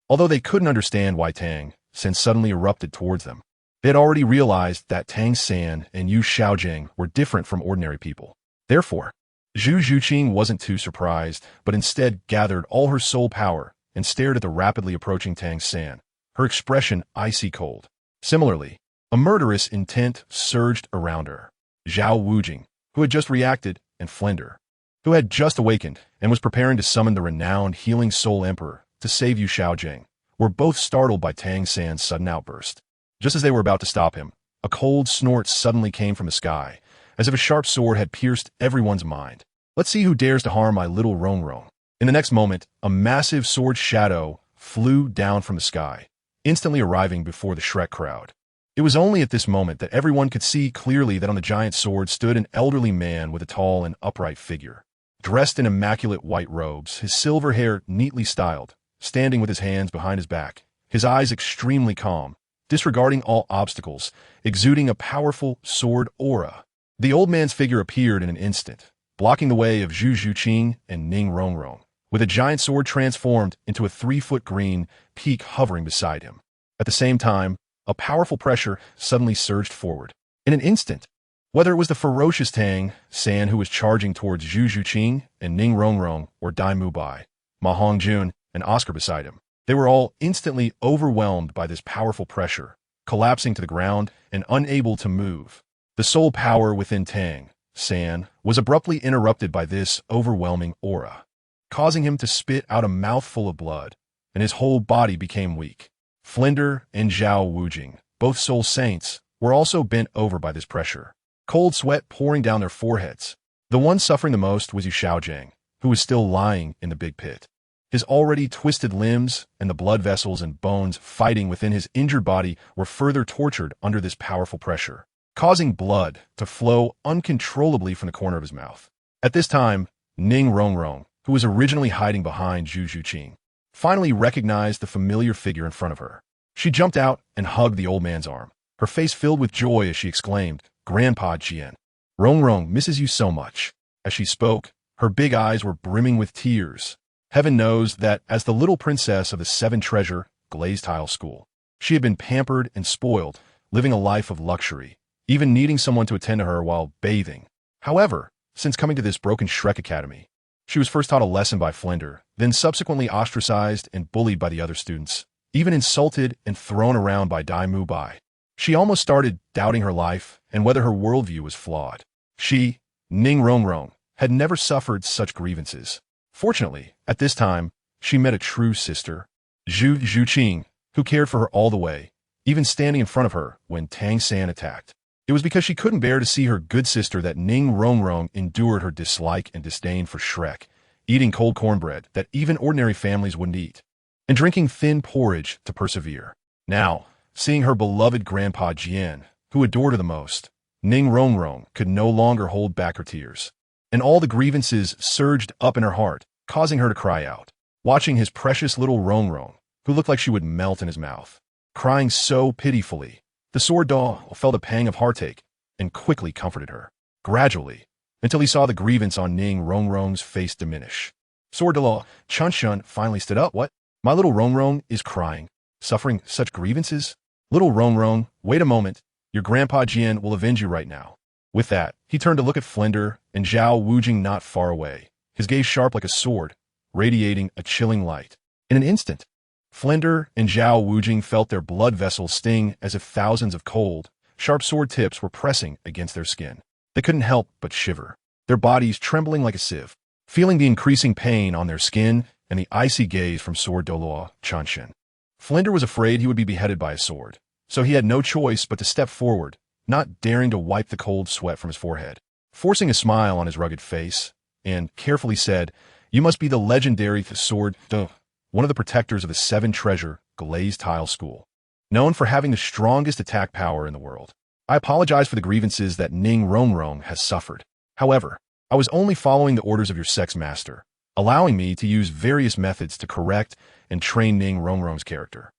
Although they couldn't understand why Tang San suddenly erupted towards them, they had already realized that Tang San and Yu Xiaojing were different from ordinary people. Therefore, Zhu Zhuqing wasn't too surprised, but instead gathered all her soul power and stared at the rapidly approaching Tang San, her expression icy cold. Similarly, a murderous intent surged around her. Zhao Wujing, who had just reacted, and Flinder, who had just awakened and was preparing to summon the renowned healing soul emperor to save Yu Xiaojing, were both startled by Tang San's sudden outburst. Just as they were about to stop him, a cold snort suddenly came from the sky, as if a sharp sword had pierced everyone's mind. Let's see who dares to harm my little Rongrong. In the next moment, a massive sword shadow flew down from the sky, instantly arriving before the Shrek crowd. It was only at this moment that everyone could see clearly that on the giant sword stood an elderly man with a tall and upright figure. Dressed in immaculate white robes, his silver hair neatly styled, standing with his hands behind his back, his eyes extremely calm, disregarding all obstacles, exuding a powerful sword aura. The old man's figure appeared in an instant, blocking the way of Zhu Zhuqing and Ning Rongrong, with a giant sword transformed into a 3-foot green peak hovering beside him. At the same time, a powerful pressure suddenly surged forward. In an instant, whether it was the ferocious Tang San who was charging towards Zhu Zhuqing and Ning Rongrong, or Dai Mubai, Ma Hongjun, and Oscar beside him, they were all instantly overwhelmed by this powerful pressure, collapsing to the ground and unable to move. The soul power within Tang San was abruptly interrupted by this overwhelming aura, causing him to spit out a mouthful of blood, and his whole body became weak. Flinder and Zhao Wujing, both soul saints, were also bent over by this pressure, cold sweat pouring down their foreheads. The one suffering the most was Yu Shaojiang, who was still lying in the big pit. His already twisted limbs and the blood vessels and bones fighting within his injured body were further tortured under this powerful pressure, causing blood to flow uncontrollably from the corner of his mouth. At this time, Ning Rongrong, who was originally hiding behind Zhu Zhuqing, finally recognized the familiar figure in front of her. She jumped out and hugged the old man's arm, her face filled with joy as she exclaimed, "Grandpa Jian, Rongrong misses you so much." As she spoke, her big eyes were brimming with tears. Heaven knows that as the little princess of the 7-treasure glazed tile school, she had been pampered and spoiled, living a life of luxury, even needing someone to attend to her while bathing. However, since coming to this broken Shrek Academy, she was first taught a lesson by Flinder, then subsequently ostracized and bullied by the other students, even insulted and thrown around by Dai Mubai. She almost started doubting her life and whether her worldview was flawed. She, Ning Rongrong, had never suffered such grievances. Fortunately, at this time, she met a true sister, Zhu Zhuqing, who cared for her all the way, even standing in front of her when Tang San attacked. It was because she couldn't bear to see her good sister that Ning Rongrong endured her dislike and disdain for Shrek, eating cold cornbread that even ordinary families wouldn't eat, and drinking thin porridge to persevere. Now, seeing her beloved Grandpa Jian, who adored her the most, Ning Rongrong could no longer hold back her tears, and all the grievances surged up in her heart, causing her to cry out. Watching his precious little Rongrong, who looked like she would melt in his mouth, crying so pitifully, the sword doll felt a pang of heartache and quickly comforted her, gradually, until he saw the grievance on Ning Rongrong's face diminish. Sword doll Chunshun finally stood up. "What? My little Rongrong is crying, suffering such grievances? Little Rongrong, wait a moment. Your Grandpa Jian will avenge you right now." With that, he turned to look at Flinder and Zhao Wujing not far away, his gaze sharp like a sword, radiating a chilling light. In an instant, Flinder and Zhao Wujing felt their blood vessels sting as if thousands of cold, sharp sword tips were pressing against their skin. They couldn't help but shiver, their bodies trembling like a sieve, feeling the increasing pain on their skin and the icy gaze from sword Douluo Chanshin. Flinder was afraid he would be beheaded by a sword, so he had no choice but to step forward, not daring to wipe the cold sweat from his forehead. Forcing a smile on his rugged face, and carefully said, "You must be the legendary sword Duh, one of the protectors of the 7-treasure glazed tile school, known for having the strongest attack power in the world. I apologize for the grievances that Ning Rongrong has suffered. However, I was only following the orders of your sex master, allowing me to use various methods to correct and train Ning Rongrong's character,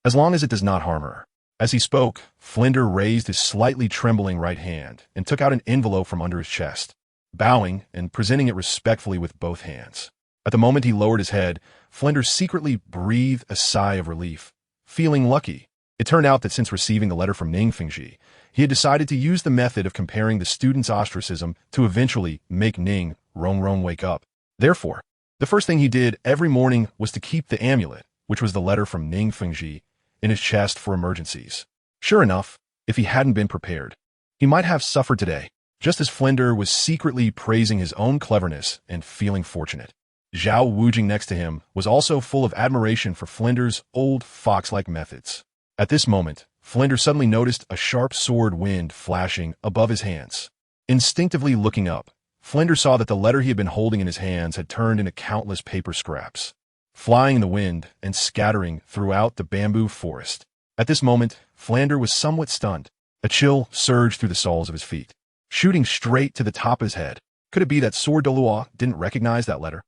as long as it does not harm her." As he spoke, Flinder raised his slightly trembling right hand and took out an envelope from under his chest, bowing and presenting it respectfully with both hands. At the moment he lowered his head, Flinder secretly breathed a sigh of relief, feeling lucky. It turned out that since receiving the letter from Ning Fengji, he had decided to use the method of comparing the student's ostracism to eventually make Ning Rongrong wake up. Therefore, the first thing he did every morning was to keep the amulet, which was the letter from Ning Fengji, in his chest for emergencies. Sure enough, if he hadn't been prepared, he might have suffered today, just as Flinder was secretly praising his own cleverness and feeling fortunate. Zhao Wujing next to him was also full of admiration for Flinder's old fox-like methods. At this moment, Flinder suddenly noticed a sharp sword wind flashing above his hands. Instinctively looking up, Flinder saw that the letter he had been holding in his hands had turned into countless paper scraps, flying in the wind and scattering throughout the bamboo forest. At this moment, Flander was somewhat stunned. A chill surged through the soles of his feet, shooting straight to the top of his head. Could it be that Sword Douluo didn't recognize that letter?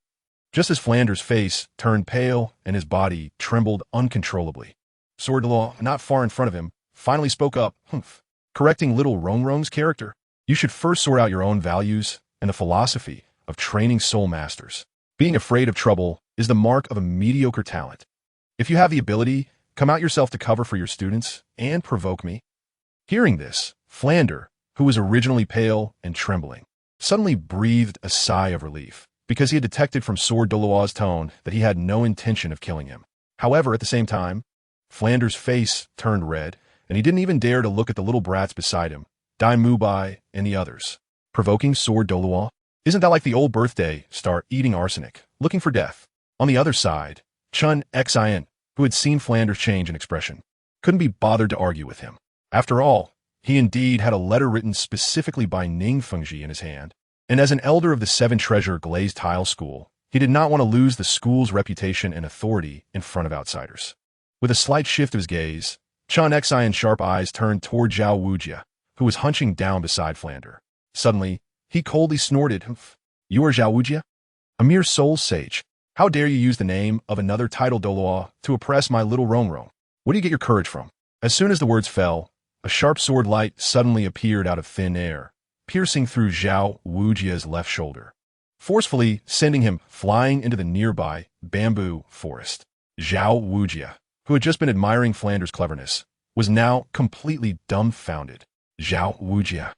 Just as Flander's face turned pale and his body trembled uncontrollably, Sword Douluo, not far in front of him, finally spoke up, humph, correcting little Rongrong's character. You should first sort out your own values and the philosophy of training soul masters. Being afraid of trouble is the mark of a mediocre talent. If you have the ability, come out yourself to cover for your students and provoke me. Hearing this, Flander, who was originally pale and trembling, suddenly breathed a sigh of relief, because he had detected from Sword Douluo's tone that he had no intention of killing him. However, at the same time, Flander's face turned red, and he didn't even dare to look at the little brats beside him, Dai Mubai and the others. Provoking Sword Douluo? Isn't that like the old birthday star eating arsenic, looking for death? On the other side, Chun Xin, who had seen Flander's change in expression, couldn't be bothered to argue with him. After all, he indeed had a letter written specifically by Ning Fengji in his hand, and as an elder of the Seven Treasure Glazed Tile School, he did not want to lose the school's reputation and authority in front of outsiders. With a slight shift of his gaze, Chun Xion's sharp eyes turned toward Zhao Wujia, who was hunching down beside Flander. Suddenly, he coldly snorted, "Humph. You are Zhao Wujia? A mere soul sage. How dare you use the name of another title Douluo to oppress my little Rongrong? Where do you get your courage from?" As soon as the words fell, a sharp sword light suddenly appeared out of thin air, piercing through Zhao Wujia's left shoulder, forcefully sending him flying into the nearby bamboo forest. Zhao Wujia, who had just been admiring Flander's cleverness, was now completely dumbfounded. Zhao Wujia.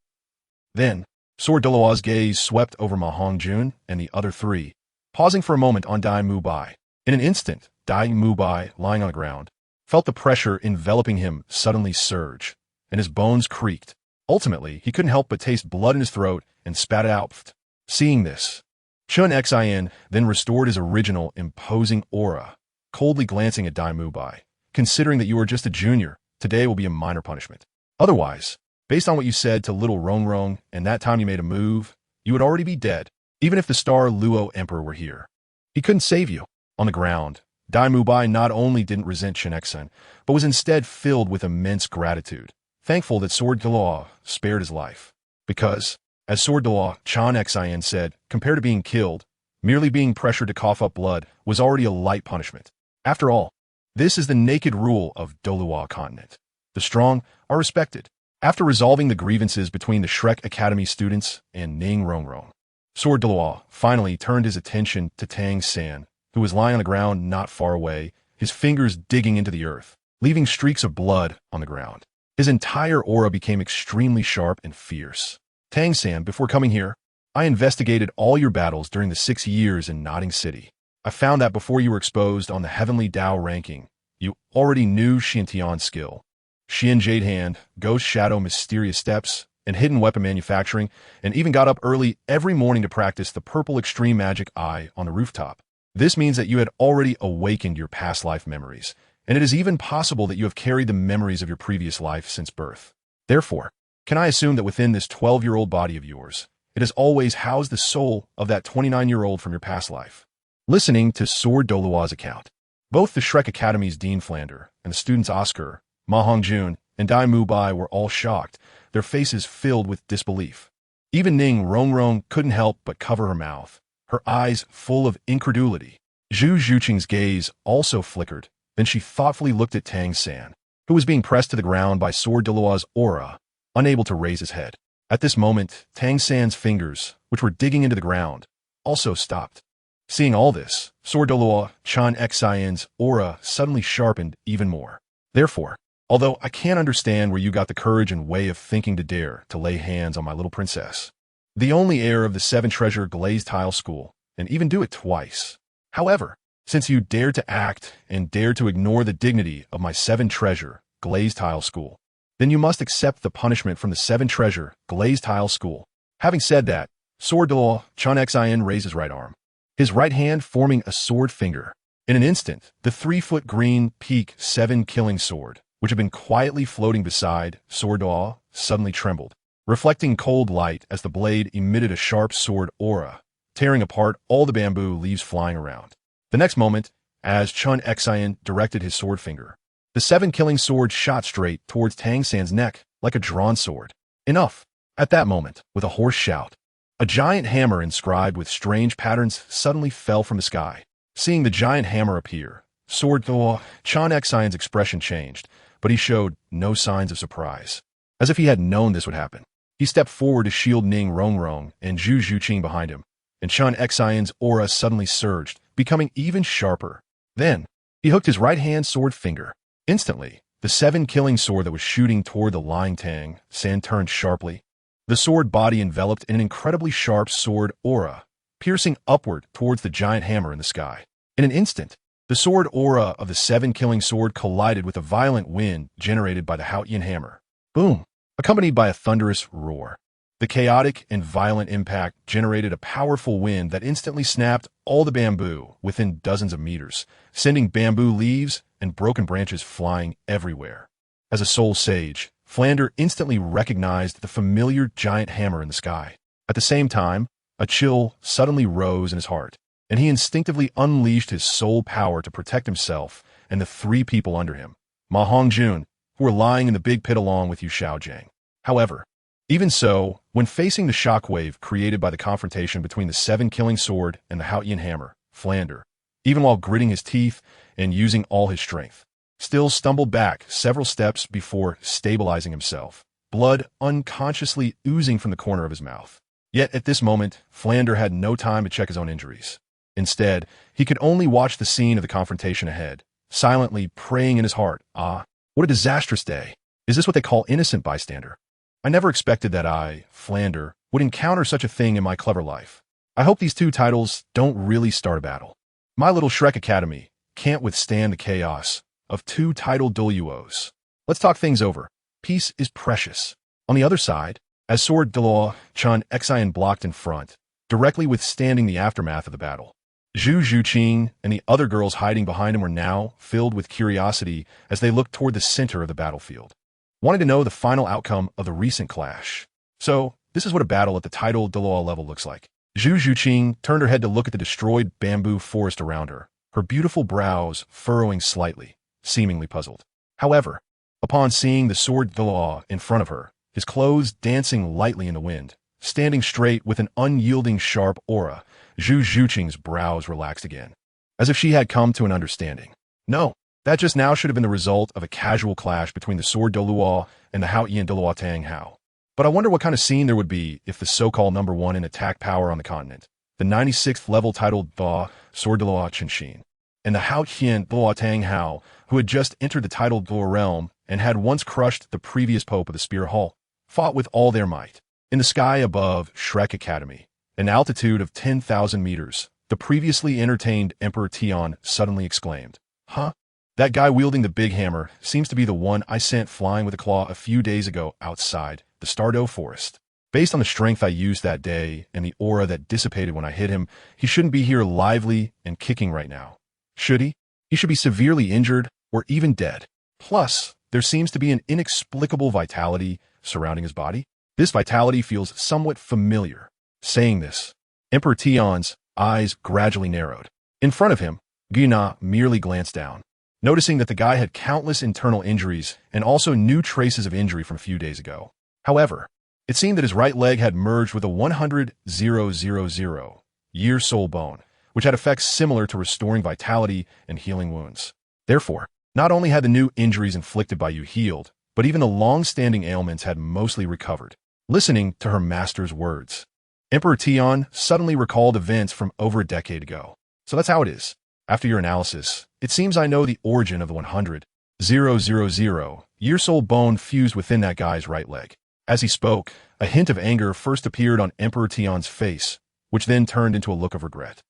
Then, Sword Douluo's gaze swept over Ma Hongjun and the other three, pausing for a moment on Dai Mubai. In an instant, Dai Mubai, lying on the ground, felt the pressure enveloping him suddenly surge, and his bones creaked. Ultimately, he couldn't help but taste blood in his throat and spat it out. Seeing this, Chun Xin then restored his original imposing aura, coldly glancing at Dai Mubai. Considering that you are just a junior, today will be a minor punishment. Otherwise, based on what you said to little Rongrong and that time you made a move, you would already be dead, even if the Star Luo Emperor were here. He couldn't save you. On the ground, Dai Mubai not only didn't resent Chun Xin, but was instead filled with immense gratitude, thankful that Sword Douluo spared his life. Because, as Sword Douluo, Chun Xin said, compared to being killed, merely being pressured to cough up blood was already a light punishment. After all, this is the naked rule of Douluo continent. The strong are respected. After resolving the grievances between the Shrek Academy students and Ning Rongrong, Sword Douluo finally turned his attention to Tang San, who was lying on the ground not far away, his fingers digging into the earth, leaving streaks of blood on the ground. His entire aura became extremely sharp and fierce. Tang San, before coming here, I investigated all your battles during the 6 years in Nodding City. I found that before you were exposed on the Heavenly Dao ranking, you already knew Xiantian's skill. Xian Jade Hand, Ghost Shadow Mysterious Steps, and Hidden Weapon Manufacturing, and even got up early every morning to practice the Purple Extreme Magic Eye on the rooftop. This means that you had already awakened your past life memories, and it is even possible that you have carried the memories of your previous life since birth. Therefore, can I assume that within this 12-year-old body of yours, it has always housed the soul of that 29-year-old from your past life? Listening to Sword Douluo's account, both the Shrek Academy's Dean Flander and the students Oscar, Ma Hongjun, and Dai Mubai were all shocked, their faces filled with disbelief. Even Ning Rongrong couldn't help but cover her mouth, her eyes full of incredulity. Zhu Zhuqing's gaze also flickered, then she thoughtfully looked at Tang San, who was being pressed to the ground by Sword Douluo's aura, unable to raise his head. At this moment, Tang San's fingers, which were digging into the ground, also stopped. Seeing all this, Sword Douluo, Chun Xion's aura suddenly sharpened even more. Therefore, although I can't understand where you got the courage and way of thinking to dare to lay hands on my little princess, the only heir of the Seven Treasure Glazed Tile School, and even do it twice. However, since you dared to act and dared to ignore the dignity of my Seven Treasure Glazed Tile School, then you must accept the punishment from the Seven Treasure Glazed Tile School. Having said that, Sword Douluo, Chun Xion raised his right arm, his right hand forming a sword finger. In an instant, the 3-foot green peak 7 killing sword, which had been quietly floating beside Sword Douluo, suddenly trembled, reflecting cold light as the blade emitted a sharp sword aura, tearing apart all the bamboo leaves flying around. The next moment, as Chun Xion directed his sword finger, The seven killing sword shot straight towards Tang San's neck like a drawn sword. Enough! At that moment, with a hoarse shout, a giant hammer inscribed with strange patterns suddenly fell from the sky. Seeing the giant hammer appear, Sword Douluo, Chan Xian's expression changed, but he showed no signs of surprise. As if he had known this would happen, he stepped forward to shield Ning Rongrong and Zhu Zhuqing behind him, and Chan Xian's aura suddenly surged, becoming even sharper. Then, he hooked his right-hand sword finger. Instantly, the seven killing sword that was shooting toward the lying Tang San turned sharply. The sword body enveloped in an incredibly sharp sword aura, piercing upward towards the giant hammer in the sky. In an instant, the sword aura of the seven killing sword collided with a violent wind generated by the Haotian hammer. Boom! Accompanied by a thunderous roar. The chaotic and violent impact generated a powerful wind that instantly snapped all the bamboo within dozens of meters, sending bamboo leaves and broken branches flying everywhere. As a soul sage, Flander instantly recognized the familiar giant hammer in the sky. At the same time, a chill suddenly rose in his heart, and he instinctively unleashed his soul power to protect himself and the three people under him, Ma Hongjun, who were lying in the big pit along with Yu Shaojiang. However, even so, when facing the shockwave created by the confrontation between the seven killing sword and the Haotian hammer, Flander, even while gritting his teeth and using all his strength, still stumbled back several steps before stabilizing himself, blood unconsciously oozing from the corner of his mouth. Yet at this moment, Flander had no time to check his own injuries. Instead, he could only watch the scene of the confrontation ahead, silently praying in his heart, "Ah, what a disastrous day. Is this what they call innocent bystander? I never expected that I, Flander, would encounter such a thing in my clever life. I hope these two titles don't really start a battle. My little Shrek Academy can't withstand the chaos of two titled Douluos. Let's talk things over. Peace is precious." On the other side, as Sword Douluo, Chan Xian blocked in front, directly withstanding the aftermath of the battle. Zhu Zhuqing and the other girls hiding behind him were now filled with curiosity as they looked toward the center of the battlefield, wanting to know the final outcome of the recent clash. So, this is what a battle at the titled Douluo level looks like. Zhu Zhuqing turned her head to look at the destroyed bamboo forest around her, her beautiful brows furrowing slightly, seemingly puzzled. However, upon seeing the Sword Douluo in front of her, his clothes dancing lightly in the wind, standing straight with an unyielding sharp aura, Zhu Zhuqing's brows relaxed again, as if she had come to an understanding. No, that just now should have been the result of a casual clash between the Sword Douluo and the Haotian Douluo Tang Hao. But I wonder what kind of scene there would be if the so-called number one in attack power on the continent, the 96th level titled The Sword Douluo Qinshin, and the Haotian Douluo Tang Hao, who had just entered the titled Douluo realm and had once crushed the previous pope of the Spear Hall, fought with all their might. In the sky above Shrek Academy, an altitude of 10,000 meters, the previously entertained Emperor Tian suddenly exclaimed, "Huh? That guy wielding the big hammer seems to be the one I sent flying with a claw a few days ago outside the Stardew forest. Based on the strength I used that day and the aura that dissipated when I hit him, he shouldn't be here lively and kicking right now. Should he? He should be severely injured or even dead. Plus, there seems to be an inexplicable vitality surrounding his body. This vitality feels somewhat familiar." Saying this, Emperor Tian's eyes gradually narrowed. In front of him, Guna merely glanced down, noticing that the guy had countless internal injuries and also new traces of injury from a few days ago. However, it seemed that his right leg had merged with a 100,000-year soul bone, which had effects similar to restoring vitality and healing wounds. Therefore, not only had the new injuries inflicted by you healed, but even the long-standing ailments had mostly recovered. Listening to her master's words, Emperor Tian suddenly recalled events from over a decade ago. So that's how it is. After your analysis, it seems I know the origin of the 100,000-year soul bone fused within that guy's right leg. As he spoke, a hint of anger first appeared on Emperor Tian's face, which then turned into a look of regret.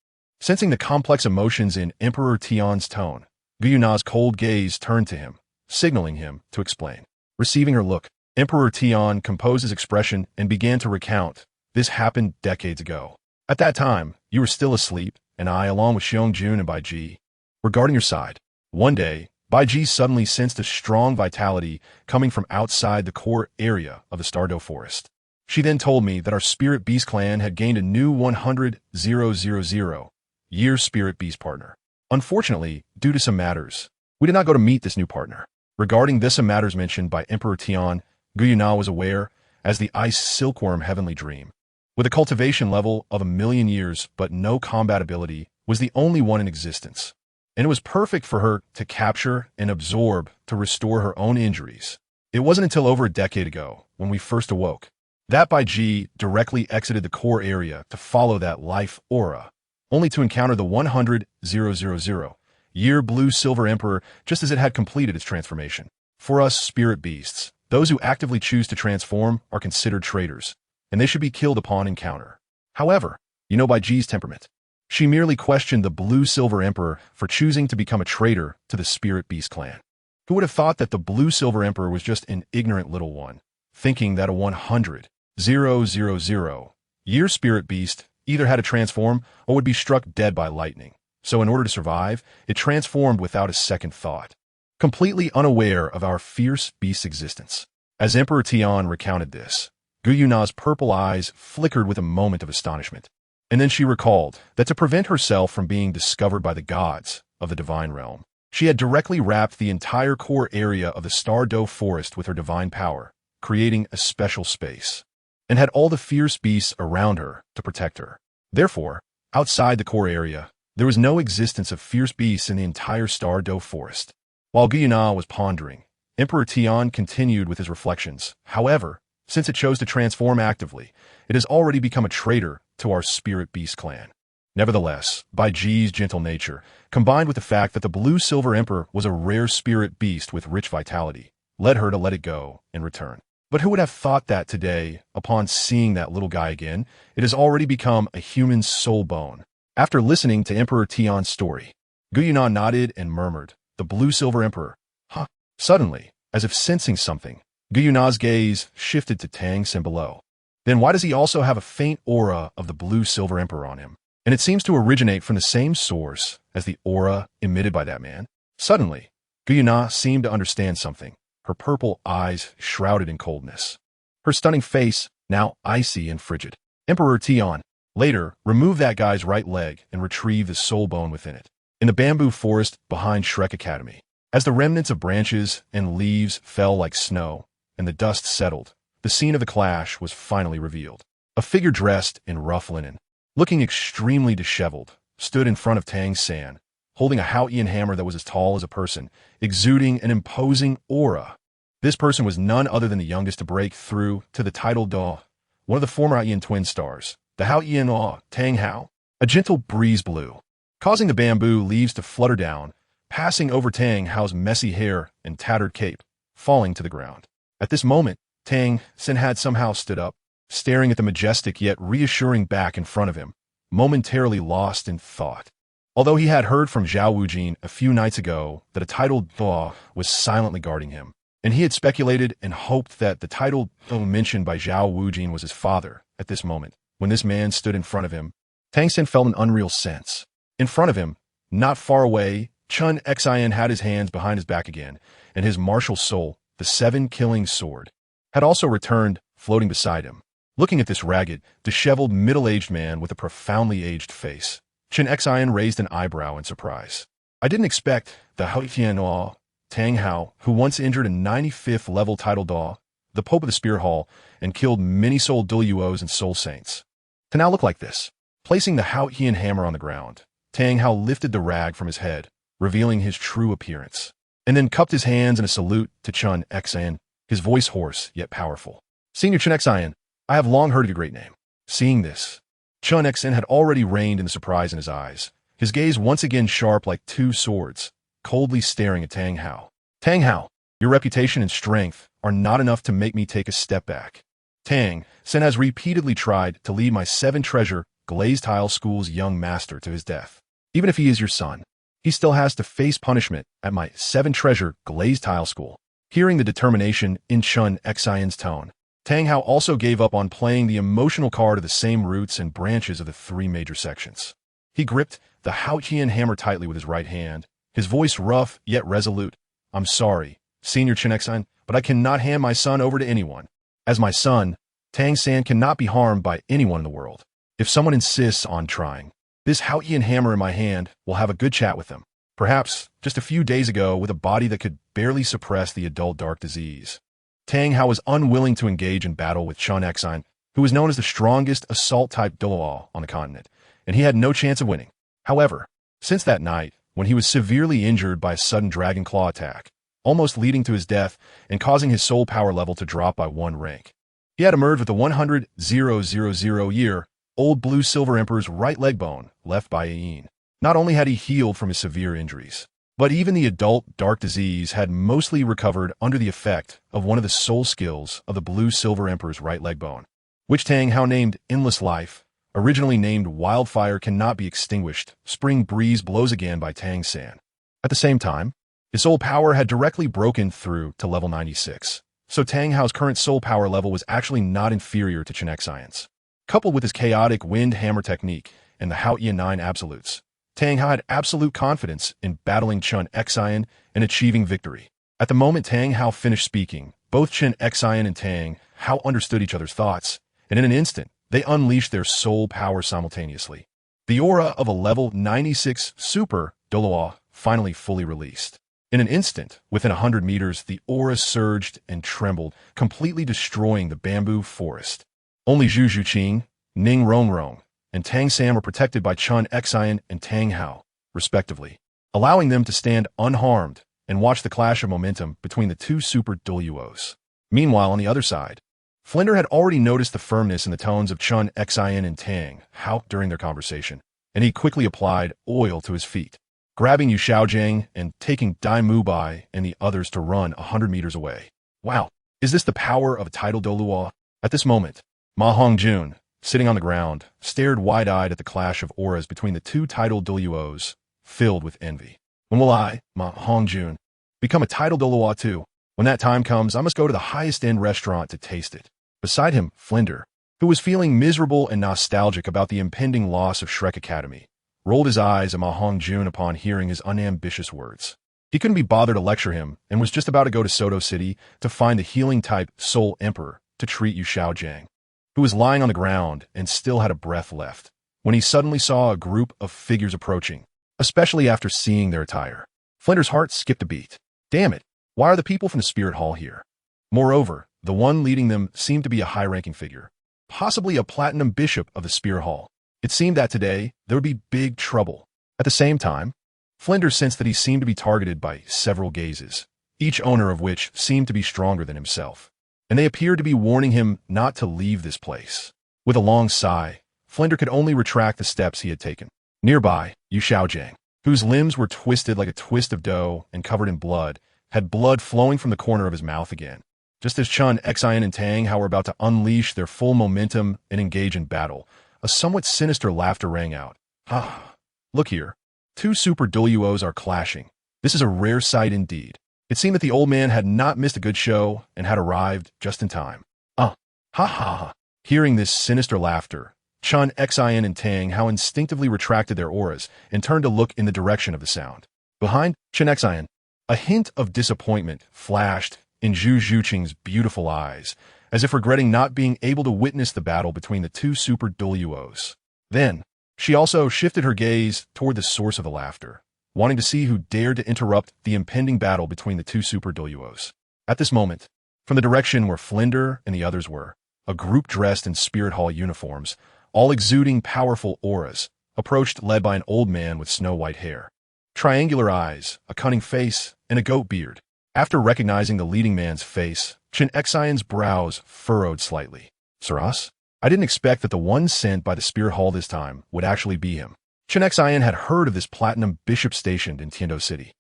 Sensing the complex emotions in Emperor Tian's tone, Guyuna's cold gaze turned to him, signaling him to explain. Receiving her look, Emperor Tian composed his expression and began to recount. This happened decades ago. At that time, you were still asleep, and I, along with Xiong-jun and Bai Ji, were guarding your side. One day, Bai Ji suddenly sensed a strong vitality coming from outside the core area of the Stardew forest. She then told me that our Spirit Beast clan had gained a new 100,000-year Spirit Beast partner. Unfortunately, due to some matters, we did not go to meet this new partner. Regarding this, a matters mentioned by Emperor Tian, Guyuna was aware as the ice silkworm heavenly dream. With a cultivation level of 1,000,000 years but no combat ability, was the only one in existence. And it was perfect for her to capture and absorb to restore her own injuries. It wasn't until over a decade ago, when we first awoke, that Bai Ji directly exited the core area to follow that life aura, only to encounter the 100,000-year blue-silver emperor just as it had completed its transformation. For us spirit beasts, those who actively choose to transform are considered traitors, and they should be killed upon encounter. However, you know Bai Ji's temperament. She merely questioned the blue-silver emperor for choosing to become a traitor to the spirit beast clan. Who would have thought that the blue-silver emperor was just an ignorant little one, thinking that a 100,000-year spirit beast either had to transform or would be struck dead by lightning. So in order to survive, it transformed without a second thought, completely unaware of our fierce beast's existence. As Emperor Tian recounted this, Guyuna's purple eyes flickered with a moment of astonishment. And then she recalled that to prevent herself from being discovered by the gods of the divine realm, she had directly wrapped the entire core area of the Stardow forest with her divine power, creating a special space, and had all the fierce beasts around her to protect her. Therefore, outside the core area, there was no existence of fierce beasts in the entire Stardow forest. While Guyuna was pondering, Emperor Tian continued with his reflections. However, since it chose to transform actively, it has already become a traitor to our spirit beast clan. Nevertheless, Bai Ji's gentle nature, combined with the fact that the blue-silver emperor was a rare spirit beast with rich vitality, led her to let it go and return. But who would have thought that today, upon seeing that little guy again, it has already become a human soul bone? After listening to Emperor Tian's story, Guyuna nodded and murmured, "The blue-silver emperor, huh?" Suddenly, as if sensing something, Guyuna's gaze shifted to Tang Sen below. Then why does he also have a faint aura of the blue-silver emperor on him? And it seems to originate from the same source as the aura emitted by that man. Suddenly, Guyuna seemed to understand something, her purple eyes shrouded in coldness, her stunning face now icy and frigid. Emperor Tian, later, remove that guy's right leg and retrieve the soul bone within it. In the bamboo forest behind Shrek Academy, as the remnants of branches and leaves fell like snow and the dust settled, the scene of the clash was finally revealed. A figure dressed in rough linen, looking extremely disheveled, stood in front of Tang San, holding a Haotian hammer that was as tall as a person, exuding an imposing aura. This person was none other than the youngest to break through to the title Da, one of the former Haotian twin stars, the Haotian Tang Hao. A gentle breeze blew, causing the bamboo leaves to flutter down, passing over Tang Hao's messy hair and tattered cape, falling to the ground. At this moment, Tang Sen had somehow stood up, staring at the majestic yet reassuring back in front of him, momentarily lost in thought. Although he had heard from Zhao Wujin a few nights ago that a titled Da was silently guarding him, and he had speculated and hoped that the titled Da mentioned by Zhao Wujin was his father, at this moment, when this man stood in front of him, Tang Sen felt an unreal sense. In front of him, not far away, Chun Xian had his hands behind his back again, and his martial soul, the seven-killing sword, had also returned, floating beside him. Looking at this ragged, disheveled, middle-aged man with a profoundly aged face, Chun Xian raised an eyebrow in surprise. I didn't expect the Haotian Tang Hao, who once injured a 95th level title Da, the Pope of the Spear Hall, and killed many soul Douluos and soul saints, to now look like this. Placing the Haotian hammer on the ground, Tang Hao lifted the rag from his head, revealing his true appearance, and then cupped his hands in a salute to Chun Xian, his voice hoarse yet powerful. "Senior Chun Xian, I have long heard of your great name." Seeing this, Chun Xian had already reined in the surprise in his eyes, his gaze once again sharp like two swords, coldly staring at Tang Hao. "Tang Hao, your reputation and strength are not enough to make me take a step back. Tang Sen has repeatedly tried to lead my seven-treasure glazed tile school's young master to his death. Even if he is your son, he still has to face punishment at my seven-treasure glazed tile school." Hearing the determination in Chun Xian's tone, Tang Hao also gave up on playing the emotional card of the same roots and branches of the three major sections. He gripped the Haotian hammer tightly with his right hand, his voice rough yet resolute. "I'm sorry, Senior Chun Xian, but I cannot hand my son over to anyone. As my son, Tang San cannot be harmed by anyone in the world. If someone insists on trying, this Haotian hammer in my hand will have a good chat with them." perhaps just a few days ago with a body that could barely suppress the adult dark disease. Tang Hao was unwilling to engage in battle with Chun Exine, who was known as the strongest assault-type Douluo on the continent, and he had no chance of winning. However, since that night, when he was severely injured by a sudden dragon claw attack, almost leading to his death and causing his soul power level to drop by 1 rank, he had emerged with the 100,000-year-old blue silver emperor's right leg bone left by Yin. Not only had he healed from his severe injuries, but even the adult dark disease had mostly recovered under the effect of one of the soul skills of the blue silver emperor's right leg bone, which Tang Hao named Endless Life, originally named Wildfire Cannot Be Extinguished. Spring Breeze Blows Again by Tang San. At the same time, his soul power had directly broken through to level 96, so Tang Hao's current soul power level was actually not inferior to Chun Exine's. Coupled with his chaotic wind hammer technique and the Hao Yi 9 absolutes, Tang Hao had absolute confidence in battling Chun Exine and achieving victory. At the moment Tang Hao finished speaking, both Chun Exine and Tang Hao understood each other's thoughts, and in an instant, they unleashed their soul power simultaneously. The aura of a level 96 Super Douluo finally fully released. In an instant, within 100 meters, the aura surged and trembled, completely destroying the bamboo forest. Only Zhu Zhuqing, Ning Rongrong, and Tang San were protected by Chun Exine and Tang Hao, respectively, allowing them to stand unharmed and watch the clash of momentum between the two super Douluos. Meanwhile, on the other side, Flinder had already noticed the firmness in the tones of Chun Exine and Tang Hao during their conversation, and he quickly applied oil to his feet, grabbing Yu Xiaojiang and taking Dai Mubai and the others to run 100 meters away. Wow, is this the power of a tidal Douluo? At this moment, Ma Hongjun, sitting on the ground, stared wide-eyed at the clash of auras between the two tidal Douluos, filled with envy. When will I, Ma Hongjun, become a tidal Douluo too? When that time comes, I must go to the highest-end restaurant to taste it. Beside him, Flinder, who was feeling miserable and nostalgic about the impending loss of Shrek Academy, rolled his eyes at Ma Hongjun upon hearing his unambitious words. He couldn't be bothered to lecture him and was just about to go to Soto City to find the healing-type Soul Emperor to treat Yu Xiaojiang, who was lying on the ground and still had a breath left, when he suddenly saw a group of figures approaching, especially after seeing their attire. Flinder's heart skipped a beat. Damn it, why are the people from the Spirit Hall here? Moreover, the one leading them seemed to be a high-ranking figure, possibly a platinum bishop of the Spirit Hall. It seemed that today there would be big trouble. At the same time, Flinder sensed that he seemed to be targeted by several gazes, each owner of which seemed to be stronger than himself, and they appeared to be warning him not to leave this place. With a long sigh, Flinder could only retract the steps he had taken. Nearby, Yu Xiaojiang, whose limbs were twisted like a twist of dough and covered in blood, had blood flowing from the corner of his mouth again. Just as Chun Exine and Tang Hao were about to unleash their full momentum and engage in battle, a somewhat sinister laughter rang out. Ah, look here. Two super Douluos are clashing. This is a rare sight indeed. It seemed that the old man had not missed a good show and had arrived just in time. Ha ha ha. Hearing this sinister laughter, Chun Exine and Tang Hao instinctively retracted their auras and turned to look in the direction of the sound. Behind Chun Exine, a hint of disappointment flashed in Zhu Zhuqing's beautiful eyes, as if regretting not being able to witness the battle between the two super Douluos. Then, she also shifted her gaze toward the source of the laughter, wanting to see who dared to interrupt the impending battle between the two super Douluos. At this moment, from the direction where Flinder and the others were, a group dressed in Spirit Hall uniforms, all exuding powerful auras, approached led by an old man with snow-white hair, triangular eyes, a cunning face, and a goat beard. After recognizing the leading man's face, Chun Exine's brows furrowed slightly. Saras? I didn't expect that the one sent by the Spirit Hall this time would actually be him. Chun Exine had heard of this platinum bishop stationed in Tiando City.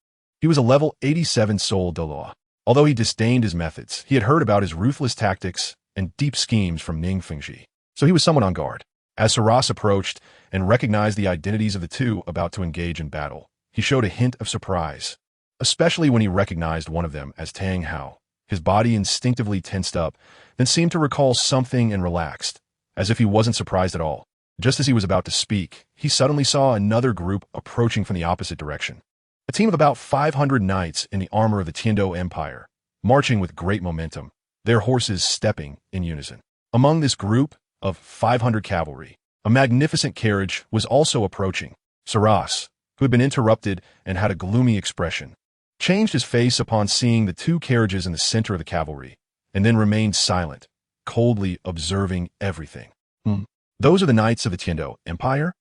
He was a level 87 Soul Douluo. Although he disdained his methods, he had heard about his ruthless tactics and deep schemes from Ning Fengji, so he was somewhat on guard. As Saras approached and recognized the identities of the two about to engage in battle, he showed a hint of surprise, especially when he recognized one of them as Tang Hao. His body instinctively tensed up, then seemed to recall something and relaxed, as if he wasn't surprised at all. Just as he was about to speak, he suddenly saw another group approaching from the opposite direction. A team of about 500 knights in the armor of the Tiando Empire, marching with great momentum, their horses stepping in unison. Among this group of 500 cavalry, a magnificent carriage was also approaching. Saras, who had been interrupted and had a gloomy expression, changed his face upon seeing the 2 carriages in the center of the cavalry, and then remained silent, coldly observing everything. Those are the knights of the Tiando Empire?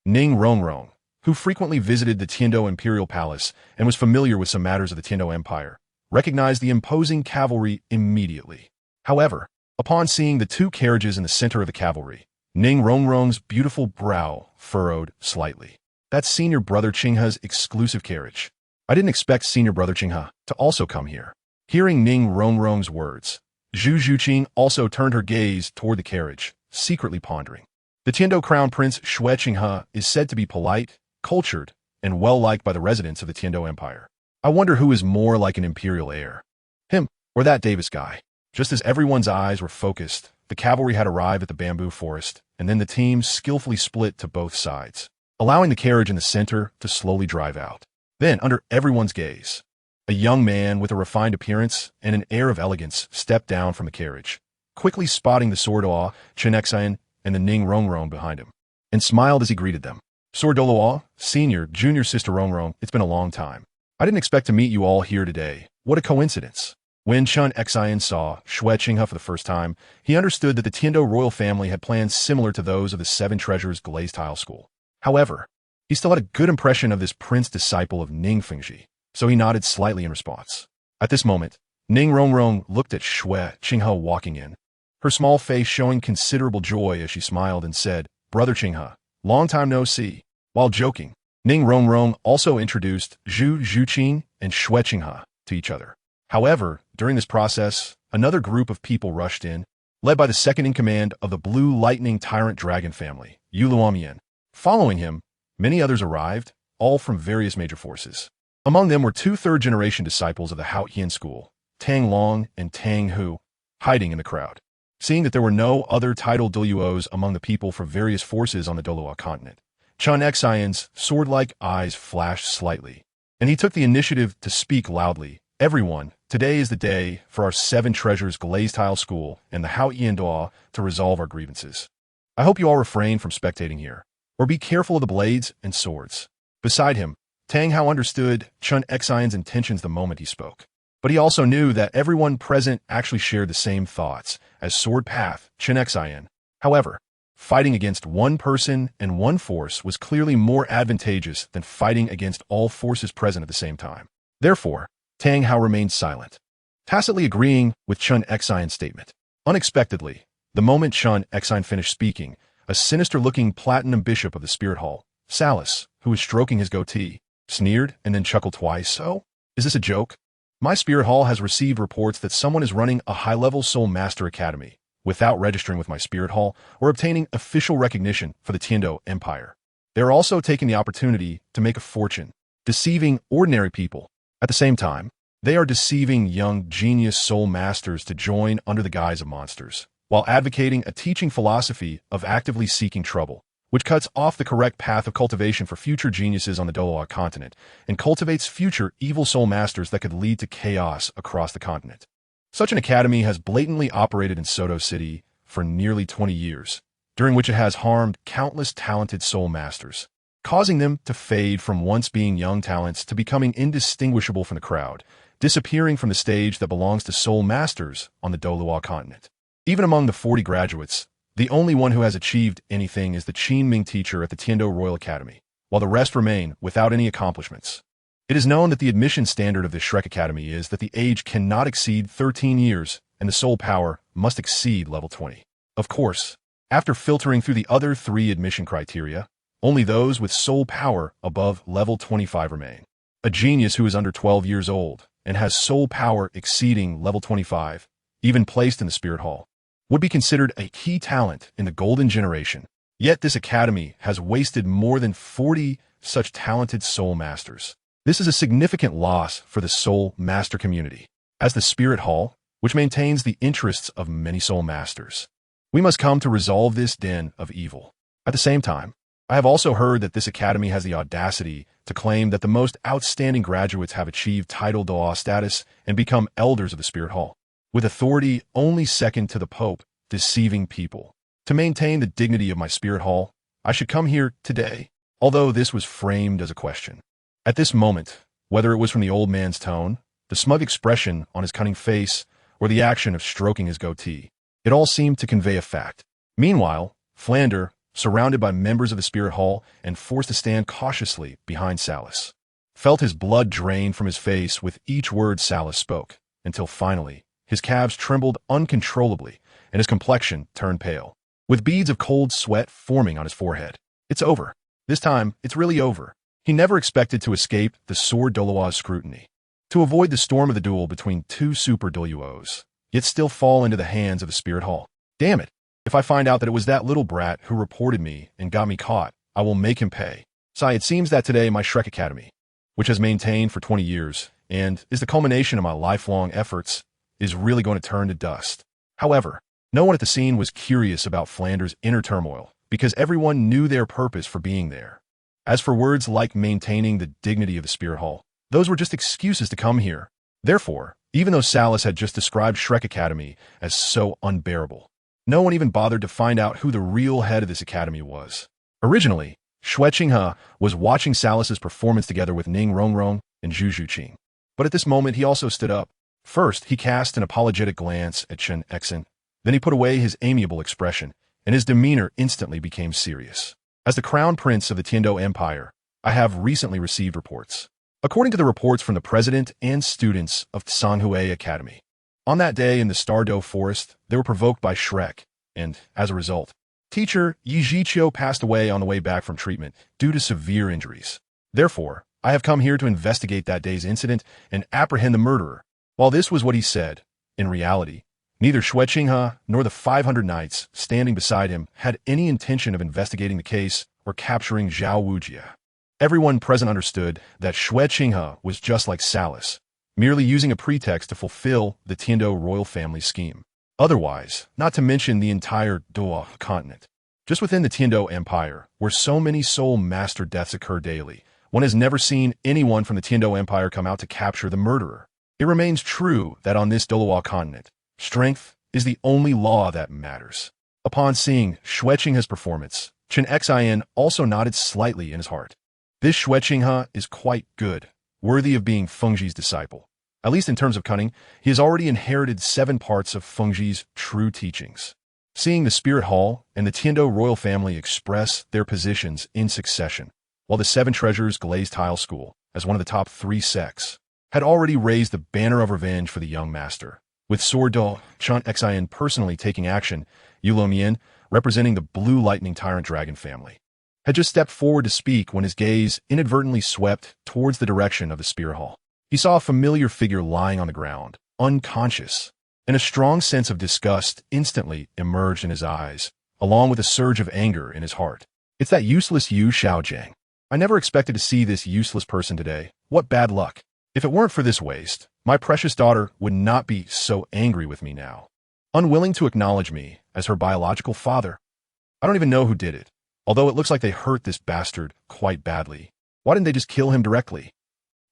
Ning Rongrong, who frequently visited the Tiando Imperial Palace and was familiar with some matters of the Tiando Empire, recognized the imposing cavalry immediately. However, upon seeing the 2 carriages in the center of the cavalry, Ning Rongrong's beautiful brow furrowed slightly. That's Senior Brother Qinghe's exclusive carriage. I didn't expect Senior Brother Qinghe to also come here. Hearing Ning Rongrong's words, Zhu Zhuqing also turned her gaze toward the carriage, secretly pondering. The Tiando Crown Prince Xue Qinghe is said to be polite, cultured, and well-liked by the residents of the Tiando Empire. I wonder who is more like an imperial heir. Him, or that Davis guy. Just as everyone's eyes were focused, the cavalry had arrived at the bamboo forest, and then the teams skillfully split to both sides, allowing the carriage in the center to slowly drive out. Then, under everyone's gaze, a young man with a refined appearance and an air of elegance stepped down from the carriage, quickly spotting the Douluo, Chen Xian, and the Ning Rongrong behind him, and smiled as he greeted them. Douluo, Senior, Junior Sister Rongrong, it's been a long time. I didn't expect to meet you all here today. What a coincidence. When Chen Xian saw Xue Qinghe for the first time, he understood that the Tiando royal family had plans similar to those of the 7 Treasures Glazed Tile School. However, he still had a good impression of this prince disciple of Ning Fengji, so he nodded slightly in response. At this moment, Ning Rongrong looked at Xue Qinghe walking in, her small face showing considerable joy as she smiled and said, Brother Qinghe, long time no see. While joking, Ning Rongrong also introduced Zhu Zhuqing and Xue Qinghe to each other. However, during this process, another group of people rushed in, led by the second-in-command of the Blue Lightning Tyrant Dragon family, Yu Luomian. Following him, many others arrived, all from various major forces. Among them were 2 third-generation disciples of the Haotian school, Tang Long and Tang Hu, hiding in the crowd. Seeing that there were no other titled Douluos among the people from various forces on the Douluo continent, Chen Xian's sword-like eyes flashed slightly, and he took the initiative to speak loudly. Everyone, today is the day for our 7 Treasures Glazed Tile School and the Haotian Doa to resolve our grievances. I hope you all refrain from spectating here, or be careful of the blades and swords. Beside him, Tang Hao understood Chen Xian's intentions the moment he spoke, but he also knew that everyone present actually shared the same thoughts as Sword Path Chen Xian. However, fighting against one person and one force was clearly more advantageous than fighting against all forces present at the same time. Therefore, Tang Hao remained silent, tacitly agreeing with Chen Xian's statement. Unexpectedly, the moment Chen Xian finished speaking, a sinister-looking platinum bishop of the Spirit Hall, Salus, who was stroking his goatee, sneered and then chuckled twice. Oh, is this a joke? My Spirit Hall has received reports that someone is running a high-level Soul Master Academy without registering with my Spirit Hall or obtaining official recognition for the Tiando Empire. They are also taking the opportunity to make a fortune, deceiving ordinary people. At the same time, they are deceiving young genius soul masters to join under the guise of monsters, while advocating a teaching philosophy of actively seeking trouble, which cuts off the correct path of cultivation for future geniuses on the Douluo continent and cultivates future evil soul masters that could lead to chaos across the continent. Such an academy has blatantly operated in Soto City for nearly 20 years, during which it has harmed countless talented soul masters, causing them to fade from once being young talents to becoming indistinguishable from the crowd, disappearing from the stage that belongs to soul masters on the Douluo continent. Even among the 40 graduates, the only one who has achieved anything is the Qin Ming teacher at the Tiando Royal Academy, while the rest remain without any accomplishments. It is known that the admission standard of the Shrek Academy is that the age cannot exceed 13 years and the soul power must exceed level 20. Of course, after filtering through the other 3 admission criteria, only those with soul power above level 25 remain. A genius who is under 12 years old and has soul power exceeding level 25, even placed in the Spirit Hall, would be considered a key talent in the Golden Generation. Yet this academy has wasted more than 40 such talented soul masters. This is a significant loss for the soul master community, as the Spirit Hall, which maintains the interests of many soul masters. We must come to resolve this den of evil. At the same time, I have also heard that this academy has the audacity to claim that the most outstanding graduates have achieved title Doa status and become elders of the Spirit Hall, with authority only second to the Pope, deceiving people. To maintain the dignity of my Spirit Hall, I should come here today although this was framed as a question. At this moment, whether it was from the old man's tone, the smug expression on his cunning face, or the action of stroking his goatee, it all seemed to convey a fact. Meanwhile, Flander, surrounded by members of the Spirit Hall and forced to stand cautiously behind Salus, felt his blood drain from his face with each word Salus spoke, until finally, his calves trembled uncontrollably and his complexion turned pale, with beads of cold sweat forming on his forehead. It's over. This time, it's really over. He never expected to escape the sword Douluo's scrutiny, to avoid the storm of the duel between two super Douluos, yet still fall into the hands of the Spirit Hall. Damn it. If I find out that it was that little brat who reported me and got me caught, I will make him pay. Sai, it seems that today my Shrek Academy, which has maintained for 20 years and is the culmination of my lifelong efforts, is really going to turn to dust. However, no one at the scene was curious about Flander's inner turmoil because everyone knew their purpose for being there. As for words like maintaining the dignity of the Spirit Hall, those were just excuses to come here. Therefore, even though Salus had just described Shrek Academy as so unbearable, no one even bothered to find out who the real head of this academy was. Originally, Xue Qinghe was watching Salus's performance together with Ning Rongrong and Zhu Zhuqing. But at this moment, he also stood up. First, he cast an apologetic glance at Chen Exen. Then he put away his amiable expression, and his demeanor instantly became serious. As the crown prince of the Tiando Empire, I have recently received reports. According to the reports from the president and students of Sanhui Academy, on that day in the Stardow Forest, they were provoked by Shrek, and, as a result, teacher Yi Zhiqiu passed away on the way back from treatment due to severe injuries. Therefore, I have come here to investigate that day's incident and apprehend the murderer. While this was what he said, in reality, neither Xue Qinghe nor the 500 knights standing beside him had any intention of investigating the case or capturing Zhao Wujie. Everyone present understood that Xue Qinghe was just like Salus, merely using a pretext to fulfill the Tiando royal family scheme. Otherwise, not to mention the entire Douluo continent. Just within the Tiando Empire, where so many soul master deaths occur daily, one has never seen anyone from the Tiando Empire come out to capture the murderer. It remains true that on this Douluo continent, strength is the only law that matters. Upon seeing Xue Qinghe's performance, Chen Xian also nodded slightly in his heart. This Xue Qinghe is quite good, worthy of being Fengji's disciple. At least in terms of cunning, he has already inherited 7 parts of Fengji's true teachings. Seeing the Spirit Hall and the Tiando royal family express their positions in succession, while the 7 Treasures Glazed Tile School, as one of the top 3 sects, had already raised the banner of revenge for the young master, with Sword Do, Chen Xian personally taking action, Yulo Mian, representing the Blue Lightning Tyrant Dragon family, had just stepped forward to speak when his gaze inadvertently swept towards the direction of the Spirit Hall. He saw a familiar figure lying on the ground, unconscious, and a strong sense of disgust instantly emerged in his eyes, along with a surge of anger in his heart. It's that useless Yu Xiaojiang. I never expected to see this useless person today. What bad luck. If it weren't for this waste, my precious daughter would not be so angry with me now, unwilling to acknowledge me as her biological father. I don't even know who did it, although it looks like they hurt this bastard quite badly. Why didn't they just kill him directly?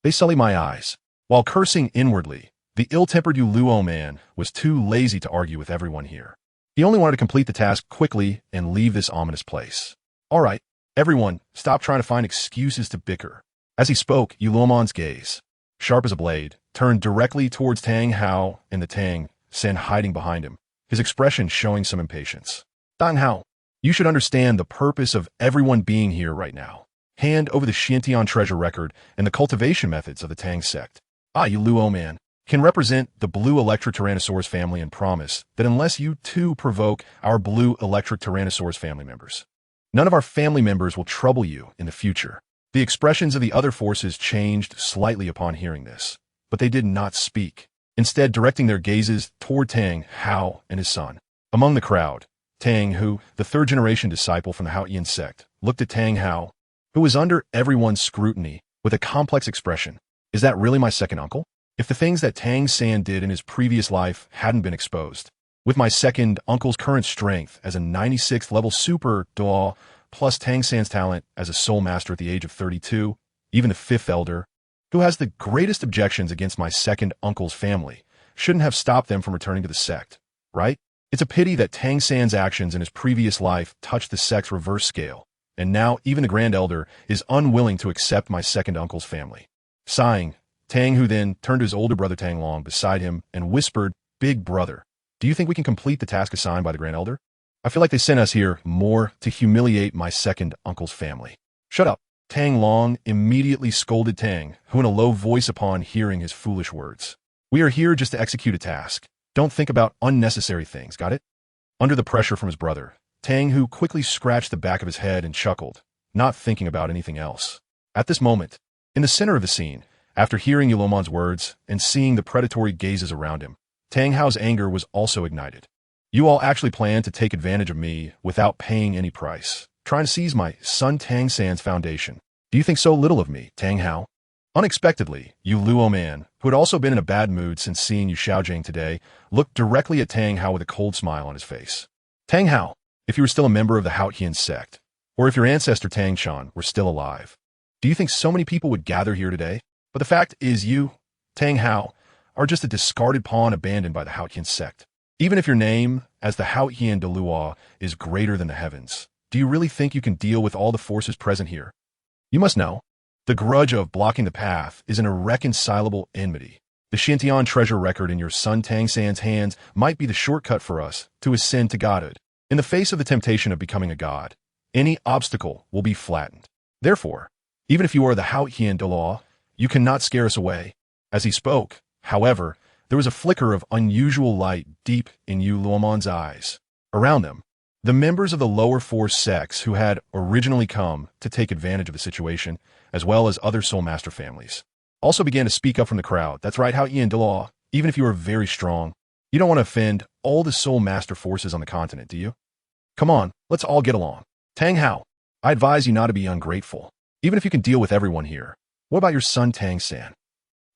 They sully my eyes. While cursing inwardly, the ill-tempered Douluo man was too lazy to argue with everyone here. He only wanted to complete the task quickly and leave this ominous place. All right, everyone, stop trying to find excuses to bicker. As he spoke, Yuluomon's gaze, sharp as a blade, turned directly towards Tang Hao and the Tang Sen hiding behind him, his expression showing some impatience. Tang Hao, you should understand the purpose of everyone being here right now. Hand over the Xintian treasure record and the cultivation methods of the Tang sect. Yuluo man can represent the Blue Electric Tyrannosaurus family and promise that unless you too provoke our Blue Electric Tyrannosaurus family members, none of our family members will trouble you in the future. The expressions of the other forces changed slightly upon hearing this, but they did not speak, instead directing their gazes toward Tang Hao and his son. Among the crowd, Tang, who, the 3rd-generation disciple from the Haoyan sect, looked at Tang Hao, who was under everyone's scrutiny, with a complex expression. Is that really my second uncle? If the things that Tang San did in his previous life hadn't been exposed, with my second uncle's current strength as a 96th level super Douluo, plus Tang San's talent as a soul master at the age of 32, even the 5th elder, who has the greatest objections against my second uncle's family, shouldn't have stopped them from returning to the sect, right? It's a pity that Tang San's actions in his previous life touched the sect's reverse scale, and now even the Grand Elder is unwilling to accept my second uncle's family. Sighing, Tang Hu then turned to his older brother Tang Long beside him and whispered, "Big brother, do you think we can complete the task assigned by the Grand Elder? I feel like they sent us here more to humiliate my second uncle's family." "Shut up." Tang Long immediately scolded Tang, who in a low voice upon hearing his foolish words. "We are here just to execute a task. Don't think about unnecessary things, got it?" Under the pressure from his brother, Tang Hu quickly scratched the back of his head and chuckled, not thinking about anything else. At this moment, in the center of the scene, after hearing Yulomon's words and seeing the predatory gazes around him, Tang Hao's anger was also ignited. "You all actually plan to take advantage of me without paying any price, trying to seize my son Tang San's foundation. Do you think so little of me, Tang Hao?" Unexpectedly, Yu Luo man, who had also been in a bad mood since seeing Yu Xiaojing today, looked directly at Tang Hao with a cold smile on his face. "Tang Hao, if you were still a member of the Haotian sect, or if your ancestor Tang Shan were still alive, do you think so many people would gather here today? But the fact is you, Tang Hao, are just a discarded pawn abandoned by the Haotian sect. Even if your name, as the Haotian Douluo, is greater than the heavens, do you really think you can deal with all the forces present here? You must know, the grudge of blocking the path is an irreconcilable enmity. The Xintian treasure record in your son Tang San's hands might be the shortcut for us to ascend to godhood. In the face of the temptation of becoming a god, any obstacle will be flattened. Therefore, even if you are the Haotian Douluo, you cannot scare us away." As he spoke, however, there was a flicker of unusual light deep in Yu Luomon's eyes. Around them, the members of the lower four sects who had originally come to take advantage of the situation, as well as other Soul Master families, also began to speak up from the crowd. "That's right, Haotian Douluo, even if you are very strong, you don't want to offend all the Soul Master forces on the continent, do you? Come on, let's all get along. Tang Hao, I advise you not to be ungrateful, even if you can deal with everyone here. What about your son Tang San?"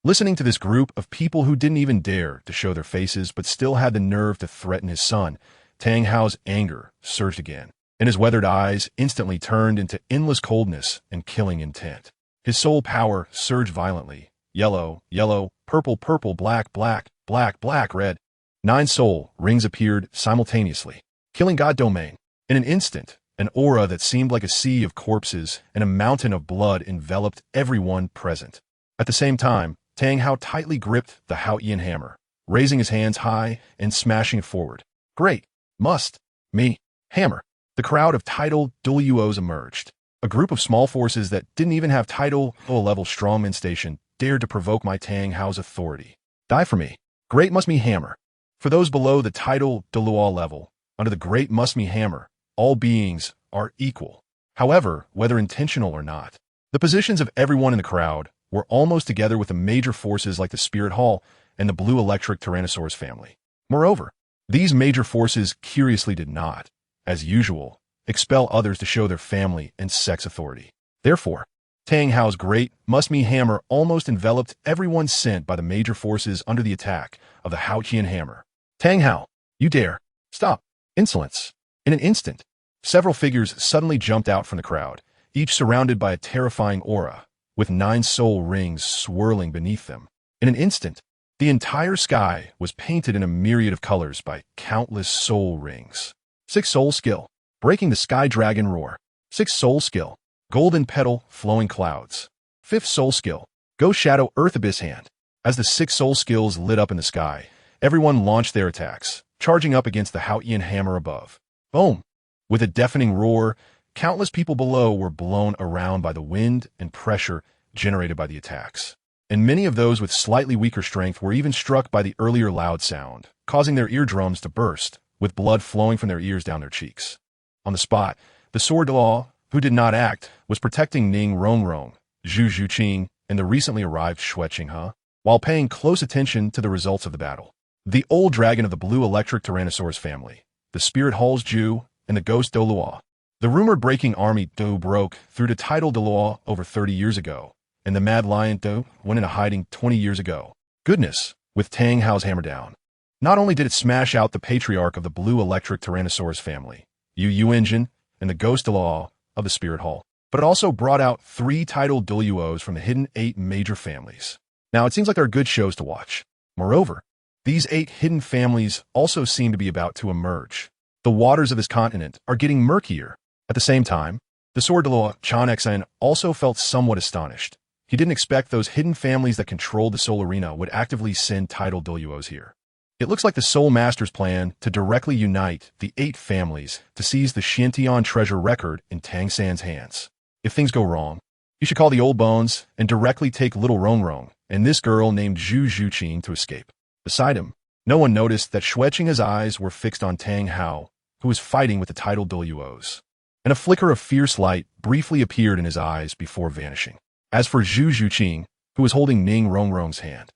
Listening to this group of people who didn't even dare to show their faces but still had the nerve to threaten his son, Tang Hao's anger surged again, and his weathered eyes instantly turned into endless coldness and killing intent. His soul power surged violently. Yellow, yellow, purple, purple, black, black, black, black, red. 9 soul rings appeared simultaneously, killing God Domain. In an instant, an aura that seemed like a sea of corpses and a mountain of blood enveloped everyone present. At the same time, Tang Hao tightly gripped the Haotian hammer, raising his hands high and smashing it forward. "Great! Must! Me! Hammer!" The crowd of title Douluos emerged. A group of small forces that didn't even have title level strongman station dared to provoke my Tang Hao's authority. "Die for me! Great must me hammer!" For those below the title Douluo level, under the great must me hammer, all beings are equal. However, whether intentional or not, the positions of everyone in the crowd were almost together with the major forces like the Spirit Hall and the Blue Electric Tyrannosaurus family. Moreover, these major forces curiously did not, as usual, expel others to show their family and sex authority. Therefore, Tang Hao's great must-me hammer almost enveloped everyone sent by the major forces under the attack of the Haotian hammer. "Tang Hao, you dare! Stop! Insolence!" In an instant, several figures suddenly jumped out from the crowd, each surrounded by a terrifying aura, with 9 soul rings swirling beneath them. In an instant, the entire sky was painted in a myriad of colors by countless soul rings. 6 soul skill, breaking the sky dragon roar. 6 soul skill, golden petal flowing clouds. 5th soul skill, go shadow earth abyss hand. As the 6 soul skills lit up in the sky, everyone launched their attacks, charging up against the Haotian hammer above. Boom! With a deafening roar, countless people below were blown around by the wind and pressure generated by the attacks. And many of those with slightly weaker strength were even struck by the earlier loud sound, causing their eardrums to burst, with blood flowing from their ears down their cheeks. On the spot, the sword law, who did not act, was protecting Ning Rongrong, Zhu Zhuqing, and the recently arrived Xue Qinghe, while paying close attention to the results of the battle. The old dragon of the Blue Electric Tyrannosaurus family, the Spirit Hall's Zhu, and the Ghost Douluo. The rumored breaking army Do broke through to title Douluo over 30 years ago, and the Mad Lion Do went into hiding 20 years ago. Goodness, with Tang Hao's hammer down. Not only did it smash out the patriarch of the Blue Electric Tyrannosaurus family, Yu Engine, and the Ghost Douluo of the Spirit Hall, but it also brought out 3 titled Douluos from the hidden 8 major families. Now, it seems like there are good shows to watch. Moreover, these 8 hidden families also seem to be about to emerge. The waters of this continent are getting murkier. At the same time, The Sword Douluo, Chan Xen, also felt somewhat astonished. He didn't expect those hidden families that controlled the Soul Arena would actively send titled Douluos here. It looks like the Soul Master's plan to directly unite the 8 families to seize the Xiantian treasure record in Tang San's hands. If things go wrong, you should call the Old Bones and directly take little Rong and this girl named Zhu Zhuqing to escape. Beside him, no one noticed that Xueqing's eyes were fixed on Tang Hao, who was fighting with the titled Douluos, and a flicker of fierce light briefly appeared in his eyes before vanishing. As for Zhu Zhuqing, who was holding Ning Rongrong's hand,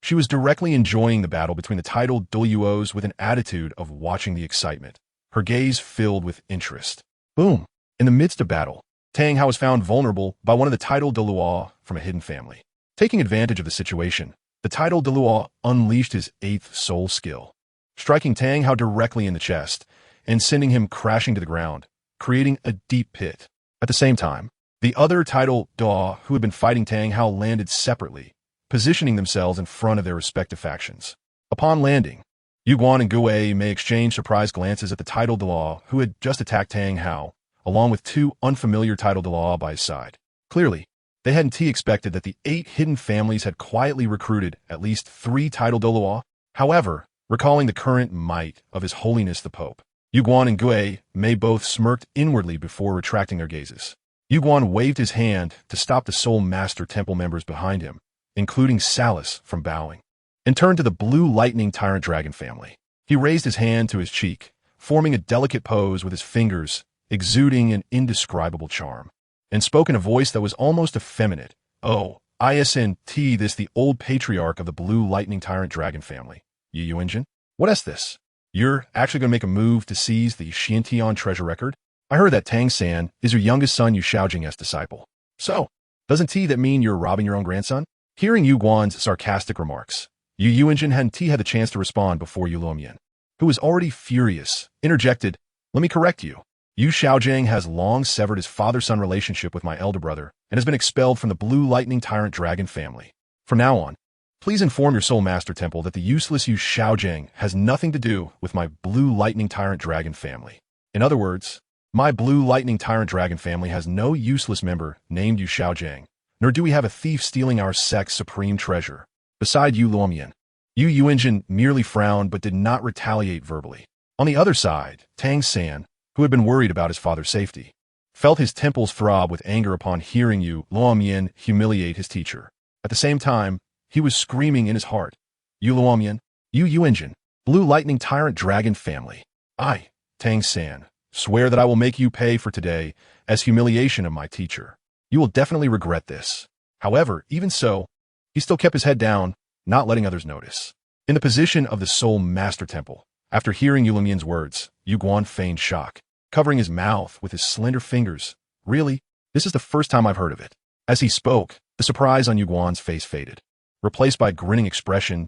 she was directly enjoying the battle between the titled Douluos with an attitude of watching the excitement, her gaze filled with interest. Boom! In the midst of battle, Tang Hao was found vulnerable by one of the titled Douluo from a hidden family. Taking advantage of the situation, the titled Douluo unleashed his 8th soul skill, striking Tang Hao directly in the chest and sending him crashing to the ground, creating a deep pit. At the same time, the other titled Douluo who had been fighting Tang Hao landed separately, positioning themselves in front of their respective factions. Upon landing, Yu Guan and Gu Wei may exchange surprised glances at the titled Douluo who had just attacked Tang Hao, along with 2 unfamiliar titled Douluo by his side. Clearly, they hadn't expected that the 8 hidden families had quietly recruited at least 3 titled Douluo. However, recalling the current might of His Holiness the Pope, Yu Guan and Gu Wei may both smirked inwardly before retracting their gazes. Yu Guan waved his hand to stop the Soul Master Temple members behind him, including Salus, from bowing, and turned to the Blue Lightning Tyrant Dragon family. He raised his hand to his cheek, forming a delicate pose with his fingers, exuding an indescribable charm, and spoke in a voice that was almost effeminate. "Oh, isn't this the old patriarch of the Blue Lightning Tyrant Dragon family? Yu Yuanjin? What is this? You're actually going to make a move to seize the Xiantian treasure record? I heard that Tang San is your youngest son Yu Xiaojing's disciple. So, doesn't that mean you're robbing your own grandson?" Hearing Yu Guan's sarcastic remarks, Yu Yuanjin hadn't had the chance to respond before Yu Luomian, who was already furious, interjected, "Let me correct you. Yu Xiaojing has long severed his father-son relationship with my elder brother and has been expelled from the Blue Lightning Tyrant Dragon family. From now on, please inform your Soul Master Temple that the useless Yu Xiaojing has nothing to do with my Blue Lightning Tyrant Dragon family. In other words, my Blue Lightning Tyrant Dragon family has no useless member named Yu Xiaojing, nor do we have a thief stealing our sect's supreme treasure. Beside Yu Luomian, Yu Yuanjin merely frowned but did not retaliate verbally. On the other side, Tang San, who had been worried about his father's safety, felt his temples throb with anger upon hearing Yu Luomian humiliate his teacher. At the same time, he was screaming in his heart, "Yu Luomian, Yu Yuanjin, Blue Lightning Tyrant Dragon family. I, Tang San, swear that I will make you pay for today as humiliation of my teacher. You will definitely regret this." However, even so, he still kept his head down, not letting others notice. In the position of the Soul Master Temple, after hearing Yu Luomian's words, Yu Guan feigned shock, covering his mouth with his slender fingers. "Really? This is the first time I've heard of it." As he spoke, the surprise on Yu Guan's face faded, replaced by a grinning expression.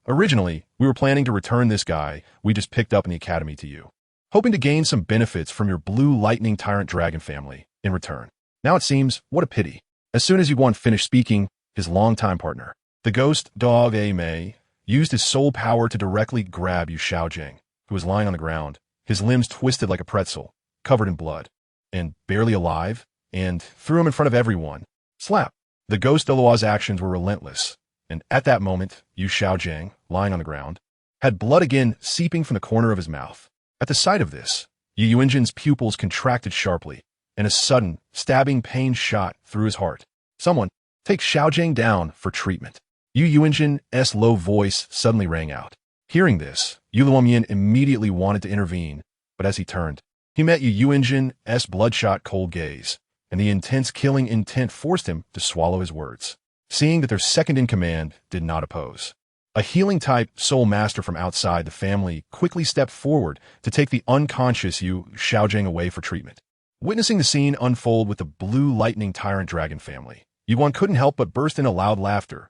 Originally, we were planning to return this guy we just picked up in the academy to you, hoping to gain some benefits from your Blue Lightning Tyrant Dragon family in return. Now it seems, what a pity." As soon as Yu Guan finished speaking, his longtime partner, the ghost dog A Mei, used his soul power to directly grab Yu Xiaojing, who was lying on the ground, his limbs twisted like a pretzel, covered in blood, and barely alive, and threw him in front of everyone. Slap! The ghost Douluo's actions were relentless, and at that moment, Yu Xiaojing, lying on the ground, had blood again seeping from the corner of his mouth. At the sight of this, Yu Yuanjin's pupils contracted sharply, and a sudden, stabbing pain shot through his heart. "Someone, take Xiaojing down for treatment." Yu Yuanjin's low voice suddenly rang out. Hearing this, Yu Luomian immediately wanted to intervene, but as he turned, he met Yu Yuanjin's bloodshot cold gaze, and the intense killing intent forced him to swallow his words. Seeing that their second-in-command did not oppose, a healing-type soul master from outside the family quickly stepped forward to take the unconscious Yu Xiaojing away for treatment. Witnessing the scene unfold with the Blue Lightning Tyrant Dragon family, Yu Guan couldn't help but burst into loud laughter.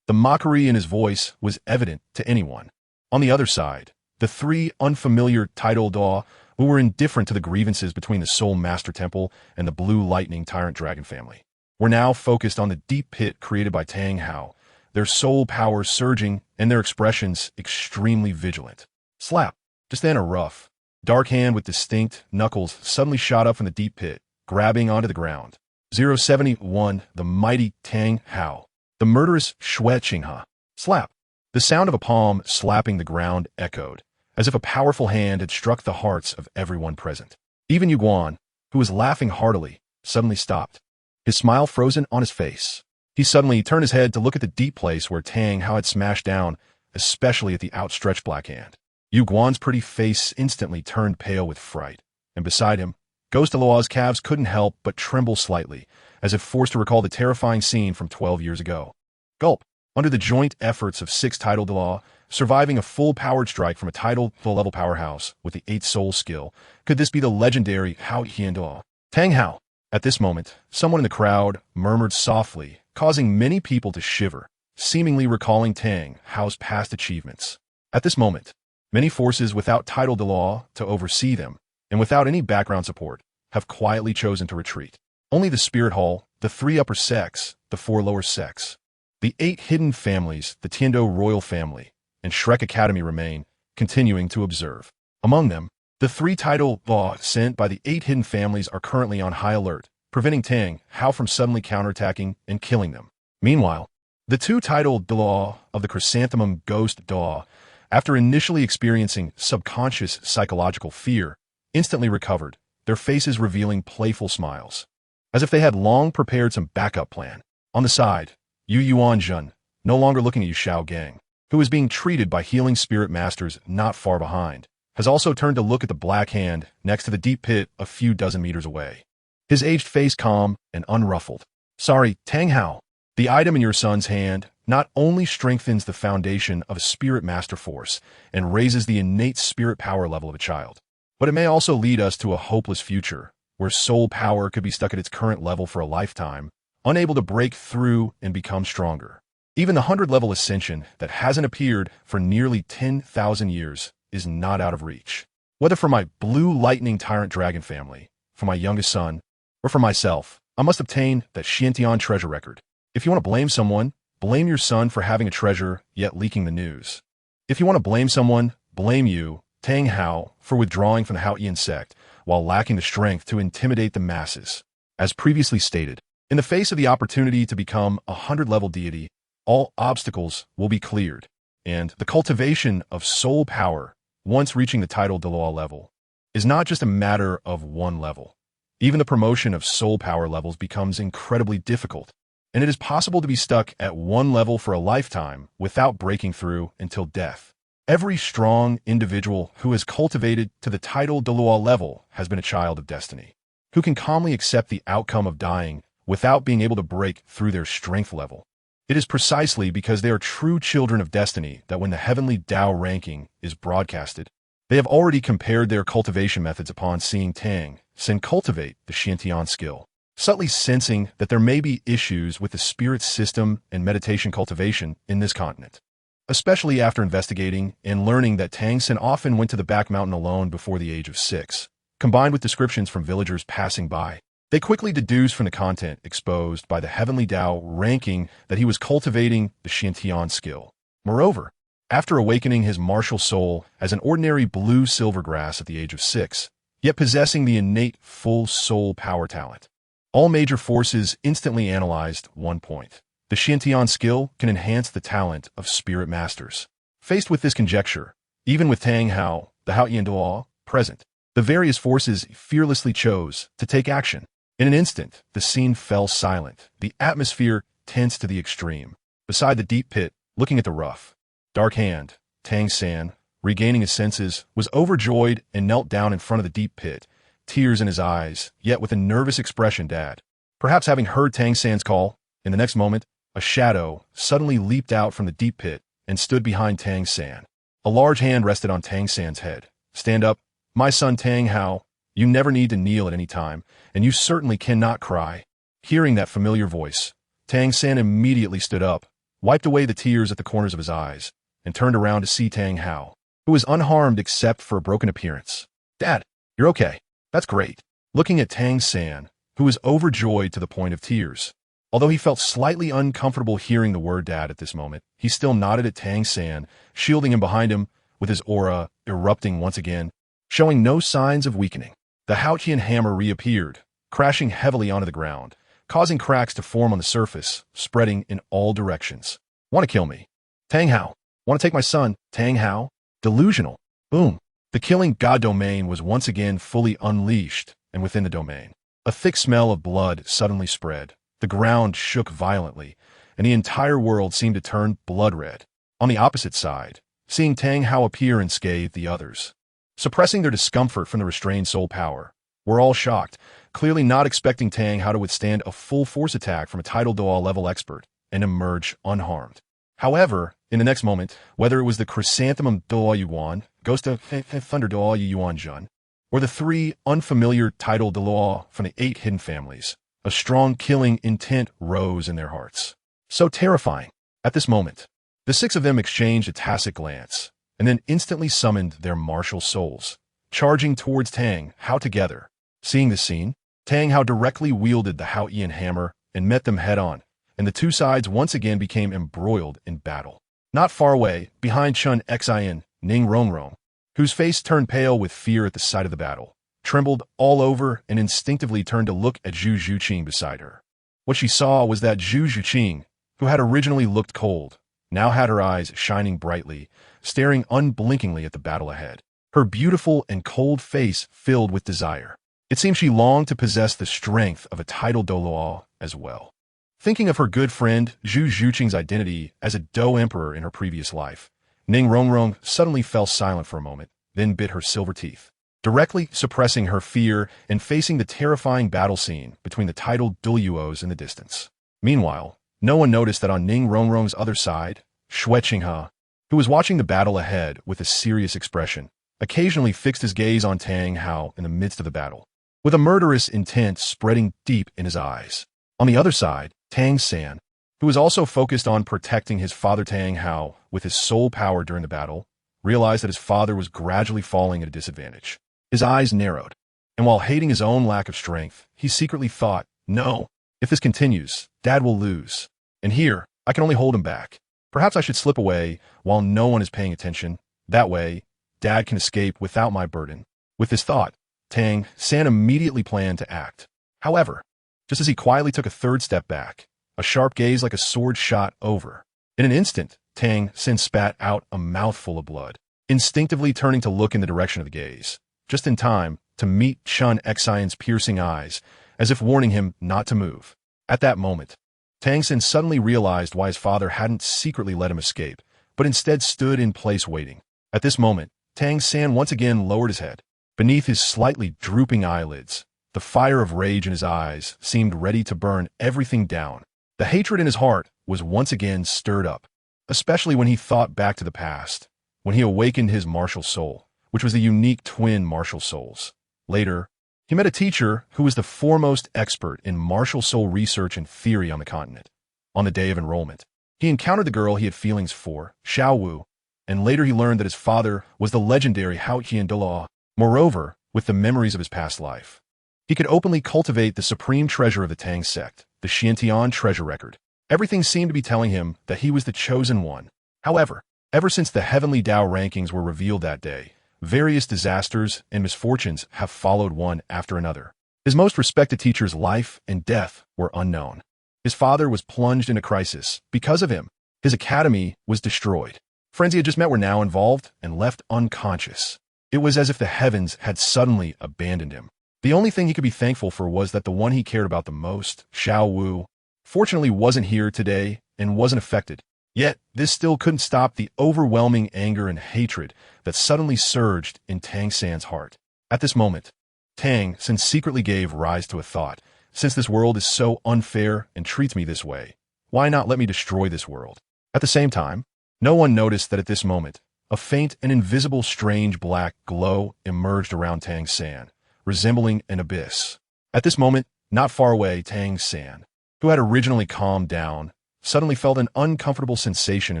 The mockery in his voice was evident to anyone. On the other side, the 3 unfamiliar titled Douluo who were indifferent to the grievances between the Soul Master Temple and the Blue Lightning Tyrant Dragon family were now focused on the deep pit created by Tang Hao, their soul powers surging and their expressions extremely vigilant. Slap! Just then a rough, dark hand with distinct knuckles suddenly shot up from the deep pit, grabbing onto the ground. 071, the mighty Tang Hao. The murderous Shui Qinghe. Slap. The sound of a palm slapping the ground echoed, as if a powerful hand had struck the hearts of everyone present. Even Yu Guan, who was laughing heartily, suddenly stopped, his smile frozen on his face. He suddenly turned his head to look at the deep place where Tang Hao had smashed down, especially at the outstretched black hand. Yu Guan's pretty face instantly turned pale with fright, and beside him, Ghost Douluo's calves couldn't help but tremble slightly, as if forced to recall the terrifying scene from 12 years ago. Gulp. Under the joint efforts of 6 titled Douluo, surviving a full-powered strike from a titled full-level powerhouse with the 8th soul skill, could this be the legendary Hao Qian Douluo? Tang Hao. At this moment, someone in the crowd murmured softly, causing many people to shiver, seemingly recalling Tang Hao's past achievements. At this moment, many forces without titled Douluo to oversee them, and without any background support, have quietly chosen to retreat. Only the Spirit Hall, the 3 upper sects, the 4 lower sects, the 8 hidden families, the Tiando royal family, and Shrek Academy remain, continuing to observe. Among them, the 3 title law sent by the 8 hidden families are currently on high alert, preventing Tang Hao from suddenly counterattacking and killing them. Meanwhile, the 2 title Douluo of the Chrysanthemum Ghost Douluo, after initially experiencing subconscious psychological fear, instantly recovered, their faces revealing playful smiles, as if they had long prepared some backup plan. On the side, Yu Yuanzhen, no longer looking at Yu Shao Gang, who is being treated by healing spirit masters not far behind, has also turned to look at the black hand next to the deep pit a few dozen meters away. His aged face calm and unruffled. Sorry, Tang Hao. The item in your son's hand not only strengthens the foundation of a spirit master force and raises the innate spirit power level of a child, but it may also lead us to a hopeless future where soul power could be stuck at its current level for a lifetime, unable to break through and become stronger. Even the 100-level ascension that hasn't appeared for nearly 10,000 years is not out of reach. Whether for my blue lightning tyrant dragon family, for my youngest son, or for myself, I must obtain that Xiantian treasure record. If you want to blame someone, blame your son for having a treasure yet leaking the news. If you want to blame someone, blame you, Tang Hao, for withdrawing from the Haotian sect while lacking the strength to intimidate the masses. As previously stated, in the face of the opportunity to become a 100-level deity, all obstacles will be cleared, and the cultivation of soul power, once reaching the title Douluo level, is not just a matter of one level. Even the promotion of soul power levels becomes incredibly difficult, and it is possible to be stuck at one level for a lifetime without breaking through until death. Every strong individual who has cultivated to the title Douluo level has been a child of destiny, who can calmly accept the outcome of dying without being able to break through their strength level. It is precisely because they are true children of destiny that when the heavenly Tao ranking is broadcasted, they have already compared their cultivation methods upon seeing Tang Sen cultivate the Xiantian skill, subtly sensing that there may be issues with the spirit system and meditation cultivation in this continent. Especially after investigating and learning that Tang Sen often went to the back mountain alone before the age of 6, combined with descriptions from villagers passing by, they quickly deduced from the content exposed by the Heavenly Tao ranking that he was cultivating the Xiantian skill. Moreover, after awakening his martial soul as an ordinary blue silver grass at the age of 6, yet possessing the innate full soul power talent, all major forces instantly analyzed one point. The Xiantian skill can enhance the talent of spirit masters. Faced with this conjecture, even with Tang Hao, the Haotian Douluo, present, the various forces fearlessly chose to take action. In an instant, the scene fell silent, the atmosphere tense to the extreme. Beside the deep pit, looking at the rough, dark hand, Tang San, regaining his senses, was overjoyed and knelt down in front of the deep pit, tears in his eyes, yet with a nervous expression. Dad. Perhaps having heard Tang San's call, in the next moment, a shadow suddenly leaped out from the deep pit and stood behind Tang San. A large hand rested on Tang San's head. Stand up, my son Tang Hao. You never need to kneel at any time, and you certainly cannot cry. Hearing that familiar voice, Tang San immediately stood up, wiped away the tears at the corners of his eyes, and turned around to see Tang Hao, who was unharmed except for a broken appearance. Dad, you're okay. That's great. Looking at Tang San, who was overjoyed to the point of tears. Although he felt slightly uncomfortable hearing the word dad at this moment, he still nodded at Tang San, shielding him behind him, with his aura erupting once again, showing no signs of weakening. The Haotian hammer reappeared, crashing heavily onto the ground, causing cracks to form on the surface, spreading in all directions. Want to kill me? Tang Hao. Want to take my son? Tang Hao? Delusional. Boom. The killing god domain was once again fully unleashed, and within the domain, a thick smell of blood suddenly spread. The ground shook violently, and the entire world seemed to turn blood red. On the opposite side, seeing Tang Hao appear and scathe the others, suppressing their discomfort from the restrained soul power, were all shocked, clearly not expecting Tang Hao to withstand a full force attack from a title Douluo level expert and emerge unharmed. However, in the next moment, whether it was the Chrysanthemum Douluo Yuan, Ghost of Thunder Douluo Yuan Jun, or the 3 unfamiliar title Douluo from the 8 hidden families, a strong killing intent rose in their hearts. So terrifying. At this moment, the 6 of them exchanged a tacit glance, and then instantly summoned their martial souls, charging towards Tang Hao together. Seeing this scene, Tang Hao directly wielded the Hao-Ian hammer and met them head-on, and the two sides once again became embroiled in battle. Not far away, behind Chun Xian, Ning Rongrong, whose face turned pale with fear at the sight of the battle, trembled all over and instinctively turned to look at Zhu Zhuqing beside her. What she saw was that Zhu Zhuqing, who had originally looked cold, now had her eyes shining brightly, staring unblinkingly at the battle ahead. Her beautiful and cold face filled with desire. It seemed she longed to possess the strength of a title Douluo as well. Thinking of her good friend Zhu Zhuqing's identity as a Dou emperor in her previous life, Ning Rongrong suddenly fell silent for a moment, then bit her silver teeth, directly suppressing her fear and facing the terrifying battle scene between the titled Douluos in the distance. Meanwhile, no one noticed that on Ning Rongrong's other side, Xue Qinghe, who was watching the battle ahead with a serious expression, occasionally fixed his gaze on Tang Hao in the midst of the battle, with a murderous intent spreading deep in his eyes. On the other side, Tang San, who was also focused on protecting his father Tang Hao with his soul power during the battle, realized that his father was gradually falling at a disadvantage. His eyes narrowed, and while hating his own lack of strength, he secretly thought, no, if this continues, Dad will lose. And here, I can only hold him back. Perhaps I should slip away while no one is paying attention. That way, Dad can escape without my burden. With this thought, Tang San immediately planned to act. However, just as he quietly took a third step back, a sharp gaze like a sword shot over. In an instant, Tang San spat out a mouthful of blood, instinctively turning to look in the direction of the gaze, just in time to meet Chun Xian's piercing eyes, as if warning him not to move. At that moment, Tang San suddenly realized why his father hadn't secretly let him escape, but instead stood in place waiting. At this moment, Tang San once again lowered his head. Beneath his slightly drooping eyelids, the fire of rage in his eyes seemed ready to burn everything down. The hatred in his heart was once again stirred up, especially when he thought back to the past, when he awakened his martial soul, which was the unique twin martial souls. Later, he met a teacher who was the foremost expert in martial soul research and theory on the continent. On the day of enrollment, he encountered the girl he had feelings for, Xiao Wu, and later he learned that his father was the legendary Hao-Ian Douluo. Moreover, with the memories of his past life, he could openly cultivate the supreme treasure of the Tang sect, the Xiantian treasure record. Everything seemed to be telling him that he was the chosen one. However, ever since the heavenly Tao rankings were revealed that day, various disasters and misfortunes have followed one after another. His most respected teacher's life and death were unknown. His father was plunged into crisis. Because of him, his academy was destroyed. Friends he had just met were now involved and left unconscious. It was as if the heavens had suddenly abandoned him. The only thing he could be thankful for was that the one he cared about the most, Xiao Wu, fortunately wasn't here today and wasn't affected. Yet, this still couldn't stop the overwhelming anger and hatred that suddenly surged in Tang San's heart. At this moment, Tang San secretly gave rise to a thought. Since this world is so unfair and treats me this way, why not let me destroy this world? At the same time, no one noticed that at this moment, a faint and invisible strange black glow emerged around Tang San, resembling an abyss. At this moment, not far away, Tang San, who had originally calmed down, suddenly felt an uncomfortable sensation in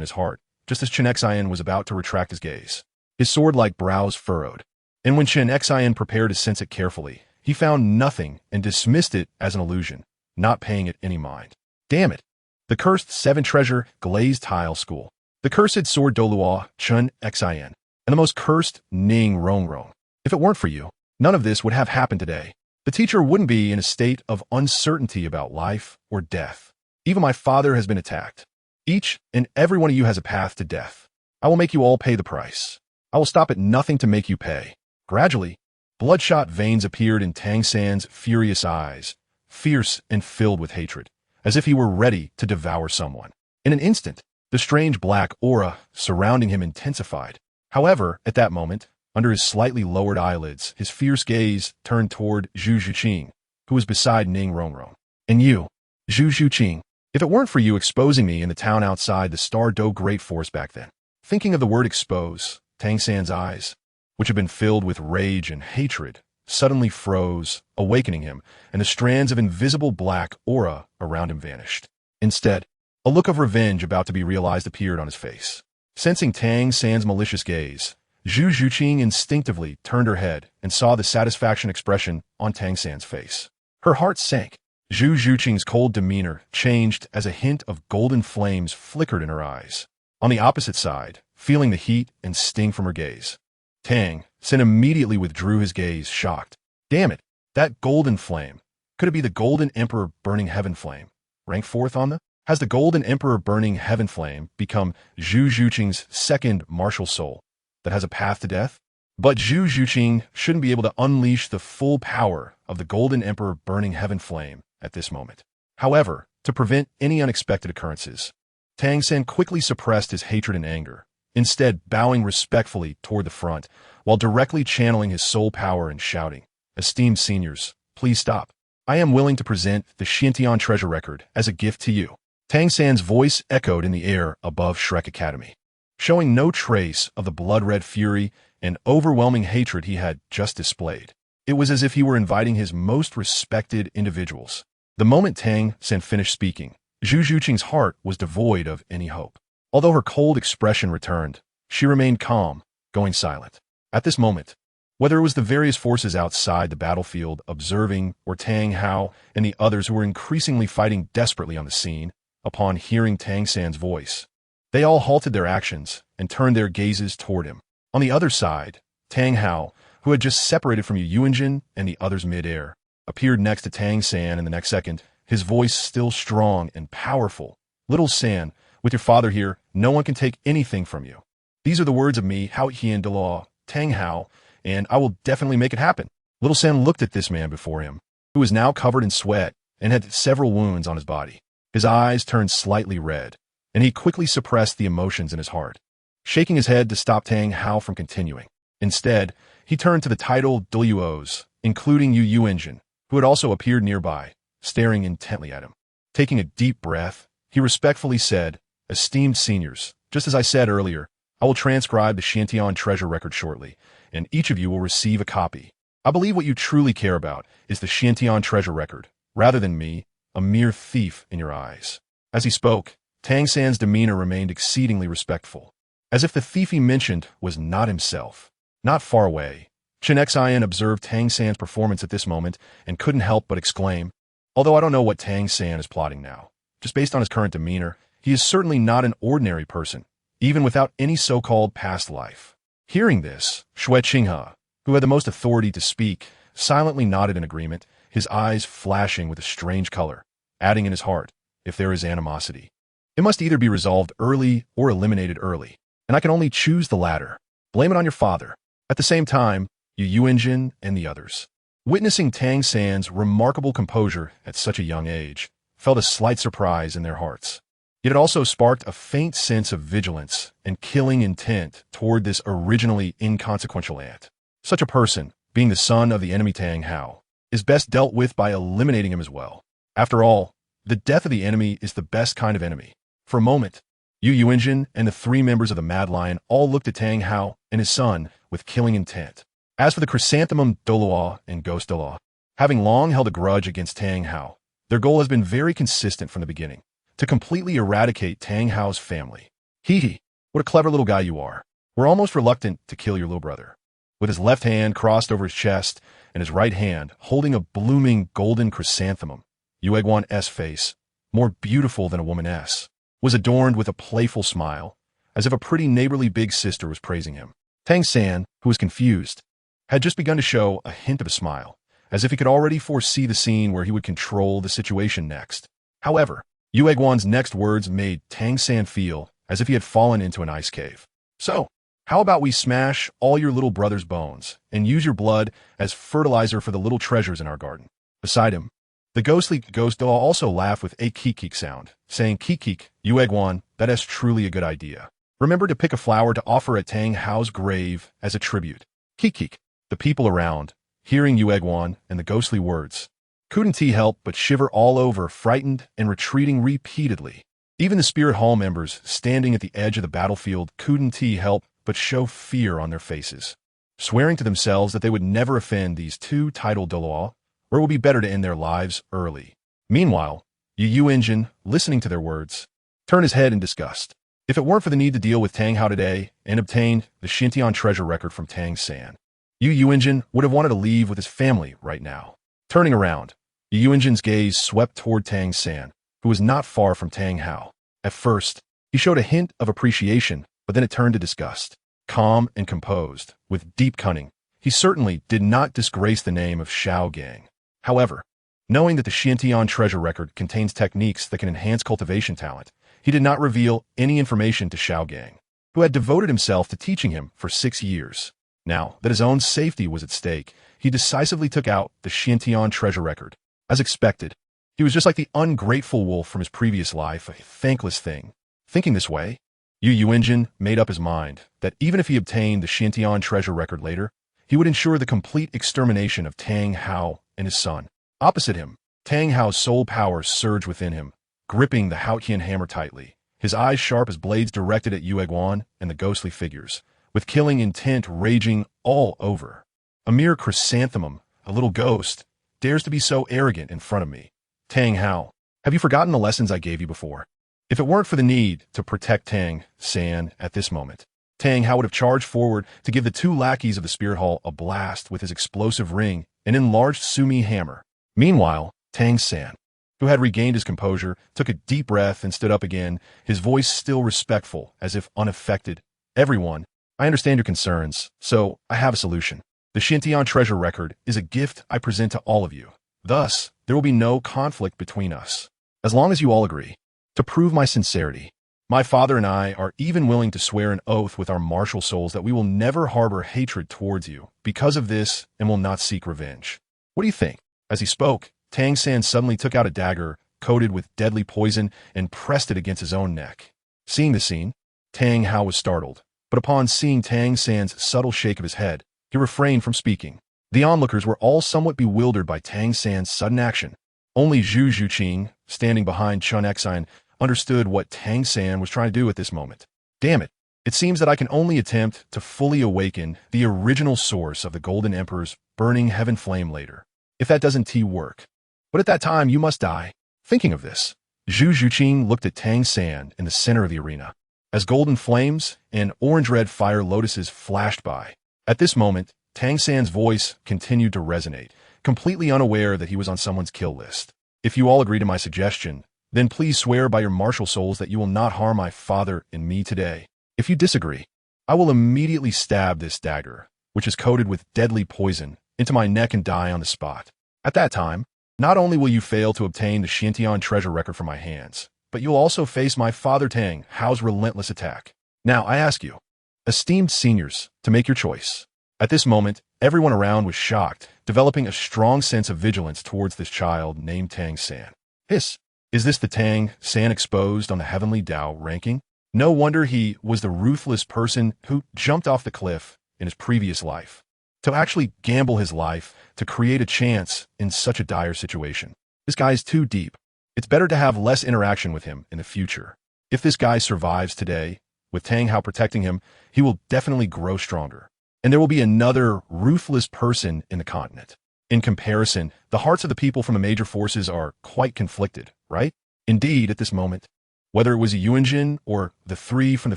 his heart, just as Chun Xian was about to retract his gaze. His sword-like brows furrowed, and when Chun Xian prepared to sense it carefully, he found nothing and dismissed it as an illusion, not paying it any mind. Damn it! The cursed 7 treasure glazed tile school, the cursed sword Douluo Chun Xian, and the most cursed Ning Rongrong. If it weren't for you, none of this would have happened today. The teacher wouldn't be in a state of uncertainty about life or death. Even my father has been attacked. Each and every one of you has a path to death. I will make you all pay the price. I will stop at nothing to make you pay. Gradually, bloodshot veins appeared in Tang San's furious eyes, fierce and filled with hatred, as if he were ready to devour someone. In an instant, the strange black aura surrounding him intensified. However, at that moment, under his slightly lowered eyelids, his fierce gaze turned toward Zhu Zhuqing, who was beside Ning Rongrong. And you, Zhu Zhuqing, if it weren't for you exposing me in the town outside the Star Do Great Force back then. Thinking of the word expose, Tang San's eyes, which had been filled with rage and hatred, suddenly froze, awakening him, and the strands of invisible black aura around him vanished. Instead, a look of revenge about to be realized appeared on his face. Sensing Tang San's malicious gaze, Zhu Zhuqing instinctively turned her head and saw the satisfaction expression on Tang San's face. Her heart sank. Zhu Zhuqing's cold demeanor changed as a hint of golden flames flickered in her eyes. On the opposite side, feeling the heat and sting from her gaze, Tang San immediately withdrew his gaze, shocked. Damn it, that golden flame. Could it be the Golden Emperor Burning Heaven Flame? Rank 4th on the? Has the Golden Emperor Burning Heaven Flame become Zhu Zhuqing's second martial soul that has a path to death? But Zhu Zhuqing shouldn't be able to unleash the full power of the Golden Emperor Burning Heaven Flame at this moment. However, to prevent any unexpected occurrences, Tang San quickly suppressed his hatred and anger, instead bowing respectfully toward the front, while directly channeling his soul power and shouting, "Esteemed seniors, please stop. I am willing to present the Xiantian treasure record as a gift to you." Tang San's voice echoed in the air above Shrek Academy, showing no trace of the blood-red fury and overwhelming hatred he had just displayed. It was as if he were inviting his most respected individuals. The moment Tang San finished speaking, Zhu Zhuqing's heart was devoid of any hope. Although her cold expression returned, she remained calm, going silent. At this moment, whether it was the various forces outside the battlefield observing or Tang Hao and the others who were increasingly fighting desperately on the scene, upon hearing Tang San's voice, they all halted their actions and turned their gazes toward him. On the other side, Tang Hao, who had just separated from Yu Yuanjin and the others mid-air, appeared next to Tang San in the next second, his voice still strong and powerful. "Little San, with your father here, no one can take anything from you. These are the words of me, Hao Hian Douluo, Tang Hao, and I will definitely make it happen." Little San looked at this man before him, who was now covered in sweat and had several wounds on his body. His eyes turned slightly red, and he quickly suppressed the emotions in his heart, shaking his head to stop Tang Hao from continuing. Instead, he turned to the titled Douluos, including Yu Yuanjin, who had also appeared nearby, staring intently at him. Taking a deep breath, he respectfully said, "Esteemed seniors, just as I said earlier, I will transcribe the Xiantian treasure record shortly, and each of you will receive a copy. I believe what you truly care about is the Xiantian treasure record, rather than me, a mere thief in your eyes." As he spoke, Tang San's demeanor remained exceedingly respectful, as if the thief he mentioned was not himself. Not far away, Chen Xian observed Tang San's performance at this moment and couldn't help but exclaim, "Although I don't know what Tang San is plotting now, just based on his current demeanor, he is certainly not an ordinary person, even without any so-called past life." Hearing this, Xue Qinghe, who had the most authority to speak, silently nodded in agreement, his eyes flashing with a strange color, adding in his heart, "If there is animosity, it must either be resolved early or eliminated early, and I can only choose the latter. Blame it on your father." At the same time, Yu Yuanjin and the others, witnessing Tang San's remarkable composure at such a young age, felt a slight surprise in their hearts. Yet it also sparked a faint sense of vigilance and killing intent toward this originally inconsequential ant. Such a person, being the son of the enemy Tang Hao, is best dealt with by eliminating him as well. After all, the death of the enemy is the best kind of enemy. For a moment, Yu Yuanjin and the three members of the Mad Lion all looked at Tang Hao and his son with killing intent. As for the Chrysanthemum Douluo and Ghost Douluo, having long held a grudge against Tang Hao, their goal has been very consistent from the beginning, to completely eradicate Tang Hao's family. Hee, what a clever little guy you are. We're almost reluctant to kill your little brother. With his left hand crossed over his chest and his right hand holding a blooming golden chrysanthemum, Yueguan's face, more beautiful than a woman's, was adorned with a playful smile, as if a pretty neighborly big sister was praising him. Tang San, who was confused, had just begun to show a hint of a smile, as if he could already foresee the scene where he would control the situation next. However, Yu Egwan's next words made Tang San feel as if he had fallen into an ice cave. So, how about we smash all your little brother's bones and use your blood as fertilizer for the little treasures in our garden? Beside him, the ghostly ghost doll also laughed with a kik-kik sound, saying, "Kik-kik, Yu Egwan, that is truly a good idea. Remember to pick a flower to offer at Tang Hao's grave as a tribute." Kik-kik. The people around, hearing Yu Egwan and the ghostly words, couldn't help but shiver all over, frightened and retreating repeatedly. Even the Spirit Hall members standing at the edge of the battlefield couldn't help but show fear on their faces, swearing to themselves that they would never offend these two titled Douluo, or it would be better to end their lives early. Meanwhile, Yu Engine, listening to their words, turned his head in disgust. If it weren't for the need to deal with Tang Hao today and obtain the Xintian treasure record from Tang San, Yu Engine would have wanted to leave with his family right now. Turning around, Yu Engine's gaze swept toward Tang San, who was not far from Tang Hao. At first, he showed a hint of appreciation, but then it turned to disgust. Calm and composed, with deep cunning, he certainly did not disgrace the name of Xiao Gang. However, knowing that the Xintian treasure record contains techniques that can enhance cultivation talent, he did not reveal any information to Xiao Gang, who had devoted himself to teaching him for 6 years. Now that his own safety was at stake, he decisively took out the Xintian treasure record. As expected, he was just like the ungrateful wolf from his previous life, a thankless thing. Thinking this way, Yu Engine made up his mind that even if he obtained the Xintian treasure record later, he would ensure the complete extermination of Tang Hao and his son. Opposite him, Tang Hao's soul power surged within him, gripping the Haotian hammer tightly, his eyes sharp as blades directed at Yu Egwan and the ghostly figures, with killing intent raging all over. A mere chrysanthemum, a little ghost, dares to be so arrogant in front of me. Tang Hao, have you forgotten the lessons I gave you before? If it weren't for the need to protect Tang San at this moment, Tang Hao would have charged forward to give the two lackeys of the Spirit Hall a blast with his explosive ring and enlarged Sumi hammer. Meanwhile, Tang San, who had regained his composure, took a deep breath and stood up again, his voice still respectful, as if unaffected. "Everyone, I understand your concerns, so I have a solution. The Xintian treasure record is a gift I present to all of you. Thus, there will be no conflict between us. As long as you all agree. To prove my sincerity, my father and I are even willing to swear an oath with our martial souls that we will never harbor hatred towards you because of this and will not seek revenge. What do you think?" As he spoke, Tang San suddenly took out a dagger coated with deadly poison and pressed it against his own neck. Seeing the scene, Tang Hao was startled, but upon seeing Tang San's subtle shake of his head, he refrained from speaking. The onlookers were all somewhat bewildered by Tang San's sudden action. Only Zhu Zhuqing, standing behind Chun Exine, understood what Tang San was trying to do at this moment. Damn it, it seems that I can only attempt to fully awaken the original source of the Golden Emperor's burning heaven flame later. If that doesn't work. But at that time, you must die. Thinking of this, Zhu Zhuqing looked at Tang San in the center of the arena, as golden flames and orange-red fire lotuses flashed by. At this moment, Tang San's voice continued to resonate, completely unaware that he was on someone's kill list. "If you all agree to my suggestion, then please swear by your martial souls that you will not harm my father and me today. If you disagree, I will immediately stab this dagger, which is coated with deadly poison, into my neck and die on the spot. At that time, not only will you fail to obtain the Xintian treasure record from my hands, but you'll also face my father Tang Hao's relentless attack. Now I ask you, esteemed seniors, to make your choice." At this moment, everyone around was shocked, developing a strong sense of vigilance towards this child named Tang San. Hiss, is this the Tang San exposed on the Heavenly Tao ranking? No wonder he was the ruthless person who jumped off the cliff in his previous life. To actually gamble his life to create a chance in such a dire situation. This guy's too deep. It's better to have less interaction with him in the future. If this guy survives today, with Tang Hao protecting him, he will definitely grow stronger. And there will be another ruthless person in the continent. In comparison, the hearts of the people from the major forces are quite conflicted, right? Indeed, at this moment, whether it was a Yuanjin or the three from the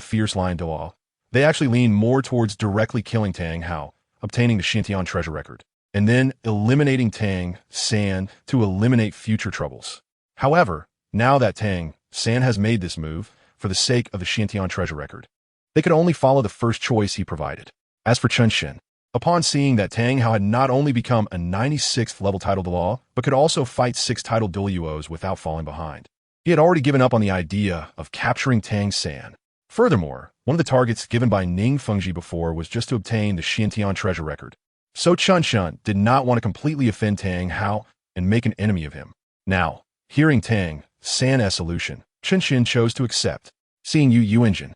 fierce line Douluo, they actually lean more towards directly killing Tang Hao, obtaining the Xintian treasure record, and then eliminating Tang San to eliminate future troubles. However, now that Tang San has made this move for the sake of the Xintian treasure record, they could only follow the first choice he provided. As for Chun Shen, Upon seeing that Tang Hao had not only become a 96th level titled law, but could also fight 6 titled Douluos without falling behind. He had already given up on the idea of capturing Tang San. Furthermore, one of the targets given by Ning Fengji before was just to obtain the Xiantian treasure record. So Chun Shun did not want to completely offend Tang Hao and make an enemy of him. Now, hearing Tang San's solution, Chun Shun chose to accept. Seeing Yu Yunjin,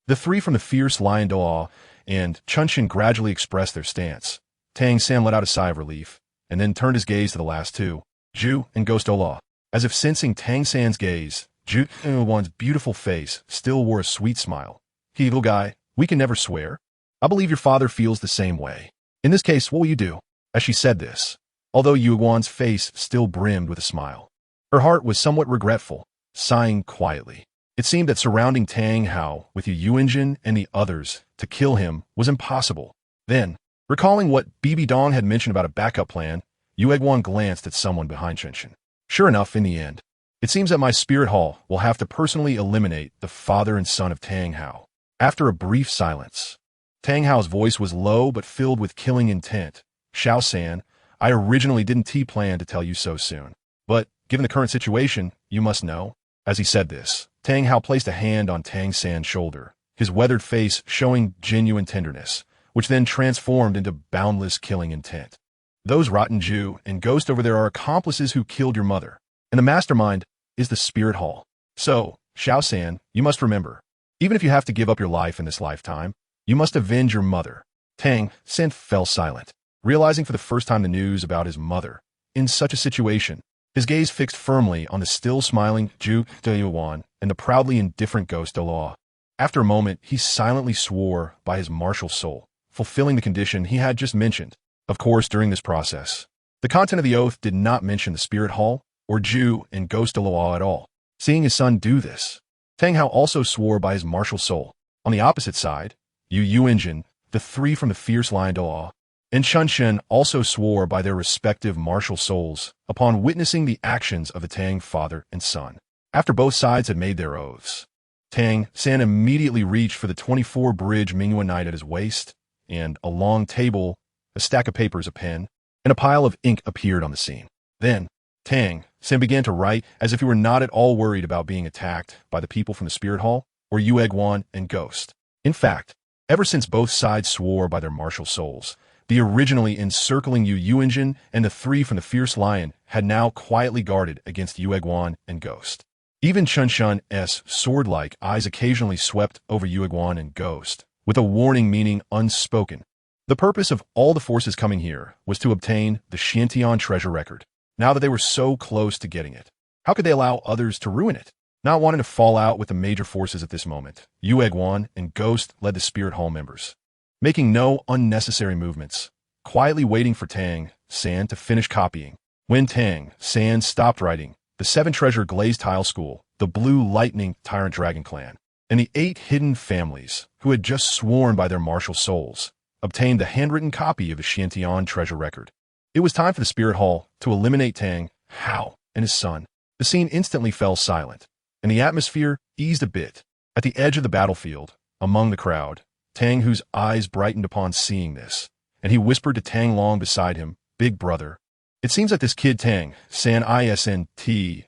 the 3 from the fierce Lion Douluo and Chun Shun gradually expressed their stance. Tang San let out a sigh of relief, and then turned his gaze to the last 2, Zhu and Ghost Douluo. As if sensing Tang San's gaze, Zhu Yuan's beautiful face still wore a sweet smile. Little guy, we can never swear. I believe your father feels the same way. In this case, what will you do? As she said this, although Yuan's face still brimmed with a smile, her heart was somewhat regretful, sighing quietly. It seemed that surrounding Tang Hao with Yu Yunjin and the others to kill him was impossible. Then, recalling what Bibi Dong had mentioned about a backup plan, Yuan glanced at someone behind Chun Shun. Sure enough, in the end, it seems that my spirit hall will have to personally eliminate the father and son of Tang Hao. After a brief silence, Tang Hao's voice was low but filled with killing intent. Xiao San, I originally didn't plan to tell you so soon. But, given the current situation, you must know. As he said this, Tang Hao placed a hand on Tang San's shoulder, his weathered face showing genuine tenderness, which then transformed into boundless killing intent. Those rotten Jew and Ghost over there are accomplices who killed your mother, and the mastermind is the Spirit Hall. So, Xiao San, you must remember, even if you have to give up your life in this lifetime, you must avenge your mother. Tang San fell silent, realizing for the first time the news about his mother. In such a situation, his gaze fixed firmly on the still smiling Zhu Yuan and the proudly indifferent Ghost Douluo. After a moment, he silently swore by his martial soul, fulfilling the condition he had just mentioned. Of course, during this process, the content of the oath did not mention the Spirit Hall or Zhu and Ghost Douluo at all. Seeing his son do this, Tang Hao also swore by his martial soul. On the opposite side, Yu Yunjin, the 3 from the fierce Lion Douluo, and Chun Shun also swore by their respective martial souls upon witnessing the actions of the Tang father and son. After both sides had made their oaths, Tang San immediately reached for the 24-bridge Mingyuan knight at his waist, and a long table, a stack of papers, a pen, and a pile of ink appeared on the scene. Then, Tang San began to write as if he were not at all worried about being attacked by the people from the Spirit Hall or Yuan and Ghost. In fact, ever since both sides swore by their martial souls, the originally encircling Yu Yunjin and the 3 from the fierce lion had now quietly guarded against Yuan and Ghost. Even Chun Shun's sword-like eyes occasionally swept over Yuan and Ghost, with a warning meaning unspoken. The purpose of all the forces coming here was to obtain the Xiantian treasure record. Now that they were so close to getting it, how could they allow others to ruin it? Not wanting to fall out with the major forces at this moment, Yuan and Ghost led the Spirit Hall members, making no unnecessary movements, quietly waiting for Tang San to finish copying. When Tang San stopped writing, the 7 treasure glazed tile school, the Blue Lightning Tyrant Dragon clan, and the 8 hidden families who had just sworn by their martial souls obtained the handwritten copy of the Xiantian treasure record. It was time for the Spirit Hall to eliminate Tang Hao and his son. The scene instantly fell silent, and the atmosphere eased a bit. At the edge of the battlefield, among the crowd, Tang Hu's eyes brightened upon seeing this, and he whispered to Tang Long beside him, "Big brother, it seems that this kid Tang San isn't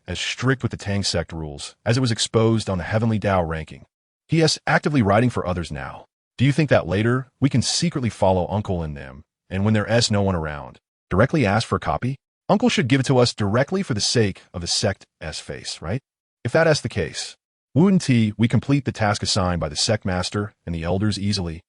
as strict with the Tang sect rules as it was exposed on the Heavenly Tao ranking. He is actively writing for others now. Do you think that later we can secretly follow Uncle and them, and when there's no one around, directly ask for a copy? Uncle should give it to us directly for the sake of the sect's face, right? If that is the case, wouldn't we complete the task assigned by the sect master and the elders easily?"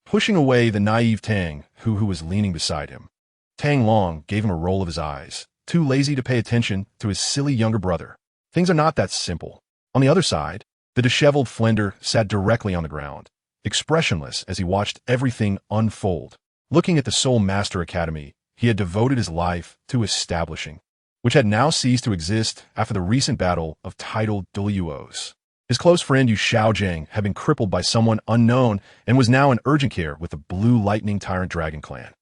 Pushing away the naive Tang who was leaning beside him, Tang Long gave him a roll of his eyes, too lazy to pay attention to his silly younger brother. Things are not that simple. On the other side, the disheveled Flender sat directly on the ground, expressionless as he watched everything unfold. Looking at the Soul Master Academy he had devoted his life to establishing, which had now ceased to exist after the recent battle of titled Douluos. His close friend Yu Xiaojiang had been crippled by someone unknown and was now in urgent care with the Blue Lightning Tyrant Dragon clan.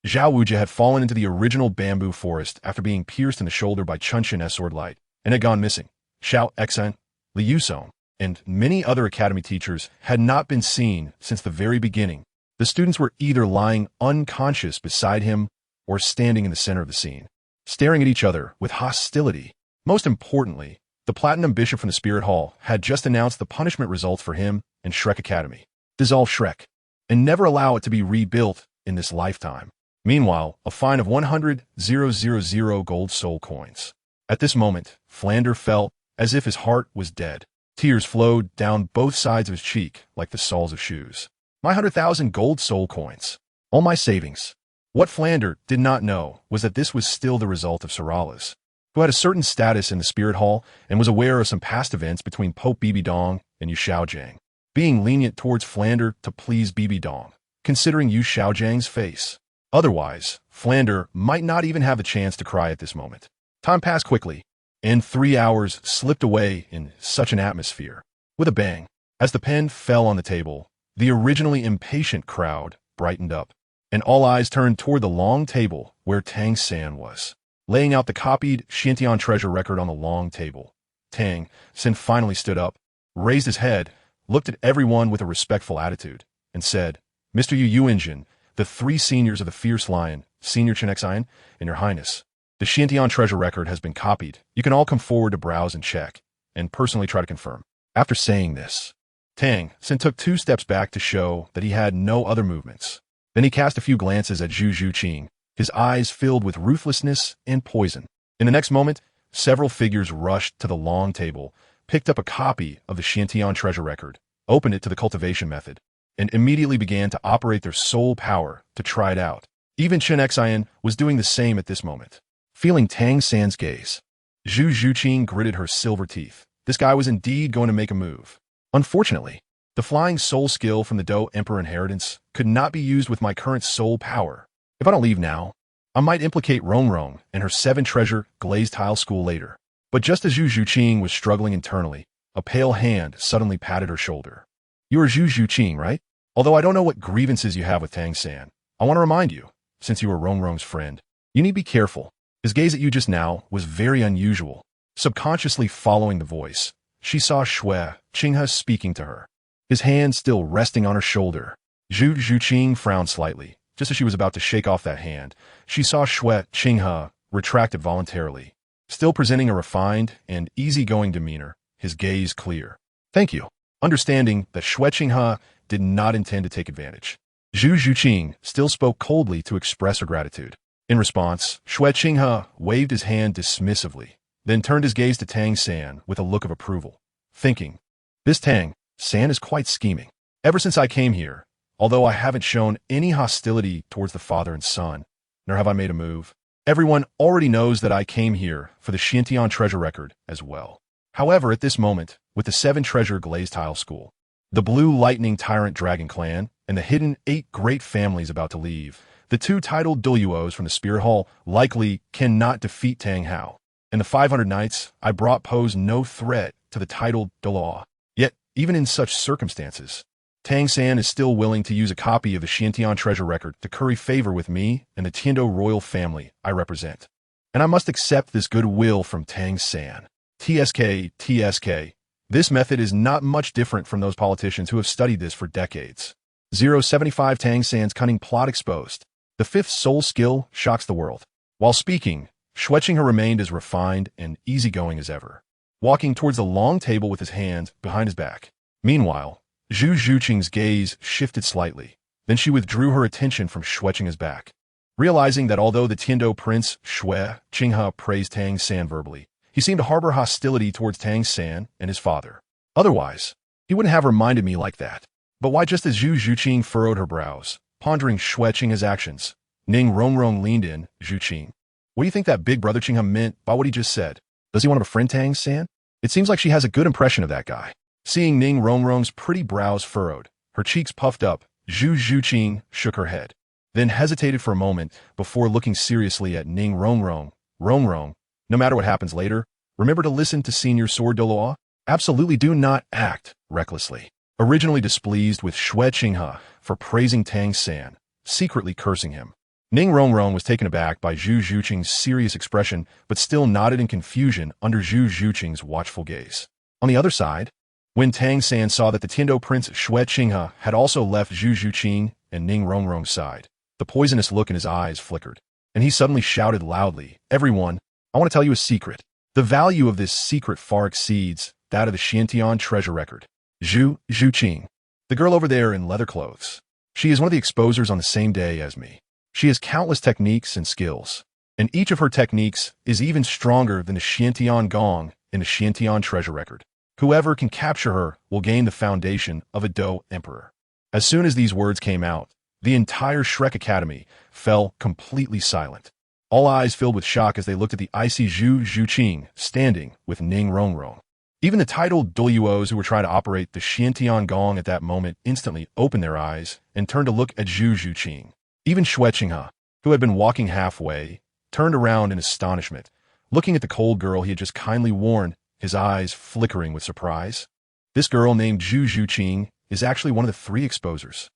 Zhao Wujia had fallen into the original bamboo forest after being pierced in the shoulder by Chun Shin's sword light and had gone missing. Xiao Exan, Liu Song, and many other academy teachers had not been seen since the very beginning. The The students were either lying unconscious beside him or standing in the center of the scene, staring at each other with hostility. Most importantly, the Platinum Bishop from the Spirit Hall had just announced the punishment results for him and Shrek Academy. Dissolve Shrek, and never allow it to be rebuilt in this lifetime. Meanwhile, a fine of 100,000 gold soul coins. At this moment, Flander felt as if his heart was dead. Tears flowed down both sides of his cheek like the soles of shoes. My 100,000 gold soul coins. All my savings. What Flander did not know was that this was still the result of Sorala's, who had a certain status in the Spirit Hall and was aware of some past events between Pope Bibi Dong and Yu Xiaojiang, being lenient towards Flander to please Bibi Dong, considering Yu Xiaojiang's face. Otherwise, Flander might not even have the chance to cry at this moment. Time passed quickly, and 3 hours slipped away in such an atmosphere. With a bang, as the pen fell on the table, the originally impatient crowd brightened up, and all eyes turned toward the long table where Tang San was, laying out the copied Xiantian treasure record on the long table. Tang San finally stood up, raised his head, looked at everyone with a respectful attitude, and said, Mr. Yu Yunjin, the 3 seniors of the Fierce Lion, Senior Chenxian, and Your Highness, the Xiantian treasure record has been copied. You can all come forward to browse and check, and personally try to confirm. After saying this, Tang San took 2 steps back to show that he had no other movements. Then he cast a few glances at Zhu Zhuqing, his eyes filled with ruthlessness and poison. In the next moment, several figures rushed to the long table, picked up a copy of the Xiantian treasure record, opened it to the cultivation method, and immediately began to operate their soul power to try it out. Even Chenxian was doing the same at this moment. Feeling Tang San's gaze, Zhu Zhuqing gritted her silver teeth. This guy was indeed going to make a move. Unfortunately, the flying soul skill from the Do Emperor inheritance could not be used with my current soul power. If I don't leave now, I might implicate Rongrong and her 7-treasure glazed tile school later. But just as Zhu Zhuqing was struggling internally, a pale hand suddenly patted her shoulder. You are Zhu Zhuqing, right? Although I don't know what grievances you have with Tang San, I want to remind you, since you are Rongrong's friend, you need to be careful. His gaze at you just now was very unusual. Subconsciously following the voice, she saw Shui Qinghe speaking to her, his hand still resting on her shoulder. Zhu Zhuqing frowned slightly. Just as she was about to shake off that hand, she saw Shui Qinghe retract it voluntarily. Still presenting a refined and easygoing demeanor, his gaze clear. Thank you. Understanding that Shui Qinghe did not intend to take advantage, Zhu Zhuqing still spoke coldly to express her gratitude. In response, Shui Qinghe waved his hand dismissively, then turned his gaze to Tang San with a look of approval, thinking, this Tang San is quite scheming. Ever since I came here, although I haven't shown any hostility towards the father and son, nor have I made a move, everyone already knows that I came here for the Xiantian treasure record as well. However, at this moment, with the 7-treasure glazed tile school, the Blue Lightning Tyrant Dragon Clan, and the hidden 8 great families about to leave, the 2 titled Douluos from the Spirit Hall likely cannot defeat Tang Hao. And the 500 knights I brought pose no threat to the titled Douluo. Yet, even in such circumstances, Tang San is still willing to use a copy of the Xiantian treasure record to curry favor with me and the Tiando royal family I represent. And I must accept this goodwill from Tang San. TSK. This method is not much different from those politicians who have studied this for decades. 075 Tang San's cunning plot exposed. The 5th soul skill shocks the world. While speaking, Shui Qinghe remained as refined and easygoing as ever, walking towards the long table with his hands behind his back. Meanwhile, Zhu Zhuqing's gaze shifted slightly. Then she withdrew her attention from Shui Qinghe's back, realizing that although the Tiando prince Shui Qinghe praised Tang San verbally, he seemed to harbor hostility towards Tang San and his father. Otherwise, he wouldn't have reminded me like that. But why? Just as Zhu Zhuqing furrowed her brows, pondering Shui Qinghe's actions, Ning Rongrong leaned in. Zhuqing, what do you think that big brother Qinghe meant by what he just said? Does he want to befriend Tang San? It seems like she has a good impression of that guy. Seeing Ning Rongrong's pretty brows furrowed, her cheeks puffed up, Zhu Zhuqing shook her head, then hesitated for a moment before looking seriously at Ning Rongrong. Rongrong, no matter what happens later, remember to listen to Senior Sword Douluo. Absolutely do not act recklessly. Originally displeased with Shui Qinghe for praising Tang San, secretly cursing him, Ning Rongrong was taken aback by Zhu Zhuqing's serious expression, but still nodded in confusion under Zhu Zhuqing's watchful gaze. On the other side, when Tang San saw that the Tiando prince Shui Qinghe had also left Zhu Zhuqing and Ning Rongrong sighed. The poisonous look in his eyes flickered, and he suddenly shouted loudly, "Everyone, I want to tell you a secret. The value of this secret far exceeds that of the Xiantian treasure record. Zhu Qing, the girl over there in leather clothes. She is one of the exposers on the same day as me. She has countless techniques and skills, and each of her techniques is even stronger than the Xiantian gong in the Xiantian treasure record. Whoever can capture her will gain the foundation of a Do Emperor." As soon as these words came out, the entire Shrek Academy fell completely silent. All eyes filled with shock as they looked at the icy Zhu Qing standing with Ning Rongrong. Even the titled Douluos who were trying to operate the Xiantian gong at that moment instantly opened their eyes and turned to look at Zhu Qing. Even Xue Qinghe, who had been walking halfway, turned around in astonishment, looking at the cold girl he had just kindly warned, his eyes flickering with surprise. This girl named Zhu Qing is actually one of the 3 exposers.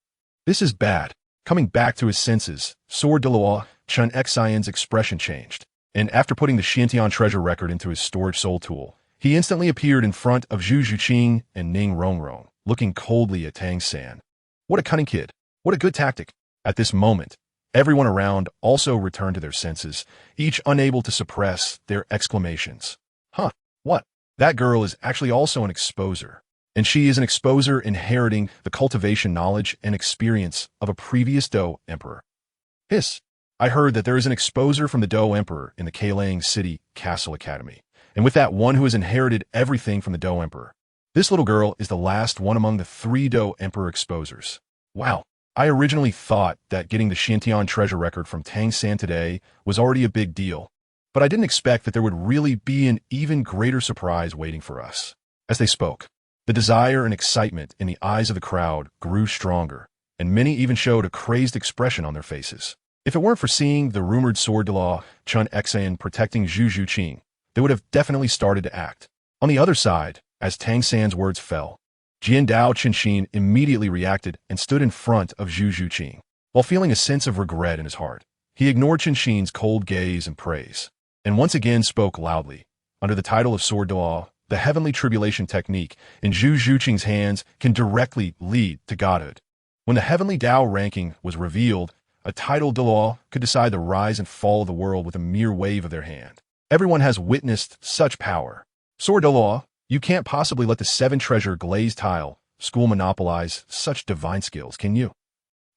This is bad. Coming back to his senses, Sword Douluo Chun Xian's expression changed, and after putting the Xiantian treasure record into his storage soul tool, he instantly appeared in front of Zhu Qing and Ning Rongrong, looking coldly at Tang San. What a cunning kid. What a good tactic. At this moment, everyone around also returned to their senses, each unable to suppress their exclamations. Huh, what? That girl is actually also an exposer. And she is an exposer inheriting the cultivation knowledge and experience of a previous Do Emperor. Hiss. I heard that there is an exposer from the Do Emperor in the Keilang City Castle Academy, and with that one who has inherited everything from the Do Emperor. This little girl is the last one among the 3 Do Emperor exposers. Wow. I originally thought that getting the Xiantian treasure record from Tang San today was already a big deal, but I didn't expect that there would really be an even greater surprise waiting for us. As they spoke, the desire and excitement in the eyes of the crowd grew stronger, and many even showed a crazed expression on their faces. If it weren't for seeing the rumored Sword Douluo Chun Xian protecting Zhu Qing, they would have definitely started to act. On the other side, as Tang San's words fell, Jiandao Qinshin immediately reacted and stood in front of Zhu Qing. While feeling a sense of regret in his heart, he ignored Qinshin's cold gaze and praise, and once again spoke loudly. Under the title of Sword Douluo, the heavenly tribulation technique in Zhu Qing's hands can directly lead to godhood. When the heavenly Tao ranking was revealed, a titled Douluo could decide the rise and fall of the world with a mere wave of their hand. Everyone has witnessed such power. Sword Douluo, you can't possibly let the 7-treasure glazed tile school monopolize such divine skills, can you?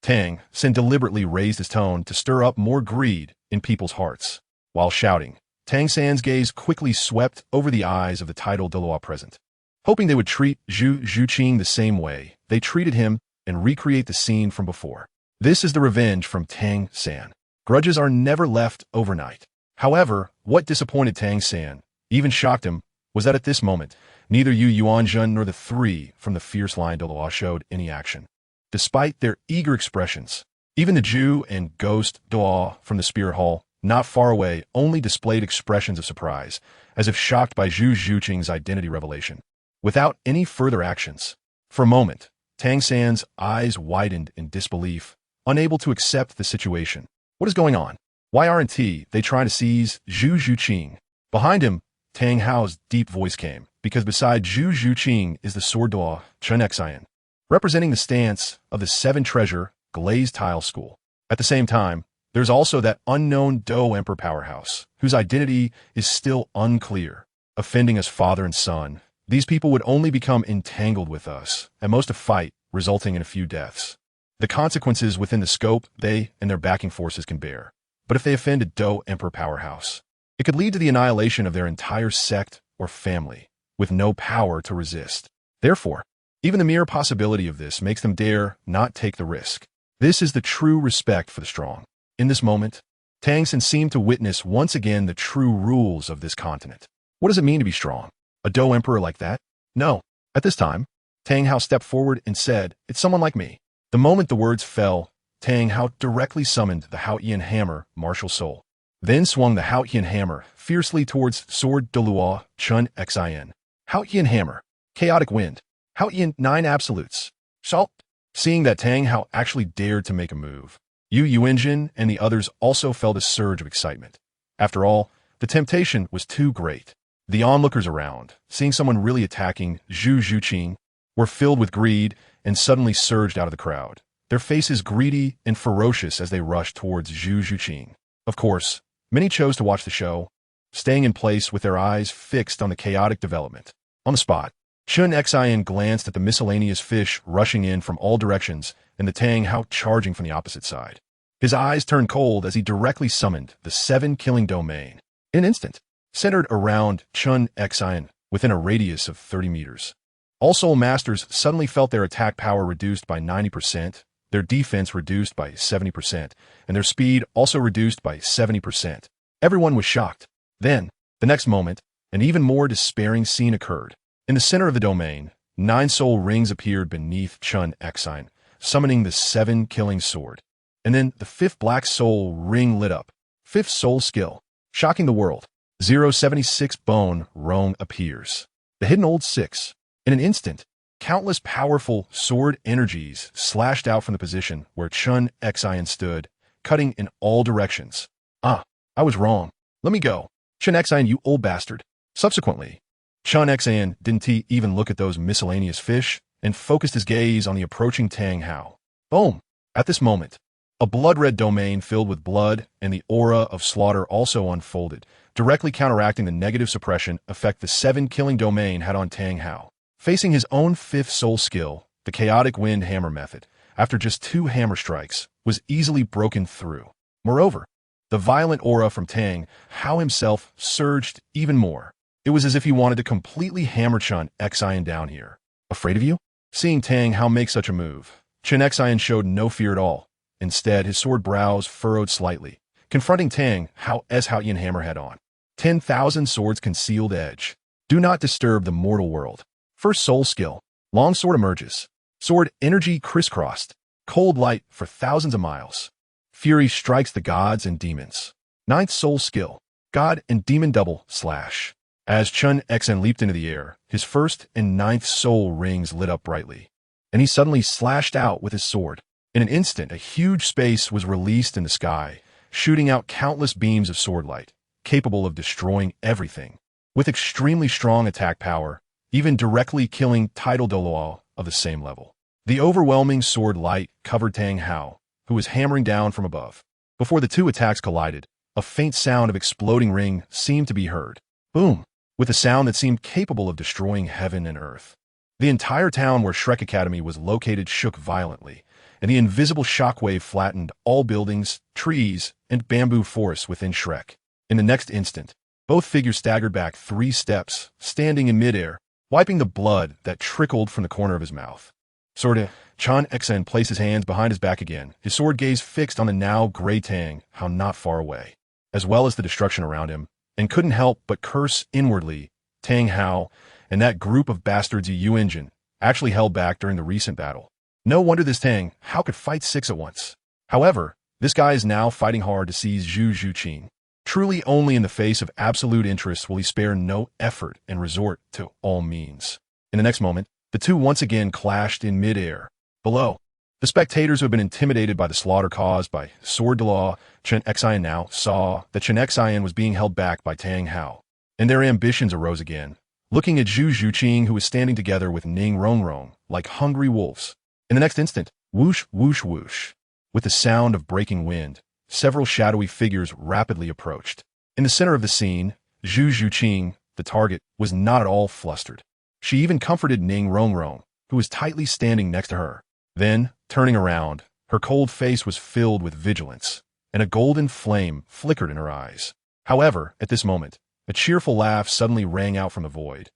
Tang San deliberately raised his tone to stir up more greed in people's hearts. While shouting, Tang San's gaze quickly swept over the eyes of the titled Douluo present. Hoping they would treat Zhu Qing the same way, they treated him and recreate the scene from before. This is the revenge from Tang San. Grudges are never left overnight. However, what disappointed Tang San, even shocked him, was that at this moment, neither Yu Yuanjun nor the 3 from the fierce line Douluo showed any action. Despite their eager expressions, even the Jew and Ghost Douluo from the Spirit Hall, not far away, only displayed expressions of surprise, as if shocked by Zhu Qing's identity revelation. Without any further actions, for a moment, Tang San's eyes widened in disbelief, unable to accept the situation. What is going on? Why aren't they trying to seize Zhu Qing? Behind him, Tang Hao's deep voice came, because beside Zhu Qing is the Sword Douluo Chun Xian, representing the stance of the 7-treasure glazed tile school. At the same time, there's also that unknown Do Emperor powerhouse, whose identity is still unclear. Offending us father and son, these people would only become entangled with us, at most a fight, resulting in a few deaths. The consequences within the scope they and their backing forces can bear. But if they offend a Do Emperor powerhouse, it could lead to the annihilation of their entire sect or family, with no power to resist. Therefore, even the mere possibility of this makes them dare not take the risk. This is the true respect for the strong. In this moment, Tang San seemed to witness once again the true rules of this continent. What does it mean to be strong? A Do Emperor like that? No. At this time, Tang Hao stepped forward and said, "It's someone like me." The moment the words fell, Tang Hao directly summoned the Haotian hammer, martial soul, then swung the Haotian hammer fiercely towards Sword Douluo Chun Xian. Haotian hammer, chaotic wind, Haotian 9 absolutes. Salt. Seeing that Tang Hao actually dared to make a move, Yu Yuanjun and the others also felt a surge of excitement. After all, the temptation was too great. The onlookers around, seeing someone really attacking Zhu Qing, were filled with greed and suddenly surged out of the crowd. their faces greedy and ferocious as they rushed towards Zhu Zhuqing. Of course, many chose to watch the show, staying in place with their eyes fixed on the chaotic development. On the spot, Chun Xian glanced at the miscellaneous fish rushing in from all directions and the Tang Hao charging from the opposite side. His eyes turned cold as he directly summoned the 7-killing domain. In an instant, centered around Chun Xian within a radius of 30 meters. All Soul Masters suddenly felt their attack power reduced by 90%, their defense reduced by 70%, and their speed also reduced by 70%. Everyone was shocked. Then, the next moment, an even more despairing scene occurred. In the center of the domain, 9 soul rings appeared beneath Chun Xian, summoning the 7-killing sword. And then the 5th black soul ring lit up. 5th soul skill. Shocking the world. 076 Bone Rong appears. The hidden old 6. In an instant, countless powerful sword energies slashed out from the position where Chun Xian stood, cutting in all directions. I was wrong. Let me go. Chun Xian, you old bastard. Subsequently, Chun Xian didn't even look at those miscellaneous fish and focused his gaze on the approaching Tang Hao. Boom! At this moment, a blood-red domain filled with blood and the aura of slaughter also unfolded, directly counteracting the negative suppression effect the 7-killing domain had on Tang Hao. Facing his own 5th soul skill, the chaotic wind hammer method, after just 2 hammer strikes, was easily broken through. Moreover, the violent aura from Tang Hao himself surged even more. It was as if he wanted to completely hammer Chun Xian down here. Afraid of you? Seeing Tang Hao make such a move, Chun Xian showed no fear at all. Instead, his sword brows furrowed slightly, confronting Tang Hao's Haoyan hammer head on. 10,000 swords concealed edge. Do not disturb the mortal world. First soul skill. Long sword emerges. Sword energy crisscrossed. Cold light for thousands of miles. Fury strikes the gods and demons. 9th soul skill. God and demon double slash. As Chun Xian leaped into the air, his 1st and 9th soul rings lit up brightly, and he suddenly slashed out with his sword. In an instant, a huge space was released in the sky, shooting out countless beams of sword light, capable of destroying everything. With extremely strong attack power, even directly killing tidal Douluo of the same level. The overwhelming sword light covered Tang Hao, who was hammering down from above. Before the 2 attacks collided, a faint sound of exploding ring seemed to be heard. Boom! With a sound that seemed capable of destroying heaven and earth. The entire town where Shrek Academy was located shook violently, and the invisible shockwave flattened all buildings, trees, and bamboo forests within Shrek. In the next instant, both figures staggered back 3 steps, standing in midair, wiping the blood that trickled from the corner of his mouth. Chun Xian placed his hands behind his back again, his sword gaze fixed on the now gray Tang Hao not far away, as well as the destruction around him, and couldn't help but curse inwardly. Tang Hao and that group of bastards Yu Engine actually held back during the recent battle. No wonder this Tang Hao could fight 6 at once. However, this guy is now fighting hard to seize Zhu Zhuqing. Truly only in the face of absolute interest will he spare no effort and resort to all means. In the next moment, the 2 once again clashed in midair. Below, the spectators who had been intimidated by the slaughter caused by Sword Douluo, Chun Xian now saw that Chun Xian was being held back by Tang Hao, and their ambitions arose again, looking at Zhu Zhuqing, who was standing together with Ning Rongrong like hungry wolves. In the next instant, whoosh, whoosh, whoosh. With the sound of breaking wind, several shadowy figures rapidly approached. In the center of the scene, Zhu Zhuqing, the target, was not at all flustered. She even comforted Ning Rongrong, who was tightly standing next to her. Then, turning around, her cold face was filled with vigilance, and a golden flame flickered in her eyes. However, at this moment, a cheerful laugh suddenly rang out from the void.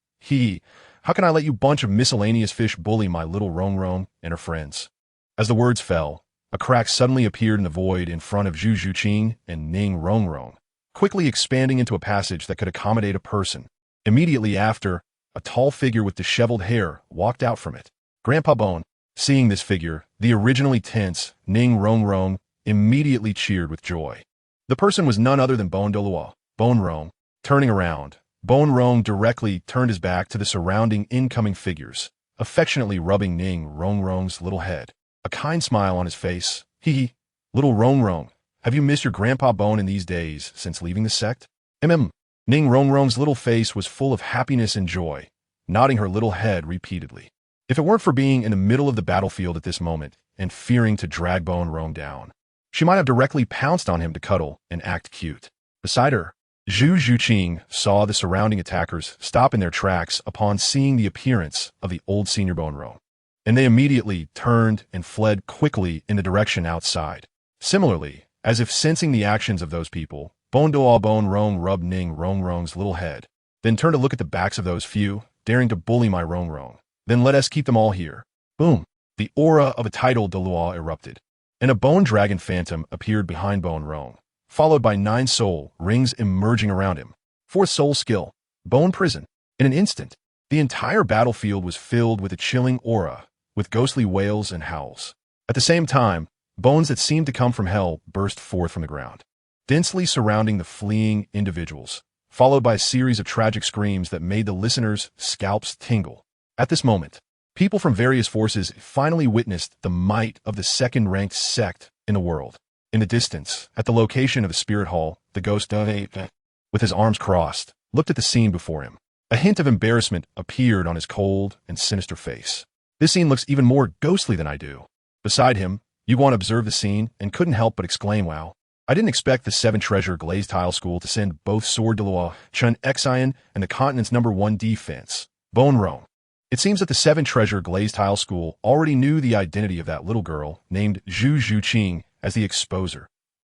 How can I let you bunch of miscellaneous fish bully my little Rongrong and her friends? As the words fell, a crack suddenly appeared in the void in front of Zhu Zhuqing and Ning Rongrong, quickly expanding into a passage that could accommodate a person. Immediately after, a tall figure with disheveled hair walked out from it. Grandpa Bone. Seeing this figure, the originally tense Ning Rongrong immediately cheered with joy. The person was none other than Bone Douluo. Bone Rong. Turning around, Bone Rong directly turned his back to the surrounding incoming figures, affectionately rubbing Ning Rongrong's little head. A kind smile on his face. Little Rongrong, have you missed your Grandpa Bone in these days since leaving the sect? Ning Rongrong's little face was full of happiness and joy, nodding her little head repeatedly. If it weren't for being in the middle of the battlefield at this moment, and fearing to drag Bone Rong down. She might have directly pounced on him to cuddle and act cute. Beside her, Zhu Zhuqing saw the surrounding attackers stop in their tracks upon seeing the appearance of the old senior Bone Rong, and they immediately turned and fled quickly in the direction outside. Similarly, as if sensing the actions of those people, Bone Douluo Bone Rong rubbed Ning Rong Rong's little head, then turned to look at the backs of those few, daring to bully my Rong Rong. Then let us keep them all here. Boom! The aura of a tidal Douluo erupted, and a bone dragon phantom appeared behind Bone Rong, followed by 9 soul rings emerging around him. 4th soul skill, Bone Prison. In an instant, the entire battlefield was filled with a chilling aura, with ghostly wails and howls. At the same time, bones that seemed to come from hell burst forth from the ground, densely surrounding the fleeing individuals, followed by a series of tragic screams that made the listeners' scalps tingle. At this moment, people from various forces finally witnessed the might of the second-ranked sect in the world. In the distance, at the location of the spirit hall, the ghost of with his arms crossed, looked at the scene before him. A hint of embarrassment appeared on his cold and sinister face. This scene looks even more ghostly than I do. Beside him, Yuan observed the scene and couldn't help but exclaim, wow. I didn't expect the 7 Treasure Glazed Tile School to send both Sword Douluo, Chun Xian, and the continent's #1 defense, Bone Rong. It seems that the 7 Treasure Glazed Tile School already knew the identity of that little girl named Zhu Zhuqing as the exposer.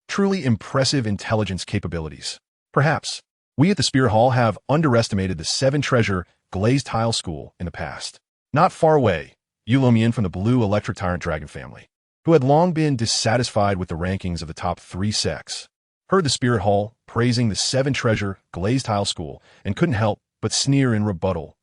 Truly impressive intelligence capabilities. Perhaps we at the Spirit Hall have underestimated the 7 Treasure Glazed Tile School in the past. Not far away, Yulomian from the Blue Electric Tyrant Dragon family, who had long been dissatisfied with the rankings of the top 3 sects, heard the Spirit Hall praising the 7 Treasure Glazed Tile School and couldn't help but sneer in rebuttal.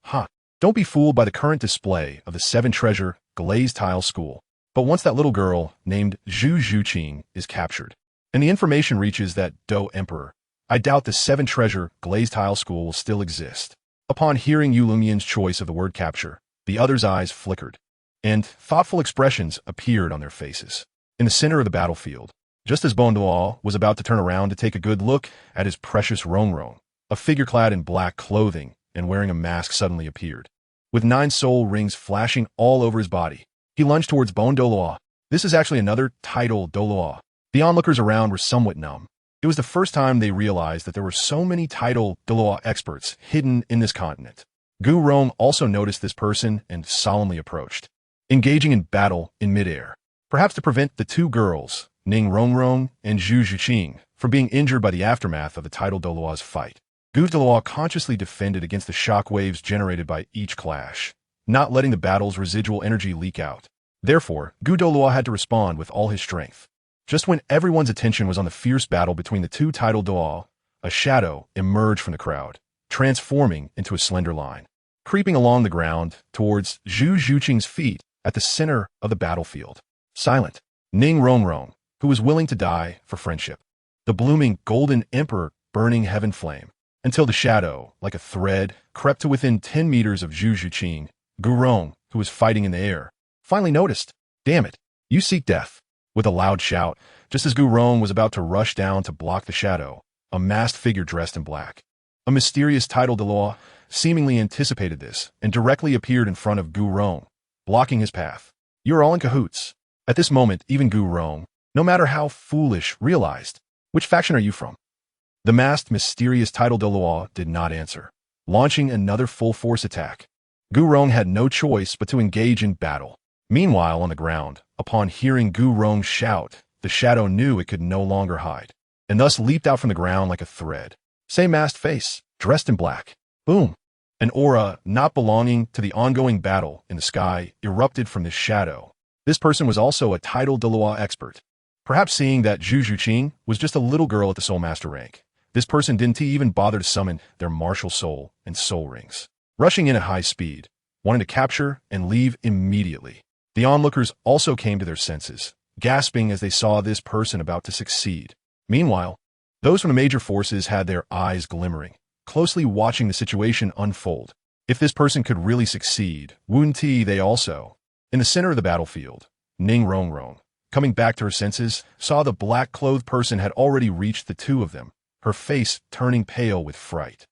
Don't be fooled by the current display of the 7 Treasure Glazed Tile School. But once that little girl named Zhu Zhuqing is captured, and the information reaches that Do Emperor, I doubt the 7 Treasure Glazed Tile School will still exist. Upon hearing Yulomian's choice of the word capture, the others' eyes flickered, and thoughtful expressions appeared on their faces. In the center of the battlefield, just as Bone Douluo was about to turn around to take a good look at his precious Rong Rong, a figure clad in black clothing and wearing a mask suddenly appeared. With 9 soul rings flashing all over his body, he lunged towards Bone Douluo. This is actually another tidal Douluo. The onlookers around were somewhat numb. It was the first time they realized that there were so many tidal Douluo experts hidden in this continent. Gu Rong also noticed this person and solemnly approached, engaging in battle in midair, perhaps to prevent the 2 girls, Ning Rong Rong and Zhu Zhuqing, from being injured by the aftermath of the tidal Douluo's fight. Gu Douluo consciously defended against the shock waves generated by each clash, not letting the battle's residual energy leak out. Therefore, Gu Douluo had to respond with all his strength. Just when everyone's attention was on the fierce battle between the 2 tidal Douluo, a shadow emerged from the crowd, transforming into a slender line, creeping along the ground towards Zhu Zhuqing's feet at the center of the battlefield. Silent, Ning Rong Rong, who was willing to die for friendship. The blooming Golden Emperor burning heaven flame, until the shadow, like a thread, crept to within 10 meters of Zhu Zhuqing. Gu Rong, who was fighting in the air, finally noticed. Damn it, you seek death. With a loud shout, just as Gu Rong was about to rush down to block the shadow, a masked figure dressed in black, a mysterious tidal Douluo, seemingly anticipated this and directly appeared in front of Gu Rong, blocking his path. You're all in cahoots. At this moment, even Gu Rong, no matter how foolish, realized. Which faction are you from? The masked, mysterious tidal Douluo did not answer, launching another full-force attack. Gu Rong had no choice but to engage in battle. Meanwhile, on the ground, upon hearing Gu Rong's shout, the shadow knew it could no longer hide, and thus leaped out from the ground like a thread. Same masked face, dressed in black. Boom! An aura not belonging to the ongoing battle in the sky erupted from this shadow. This person was also a tidal Douluo expert. Perhaps seeing that Zhu Zhuqing was just a little girl at the Soul Master rank, this person didn't even bother to summon their martial soul and soul rings, rushing in at high speed, wanting to capture and leave immediately. The onlookers also came to their senses, gasping as they saw this person about to succeed. Meanwhile, those from the major forces had their eyes glimmering, closely watching the situation unfold. If this person could really succeed, Wu Ti they also. In the center of the battlefield, Ning Rong Rong, coming back to her senses, saw the black-clothed person had already reached the 2 of them, her face turning pale with fright.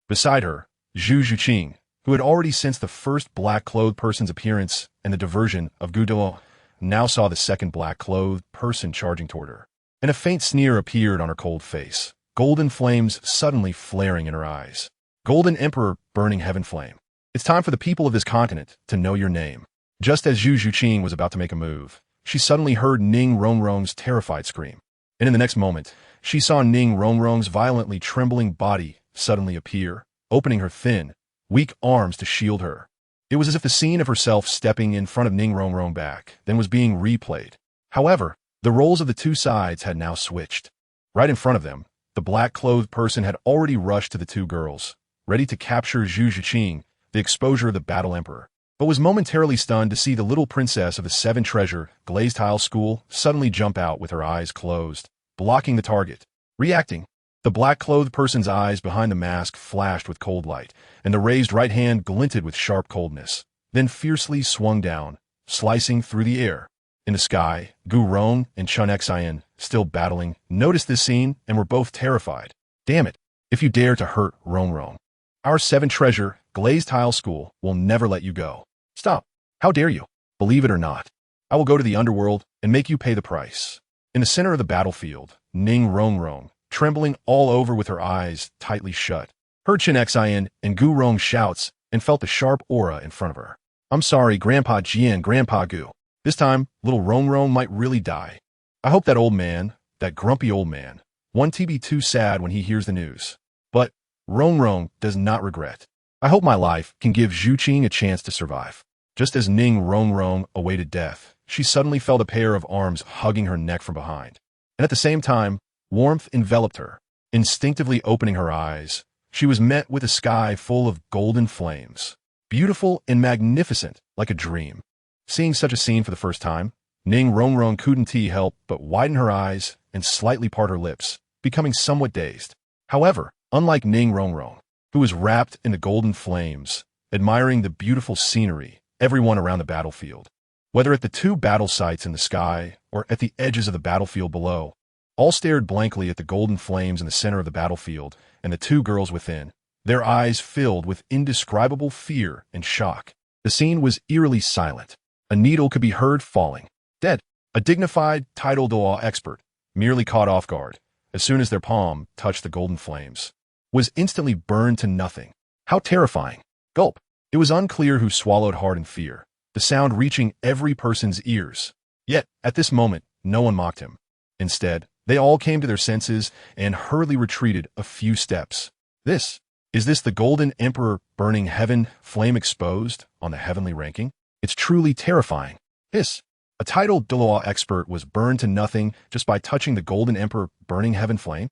Beside her, Zhu Zhuqing, who had already sensed the first black-clothed person's appearance and the diversion of Gu Douluo, now saw the second black-clothed person charging toward her, and a faint sneer appeared on her cold face, golden flames suddenly flaring in her eyes. Golden Emperor, burning heaven flame. It's time for the people of this continent to know your name. Just as Zhu Zhuqing was about to make a move, she suddenly heard Ning Rongrong's terrified scream. And in the next moment, she saw Ning Rongrong's violently trembling body suddenly appear, opening her thin, weak arms to shield her. It was as if the scene of herself stepping in front of Ning Rongrong back then was being replayed. However, the roles of the two sides had now switched. Right in front of them, the black-clothed person had already rushed to the two girls, ready to capture Zhu Zhuqing, the exposure of the Battle Emperor, but was momentarily stunned to see the little princess of the Seven Treasure Glazed Tile School suddenly jump out with her eyes closed, blocking the target. Reacting, the black-clothed person's eyes behind the mask flashed with cold light, and the raised right hand glinted with sharp coldness, then fiercely swung down, slicing through the air. In the sky, Gu Rong and Chun Xian, still battling, noticed this scene and were both terrified. Damn it, if you dare to hurt Rong, our Seven Treasure Glazed Tile School will never let you go. Stop. How dare you? Believe it or not, I will go to the underworld and make you pay the price. In the center of the battlefield, Ning Rongrong, trembling all over with her eyes tightly shut, heard Chun Xian and Gu Rong's shouts and felt the sharp aura in front of her. I'm sorry, Grandpa Jian, Grandpa Gu. This time, little Rongrong might really die. I hope that old man, that grumpy old man, won't be too sad when he hears the news. But Rongrong does not regret. I hope my life can give Zhu Qing a chance to survive. Just as Ning Rongrong awaited death, she suddenly felt a pair of arms hugging her neck from behind. And at the same time, warmth enveloped her. Instinctively opening her eyes, she was met with a sky full of golden flames, beautiful and magnificent like a dream. Seeing such a scene for the first time, Ning Rongrong couldn't help but widen her eyes and slightly part her lips, becoming somewhat dazed. However, unlike Ning Rongrong, who was wrapped in the golden flames, admiring the beautiful scenery, everyone around the battlefield, whether at the two battle sites in the sky or at the edges of the battlefield below, all stared blankly at the golden flames in the center of the battlefield and the two girls within, their eyes filled with indescribable fear and shock. The scene was eerily silent. A needle could be heard falling. Dead. A dignified TheYoung expert, merely caught off guard, as soon as their palm touched the golden flames, was instantly burned to nothing. How terrifying. Gulp. It was unclear who swallowed hard in fear, the sound reaching every person's ears. Yet, at this moment, no one mocked him. Instead, they all came to their senses and hurriedly retreated a few steps. Is this the Golden Emperor burning heaven flame exposed on the heavenly ranking? It's truly terrifying. A titled Douluo expert was burned to nothing just by touching the Golden Emperor burning heaven flame?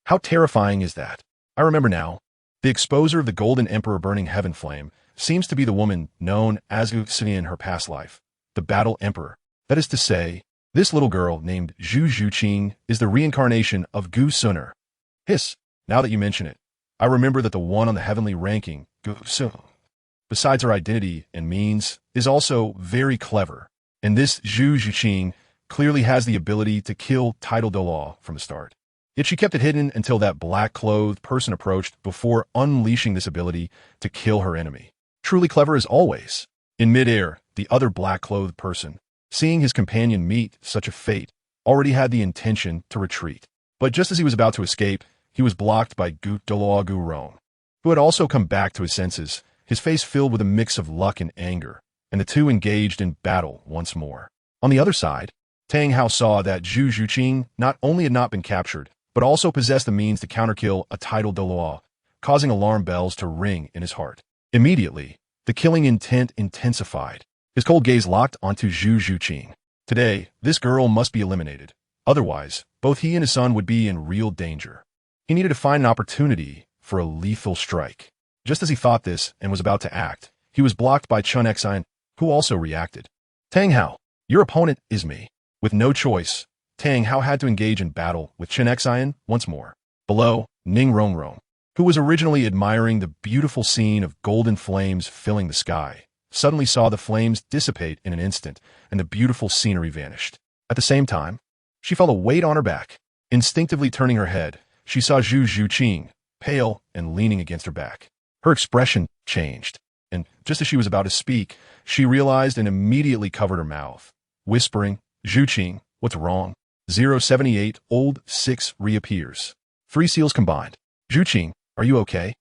How terrifying is that? I remember now. The exposer of the Golden Emperor burning heaven flame seems to be the woman known as Gu Xin in her past life, the Battle Emperor. That is to say, this little girl named Zhu Zhuqing is the reincarnation of Gu Suner. Now that you mention it, I remember that the one on the heavenly ranking, Gu Sun, besides her identity and means, is also very clever. And this Zhu Zhuqing clearly has the ability to kill Douluo from the start. Yet she kept it hidden until that black-clothed person approached before unleashing this ability to kill her enemy. Truly clever as always. In midair, the other black-clothed person, seeing his companion meet such a fate, already had the intention to retreat. But just as he was about to escape, he was blocked by Douluo Gu Rong, who had also come back to his senses, his face filled with a mix of luck and anger, and the two engaged in battle once more. On the other side, Tang Hao saw that Zhu Zhuqing not only had not been captured, but also possessed the means to counterkill a titled Douluo, causing alarm bells to ring in his heart. Immediately, the killing intent intensified. His cold gaze locked onto Zhu Zhuqing. Today, this girl must be eliminated. Otherwise, both he and his son would be in real danger. He needed to find an opportunity for a lethal strike. Just as he thought this and was about to act, he was blocked by Chun Xian, who also reacted. Tang Hao, your opponent is me. With no choice, Tang Hao had to engage in battle with Chun Xian once more. Below, Ning Rongrong, who was originally admiring the beautiful scene of golden flames filling the sky, suddenly saw the flames dissipate in an instant and the beautiful scenery vanished. At the same time, she felt a weight on her back. Instinctively turning her head, she saw Zhu Zhuqing, pale and leaning against her back. Her expression changed, and just as she was about to speak, she realized and immediately covered her mouth. whispering, "Zhuqing, what's wrong?" 078 old 6 reappears. 3 seals combined. "Zhuqing, are you okay?"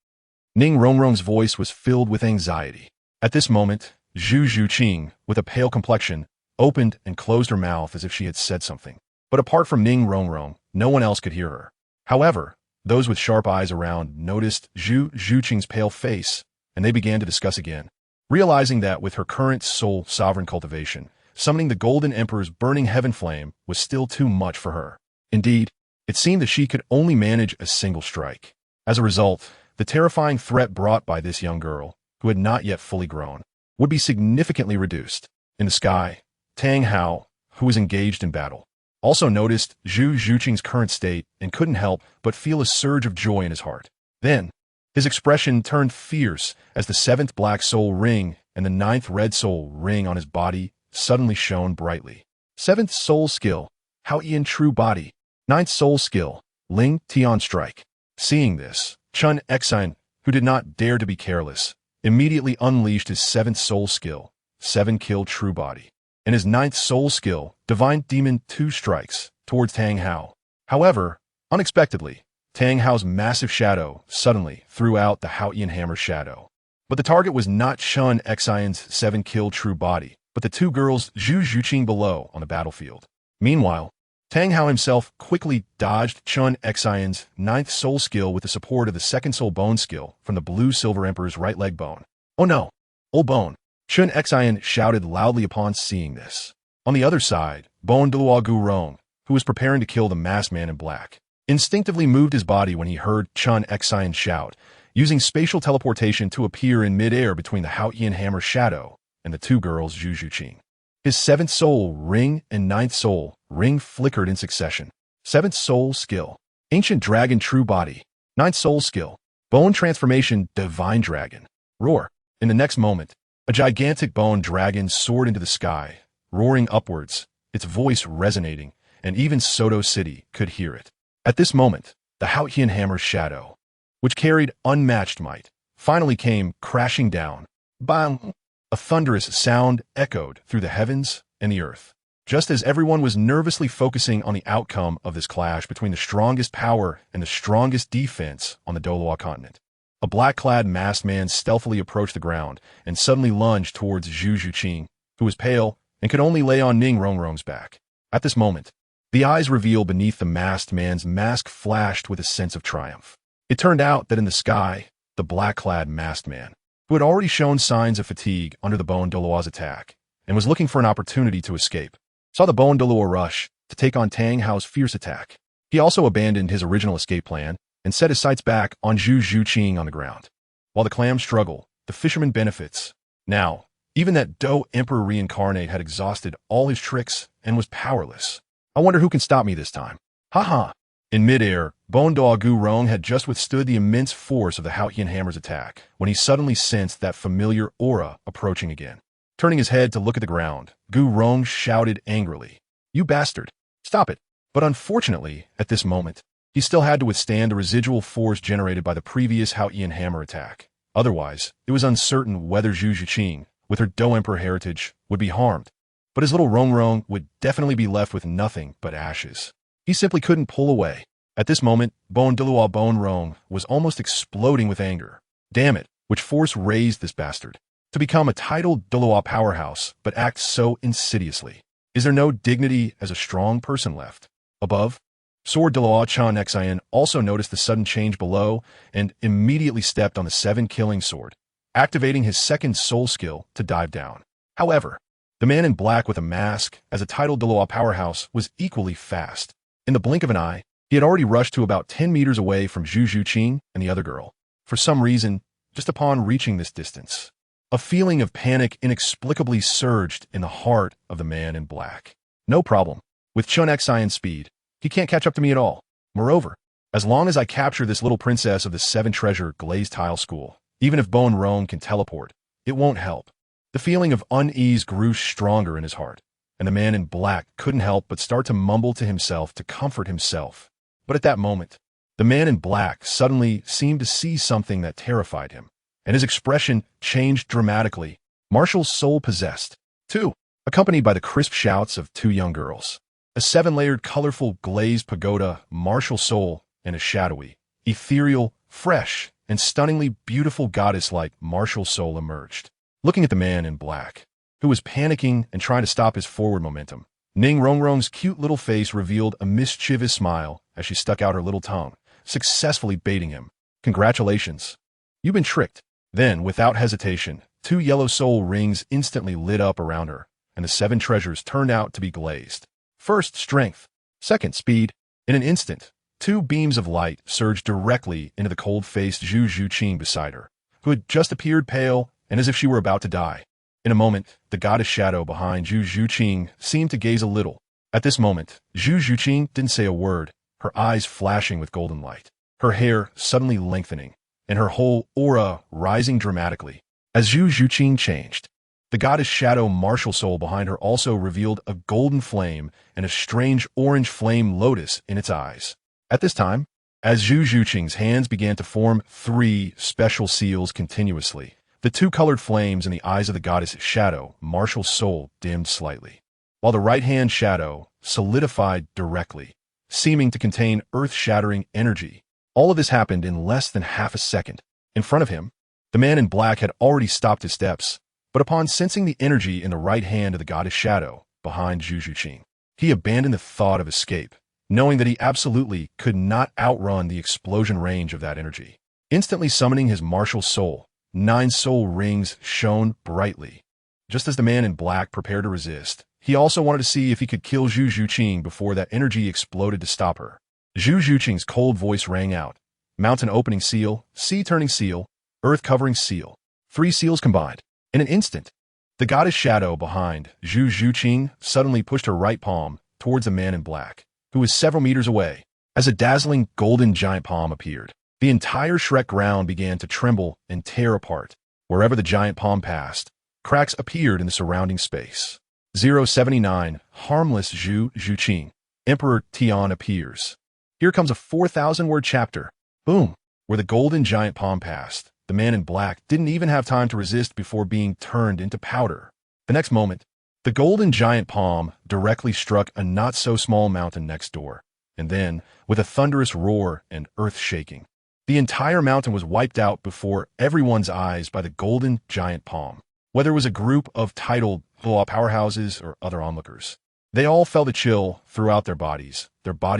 Ning Rongrong's voice was filled with anxiety. At this moment, Zhuqing, with a pale complexion, opened and closed her mouth as if she had said something. But apart from Ning Rongrong, no one else could hear her. However, those with sharp eyes around noticed Zhuqing's pale face, and they began to discuss again. Realizing that with her current soul sovereign cultivation, summoning the Golden Emperor's burning heaven flame was still too much for her. Indeed, it seemed that she could only manage a single strike. As a result, the terrifying threat brought by this young girl, who had not yet fully grown, would be significantly reduced. In the sky, Tang Hao, who was engaged in battle, also noticed Zhuqing's current state and couldn't help but feel a surge of joy in his heart. Then, his expression turned fierce as the 7th black soul ring and the 9th red soul ring on his body suddenly shone brightly. 7th soul skill, Hao Ian True Body. 9th soul skill, Ling Tian Strike. Seeing this, Chun Exine, who did not dare to be careless, immediately unleashed his 7th soul skill, 7 Kill True Body, and his 9th soul skill, Divine Demon 2 Strikes, towards Tang Hao. However, unexpectedly, Tang Hao's massive shadow suddenly threw out the Hao Ian Hammer shadow. But the target was not Chun Exine's 7 Kill True Body, but the 2 girls Zhuqing below on the battlefield. Meanwhile, Tang Hao himself quickly dodged Chun Exine's 9th soul skill with the support of the 2nd soul bone skill from the blue Silver Emperor's right leg bone. "Oh no! Old bone!" Chun Exine shouted loudly upon seeing this. On the other side, Bone Douluo Gurong, who was preparing to kill the masked man in black, instinctively moved his body when he heard Chun Exine shout, using spatial teleportation to appear in mid-air between the Hao Ian Hammer shadow and the 2 girls Zhuqing. His 7th soul ring and 9th soul ring flickered in succession. 7th soul skill, Ancient Dragon True Body. 9th soul skill, Bone Transformation Divine Dragon. Roar. In the next moment, a gigantic bone dragon soared into the sky, roaring upwards, its voice resonating, and even Soto City could hear it. At this moment, the Hao Ian Hammer's shadow, which carried unmatched might, finally came crashing down. Bang! A thunderous sound echoed through the heavens and the earth, just as everyone was nervously focusing on the outcome of this clash between the strongest power and the strongest defense on the Douluo continent. A black-clad masked man stealthily approached the ground and suddenly lunged towards Zhuqing, who was pale and could only lay on Ning Rongrong's back. At this moment, the eyes revealed beneath the masked man's mask flashed with a sense of triumph. It turned out that in the sky, the black-clad masked man, who had already shown signs of fatigue under the Bone Douluo's attack and was looking for an opportunity to escape, saw the Bone Douluo rush to take on Tang Hao's fierce attack. He also abandoned his original escape plan and set his sights back on Zhuqing on the ground. While the clams struggle, the fisherman benefits. Now, even that Do Emperor reincarnate had exhausted all his tricks and was powerless. I wonder who can stop me this time. Haha. In midair, Bone Douluo Gurong had just withstood the immense force of the Hao Ian Hammer's attack when he suddenly sensed that familiar aura approaching again. Turning his head to look at the ground, Gurong shouted angrily, "You bastard! Stop it!" But unfortunately, at this moment, he still had to withstand the residual force generated by the previous Hao Ian Hammer attack. Otherwise, it was uncertain whether Zhuqing, with her Do Emperor heritage, would be harmed. But his little Rongrong would definitely be left with nothing but ashes. He simply couldn't pull away. At this moment, Bone Douluo Bone Rong was almost exploding with anger. Damn it, which force raised this bastard to become a titled Douluo powerhouse, but act so insidiously? Is there no dignity as a strong person left? Above, Sword Douluo Chan Exine also noticed the sudden change below and immediately stepped on the 7 killing sword, activating his 2nd soul skill to dive down. However, the man in black with a mask as a titled Douluo powerhouse was equally fast. In the blink of an eye, he had already rushed to about 10 meters away from Zhuqing and the other girl. For some reason, just upon reaching this distance, a feeling of panic inexplicably surged in the heart of the man in black. No problem. With Chun Exine's speed, he can't catch up to me at all. Moreover, as long as I capture this little princess of the 7-treasure glazed tile school, even if Bone Rong can teleport, it won't help. The feeling of unease grew stronger in his heart, and the man in black couldn't help but start to mumble to himself to comfort himself. But at that moment, the man in black suddenly seemed to see something that terrified him, and his expression changed dramatically. Marshall's soul possessed. 2. accompanied by the crisp shouts of two young girls. A seven-layered, colorful, glazed pagoda, martial soul, and a shadowy, ethereal, fresh, and stunningly beautiful goddess-like martial soul emerged. Looking at the man in black, who was panicking and trying to stop his forward momentum, Ning Rongrong's cute little face revealed a mischievous smile as she stuck out her little tongue, successfully baiting him. Congratulations. You've been tricked. Then, without hesitation, two yellow soul rings instantly lit up around her, and the seven treasures turned out to be glazed. First, strength. Second, speed. In an instant, two beams of light surged directly into the cold-faced Zhu Zhuqing beside her, who had just appeared pale and as if she were about to die. In a moment, the goddess shadow behind Zhu Zhuqing seemed to gaze a little. At this moment, Zhu Zhuqing didn't say a word, her eyes flashing with golden light, her hair suddenly lengthening, and her whole aura rising dramatically. As Zhu Zhuqing changed, the goddess shadow martial soul behind her also revealed a golden flame and a strange orange flame lotus in its eyes. At this time, as Zhu Zhuqing's hands began to form three special seals continuously, the two colored flames in the eyes of the goddess shadow martial soul dimmed slightly, while the right-hand shadow solidified directly, seeming to contain earth-shattering energy. All of this happened in less than half a second. In front of him, the man in black had already stopped his steps, but upon sensing the energy in the right hand of the goddess shadow behind Zhu Zhuqing, he abandoned the thought of escape, knowing that he absolutely could not outrun the explosion range of that energy. Instantly summoning his martial soul, 9 soul rings shone brightly. Just as the man in black prepared to resist, he also wanted to see if he could kill Zhu Zhuqing before that energy exploded to stop her. Zhu Zhuqing's cold voice rang out. Mountain opening seal, sea turning seal, earth covering seal. 3 seals combined. In an instant, the goddess shadow behind Zhu Zhuqing suddenly pushed her right palm towards the man in black, who was several meters away. As a dazzling golden giant palm appeared, the entire Shrek ground began to tremble and tear apart. Wherever the giant palm passed, cracks appeared in the surrounding space. 079, Harmless Zhu Zhuqing. Emperor Tian appears. Here comes a 4,000-word chapter. Boom! Where the golden giant palm passed, the man in black didn't even have time to resist before being turned into powder. The next moment, the golden giant palm directly struck a not-so-small mountain next door, and then, with a thunderous roar and earth shaking, the entire mountain was wiped out before everyone's eyes by the golden giant palm. Whether it was a group of titled law powerhouses or other onlookers, they all felt a chill throughout their bodies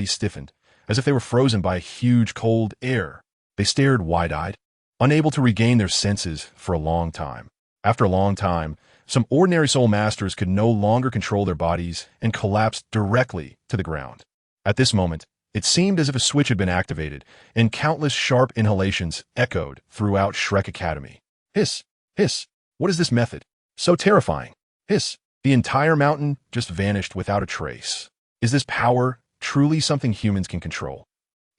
stiffened, as if they were frozen by a huge cold air. They stared wide-eyed, unable to regain their senses for a long time. After a long time, some ordinary soul masters could no longer control their bodies and collapsed directly to the ground. At this moment, it seemed as if a switch had been activated, and countless sharp inhalations echoed throughout Shrek Academy. Hiss! Hiss! What is this method? So terrifying! Hiss! The entire mountain just vanished without a trace. Is this power truly something humans can control?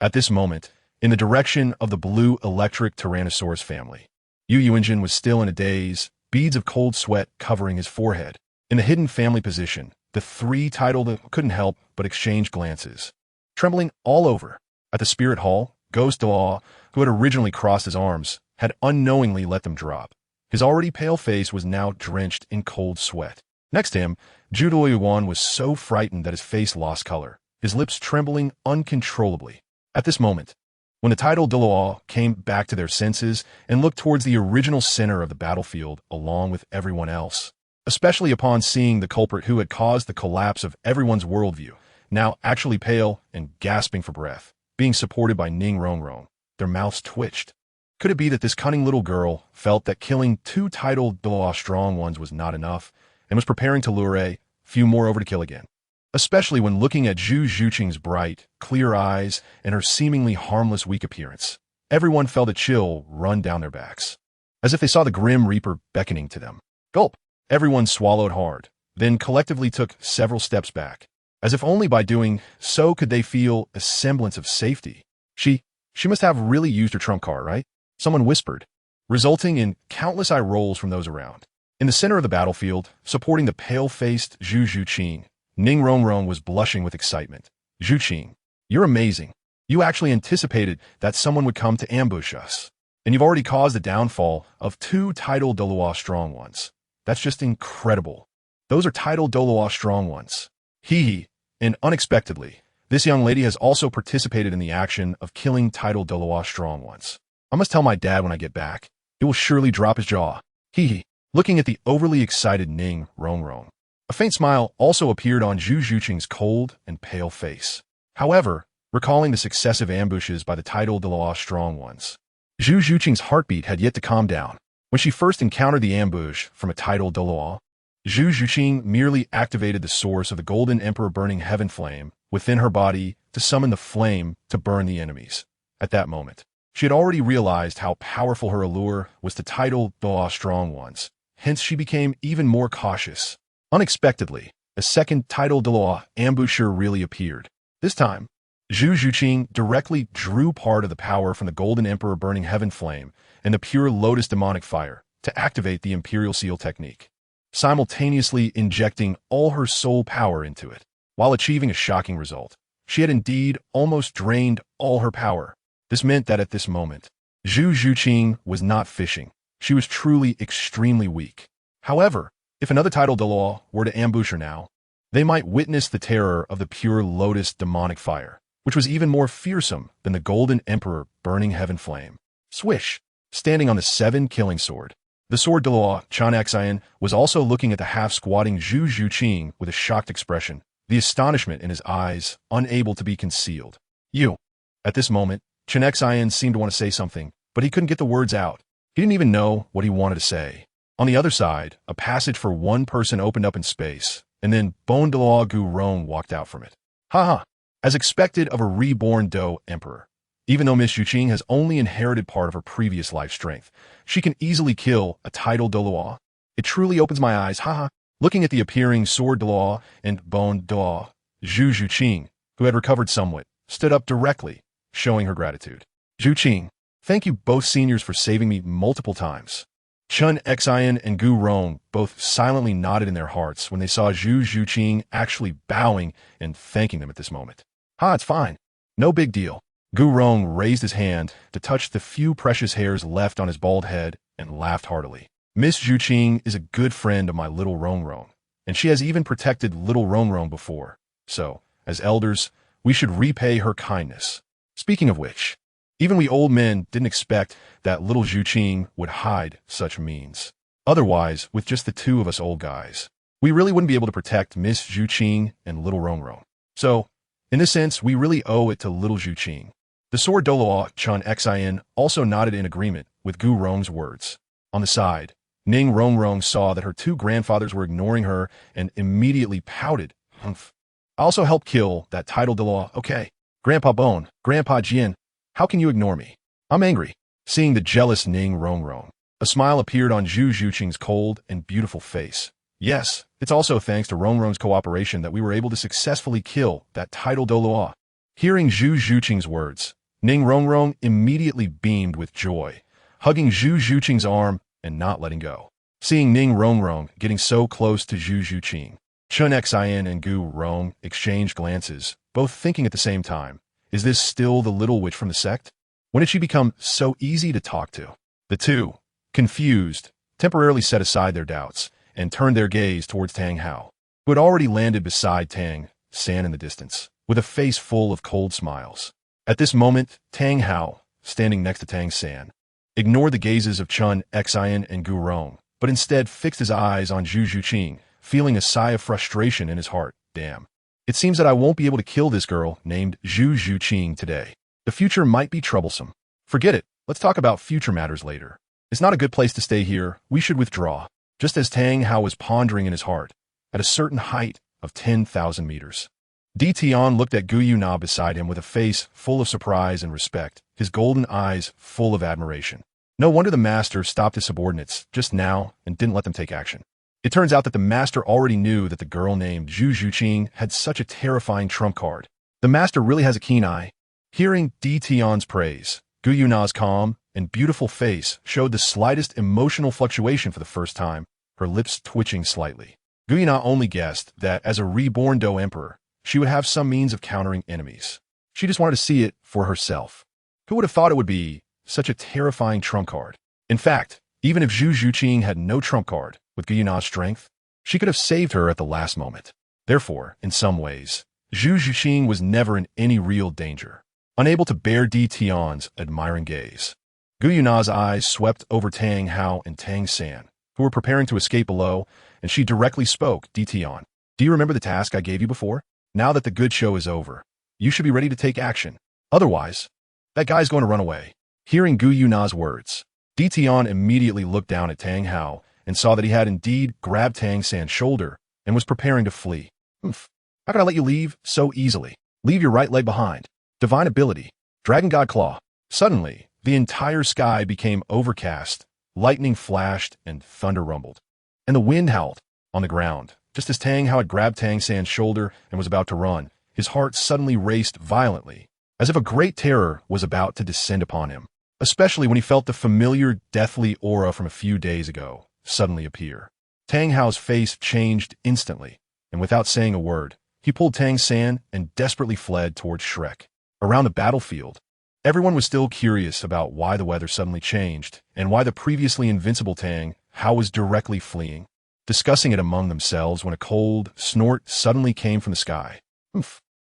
At this moment, in the direction of the blue electric Tyrannosaurus family, Yu Yuanjin was still in a daze, beads of cold sweat covering his forehead. In the hidden family position, the 3 titled couldn't help but exchange glances. Trembling all over, at the spirit hall, Ghost Douluo, who had originally crossed his arms, had unknowingly let them drop. His already pale face was now drenched in cold sweat. Next to him, Judo Yuan was so frightened that his face lost color, his lips trembling uncontrollably. At this moment, when the titled Douluo came back to their senses and looked towards the original center of the battlefield along with everyone else, especially upon seeing the culprit who had caused the collapse of everyone's worldview, now actually pale and gasping for breath, being supported by Ning Rongrong, their mouths twitched. Could it be that this cunning little girl felt that killing 2 titled Douluo strong ones was not enough, and was preparing to lure a few more over to kill again? Especially when looking at Zhu Zhuqing's bright, clear eyes and her seemingly harmless weak appearance, everyone felt a chill run down their backs, as if they saw the Grim Reaper beckoning to them. Gulp! Everyone swallowed hard, then collectively took several steps back, as if only by doing so could they feel a semblance of safety. She must have really used her trump card, right? Someone whispered, resulting in countless eye rolls from those around. In the center of the battlefield, supporting the pale-faced Zhu Zhuqing, Ning Rongrong was blushing with excitement. Zhuqing, you're amazing. You actually anticipated that someone would come to ambush us, and you've already caused the downfall of 2 titled Douluo strong ones. That's just incredible. Those are titled Douluo strong ones. Hee hee. And unexpectedly, this young lady has also participated in the action of killing titled Douluo strong ones. I must tell my dad when I get back. He will surely drop his jaw. Hee hee. Looking at the overly excited Ning Rongrong, a faint smile also appeared on Zhu Zhuqing's cold and pale face. However, recalling the successive ambushes by the titled Douluo strong ones, Zhu Zhuqing's heartbeat had yet to calm down. When she first encountered the ambush from a titled Douluo, Zhu Zhuqing merely activated the source of the Golden Emperor burning heaven flame within her body to summon the flame to burn the enemies. At that moment, she had already realized how powerful her allure was to titled Douluo strong ones. Hence, she became even more cautious. Unexpectedly, a second titled Douluo ambusher really appeared. This time, Zhu Zhuqing directly drew part of the power from the Golden Emperor burning heaven flame and the pure lotus demonic fire to activate the Imperial Seal technique, simultaneously injecting all her soul power into it. While achieving a shocking result, she had indeed almost drained all her power. This meant that at this moment, Zhu Zhuqing was not fishing. She was truly extremely weak. However, if another titled Douluo were to ambush her now, they might witness the terror of the pure lotus demonic fire, which was even more fearsome than the Golden Emperor burning heaven flame. Swish! Standing on the 7 killing sword, the sword Douluo Chan Xian was also looking at the half-squatting Zhu Zhuqing with a shocked expression, the astonishment in his eyes unable to be concealed. You! At this moment, Chan Xian seemed to want to say something, but he couldn't get the words out. He didn't even know what he wanted to say. On the other side, a passage for one person opened up in space, and then Bon Douluo Gu Rong walked out from it. Haha! As expected of a reborn Do Emperor. Even though Miss Zhuqing has only inherited part of her previous life strength, she can easily kill a titled Douluo. It truly opens my eyes, haha. Looking at the appearing sword Douluo and Bon Douluo, Zhu Zhuqing, who had recovered somewhat, stood up directly, showing her gratitude. Zhuqing, thank you both seniors for saving me multiple times. Chun Xian and Gu Rong both silently nodded in their hearts when they saw Zhu Zhuqing actually bowing and thanking them at this moment. It's fine. No big deal. Gu Rong raised his hand to touch the few precious hairs left on his bald head and laughed heartily. Miss Zhuqing is a good friend of my little Rongrong, and she has even protected little Rongrong before. So, as elders, we should repay her kindness. Speaking of which, even we old men didn't expect that little Zhuqing would hide such means. Otherwise, with just the two of us old guys, we really wouldn't be able to protect Miss Zhuqing and little Rongrong. So, in this sense, we really owe it to little Zhuqing. The sword Douluo Chan Xian also nodded in agreement with Gu Rong's words. On the side, Ning Rongrong saw that her two grandfathers were ignoring her and immediately pouted. Humph. I also helped kill that titled Douluo. Okay. Grandpa Bone, Grandpa Jian, how can you ignore me? I'm angry. Seeing the jealous Ning Rongrong, a smile appeared on Zhu Zhuqing's cold and beautiful face. Yes, it's also thanks to Rongrong's cooperation that we were able to successfully kill that titled Douluo. Hearing Zhu Zhuqing's words, Ning Rongrong immediately beamed with joy, hugging Zhu Zhuqing's arm and not letting go. Seeing Ning Rongrong getting so close to Zhu Zhuqing, Chun Xian and Gu Rong exchanged glances, both thinking at the same time, is this still the little witch from the sect? When did she become so easy to talk to? The two, confused, temporarily set aside their doubts and turned their gaze towards Tang Hao, who had already landed beside Tang San in the distance, with a face full of cold smiles. At this moment, Tang Hao, standing next to Tang San, ignored the gazes of Chun Xian and Gu Rong, but instead fixed his eyes on Zhu Zhuqing, feeling a sigh of frustration in his heart. Damn. It seems that I won't be able to kill this girl named Zhu Zhuqing today. The future might be troublesome. Forget it. Let's talk about future matters later. It's not a good place to stay here. We should withdraw. Just as Tang Hao was pondering in his heart, at a certain height of 10,000 meters. TheYoung looked at Gu Yuna beside him with a face full of surprise and respect, his golden eyes full of admiration. No wonder the master stopped his subordinates just now and didn't let them take action. It turns out that the master already knew that the girl named Zhu Zhuqing had such a terrifying trump card. The master really has a keen eye. Hearing TheYoung's praise, Gu Yuna's calm and beautiful face showed the slightest emotional fluctuation for the first time, her lips twitching slightly. Gu Yuna only guessed that as a reborn Do Emperor, she would have some means of countering enemies. She just wanted to see it for herself. Who would have thought it would be such a terrifying trump card? In fact, even if Zhu Zhuqing had no trump card, with Gu Yuna's strength, She could have saved her at the last moment. Therefore, in some ways, Zhu Zhuqing was never in any real danger. Unable to bear TheYoung's admiring gaze, Gu Yuna's eyes swept over Tang Hao and Tang San, who were preparing to escape below, and she directly spoke, TheYoung. Do you remember the task I gave you before? Now that the good show is over, you should be ready to take action. Otherwise, that guy's going to run away. Hearing Gu Yuna's words, TheYoung immediately looked down at Tang Hao and saw that he had indeed grabbed Tang San's shoulder and was preparing to flee. How could I let you leave so easily? Leave your right leg behind. Divine ability, Dragon God Claw. Suddenly, the entire sky became overcast, lightning flashed, and thunder rumbled. And the wind howled. On the ground, just as Tang Hao had grabbed Tang San's shoulder and was about to run, his heart suddenly raced violently, as if a great terror was about to descend upon him, especially when he felt the familiar deathly aura from a few days ago suddenly appear. Tang Hao's face changed instantly, and without saying a word, he pulled Tang San and desperately fled towards Shrek. Around the battlefield, everyone was still curious about why the weather suddenly changed and why the previously invincible Tang Hao was directly fleeing, discussing it among themselves when a cold snort suddenly came from the sky.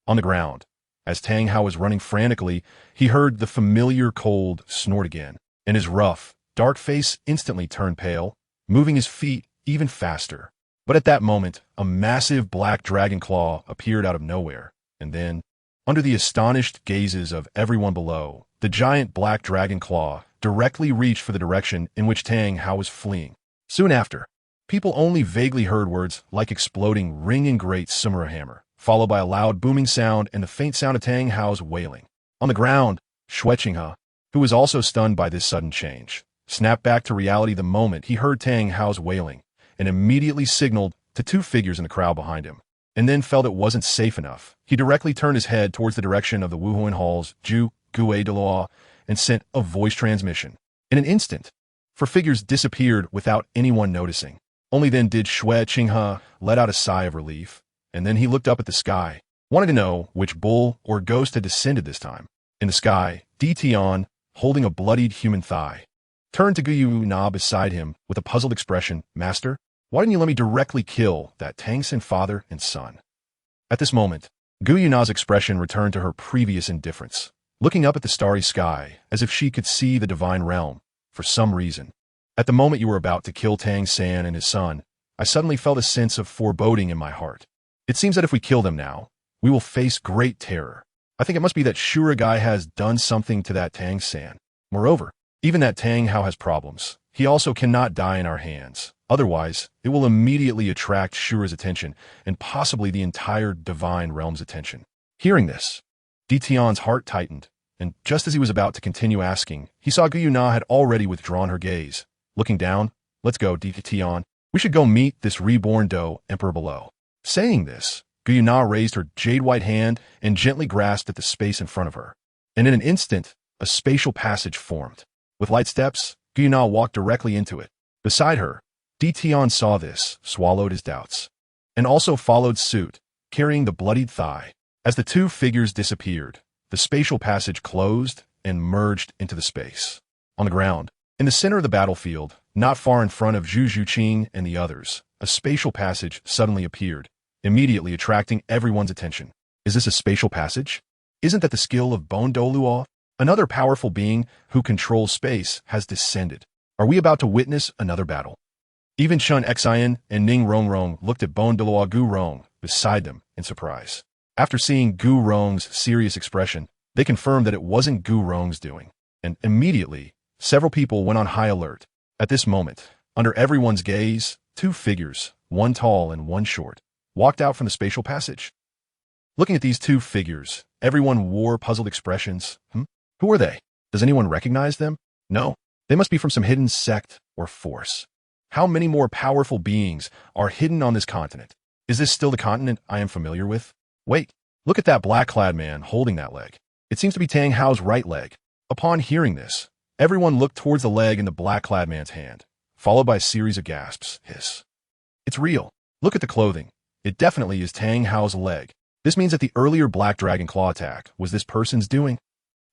On the ground, as Tang Hao was running frantically, he heard the familiar cold snort again, and his rough, dark face instantly turned pale, moving his feet even faster. But at that moment, a massive black dragon claw appeared out of nowhere, and then, under the astonished gazes of everyone below, the giant black dragon claw directly reached for the direction in which Tang Hao was fleeing. Soon after, people only vaguely heard words like exploding ring and great samurai hammer, followed by a loud booming sound and the faint sound of Tang Hao's wailing. On the ground, Xue Qinghe, who was also stunned by this sudden change, snapped back to reality the moment he heard Tang Hao's wailing, and immediately signaled to two figures in the crowd behind him, and then felt it wasn't safe enough. He directly turned his head towards the direction of the Wuhuan Hall's Ju Gue Douluo and sent a voice transmission. In an instant, four figures disappeared without anyone noticing. Only then did Xue Qinghe let out a sigh of relief, and then he looked up at the sky, wanting to know which bull or ghost had descended this time. In the sky, TheYoung, holding a bloodied human thigh, turned to Gu Yuna beside him with a puzzled expression. Master, why didn't you let me directly kill that Tang San father and son? At this moment, Gu Yuna's expression returned to her previous indifference, looking up at the starry sky as if she could see the divine realm. For some reason, at the moment you were about to kill Tang San and his son, I suddenly felt a sense of foreboding in my heart. It seems that if we kill them now, we will face great terror. I think it must be that Shuragai has done something to that Tang San. Moreover, even that Tang Hao has problems. He also cannot die in our hands. Otherwise, it will immediately attract Shura's attention and possibly the entire divine realm's attention. Hearing this, TheYoung's heart tightened, and just as he was about to continue asking, he saw Gu Yuna had already withdrawn her gaze. Looking down, let's go, TheYoung. We should go meet this reborn Do Emperor below. Saying this, Gu Yuna raised her jade-white hand and gently grasped at the space in front of her. And in an instant, a spatial passage formed. With light steps, Gu Yuna walked directly into it. Beside her, TheYoung saw this, swallowed his doubts, and also followed suit, carrying the bloodied thigh. As the two figures disappeared, the spatial passage closed and merged into the space. On the ground, in the center of the battlefield, not far in front of Zhu Zhuqing and the others, a spatial passage suddenly appeared, immediately attracting everyone's attention. Is this a spatial passage? Isn't that the skill of Bone Douluo? Another powerful being who controls space has descended. Are we about to witness another battle? Even Shun Xian and Ning Rongrong looked at Bone Douluo Gu Rong beside them in surprise. After seeing Gu Rong's serious expression, they confirmed that it wasn't Gu Rong's doing, and immediately, several people went on high alert. At this moment, under everyone's gaze, two figures, one tall and one short, walked out from the spatial passage. Looking at these two figures, everyone wore puzzled expressions. Who are they? Does anyone recognize them? No, they must be from some hidden sect or force. How many more powerful beings are hidden on this continent? Is this still the continent I am familiar with? Wait, look at that black-clad man holding that leg. It seems to be Tang Hao's right leg. Upon hearing this, everyone looked towards the leg in the black-clad man's hand, followed by a series of gasps. Hiss. It's real. Look at the clothing. It definitely is Tang Hao's leg. This means that the earlier black dragon claw attack was this person's doing.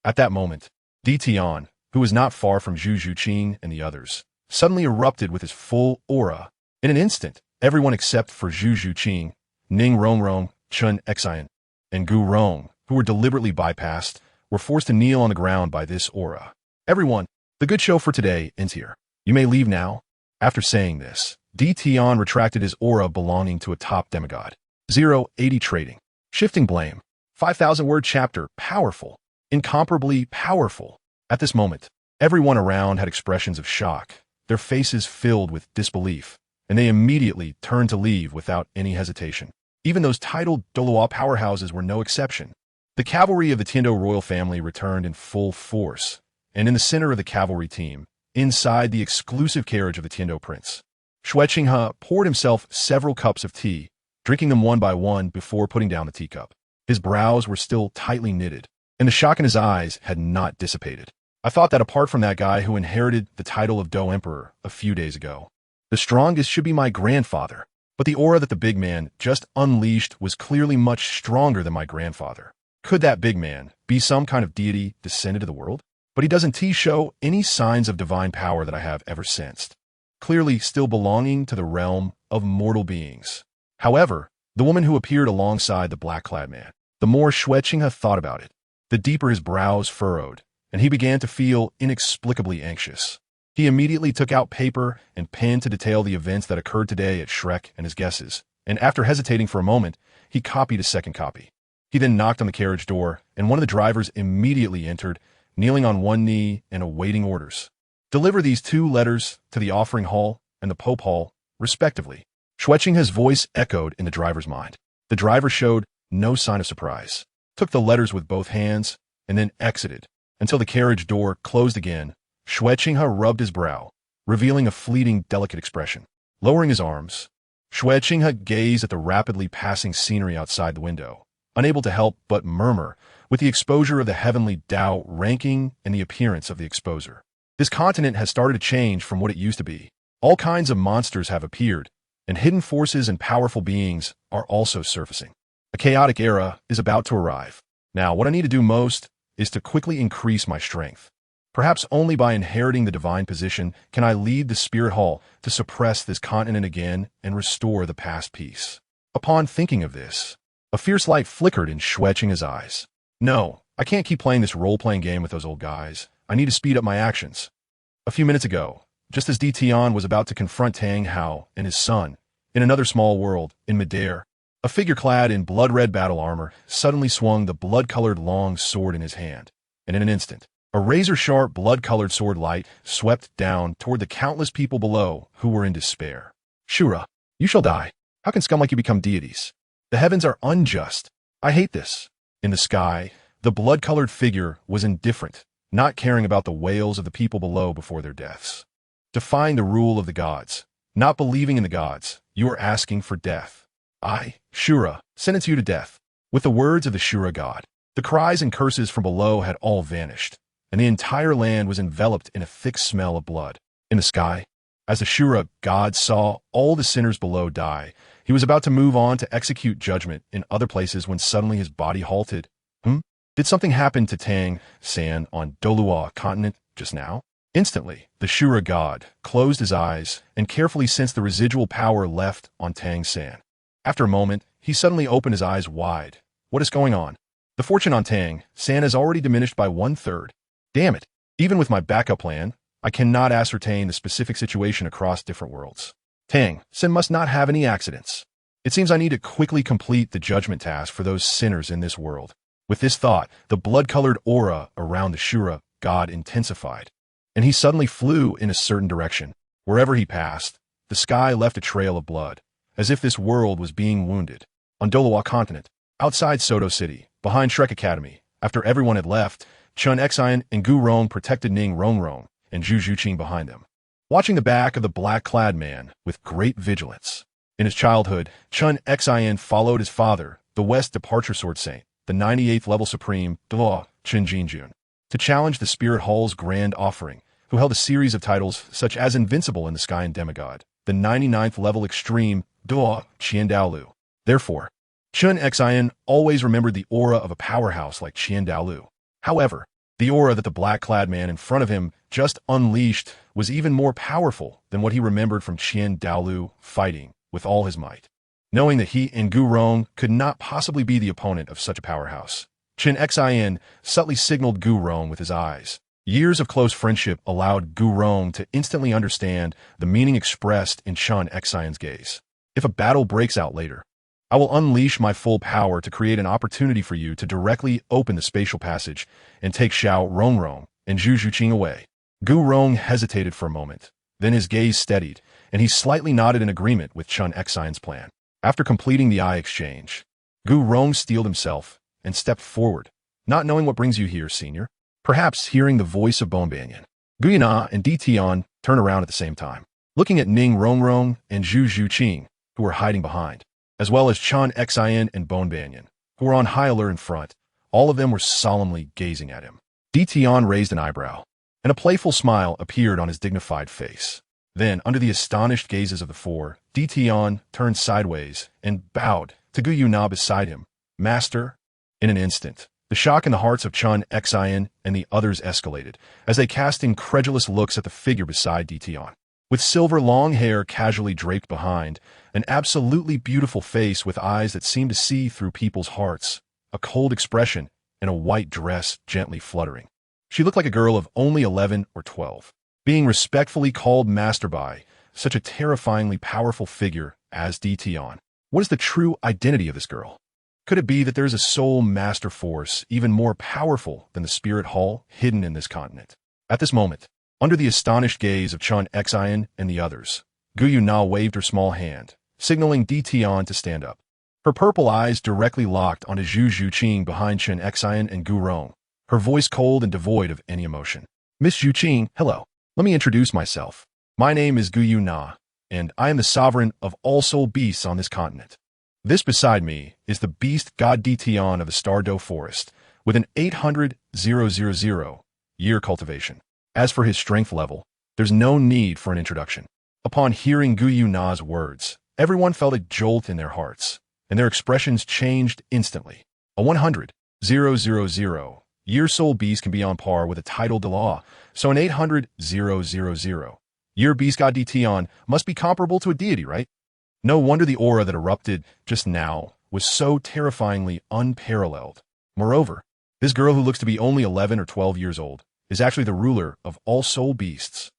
At that moment, TheYoung, who was not far from Zhu Zhuqing and the others, suddenly erupted with his full aura. In an instant, Everyone except for Zhu Zhuqing, Ning Rongrong, Chun Xian, and Gu Rong, who were deliberately bypassed, were forced to kneel on the ground by this aura. Everyone, the good show for today ends here. You may leave now. After saying this, TheYoung retracted his aura belonging to a top demigod. 080 Trading. Shifting blame. 5,000-word chapter. Powerful. Incomparably powerful. At this moment, everyone around had expressions of shock, their faces filled with disbelief, and they immediately turned to leave without any hesitation. Even those titled Douluo powerhouses were no exception. The cavalry of the Tiando royal family returned in full force, and in the center of the cavalry team, inside the exclusive carriage of the Tiando prince, Xue Qinghe poured himself several cups of tea, drinking them one by one before putting down the teacup. His brows were still tightly knitted, and the shock in his eyes had not dissipated. I thought that apart from that guy who inherited the title of Do Emperor a few days ago, the strongest should be my grandfather. But the aura that the big man just unleashed was clearly much stronger than my grandfather. Could that big man be some kind of deity descended to the world? But he doesn't show any signs of divine power that I have ever sensed. Clearly still belonging to the realm of mortal beings. However, the woman who appeared alongside the black-clad man, the more Xue Qinghe thought about it, the deeper his brows furrowed, and he began to feel inexplicably anxious. He immediately took out paper and pen to detail the events that occurred today at Shrek and his guesses, and after hesitating for a moment, he copied a second copy. He then knocked on the carriage door, and one of the drivers immediately entered, kneeling on one knee and awaiting orders. Deliver these 2 letters to the offering hall and the Pope hall, respectively. Xue Qinghe's voice echoed in the driver's mind. The driver showed no sign of surprise, took the letters with both hands, and then exited, until the carriage door closed again. Xue Qinghe rubbed his brow, revealing a fleeting, delicate expression. Lowering his arms, Xue Qinghe gazed at the rapidly passing scenery outside the window, unable to help but murmur with the exposure of the heavenly Tao ranking and the appearance of the exposer. This continent has started to change from what it used to be. All kinds of monsters have appeared, and hidden forces and powerful beings are also surfacing. A chaotic era is about to arrive. Now, what I need to do most is to quickly increase my strength. Perhaps only by inheriting the divine position can I lead the spirit hall to suppress this continent again and restore the past peace. Upon thinking of this, a fierce light flickered in Xue Qinghe's eyes. No, I can't keep playing this role-playing game with those old guys. I need to speed up my actions. A few minutes ago, just as TheYoung was about to confront Tang Hao and his son, in another small world, in midair, a figure clad in blood-red battle armor suddenly swung the blood-colored long sword in his hand, and in an instant, a razor-sharp blood-colored sword light swept down toward the countless people below who were in despair. Shura, you shall die. How can scum like you become deities? The heavens are unjust. I hate this. In the sky, the blood-colored figure was indifferent, not caring about the wails of the people below before their deaths. Defying the rule of the gods, not believing in the gods, you are asking for death. I, Shura, sentence you to death. With the words of the Shura god, the cries and curses from below had all vanished, and the entire land was enveloped in a thick smell of blood. In the sky, as the Shura god saw all the sinners below die, he was about to move on to execute judgment in other places when suddenly his body halted. Did something happen to Tang San on Douluo continent just now? Instantly, the Shura god closed his eyes and carefully sensed the residual power left on Tang San. After a moment, he suddenly opened his eyes wide. What is going on? The fortune on Tang San has already diminished by 1/3. Damn it. Even with my backup plan, I cannot ascertain the specific situation across different worlds. Tang San must not have any accidents. It seems I need to quickly complete the judgment task for those sinners in this world. With this thought, the blood-colored aura around the Shura god intensified, and he suddenly flew in a certain direction. Wherever he passed, the sky left a trail of blood, as if this world was being wounded. On Douluo continent, outside Soto City, behind Shrek Academy, after everyone had left, Chun Xian and Gu Rong protected Ning Rongrong and Zhu Zhuqing behind them, watching the back of the black-clad man with great vigilance. In his childhood, Chun Xian followed his father, the West Departure Sword Saint, the 98th level Supreme Douluo Chen Jinjun, to challenge the Spirit Hall's Grand Offering, who held a series of titles such as Invincible in the Sky and Demigod, the 99th level Extreme Douluo Qian Daolu. Therefore, Chun Xian always remembered the aura of a powerhouse like Qian Daolu. However, the aura that the black-clad man in front of him just unleashed was even more powerful than what he remembered from Qian Daolu fighting with with all his might. Knowing that he and Gu Rong could not possibly be the opponent of such a powerhouse, Chen Xin subtly signaled Gu Rong with his eyes. Years of close friendship allowed Gu Rong to instantly understand the meaning expressed in Chen Xin's gaze. If a battle breaks out later, I will unleash my full power to create an opportunity for you to directly open the spatial passage and take Xiao Rongrong and Zhu Zhuqing away. Gu Rong hesitated for a moment, then his gaze steadied, and he slightly nodded in agreement with Chen Xin's plan. After completing the eye exchange, Gu Rong steeled himself and stepped forward, not knowing what brings you here, senior. Perhaps hearing the voice of Bone Banyan, Gu Yana and TheYoung turned around at the same time, looking at Ning Rongrong and Zhu Zhuqing, who were hiding behind, as well as Chen Xin and Bone Banyan, who were on high alert in front. All of them were solemnly gazing at him. TheYoung raised an eyebrow, and a playful smile appeared on his dignified face. Then, under the astonished gazes of the four, TheYoung turned sideways and bowed to Gu Yuna beside him. Master. In an instant, the shock in the hearts of Chen Xin and the others escalated as they cast incredulous looks at the figure beside TheYoung. With silver long hair casually draped behind, an absolutely beautiful face with eyes that seemed to see through people's hearts, a cold expression, and a white dress gently fluttering. She looked like a girl of only 11 or 12. Being respectfully called master by such a terrifyingly powerful figure as TheYoung. What is the true identity of this girl? Could it be that there is a soul master force even more powerful than the spirit hall hidden in this continent? At this moment, under the astonished gaze of Chen Xin and the others, Gu Yuna waved her small hand, signaling TheYoung to stand up. Her purple eyes directly locked onto Zhu Zhuqing behind Chen Xin and Gu Rong, her voice cold and devoid of any emotion. Miss Zhuqing, hello. Let me introduce myself. My name is Gu Yuna, and I am the sovereign of all soul beasts on this continent. This beside me is the beast god TheYoung of the Stardow Forest, with an 800,000-year cultivation. As for his strength level, there's no need for an introduction. Upon hearing Gu Yuna's words, everyone felt a jolt in their hearts, and their expressions changed instantly. A 100,000-year soul beast can be on par with a title de law, so an 800,000-year beast god TheYoung must be comparable to a deity, right? No wonder the aura that erupted just now was so terrifyingly unparalleled. Moreover, this girl who looks to be only 11 or 12 years old is actually the ruler of all soul beasts.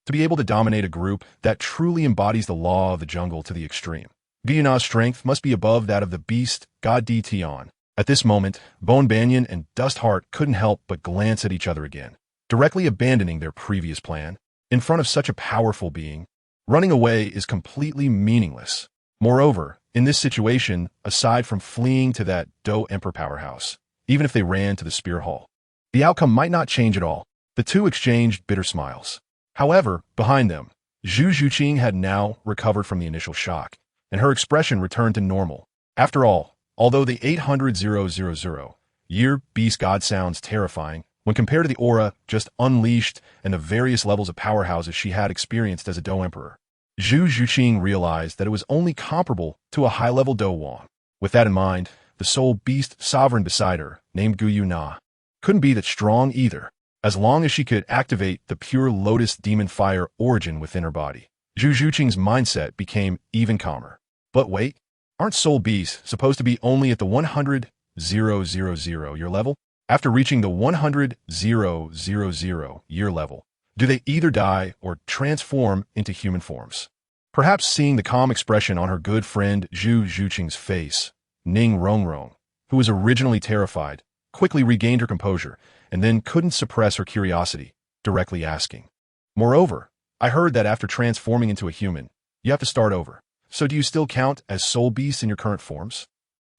To be able to dominate a group that truly embodies the law of the jungle to the extreme, Gu Yuna's strength must be above that of the beast god TheYoung. At this moment, Bone Banyan and Dust Heart couldn't help but glance at each other again, directly abandoning their previous plan. In front of such a powerful being, running away is completely meaningless. Moreover, in this situation, aside from fleeing to that Do Emperor powerhouse, even if they ran to the Spear Hall, the outcome might not change at all. The two exchanged bitter smiles. However, behind them, Zhu Zhuqing had now recovered from the initial shock, and her expression returned to normal. After all, although the 800,000-year beast god sounds terrifying, when compared to the aura just unleashed and the various levels of powerhouses she had experienced as a Do Emperor, Zhu Zhuqing realized that it was only comparable to a high-level Do Wang. With that in mind, the soul beast sovereign beside her, named Gu Yuna, couldn't be that strong either, as long as she could activate the pure lotus demon fire origin within her body. Zhu Zhuqing's mindset became even calmer. But wait, aren't soul beasts supposed to be only at the 100,000-year level? After reaching the 100,000-year level, do they either die or transform into human forms? Perhaps seeing the calm expression on her good friend Zhu Zhuqing's face, Ning Rongrong, who was originally terrified, quickly regained her composure and then couldn't suppress her curiosity, directly asking. Moreover, I heard that after transforming into a human, you have to start over. So do you still count as soul beasts in your current forms?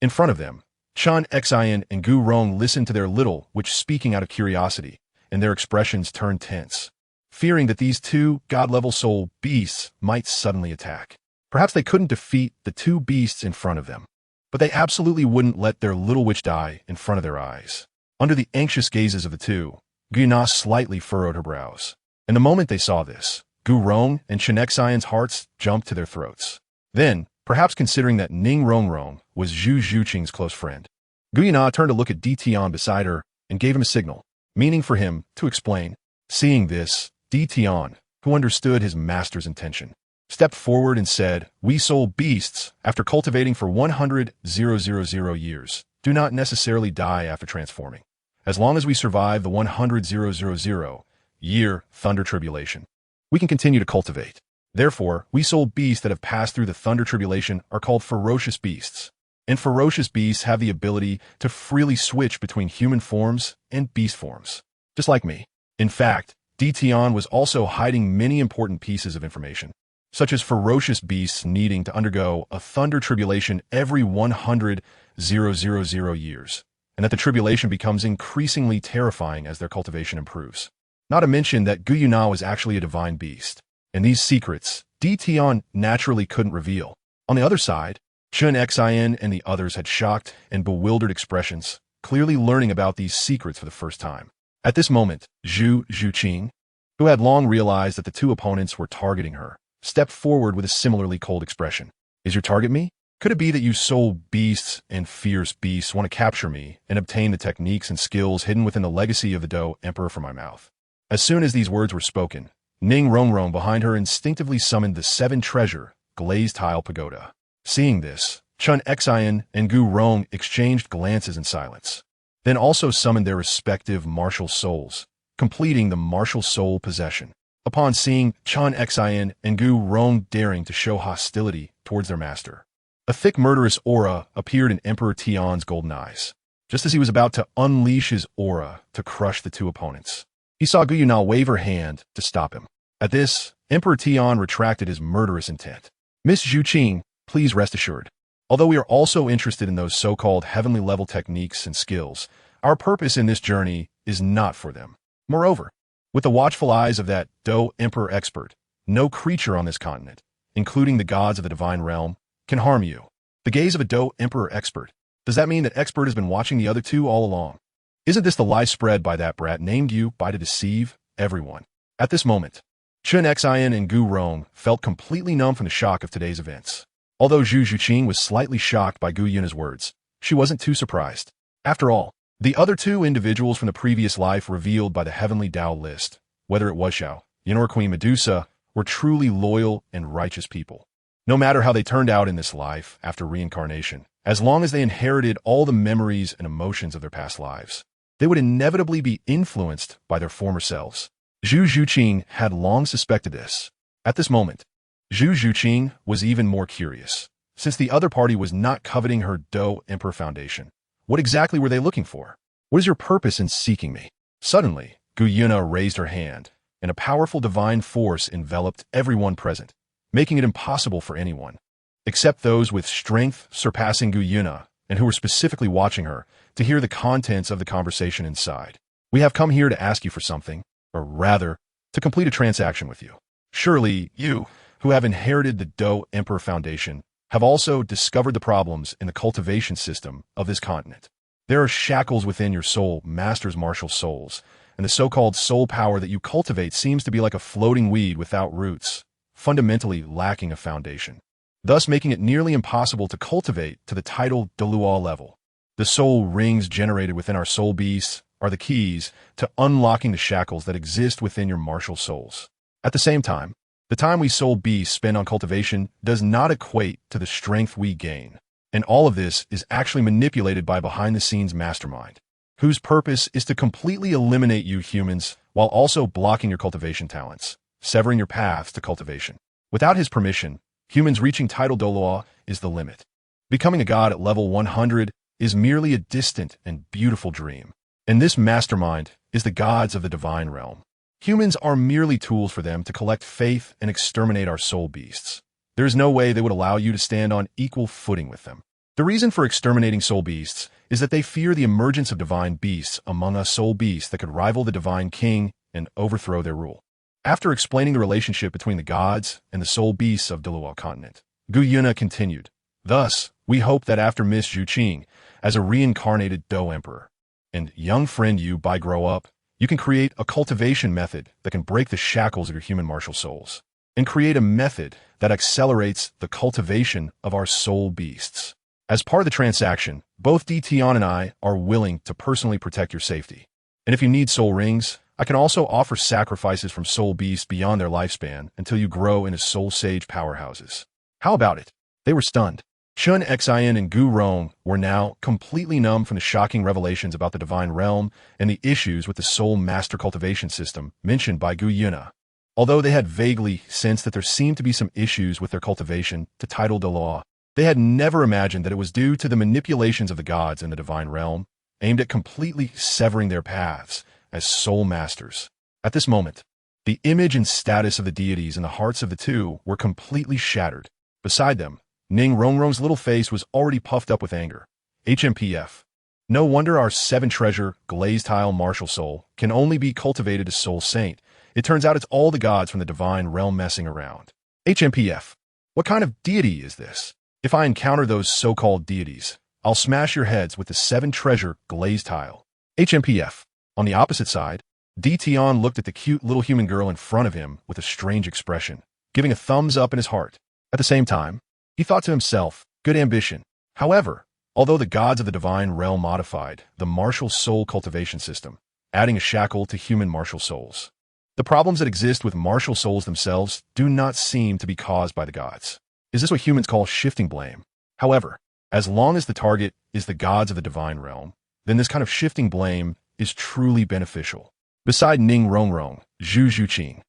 In front of them, Chen Xin and Gu Rong listened to their little which speaking out of curiosity, and their expressions turned tense, fearing that these two god-level soul beasts might suddenly attack. Perhaps they couldn't defeat the two beasts in front of them, but they absolutely wouldn't let their little witch die in front of their eyes. Under the anxious gazes of the two, Gu Yuna slightly furrowed her brows, and the moment they saw this, Gu Rong and Chen Xion's hearts jumped to their throats. Then, perhaps considering that Ning Rongrong was Zhu Zhuqing's close friend, Gu Yuna turned to look at TheYoung beside her and gave him a signal, meaning for him to explain. Seeing this, TheYoung, who understood his master's intention, stepped forward and said, "We soul beasts, after cultivating for 100,000 years, do not necessarily die after transforming. As long as we survive the 100,000 year thunder tribulation, we can continue to cultivate. Therefore, we soul beasts that have passed through the thunder tribulation are called ferocious beasts. And ferocious beasts have the ability to freely switch between human forms and beast forms, just like me. In fact, TheYoung was also hiding many important pieces of information, such as ferocious beasts needing to undergo a thunder tribulation every 100,000 years, and that the tribulation becomes increasingly terrifying as their cultivation improves. Not to mention that Douluo is actually a divine beast, and these secrets TheYoung naturally couldn't reveal. On the other side, Chun Xin and the others had shocked and bewildered expressions, clearly learning about these secrets for the first time. At this moment, Zhu Zhuqing, who had long realized that the two opponents were targeting her, stepped forward with a similarly cold expression. "Is your target me? Could it be that you soul beasts and fierce beasts want to capture me and obtain the techniques and skills hidden within the legacy of the Do Emperor from my mouth?" As soon as these words were spoken, Ning Rongrong behind her instinctively summoned the 7-treasure glazed tile pagoda. Seeing this, Chun Xin and Gu Rong exchanged glances in silence, then also summoned their respective martial souls, completing the martial soul possession. Upon seeing Chun Xin and Gu Rong daring to show hostility towards their master, a thick murderous aura appeared in Emperor Tian's golden eyes. Just as he was about to unleash his aura to crush the two opponents, he saw Gu Yunao wave her hand to stop him. At this, Emperor Tian retracted his murderous intent. "Miss Zhuqing, please rest assured. Although we are also interested in those so-called heavenly-level techniques and skills, our purpose in this journey is not for them. Moreover, with the watchful eyes of that Do Emperor expert, no creature on this continent, including the gods of the divine realm, can harm you." The gaze of a Do Emperor expert. Does that mean that expert has been watching the other two all along? Isn't this the lie spread by that brat named you by to deceive everyone? At this moment, Chun Xin and Gu Rong felt completely numb from the shock of today's events. Although Zhu Zhuqing was slightly shocked by Gu Yuna's words, she wasn't too surprised. After all, the other two individuals from the previous life revealed by the heavenly Tao list, whether it was Xiao Yin or Queen Medusa, were truly loyal and righteous people. No matter how they turned out in this life after reincarnation, as long as they inherited all the memories and emotions of their past lives, they would inevitably be influenced by their former selves. Zhu Zhuqing had long suspected this. At this moment, Zhu Zhuqing was even more curious. Since the other party was not coveting her Do Emperor Foundation, what exactly were they looking for? "What is your purpose in seeking me?" Suddenly, Gu Yuna raised her hand, and a powerful divine force enveloped everyone present, making it impossible for anyone, except those with strength surpassing Gu Yuna and who were specifically watching her, to hear the contents of the conversation inside. "We have come here to ask you for something, or rather, to complete a transaction with you. Surely you, who have inherited the Do Emperor Foundation, have also discovered the problems in the cultivation system of this continent. There are shackles within your soul master's martial souls, and the so-called soul power that you cultivate seems to be like a floating weed without roots, fundamentally lacking a foundation, thus making it nearly impossible to cultivate to the title Douluo level. The soul rings generated within our soul beasts are the keys to unlocking the shackles that exist within your martial souls. At the same time, the time we soul beasts spend on cultivation does not equate to the strength we gain, and all of this is actually manipulated by behind-the-scenes mastermind, whose purpose is to completely eliminate you humans while also blocking your cultivation talents, severing your paths to cultivation. Without his permission, humans reaching title Douluo is the limit. Becoming a god at level 100 is merely a distant and beautiful dream. And this mastermind is the gods of the divine realm. Humans are merely tools for them to collect faith and exterminate our soul beasts. There is no way they would allow you to stand on equal footing with them. The reason for exterminating soul beasts is that they fear the emergence of divine beasts among us soul beasts that could rival the divine king and overthrow their rule. After explaining the relationship between the gods and the soul beasts of Douluo continent, Gu Yuna continued, "Thus, we hope that after Miss Zhuqing, as a reincarnated Do Emperor, and young friend you by grow up, you can create a cultivation method that can break the shackles of your human martial souls, and create a method that accelerates the cultivation of our soul beasts. As part of the transaction, both TheYoung and I are willing to personally protect your safety. And if you need soul rings, I can also offer sacrifices from soul beasts beyond their lifespan until you grow into soul sage powerhouses. How about it? They were stunned. Chun Xian and Gu Rong were now completely numb from the shocking revelations about the divine realm and the issues with the soul master cultivation system mentioned by Gu Yuna. Although they had vaguely sensed that there seemed to be some issues with their cultivation to title Douluo, they had never imagined that it was due to the manipulations of the gods in the divine realm, aimed at completely severing their paths as soul masters. At this moment, the image and status of the deities in the hearts of the two were completely shattered. Beside them, Ning Rongrong's little face was already puffed up with anger. HMPF. No wonder our 7-treasure, glazed tile martial soul can only be cultivated as soul saint. It turns out it's all the gods from the divine realm messing around. HMPF. What kind of deity is this? If I encounter those so-called deities, I'll smash your heads with the 7-treasure, glazed tile. HMPF. On the opposite side, TheYoung looked at the cute little human girl in front of him with a strange expression, giving a thumbs up in his heart. At the same time, he thought to himself, good ambition. However, although the gods of the divine realm modified the martial soul cultivation system, adding a shackle to human martial souls, the problems that exist with martial souls themselves do not seem to be caused by the gods. Is this what humans call shifting blame? However, as long as the target is the gods of the divine realm, then this kind of shifting blame is truly beneficial. Beside Ning Rongrong, Zhu Zhuqing,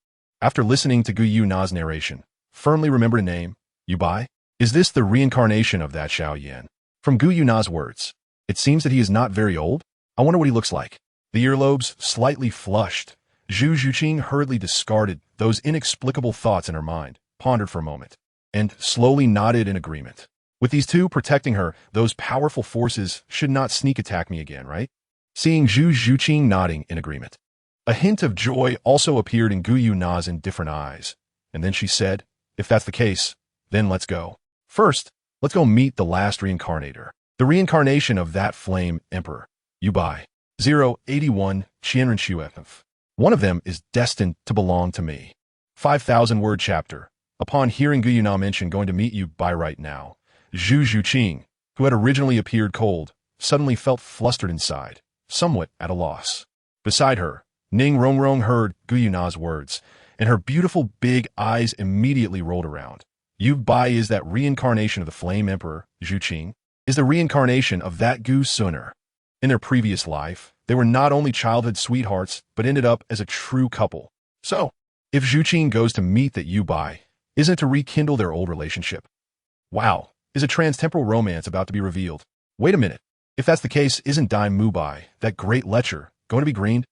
after listening to Gu Yuna's narration, firmly remembered a name, Yu Bai? Is this the reincarnation of that Xiao Yan? From Gu Yuna's words, it seems that he is not very old. I wonder what he looks like. The earlobes slightly flushed. Zhu Zhuqing hurriedly discarded those inexplicable thoughts in her mind, pondered for a moment, and slowly nodded in agreement. With these two protecting her, those powerful forces should not sneak attack me again, right? Seeing Zhu Zhuqing nodding in agreement, a hint of joy also appeared in Gu Yuna's indifferent eyes, and then she said, if that's the case, then let's go. First, let's go meet the last reincarnator, the reincarnation of that flame emperor, Yu Bai. 081 Qianren Shuef. One of them is destined to belong to me. 5,000-word chapter. Upon hearing Gu Yuna mention going to meet Yu Bai right now, Zhu Zhuqing, who had originally appeared cold, suddenly felt flustered inside, somewhat at a loss. Beside her, Ning Rongrong heard Gu Yuna's words, and her beautiful big eyes immediately rolled around. Yu Bai is that reincarnation of the Flame Emperor, Zhuqing, is the reincarnation of that Gu Suner. In their previous life, they were not only childhood sweethearts, but ended up as a true couple. So, if Zhuqing goes to meet that Yu Bai, isn't it to rekindle their old relationship? Wow, is a transtemporal romance about to be revealed? Wait a minute. If that's the case, isn't Dai Mubai, that great lecher, going to be greened?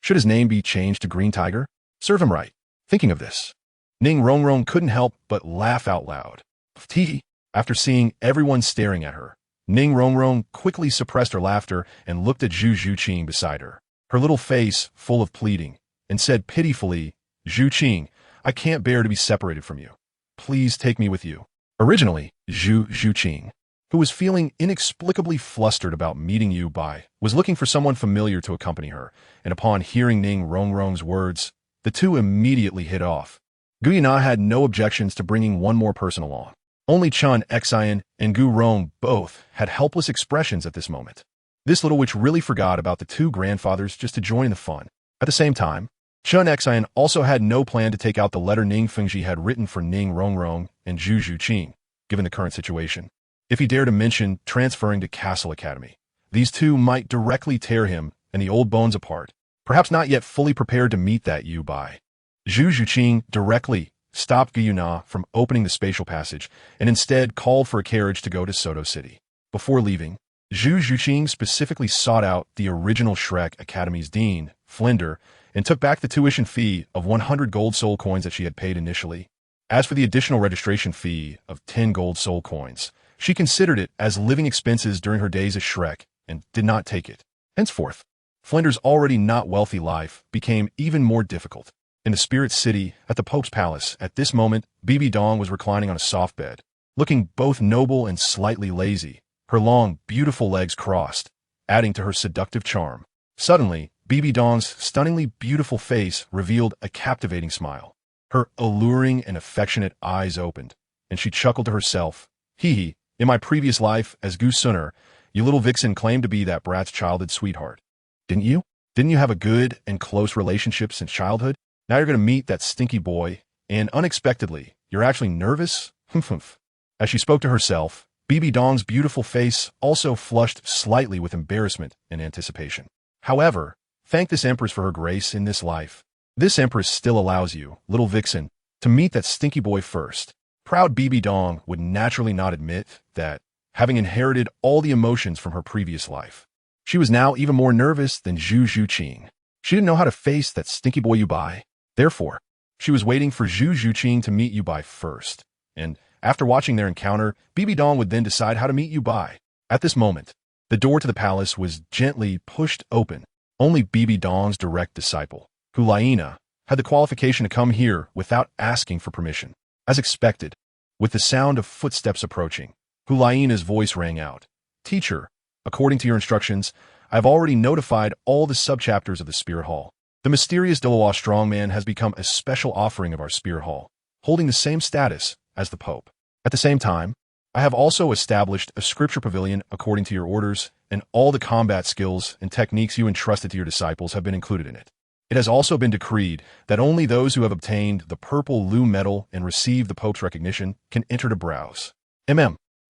Should his name be changed to Green Tiger? Serve him right. Thinking of this, Ning Rongrong couldn't help but laugh out loud. Tee. After seeing everyone staring at her, Ning Rongrong quickly suppressed her laughter and looked at Zhu Zhuqing beside her, her little face full of pleading, and said pitifully, Zhuqing, I can't bear to be separated from you. Please take me with you. Originally, Zhu Zhuqing, who was feeling inexplicably flustered about meeting Yu Bai, was looking for someone familiar to accompany her, and upon hearing Ning Rongrong's words, the two immediately hit off. Gu Yuna had no objections to bringing one more person along. Only Chun Xian and Gu Rong both had helpless expressions at this moment. This little witch really forgot about the two grandfathers just to join in the fun. At the same time, Chun Xian also had no plan to take out the letter Ning Fengji had written for Ning Rongrong and Zhu Zhuqing, given the current situation. If he dared to mention transferring to Castle Academy, these two might directly tear him and the old bones apart, perhaps not yet fully prepared to meet that Yu Bai. Zhu Zhuqing directly stopped Gu Yuna from opening the spatial passage and instead called for a carriage to go to Soto City. Before leaving, Zhu Zhuqing specifically sought out the original Shrek Academy's dean, Flinder, and took back the tuition fee of 100 gold soul coins that she had paid initially. As for the additional registration fee of 10 gold soul coins, she considered it as living expenses during her days as Shrek and did not take it. Henceforth, Flinder's already not wealthy life became even more difficult. In the Spirit City, at the Pope's Palace, at this moment, Bibi Dong was reclining on a soft bed, looking both noble and slightly lazy, her long, beautiful legs crossed, adding to her seductive charm. Suddenly, Bibi Dong's stunningly beautiful face revealed a captivating smile. Her alluring and affectionate eyes opened, and she chuckled to herself. Hee hee, in my previous life as Gu Suner, you little vixen claimed to be that brat's childhood sweetheart. Didn't you? Didn't you have a good and close relationship since childhood? Now you're going to meet that stinky boy, and unexpectedly, you're actually nervous? Humph humph. As she spoke to herself, Bibi Dong's beautiful face also flushed slightly with embarrassment and anticipation. However, thank this empress for her grace in this life. This empress still allows you, little vixen, to meet that stinky boy first. Proud Bibi Dong would naturally not admit that, having inherited all the emotions from her previous life, she was now even more nervous than Zhu Zhuqing. She didn't know how to face that stinky boy Yubai. Therefore, she was waiting for Zhu Zhuqing to meet Yubai first. And after watching their encounter, Bibi Dong would then decide how to meet Yubai. At this moment, the door to the palace was gently pushed open. Only Bibi Dong's direct disciple, Hulaina, had the qualification to come here without asking for permission. As expected, with the sound of footsteps approaching, Hulaina's voice rang out. Teacher, according to your instructions, I have already notified all the subchapters of the Spear Hall. The mysterious Douluo strongman has become a special offering of our Spear Hall, holding the same status as the Pope. At the same time, I have also established a scripture pavilion according to your orders, and all the combat skills and techniques you entrusted to your disciples have been included in it. It has also been decreed that only those who have obtained the purple Lu medal and received the Pope's recognition can enter to browse.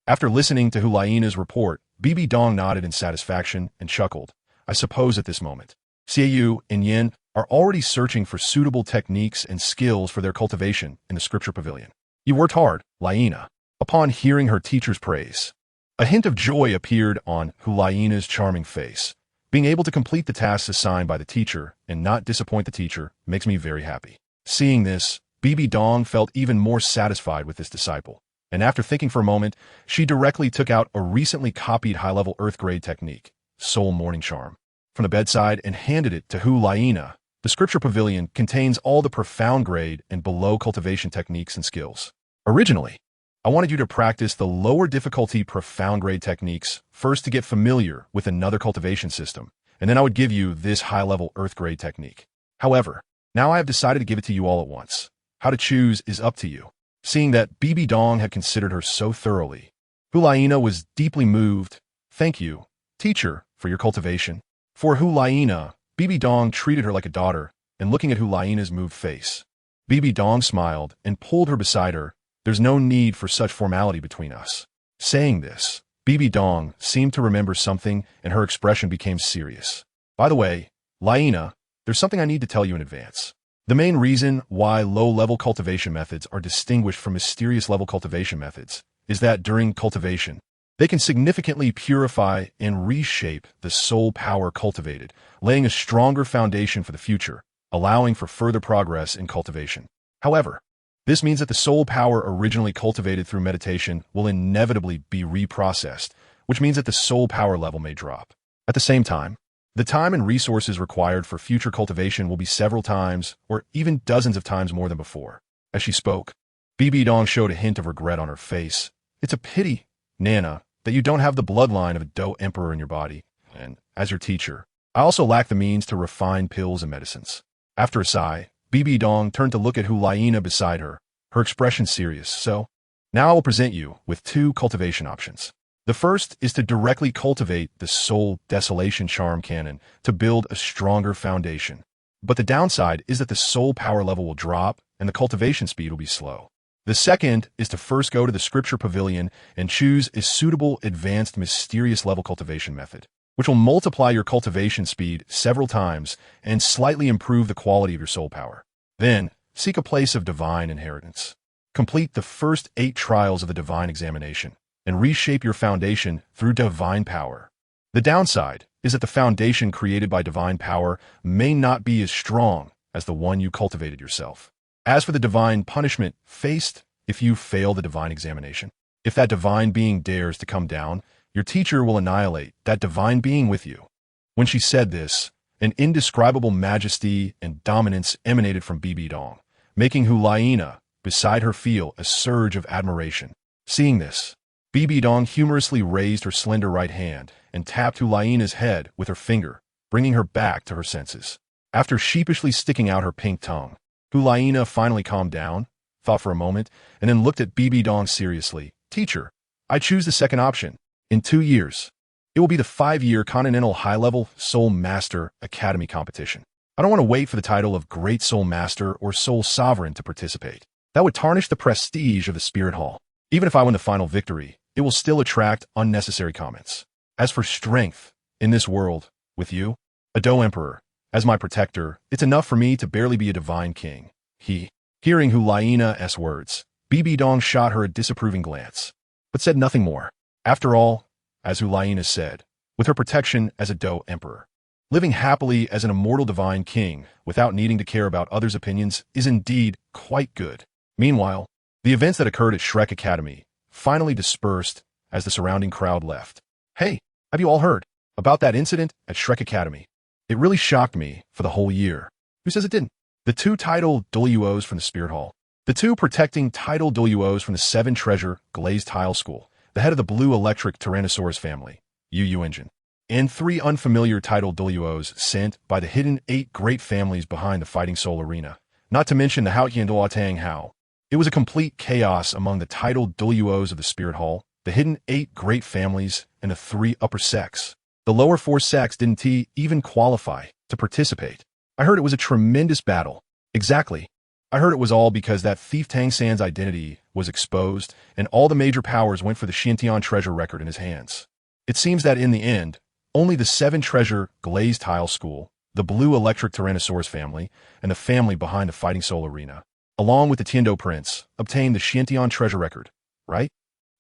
After listening to Hulaina's report, Bibi Dong nodded in satisfaction and chuckled. I suppose at this moment, Xiaoyu and Yin are already searching for suitable techniques and skills for their cultivation in the scripture pavilion. You worked hard, Laina. Upon hearing her teacher's praise, a hint of joy appeared on Hulaina's charming face. Being able to complete the tasks assigned by the teacher and not disappoint the teacher makes me very happy. Seeing this, Bibi Dong felt even more satisfied with this disciple, and after thinking for a moment, she directly took out a recently copied high-level Earth-grade technique, Soul Morning Charm, from the bedside and handed it to Hulaina. The scripture pavilion contains all the profound grade and below cultivation techniques and skills. Originally, I wanted you to practice the lower difficulty profound grade techniques first to get familiar with another cultivation system, and then I would give you this high-level earth grade technique. However, now I have decided to give it to you all at once. How to choose is up to you. Seeing that Bibi Dong had considered her so thoroughly, Hulaina was deeply moved. Thank you, teacher, for your cultivation. For Hulaina, Bibi Dong treated her like a daughter, and looking at Hulaina's moved face, Bibi Dong smiled and pulled her beside her. There's no need for such formality between us. Saying this, Bibi Dong seemed to remember something and her expression became serious. By the way, Laina, there's something I need to tell you in advance. The main reason why low-level cultivation methods are distinguished from mysterious-level cultivation methods is that during cultivation, they can significantly purify and reshape the soul power cultivated, laying a stronger foundation for the future, allowing for further progress in cultivation. However, this means that the soul power originally cultivated through meditation will inevitably be reprocessed, which means that the soul power level may drop. At the same time, the time and resources required for future cultivation will be several times or even dozens of times more than before. As she spoke, Bibi Dong showed a hint of regret on her face. It's a pity, Nana, that you don't have the bloodline of a Do Emperor in your body, and as your teacher, I also lack the means to refine pills and medicines. After a sigh, Bibi Dong turned to look at Hulaina beside her, her expression serious. So, now I will present you with two cultivation options. The first is to directly cultivate the Soul Desolation Charm Cannon to build a stronger foundation. But the downside is that the soul power level will drop and the cultivation speed will be slow. The second is to first go to the Scripture Pavilion and choose a suitable advanced mysterious level cultivation method, which will multiply your cultivation speed several times and slightly improve the quality of your soul power. Then, seek a place of divine inheritance. Complete the first 8 trials of the divine examination and reshape your foundation through divine power. The downside is that the foundation created by divine power may not be as strong as the one you cultivated yourself. As for the divine punishment faced if you fail the divine examination, if that divine being dares to come down, your teacher will annihilate that divine being with you. When she said this, an indescribable majesty and dominance emanated from Bibi Dong, making Hulaina beside her feel a surge of admiration. Seeing this, Bibi Dong humorously raised her slender right hand and tapped Hulaina's head with her finger, bringing her back to her senses. After sheepishly sticking out her pink tongue, Hulaina finally calmed down, thought for a moment, and then looked at Bibi Dong seriously. Teacher, I choose the second option. In 2 years, It will be the 5-year Continental High-Level Soul Master Academy competition. I don't want to wait for the title of Great Soul Master or Soul Sovereign to participate. That would tarnish the prestige of the Spirit Hall. Even if I win the final victory, it will still attract unnecessary comments. As for strength, in this world, with you, a Do Emperor, as my protector, it's enough for me to barely be a divine king. Hearing Hu Laiina's words, Bibi Dong shot her a disapproving glance, but said nothing more. After all, as Hu Laiina said, with her protection as a Do Emperor, living happily as an immortal divine king without needing to care about others' opinions is indeed quite good. Meanwhile, the events that occurred at Shrek Academy finally dispersed as the surrounding crowd left. Hey, have you all heard about that incident at Shrek Academy? It really shocked me for the whole year. Who says it didn't? The 2 title Douluos from the Spirit Hall. The 2 protecting title Douluos from the 7 Treasure Glazed Tile School, the head of the Blue Electric Tyrannosaurus family, Yu Engine, and 3 unfamiliar title Douluos sent by the hidden 8 great families behind the Fighting Soul Arena, not to mention the Haotian Tang Hao. It was a complete chaos among the title Douluos of the Spirit Hall, the hidden 8 great families, and the 3 upper sects. The lower 4 sects didn't even qualify to participate. I heard it was a tremendous battle. Exactly. I heard it was all because that thief Tang San's identity was exposed, and all the major powers went for the Xintian treasure record in his hands. It seems that in the end, only the 7 Treasure Glazed Tile School, the Blue Electric Tyrannosaurus family, and the family behind the Fighting Soul Arena, along with the Tiando Prince, obtained the Xintian treasure record, right?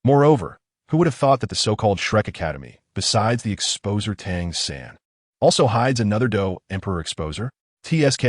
Moreover, who would have thought that the so-called Shrek Academy, besides the exposer Tang San, also hides another Do Emperor exposer? TSK.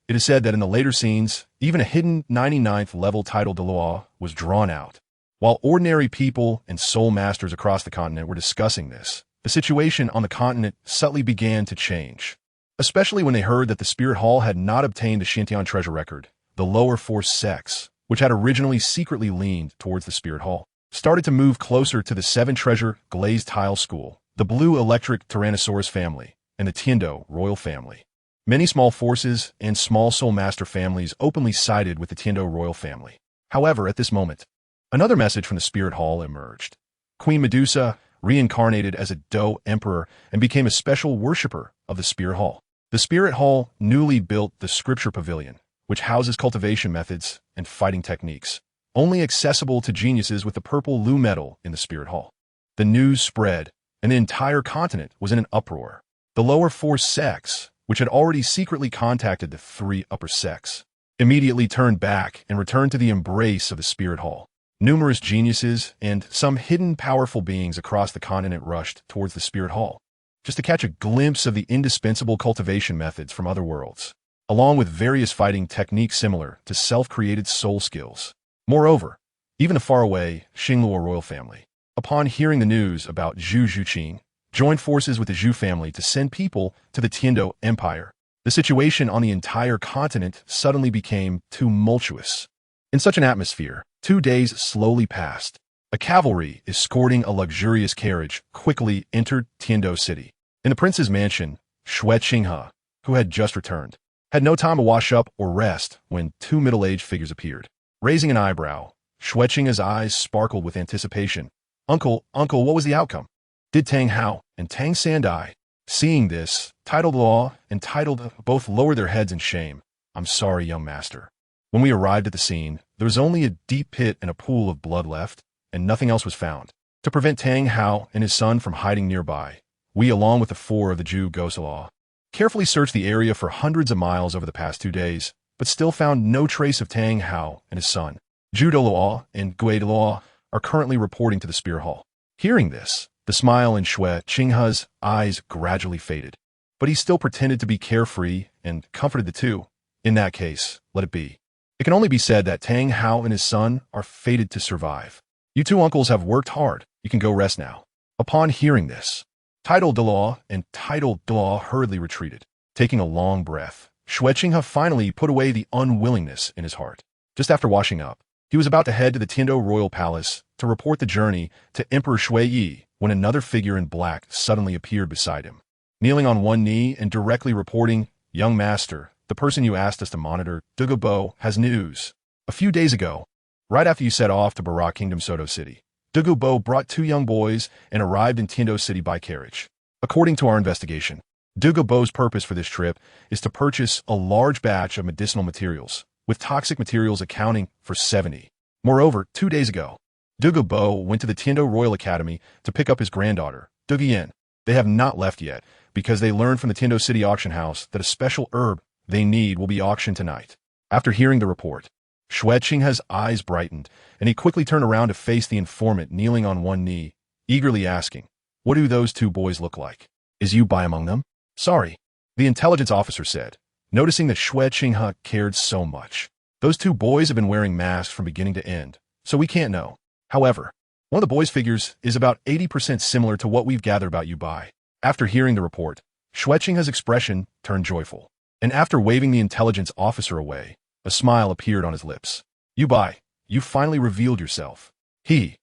It is said that in the later scenes, even a hidden 99th level title Douluo was drawn out. While ordinary people and soul masters across the continent were discussing this, the situation on the continent subtly began to change. Especially when they heard that the Spirit Hall had not obtained the Xintian treasure record, the lower 4 sects, which had originally secretly leaned towards the Spirit Hall, started to move closer to the 7 Treasure Glazed Tile School, the Blue Electric Tyrannosaurus family, and the Tiando Royal family. Many small forces and small soul master families openly sided with the Tiando Royal family. However, at this moment, another message from the Spirit Hall emerged. Queen Medusa reincarnated as a Do Emperor and became a special worshipper of the Spirit Hall. The Spirit Hall newly built the Scripture Pavilion, which houses cultivation methods and fighting techniques, only accessible to geniuses with the purple Lu medal in the Spirit Hall. The news spread, and the entire continent was in an uproar. The lower 4 sects, which had already secretly contacted the 3 upper sects, immediately turned back and returned to the embrace of the Spirit Hall. Numerous geniuses and some hidden powerful beings across the continent rushed towards the Spirit Hall, just to catch a glimpse of the indispensable cultivation methods from other worlds, along with various fighting techniques similar to self-created soul skills. Moreover, even the faraway Xingluo royal family, upon hearing the news about Zhu Zhuqing, joined forces with the Zhu family to send people to the Tiando Empire. The situation on the entire continent suddenly became tumultuous. In such an atmosphere, 2 days slowly passed. A cavalry escorting a luxurious carriage quickly entered Tiando City. In the prince's mansion, Xue Qinghe, who had just returned, had no time to wash up or rest when 2 middle-aged figures appeared. Raising an eyebrow, Xue Qinghe's eyes sparkled with anticipation. Uncle, what was the outcome? Did Tang Hao and Tang San die? Seeing this, titled Law and titled both lowered their heads in shame. I'm sorry, young master. When we arrived at the scene, there was only a deep pit and a pool of blood left, and nothing else was found. To prevent Tang Hao and his son from hiding nearby, we, along with the 4 of the Zhu Gosala, carefully searched the area for hundreds of miles over the past 2 days, but still found no trace of Tang Hao and his son. Zhu Douluo and Gui Douluo are currently reporting to the Spirit Hall. Hearing this, the smile in Xue Qinghe's eyes gradually faded, but he still pretended to be carefree and comforted the 2. In that case, let it be. It can only be said that Tang Hao and his son are fated to survive. You 2 uncles have worked hard. You can go rest now. Upon hearing this, Title Douluo and Title Douluo hurriedly retreated. Taking a long breath, Xue Qinghe finally put away the unwillingness in his heart. Just after washing up, he was about to head to the Tiando Royal Palace to report the journey to Emperor Shui when another figure in black suddenly appeared beside him. Kneeling on one knee and directly reporting, "Young master, the person you asked us to monitor, Douluo, has news. A few days ago, right after you set off to Barak Kingdom Soto City, Douluo brought two young boys and arrived in Tindo City by carriage. According to our investigation, Douluo's purpose for this trip is to purchase a large batch of medicinal materials, with toxic materials accounting for 70. Moreover, 2 days ago, Douluo went to the Tindo Royal Academy to pick up his granddaughter, TheYoung. They have not left yet, because they learned from the Tindo City auction house that a special herb they need will be auctioned tonight. After hearing the report, Xueqing's eyes brightened, and he quickly turned around to face the informant kneeling on one knee, eagerly asking, "What do those two boys look like? Is Yu Bai among them?" "Sorry," the intelligence officer said, noticing that Xueqing cared so much. "Those two boys have been wearing masks from beginning to end, so we can't know. However, one of the boys' figures is about 80% similar to what we've gathered about Yu Bai." After hearing the report, Xueqing's expression turned joyful, and after waving the intelligence officer away, a smile appeared on his lips. "Yu Bai, you finally revealed yourself." Three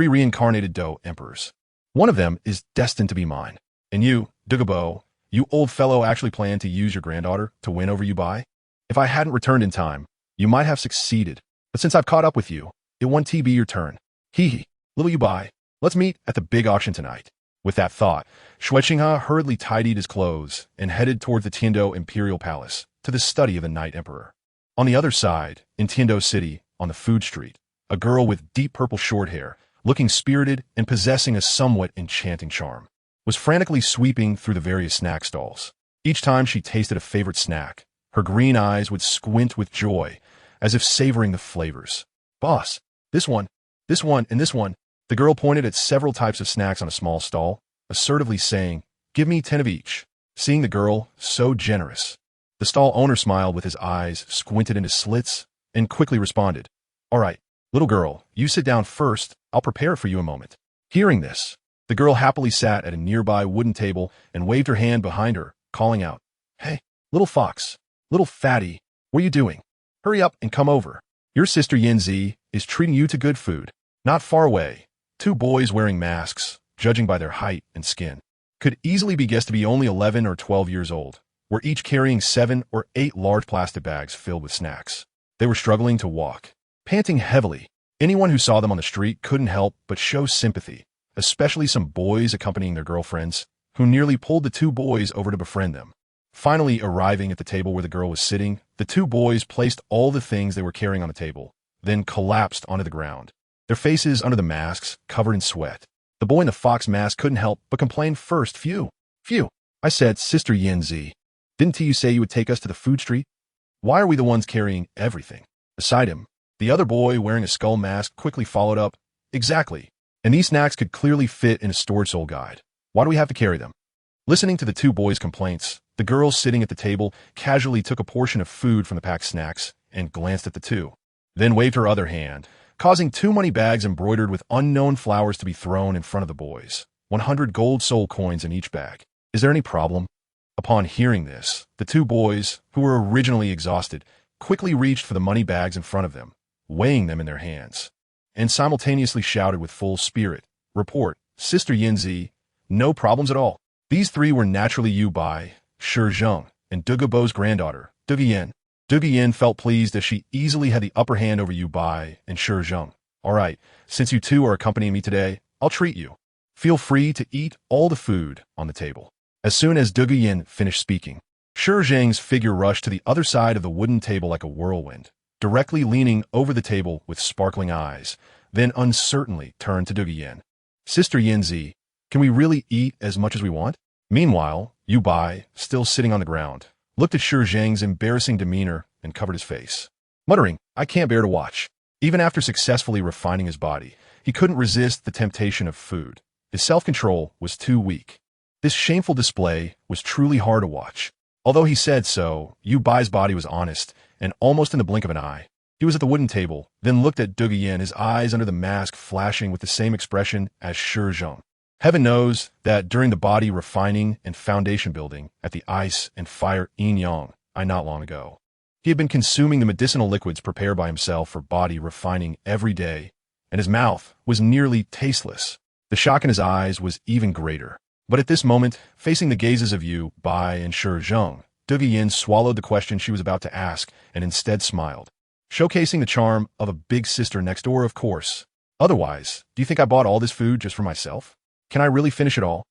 reincarnated Do emperors. One of them is destined to be mine. And you, Douluo, you old fellow actually planned to use your granddaughter to win over Yu Bai? If I hadn't returned in time, you might have succeeded. But since I've caught up with you, it won't be your turn. Little Yu Bai, let's meet at the big auction tonight. With that thought, Xueqing hurriedly tidied his clothes and headed toward the Tindo Imperial Palace to the study of the Night Emperor. On the other side, in Tindo City, on the food street, a girl with deep purple short hair, looking spirited and possessing a somewhat enchanting charm, was frantically sweeping through the various snack stalls. Each time she tasted a favorite snack, her green eyes would squint with joy, as if savoring the flavors. "Boss, this one, and this one." The girl pointed at several types of snacks on a small stall, assertively saying, "Give me 10 of each." Seeing the girl so generous, the stall owner smiled with his eyes squinted into slits and quickly responded, "All right, little girl, you sit down first. I'll prepare it for you a moment." Hearing this, the girl happily sat at a nearby wooden table and waved her hand behind her, calling out, "Hey, little fox, little fatty, what are you doing? Hurry up and come over. Your sister Yanzi is treating you to good food." Not far away, two boys wearing masks, judging by their height and skin, could easily be guessed to be only 11 or 12 years old, were each carrying 7 or 8 large plastic bags filled with snacks. They were struggling to walk, panting heavily. Anyone who saw them on the street couldn't help but show sympathy, especially some boys accompanying their girlfriends, who nearly pulled the two boys over to befriend them. Finally arriving at the table where the girl was sitting, the two boys placed all the things they were carrying on the table, then collapsed onto the ground, their faces under the masks covered in sweat. The boy in the fox mask couldn't help but complain first. Phew. I said, "Sister Yanzi, didn't you say you would take us to the food street? Why are we the ones carrying everything?" Beside him, the other boy wearing a skull mask quickly followed up, "Exactly. And these snacks could clearly fit in a storage soul guide. Why do we have to carry them?" Listening to the two boys' complaints, the girl sitting at the table casually took a portion of food from the packed snacks and glanced at the two, then waved her other hand, causing 2 money bags embroidered with unknown flowers to be thrown in front of the boys, 100 gold soul coins in each bag. "Is there any problem?" Upon hearing this, the two boys, who were originally exhausted, quickly reached for the money bags in front of them, weighing them in their hands, and simultaneously shouted with full spirit, "Report, Sister Yanzi, no problems at all." These three were naturally Yu Bai, Zheng, and Douluo's granddaughter, TheYoung. TheYoung felt pleased as she easily had the upper hand over Yu Bai and Zheng. "All right, since you two are accompanying me today, I'll treat you. Feel free to eat all the food on the table." As soon as TheYoung finished speaking, Zheng's figure rushed to the other side of the wooden table like a whirlwind, directly leaning over the table with sparkling eyes, then uncertainly turned to TheYoung. "Sister Yanzi, can we really eat as much as we want?" Meanwhile, Yu Bai, still sitting on the ground, looked at Zheng's embarrassing demeanor and covered his face, muttering, "I can't bear to watch." Even after successfully refining his body, he couldn't resist the temptation of food. His self-control was too weak. This shameful display was truly hard to watch. Although he said so, Yu Bai's body was honest, and almost in the blink of an eye, he was at the wooden table, then looked at TheYoung, his eyes under the mask flashing with the same expression as Zheng. Heaven knows that during the body refining and foundation building at the Ice and Fire Yin-Yang not long ago, he had been consuming the medicinal liquids prepared by himself for body refining every day, and his mouth was nearly tasteless. The shock in his eyes was even greater. But at this moment, facing the gazes of Yu Bai and Zheng, TheYoung swallowed the question she was about to ask and instead smiled, showcasing the charm of a big sister next door, of course. Otherwise, do you think I bought all this food just for myself? Can I really finish it all?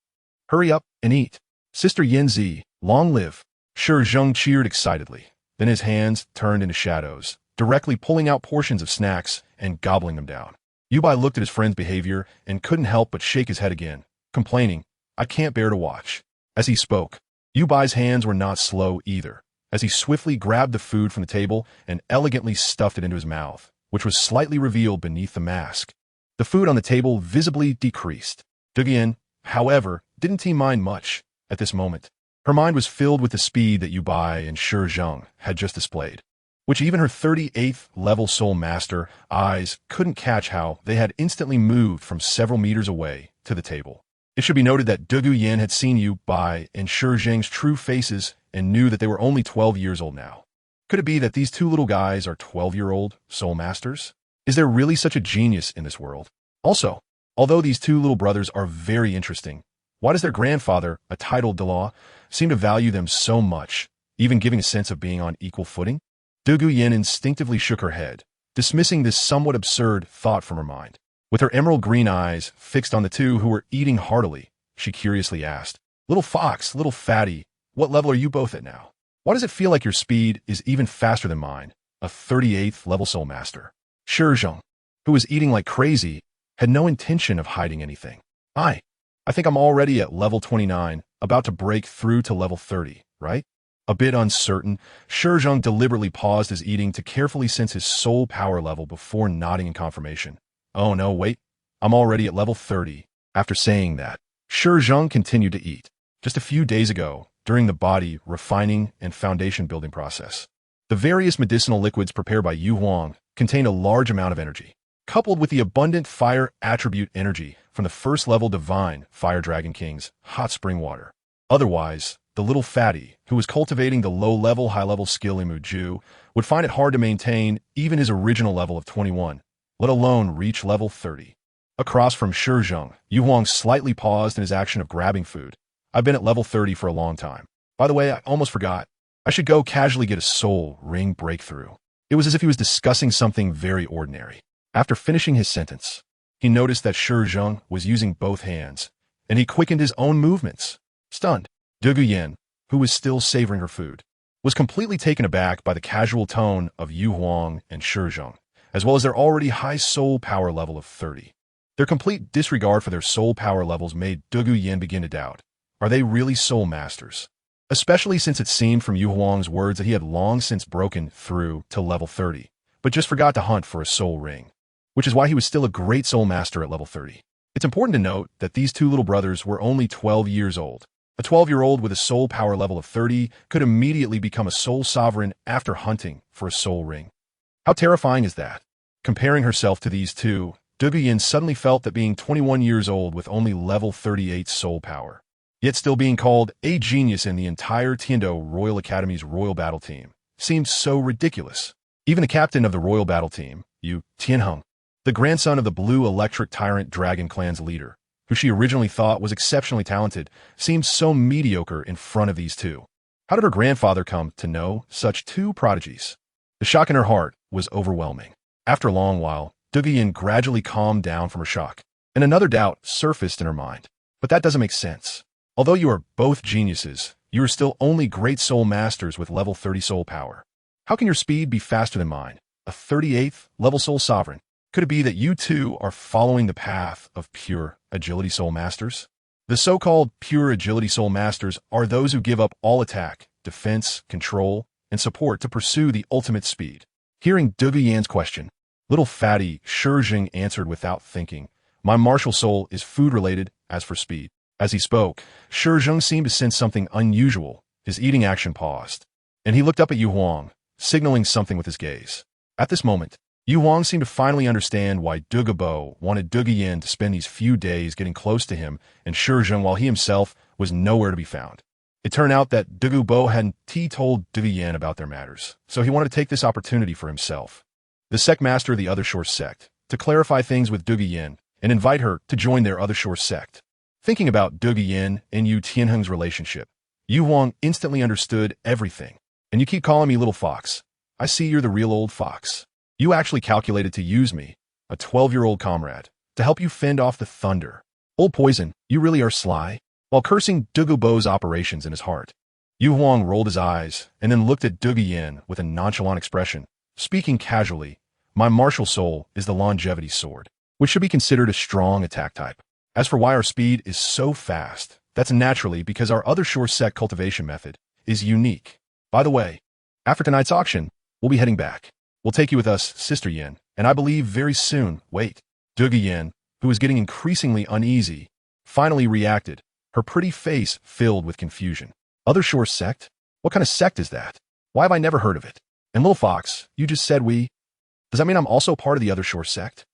Hurry up and eat. Sister Yanzi, long live. Shi Zheng cheered excitedly. Then his hands turned into shadows, directly pulling out portions of snacks and gobbling them down. Yubai looked at his friend's behavior and couldn't help but shake his head again, complaining, I can't bear to watch. As he spoke, Yubai's hands were not slow either, as he swiftly grabbed the food from the table and elegantly stuffed it into his mouth, which was slightly revealed beneath the mask. The food on the table visibly decreased. Duguyan, however, didn't mind much at this moment. Her mind was filled with the speed that Yubai and Shi Zheng had just displayed, which even her 38th level soul master eyes couldn't catch how they had instantly moved from several meters away to the table. It should be noted that Duguyan had seen Yubai and Shi Zheng's true faces and knew that they were only 12 years old now. Could it be that these two little guys are 12-year-old soul masters? Is there really such a genius in this world? Also, although these two little brothers are very interesting, why does their grandfather, a titled Douluo, seem to value them so much, even giving a sense of being on equal footing? Duguyan instinctively shook her head, dismissing this somewhat absurd thought from her mind. With her emerald green eyes fixed on the two who were eating heartily, she curiously asked, Little fox, little fatty, what level are you both at now? Why does it feel like your speed is even faster than mine, a 38th level soul master? Shi Zheng, who was eating like crazy, had no intention of hiding anything. I think I'm already at level 29, about to break through to level 30, right? A bit uncertain, Shi Zheng deliberately paused his eating to carefully sense his soul power level before nodding in confirmation. Oh no, wait, I'm already at level 30. After saying that, Shi Zheng continued to eat. Just a few days ago, during the body refining and foundation building process, the various medicinal liquids prepared by TheYoung contained a large amount of energy, coupled with the abundant fire attribute energy from the first level divine Fire Dragon King's hot spring water. Otherwise, the little fatty, who was cultivating the low-level, high-level skill in Muju, would find it hard to maintain even his original level of 21, let alone reach level 30. Across from Shi Zheng, TheYoung slightly paused in his action of grabbing food. I've been at level 30 for a long time. By the way, I almost forgot. I should go casually get a soul ring breakthrough. It was as if he was discussing something very ordinary. After finishing his sentence, he noticed that Shi Zheng was using both hands, and he quickened his own movements. Stunned, Duguyan, who was still savoring her food, was completely taken aback by the casual tone of TheYoung and Shi Zheng, as well as their already high soul power level of 30. Their complete disregard for their soul power levels made Duguyan begin to doubt. Are they really soul masters? Especially since it seemed from TheYoung's words that he had long since broken through to level 30, but just forgot to hunt for a soul ring, which is why he was still a great soul master at level 30. It's important to note that these two little brothers were only 12 years old. A 12-year-old with a soul power level of 30 could immediately become a soul sovereign after hunting for a soul ring. How terrifying is that? Comparing herself to these two, Duguyan suddenly felt that being 21 years old with only level 38 soul power, yet still being called a genius in the entire Tiando Royal Academy's Royal Battle Team, seemed so ridiculous. Even the captain of the Royal Battle Team, TheYoung, the grandson of the Blue Electric Tyrant Dragon Clan's leader, who she originally thought was exceptionally talented, seemed so mediocre in front of these two. How did her grandfather come to know such two prodigies? The shock in her heart was overwhelming. After a long while, Duguyan gradually calmed down from her shock, and another doubt surfaced in her mind. But that doesn't make sense. Although you are both geniuses, you are still only great soul masters with level 30 soul power. How can your speed be faster than mine, a 38th level soul sovereign? Could it be that you two are following the path of pure agility soul masters? The so-called pure agility soul masters are those who give up all attack, defense, control, and support to pursue the ultimate speed. Hearing Duguyan's question, little fatty Shi Zheng answered without thinking, My martial soul is food-related as for speed. As he spoke, Shi Zheng seemed to sense something unusual. His eating action paused, and he looked up at TheYoung, signaling something with his gaze. At this moment, TheYoung seemed to finally understand why Dugubo wanted Duguyan to spend these few days getting close to him and Shi Zheng while he himself was nowhere to be found. It turned out that Dugubo hadn't told Duguyan about their matters, so he wanted to take this opportunity for himself. The sect master of the Other Shore sect, to clarify things with Duguyan and invite her to join their Other Shore sect. Thinking about Duguyan and Tianheng's relationship, TheYoung instantly understood everything. And you keep calling me little fox. I see you're the real old fox. You actually calculated to use me, a 12-year-old comrade, to help you fend off the thunder. Old Poison, you really are sly. While cursing Douluo's operations in his heart, Yu Huang rolled his eyes and then looked at Dugu Yin with a nonchalant expression, speaking casually. My martial soul is the longevity sword, which should be considered a strong attack type. As for why our speed is so fast, that's naturally because our other shore sect cultivation method is unique. By the way, after tonight's auction, we'll be heading back. We'll take you with us, Sister Yin, and I believe very soon. Wait. Dugu Yin, who was getting increasingly uneasy, finally reacted, her pretty face filled with confusion. Other shore sect? What kind of sect is that? Why have I never heard of it? And Little Fox, you just said we... Does that mean I'm also part of the other shore sect?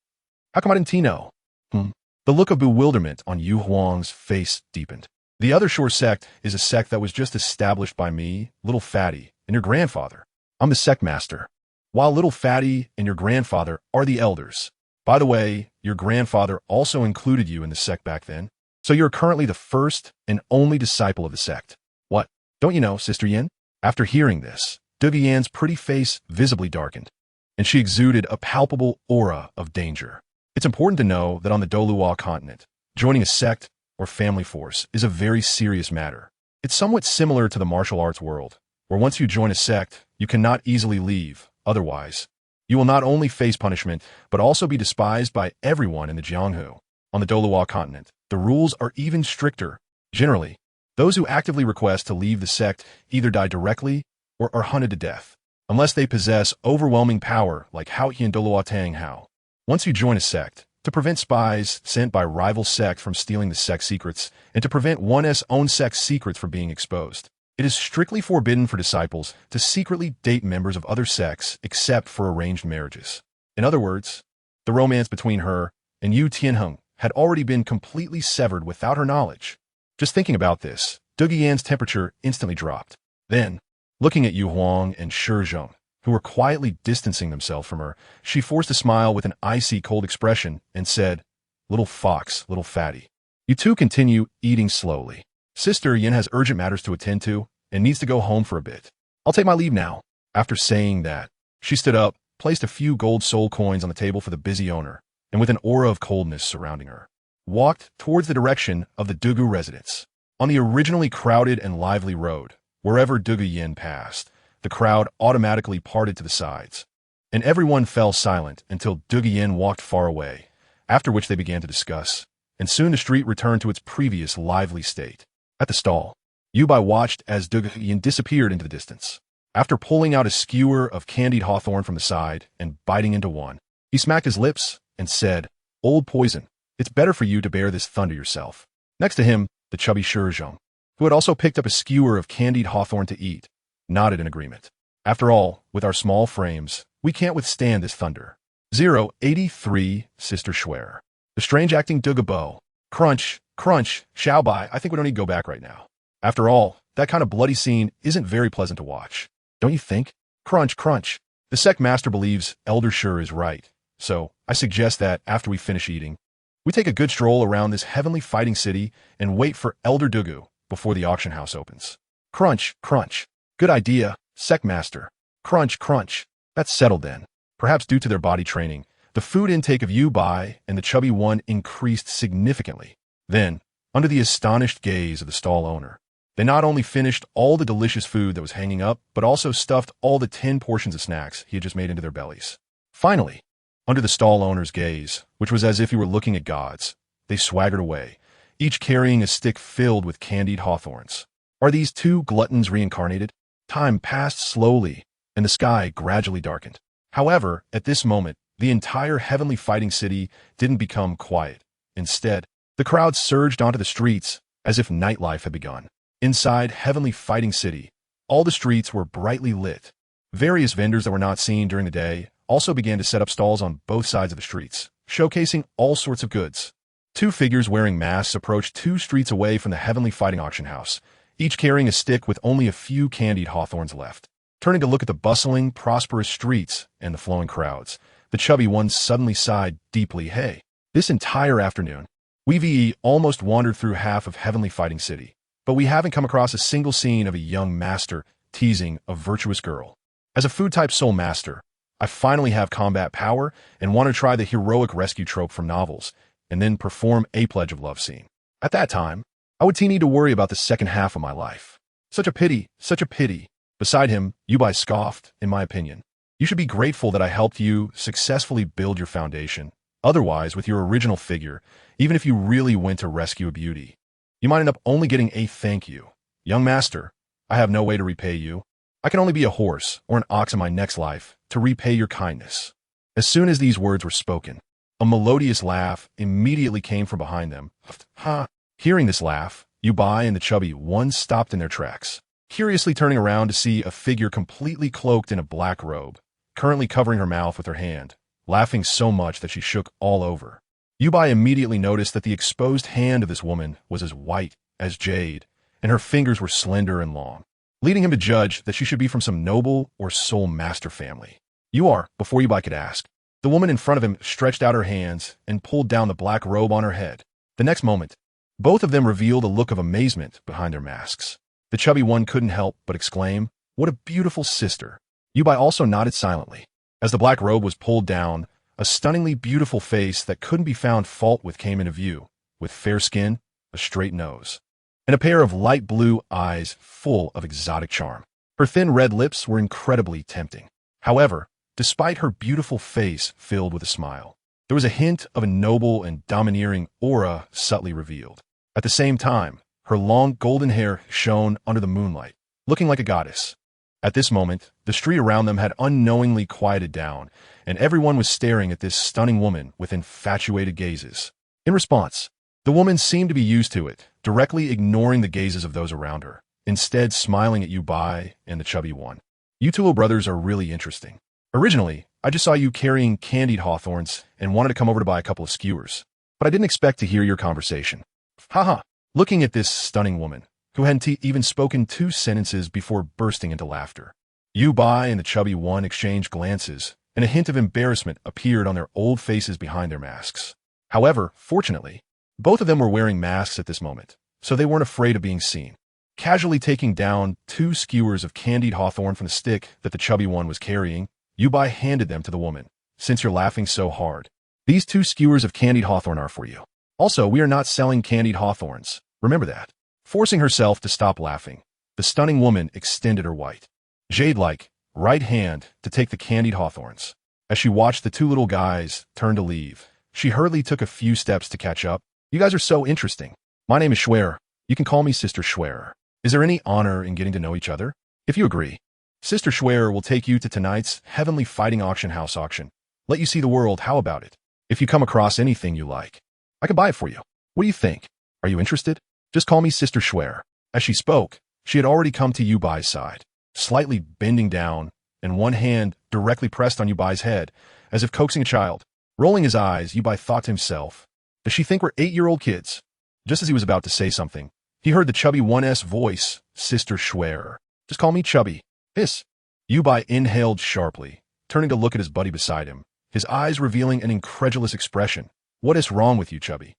How come I didn't know? The look of bewilderment on Yu Huang's face deepened. The other shore sect is a sect that was just established by me, Little Fatty, and your grandfather. I'm the sect master, while Little Fatty and your grandfather are the elders. By the way, your grandfather also included you in the sect back then, so you're currently the first and only disciple of the sect. What? Don't you know, Sister Yin? After hearing this, Dugu Yin's pretty face visibly darkened, and she exuded a palpable aura of danger. It's important to know that on the Douluo continent, joining a sect or family force is a very serious matter. It's somewhat similar to the martial arts world, where once you join a sect, you cannot easily leave. Otherwise, you will not only face punishment, but also be despised by everyone in the Jianghu. On the Douluo continent, the rules are even stricter. Generally, those who actively request to leave the sect either die directly or are hunted to death, unless they possess overwhelming power like Haotian Douluo Tang Hao. Once you join a sect, to prevent spies sent by rival sect from stealing the sect's secrets, and to prevent one's own sect's secrets from being exposed, it is strictly forbidden for disciples to secretly date members of other sects except for arranged marriages. In other words, the romance between her and Yu Tianheng had already been completely severed without her knowledge. Just thinking about this, Dugu Yan's temperature instantly dropped. Then, looking at Yu Huang and Shi Zhong, who were quietly distancing themselves from her, she forced a smile with an icy cold expression and said, Little Fox, Little Fatty, you two continue eating slowly. Sister Yin has urgent matters to attend to and needs to go home for a bit. I'll take my leave now. After saying that, she stood up, placed a few gold soul coins on the table for the busy owner, and with an aura of coldness surrounding her, walked towards the direction of the Dugu residence. On the originally crowded and lively road, wherever Dugu Yin passed, the crowd automatically parted to the sides, and everyone fell silent until Dugu Yin walked far away, after which they began to discuss, and soon the street returned to its previous lively state. At the stall, Yu Bai watched as Dugu Yin disappeared into the distance. After pulling out a skewer of candied hawthorn from the side and biting into one, he smacked his lips and said, Old Poison, it's better for you to bear this thunder yourself. Next to him, the chubby Shi Zhong, who had also picked up a skewer of candied hawthorn to eat, nodded in agreement. After all, with our small frames, we can't withstand this thunder. 083, Sister Schwer. The strange acting Dugu. Crunch, crunch, Xiaobai, I think we don't need to go back right now. After all, that kind of bloody scene isn't very pleasant to watch. Don't you think? Crunch, crunch. The sect master believes Elder Shi is right, so I suggest that after we finish eating, we take a good stroll around this heavenly fighting city and wait for Elder Dugu before the auction house opens. Crunch, crunch. Good idea, sect master. Crunch, crunch. That's settled then. Perhaps due to their body training, the food intake of Yu Bai and the chubby one increased significantly. Then, under the astonished gaze of the stall owner, they not only finished all the delicious food that was hanging up, but also stuffed all the 10 portions of snacks he had just made into their bellies. Finally, under the stall owner's gaze, which was as if he were looking at gods, they swaggered away, each carrying a stick filled with candied hawthorns. Are these two gluttons reincarnated? Time passed slowly, and the sky gradually darkened. However, at this moment, the entire heavenly fighting city didn't become quiet. Instead, the crowd surged onto the streets as if nightlife had begun. Inside Heavenly Fighting City, all the streets were brightly lit. Various vendors that were not seen during the day also began to set up stalls on both sides of the streets, showcasing all sorts of goods. Two figures wearing masks approached 2 streets away from the Heavenly Fighting Auction House, each carrying a stick with only a few candied hawthorns left. Turning to look at the bustling, prosperous streets and the flowing crowds, the chubby one suddenly sighed deeply. Hey, this entire afternoon, we've almost wandered through half of Heavenly Fighting City, but we haven't come across a single scene of a young master teasing a virtuous girl. As a food-type soul master, I finally have combat power and want to try the heroic rescue trope from novels, and then perform a pledge of love scene. At that time, I would need to worry about the second half of my life. Such a pity, such a pity. Beside him, Yubai scoffed, in my opinion. You should be grateful that I helped you successfully build your foundation. Otherwise, with your original figure, even if you really went to rescue a beauty, you might end up only getting a thank you. Young master, I have no way to repay you. I can only be a horse or an ox in my next life to repay your kindness. As soon as these words were spoken, a melodious laugh immediately came from behind them. Ha! Hearing this laugh, Yubai and the chubby one stopped in their tracks, curiously turning around to see a figure completely cloaked in a black robe, currently covering her mouth with her hand, laughing so much that she shook all over. Yubai immediately noticed that the exposed hand of this woman was as white as jade, and her fingers were slender and long, leading him to judge that she should be from some noble or soul master family. You are, before Yubai could ask. The woman in front of him stretched out her hands and pulled down the black robe on her head. The next moment, both of them revealed a look of amazement behind their masks. The chubby one couldn't help but exclaim, "What a beautiful sister." Yubai also nodded silently. As the black robe was pulled down, a stunningly beautiful face that couldn't be found fault with came into view, with fair skin, a straight nose, and a pair of light blue eyes full of exotic charm. Her thin red lips were incredibly tempting. However, despite her beautiful face filled with a smile, there was a hint of a noble and domineering aura subtly revealed. At the same time, her long golden hair shone under the moonlight, looking like a goddess. At this moment, the street around them had unknowingly quieted down, and everyone was staring at this stunning woman with infatuated gazes. In response, the woman seemed to be used to it, directly ignoring the gazes of those around her, instead smiling at Yubai and the chubby one. You two little brothers are really interesting. Originally, I just saw you carrying candied hawthorns and wanted to come over to buy a couple of skewers, but I didn't expect to hear your conversation. Haha. Looking at this stunning woman, who hadn't even spoken 2 sentences before bursting into laughter. Yubai and the chubby one exchanged glances, and a hint of embarrassment appeared on their old faces behind their masks. However, fortunately, both of them were wearing masks at this moment, so they weren't afraid of being seen. Casually taking down 2 skewers of candied hawthorn from the stick that the chubby one was carrying, Yubai handed them to the woman. Since you're laughing so hard, these 2 skewers of candied hawthorn are for you. Also, we are not selling candied hawthorns. Remember that. Forcing herself to stop laughing, the stunning woman extended her white, jade-like, right hand to take the candied hawthorns. As she watched the 2 little guys turn to leave, she hurriedly took a few steps to catch up. You guys are so interesting. My name is Schwerer. You can call me Sister Schwerer. Is there any honor in getting to know each other? If you agree, Sister Schwerer will take you to tonight's Heavenly Fighting Auction House auction. Let you see the world. How about it? If you come across anything you like, I can buy it for you. What do you think? Are you interested? Just call me Sister Schwerer. As she spoke, she had already come to Yubai's side, slightly bending down, and one hand directly pressed on Yubai's head, as if coaxing a child. Rolling his eyes, Yubai thought to himself, does she think we're 8-year-old kids? Just as he was about to say something, he heard the chubby one's voice, Sister Schwerer. Just call me Chubby. Hiss. Yubai inhaled sharply, turning to look at his buddy beside him, his eyes revealing an incredulous expression. What is wrong with you, Chubby?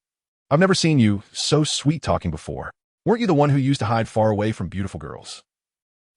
I've never seen you so sweet-talking before. Weren't you the one who used to hide far away from beautiful girls?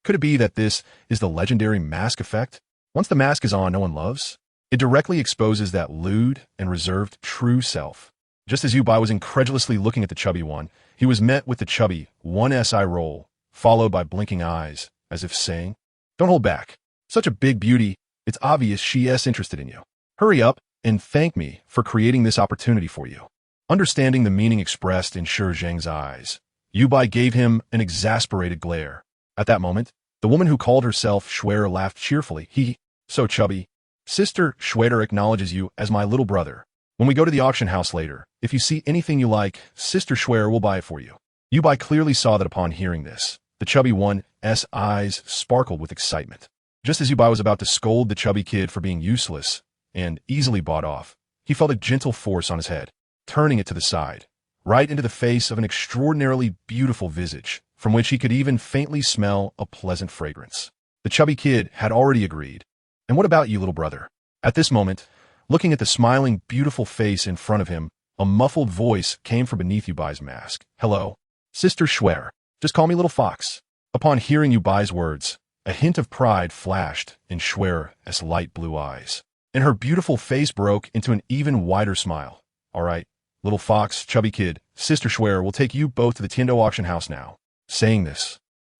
Could it be that this is the legendary mask effect? Once the mask is on, no one loves. It directly exposes that lewd and reserved true self. Just as Yubai was incredulously looking at the chubby one, he was met with the chubby one's eye roll, followed by blinking eyes, as if saying, don't hold back. Such a big beauty, it's obvious she's interested in you. Hurry up and thank me for creating this opportunity for you. Understanding the meaning expressed in Shi Zheng's eyes, Yubai gave him an exasperated glare. At that moment, the woman who called herself Schwerer laughed cheerfully. So Chubby, Sister Schwerer acknowledges you as my little brother. When we go to the auction house later, if you see anything you like, Sister Schwerer will buy it for you. Yubai clearly saw that upon hearing this, the chubby one's eyes sparkled with excitement. Just as Yubai was about to scold the chubby kid for being useless and easily bought off, he felt a gentle force on his head, turning it to the side, right into the face of an extraordinarily beautiful visage, from which he could even faintly smell a pleasant fragrance. The chubby kid had already agreed. And what about you, little brother? At this moment, looking at the smiling, beautiful face in front of him, a muffled voice came from beneath Yubai's mask. Hello, Sister Schwerer. Just call me Little Fox. Upon hearing Yubai's words, A hint of pride flashed in Schwer's light blue eyes, and her beautiful face broke into an even wider smile. All right, little fox, chubby kid, Sister Schwer will take you both to the Tiendo auction house now. Saying this,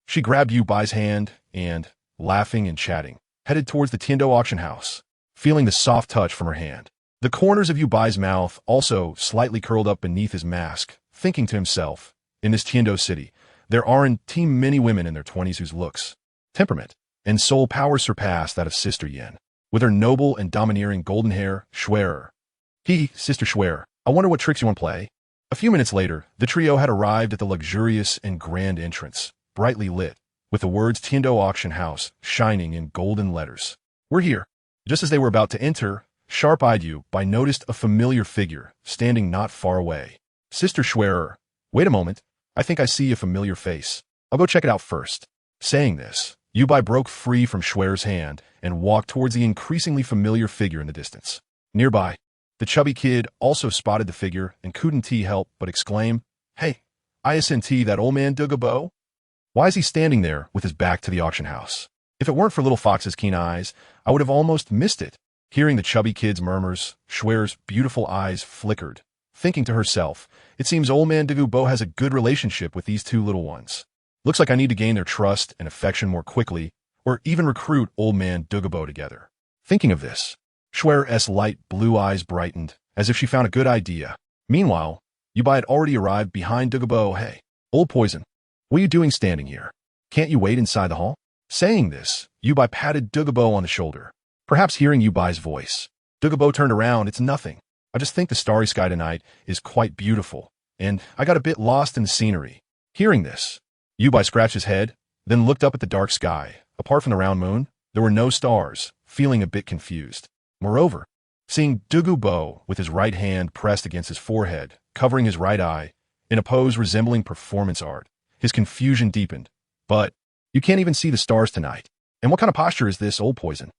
she grabbed Yu Bai's hand and, laughing and chatting, headed towards the Tiendo auction house, feeling the soft touch from her hand. The corners of Yu Bai's mouth also slightly curled up beneath his mask, thinking to himself, in this Tiendo city, there aren't many women in their 20s whose looks, temperament, and soul power surpass that of Sister Yen. With her noble and domineering golden hair, Schwerer. Sister Schwer, I wonder what tricks you want to play? A few minutes later, the trio had arrived at the luxurious and grand entrance, brightly lit, with the words Tiendo Auction House shining in golden letters. We're here. Just as they were about to enter, sharp-eyed Yu Bai noticed a familiar figure standing not far away. Sister Schwerer, wait a moment. I think I see a familiar face. I'll go check it out first. Saying this, Yu Bai broke free from Schwerer's hand and walked towards the increasingly familiar figure in the distance. Nearby, the chubby kid also spotted the figure and couldn't help but exclaim, Hey, isn't that old man Douluo? Why is he standing there with his back to the auction house? If it weren't for Little Fox's keen eyes, I would have almost missed it. Hearing the chubby kid's murmurs, Schwerer's beautiful eyes flickered, thinking to herself, it seems old man Douluo has a good relationship with these two little ones. Looks like I need to gain their trust and affection more quickly, or even recruit old man Douluo together. Thinking of this, Schwerer's light blue eyes brightened, as if she found a good idea. Meanwhile, Yu Bai had already arrived behind Douluo. Hey, old poison, what are you doing standing here? Can't you wait inside the hall? Saying this, Yu Bai patted Douluo on the shoulder. Perhaps hearing Yu Bai's voice, Douluo turned around. It's nothing. I just think the starry sky tonight is quite beautiful, and I got a bit lost in the scenery. Hearing this, Yu Bai scratched his head, then looked up at the dark sky. Apart from the round moon, there were no stars, feeling a bit confused. Moreover, seeing Douluo with his right hand pressed against his forehead, covering his right eye, in a pose resembling performance art, his confusion deepened. But you can't even see the stars tonight. And what kind of posture is this, old poison?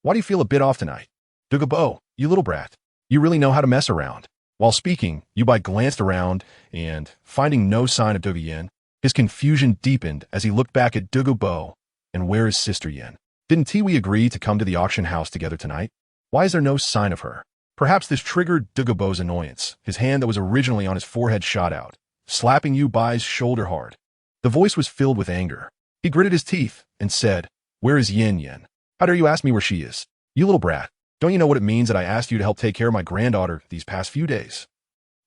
Why do you feel a bit off tonight? Douluo, you little brat. You really know how to mess around. While speaking, Yu Bai glanced around and, finding no sign of Douluo Yen, his confusion deepened as he looked back at Douluo. And where is Sister Yen? Didn't we agree to come to the auction house together tonight? Why is there no sign of her? Perhaps this triggered Douluo's annoyance. His hand that was originally on his forehead shot out, slapping Yu Bai's shoulder hard. The voice was filled with anger. He gritted his teeth and said, Where is Yen? How dare you ask me where she is? You little brat. Don't you know what it means that I asked you to help take care of my granddaughter these past few days?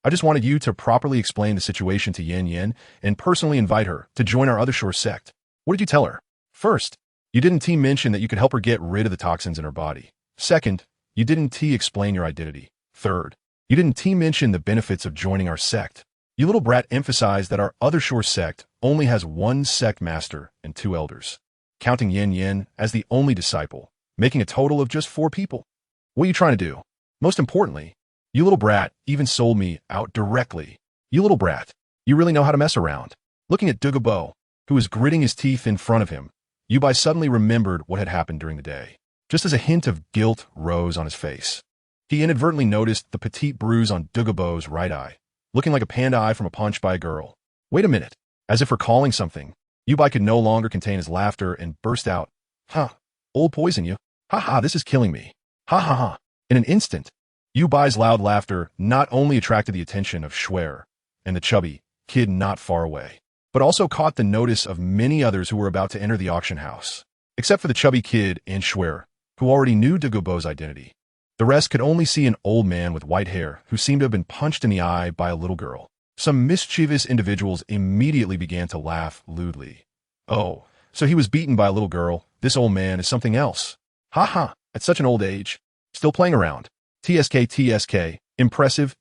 I just wanted you to properly explain the situation to Yen and personally invite her to join our other shore sect. What did you tell her? First, you didn't mention that you could help her get rid of the toxins in her body. Second, you didn't explain your identity. Third, you didn't mention the benefits of joining our sect. You little brat emphasized that our other shore sect only has one sect master and 2 elders, counting Yen as the only disciple, making a total of just 4 people. What are you trying to do? Most importantly, you little brat even sold me out directly. You little brat, you really know how to mess around. Looking at Douluo, who was gritting his teeth in front of him, Yu Bai suddenly remembered what had happened during the day. Just as a hint of guilt rose on his face, he inadvertently noticed the petite bruise on Douluo's right eye, looking like a panda eye from a punch by a girl. Wait a minute. As if recalling something, Yu Bai could no longer contain his laughter and burst out, Old poison you. This is killing me. Ha. In an instant, Yu Bai's loud laughter not only attracted the attention of Schwer and the chubby kid not far away, but also caught the notice of many others who were about to enter the auction house. Except for the chubby kid and Schwer, who already knew Douluo's identity. The rest could only see an old man with white hair who seemed to have been punched in the eye by a little girl. Some mischievous individuals immediately began to laugh lewdly. Oh, so he was beaten by a little girl. This old man is something else. At such an old age. Still playing around. TSK. Impressive.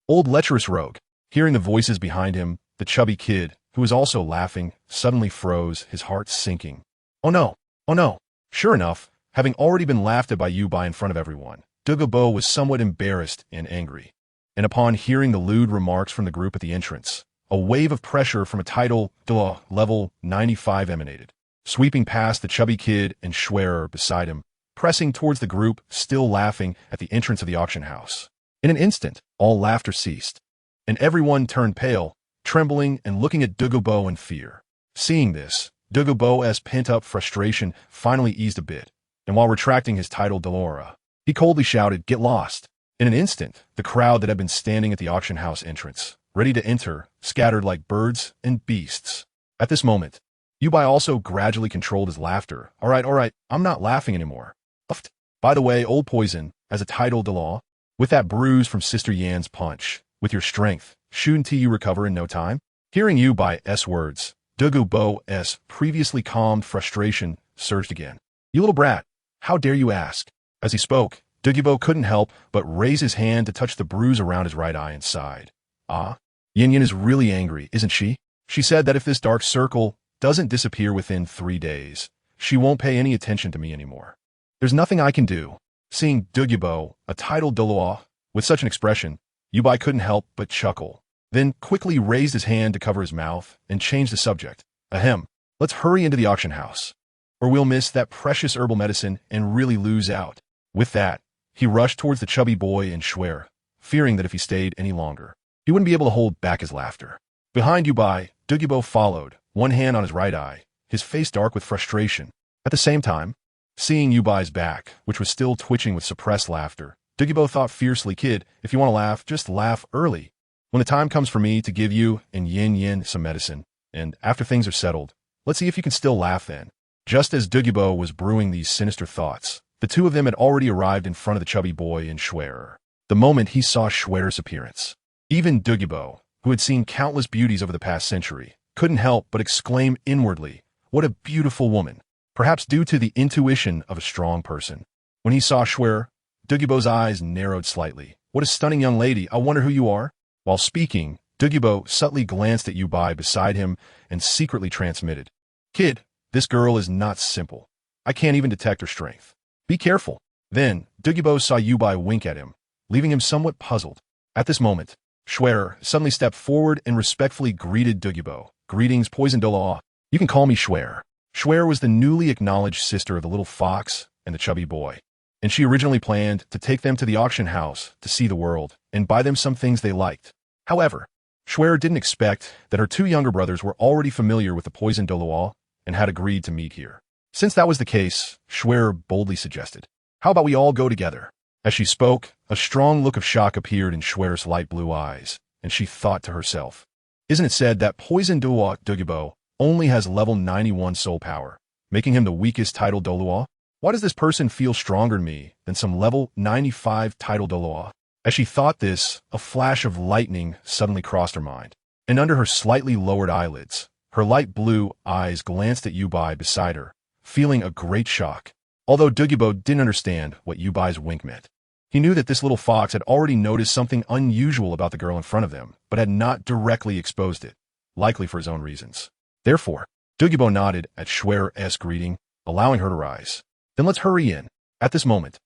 Old lecherous rogue. Hearing the voices behind him, the chubby kid, who was also laughing, suddenly froze, his heart sinking. Oh no. Sure enough, having already been laughed at by Yu Bai in front of everyone, Douluo was somewhat embarrassed and angry. And upon hearing the lewd remarks from the group at the entrance, a wave of pressure from a title level 95 emanated, sweeping past the chubby kid and Schwerer beside him, pressing towards the group, still laughing at the entrance of the auction house. In an instant, all laughter ceased, and everyone turned pale, trembling and looking at Douluo in fear. Seeing this, Douluo's pent-up frustration finally eased a bit, and while retracting his title Douluo, he coldly shouted, "Get lost!" In an instant, the crowd that had been standing at the auction house entrance, ready to enter, scattered like birds and beasts. At this moment, Yubai also gradually controlled his laughter. All right, I'm not laughing anymore. Uffed. By the way, old poison, as a title Douluo, with that bruise from Sister Yan's punch, with your strength, shouldn't you recover in no time? Hearing Yubai's words, Douluo's previously calmed frustration surged again. You little brat, how dare you ask? As he spoke, Douluo couldn't help but raise his hand to touch the bruise around his right eye and sighed. Ah, Yin is really angry, isn't she? She said that if this dark circle doesn't disappear within 3 days, she won't pay any attention to me anymore. There's nothing I can do. Seeing Douluo, a titled Douluo, with such an expression, Yubai couldn't help but chuckle, then quickly raised his hand to cover his mouth and changed the subject. Ahem, let's hurry into the auction house, or we'll miss that precious herbal medicine and really lose out. With that, he rushed towards the chubby boy and Schwer, fearing that if he stayed any longer, he wouldn't be able to hold back his laughter. Behind Yubai, Douluo followed, one hand on his right eye, his face dark with frustration. At the same time, seeing Yubai's back, which was still twitching with suppressed laughter, Douluo thought fiercely, "Kid, if you want to laugh, just laugh early. When the time comes for me to give you and Yin some medicine, and after things are settled, let's see if you can still laugh then." Just as Douluo was brewing these sinister thoughts, the two of them had already arrived in front of the chubby boy and Schwer. The moment he saw Schwer's appearance, even Douluo, who had seen countless beauties over the past century, couldn't help but exclaim inwardly, "What a beautiful woman!" Perhaps due to the intuition of a strong person. When he saw Schwer, Douluo's eyes narrowed slightly. "What a stunning young lady, I wonder who you are?" While speaking, Douluo subtly glanced at Yubai beside him and secretly transmitted, "Kid, this girl is not simple. I can't even detect her strength. Be careful." Then, Douluo saw Yubai wink at him, leaving him somewhat puzzled. At this moment, Schwer suddenly stepped forward and respectfully greeted Douluo. "Greetings, Poison Douluo. You can call me Schwer." Schwer was the newly acknowledged sister of the little fox and the chubby boy, and she originally planned to take them to the auction house to see the world and buy them some things they liked. However, Schwer didn't expect that her two younger brothers were already familiar with the Poison Douluo and had agreed to meet here. Since that was the case, Schwer boldly suggested, "How about we all go together?" As she spoke, a strong look of shock appeared in Schwer's light blue eyes, and she thought to herself, "Isn't it said that Poison Douluo only has level 91 soul power, making him the weakest title Douluo? Why does this person feel stronger than me than some level 95 title Douluo?" As she thought this, a flash of lightning suddenly crossed her mind, and under her slightly lowered eyelids, her light blue eyes glanced at Yubai beside her, feeling a great shock. Although Douluo didn't understand what Yubai's wink meant, he knew that this little fox had already noticed something unusual about the girl in front of them, but had not directly exposed it, likely for his own reasons. Therefore, Douluo nodded at Schwer's greeting, allowing her to rise. "Then let's hurry in." At this moment,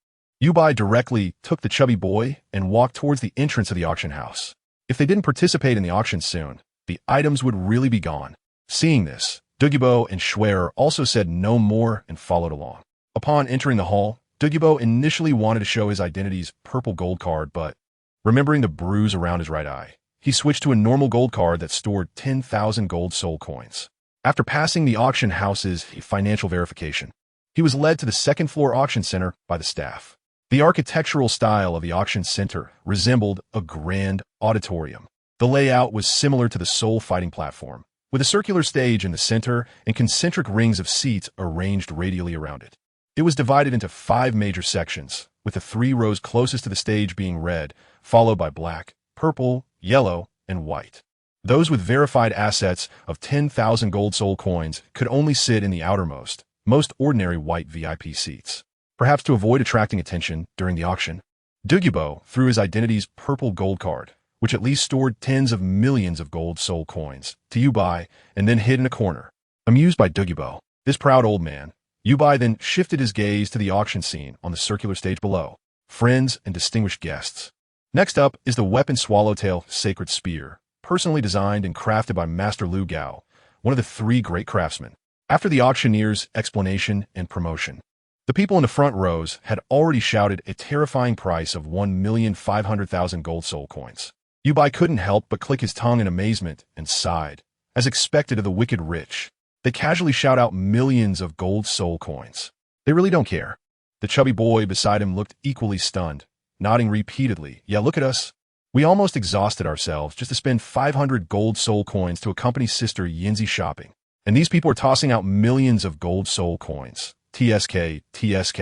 Yubai directly took the chubby boy and walked towards the entrance of the auction house. If they didn't participate in the auction soon, the items would really be gone. Seeing this, Douluo and Schwer also said no more and followed along. Upon entering the hall, Douluo initially wanted to show his identity's purple gold card, but, remembering the bruise around his right eye, he switched to a normal gold card that stored 10,000 gold soul coins. After passing the auction house's financial verification, he was led to the second-floor auction center by the staff. The architectural style of the auction center resembled a grand auditorium. The layout was similar to the soul fighting platform, with a circular stage in the center and concentric rings of seats arranged radially around it. It was divided into 5 major sections, with the 3 rows closest to the stage being red, followed by black, purple, yellow, and white. Those with verified assets of 10,000 gold soul coins could only sit in the outermost, most ordinary white VIP seats. Perhaps to avoid attracting attention during the auction, Douluo threw his identity's purple gold card, which at least stored tens of millions of gold soul coins, to Yubai and then hid in a corner. Amused by Douluo, this proud old man, Yubai then shifted his gaze to the auction scene on the circular stage below. Friends and distinguished guests. Next up is the weapon Swallowtail Sacred Spear, personally designed and crafted by Master Lu Gao, one of the 3 great craftsmen. After the auctioneer's explanation and promotion, the people in the front rows had already shouted a terrifying price of 1,500,000 gold soul coins. Yubai couldn't help but click his tongue in amazement and sighed, as expected of the wicked rich. They casually shout out millions of gold soul coins. They really don't care. The chubby boy beside him looked equally stunned, nodding repeatedly. Yeah, look at us. We almost exhausted ourselves just to spend 500 gold soul coins to accompany Sister Yinzi shopping. And these people are tossing out millions of gold soul coins. TSK, TSK.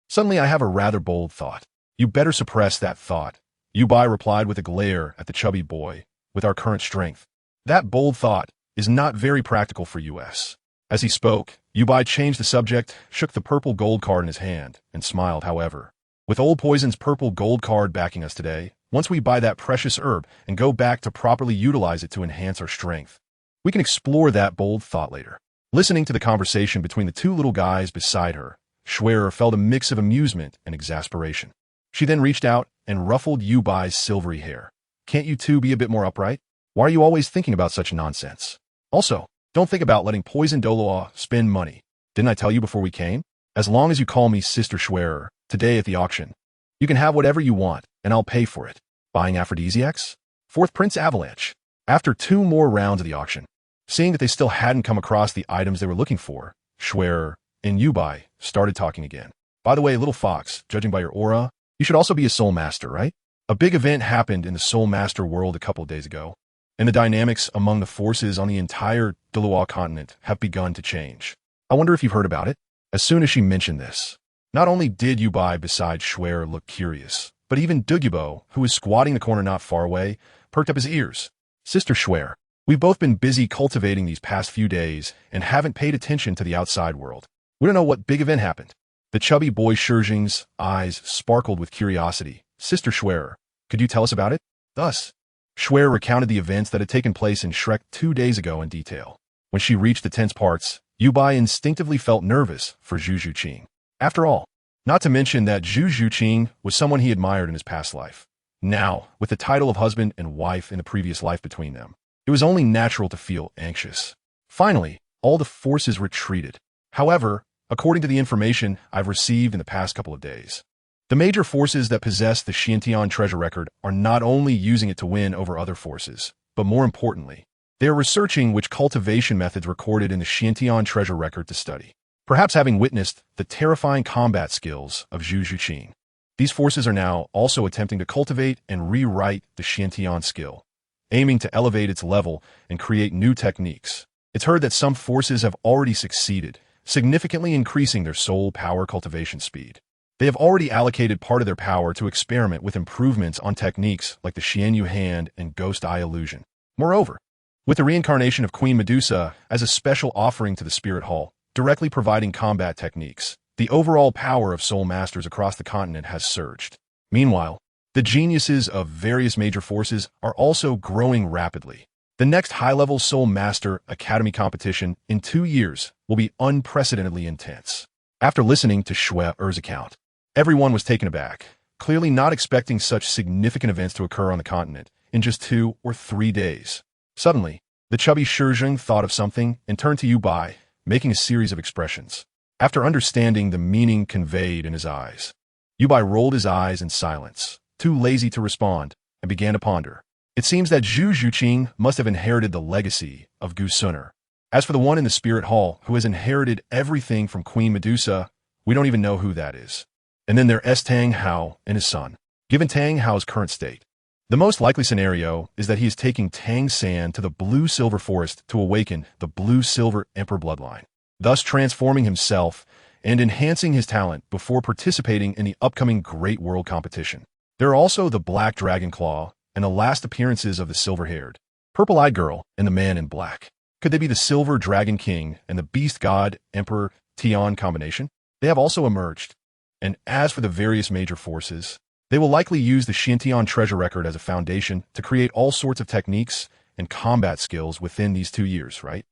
Suddenly I have a rather bold thought. You better suppress that thought. Yubai replied with a glare at the chubby boy. With our current strength, that bold thought is not very practical for us. As he spoke, Yubai changed the subject, shook the purple gold card in his hand, and smiled. However, with Old Poison's purple gold card backing us today, once we buy that precious herb and go back to properly utilize it to enhance our strength, we can explore that bold thought later. Listening to the conversation between the two little guys beside her, Schwerer felt a mix of amusement and exasperation. She then reached out and ruffled Yubai's silvery hair. Can't you two be a bit more upright? Why are you always thinking about such nonsense? Also, don't think about letting Poison Douluo spend money. Didn't I tell you before we came? As long as you call me Sister Schwerer today at the auction, you can have whatever you want, and I'll pay for it. Buying aphrodisiacs? Fourth Prince Avalanche. After 2 more rounds of the auction, seeing that they still hadn't come across the items they were looking for, Schwerer and Yubai started talking again. By the way, little fox, judging by your aura, you should also be a soul master, right? A big event happened in the soul master world a couple of days ago, and the dynamics among the forces on the entire Douluo continent have begun to change. I wonder if you've heard about it? As soon as she mentioned this, not only did Yubai beside Schwerer look curious, but even Douluo, who was squatting in the corner not far away, perked up his ears. Sister Schwerer, we've both been busy cultivating these past few days and haven't paid attention to the outside world. We don't know what big event happened. The chubby boy Shijing's eyes sparkled with curiosity. Sister Schwerer, could you tell us about it? Thus, Schwerer recounted the events that had taken place in Shrek 2 days ago in detail. When she reached the tense parts, Yubai instinctively felt nervous for Zhu Zhuqing. After all, not to mention that Zhu Zhuqing was someone he admired in his past life. Now, with the title of husband and wife in the previous life between them, it was only natural to feel anxious. Finally, all the forces retreated. However, according to the information I've received in the past couple of days, the major forces that possess the Xiantian treasure record are not only using it to win over other forces, but more importantly, they are researching which cultivation methods recorded in the Xiantian treasure record to study. Perhaps having witnessed the terrifying combat skills of Zhu Zhuqing, these forces are now also attempting to cultivate and rewrite the Xiantian skill, aiming to elevate its level and create new techniques. It's heard that some forces have already succeeded, significantly increasing their soul power cultivation speed. They have already allocated part of their power to experiment with improvements on techniques like the Xianyu hand and ghost eye illusion. Moreover, with the reincarnation of Queen Medusa as a special offering to the Spirit Hall, directly providing combat techniques, the overall power of soul masters across the continent has surged. Meanwhile, the geniuses of various major forces are also growing rapidly. The next high-level Soul Master Academy competition in 2 years will be unprecedentedly intense. After listening to Schweer's account, everyone was taken aback, clearly not expecting such significant events to occur on the continent in just 2 or 3 days. Suddenly, the chubby Shijing thought of something and turned to Yubai, making a series of expressions. After understanding the meaning conveyed in his eyes, Yubai rolled his eyes in silence, too lazy to respond, and began to ponder. It seems that Zhu Zhuqing must have inherited the legacy of Gu Suner. As for the one in the Spirit Hall who has inherited everything from Queen Medusa, we don't even know who that is. And then there's Tang Hao and his son. Given Tang Hao's current state, the most likely scenario is that he is taking Tang San to the Blue-Silver Forest to awaken the Blue-Silver Emperor bloodline, thus transforming himself and enhancing his talent before participating in the upcoming Great World Competition. There are also the Black Dragon Claw and the last appearances of the silver-haired, purple-eyed girl and the man in black. Could they be the Silver Dragon King and the Beast God Emperor Tian combination? They have also emerged. And as for the various major forces, they will likely use the Xiantian treasure record as a foundation to create all sorts of techniques and combat skills within these 2 years, right?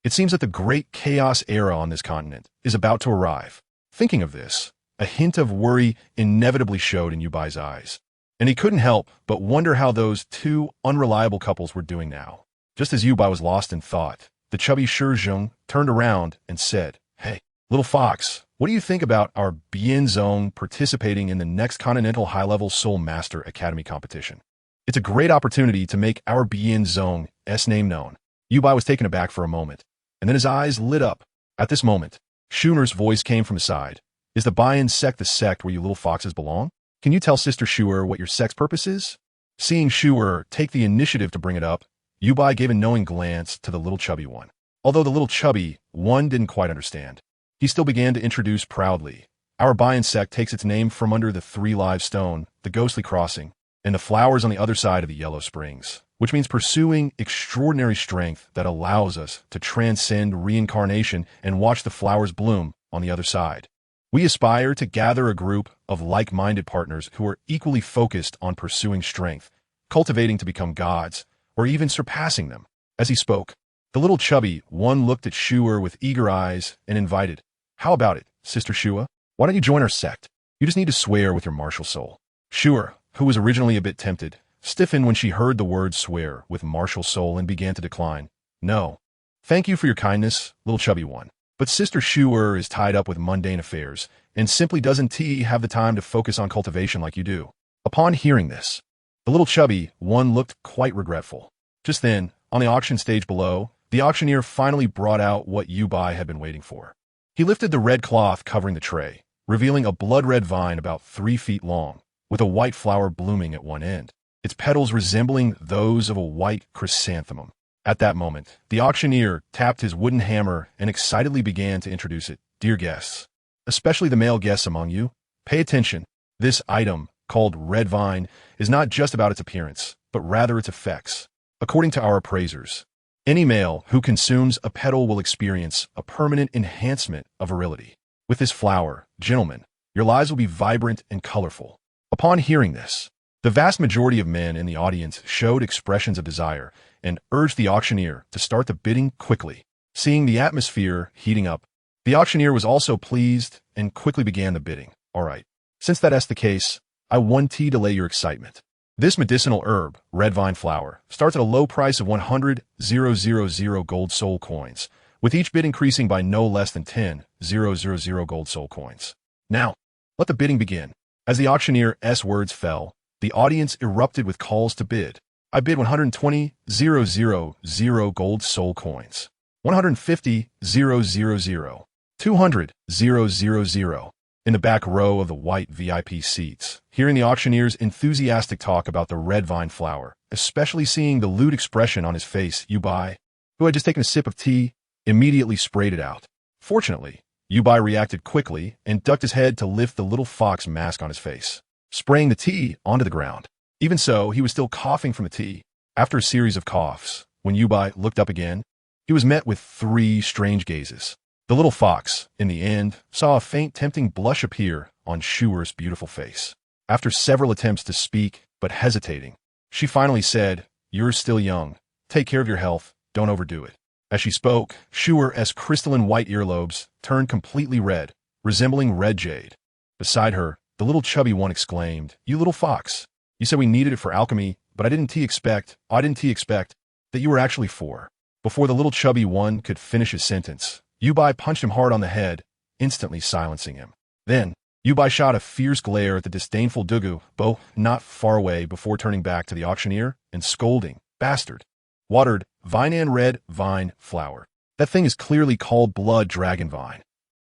It seems that the great chaos era on this continent is about to arrive. Thinking of this, a hint of worry inevitably showed in Yubai's eyes, and he couldn't help but wonder how those 2 unreliable couples were doing now. Just as Yubai was lost in thought, the chubby Shijing turned around and said, "Hey, little fox, what do you think about our Bienzong participating in the next Continental High-Level Soul Master Academy competition? It's a great opportunity to make our Bienzong's name known." Yubai was taken aback for a moment, and then his eyes lit up. At this moment, Schumer's voice came from his side. Is the buy-in sect the sect where you little foxes belong? Can you tell Sister Schuer what your sect's purpose is? Seeing Schuer take the initiative to bring it up, Yubai gave a knowing glance to the little chubby one. Although the little chubby one didn't quite understand, he still began to introduce proudly. Our buy-in sect takes its name from under the 3 live stone, the ghostly crossing, and the flowers on the other side of the yellow springs, which means pursuing extraordinary strength that allows us to transcend reincarnation and watch the flowers bloom on the other side. We aspire to gather a group of like-minded partners who are equally focused on pursuing strength, cultivating to become gods, or even surpassing them. As he spoke, the little chubby one looked at Schuer with eager eyes and invited, "How about it, Sister Schuer? Why don't you join our sect? You just need to swear with your martial soul." Schuer, who was originally a bit tempted, stiffened when she heard the word swear with martial soul and began to decline. "No. Thank you for your kindness, little chubby one. But Sister Schuer is tied up with mundane affairs and simply doesn't have the time to focus on cultivation like you do." Upon hearing this, the little chubby one looked quite regretful. Just then, on the auction stage below, the auctioneer finally brought out what Yubai had been waiting for. He lifted the red cloth covering the tray, revealing a blood-red vine about 3 feet long, with a white flower blooming at one end, its petals resembling those of a white chrysanthemum. At that moment, the auctioneer tapped his wooden hammer and excitedly began to introduce it. "Dear guests, especially the male guests among you, pay attention. This item, called red vine, is not just about its appearance, but rather its effects. According to our appraisers, any male who consumes a petal will experience a permanent enhancement of virility. With this flower, gentlemen, your lives will be vibrant and colorful." Upon hearing this, the vast majority of men in the audience showed expressions of desire and urged the auctioneer to start the bidding quickly. Seeing the atmosphere heating up, the auctioneer was also pleased and quickly began the bidding. "All right, since that's the case, I want to delay your excitement. This medicinal herb, red vine flower, starts at a low price of 100,000 gold soul coins, with each bid increasing by no less than 10,000 gold soul coins. Now, let the bidding begin." As the auctioneer's words fell, the audience erupted with calls to bid. "I bid 120,000 gold soul coins, 150,000, 200,000. In the back row of the white VIP seats, hearing the auctioneer's enthusiastic talk about the red vine flower, especially seeing the lewd expression on his face, Yubai, who had just taken a sip of tea, immediately sprayed it out. Fortunately, Yubai reacted quickly and ducked his head to lift the little fox mask on his face, spraying the tea onto the ground. Even so, he was still coughing from the tea. After a series of coughs, when Yubai looked up again, he was met with 3 strange gazes. The little fox, in the end, saw a faint tempting blush appear on Schuer's beautiful face. After several attempts to speak, but hesitating, she finally said, "You're still young. Take care of your health, don't overdo it." As she spoke, Schuer's crystalline white earlobes turned completely red, resembling red jade. Beside her, the little chubby one exclaimed, "You little fox, you said we needed it for alchemy, but I didn't expect that you were actually 4. Before the little chubby one could finish his sentence, Yubai punched him hard on the head, instantly silencing him. Then, Yubai shot a fierce glare at the disdainful Douluo not far away before turning back to the auctioneer and scolding, "Bastard. Watered, vine and red vine flower. That thing is clearly called blood dragon vine.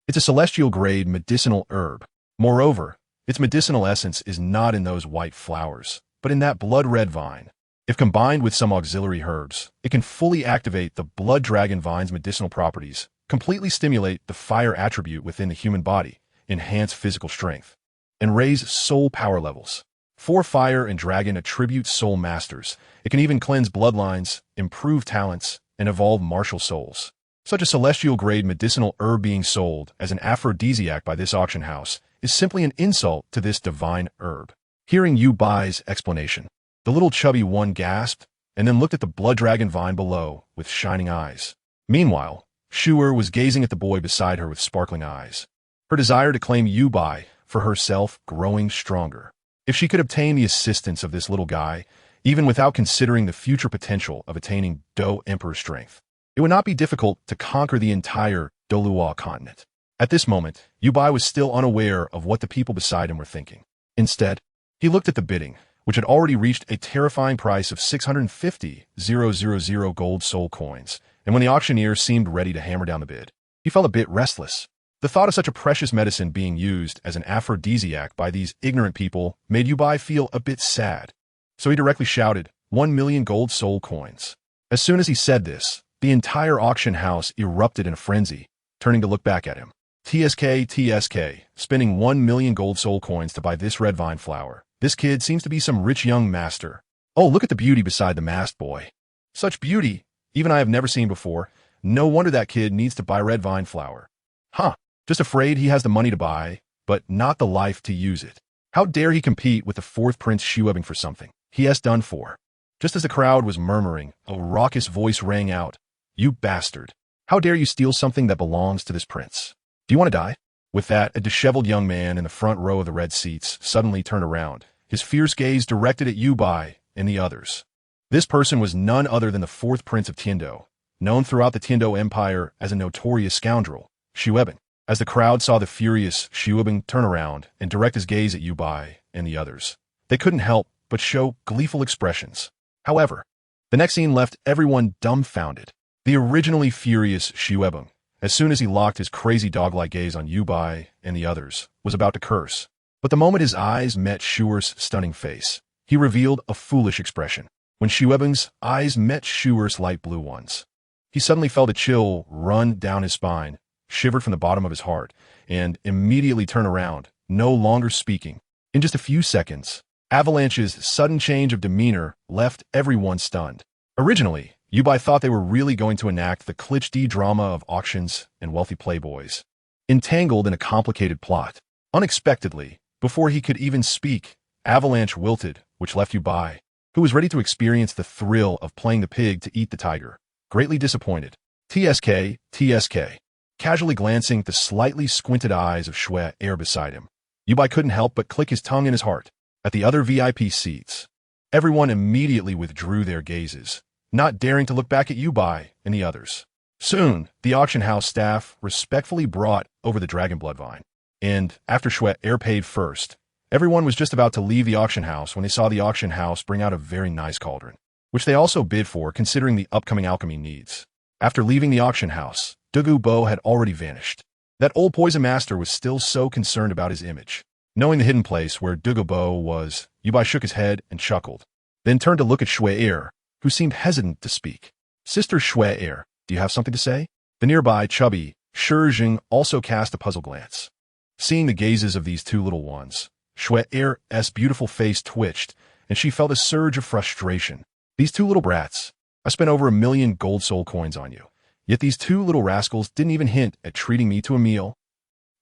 It's a celestial-grade medicinal herb. Moreover, its medicinal essence is not in those white flowers, but in that blood-red vine. If combined with some auxiliary herbs, it can fully activate the blood dragon vine's medicinal properties, completely stimulate the fire attribute within the human body, enhance physical strength, and raise soul power levels. For fire and dragon attribute soul masters, it can even cleanse bloodlines, improve talents, and evolve martial souls. Such a celestial-grade medicinal herb being sold as an aphrodisiac by this auction house is simply an insult to this divine herb." Hearing Yubai's explanation, the little chubby one gasped and then looked at the blood dragon vine below with shining eyes. Meanwhile, Schuer was gazing at the boy beside her with sparkling eyes, her desire to claim Yubai for herself growing stronger. If she could obtain the assistance of this little guy, even without considering the future potential of attaining Do Emperor strength, it would not be difficult to conquer the entire Douluo continent. At this moment, Yubai was still unaware of what the people beside him were thinking. Instead, he looked at the bidding, which had already reached a terrifying price of 650,000 gold soul coins, and when the auctioneer seemed ready to hammer down the bid, he felt a bit restless. The thought of such a precious medicine being used as an aphrodisiac by these ignorant people made Yubai feel a bit sad. So he directly shouted, 1,000,000 gold soul coins. As soon as he said this, the entire auction house erupted in a frenzy, turning to look back at him. TSK, spending 1,000,000 gold soul coins to buy this red vine flower. This kid seems to be some rich young master. Oh, look at the beauty beside the masked boy. Such beauty, even I have never seen before. No wonder that kid needs to buy red vine flower. Huh, just afraid he has the money to buy, but not the life to use it. How dare he compete with the fourth prince Shuebing for something he has done for? Just as the crowd was murmuring, a raucous voice rang out. You bastard. How dare you steal something that belongs to this prince? Do you want to die? With that, a disheveled young man in the front row of the red seats suddenly turned around, his fierce gaze directed at Yubai and the others. This person was none other than the fourth prince of Tiando, known throughout the Tiando Empire as a notorious scoundrel, Shuebing. As the crowd saw the furious Shuebing turn around and direct his gaze at Yubai and the others, they couldn't help but show gleeful expressions. However, the next scene left everyone dumbfounded. The originally furious Shuebing, as soon as he locked his crazy dog-like gaze on Yubai and the others, was about to curse. But the moment his eyes met Shuer's stunning face, he revealed a foolish expression. When Shuebing's eyes met Shuer's light blue ones, he suddenly felt a chill run down his spine, shivered from the bottom of his heart, and immediately turned around, no longer speaking. In just a few seconds, Avalanche's sudden change of demeanor left everyone stunned. Originally, Yubai thought they were really going to enact the Klitsch D drama of auctions and wealthy playboys, entangled in a complicated plot. Unexpectedly, before he could even speak, Avalanche wilted, which left Yubai, who was ready to experience the thrill of playing the pig to eat the tiger, greatly disappointed. TSK, casually glancing at the slightly squinted eyes of Shui Er beside him, Yubai couldn't help but click his tongue in his heart. At the other VIP seats, everyone immediately withdrew their gazes, not daring to look back at Yubai and the others. Soon, the auction house staff respectfully brought over the dragon blood vine, and after Shui Er paid first, everyone was just about to leave the auction house when they saw the auction house bring out a very nice cauldron, which they also bid for considering the upcoming alchemy needs. After leaving the auction house, Douluo had already vanished. That old poison master was still so concerned about his image. Knowing the hidden place where Douluo was, Yubai shook his head and chuckled, then turned to look at Shui Er, who seemed hesitant to speak. Sister Shui Er, do you have something to say? The nearby chubby Shijing also cast a puzzled glance. Seeing the gazes of these two little ones, Shui Er's beautiful face twitched, and she felt a surge of frustration. These two little brats. I spent over 1,000,000 gold soul coins on you, yet these two little rascals didn't even hint at treating me to a meal.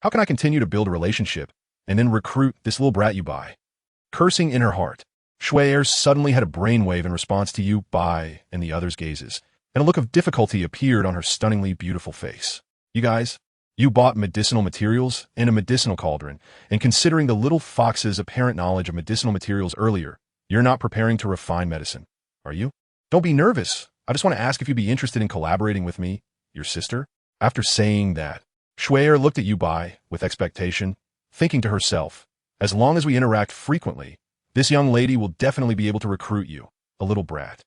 How can I continue to build a relationship and then recruit this little brat Yubai? Cursing in her heart, Shui Er suddenly had a brainwave in response to Yubai and the others' gazes, and a look of difficulty appeared on her stunningly beautiful face. You guys, you bought medicinal materials and a medicinal cauldron, and considering the little fox's apparent knowledge of medicinal materials earlier, you're not preparing to refine medicine, are you? Don't be nervous. I just want to ask if you'd be interested in collaborating with me, your sister. After saying that, Shui Er looked at Yubai with expectation, thinking to herself, as long as we interact frequently, this young lady will definitely be able to recruit you, a little brat.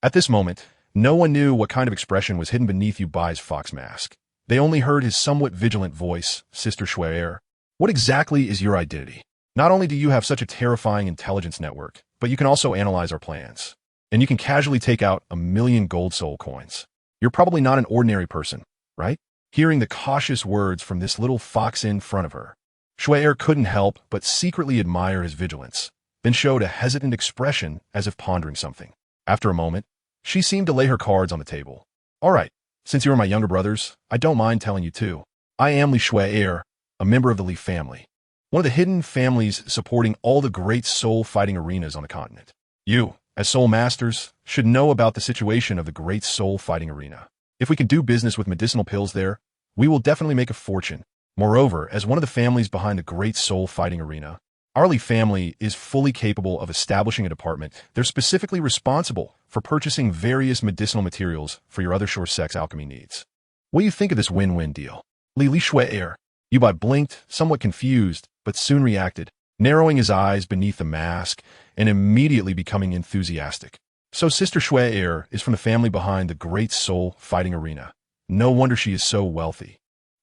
At this moment, no one knew what kind of expression was hidden beneath Yubai's fox mask. They only heard his somewhat vigilant voice, Sister Shui Er. What exactly is your identity? Not only do you have such a terrifying intelligence network, but you can also analyze our plans. And you can casually take out 1,000,000 gold soul coins. You're probably not an ordinary person, right? Hearing the cautious words from this little fox in front of her, Shui Er couldn't help but secretly admire his vigilance, then showed a hesitant expression as if pondering something. After a moment, she seemed to lay her cards on the table. All right, since you are my younger brothers, I don't mind telling you too. I am Li Shui Er, a member of the Li family, one of the hidden families supporting all the great soul fighting arenas on the continent. You, as soul masters, should know about the situation of the great soul fighting arena. If we can do business with medicinal pills there, we will definitely make a fortune. Moreover, as one of the families behind the great soul fighting arena, our Li family is fully capable of establishing a department. They're specifically responsible for purchasing various medicinal materials for your other shore sex alchemy needs. What do you think of this win-win deal? Li Shui Er. Yubai blinked, somewhat confused, but soon reacted, narrowing his eyes beneath the mask and immediately becoming enthusiastic. So Sister Shui Air is from the family behind the great soul fighting arena. No wonder she is so wealthy.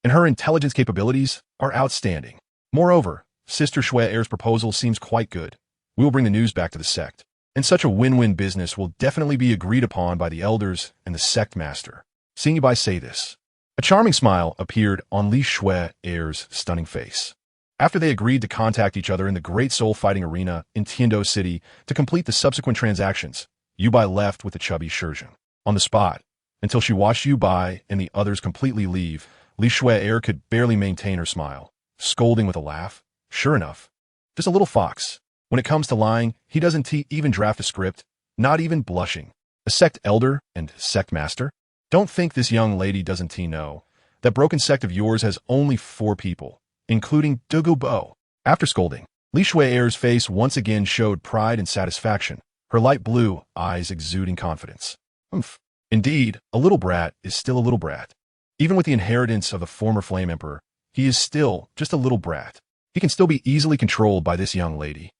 And her intelligence capabilities are outstanding. Moreover, Sister Shui Air's proposal seems quite good. We will bring the news back to the sect. And such a win-win business will definitely be agreed upon by the elders and the sect master. Seeing Yubai say this, a charming smile appeared on Li Shui Air's stunning face. After they agreed to contact each other in the Great Soul Fighting Arena in Tiando City to complete the subsequent transactions, Yubai left with the chubby Shizheng. On the spot, until she watched Yubai and the others completely leave, Li Shui Air could barely maintain her smile, scolding with a laugh. Sure enough, just a little fox. When it comes to lying, he doesn't even draft a script, not even blushing. A sect elder and sect master? Don't think this young lady doesn't know. That broken sect of yours has only 4 people, including Douluo. After scolding, Li Shui Air's face once again showed pride and satisfaction, her light blue eyes exuding confidence. Indeed, a little brat is still a little brat. Even with the inheritance of the former Flame Emperor, he is still just a little brat. He can still be easily controlled by this young lady.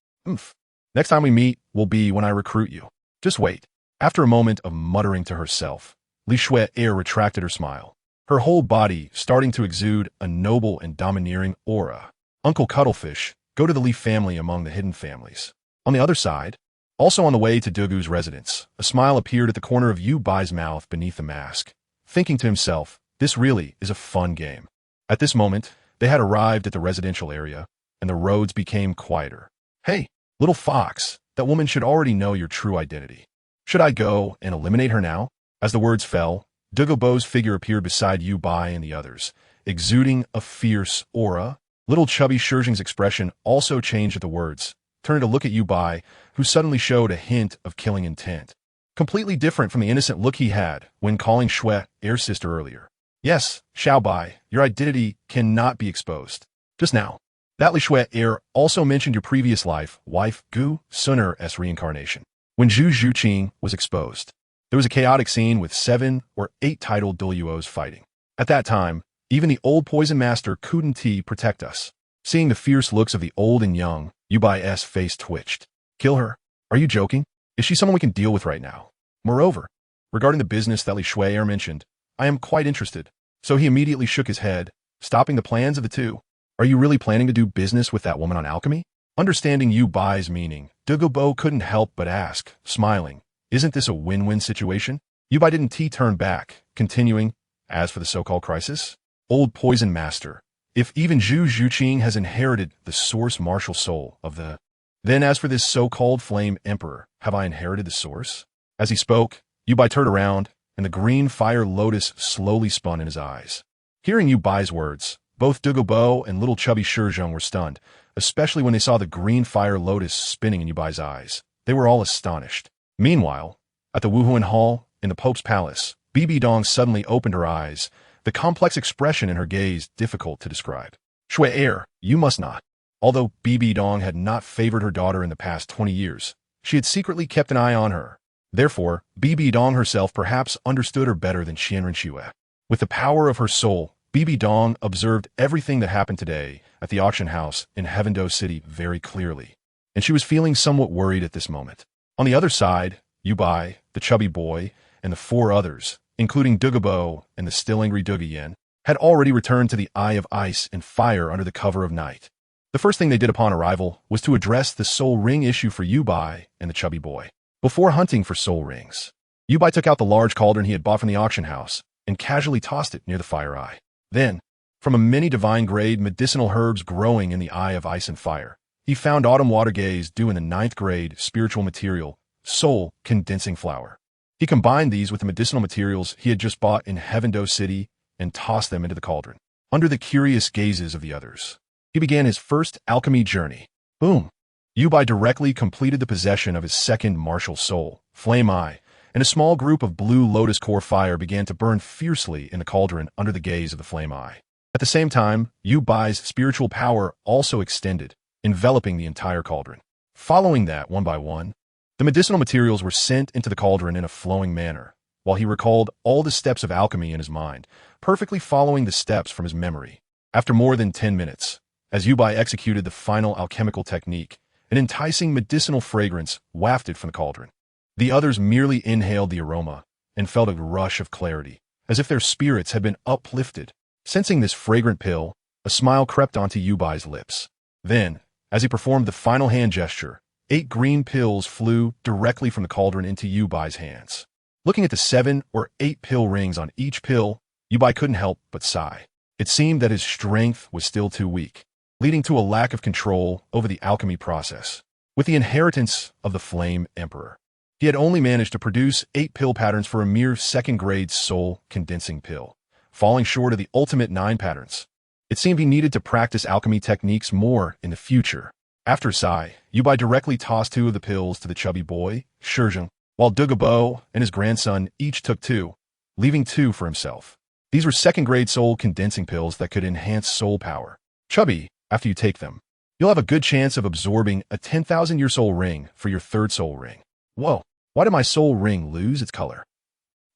Next time we meet will be when I recruit you. Just wait. After a moment of muttering to herself, Li Shui Air retracted her smile, her whole body starting to exude a noble and domineering aura. Uncle Cuttlefish, go to the Li family among the hidden families. On the other side, also on the way to Douluo's residence, a smile appeared at the corner of Yubai's mouth beneath the mask, thinking to himself, this really is a fun game. At this moment, they had arrived at the residential area, and the roads became quieter. Hey, little fox, that woman should already know your true identity. Should I go and eliminate her now? As the words fell, Douluo's figure appeared beside Yubai and the others, exuding a fierce aura. Little chubby Shizheng's expression also changed at the words, turning to look at Yubai, who suddenly showed a hint of killing intent. Completely different from the innocent look he had when calling Shui Air's sister earlier. Yes, Xiaobai, your identity cannot be exposed. Just now, that Li Shui Air also mentioned your previous wife Gu Sun'er's reincarnation. When Zhu Zhuqing was exposed, there was a chaotic scene with 7 or 8 titled Douluos fighting. At that time, even the old poison master couldn't protect us. Seeing the fierce looks of the old and young, Yubai's face twitched. Kill her? Are you joking? Is she someone we can deal with right now? Moreover, regarding the business that Li Shui Air mentioned, I am quite interested. So he immediately shook his head, stopping the plans of the two. Are you really planning to do business with that woman on alchemy? Understanding Yubai's meaning, Douluo couldn't help but ask, smiling, isn't this a win-win situation? Yubai didn't turn back, continuing, as for the so-called crisis, old poison master, if even Zhu Zhuqing has inherited the source martial soul of the... Then as for this so-called flame emperor, have I inherited the source? As he spoke, Yubai turned around, and the green fire lotus slowly spun in his eyes. Hearing Yubai's words, both Douluo and little chubby Shizheng were stunned, especially when they saw the green fire lotus spinning in Yubai's eyes. They were all astonished. Meanwhile, at the Wuhuan Hall, in the Pope's palace, Bibi Dong suddenly opened her eyes, the complex expression in her gaze difficult to describe. Shui Air, you must not. Although Bibi Dong had not favored her daughter in the past 20 years, she had secretly kept an eye on her. Therefore, Bibi Dong herself perhaps understood her better than Xianren Xue. With the power of her soul, Bibi Dong observed everything that happened today at the auction house in Heavendo City very clearly, and she was feeling somewhat worried at this moment. On the other side, Yubai, the chubby boy, and the 4 others, including Douluo and the still angry Dougayen, had already returned to the Eye of Ice and Fire under the cover of night. The first thing they did upon arrival was to address the soul ring issue for Yubai and the chubby boy. Before hunting for soul rings, Yubai took out the large cauldron he had bought from the auction house and casually tossed it near the fire eye. Then, from a many divine-grade medicinal herbs growing in the Eye of Ice and Fire, he found autumn water gaze due in the 9th grade spiritual material, soul condensing flower. He combined these with the medicinal materials he had just bought in Heavendo City and tossed them into the cauldron. Under the curious gazes of the others, he began his first alchemy journey. Boom! Yubai directly completed the possession of his second martial soul, Flame Eye, and a small group of blue lotus core fire began to burn fiercely in the cauldron under the gaze of the Flame Eye. At the same time, Yubai's spiritual power also extended, enveloping the entire cauldron. Following that, one by one, the medicinal materials were sent into the cauldron in a flowing manner, while he recalled all the steps of alchemy in his mind, perfectly following the steps from his memory. After more than 10 minutes, as Yubai executed the final alchemical technique, an enticing medicinal fragrance wafted from the cauldron. The others merely inhaled the aroma and felt a rush of clarity, as if their spirits had been uplifted. Sensing this fragrant pill, a smile crept onto Yubai's lips. Then, as he performed the final hand gesture, 8 green pills flew directly from the cauldron into Yubai's hands. Looking at the 7 or 8 pill rings on each pill, Yubai couldn't help but sigh. It seemed that his strength was still too weak, leading to a lack of control over the alchemy process. With the inheritance of the Flame Emperor, he had only managed to produce 8 pill patterns for a mere second-grade soul condensing pill, falling short of the ultimate 9 patterns. It seemed he needed to practice alchemy techniques more in the future. After a sigh, Yubai directly tossed 2 of the pills to the chubby boy, Shizheng, while Douluo and his grandson each took 2, leaving 2 for himself. These were second-grade soul condensing pills that could enhance soul power. Chubby, after you take them, you'll have a good chance of absorbing a 10,000-year soul ring for your 3rd soul ring. Whoa, why did my soul ring lose its color?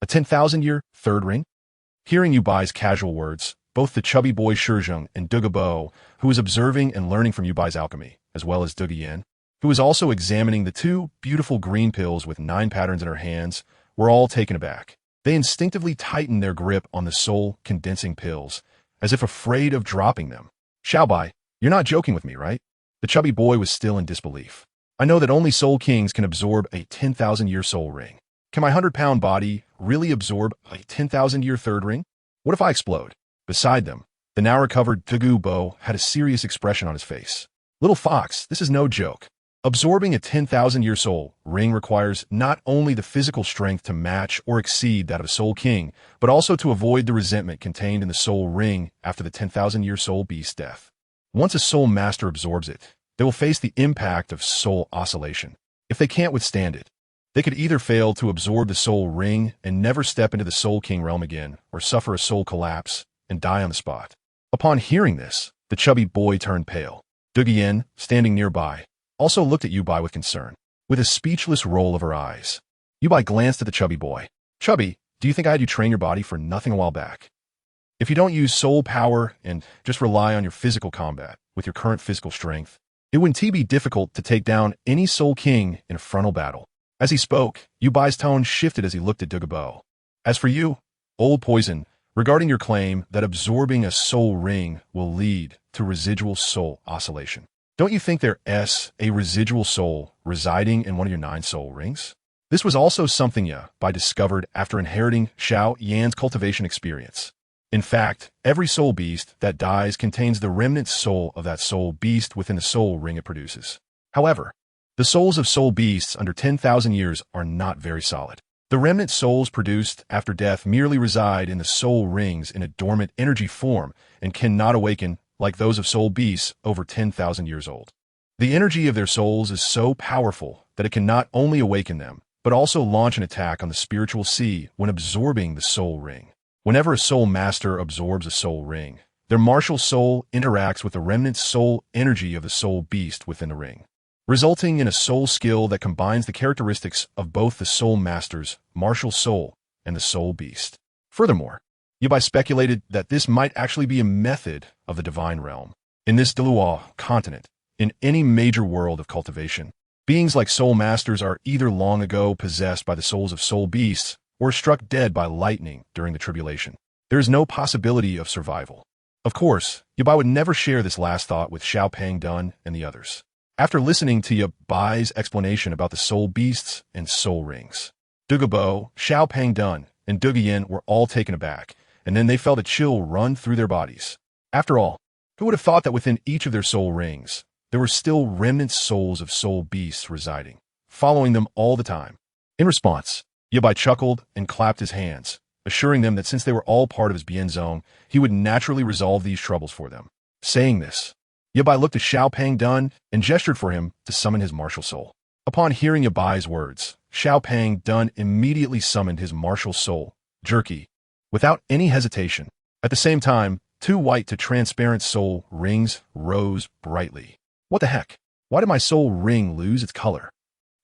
A 10,000-year 3rd ring? Hearing Yubai's casual words, both the chubby boy Shizheng and Douluo, who was observing and learning from Yubai's alchemy, as well as Douluo, who was also examining the 2 beautiful green pills with 9 patterns in her hands, were all taken aback. They instinctively tightened their grip on the soul-condensing pills, as if afraid of dropping them. Xiaobai, you're not joking with me, right? The chubby boy was still in disbelief. I know that only soul kings can absorb a 10,000-year soul ring. Can my 100-pound body really absorb a 10,000-year 3rd ring? What if I explode? Beside them, the now-recovered Douluo had a serious expression on his face. Little fox, this is no joke. Absorbing a 10,000-year soul ring requires not only the physical strength to match or exceed that of a soul king, but also to avoid the resentment contained in the soul ring after the 10,000-year soul beast's death. Once a soul master absorbs it, they will face the impact of soul oscillation. If they can't withstand it, they could either fail to absorb the soul ring and never step into the soul king realm again, or suffer a soul collapse and die on the spot. Upon hearing this, the chubby boy turned pale. Douluo, standing nearby, also looked at Yubai with concern, with a speechless roll of her eyes. Yubai glanced at the chubby boy. Chubby, do you think I had you train your body for nothing a while back? If you don't use soul power and just rely on your physical combat with your current physical strength, it wouldn't be difficult to take down any soul king in a frontal battle. As he spoke, Yubai's tone shifted as he looked at Douluo. As for you, old poison, regarding your claim that absorbing a soul ring will lead to residual soul oscillation, don't you think there's a residual soul residing in one of your 9 soul rings? This was also something Yubai discovered after inheriting Xiao Yan's cultivation experience. In fact, every soul beast that dies contains the remnant soul of that soul beast within the soul ring it produces. However, the souls of soul beasts under 10,000 years are not very solid. The remnant souls produced after death merely reside in the soul rings in a dormant energy form and cannot awaken like those of soul beasts over 10,000 years old. The energy of their souls is so powerful that it can not only awaken them, but also launch an attack on the spiritual sea when absorbing the soul ring. Whenever a soul master absorbs a soul ring, their martial soul interacts with the remnant soul energy of the soul beast within the ring, resulting in a soul skill that combines the characteristics of both the soul master's martial soul and the soul beast. Furthermore, Yubai speculated that this might actually be a method of the divine realm. In this Douluo continent, in any major world of cultivation, beings like soul masters are either long ago possessed by the souls of soul beasts or struck dead by lightning during the tribulation. There is no possibility of survival. Of course, Yubai would never share this last thought with Xiaopeng Dun and the others. After listening to Yubai's explanation about the soul beasts and soul rings, Douluo, Xiaopeng Dun, and Douluo were all taken aback, and then they felt a chill run through their bodies. After all, who would have thought that within each of their soul rings, there were still remnant souls of soul beasts residing, following them all the time? In response, Yubai chuckled and clapped his hands, assuring them that since they were all part of his Bianzong, he would naturally resolve these troubles for them. Saying this, Yubai looked at Xiaopeng Dun and gestured for him to summon his martial soul. Upon hearing Yubai's words, Xiaopeng Dun immediately summoned his martial soul, Jerky, without any hesitation. At the same time, 2 white to transparent soul rings rose brightly. What the heck? Why did my soul ring lose its color?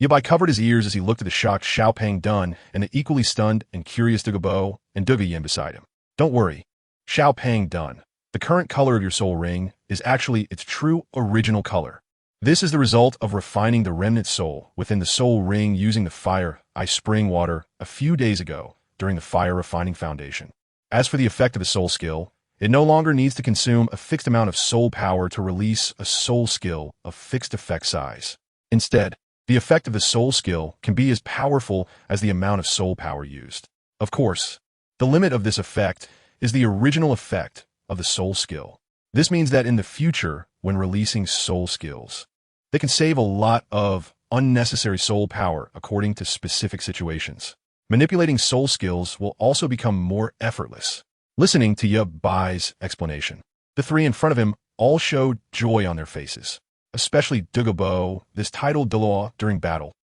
Yubai covered his ears as he looked at the shocked Xiaopeng Dun and the equally stunned and curious Douluo and Douluo beside him. Don't worry, Xiaopeng Dun. The current color of your soul ring is actually its true original color. This is the result of refining the remnant soul within the soul ring using the fire ice spring water a few days ago during the fire refining foundation. As for the effect of the soul skill, it no longer needs to consume a fixed amount of soul power to release a soul skill of fixed effect size. Instead, the effect of the soul skill can be as powerful as the amount of soul power used. Of course, the limit of this effect is the original effect of the soul skill. This means that in the future, when releasing soul skills, they can save a lot of unnecessary soul power according to specific situations. Manipulating soul skills will also become more effortless. Listening to Bai's explanation, the three in front of him all showed joy on their faces, especially Douluo, this titled Douluo during battle.